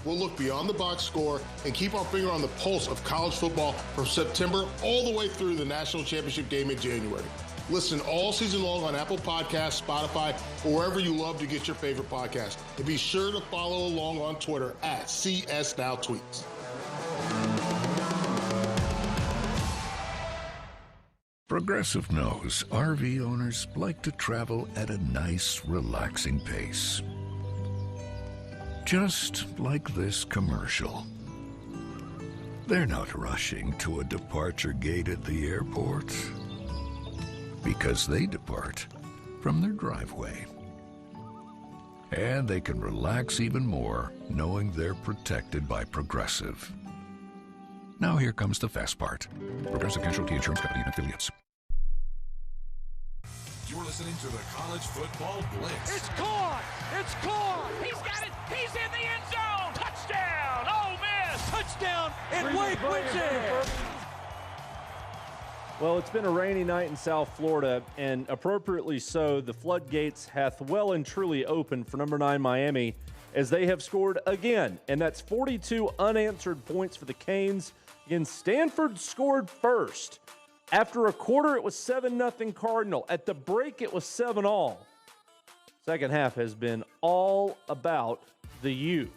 We'll look beyond the box score and keep our finger on the pulse of college football from September all the way through the national championship game in January. Listen all season long on Apple Podcasts, Spotify, or wherever you love to get your favorite podcast. And be sure to follow along on Twitter at CSNowTweets. Progressive knows RV owners like to travel at a nice, relaxing pace. Just like this commercial. They're not rushing to a departure gate at the airport because they depart from their driveway. And they can relax even more knowing they're protected by Progressive. Now here comes the fast part. Progressive Casualty Insurance Company and affiliates. You're listening to the College Football Blitz. It's caught! It's caught! He's got it! He's in the end zone! Touchdown! Ole Miss! Touchdown! And Wake wins it! Well, it's been a rainy night in South Florida, and appropriately so, the floodgates hath well and truly opened for number 9 Miami as they have scored again, and that's 42 unanswered points for the Canes. Again, Stanford scored first. After a quarter, it was 7-0 Cardinal. At the break, it was 7-all. Second half has been all about the U.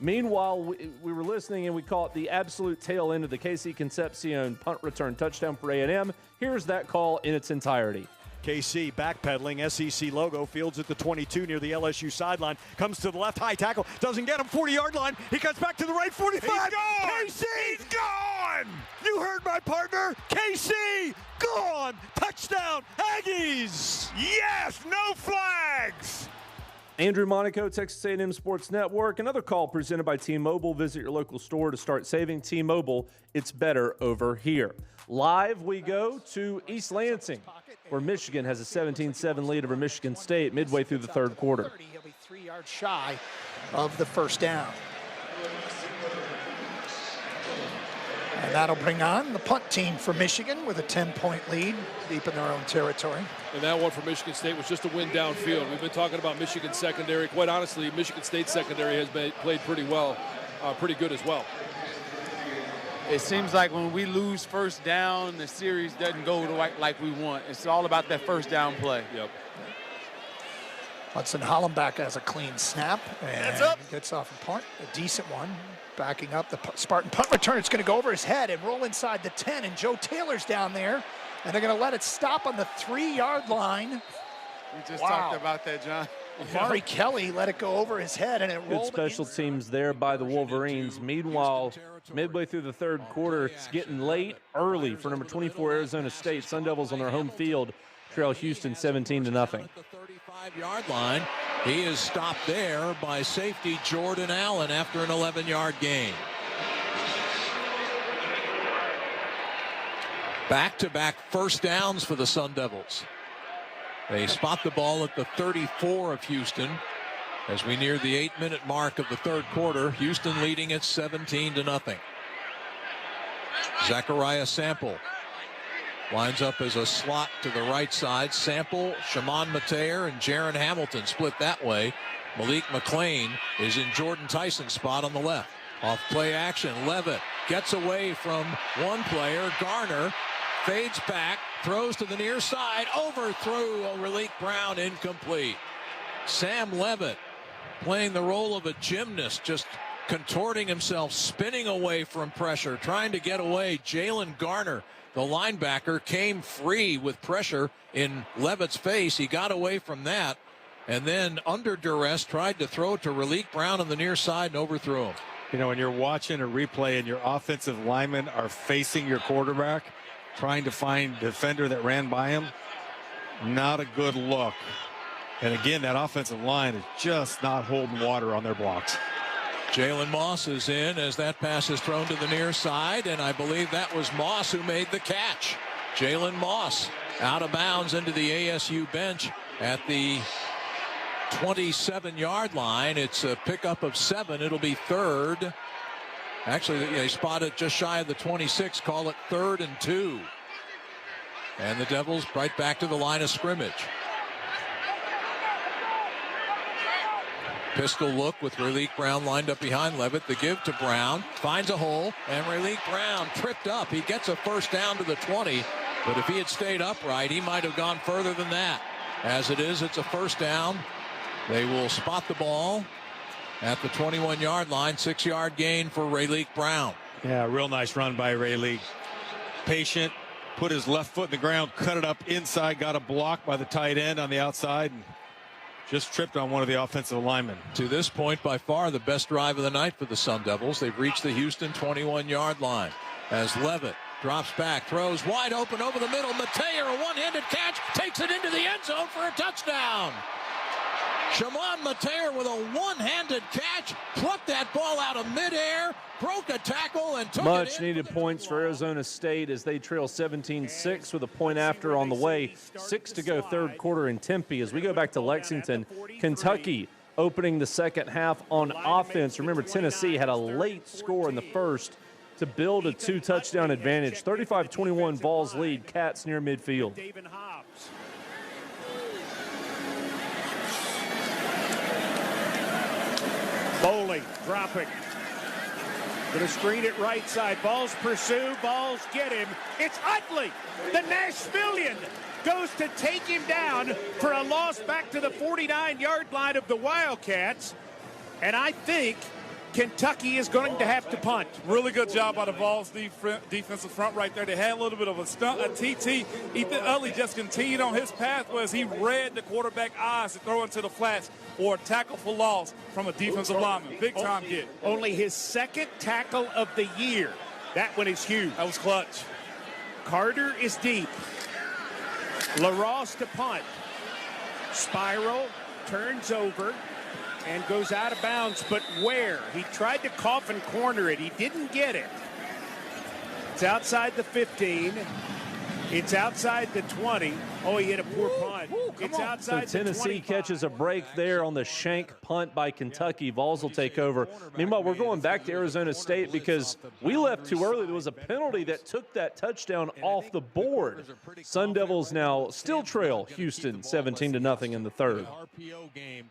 Meanwhile, we were listening and we caught the absolute tail end of the KC Concepcion punt return touchdown for A&M. Here's that call in its entirety. KC backpedaling, SEC logo, fields at the 22 near the LSU sideline, comes to the left, high tackle, doesn't get him, 40-yard line, he cuts back to the right, 45. He's gone! KC! He's gone! You heard my partner, KC, gone! Touchdown, Aggies! Yes, no flags! Andrew Monaco, Texas A&M Sports Network. Another call presented by T-Mobile. Visit your local store to start saving. T-Mobile, it's better over here. Live we go to East Lansing, where Michigan has a 17-7 lead over Michigan State midway through the third quarter. He'll be 3 yards shy of the first down. And that'll bring on the punt team for Michigan with a 10-point lead deep in their own territory. And that one for Michigan State was just a win downfield. We've been talking about Michigan secondary. Quite honestly, Michigan State secondary has played pretty well, pretty good as well. It seems like when we lose first down, the series doesn't go like we want. It's all about that first down play. Yep. Hudson Hollenbach has a clean snap and gets off a punt, a decent one. Backing up the Spartan punt return. It's going to go over his head and roll inside the 10, and Joe Taylor's down there, and they're going to let it stop on the 3-yard line. We just talked about that, John. Amari Kelly let it go over his head, and it rolled. Good special teams there by the Wolverines. Meanwhile, midway through the third quarter, it's getting late early for number 24 Arizona State. Sun Devils on their home field trail Houston 17-0. At the 35-yard line, he is stopped there by safety Jordan Allen after an 11-yard gain. Back-to-back first downs for the Sun Devils. They spot the ball at the 34 of Houston as we near the 8-minute mark of the third quarter. Houston leading at 17-0. Zachariah Sample lines up as a slot to the right side. Sample, Shimon Mateer, and Jaron Hamilton split that way. Malik McClain is in Jordan Tyson's spot on the left. Off play action, Levitt gets away from one player. Garner fades back, throws to the near side, overthrew Raleek Brown, incomplete. Sam Levitt playing the role of a gymnast, just contorting himself, spinning away from pressure, trying to get away. Jalen Garner, the linebacker, came free with pressure in Levitt's face. He got away from that, and then under duress tried to throw to Raleek Brown on the near side and overthrew him. You know, when you're watching a replay and your offensive linemen are facing your quarterback, trying to find the defender that ran by him, not a good look. And again, that offensive line is just not holding water on their blocks. Jalen Moss is in as that pass is thrown to the near side, and I believe that was Moss who made the catch. Jalen Moss out of bounds into the ASU bench at the 27-yard line. It's a pickup of 7. It'll be third. Actually, they spot it just shy of the 26, call it 3rd and 2. And the Devils right back to the line of scrimmage. Pistol look with Raleek Brown lined up behind Levitt. The give to Brown. Finds a hole, and Raleek Brown tripped up. He gets a first down to the 20, but if he had stayed upright, he might have gone further than that. As it is, it's a first down. They will spot the ball at the 21-yard line. 6-yard gain for Raleek Brown. Yeah, real nice run by Raleek. Patient, put his left foot in the ground, cut it up inside, got a block by the tight end on the outside, and just tripped on one of the offensive linemen. To this point, by far the best drive of the night for the Sun Devils. They've reached the Houston 21-yard line as Levitt drops back, throws wide open over the middle. Mateer, a one-handed catch, takes it into the end zone for a touchdown. Shimon Mateer with a one-handed catch, plucked that ball out of midair, broke a tackle, and took Much it in. needed points for Arizona State as they trail 17-6 with a point after on the way. 6 to go third quarter in Tempe. As we go back to Lexington, Kentucky opening the second half on offense. Remember, Tennessee had a late score in the first to build a 2-touchdown advantage. 35-21 Vols lead, Cats near midfield. Bowling, dropping. Going to screen it right side. Balls pursue. Balls get him. It's Utley. The Nashvilleian goes to take him down for a loss back to the 49-yard line of the Wildcats. And I think Kentucky is going to have to punt. Really good job by the Vols defensive front right there. They had a little bit of a stunt, a TT. Ethan Utley just continued on his path as he read the quarterback eyes to throw into the flats or a tackle for loss from a defensive lineman. Big time hit. Only his second tackle of the year. That one is huge. That was clutch. Carter is deep. LaRosse to punt. Spiral, turns over, and goes out of bounds, but where? He tried to coffin corner it. He didn't get it. It's outside the 15. It's outside the 20. Oh, he hit a poor punt. It's outside so Tennessee catches a break there on the shank punt by Kentucky. Vols will take over. Meanwhile, we're going back to Arizona State because we left too early. There was a penalty that took that touchdown off the board. Sun Devils now still trail Houston 17-0 in the third. RPO game,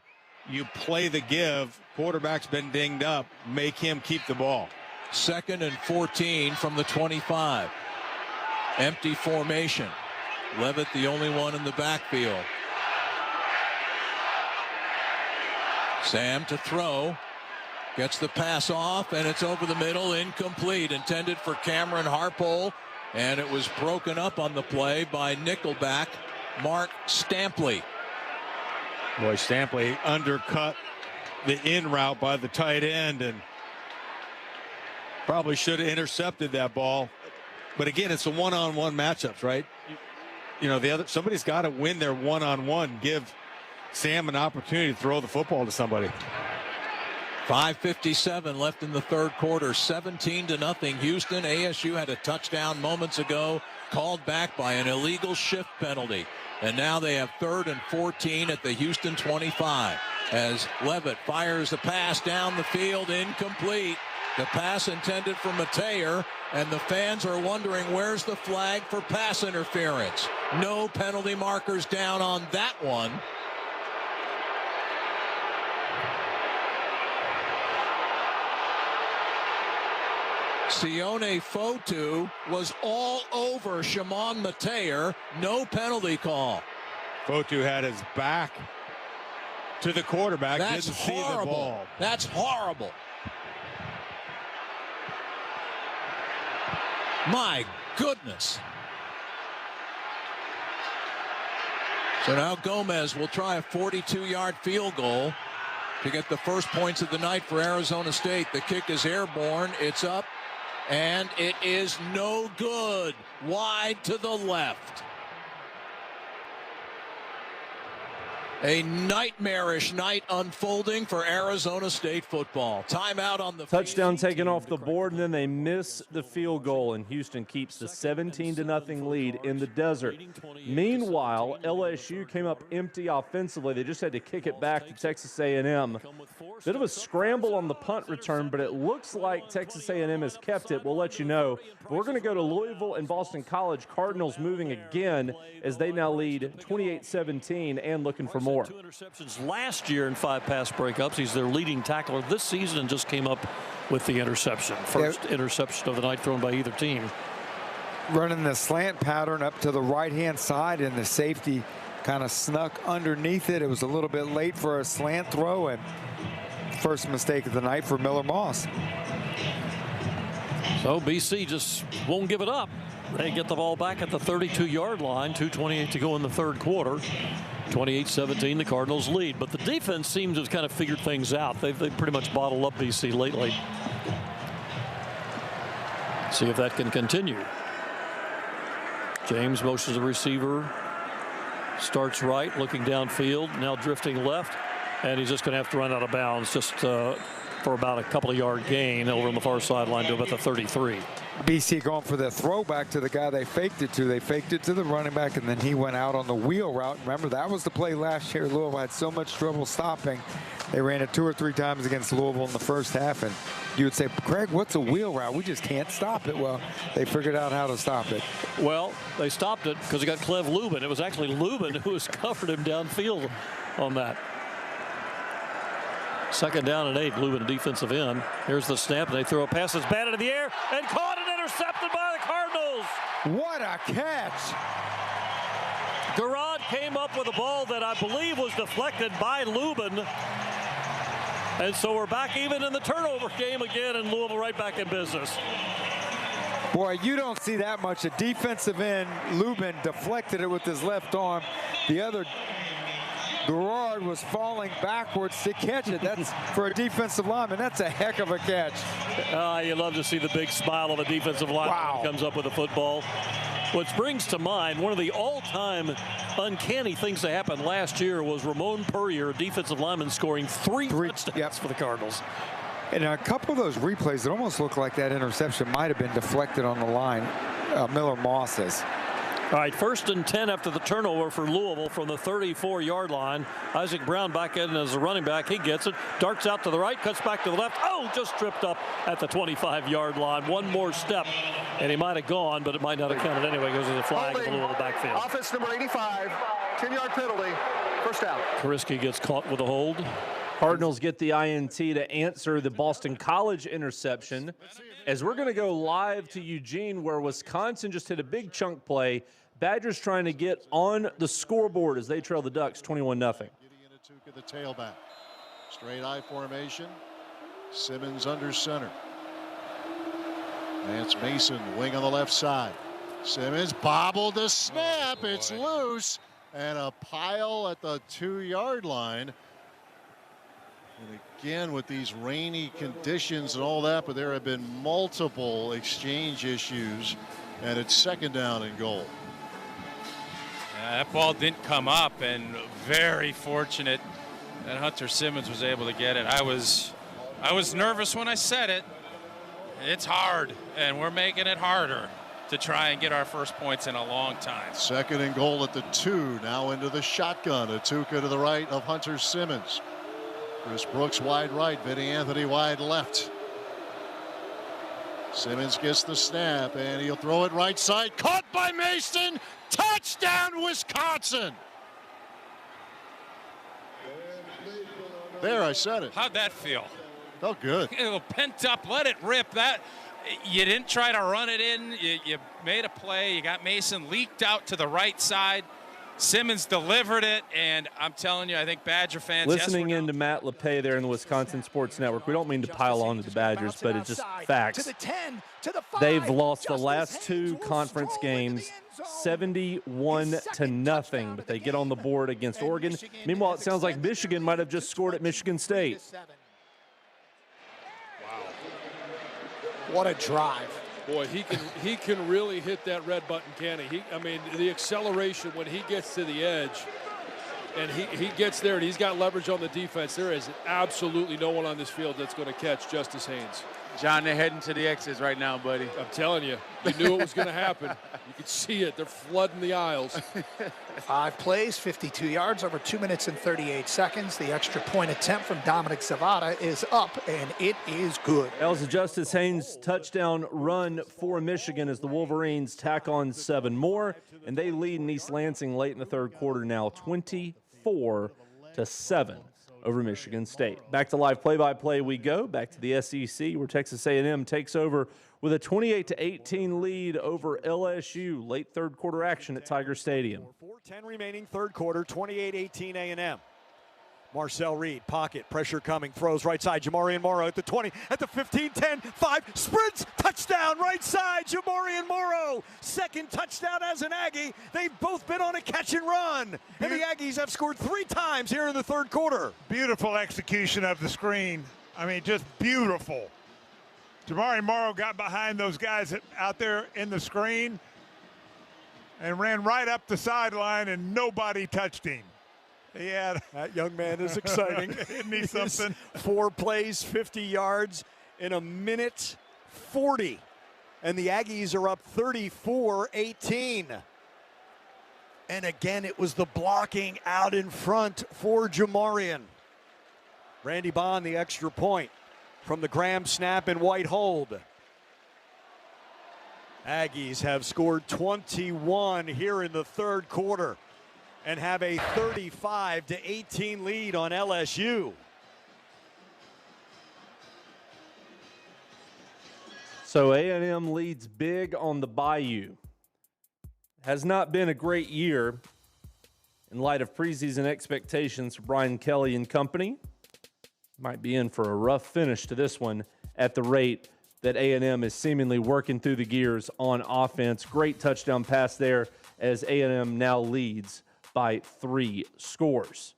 you play the give. Quarterback's been dinged up. Make him keep the ball. 2nd and 14 from the 25. Empty formation. Levitt the only one in the backfield. Sam to throw. Gets the pass off, and it's over the middle. Incomplete. Intended for Cameron Harpole, and it was broken up on the play by nickelback Mark Stampley. Boy, Stampley undercut the in route by the tight end and probably should have intercepted that ball. But again, it's a one-on-one matchups, right? You know, somebody's got to win their one-on-one. Give Sam an opportunity to throw the football to somebody. 5:57 left in the third quarter. 17-0 Houston. ASU had a touchdown moments ago, called back by an illegal shift penalty. And now they have 3rd and 14 at the Houston 25 as Levitt fires a pass down the field, incomplete. The pass intended for Mateer, and the fans are wondering where's the flag for pass interference. No penalty markers down on that one. Sione Fotu was all over Shimon Mateer. No penalty call. Fotu had his back to the quarterback. That's didn't horrible. See the ball. That's horrible. My goodness. So now Gomez will try a 42-yard field goal to get the first points of the night for Arizona State. The kick is airborne. It's up, and it is no good. Wide to the left. A nightmarish night unfolding for Arizona State football. Timeout on the touchdown taken off the board, and then they miss the field goal, and Houston keeps the 17-0 lead in the desert. Meanwhile, LSU came up empty offensively. They just had to kick it back to Texas A&M. Bit of a scramble on the punt return, but it looks like Texas A&M has kept it. We'll let you know. But we're going to go to Louisville and Boston College. Cardinals moving again as they now lead 28-17 and looking for more. 2 interceptions last year in 5 pass breakups. He's their leading tackler this season and just came up with the interception. First interception of the night thrown by either team. Running the slant pattern up to the right-hand side, and the safety kind of snuck underneath it. It was a little bit late for a slant throw, and first mistake of the night for Miller Moss. So BC just won't give it up. They get the ball back at the 32-yard line. 2:28 to go in the third quarter. 28-17, the Cardinals lead. But the defense seems to have kind of figured things out. They've pretty much bottled up BC lately. See if that can continue. James motions the receiver. Starts right, looking downfield, now drifting left. And he's just going to have to run out of bounds just for about a couple of yard gain over on the far sideline to about the 33. BC going for the throwback to the guy they faked it to. They faked it to the running back, and then he went out on the wheel route. Remember, that was the play last year. Louisville had so much trouble stopping. They ran it 2 or 3 times against Louisville in the first half, and you would say, Craig, what's a wheel route? We just can't stop it. Well, they figured out how to stop it. Well, they stopped it because he got Clev Lubin. It was actually Lubin who was covered him downfield on that. 2nd down and 8. Lubin, defensive end. Here's the snap, and they throw a pass that's batted in the air and caught and intercepted by the Cardinals. What a catch! Garrod came up with a ball that I believe was deflected by Lubin. And so we're back even in the turnover game again, and Louisville right back in business. Boy, you don't see that much. A defensive end, Lubin deflected it with his left arm. The other, Garrard, was falling backwards to catch it. That's for a defensive lineman. That's a heck of a catch. You love to see the big smile of a defensive lineman when he comes up with a football. What brings to mind one of the all-time uncanny things that happened last year was Ramon Purrier, a defensive lineman, scoring 3 touchdowns for the Cardinals. And a couple of those replays, it almost looked like that interception might have been deflected on the line. Miller Moss's. All right, 1st and 10 after the turnover for Louisville from the 34-yard line. Isaac Brown back in as a running back. He gets it, darts out to the right, cuts back to the left. Oh, just tripped up at the 25-yard line. One more step, and he might have gone, but it might not have counted anyway because there's a flag in the Louisville backfield. Offense number 85, 10-yard penalty, first down. Kariski gets caught with a hold. Cardinals get the INT to answer the Boston College interception. As we're going to go live to Eugene, where Wisconsin just hit a big chunk play. Badgers trying to get on the scoreboard as they trail the Ducks 21-0. The tailback. Straight I formation. Simmons under center. Lance Mason, wing on the left side. Simmons bobbled the snap. It's loose. And a pile at the 2-yard line. And again, with these rainy conditions and all that, but there have been multiple exchange issues. And it's 2nd down and goal. That ball didn't come up, and very fortunate that Hunter Simmons was able to get it. I was nervous when I said it. It's hard, and we're making it harder to try and get our first points in a long time. 2nd and goal at the 2. Now into the shotgun. Atuka to the right of Hunter Simmons. Chris Brooks wide right. Vinny Anthony wide left. Simmons gets the snap, and he'll throw it right side. Caught by Mason. Touchdown, Wisconsin. There, I said it. How'd that feel? Felt good. A little pent up, let it rip. That you didn't try to run it in. You made a play. You got Mason leaked out to the right side. Simmons delivered it, and I'm telling you, I think Badger fans. Listening in to Matt LePay there in the Wisconsin Sports Network, we don't mean to pile on to the Badgers, but it's just facts. They've lost the last 2 conference games 71-0, but they get on the board against Oregon. Meanwhile, it sounds like Michigan might have just scored at Michigan State. What a drive. Boy, he can really hit that red button, can he? I mean, the acceleration when he gets to the edge, and he gets there, and he's got leverage on the defense. There is absolutely no one on this field that's going to catch Justice Haynes. John, they're heading to the X's right now, buddy. I'm telling you, you knew it was going to happen. You could see it. They're flooding the aisles. 5 plays, 52 yards, over 2 minutes and 38 seconds. The extra point attempt from Dominic Zavada is up, and it is good. That was a Justice Haynes touchdown run for Michigan as the Wolverines tack on 7 more, and they lead in East Lansing late in the 3rd quarter now, 24-7. Over Michigan State. Back to live play-by-play we go. Back to the SEC, where Texas A&M takes over with a 28-18 lead over LSU. Late 3rd quarter action at Tiger Stadium. 4:10 remaining 3rd quarter, 28-18 A&M. Marcel Reed, pocket, pressure coming, throws right side, Jamarian Morrow at the 20, at the 15, 10, 5, sprints, touchdown, right side, Jamarian Morrow, 2nd touchdown as an Aggie. They've both been on a catch and run, and the Aggies have scored 3 times here in the 3rd quarter. Beautiful execution of the screen. I mean, just beautiful. Jamarian Morrow got behind those guys out there in the screen and ran right up the sideline, and nobody touched him. Yeah, that young man is exciting. Isn't he something? 4 plays, 50 yards in a minute 40. And the Aggies are up 34-18. And again, it was the blocking out in front for Jamarian. Randy Bond, the extra point from the Graham snap and white hold. Aggies have scored 21 here in the 3rd quarter and have a 35-18 lead on LSU. So A&M leads big on the Bayou. Has not been a great year in light of preseason expectations for Brian Kelly and company. Might be in for a rough finish to this one at the rate that A&M is seemingly working through the gears on offense. Great touchdown pass there as A&M now leads by 3 scores.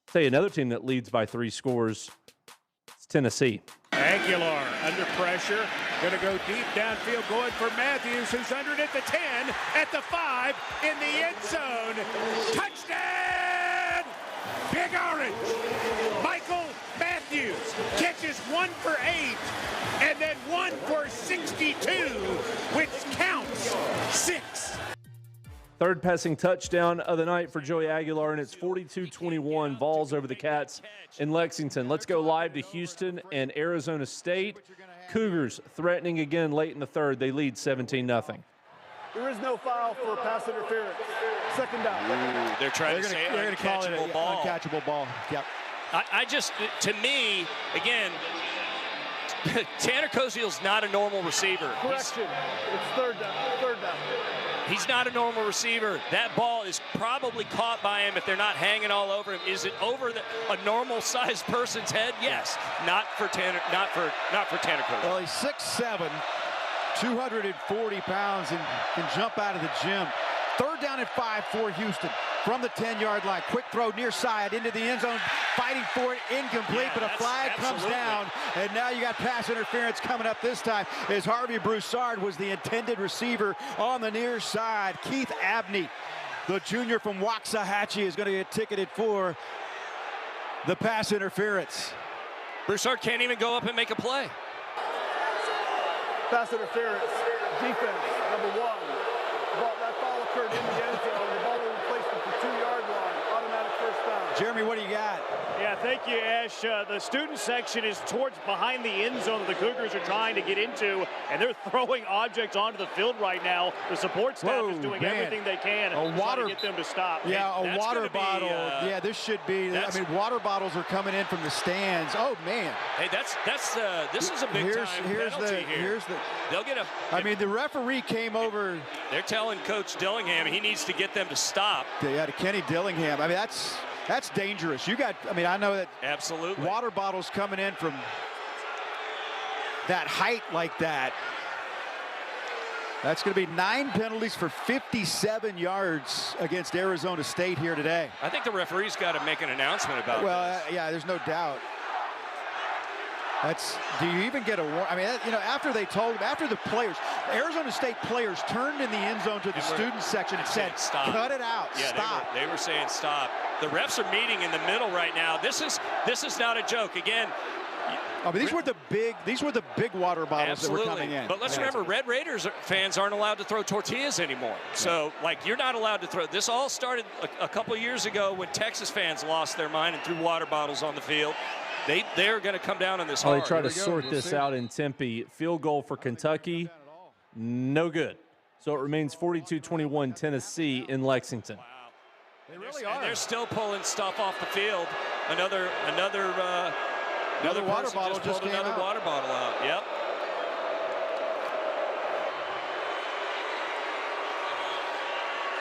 Say another team that leads by 3 scores, it's Tennessee. Aguilar under pressure, going to go deep downfield, going for Matthews, who's under it at the 10, at the 5, in the end zone. Touchdown! Big Orange. Michael Matthews catches 1 for 8, and then 1 for 62, which counts 6. Third passing touchdown of the night for Joey Aguilar, and it's 42-21 Vols over the Cats in Lexington. Let's go live to Houston and Arizona State. Cougars threatening again late in the third. They lead 17-0. There is no foul for pass interference. Second down. Ooh, they're trying to say uncatchable ball. Uncatchable ball. Yep. I just, to me, again, Tanner Koziel's not a normal receiver. Correction. It's third down. Third down. He's not a normal receiver. That ball is probably caught by him if they're not hanging all over him. Is it over a normal-sized person's head? Yes. Not for Tanner. Not for Tanner Koziel. Well, he's 6'7", 240 pounds, and can jump out of the gym. Third down and 5 for Houston from the 10-yard line. Quick throw near side into the end zone, fighting for it, incomplete, but a flag comes down, and now you got pass interference coming up this time as Harvey Broussard was the intended receiver on the near side. Keith Abney, the junior from Waxahachie, is going to get ticketed for the pass interference. Broussard can't even go up and make a play. Pass interference. Defense, number 1. That foul occurred in the end zone. The ball was placed at the 2-yard line. Automatic first down. Jeremy, what do you got? Yeah, thank you, Ash. The student section is towards behind the end zone that the Cougars are trying to get into, and they're throwing objects onto the field right now. The support staff is doing everything they can to get them to stop. Yeah, a water bottle. Yeah, this should be. I mean, water bottles are coming in from the stands. Oh man. Hey, this is a big time penalty here. They'll get a. I mean, the referee came over. They're telling Coach Dillingham he needs to get them to stop. Yeah, to Kenny Dillingham. I mean, that's dangerous. You got, I mean, I know that absolutely water bottles coming in from that height like that. That's going to be 9 penalties for 57 yards against Arizona State here today. I think the referee's got to make an announcement about this. Yeah, there's no doubt. Do you even get a warning? I mean, after they told him, after the players, Arizona State players turned in the end zone to the student section and said, stop. Cut it out, yeah, stop. They were saying stop. The refs are meeting in the middle right now. This is not a joke. Again, I mean, these were the big water bottles that were coming in. But let's remember, Red Raiders fans aren't allowed to throw tortillas anymore. So, you're not allowed to throw. This all started a couple years ago when Texas fans lost their mind and threw water bottles on the field. They're going to come down on this hard. They try to sort this out in Tempe. Field goal for Kentucky, no good. So it remains 42-21 Tennessee in Lexington. They really are. And they're still pulling stuff off the field. Another water bottle just pulled another water bottle out. Yep.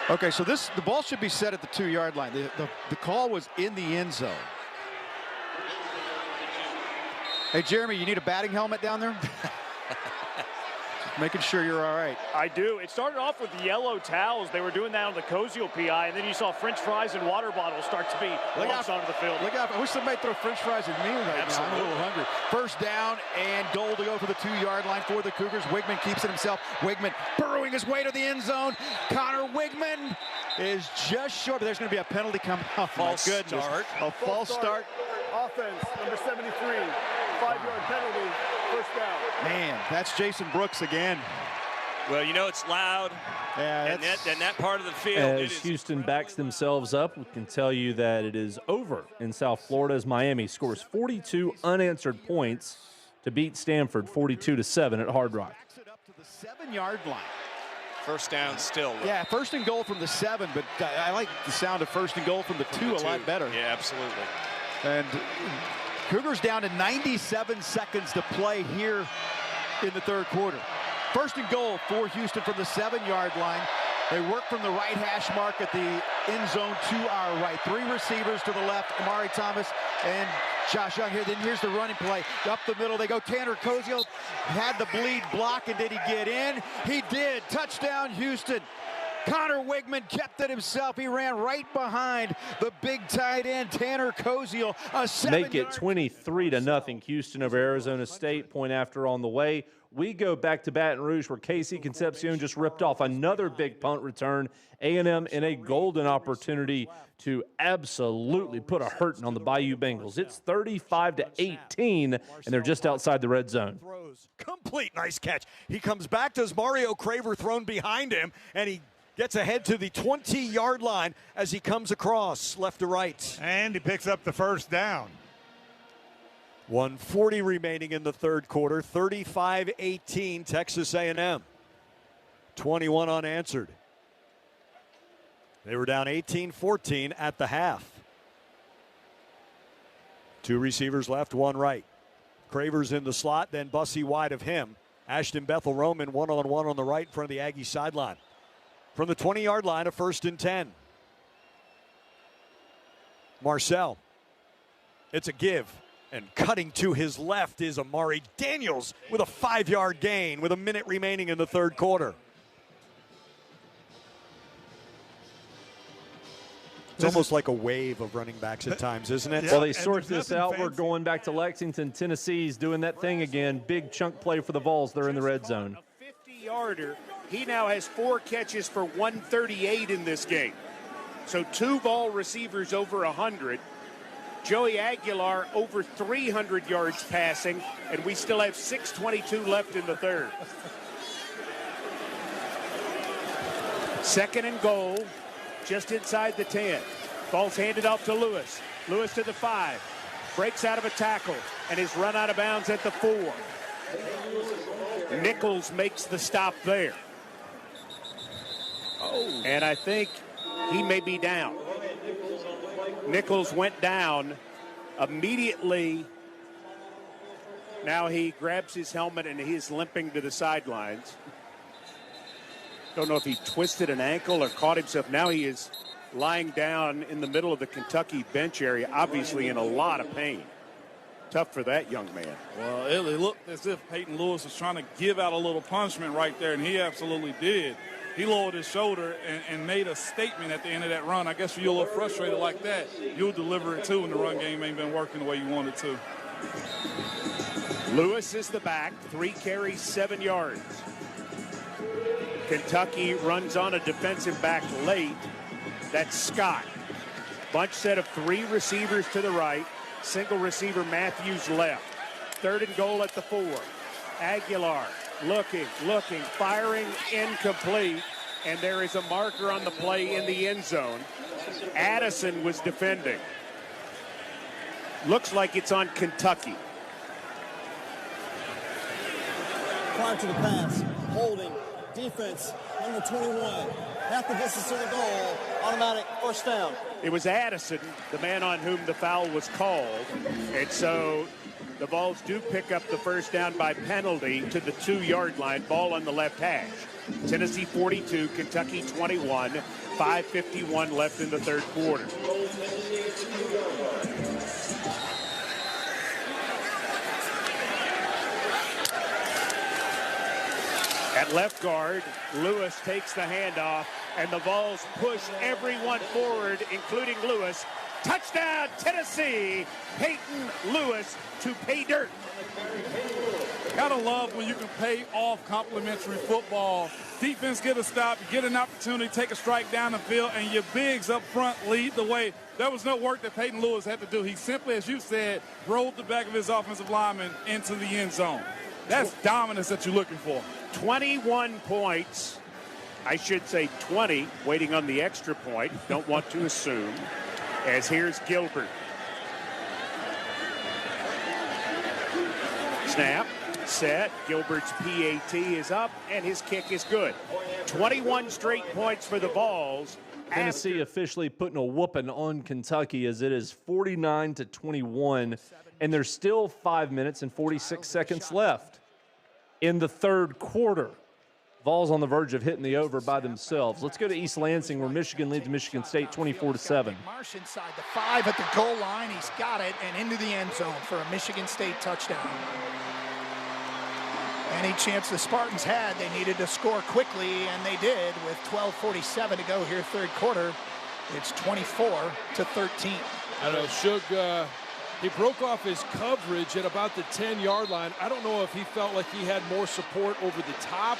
Okay, so the ball should be set at the 2-yard line. The call was in the end zone. Hey, Jeremy, you need a batting helmet down there? Just making sure you're all right. I do. It started off with yellow towels. They were doing that on the Koziel PI, and then you saw French fries and water bottles start to be launched onto the field. Look out. I wish somebody throw French fries at me right now. I'm a little hungry. First down and goal to go for the 2-yard line for the Cougars. Wigman keeps it himself. Wigman burrowing his way to the end zone. Connor Wigman is just short, but there's going to be a penalty coming off. False start. A false start. Offense, number 73. 5-yard penalty, first down. Man, that's Jason Brooks again. Well, it's loud. Yeah, and that part of the field. As Houston backs themselves up, we can tell you that it is over in South Florida as Miami scores 42 unanswered points to beat Stanford 42-7 at Hard Rock. Up to the 7-yard line. First down still. Yeah, first and goal from the 7, but I like the sound of first and goal from the 2 a lot better. Yeah, absolutely. And Cougars down to 97 seconds to play here in the third quarter. First and goal for Houston from the 7-yard line. They work from the right hash mark at the end zone to our right. 3 receivers to the left, Amari Thomas and Josh Young here. Then here's the running play. Up the middle they go. Tanner Koziel had the bleed block, and did he get in? He did. Touchdown, Houston. Connor Wigman kept it himself. He ran right behind the big tight end, Tanner Koziel. Make it 23-0. Houston over Arizona State. Point after on the way. We go back to Baton Rouge, where Casey Concepcion just ripped off another big punt return. A&M in a golden opportunity to absolutely put a hurting on the Bayou Bengals. It's 35-18, and they're just outside the red zone. Complete nice catch. He comes back to his Mario Craver thrown behind him, and he gets ahead to the 20-yard line as he comes across left to right. And he picks up the first down. 1:40 remaining in the third quarter. 35-18 Texas A&M. 21 unanswered. They were down 18-14 at the half. 2 receivers left, 1 right. Cravers in the slot, then Bussey wide of him. Ashton Bethel-Roman one-on-one on the right in front of the Aggie sideline. From the 20-yard line, a 1st and 10. Marcel. It's a give. And cutting to his left is Amari Daniels with a 5-yard gain with a minute remaining in the third quarter. It's almost like a wave of running backs at times, isn't it? Well, they sort this out. We're going back to Lexington. Tennessee's doing that thing again. Big chunk play for the Vols. They're in the red zone. A 50-yarder. He now has 4 catches for 138 in this game. So 2 Vol receivers over 100. Joey Aguilar over 300 yards passing, and we still have 6:22 left in the third. 2nd and goal, just inside the 10. Ball's handed off to Lewis. Lewis to the 5. Breaks out of a tackle and is run out of bounds at the 4. Nichols makes the stop there. And I think he may be down. Nichols went down immediately. Now he grabs his helmet and he's limping to the sidelines. Don't know if he twisted an ankle or caught himself. Now he is lying down in the middle of the Kentucky bench area, obviously in a lot of pain. Tough for that young man. Well, it looked as if Peyton Lewis was trying to give out a little punishment right there, and he absolutely did. He lowered his shoulder and made a statement at the end of that run. I guess if you're a little frustrated like that, you'll deliver it too when the run game ain't been working the way you want it to. Lewis is the back, 3 carries, 7 yards. Kentucky runs on a defensive back late. That's Scott. Bunch set of 3 receivers to the right. Single receiver Matthews left. 3rd and goal at the 4. Aguilar looking, firing, incomplete. And there is a marker on the play in the end zone. Addison was defending. Looks like it's on Kentucky. Prior to the pass, holding, defense, number 21. Half the distance to the goal, automatic first down. It was Addison, the man on whom the foul was called. And so the Vols do pick up the first down by penalty to the 2-yard line. Ball on the left hash. Tennessee 42, Kentucky 21. 5:51 left in the third quarter. At left guard, Lewis takes the handoff, and the Vols push everyone forward, including Lewis. Touchdown, Tennessee! Peyton Lewis to pay dirt. Gotta love when you can pay off complimentary football. Defense get a stop, you get an opportunity, take a strike down the field, and your bigs up front lead the way. There was no work that Peyton Lewis had to do. He simply, as you said, rolled the back of his offensive lineman into the end zone. That's dominance that you're looking for. 21 points. I should say 20, waiting on the extra point. Don't want to assume. As here's Gilbert. Snap, set. Gilbert's PAT is up, and his kick is good. 21 straight points for the Vols. Tennessee officially putting a whooping on Kentucky as it is 49-21, and there's still 5 minutes and 46 seconds left in the third quarter. Vols on the verge of hitting the over by themselves. Let's go to East Lansing, where Michigan leads Michigan State 24-7. Marsh inside the 5 at the goal line. He's got it and into the end zone for a Michigan State touchdown. Any chance the Spartans had, they needed to score quickly, and they did with 12:47 to go here, third quarter. It's 24-13. I know, Shug, he broke off his coverage at about the 10-yard line. I don't know if he felt like he had more support over the top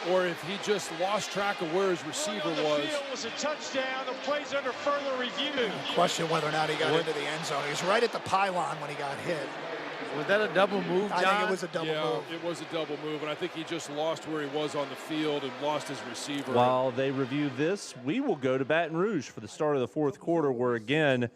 or if he just lost track of where his receiver was. It was a touchdown. The play's under further review. Question whether or not he got into the end zone. He was right at the pylon when he got hit. Was that a double move, John? I think it was a double move. It was a double move, and I think he just lost where he was on the field and lost his receiver. While they review this, we will go to Baton Rouge for the start of the fourth quarter, where, again,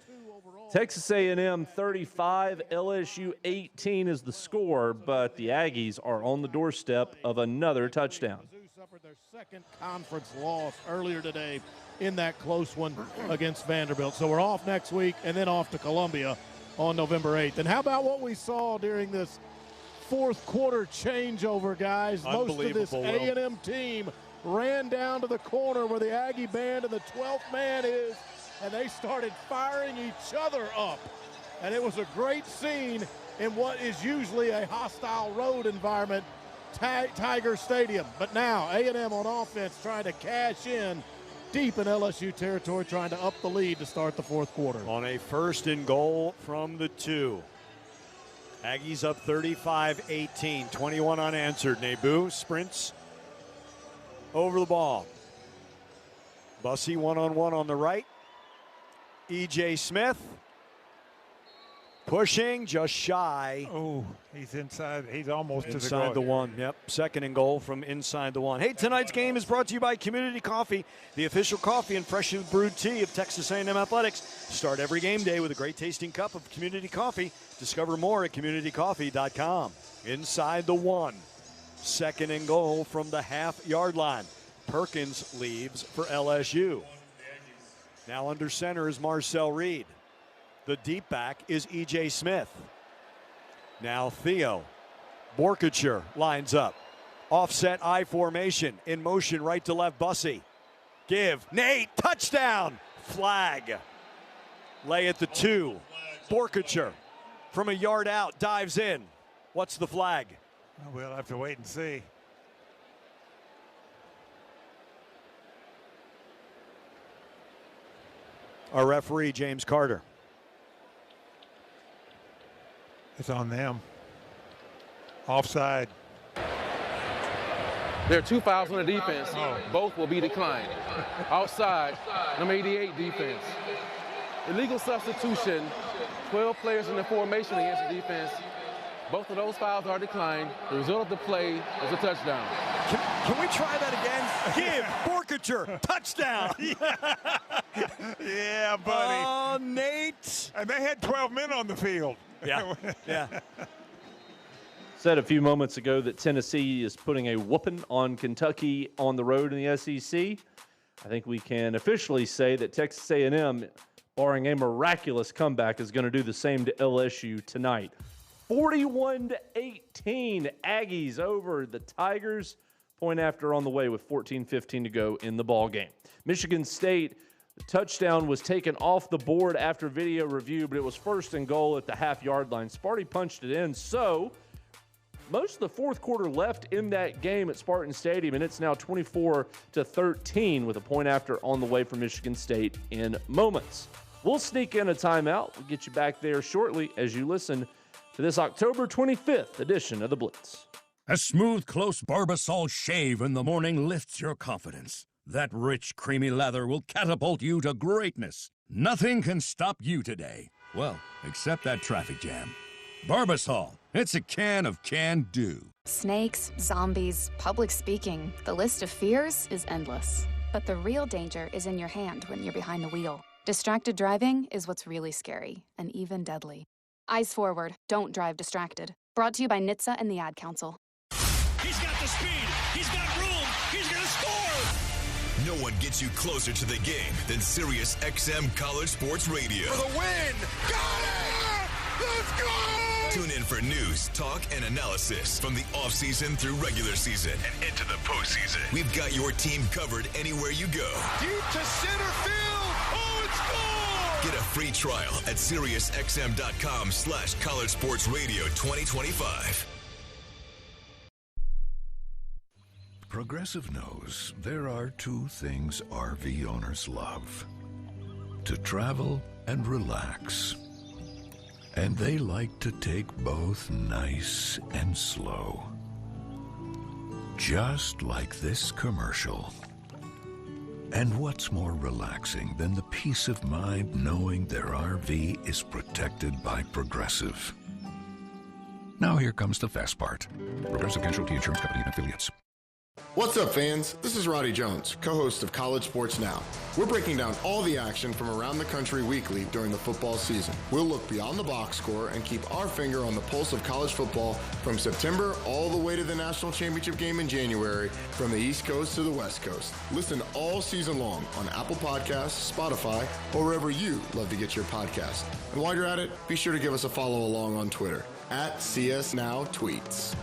Texas A&M 35, LSU 18 is the score, but the Aggies are on the doorstep of another touchdown. Suffered their second conference loss earlier today in that close one against Vanderbilt. So we're off next week and then off to Columbia on November 8th. And how about what we saw during this fourth quarter changeover, guys? Most of this A&M team ran down to the corner where the Aggie band and the 12th man is, and they started firing each other up. And it was a great scene in what is usually a hostile road environment, Tiger Stadium. But now A&M on offense trying to cash in deep in LSU territory, trying to up the lead to start the fourth quarter. On a 1st and goal from the 2. Aggies up 35-18, 21 unanswered. Nebu sprints over the ball. Bussey one-on-one on the right. E.J. Smith pushing just shy. Oh, he's inside. He's almost inside to the goal. the one. Yep, 2nd and goal from inside the one. Hey, tonight's game is brought to you by Community Coffee, the official coffee and freshly brewed tea of Texas A&M Athletics. Start every game day with a great tasting cup of Community Coffee. Discover more at communitycoffee.com. Inside the one. 2nd and goal from the half-yard line. Perkins leaves for LSU. Now under center is Marcel Reed. The deep back is E.J. Smith. Now Theo. Borkacher lines up. Offset I formation. In motion right to left. Bussey. Give. Nate. Touchdown. Flag. Lay at the 2. Borkacher from a yard out dives in. What's the flag? We'll have to wait and see. Our referee, James Carter. It's on them. Offside. There are 2 fouls on the defense. Both will be declined. Outside, number 88 defense. Illegal substitution, 12 players in the formation against the defense. Both of those fouls are declined. The result of the play is a touchdown. Can we try that again? Give. Borkacher. Touchdown. Yeah, buddy. Oh, Nate. And they had 12 men on the field. Yeah. Yeah. Said a few moments ago that Tennessee is putting a whooping on Kentucky on the road in the SEC. I think we can officially say that Texas A&M, barring a miraculous comeback, is going to do the same to LSU tonight. 41-18, Aggies over the Tigers. Point after on the way with 14:15 to go in the ball game. Michigan State, the touchdown was taken off the board after video review, but it was 1st and goal at the half-yard line. Sparty punched it in, so most of the fourth quarter left in that game at Spartan Stadium, and it's now 24-13 with a point after on the way for Michigan State in moments. We'll sneak in a timeout. We'll get you back there shortly as you listen to this October 25th edition of The Blitz. A smooth, close Barbasol shave in the morning lifts your confidence. That rich, creamy lather will catapult you to greatness. Nothing can stop you today. Well, except that traffic jam. Barbasol, it's a can of can-do. Snakes, zombies, public speaking. The list of fears is endless. But the real danger is in your hand when you're behind the wheel. Distracted driving is what's really scary and even deadly. Eyes forward, don't drive distracted. Brought to you by NHTSA and the Ad Council. He's got the speed. He's got room. He's going to score. No one gets you closer to the game than Sirius XM College Sports Radio. For the win. Got it! Let's go! Tune in for news, talk, and analysis from the offseason through regular season and into the postseason. We've got your team covered anywhere you go. Deep to center field. Oh, it's gone! Get a free trial at SiriusXM.com/College Sports Radio 2025. Progressive knows there are 2 things RV owners love: to travel and relax. And they like to take both nice and slow. Just like this commercial. And what's more relaxing than the peace of mind knowing their RV is protected by Progressive? Now here comes the best part. Progressive Casualty Insurance Company and Affiliates. What's up, fans? This is Roddy Jones, co-host of College Sports Now. We're breaking down all the action from around the country weekly during the football season. We'll look beyond the box score and keep our finger on the pulse of college football from September all the way to the national championship game in January, from the East Coast to the West Coast. Listen all season long on Apple Podcasts, Spotify, or wherever you love to get your podcast. And while you're at it, be sure to give us a follow along on Twitter @CSNowTweets.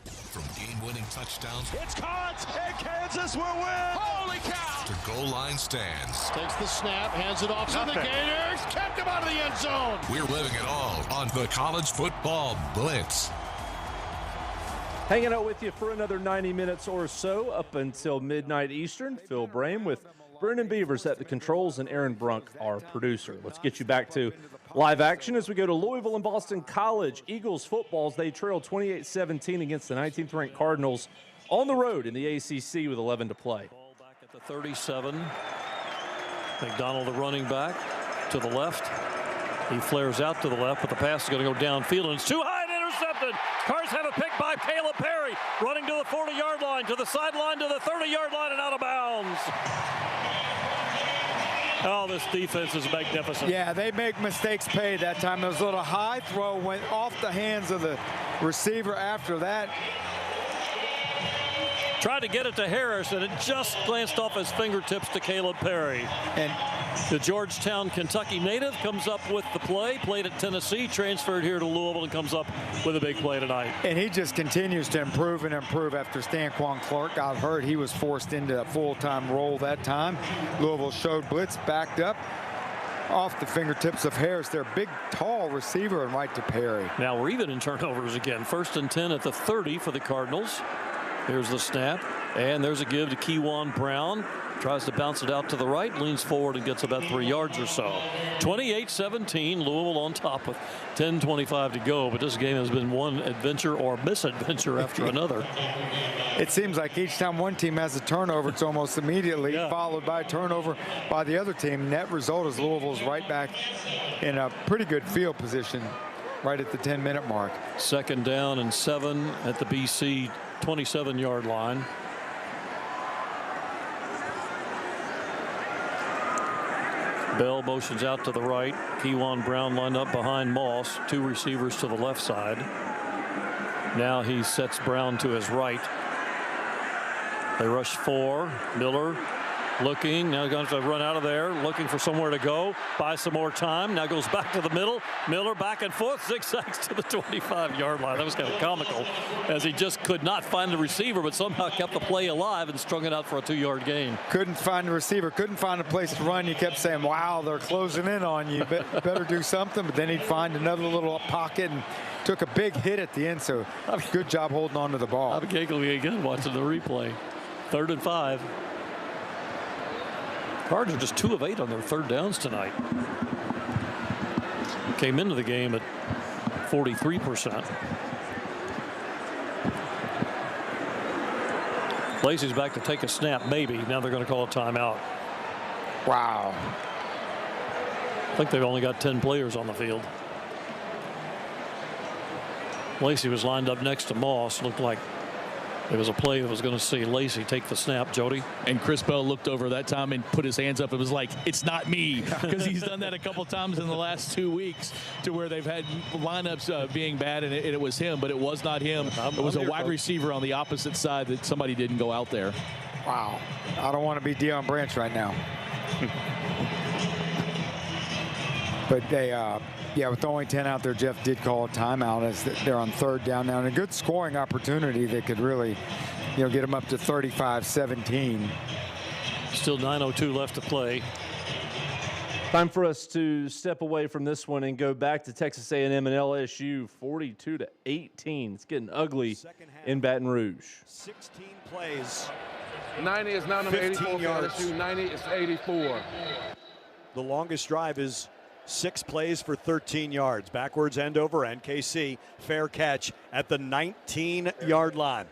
From game-winning touchdowns, It's caught, and Kansas will win. Holy cow! to goal line stands. Takes the snap, hands it off to the Gators, kept him out of the end zone. We're living it all on the College Football Blitz. Hanging out with you for another 90 minutes or so up until midnight Eastern. Phil Brame with Brennan Beavers at the controls and Aaron Brunk, our producer. Let's get you back to live action as we go to Louisville and Boston College. Eagles footballs, they trail 28-17 against the 19th-ranked Cardinals on the road in the ACC with 11 to play. Ball back at the 37. McDonald, the running back, to the left. He flares out to the left, but the pass is going to go downfield, and it's too high and intercepted. Cards have a pick by Caleb Perry, running to the 40-yard line, to the sideline, to the 30-yard line, and out of bounds. Oh, this defense is magnificent. Yeah, they make mistakes paid that time. There was a little high throw, went off the hands of the receiver after that. Tried to get it to Harris, and it just glanced off his fingertips to Caleb Perry. And the Georgetown, Kentucky native comes up with the play, played at Tennessee, transferred here to Louisville, and comes up with a big play tonight. And he just continues to improve and improve. After Stanquan Clark got hurt, he was forced into a full-time role that time. Louisville showed blitz, backed up off the fingertips of Harris, their big, tall receiver, and right to Perry. Now we're even in turnovers again. 1st and 10 at the 30 for the Cardinals. Here's the snap, and there's a give to Keywan Brown. Tries to bounce it out to the right, leans forward and gets about 3 yards or so. 28-17, Louisville on top with 10:25 to go, but this game has been one adventure or misadventure after another. It seems like each time one team has a turnover, it's almost immediately followed by a turnover by the other team. Net result is Louisville's right back in a pretty good field position right at the 10-minute mark. 2nd down and 7 at the BC 27-yard line. Bell motions out to the right. Keywan Brown lined up behind Moss. 2 receivers to the left side. Now he sets Brown to his right. They rush 4. Miller looking. Now going to run out of there. Looking for somewhere to go. Buy some more time. Now goes back to the middle. Miller back and forth. Zigzags to the 25-yard line. That was kind of comical as he just could not find the receiver, but somehow kept the play alive and strung it out for a 2-yard gain. Couldn't find the receiver. Couldn't find a place to run. You kept saying, wow, they're closing in on you. Better do something. But then he'd find another little pocket and took a big hit at the end. So good job holding on to the ball. I'm giggling again watching the replay. 3rd and 5. Cards are just 2 of 8 on their 3rd downs tonight. Came into the game at 43%. Lacey's back to take a snap, maybe. Now they're going to call a timeout. Wow. I think they've only got 10 players on the field. Lacey was lined up next to Moss. Looked like it was a play that was going to see Lacey take the snap, Jody. And Chris Bell looked over that time and put his hands up. It was like, it's not me, because he's done that a couple times in the last 2 weeks to where they've had lineups being bad, and it was him, but it was not him. It was a wide receiver on the opposite side that somebody didn't go out there. Wow. I don't want to be Deion Branch right now. But they, yeah, with only 10 out there, Jeff did call a timeout as they're on 3rd down now. And a good scoring opportunity that could really, get them up to 35-17. Still 9:02 left to play. Time for us to step away from this one and go back to Texas A&M and LSU, 42-18. It's getting ugly in Baton Rouge. 16 plays. 90 is now number 84 for LSU. 90 is 84. The longest drive is 6 plays for 13 yards. Backwards end over end. KC, fair catch at the 19-yard line.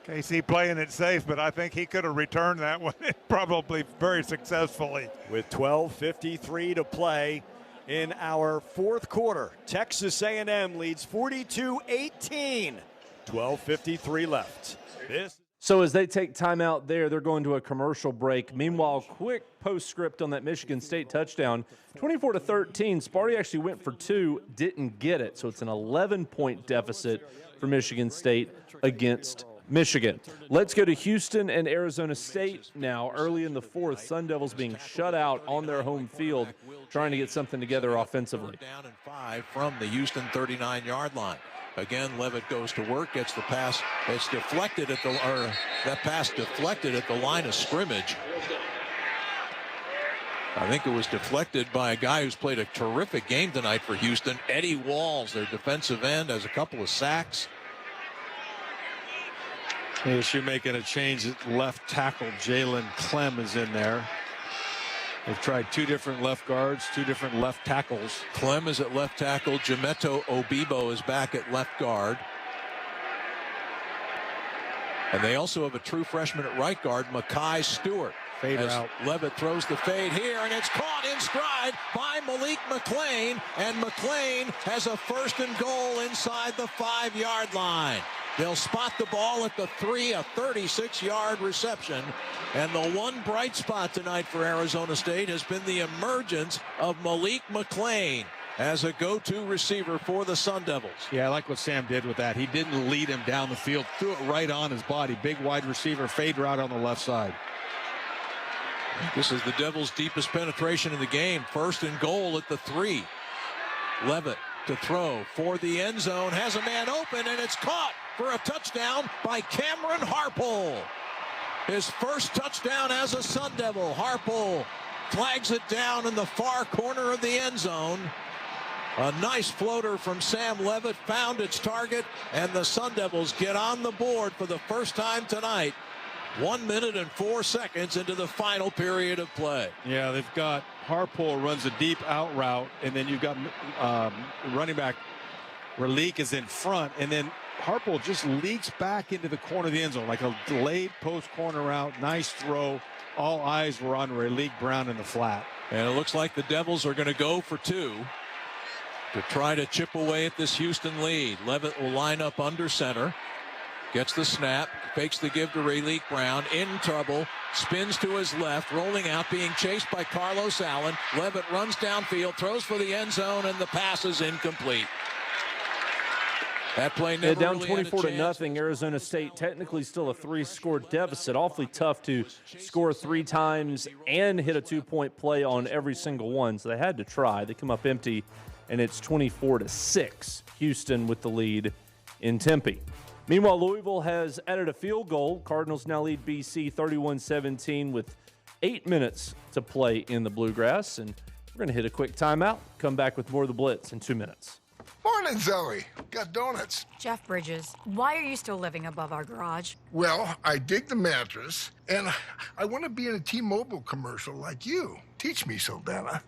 KC playing it safe, but I think he could have returned that one probably very successfully. With 12:53 to play in our fourth quarter, Texas A&M leads 42-18. 12:53 left. So as they take time out there, they're going to a commercial break. Meanwhile, quick postscript on that Michigan State touchdown. 24-13, Sparty actually went for 2, didn't get it. So it's an 11-point deficit for Michigan State against Michigan. Let's go to Houston and Arizona State now. Early in the fourth, Sun Devils being shut out on their home field, trying to get something together offensively. Down and 5 from the Houston 39-yard line. Again, Levitt goes to work, gets the pass. It's deflected at that pass deflected at the line of scrimmage. I think it was deflected by a guy who's played a terrific game tonight for Houston. Eddie Walls, their defensive end, has a couple of sacks. You're making a change at left tackle. Jalen Clem is in there. They've tried 2 different left guards, 2 different left tackles. Clem is at left tackle. Jameto Obibo is back at left guard. And they also have a true freshman at right guard, Makai Stewart. Fade route. Levitt throws the fade here, and it's caught in stride by Malik McClain. And McClain has a 1st and goal inside the 5-yard line. They'll spot the ball at the 3, a 36-yard reception. And the one bright spot tonight for Arizona State has been the emergence of Malik McClain as a go-to receiver for the Sun Devils. Yeah, I like what Sam did with that. He didn't lead him down the field, threw it right on his body. Big wide receiver, fade route on the left side. This is the Devils' deepest penetration in the game. 1st and goal at the 3. Levitt to throw for the end zone, has a man open, and it's caught for a touchdown by Cameron Harpole. His first touchdown as a Sun Devil. Harpole flags it down in the far corner of the end zone. A nice floater from Sam Levitt found its target, and the Sun Devils get on the board for the first time tonight. 1 minute and 4 seconds into the final period of play. Yeah, they've got Harpole runs a deep out route, and then you've got running back Raleek is in front, and then Harpole just leaks back into the corner of the end zone like a delayed post corner route. Nice throw. All eyes were on Raleek Brown in the flat. And it looks like the Devils are going to go for 2 to try to chip away at this Houston lead. Levitt will line up under center. Gets the snap, fakes the give to Raleek Brown, in trouble, spins to his left, rolling out, being chased by Carlos Allen. Levitt runs downfield, throws for the end zone, and the pass is incomplete. That play never down really 24-0. Arizona State technically still a 3-score deficit. Awfully tough to score 3 times and hit a 2-point play on every single one. So they had to try. They come up empty, and it's 24-6. Houston with the lead in Tempe. Meanwhile, Louisville has added a field goal. Cardinals now lead BC 31-17 with 8 minutes to play in the Bluegrass. And we're going to hit a quick timeout. Come back with more of the Blitz in 2 minutes. Morning, Zoe. Got donuts. Jeff Bridges, why are you still living above our garage? Well, I dig the mattress, and I want to be in a T-Mobile commercial like you. Teach me, Saldana.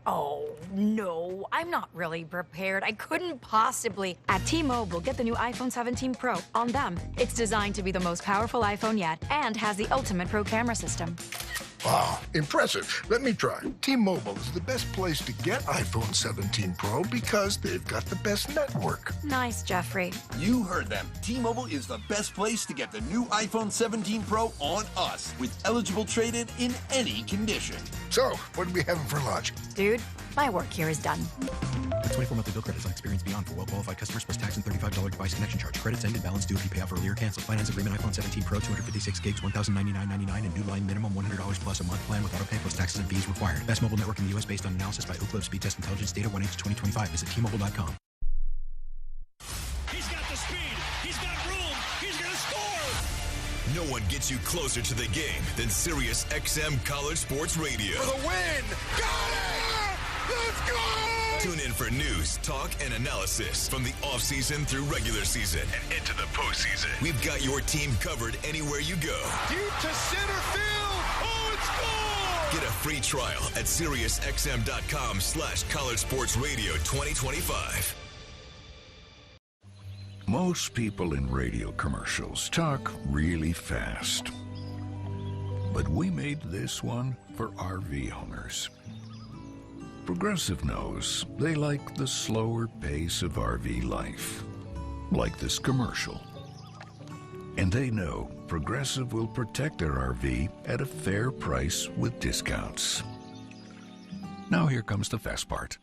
Oh, no, I'm not really prepared. I couldn't possibly. At T-Mobile, get the new iPhone 17 Pro. On them, it's designed to be the most powerful iPhone yet and has the ultimate pro camera system. Wow, impressive. Let me try. T-Mobile is the best place to get iPhone 17 Pro because they've got the best network. Nice, Jeffrey. You heard them. T-Mobile is the best place to get the new iPhone 17 Pro on us with eligible trade-in in any condition. So, what are we having for lunch? Dude, my work here is done. The 24 monthly bill credits on experience beyond for well-qualified customers plus tax and $35 device connection charge. Credits end and balance due if you pay off earlier. Cancel. Finance agreement iPhone 17 Pro, 256 gigs, $1,099.99 and new line minimum $100 plus a month plan with auto pay plus taxes and fees required. Best mobile network in the U.S. based on analysis by Ookla Speed Test Intelligence data 1H2025. Visit T-Mobile.com. He's got the speed. He's got room. He's going to score. No one gets you closer to the game than Sirius XM College Sports Radio. For the win. Got it! Let's go! Tune in for news, talk, and analysis from the offseason through regular season and into the postseason. We've got your team covered anywhere you go. Deep to center field. Oh, it's gone! Get a free trial at SiriusXM.com/College Sports Radio 2025. Most people in radio commercials talk really fast. But we made this one for RV owners. Progressive knows they like the slower pace of RV life, like this commercial. And they know Progressive will protect their RV at a fair price with discounts. Now here comes the fast part.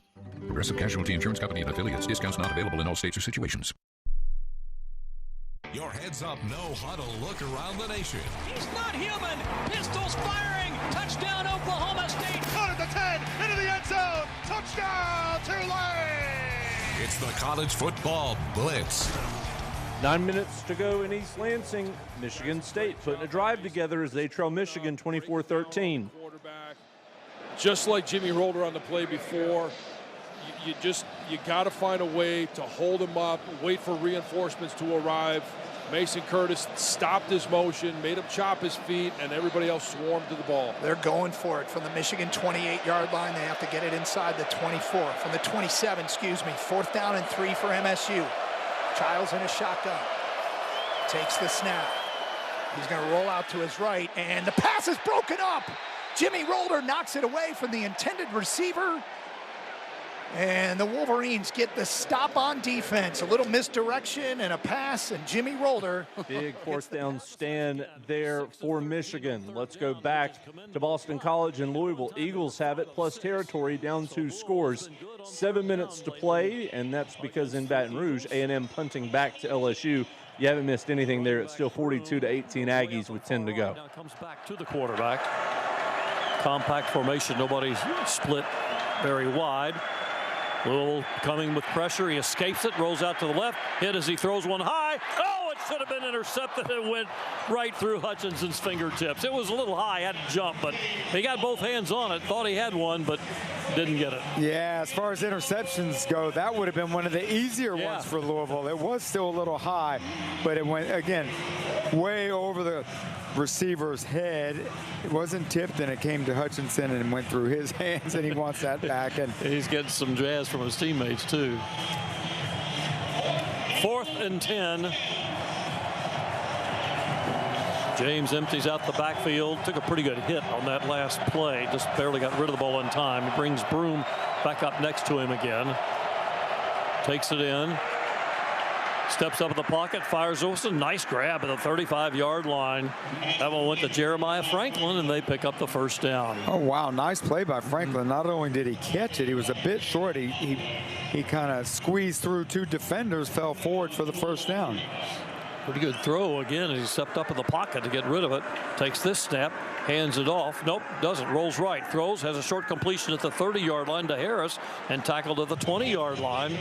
Progressive Casualty Insurance Company and affiliates. Discounts not available in all states or situations. Your heads-up know how to look around the nation. He's not human. Pistols firing. Touchdown, Oklahoma State. Out of the 10, into the end zone. Touchdown, Tulane. It's the College Football Blitz. 9 minutes to go in East Lansing. Michigan State putting a drive together as they trail Michigan 24-13. Just like Jimmy Rolder on the play before, you got to find a way to hold him up, wait for reinforcements to arrive. Mason Curtis stopped his motion, made him chop his feet, and everybody else swarmed to the ball. They're going for it from the Michigan 28-yard line. They have to get it inside the 24. From the 27, 4th down and 3 for MSU. Childs in a shotgun. Takes the snap. He's going to roll out to his right, and the pass is broken up. Jimmy Rolder knocks it away from the intended receiver. And the Wolverines get the stop on defense. A little misdirection and a pass, and Jimmy Rolder. Big 4th down stand there for Michigan. Let's go back to Boston College and Louisville. Eagles have it, plus territory, down 2 scores. 7 minutes to play, and that's because in Baton Rouge, A&M punting back to LSU. You haven't missed anything there. It's still 42-18 Aggies with 10 to go. Now comes back to the quarterback. Compact formation. Nobody's split very wide. Louisville coming with pressure. He escapes it, rolls out to the left. Hit as he throws one high. Oh, it should have been intercepted. It went right through Hutchinson's fingertips. It was a little high, had to jump, but he got both hands on it. Thought he had one, but didn't get it. Yeah, as far as interceptions go, that would have been one of the easier ones for Louisville. It was still a little high, but it went, again, way over the receiver's head. It wasn't tipped, and it came to Hutchinson and went through his hands, and he wants that back. And he's getting some jazz from his teammates, too. 4th and 10. James empties out the backfield. Took a pretty good hit on that last play. Just barely got rid of the ball in time. He brings Broom back up next to him again. Takes it in. Steps up in the pocket, fires Wilson. Nice grab at the 35-yard line. That one went to Jeremiah Franklin, and they pick up the 1st down. Oh, wow. Nice play by Franklin. Not only did he catch it, he was a bit short. He kind of squeezed through 2 defenders, fell forward for the 1st down. Pretty good throw again as he stepped up in the pocket to get rid of it. Takes this snap, hands it off. Nope, doesn't. Rolls right, throws, has a short completion at the 30-yard line to Harris, and tackled at the 20-yard line.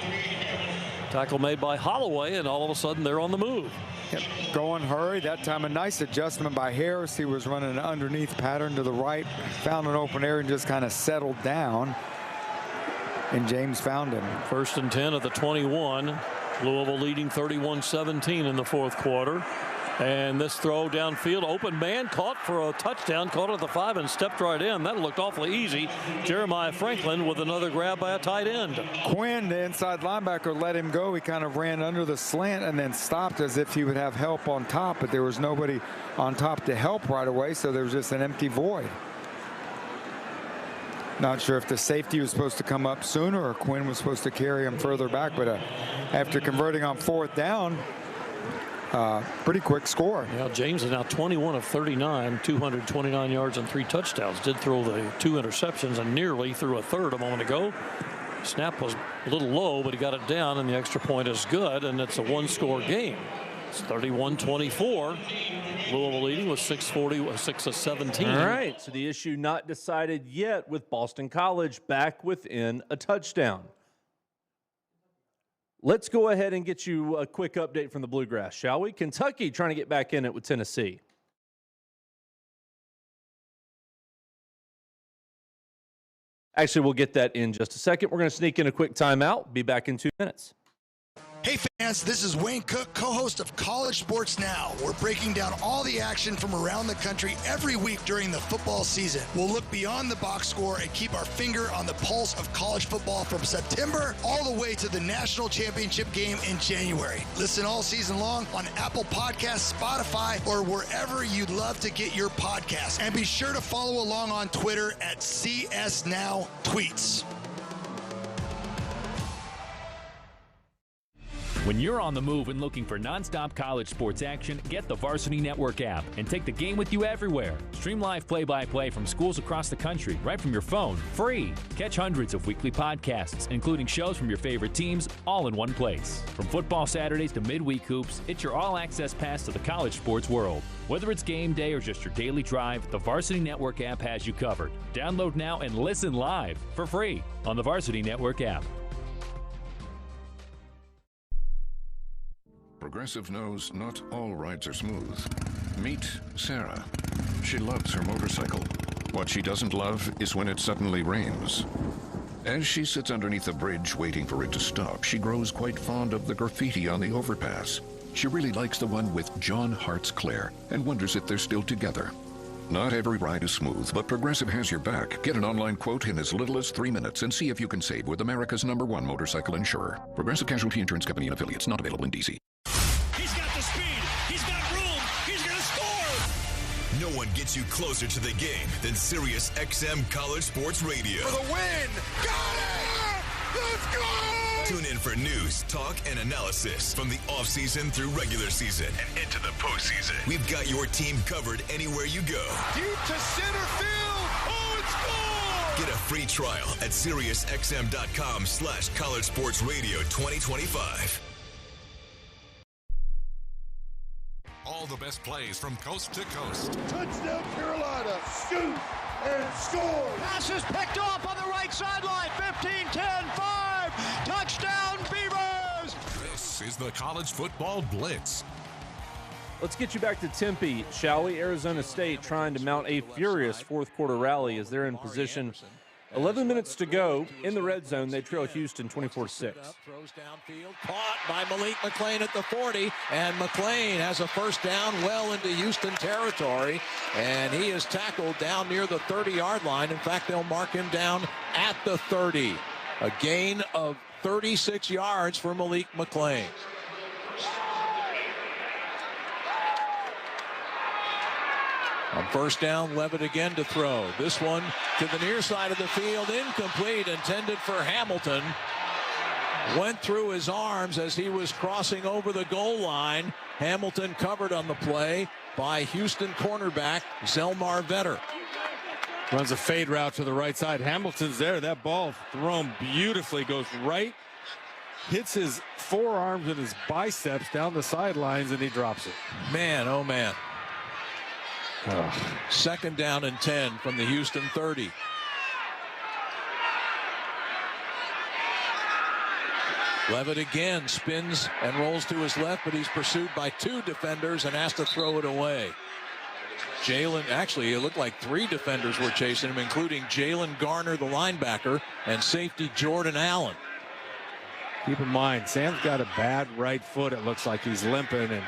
Tackle made by Holloway, and all of a sudden they're on the move. Yep. Going hurry. That time a nice adjustment by Harris. He was running an underneath pattern to the right, found an open area and just kind of settled down. And James found him. 1st and 10 at the 21. Louisville leading 31-17 in the 4th quarter. And this throw downfield, open man, caught for a touchdown, caught at the 5 and stepped right in. That looked awfully easy. Jeremiah Franklin with another grab by a tight end. Quinn, the inside linebacker, let him go. He kind of ran under the slant and then stopped as if he would have help on top, but there was nobody on top to help right away, so there was just an empty void. Not sure if the safety was supposed to come up sooner or Quinn was supposed to carry him further back, but after converting on 4th down, pretty quick score. Yeah, James is now 21 of 39, 229 yards and 3 touchdowns. Did throw the 2 interceptions and nearly threw a third a moment ago. Snap was a little low, but he got it down, and the extra point is good, and it's a 1-score game. It's 31-24. Louisville leading with 6 of 17. All right, so the issue not decided yet with Boston College back within a touchdown. Let's go ahead and get you a quick update from the Bluegrass, shall we? Kentucky trying to get back in it with Tennessee. Actually, we'll get that in just a second. We're going to sneak in a quick timeout. Be back in 2 minutes. Hey fans, this is Wayne Cook, co-host of College Sports Now. We're breaking down all the action from around the country every week during the football season. We'll look beyond the box score and keep our finger on the pulse of college football from September all the way to the national championship game in January. Listen all season long on Apple Podcasts, Spotify, or wherever you'd love to get your podcasts. And be sure to follow along on Twitter at CSNowTweets. When you're on the move and looking for nonstop college sports action, get the Varsity Network app and take the game with you everywhere. Stream live play-by-play from schools across the country right from your phone, free. Catch hundreds of weekly podcasts, including shows from your favorite teams, all in one place. From football Saturdays to midweek hoops, it's your all-access pass to the college sports world. Whether it's game day or just your daily drive, the Varsity Network app has you covered. Download now and listen live for free on the Varsity Network app. Progressive knows not all rides are smooth. Meet Sarah. She loves her motorcycle. What she doesn't love is when it suddenly rains. As she sits underneath a bridge waiting for it to stop, she grows quite fond of the graffiti on the overpass. She really likes the one with John Hart's Claire and wonders if they're still together. Not every ride is smooth, but Progressive has your back. Get an online quote in as little as 3 minutes and see if you can save with America's #1 motorcycle insurer. Progressive Casualty Insurance Company and Affiliates, not available in D.C. He's got the speed. He's got room. He's going to score. No one gets you closer to the game than Sirius XM College Sports Radio. For the win. Got it. Let's go. Tune in for news, talk, and analysis from the offseason through regular season and into the postseason. We've got your team covered anywhere you go. Deep to center field. Oh, it's gone. Get a free trial at SiriusXM.com/College Sports Radio 2025. All the best plays from coast to coast. Touchdown Carolina. Shoot and score. Pass is picked off on the right sideline. 15-10-5. Touchdown Beavers. This is the College Football Blitz. Let's get you back to Tempe, shall we? Arizona State trying to mount a furious fourth quarter rally as they're in position. 11 minutes to go in the red zone. They trail Houston 24-6. Throws downfield, caught by Malik McClain at the 40, and McClain has a first down well into Houston territory, and he is tackled down near the 30-yard line. In fact, they'll mark him down at the 30. A gain of 36 yards for Malik McClain. On first down, Levitt again to throw. This one to the near side of the field, incomplete, intended for Hamilton. Went through his arms as he was crossing over the goal line. Hamilton covered on the play by Houston cornerback Zelmar Vetter. Runs a fade route to the right side. Hamilton's there. That ball thrown beautifully. Goes right. Hits his forearms and his biceps down the sidelines, and he drops it. Man, oh man. Second down and 10 from the Houston 30. Levitt again spins and rolls to his left, but he's pursued by two defenders and has to throw it away. Actually, it looked like three defenders were chasing him, including Jalen Garner, the linebacker, and safety Jordan Allen. Keep in mind, Sam's got a bad right foot. It looks like he's limping, and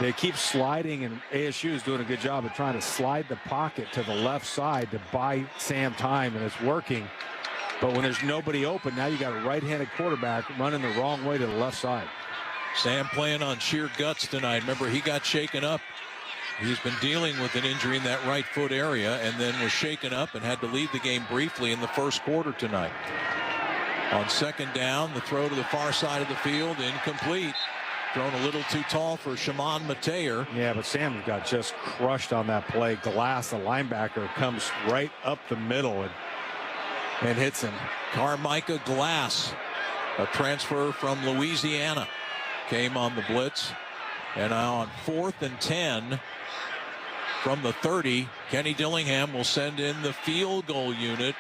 they keep sliding, and ASU is doing a good job of trying to slide the pocket to the left side to buy Sam time, and it's working. But when there's nobody open, now you got a right-handed quarterback running the wrong way to the left side. Sam playing on sheer guts tonight. Remember, he got shaken up. He's been dealing with an injury in that right foot area and then was shaken up and had to leave the game briefly in the first quarter tonight. On second down, the throw to the far side of the field, incomplete. Thrown a little too tall for Shimon Mateer. Yeah, but Sam got just crushed on that play. Glass, the linebacker, comes right up the middle and hits him. Carmicah Glass, a transfer from Louisiana, came on the blitz. And now on 4th and 10 from the 30, Kenny Dillingham will send in the field goal unit.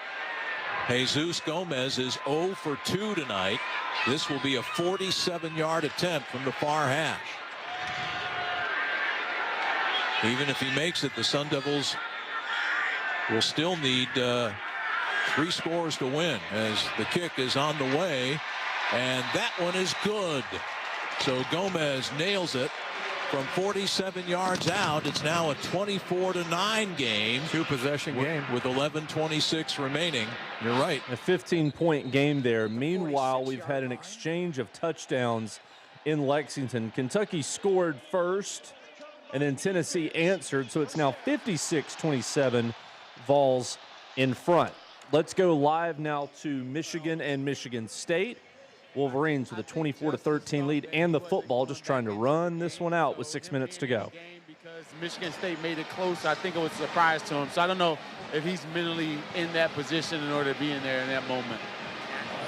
Jesus Gomez is 0 for 2 tonight. This will be a 47-yard attempt from the far hash. Even if he makes it, the Sun Devils will still need 3 scores to win, as the kick is on the way. And that one is good. So Gomez nails it from 47 yards out. It's now a 24-9 game. Two-possession game. With 11:26 remaining. You're right. A 15-point game there. Meanwhile, we've had an exchange of touchdowns in Lexington. Kentucky scored first, and then Tennessee answered. So it's now 56-27, Vols in front. Let's go live now to Michigan and Michigan State. Wolverines with a 24-13 lead, and the football just trying to run this one out with 6 minutes to go. Because Michigan State made it close, I think it was a surprise to him. So I don't know if he's mentally in that position in order to be in there in that moment.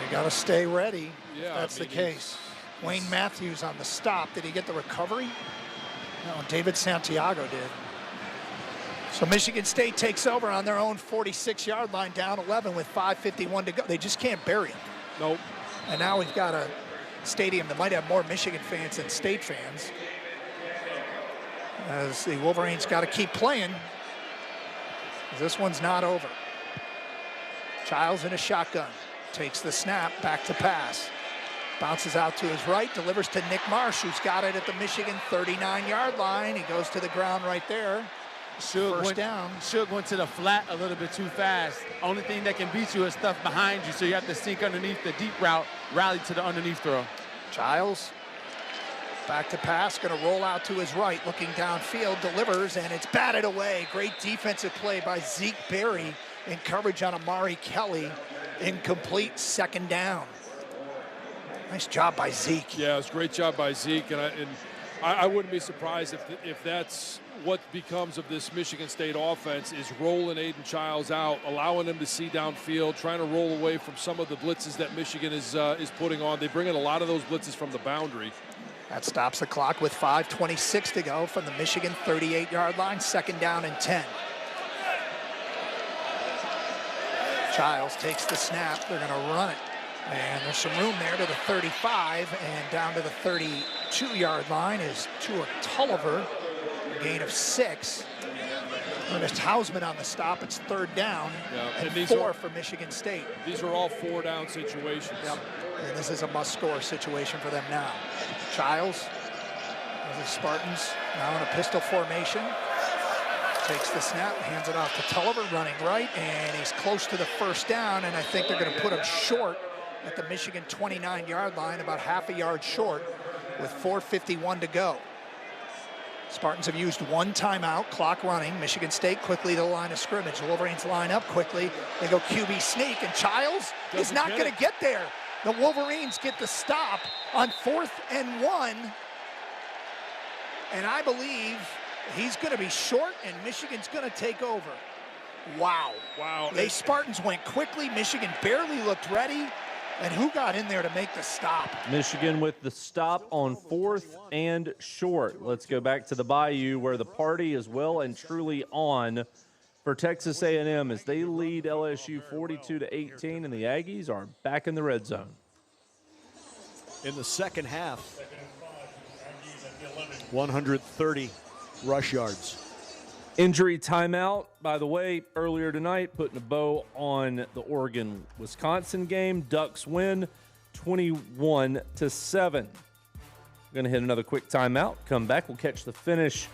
You got to stay ready. Yeah, if that's the case. Wayne Matthews on the stop. Did he get the recovery? No, David Santiago did. So Michigan State takes over on their own 46-yard line, down 11 with 5:51 to go. They just can't bury him. Nope. And now we've got a stadium that might have more Michigan fans than State fans. As the Wolverines got to keep playing. This one's not over. Childs in a shotgun. Takes the snap, back to pass. Bounces out to his right, delivers to Nick Marsh, who's got it at the Michigan 39-yard line. He goes to the ground right there. First down. Should went to the flat a little bit too fast. Only thing that can beat you is stuff behind you, so you have to sink underneath the deep route, rally to the underneath throw. Childs back to pass, going to roll out to his right, looking downfield, delivers, and it's batted away. Great defensive play by Zeke Berry in coverage on Amari Kelly. Incomplete, second down. Nice job by Zeke. Yeah, it was a great job by Zeke, and I wouldn't be surprised if that's what becomes of this Michigan State offense, is rolling Aiden Childs out, allowing him to see downfield, trying to roll away from some of the blitzes that Michigan is putting on. They bring in a lot of those blitzes from the boundary. That stops the clock with 5:26 to go from the Michigan 38-yard line, second down and 10. Childs takes the snap. They're going to run it. And there's some room there to the 35, and down to the 32-yard line is Tua Tulliver, a gain of 6. Ernest Hausman on the stop. It's third down, and 4 for Michigan State. These are all 4-down situations. Yep. And this is a must-score situation for them now. Childs, the Spartans now in a pistol formation. Takes the snap, hands it off to Tulliver, running right, and he's close to the first down, and I think they're going to put him short at the Michigan 29-yard line, about half a yard short with 4:51 to go. Spartans have used one timeout, clock running. Michigan State quickly to the line of scrimmage. The Wolverines line up quickly. They go QB sneak, and Childs is not going to get there. The Wolverines get the stop on 4th and 1, and I believe he's going to be short, and Michigan's going to take over. Wow. Wow. They Spartans went quickly. Michigan barely looked ready. And who got in there to make the stop? Michigan with the stop on 4th and short. Let's go back to the Bayou, where the party is well and truly on for Texas A&M as they lead LSU 42-18, and the Aggies are back in the red zone. In the second half, 130 rush yards. Injury timeout, by the way, earlier tonight, putting a bow on the Oregon-Wisconsin game. Ducks win 21-7. We're going to hit another quick timeout. Come back. We'll catch the finish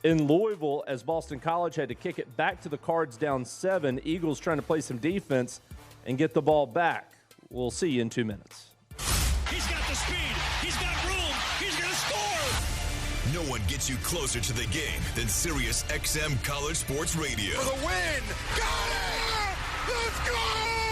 in Louisville as Boston College had to kick it back to the Cards down 7. Eagles trying to play some defense and get the ball back. We'll see you in 2 minutes. He's got the speed. He's got room. He's going to score. No one gets you closer to the game than Sirius XM College Sports Radio. For the win. Got it! Let's go!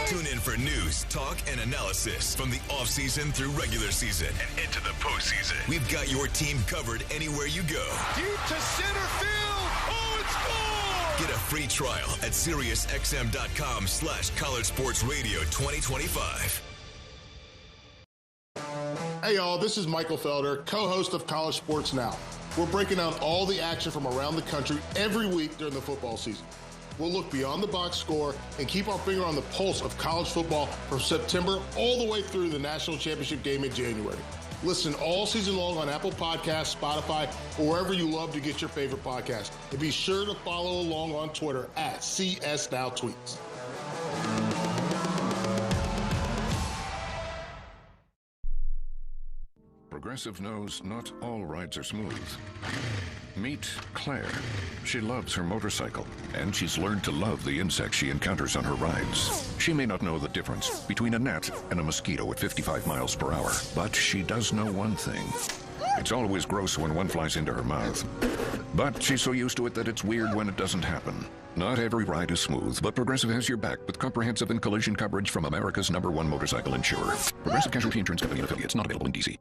Tune in for news, talk, and analysis from the offseason through regular season and into the postseason. We've got your team covered anywhere you go. Deep to center field. Oh, it's gone! Get a free trial at SiriusXM.com/College Sports Radio 2025. Hey y'all, this is Michael Felder, co-host of College Sports Now. We're breaking down all the action from around the country every week during the football season. We'll look beyond the box score and keep our finger on the pulse of college football from September all the way through the national championship game in January. Listen all season long on Apple Podcasts, Spotify, or wherever you love to get your favorite podcast. And be sure to follow along on Twitter at CSNowTweets. Progressive knows not all rides are smooth. Meet Claire. She loves her motorcycle, and she's learned to love the insects she encounters on her rides. She may not know the difference between a gnat and a mosquito at 55 miles per hour, but she does know one thing. It's always gross when one flies into her mouth. But she's so used to it that it's weird when it doesn't happen. Not every ride is smooth, but Progressive has your back with comprehensive and collision coverage from America's #1 motorcycle insurer. Progressive Casualty Insurance Company and affiliates, not available in D.C.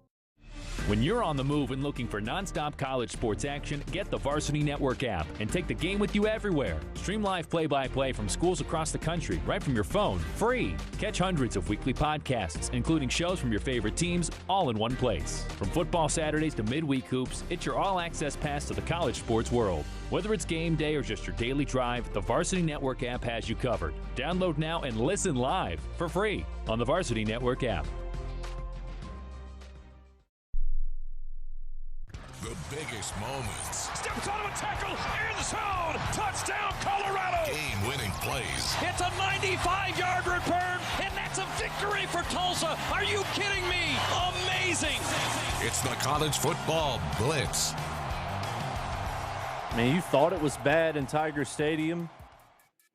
When you're on the move and looking for nonstop college sports action, get the Varsity Network app and take the game with you everywhere. Stream live play-by-play from schools across the country right from your phone, free. Catch hundreds of weekly podcasts, including shows from your favorite teams, all in one place. From football Saturdays to midweek hoops, it's your all-access pass to the college sports world. Whether it's game day or just your daily drive, the Varsity Network app has you covered. Download now and listen live for free on the Varsity Network app. The biggest moments. Steps out of a tackle, end zone, touchdown Colorado. Game-winning plays. It's a 95-yard return, and that's a victory for Tulsa. Are you kidding me? Amazing. It's the College Football Blitz. Man, you thought it was bad in Tiger Stadium?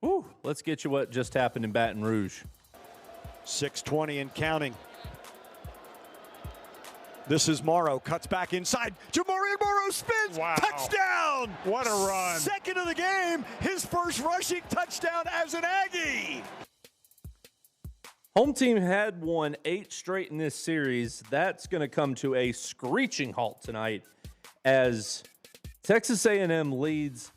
Whew, let's get you what just happened in Baton Rouge. 6:20 and counting. This is Morrow, cuts back inside. Jamarian Morrow spins, touchdown! What a run. Second of the game, his first rushing touchdown as an Aggie. Home team had won 8 straight in this series. That's going to come to a screeching halt tonight as Texas A&M leads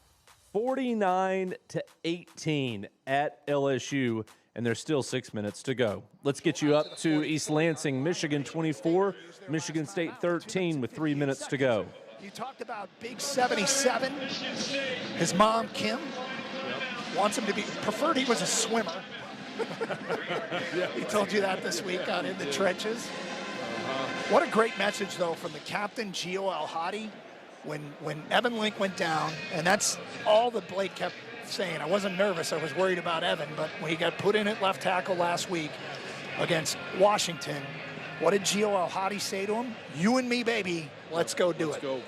49-18 at LSU, and there's still 6 minutes to go. Let's get you up to East Lansing, Michigan 24, Michigan State 13 with 3 minutes to go. You talked about Big 77. His mom, Kim, wants him to be, preferred he was a swimmer. He told you that this week out in the trenches. What a great message, though, from the captain, Gio El-Hadi, when Evan Link went down, and that's all that Blake kept saying. I wasn't nervous. I was worried about Evan, but when he got put in at left tackle last week against Washington, what did Gio El-Hadi say to him? You and me, baby. Let's go do it. Go.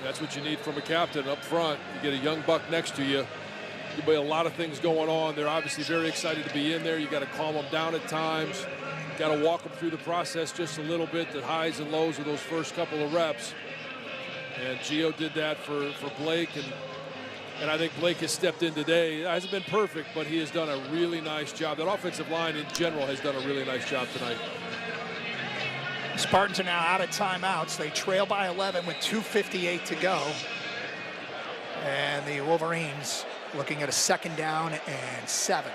That's what you need from a captain up front. You get a young buck next to you. There'll be a lot of things going on. They're obviously very excited to be in there. You got to calm them down at times. Got to walk them through the process just a little bit, the highs and lows of those first couple of reps. And Gio did that for Blake, and I think Blake has stepped in today. It hasn't been perfect, but he has done a really nice job. That offensive line in general has done a really nice job tonight. Spartans are now out of timeouts. They trail by 11 with 2:58 to go. And the Wolverines looking at a 2nd down and 7.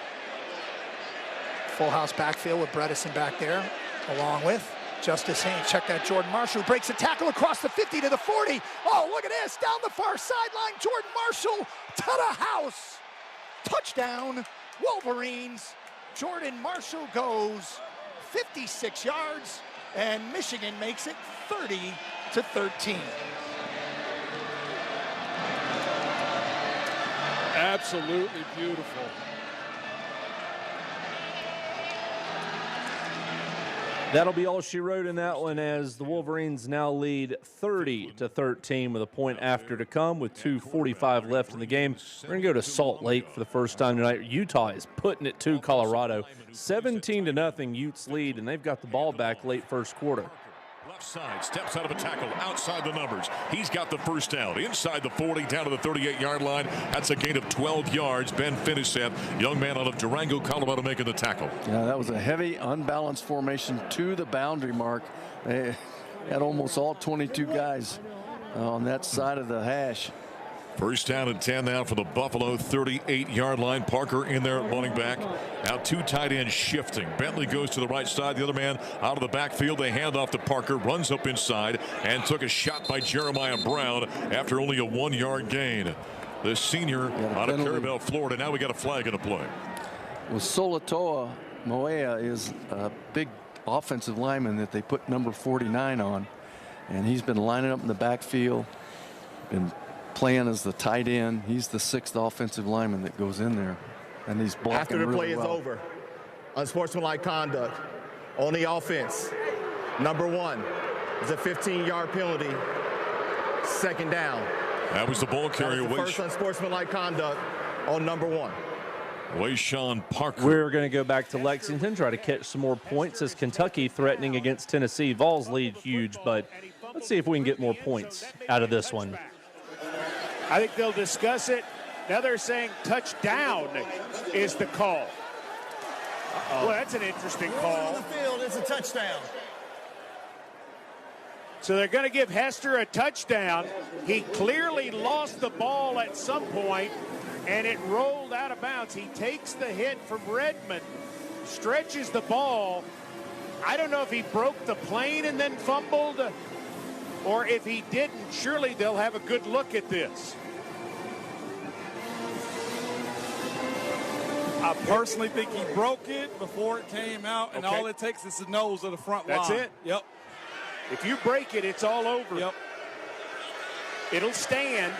Full house backfield with Bredesen back there, along with Justice Haynes. Check that Jordan Marshall, who breaks a tackle across the 50 to the 40. Oh, look at this, down the far sideline, Jordan Marshall to the house. Touchdown, Wolverines. Jordan Marshall goes 56 yards, and Michigan makes it 30-13. Absolutely beautiful. That'll be all she wrote in that one, as the Wolverines now lead 30-13 with a point after to come with 2:45 left in the game. We're going to go to Salt Lake for the first time tonight. Utah is putting it to Colorado. 17-0 Utes lead, and they've got the ball back late first quarter. Left side, steps out of a tackle, outside the numbers. He's got the first down, inside the 40, down to the 38-yard line. That's a gain of 12 yards. Ben Finisep, young man out of Durango, Colorado, making the tackle. Yeah, that was a heavy, unbalanced formation to the boundary mark. They had almost all 22 guys on that side of the hash. First down and 10 now for the Buffalo 38-yard line. Parker in there at running back. Now 2 tight ends shifting. Bentley goes to the right side. The other man out of the backfield. They hand off to Parker. Runs up inside and took a shot by Jeremiah Brown after only a 1-yard gain. The senior out of Carabel, Florida. Now we got a flag in the play. Well, Solatoa Moea is a big offensive lineman that they put number 49 on. And he's been lining up in the backfield. Been playing as the tight end. He's the 6th offensive lineman that goes in there, and he's blocking after the play really is well. over. Unsportsmanlike conduct on the offense. Number 1, It's a 15-yard penalty. Second down. That was the ball carrier. First unsportsmanlike conduct on number 1. Wayshawn Parker. We're going to go back to Lexington, try to catch some more points as Kentucky threatening against Tennessee. Vols lead huge, but let's see if we can get more points out of this one. I think they'll discuss it. Now they're saying touchdown is the call. Well, that's an interesting call. On the field, it's a touchdown. So they're going to give Hester a touchdown. He clearly lost the ball at some point, and it rolled out of bounds. He takes the hit from Redmond, stretches the ball. I don't know if he broke the plane and then fumbled, or if he didn't. Surely they'll have a good look at this. I personally think he broke it before it came out, and Okay. all it takes is the nose of the front line. That's it. Yep. If you break it, it's all over. Yep. It'll stand.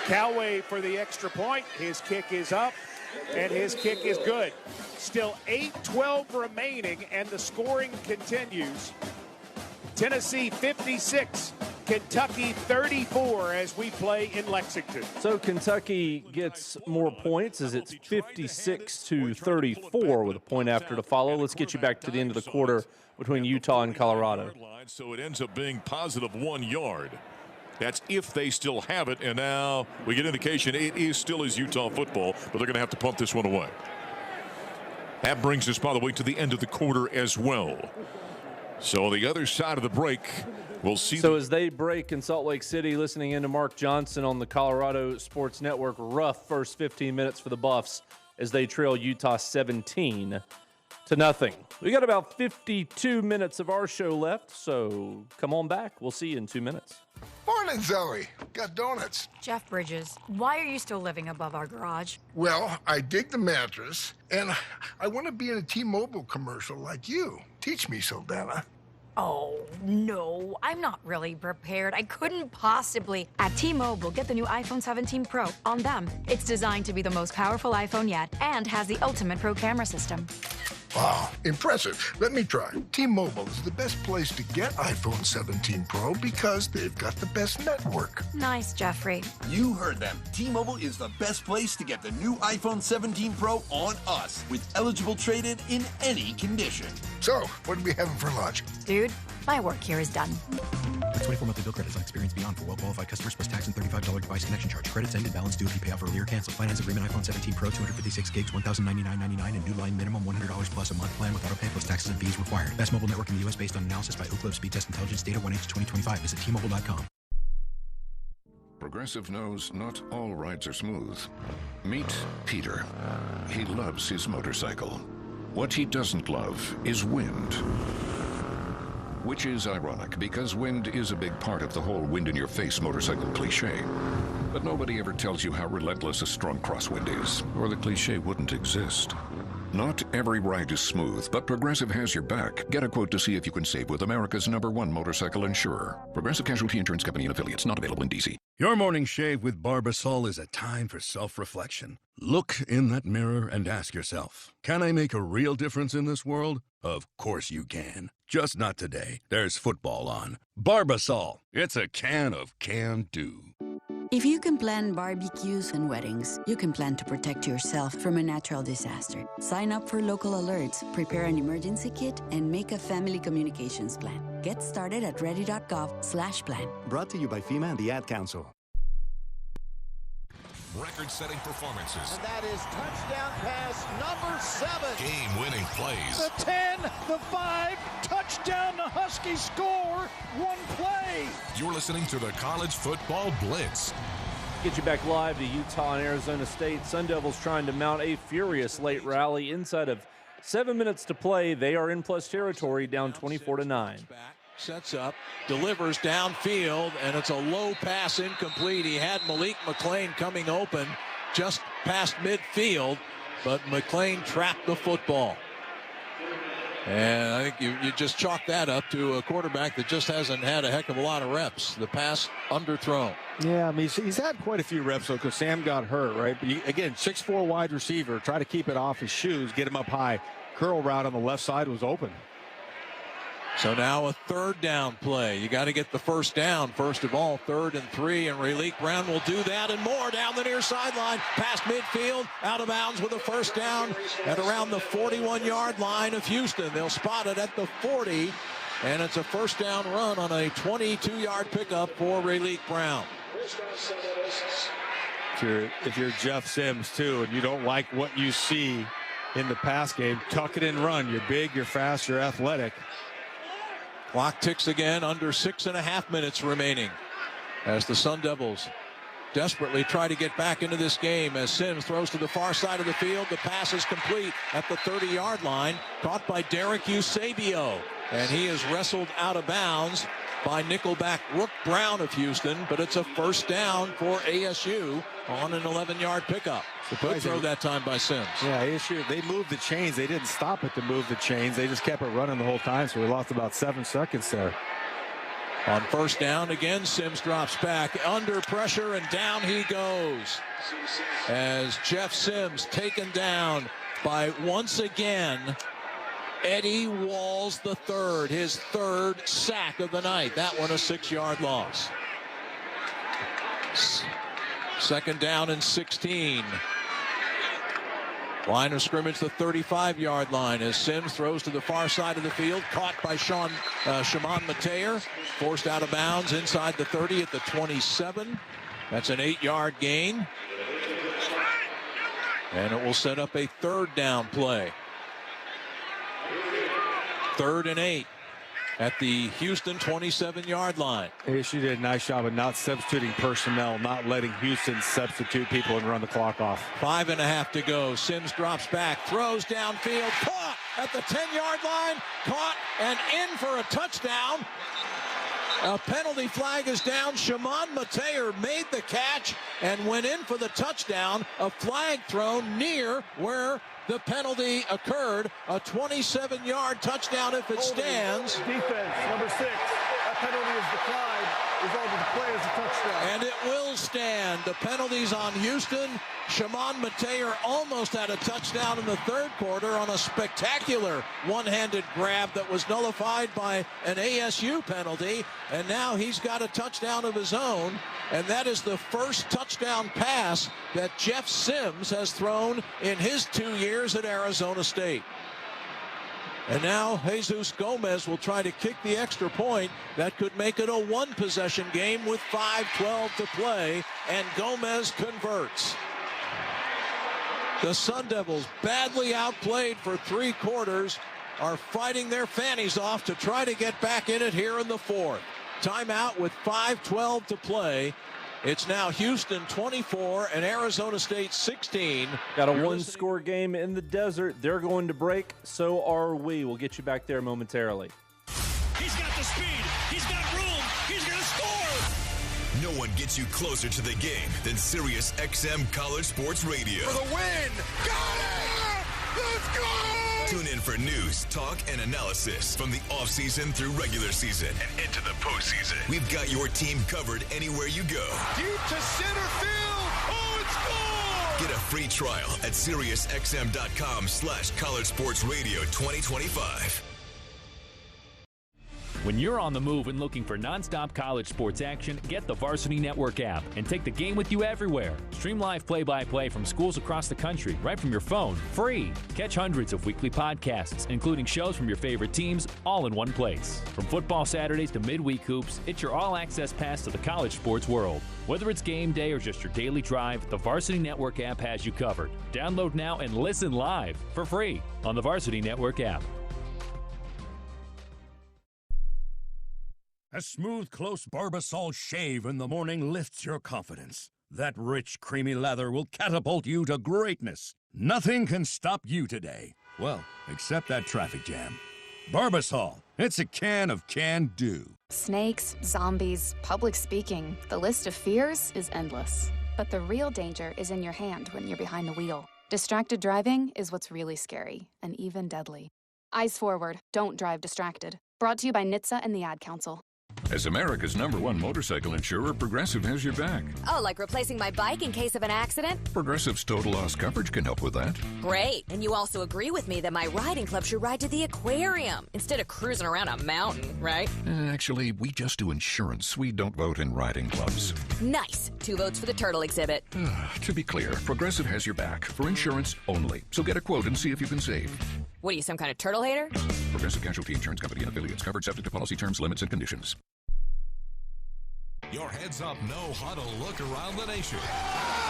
Callaway for the extra point. His kick is up, and his kick is good. Still 8:12 remaining, and the scoring continues. Tennessee 56, Kentucky 34 as we play in Lexington. So Kentucky gets more points as it's 56-34 with a point after to follow. Let's get you back to the end of the quarter between Utah and Colorado. So it ends up being positive 1 yard. That's if they still have it, and now we get indication it is still is Utah football, but they're going to have to pump this one away. That brings us, by the way, to the end of the quarter as well. So on the other side of the break, we'll see. So as they break in Salt Lake City, listening in to Mark Johnson on the Colorado Sports Network, rough first 15 minutes for the Buffs as they trail Utah 17-0. We got about 52 minutes of our show left, so come on back. We'll see you in 2 minutes. Morning, Zoe. Got donuts. Jeff Bridges, why are you still living above our garage? Well, I dig the mattress, and I want to be in a T-Mobile commercial like you. Teach me, Saldana. Oh, no, I'm not really prepared. I couldn't possibly. At T-Mobile, get the new iPhone 17 Pro on them. It's designed to be the most powerful iPhone yet and has the ultimate pro camera system. Wow, impressive. Let me try. T-Mobile is the best place to get iPhone 17 Pro because they've got the best network. Nice, Jeffrey. You heard them. T-Mobile is the best place to get the new iPhone 17 Pro on us with eligible trade-in in any condition. So, what are we having for lunch? Dude, my work here is done. 24 monthly bill credits on experience beyond for well-qualified customers plus tax and $35 device connection charge. Credits ended. Balance due if you pay off earlier. Cancel. Finance agreement. iPhone 17 Pro, 256 gigs, $1,099.99, and new line minimum $100 plus a month plan with auto pay plus taxes and fees required. Best mobile network in the U.S. based on analysis by Ookla Speed Test Intelligence data 1H2025. Visit T-Mobile.com. Progressive knows not all rides are smooth. Meet Peter. He loves his motorcycle. What he doesn't love is wind. Which is ironic, because wind is a big part of the whole wind-in-your-face motorcycle cliche. But nobody ever tells you how relentless a strong crosswind is, or the cliche wouldn't exist. Not every ride is smooth, but Progressive has your back. Get a quote to see if you can save with America's #1 motorcycle insurer. Progressive Casualty Insurance Company and affiliates, not available in D.C. Your morning shave with Barbasol is a time for self-reflection. Look in that mirror and ask yourself, can I make a real difference in this world? Of course you can. Just not today. There's football on. Barbasol. It's a can of can-do. If you can plan barbecues and weddings, you can plan to protect yourself from a natural disaster. Sign up for local alerts, prepare an emergency kit, and make a family communications plan. Get started at ready.gov/plan. Brought to you by FEMA and the Ad Council. Record-setting performances. And that is touchdown pass number 7. Game-winning plays. The 10, the 5, touchdown, the Huskies score, one play. You're listening to the College Football Blitz. Get you back live to Utah and Arizona State. Sun Devils trying to mount a furious late rally inside of 7 minutes to play. They are in plus territory, down 24-9. Sets up, delivers downfield, and it's a low pass incomplete. He had Malik McClain coming open just past midfield, but McClain trapped the football. And I think you just chalk that up to a quarterback that just hasn't had a heck of a lot of reps. The pass underthrown. Yeah, I mean, he's had quite a few reps, though, because Sam got hurt, right? But again, 6'4" wide receiver, try to keep it off his shoes, get him up high. Curl route on the left side was open. So now a third down play. You got to get the first down. First of all, 3rd and 3, and Raleek Brown will do that and more down the near sideline, past midfield, out of bounds with a first down at around the 41-yard line of Houston. They'll spot it at the 40, and it's a first down run on a 22-yard pickup for Raleek Brown. If you're Jeff Sims, too, and you don't like what you see in the pass game, tuck it and run. You're big, you're fast, you're athletic. Clock ticks again, under 6.5 minutes remaining as the Sun Devils desperately try to get back into this game as Sims throws to the far side of the field. The pass is complete at the 30-yard line, caught by Derek Eusebio, and he is wrestled out of bounds by nickelback Rook Brown of Houston, but it's a first down for ASU on an 11-yard pickup. Good throw that time by Sims. Yeah, ASU, they moved the chains. They didn't stop it to move the chains. They just kept it running the whole time, so we lost about 7 seconds there. On first down, again, Sims drops back under pressure, and down he goes. As Jeff Sims taken down by, once again, Eddie Walls III, his 3rd sack of the night. That one a 6-yard loss. Second down and 16. Line of scrimmage, the 35-yard line, as Sims throws to the far side of the field, caught by Shimon Mateer, forced out of bounds inside the 30 at the 27. That's an 8-yard gain. And it will set up a 3rd down play. 3rd and 8 at the Houston 27-yard line. ASU did a nice job of not substituting personnel, not letting Houston substitute people and run the clock off. 5.5 to go. Sims drops back, throws downfield, caught at the 10-yard line, caught and in for a touchdown. A penalty flag is down. Shimon Mateer made the catch and went in for the touchdown. A flag thrown near where the penalty occurred. A 27-yard touchdown if it stands. Defense, number 6. That penalty is declined. Result of the play is a touchdown. And it will stand. The penalties on Houston. Shimon Mateer almost had a touchdown in the 3rd quarter on a spectacular one-handed grab that was nullified by an ASU penalty. And now he's got a touchdown of his own. And that is the first touchdown pass that Jeff Sims has thrown in his 2 years at Arizona State. And now Jesus Gomez will try to kick the extra point. That could make it a 1-possession game with 5:12 to play. And Gomez converts. The Sun Devils, badly outplayed for 3 quarters, are fighting their fannies off to try to get back in it here in the 4th. Timeout with 5:12 to play. It's now Houston 24 and Arizona State 16. Got a 1-score game in the desert. They're going to break. So are we. We'll get you back there momentarily. He's got the speed. He's got room. He's going to score. No one gets you closer to the game than Sirius XM College Sports Radio. For the win. Got it. Let's go. Tune in for news, talk, and analysis from the offseason through regular season and into the postseason. We've got your team covered anywhere you go. Deep to center field. Oh, it's gone. Get a free trial at SiriusXM.com/College Sports Radio 2025. When you're on the move and looking for nonstop college sports action, get the Varsity Network app and take the game with you everywhere. Stream live play-by-play from schools across the country right from your phone, free. Catch hundreds of weekly podcasts, including shows from your favorite teams, all in one place. From football Saturdays to midweek hoops, it's your all-access pass to the college sports world. Whether it's game day or just your daily drive, the Varsity Network app has you covered. Download now and listen live for free on the Varsity Network app. A smooth, close Barbasol shave in the morning lifts your confidence. That rich, creamy lather will catapult you to greatness. Nothing can stop you today. Well, except that traffic jam. Barbasol, it's a can of can-do. Snakes, zombies, public speaking. The list of fears is endless. But the real danger is in your hand when you're behind the wheel. Distracted driving is what's really scary and even deadly. Eyes forward, don't drive distracted. Brought to you by NHTSA and the Ad Council. As America's #1 motorcycle insurer, Progressive has your back. Oh, like replacing my bike in case of an accident? Progressive's total loss coverage can help with that. Great. And you also agree with me that my riding club should ride to the aquarium instead of cruising around a mountain, right? Actually, we just do insurance. We don't vote in riding clubs. Nice. 2 votes for the turtle exhibit. To be clear, Progressive has your back for insurance only. So get a quote and see if you can save. What are you, some kind of turtle hater? Progressive Casualty Insurance Company and affiliates. Covered subject to policy terms, limits, and conditions. Your heads-up no-huddle look around the nation.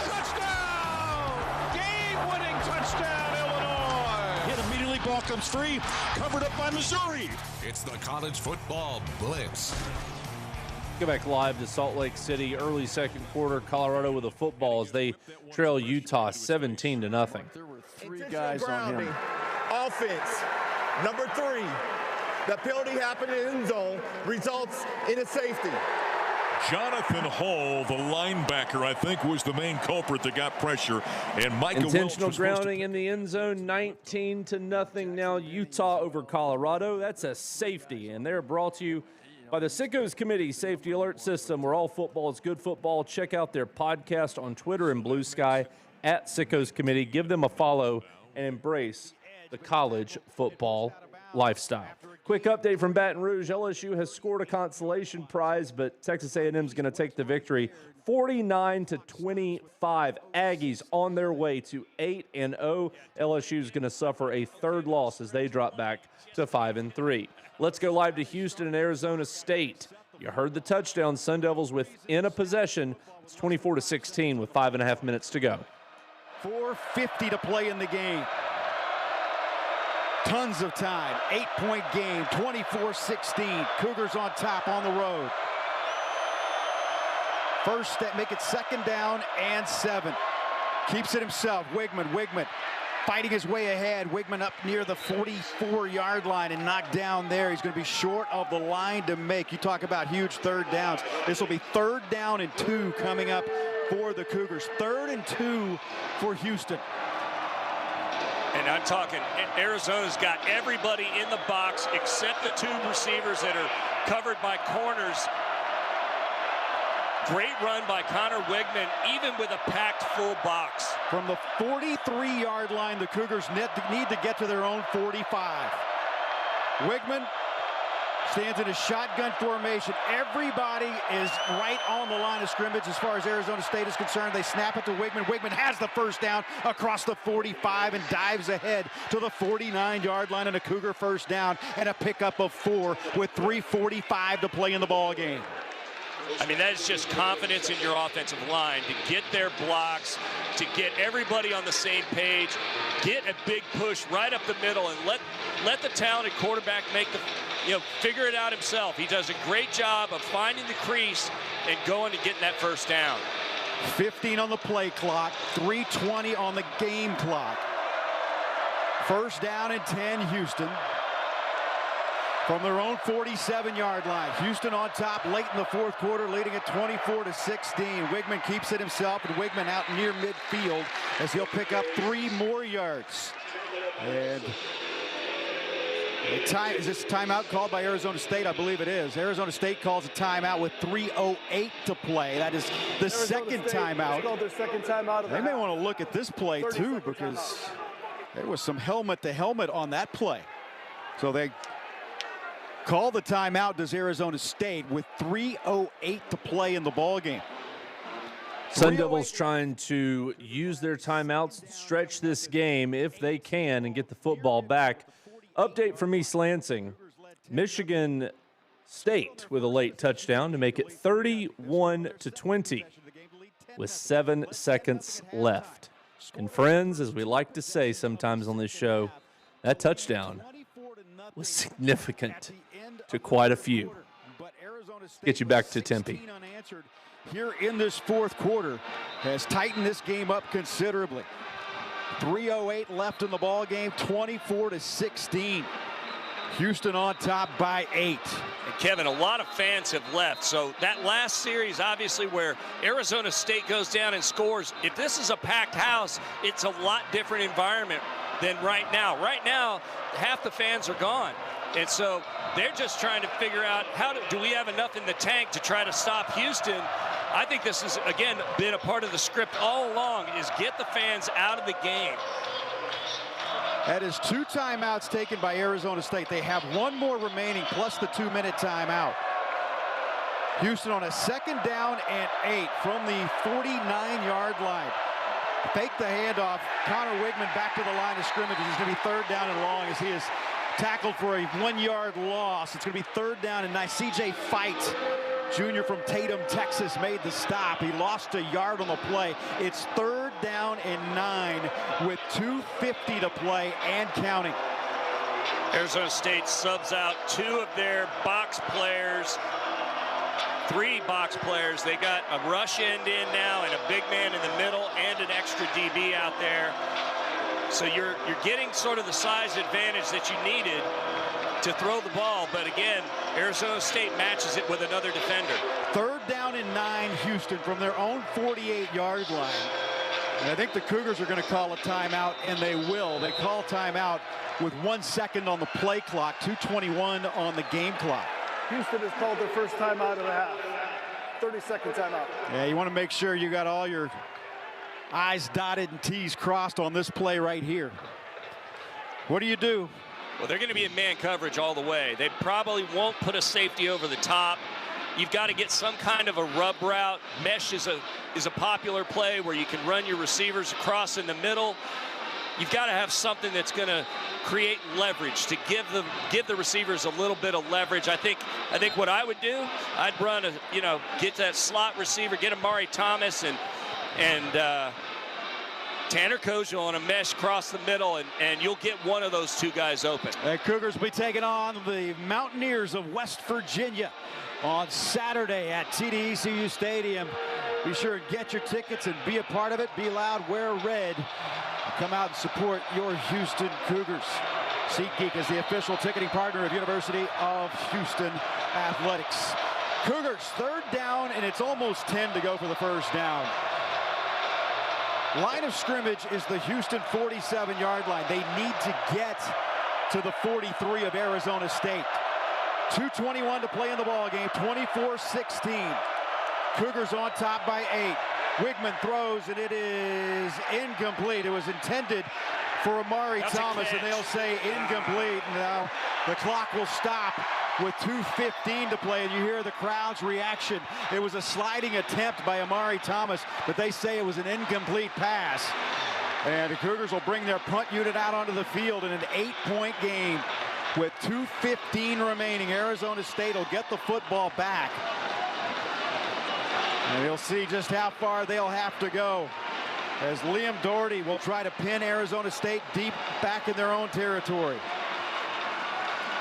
Touchdown! Game-winning touchdown, Illinois! Hit immediately, ball comes free, covered up by Missouri. It's the College Football Blitz. Go back live to Salt Lake City, early second quarter. Colorado with a football as they trail Utah 17-0. There were 3 guys on him. Offense, number 3. The penalty happened in the end zone, results in a safety. Jonathan Hall, the linebacker, I think was the main culprit that got pressure. And Micah intentional Welch grounding in the end zone, 19-0 now Utah over Colorado. That's a safety, and they're brought to you by the Sickos Committee Safety Alert System, where all football is good football. Check out their podcast on Twitter and Blue Sky at Sickos Committee. Give them a follow and embrace the college football lifestyle. Quick update from Baton Rouge. LSU has scored a consolation prize, but Texas A&M is going to take the victory 49-25. Aggies on their way to 8-0. LSU is going to suffer a 3rd loss as they drop back to 5-3. Let's go live to Houston and Arizona State. You heard the touchdown. Sun Devils within a possession. It's 24-16 with 5.5 minutes to go. 4:50 to play in the game. Tons of time. 8-point game. 24-16. Cougars on top on the road. First step, make it 2nd down and 7. Keeps it himself. Wigman fighting his way ahead. Wigman up near the 44-yard line and knocked down there. He's going to be short of the line to make. You talk about huge 3rd downs. This will be 3rd down and 2 coming up for the Cougars. 3rd and 2 for Houston. And I'm talking, Arizona's got everybody in the box except the 2 receivers that are covered by corners. Great run by Connor Wigman, even with a packed full box. From the 43-yard line, the Cougars need to get to their own 45. Wigman stands in a shotgun formation. Everybody is right on the line of scrimmage as far as Arizona State is concerned. They snap it to Wigman. Wigman has the 1st down across the 45 and dives ahead to the 49-yard line, and a Cougar 1st down and a pickup of 4 with 3:45 to play in the ball game. I mean, that is just confidence in your offensive line to get their blocks, to get everybody on the same page, get a big push right up the middle, and let the talented quarterback make the, figure it out himself. He does a great job of finding the crease and going to getting that 1st down. 15 on the play clock, 3:20 on the game clock. 1st down and 10, Houston. From their own 47-yard line. Houston on top late in the 4th quarter, leading at 24-16. Wigman keeps it himself, and Wigman out near midfield as he'll pick up 3 more yards. And is this timeout called by Arizona State? I believe it is. Arizona State calls a timeout with 3:08 to play. That is the second timeout. Their 2nd timeout. They may want to look at this play too, because there was some helmet to helmet on that play. So they call the timeout, does Arizona State, with 3:08 to play in the ball game. Sun Devils trying to use their timeouts, stretch this game if they can, and get the football back. Update from East Lansing. Michigan State with a late touchdown to make it 31-20 with 7 seconds left. And friends, as we like to say sometimes on this show, that touchdown was significant to quite a few. Get you back to Tempe. Here in this 4th quarter has tightened this game up considerably. 3:08 left in the ball game, 24-16. Houston on top by 8. And Kevin, a lot of fans have left. So that last series, obviously, where Arizona State goes down and scores, if this is a packed house, it's a lot different environment than right now. Right now, half the fans are gone. And so they're just trying to figure out do we have enough in the tank to try to stop Houston. I think this has, again, been a part of the script all along, is get the fans out of the game. That is 2 timeouts taken by Arizona State. They have 1 more remaining, plus the 2-minute timeout. Houston on a 2nd down and 8 from the 49-yard line. Fake the handoff. Connor Wigman back to the line of scrimmage. It's going to be 3rd down and long as he is tackled for a 1-yard loss. It's going to be 3rd down and 9. C.J. Fight, junior from Tatum, Texas, made the stop. He lost a yard on the play. It's 3rd down and 9 with 2:50 to play and counting. Arizona State subs out 2 of their box players. 3 box players. They got a rush end in now and a big man in the middle and an extra DB out there. So you're getting sort of the size advantage that you needed to throw the ball. But again, Arizona State matches it with another defender. 3rd down and 9, Houston from their own 48-yard line. And I think the Cougars are going to call a timeout, and they will. They call timeout with 1 second on the play clock, 2:21 on the game clock. Houston has called their first timeout of the half. 30-second timeout. Yeah, you want to make sure you got all your I's dotted and T's crossed on this play right here. What do you do? Well, they're going to be in man coverage all the way. They probably won't put a safety over the top. You've got to get some kind of a rub route. Mesh is a popular play where you can run your receivers across in the middle. You've got to have something that's going to create leverage to give the receivers a little bit of leverage. I think what I would do, I'd run get that slot receiver, get Amari Thomas and Tanner Kojo on a mesh across the middle, and you'll get one of those 2 guys open. The Cougars will be taking on the Mountaineers of West Virginia on Saturday at TD-ECU Stadium. Be sure and get your tickets and be a part of it. Be loud, wear red. Come out and support your Houston Cougars. SeatGeek is the official ticketing partner of University of Houston Athletics. Cougars 3rd down, and it's almost 10 to go for the 1st down. Line of scrimmage is the Houston 47-yard line. They need to get to the 43 of Arizona State. 2:21 to play in the ball game, 24-16. Cougars on top by 8. Wigman throws, and it is incomplete. It was intended for Amari Thomas, and they'll say incomplete. Now the clock will stop with 2:15 to play, and you hear the crowd's reaction. It was a sliding attempt by Amari Thomas, but they say it was an incomplete pass. And the Cougars will bring their punt unit out onto the field in an 8-point game with 2:15 remaining. Arizona State will get the football back. And you'll see just how far they'll have to go as Liam Doherty will try to pin Arizona State deep back in their own territory.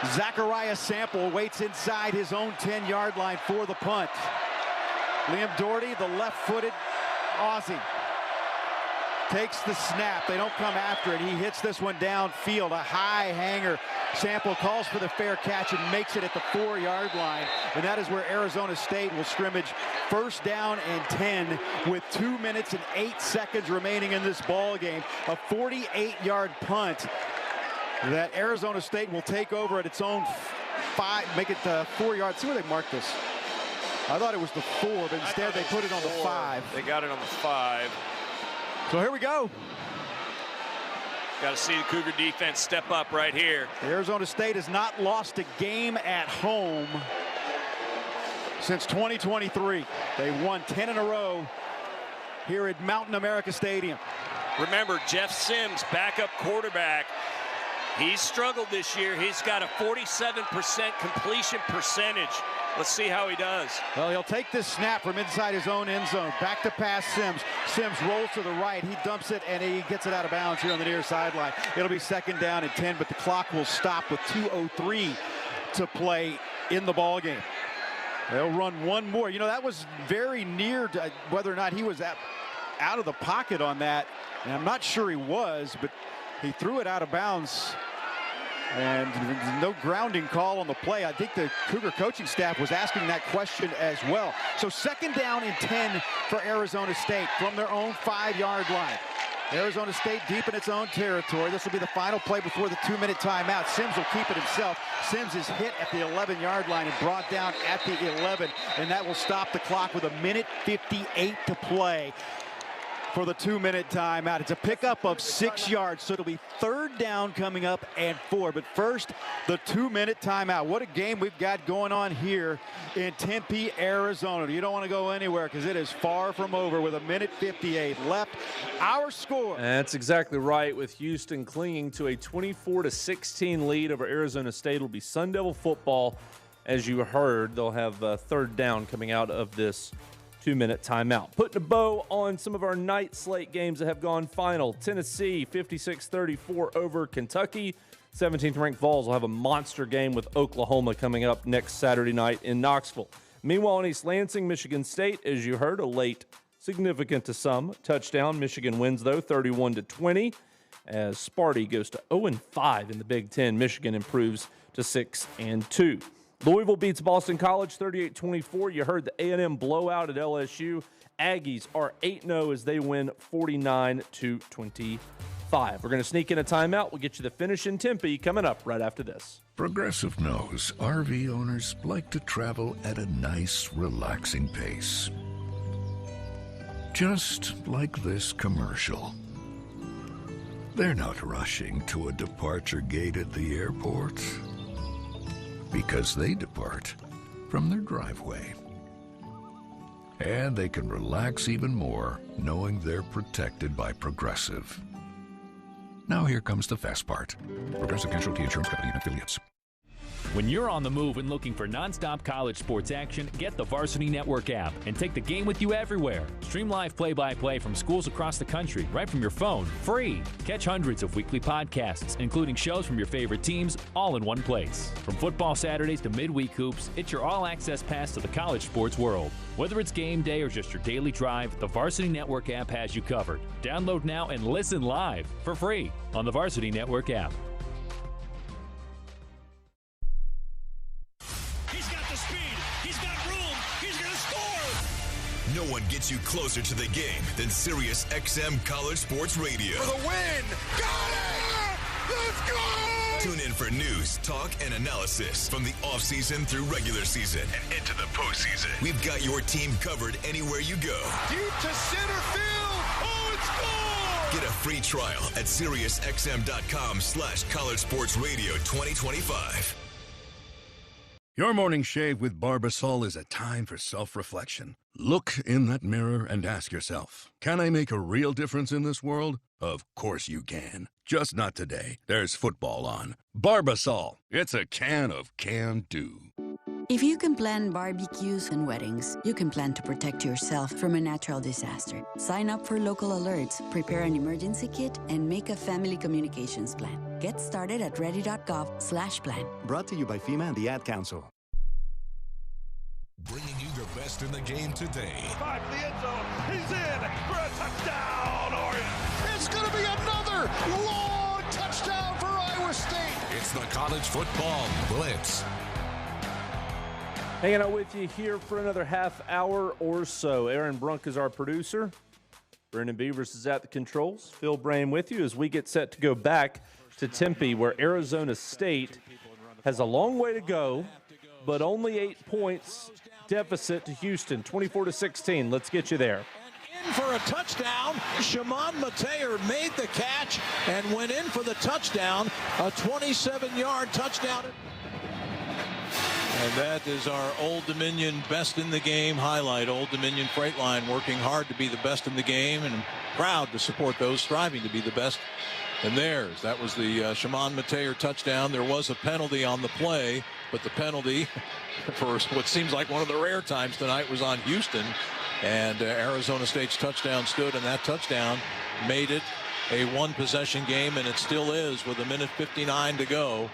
Zachariah Sample waits inside his own 10-yard line for the punt. Liam Doherty, the left-footed Aussie, takes the snap. They don't come after it. He hits this one downfield, a high hanger. Sample calls for the fair catch and makes it at the 4-yard line. And that is where Arizona State will scrimmage 1st down and 10 with 2 minutes and 8 seconds remaining in this ball game. A 48-yard punt that Arizona State will take over at its own 5, make it 4 yards. See where they marked this. I thought it was the 4, but instead they put it on the 5. They got it on the 5. So here we go. Got to see the Cougar defense step up right here. Arizona State has not lost a game at home since 2023. They won 10 in a row here at Mountain America Stadium. Remember, Jeff Sims, backup quarterback, he's struggled this year. He's got a 47% completion percentage. Let's see how he does. Well, he'll take this snap from inside his own end zone. Back to pass Sims. Sims rolls to the right. He dumps it, and he gets it out of bounds here on the near sideline. It'll be 2nd down and 10, but the clock will stop with 2:03 to play in the ball game. They'll run one more. You know, that was very near to whether or not he was out of the pocket on that. And I'm not sure he was, but he threw it out of bounds. And no grounding call on the play. I think the Cougar coaching staff was asking that question as well. So 2nd down and 10 for Arizona State from their own 5-yard line. Arizona State deep in its own territory. This will be the final play before the 2-minute timeout. Sims will keep it himself. Sims is hit at the 11-yard line and brought down at the 11, and that will stop the clock with 1:58 to play for the 2-minute timeout. It's a pickup of 6 yards, so it'll be 3rd down coming up and 4. But first, the 2-minute timeout. What a game we've got going on here in Tempe, Arizona. You don't want to go anywhere because it is far from over with 1:58 left. Our score. That's exactly right, with Houston clinging to a 24-16 lead over Arizona State. It'll be Sun Devil football. As you heard, they'll have 3rd down coming out of this 2-minute timeout. Putting a bow on some of our night slate games that have gone final. Tennessee 56-34 over Kentucky. 17th ranked Vols will have a monster game with Oklahoma coming up next Saturday night in Knoxville. Meanwhile, in East Lansing, Michigan State, as you heard, a late, significant to some, touchdown. Michigan wins, though, 31-20. As Sparty goes to 0-5 in the Big Ten, Michigan improves to 6-2. Louisville beats Boston College 38-24. You heard the A&M blowout at LSU. Aggies are 8-0 as they win 49-25. We're going to sneak in a timeout. We'll get you the finish in Tempe coming up right after this. Progressive knows RV owners like to travel at a nice, relaxing pace. Just like this commercial. They're not rushing to a departure gate at the airport, because they depart from their driveway. And they can relax even more knowing they're protected by Progressive. Now here comes the fast part. Progressive Casualty Insurance Company and Affiliates. When you're on the move and looking for nonstop college sports action, get the Varsity Network app and take the game with you everywhere. Stream live play-by-play from schools across the country right from your phone, free. Catch hundreds of weekly podcasts, including shows from your favorite teams, all in one place. From football Saturdays to midweek hoops, it's your all-access pass to the college sports world. Whether it's game day or just your daily drive, the Varsity Network app has you covered. Download now and listen live for free on the Varsity Network app. No one gets you closer to the game than Sirius XM College Sports Radio. For the win! Got it! Let's go! Tune in for news, talk, and analysis from the offseason through regular season and into the postseason. We've got your team covered anywhere you go. Deep to center field! Oh, it's gone! Get a free trial at SiriusXM.com/College Sports Radio 2025. Your morning shave with Barbasol is a time for self-reflection. Look in that mirror and ask yourself, can I make a real difference in this world? Of course you can. Just not today. There's football on. Barbasol. It's a can of can-do. If you can plan barbecues and weddings, you can plan to protect yourself from a natural disaster. Sign up for local alerts, prepare an emergency kit, and make a family communications plan. Get started at ready.gov/plan. Brought to you by FEMA and the Ad Council. Bringing you the best in the game today. Five to the end zone. He's in for a touchdown, Oregon. It's going to be another long touchdown for Iowa State. It's the College Football Blitz. Hanging out with you here for another half hour or so. Aaron Brunk is our producer. Brendan Beavers is at the controls. Phil Brain with you as we get set to go back to Tempe, where Arizona State has a long way to go, but only 8 points deficit to Houston, 24-16. Let's get you there. In for a touchdown. Shimon Mateer made the catch and went in for the touchdown. A 27-yard touchdown. And that is our Old Dominion best in the game highlight. Old Dominion Freight Line working hard to be the best in the game, and proud to support those striving to be the best in theirs. That was the Shimon Mateer touchdown. There was a penalty on the play, but the penalty for what seems like one of the rare times tonight was on Houston, and Arizona State's touchdown stood, and that touchdown made it a one-possession game, and it still is with 1:59 to go.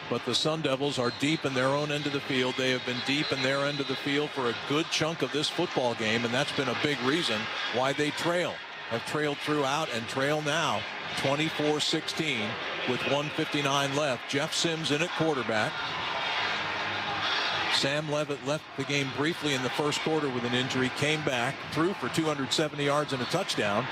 But the Sun Devils are deep in their own end of the field. They have been deep in their end of the field for a good chunk of this football game, and that's been a big reason why they have trailed throughout and trail now 24-16 with 1:59 left. Jeff Sims in at quarterback. Sam Levitt left the game briefly in the first quarter with an injury, came back, threw for 270 yards and a touchdown.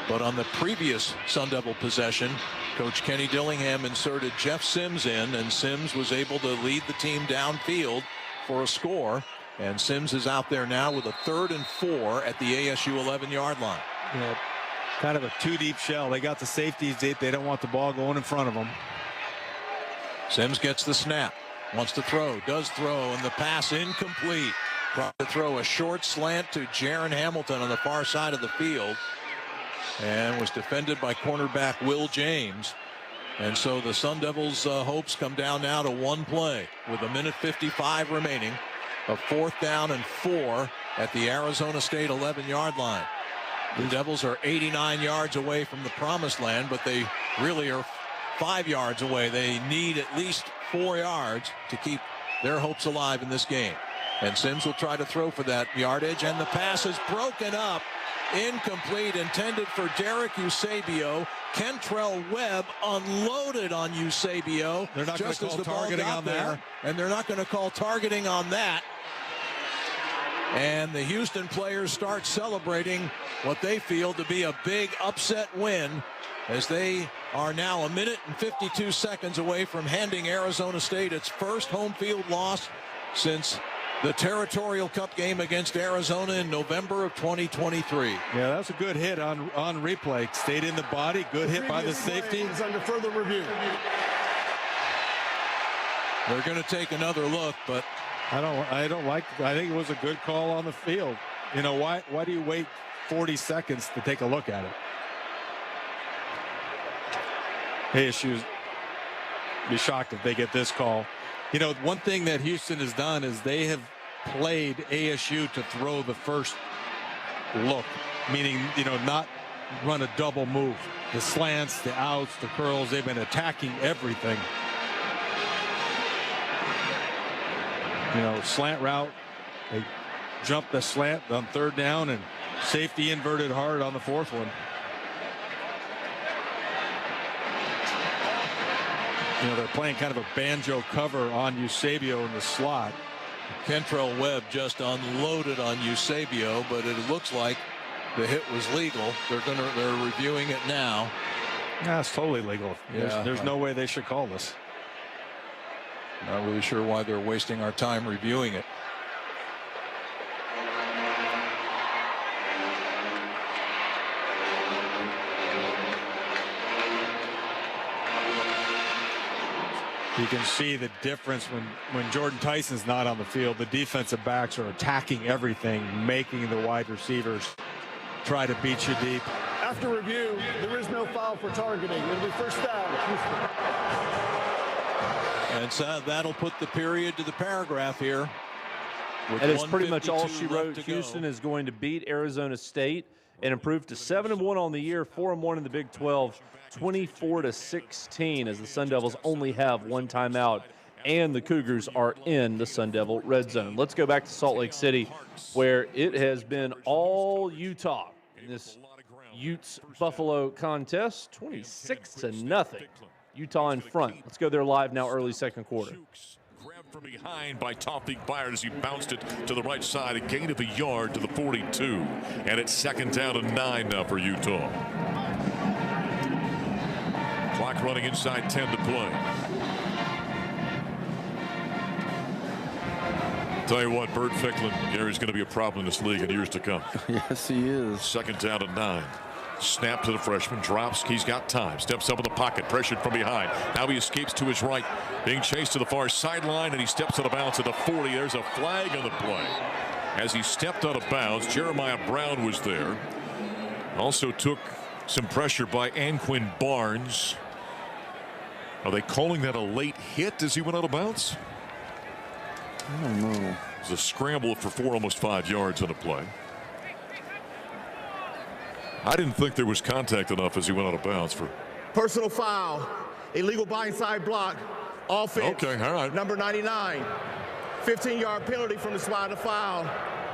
But on the previous Sun Devil possession, Coach Kenny Dillingham inserted Jeff Sims in, and Sims was able to lead the team downfield for a score. And Sims is out there now with a 3rd and 4 at the ASU 11-yard line. Yeah, kind of a 2-deep shell. They got the safeties deep. They don't want the ball going in front of them. Sims gets the snap, wants to throw, does throw, and the pass incomplete. Trying to throw a short slant to Jaron Hamilton on the far side of the field, and was defended by cornerback Will James. And so the Sun Devils' hopes come down now to one play with 1:55 remaining. A 4th down and 4 at the Arizona State 11-yard line. The Devils are 89 yards away from the promised land, but they really are 5 yards away. They need at least 4 yards to keep their hopes alive in this game. And Sims will try to throw for that yardage, and the pass is broken up. Incomplete, intended for Derek Eusebio. Kentrell Webb unloaded on Eusebio. They're not going to call targeting on that. And they're not going to call targeting on that. And the Houston players start celebrating what they feel to be a big upset win, as they are now 1:52 seconds away from handing Arizona State its first home field loss since the Territorial Cup game against Arizona in November of 2023. Yeah, that's a good hit on replay. Stayed in the body. Good hit by the safety. Is under further review. They're going to take another look, but I don't like. I think it was a good call on the field. You know, why do you wait 40 seconds to take a look at it? ASU be shocked if they get this call. You know, one thing that Houston has done is they have played ASU to throw the first look, meaning, you know, not run a double move. The slants, the outs, the curls, they've been attacking everything. You know, slant route, they jump the slant on 3rd down, and safety inverted hard on the 4th one. You know, they're playing kind of a banjo cover on Eusebio in the slot. Kentrell Webb just unloaded on Eusebio, but it looks like the hit was legal. They're reviewing it now. Yeah, it's totally legal. Yeah, there's no way they should call this. Not really sure why they're wasting our time reviewing it. You can see the difference when Jordan Tyson's not on the field. The defensive backs are attacking everything, making the wide receivers try to beat you deep. After review, there is no foul for targeting. It'll be 1st down. And so that'll put the period to the paragraph here. And it's pretty much all she wrote. Houston is going to beat Arizona State and improve to 7-1 on the year, 4-1 in the Big 12, 24-16, as the Sun Devils only have one timeout, and the Cougars are in the Sun Devil red zone. Let's go back to Salt Lake City, where it has been all Utah in this Utes-Buffalo contest, 26-0. Utah in front. Let's go there live now, early 2nd quarter. Grabbed from behind by Tawfiq Byard as he bounced it to the right side. A gain of a yard to the 42. And it's 2nd down and 9 now for Utah. Clock running inside 10 to play. Tell you what, Bert Ficklin, Gary's going to be a problem in this league in years to come. Yes, he is. 2nd down and 9. Snap to the freshman, drops, he's got time, steps up in the pocket, pressured from behind. Now he escapes to his right, being chased to the far sideline, and he steps out of bounds at the 40. There's a flag on the play. As he stepped out of bounds, Jeremiah Brown was there. Also took some pressure by Anquin Barnes. Are they calling that a late hit as he went out of bounds? I don't know. It was a scramble for 4, almost 5 yards on the play. I didn't think there was contact enough as he went out of bounds for. Personal foul, illegal blindside block, offense. Okay, all right. Number 99, 15-yard penalty from the slide of foul.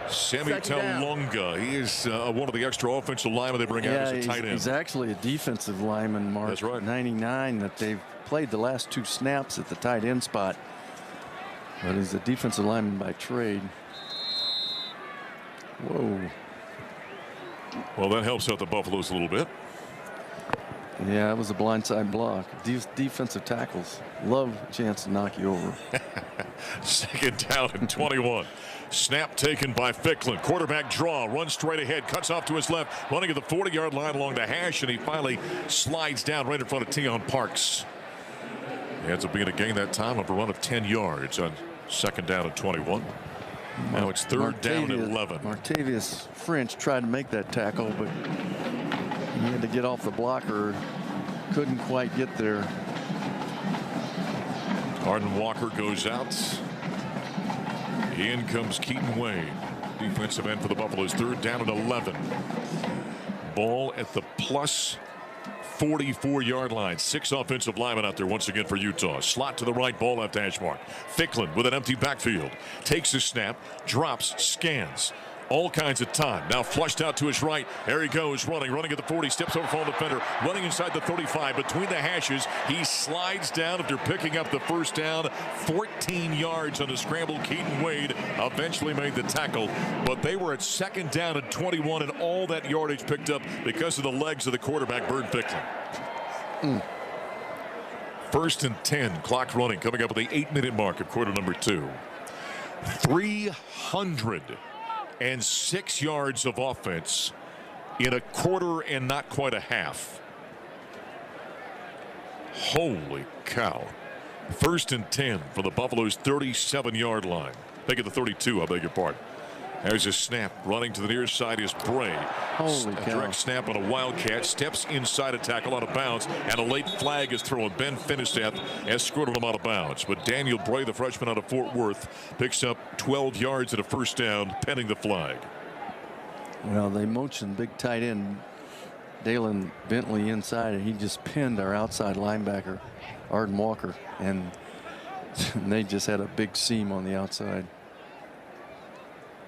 Sammy Talunga, he is one of the extra offensive linemen they bring out as a tight end. He's actually a defensive lineman, Mark. That's right. 99, that they've played the last 2 snaps at the tight end spot. But he's a defensive lineman by trade. Whoa. Well, that helps out the Buffaloes a little bit. Yeah, it was a blindside block. Defensive tackles love a chance to knock you over. Second down and 21. Snap taken by Ficklin. Quarterback draw, runs straight ahead, cuts off to his left, running at the 40-yard line along the hash, and he finally slides down right in front of Tion Parks. He ends up being a gain that time of a run of 10 yards on second down and 21. Now it's third down and 11. Martavius French tried to make that tackle, but he had to get off the blocker. Couldn't quite get there. Arden Walker goes out. In comes Keaton Wade, defensive end for the Buffaloes. Third down and 11. Ball at the plus 44-yard line. 6 offensive linemen out there once again for Utah. Slot to the right, ball left hash mark. Ficklin with an empty backfield. Takes a snap, drops, scans. All kinds of time. Now flushed out to his right. There he goes, running at the 40. Steps over fallen defender. Running inside the 35. Between the hashes, he slides down after picking up the first down. 14 yards on the scramble. Keaton Wade eventually made the tackle. But they were at second down and 21, and all that yardage picked up because of the legs of the quarterback, Bird Ficklin. First and 10. Clock running. Coming up at the 8-minute mark of quarter number 2. 306 yards of offense in a quarter and not quite a half. Holy cow. First and 10 for the Buffaloes' 37-yard line. Make it the 32, I beg your pardon. There's a snap. Running to the near side is Bray. Holy cow. Direct snap on a Wildcat. Steps inside a tackle out of bounds. And a late flag is thrown. Ben Finisteth escorted him out of bounds. But Daniel Bray, the freshman out of Fort Worth, picks up 12 yards at a first down, pending the flag. Well, they motioned big tight end Dalen Bentley inside, and he just pinned our outside linebacker, Arden Walker. And they just had a big seam on the outside.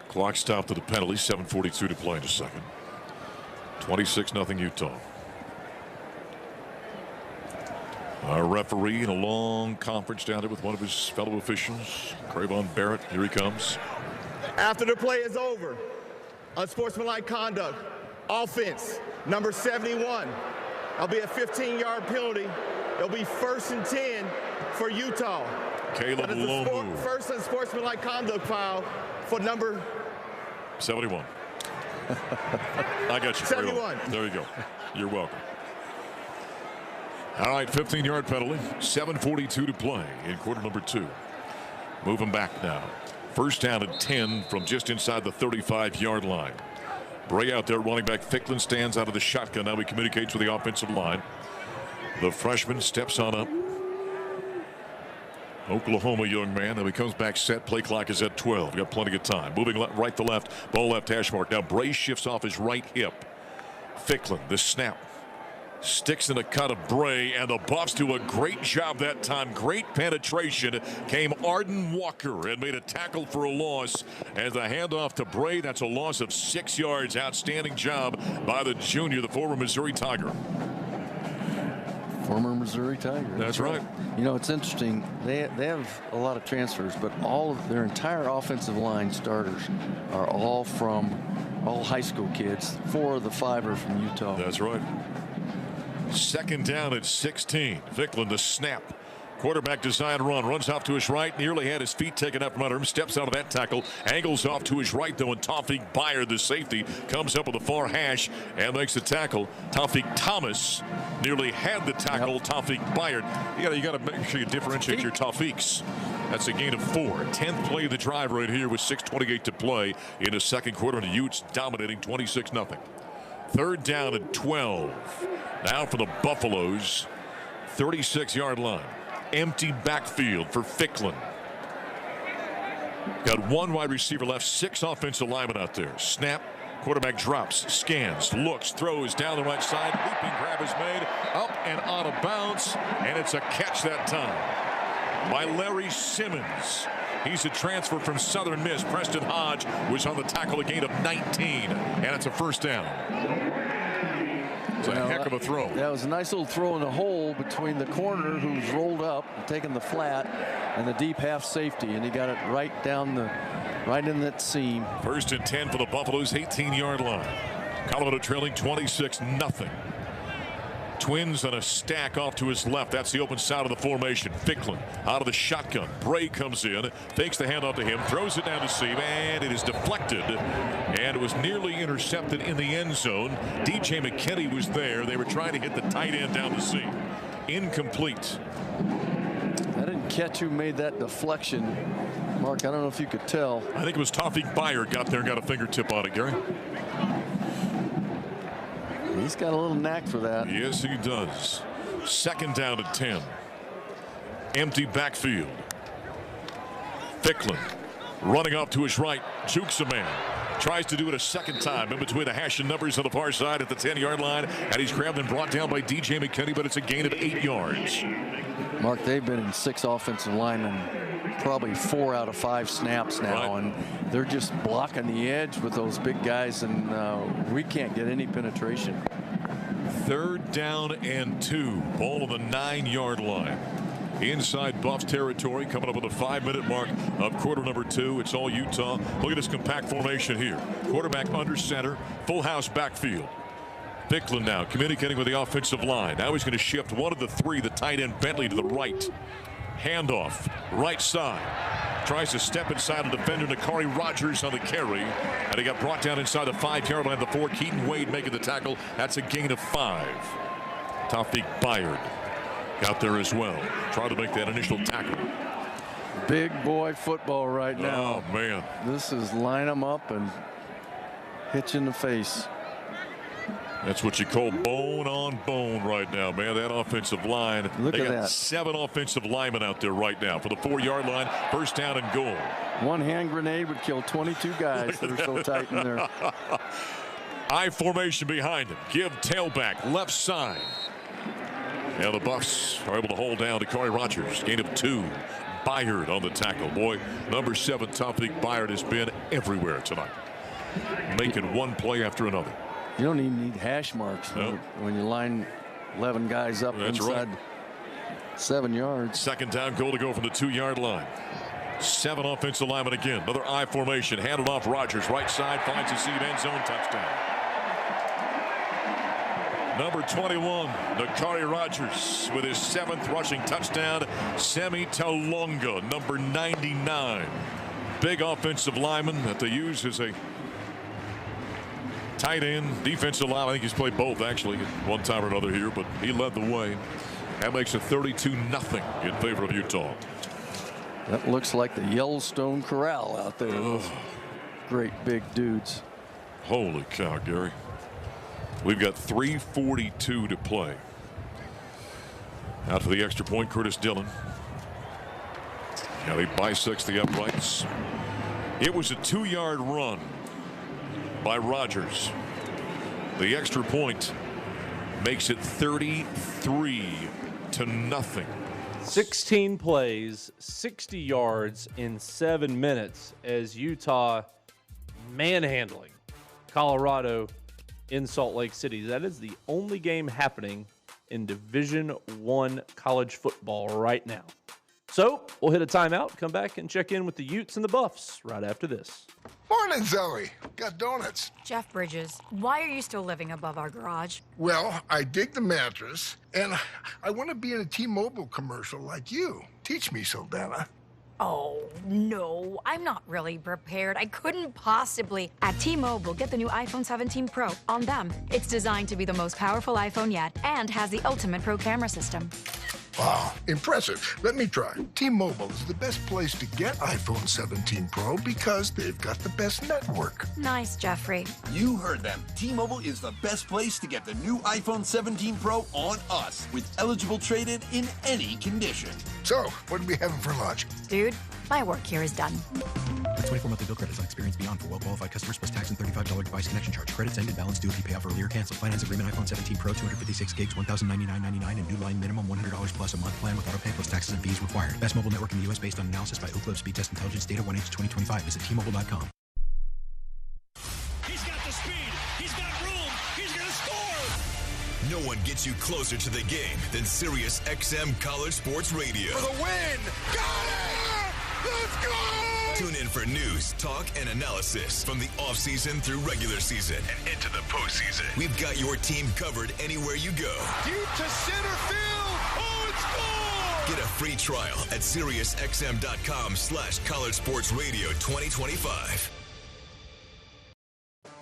Clock stopped to the penalty. 7:42 to play in a second. 26-0 Utah. Our referee in a long conference down there with one of his fellow officials, Cravon Barrett. Here he comes. After the play is over, unsportsmanlike conduct, offense, number 71. That'll be a 15-yard penalty. It'll be first and 10 for Utah. Caleb Lomu. First unsportsmanlike conduct foul for number 71. I got you. 71. There you go. You're welcome. All right, 15-yard penalty. 7:42 to play in quarter number 2. Moving back now. First down and 10 from just inside the 35-yard line. Bray out there, running back. Ficklin stands out of the shotgun. Now he communicates with the offensive line. The freshman steps on up. Oklahoma young man. Then he comes back set. Play clock is at 12. Got plenty of time. Moving right to left. Ball left hash mark. Now Bray shifts off his right hip. Ficklin, the snap. Sticks in a cut of Bray, and the Buffs do a great job that time. Great penetration. Came Arden Walker and made a tackle for a loss. As the handoff to Bray, that's a loss of 6 yards. Outstanding job by the junior, the former Missouri Tiger. Former Missouri Tiger. That's right. You know, it's interesting. They have a lot of transfers, but all of their entire offensive line starters are all high school kids. 4 of the 5 are from Utah. That's right. Second down at 16. Ficklin, the snap. Quarterback design run. Runs off to his right. Nearly had his feet taken up from under him. Steps out of that tackle. Angles off to his right, though, and Tawfiq Byard, the safety, comes up with the far hash and makes the tackle. Tawfiq Thomas nearly had the tackle. Yep. Tawfiq Byard. You got to make sure you differentiate your Tawfiqs. That's a gain of 4. 10th play of the drive right here with 6:28 to play in the second quarter. And the Utes dominating 26-0. Third down and 12. Now for the Buffaloes. 36-yard line. Empty backfield for Ficklin. Got 1 wide receiver left, 6 offensive linemen out there. Snap. Quarterback drops, scans, looks, throws down the right side. Leaping grab is made. Up and out of bounds. And it's a catch that time by Larry Simmons. He's a transfer from Southern Miss. Preston Hodge was on the tackle, a gain of 19. And it's a first down. It's a heck of a throw. That was a nice little throw in the hole between the corner, who's rolled up and taken the flat, and the deep half safety, and he got it right in that seam. First and 10 for the Buffaloes, 18-yard line. Colorado trailing 26-0. Twins on a stack off to his left. That's the open side of the formation. Ficklin out of the shotgun. Bray comes in, fakes the handoff to him, throws it down to seam, and it is deflected. And it was nearly intercepted in the end zone. DJ McKinney was there. They were trying to hit the tight end down the seam. Incomplete. I didn't catch who made that deflection. Mark, I don't know if you could tell. I think it was Tawfiq Byard got there and got a fingertip on it, Gary. He's got a little knack for that. Yes, he does. 2nd down and 10. Empty backfield. Ficklin running off to his right. Jukes a man. Tries to do it a second time in between the hash and numbers on the far side at the 10-yard line. And he's grabbed and brought down by DJ McKinney, but it's a gain of 8 yards. Mark, they've been in 6 offensive linemen, probably 4 out of 5 snaps now, right. And they're just blocking the edge with those big guys, and we can't get any penetration. 3rd down and 2. Ball on the 9-yard line. Inside Buffs territory, coming up on the 5-minute mark of quarter number 2. It's all Utah. Look at this compact formation here. Quarterback under center, full house backfield. Ficklin now communicating with the offensive line. Now he's going to shift one of the 3, the tight end Bentley to the right. Handoff, right side. Tries to step inside a defender, Nakari Rogers on the carry. And he got brought down inside the 5-yard line. The 4, Keaton Wade making the tackle. That's a gain of 5. Tawfiq Byard got there as well. Trying to make that initial tackle. Big boy football right now. Oh, man. This is line them up and hit you in the face. That's what you call bone on bone right now, man. That offensive line. Look they at got that. 7 offensive linemen out there right now for the 4-yard line. 1st down and goal. One hand grenade would kill 22 guys that are so tight in there. I formation behind him. Give tailback left side. Now the Buffs are able to hold down to Nakari Rogers. Gain of 2. Byard on the tackle. Boy, number 7, Tawfiq Byard has been everywhere tonight. Making one play after another. You don't even need hash marks when you line 11 guys up inside 7 yards. 2nd down, goal to go from the 2-yard line. 7 offensive linemen again. Another I formation. Handed off Rogers. Right side finds a seat end zone touchdown. Number 21, Nakari Rogers with his 7th rushing touchdown. Semi Talonga, number 99. Big offensive lineman that they use as a tight end, defensive line. I think he's played both actually at one time or another here, but he led the way. That makes it 32-0 in favor of Utah. That looks like the Yellowstone Corral out there. Those great big dudes. Holy cow, Gary. We've got 3:42 to play. Out for the extra point, Curtis Dillon. Now he bisects the uprights. It was a 2-yard run by Rogers. The extra point makes it 33-0. 16 plays, 60 yards in 7 minutes as Utah manhandling Colorado in Salt Lake City. That is the only game happening in Division I college football right now. So we'll hit a timeout, come back and check in with the Utes and the Buffs right after this. Morning, Zoe. Got donuts. Jeff Bridges, why are you still living above our garage? Well, I dig the mattress, and I want to be in a T-Mobile commercial like you. Teach me, Saldana. Oh, no, I'm not really prepared. I couldn't possibly. At T-Mobile, get the new iPhone 17 Pro on them. It's designed to be the most powerful iPhone yet and has the ultimate pro camera system. Wow, impressive. Let me try. T-Mobile is the best place to get iPhone 17 Pro because they've got the best network. Nice, Jeffrey. You heard them. T-Mobile is the best place to get the new iPhone 17 Pro on us with eligible trade-in in any condition. So, what are we having for lunch? Dude, my work here is done. 24 monthly bill credits on experience beyond for well-qualified customers plus tax and $35 device connection charge. Credits ended. Balance due if you pay off earlier. Cancel. Finance agreement. iPhone 17 Pro, 256 gigs, $1,099.99, and new line minimum $100 plus a month plan with auto pay plus taxes and fees required. Best mobile network in the U.S. based on analysis by Ookla Speed Test Intelligence data 1H2025. Visit T-Mobile.com. He's got the speed. He's got room. He's going to score. No one gets you closer to the game than Sirius XM College Sports Radio. For the win. Got it! Let's go! Tune in for news, talk, and analysis from the offseason through regular season and into the postseason. We've got your team covered anywhere you go. Deep to center field. Oh, it's gone! Get a free trial at SiriusXM.com/College Sports Radio 2025.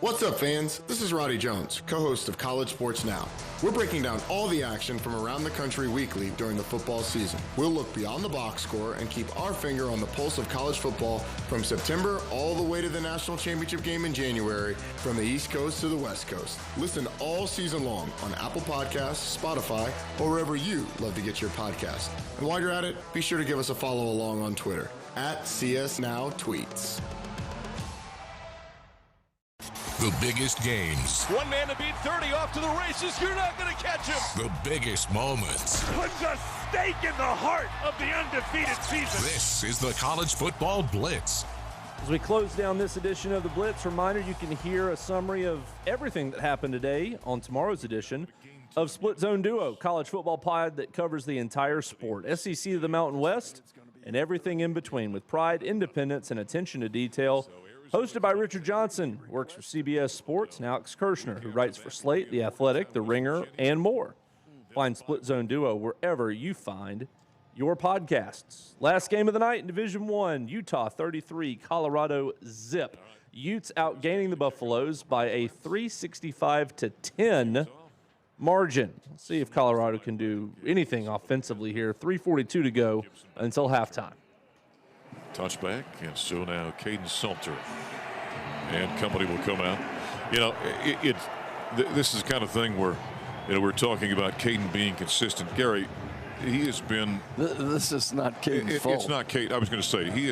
What's up, fans? This is Roddy Jones, co-host of College Sports Now. We're breaking down all the action from around the country weekly during the football season. We'll look beyond the box score and keep our finger on the pulse of college football from September all the way to the national championship game in January, from the East Coast to the West Coast. Listen all season long on Apple Podcasts, Spotify, or wherever you love to get your podcast. And while you're at it, be sure to give us a follow along on Twitter @CSNowTweets. The biggest games. One man to beat 30 off to the races. You're not going to catch him. The biggest moments. Puts a stake in the heart of the undefeated season. This is the College Football Blitz. As we close down this edition of the Blitz, reminder you can hear a summary of everything that happened today on tomorrow's edition of Split Zone Duo, college football pod that covers the entire sport, SEC to the Mountain West, and everything in between, with pride, independence, and attention to detail. Hosted by Richard Johnson, works for CBS Sports, and Alex Kirshner, who writes for Slate, The Athletic, The Ringer, and more. Find Split Zone Duo wherever you find your podcasts. Last game of the night in Division I, Utah 33, Colorado zip. Utes outgaining the Buffaloes by a 365-10 margin. Let's see if Colorado can do anything offensively here. 3:42 to go until halftime. Touchback, and so now Caden Salter and company will come out. You know, this is the kind of thing where, you know, we're talking about Caden being consistent. Gary, he has been. This is not Caden's fault. It's not Caden. I was going to say he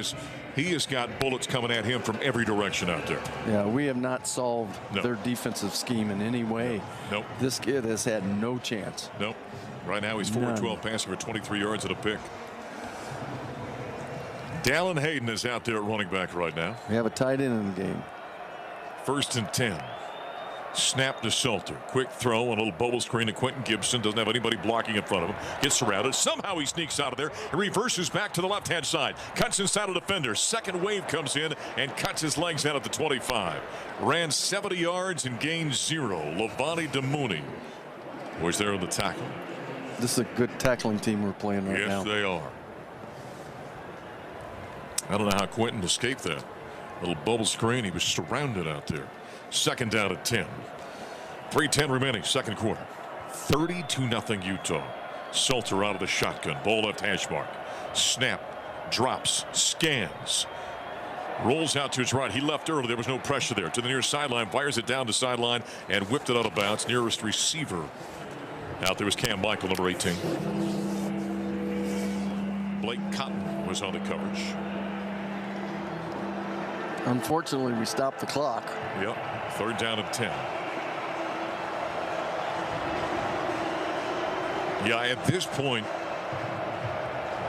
has got bullets coming at him from every direction out there. Yeah, we have not solved their defensive scheme in any way. Nope. This kid has had no chance. Nope. Right now he's 4 of 12 passing for 23 yards and a pick. Dallin Hayden is out there at running back right now. We have a tight end in the game. 1st and 10. Snap to Salter. Quick throw, a little bubble screen to Quentin Gibson. Doesn't have anybody blocking in front of him. Gets surrounded. Somehow he sneaks out of there and reverses back to the left-hand side. Cuts inside a defender. Second wave comes in and cuts his legs out at the 25. Ran 70 yards and gained 0. Levani Demooney was there on the tackle. This is a good tackling team we're playing right now. Yes, they are. I don't know how Quentin escaped that. Little bubble screen. He was surrounded out there. 2nd down at 10. 3:10 remaining, second quarter. 32-0 Utah. Salter out of the shotgun. Ball left hash mark. Snap. Drops. Scans. Rolls out to his right. He left early. There was no pressure there. To the near sideline. Fires it down to sideline and whipped it out of bounds. Nearest receiver out there was Cam Michael, number 18. Blake Cotton was on the coverage. Unfortunately, we stopped the clock. Yep. 3rd down and 10. Yeah, at this point,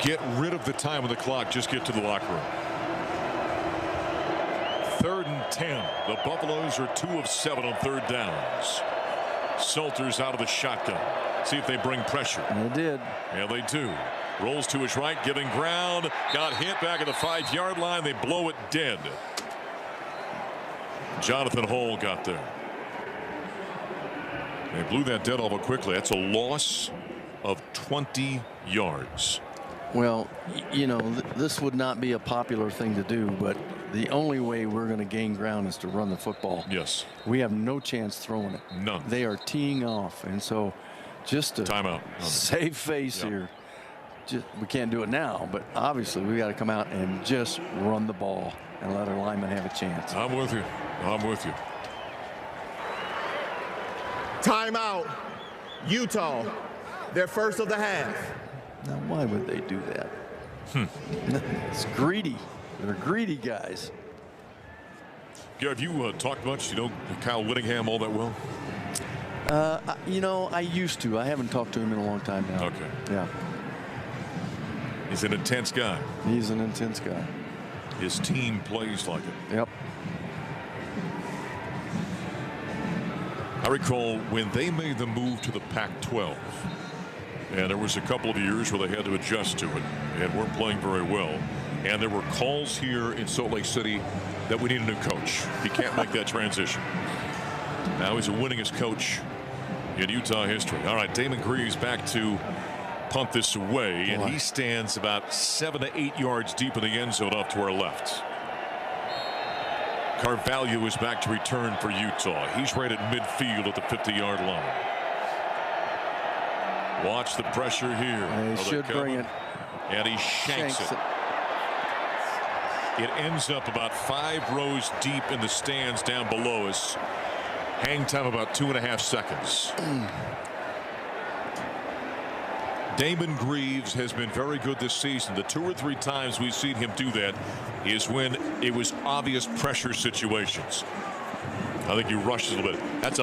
get rid of the time on the clock. Just get to the locker room. 3rd and 10. The Buffaloes are 2 of 7 on 3rd downs. Salter's out of the shotgun. See if they bring pressure. They did. Yeah, they do. Rolls to his right, giving ground. Got hit back at the 5-yard line. They blow it dead. Jonathan Hall got there. They blew that dead over quickly. That's a loss of 20 yards. Well, you know, this would not be a popular thing to do, but the only way we're going to gain ground is to run the football. Yes. We have no chance throwing it. None. They are teeing off, and so just to timeout. Save face here. We can't do it now, but obviously we got to come out and just run the ball and let our linemen have a chance. I'm with you. I'm with you. Timeout. Utah. Their first of the half. Now, why would they do that? It's greedy. They're greedy guys. Have you talked much? You know Kyle Whittingham all that well? You know, I used to. I haven't talked to him in a long time now. Okay. Yeah. He's an intense guy. He's an intense guy. His team plays like it. Yep. I recall when they made the move to the Pac-12, and there was a couple of years where they had to adjust to it and weren't playing very well. And there were calls here in Salt Lake City that we need a new coach. He can't make that transition. Now he's the winningest coach in Utah history. All right, Damon Greaves back to punt this away, and he stands about 7 to 8 yards deep in the end zone off to our left. Carvalho is back to return for Utah. He's right at midfield at the 50-yard line. Watch the pressure here. He should bring it. And he shanks it. It ends up about 5 rows deep in the stands down below us. Hang time about 2.5 seconds. Damon Greaves has been very good this season. The 2 or 3 times we've seen him do that is when it was obvious pressure situations. I think he rushed a little bit. That's a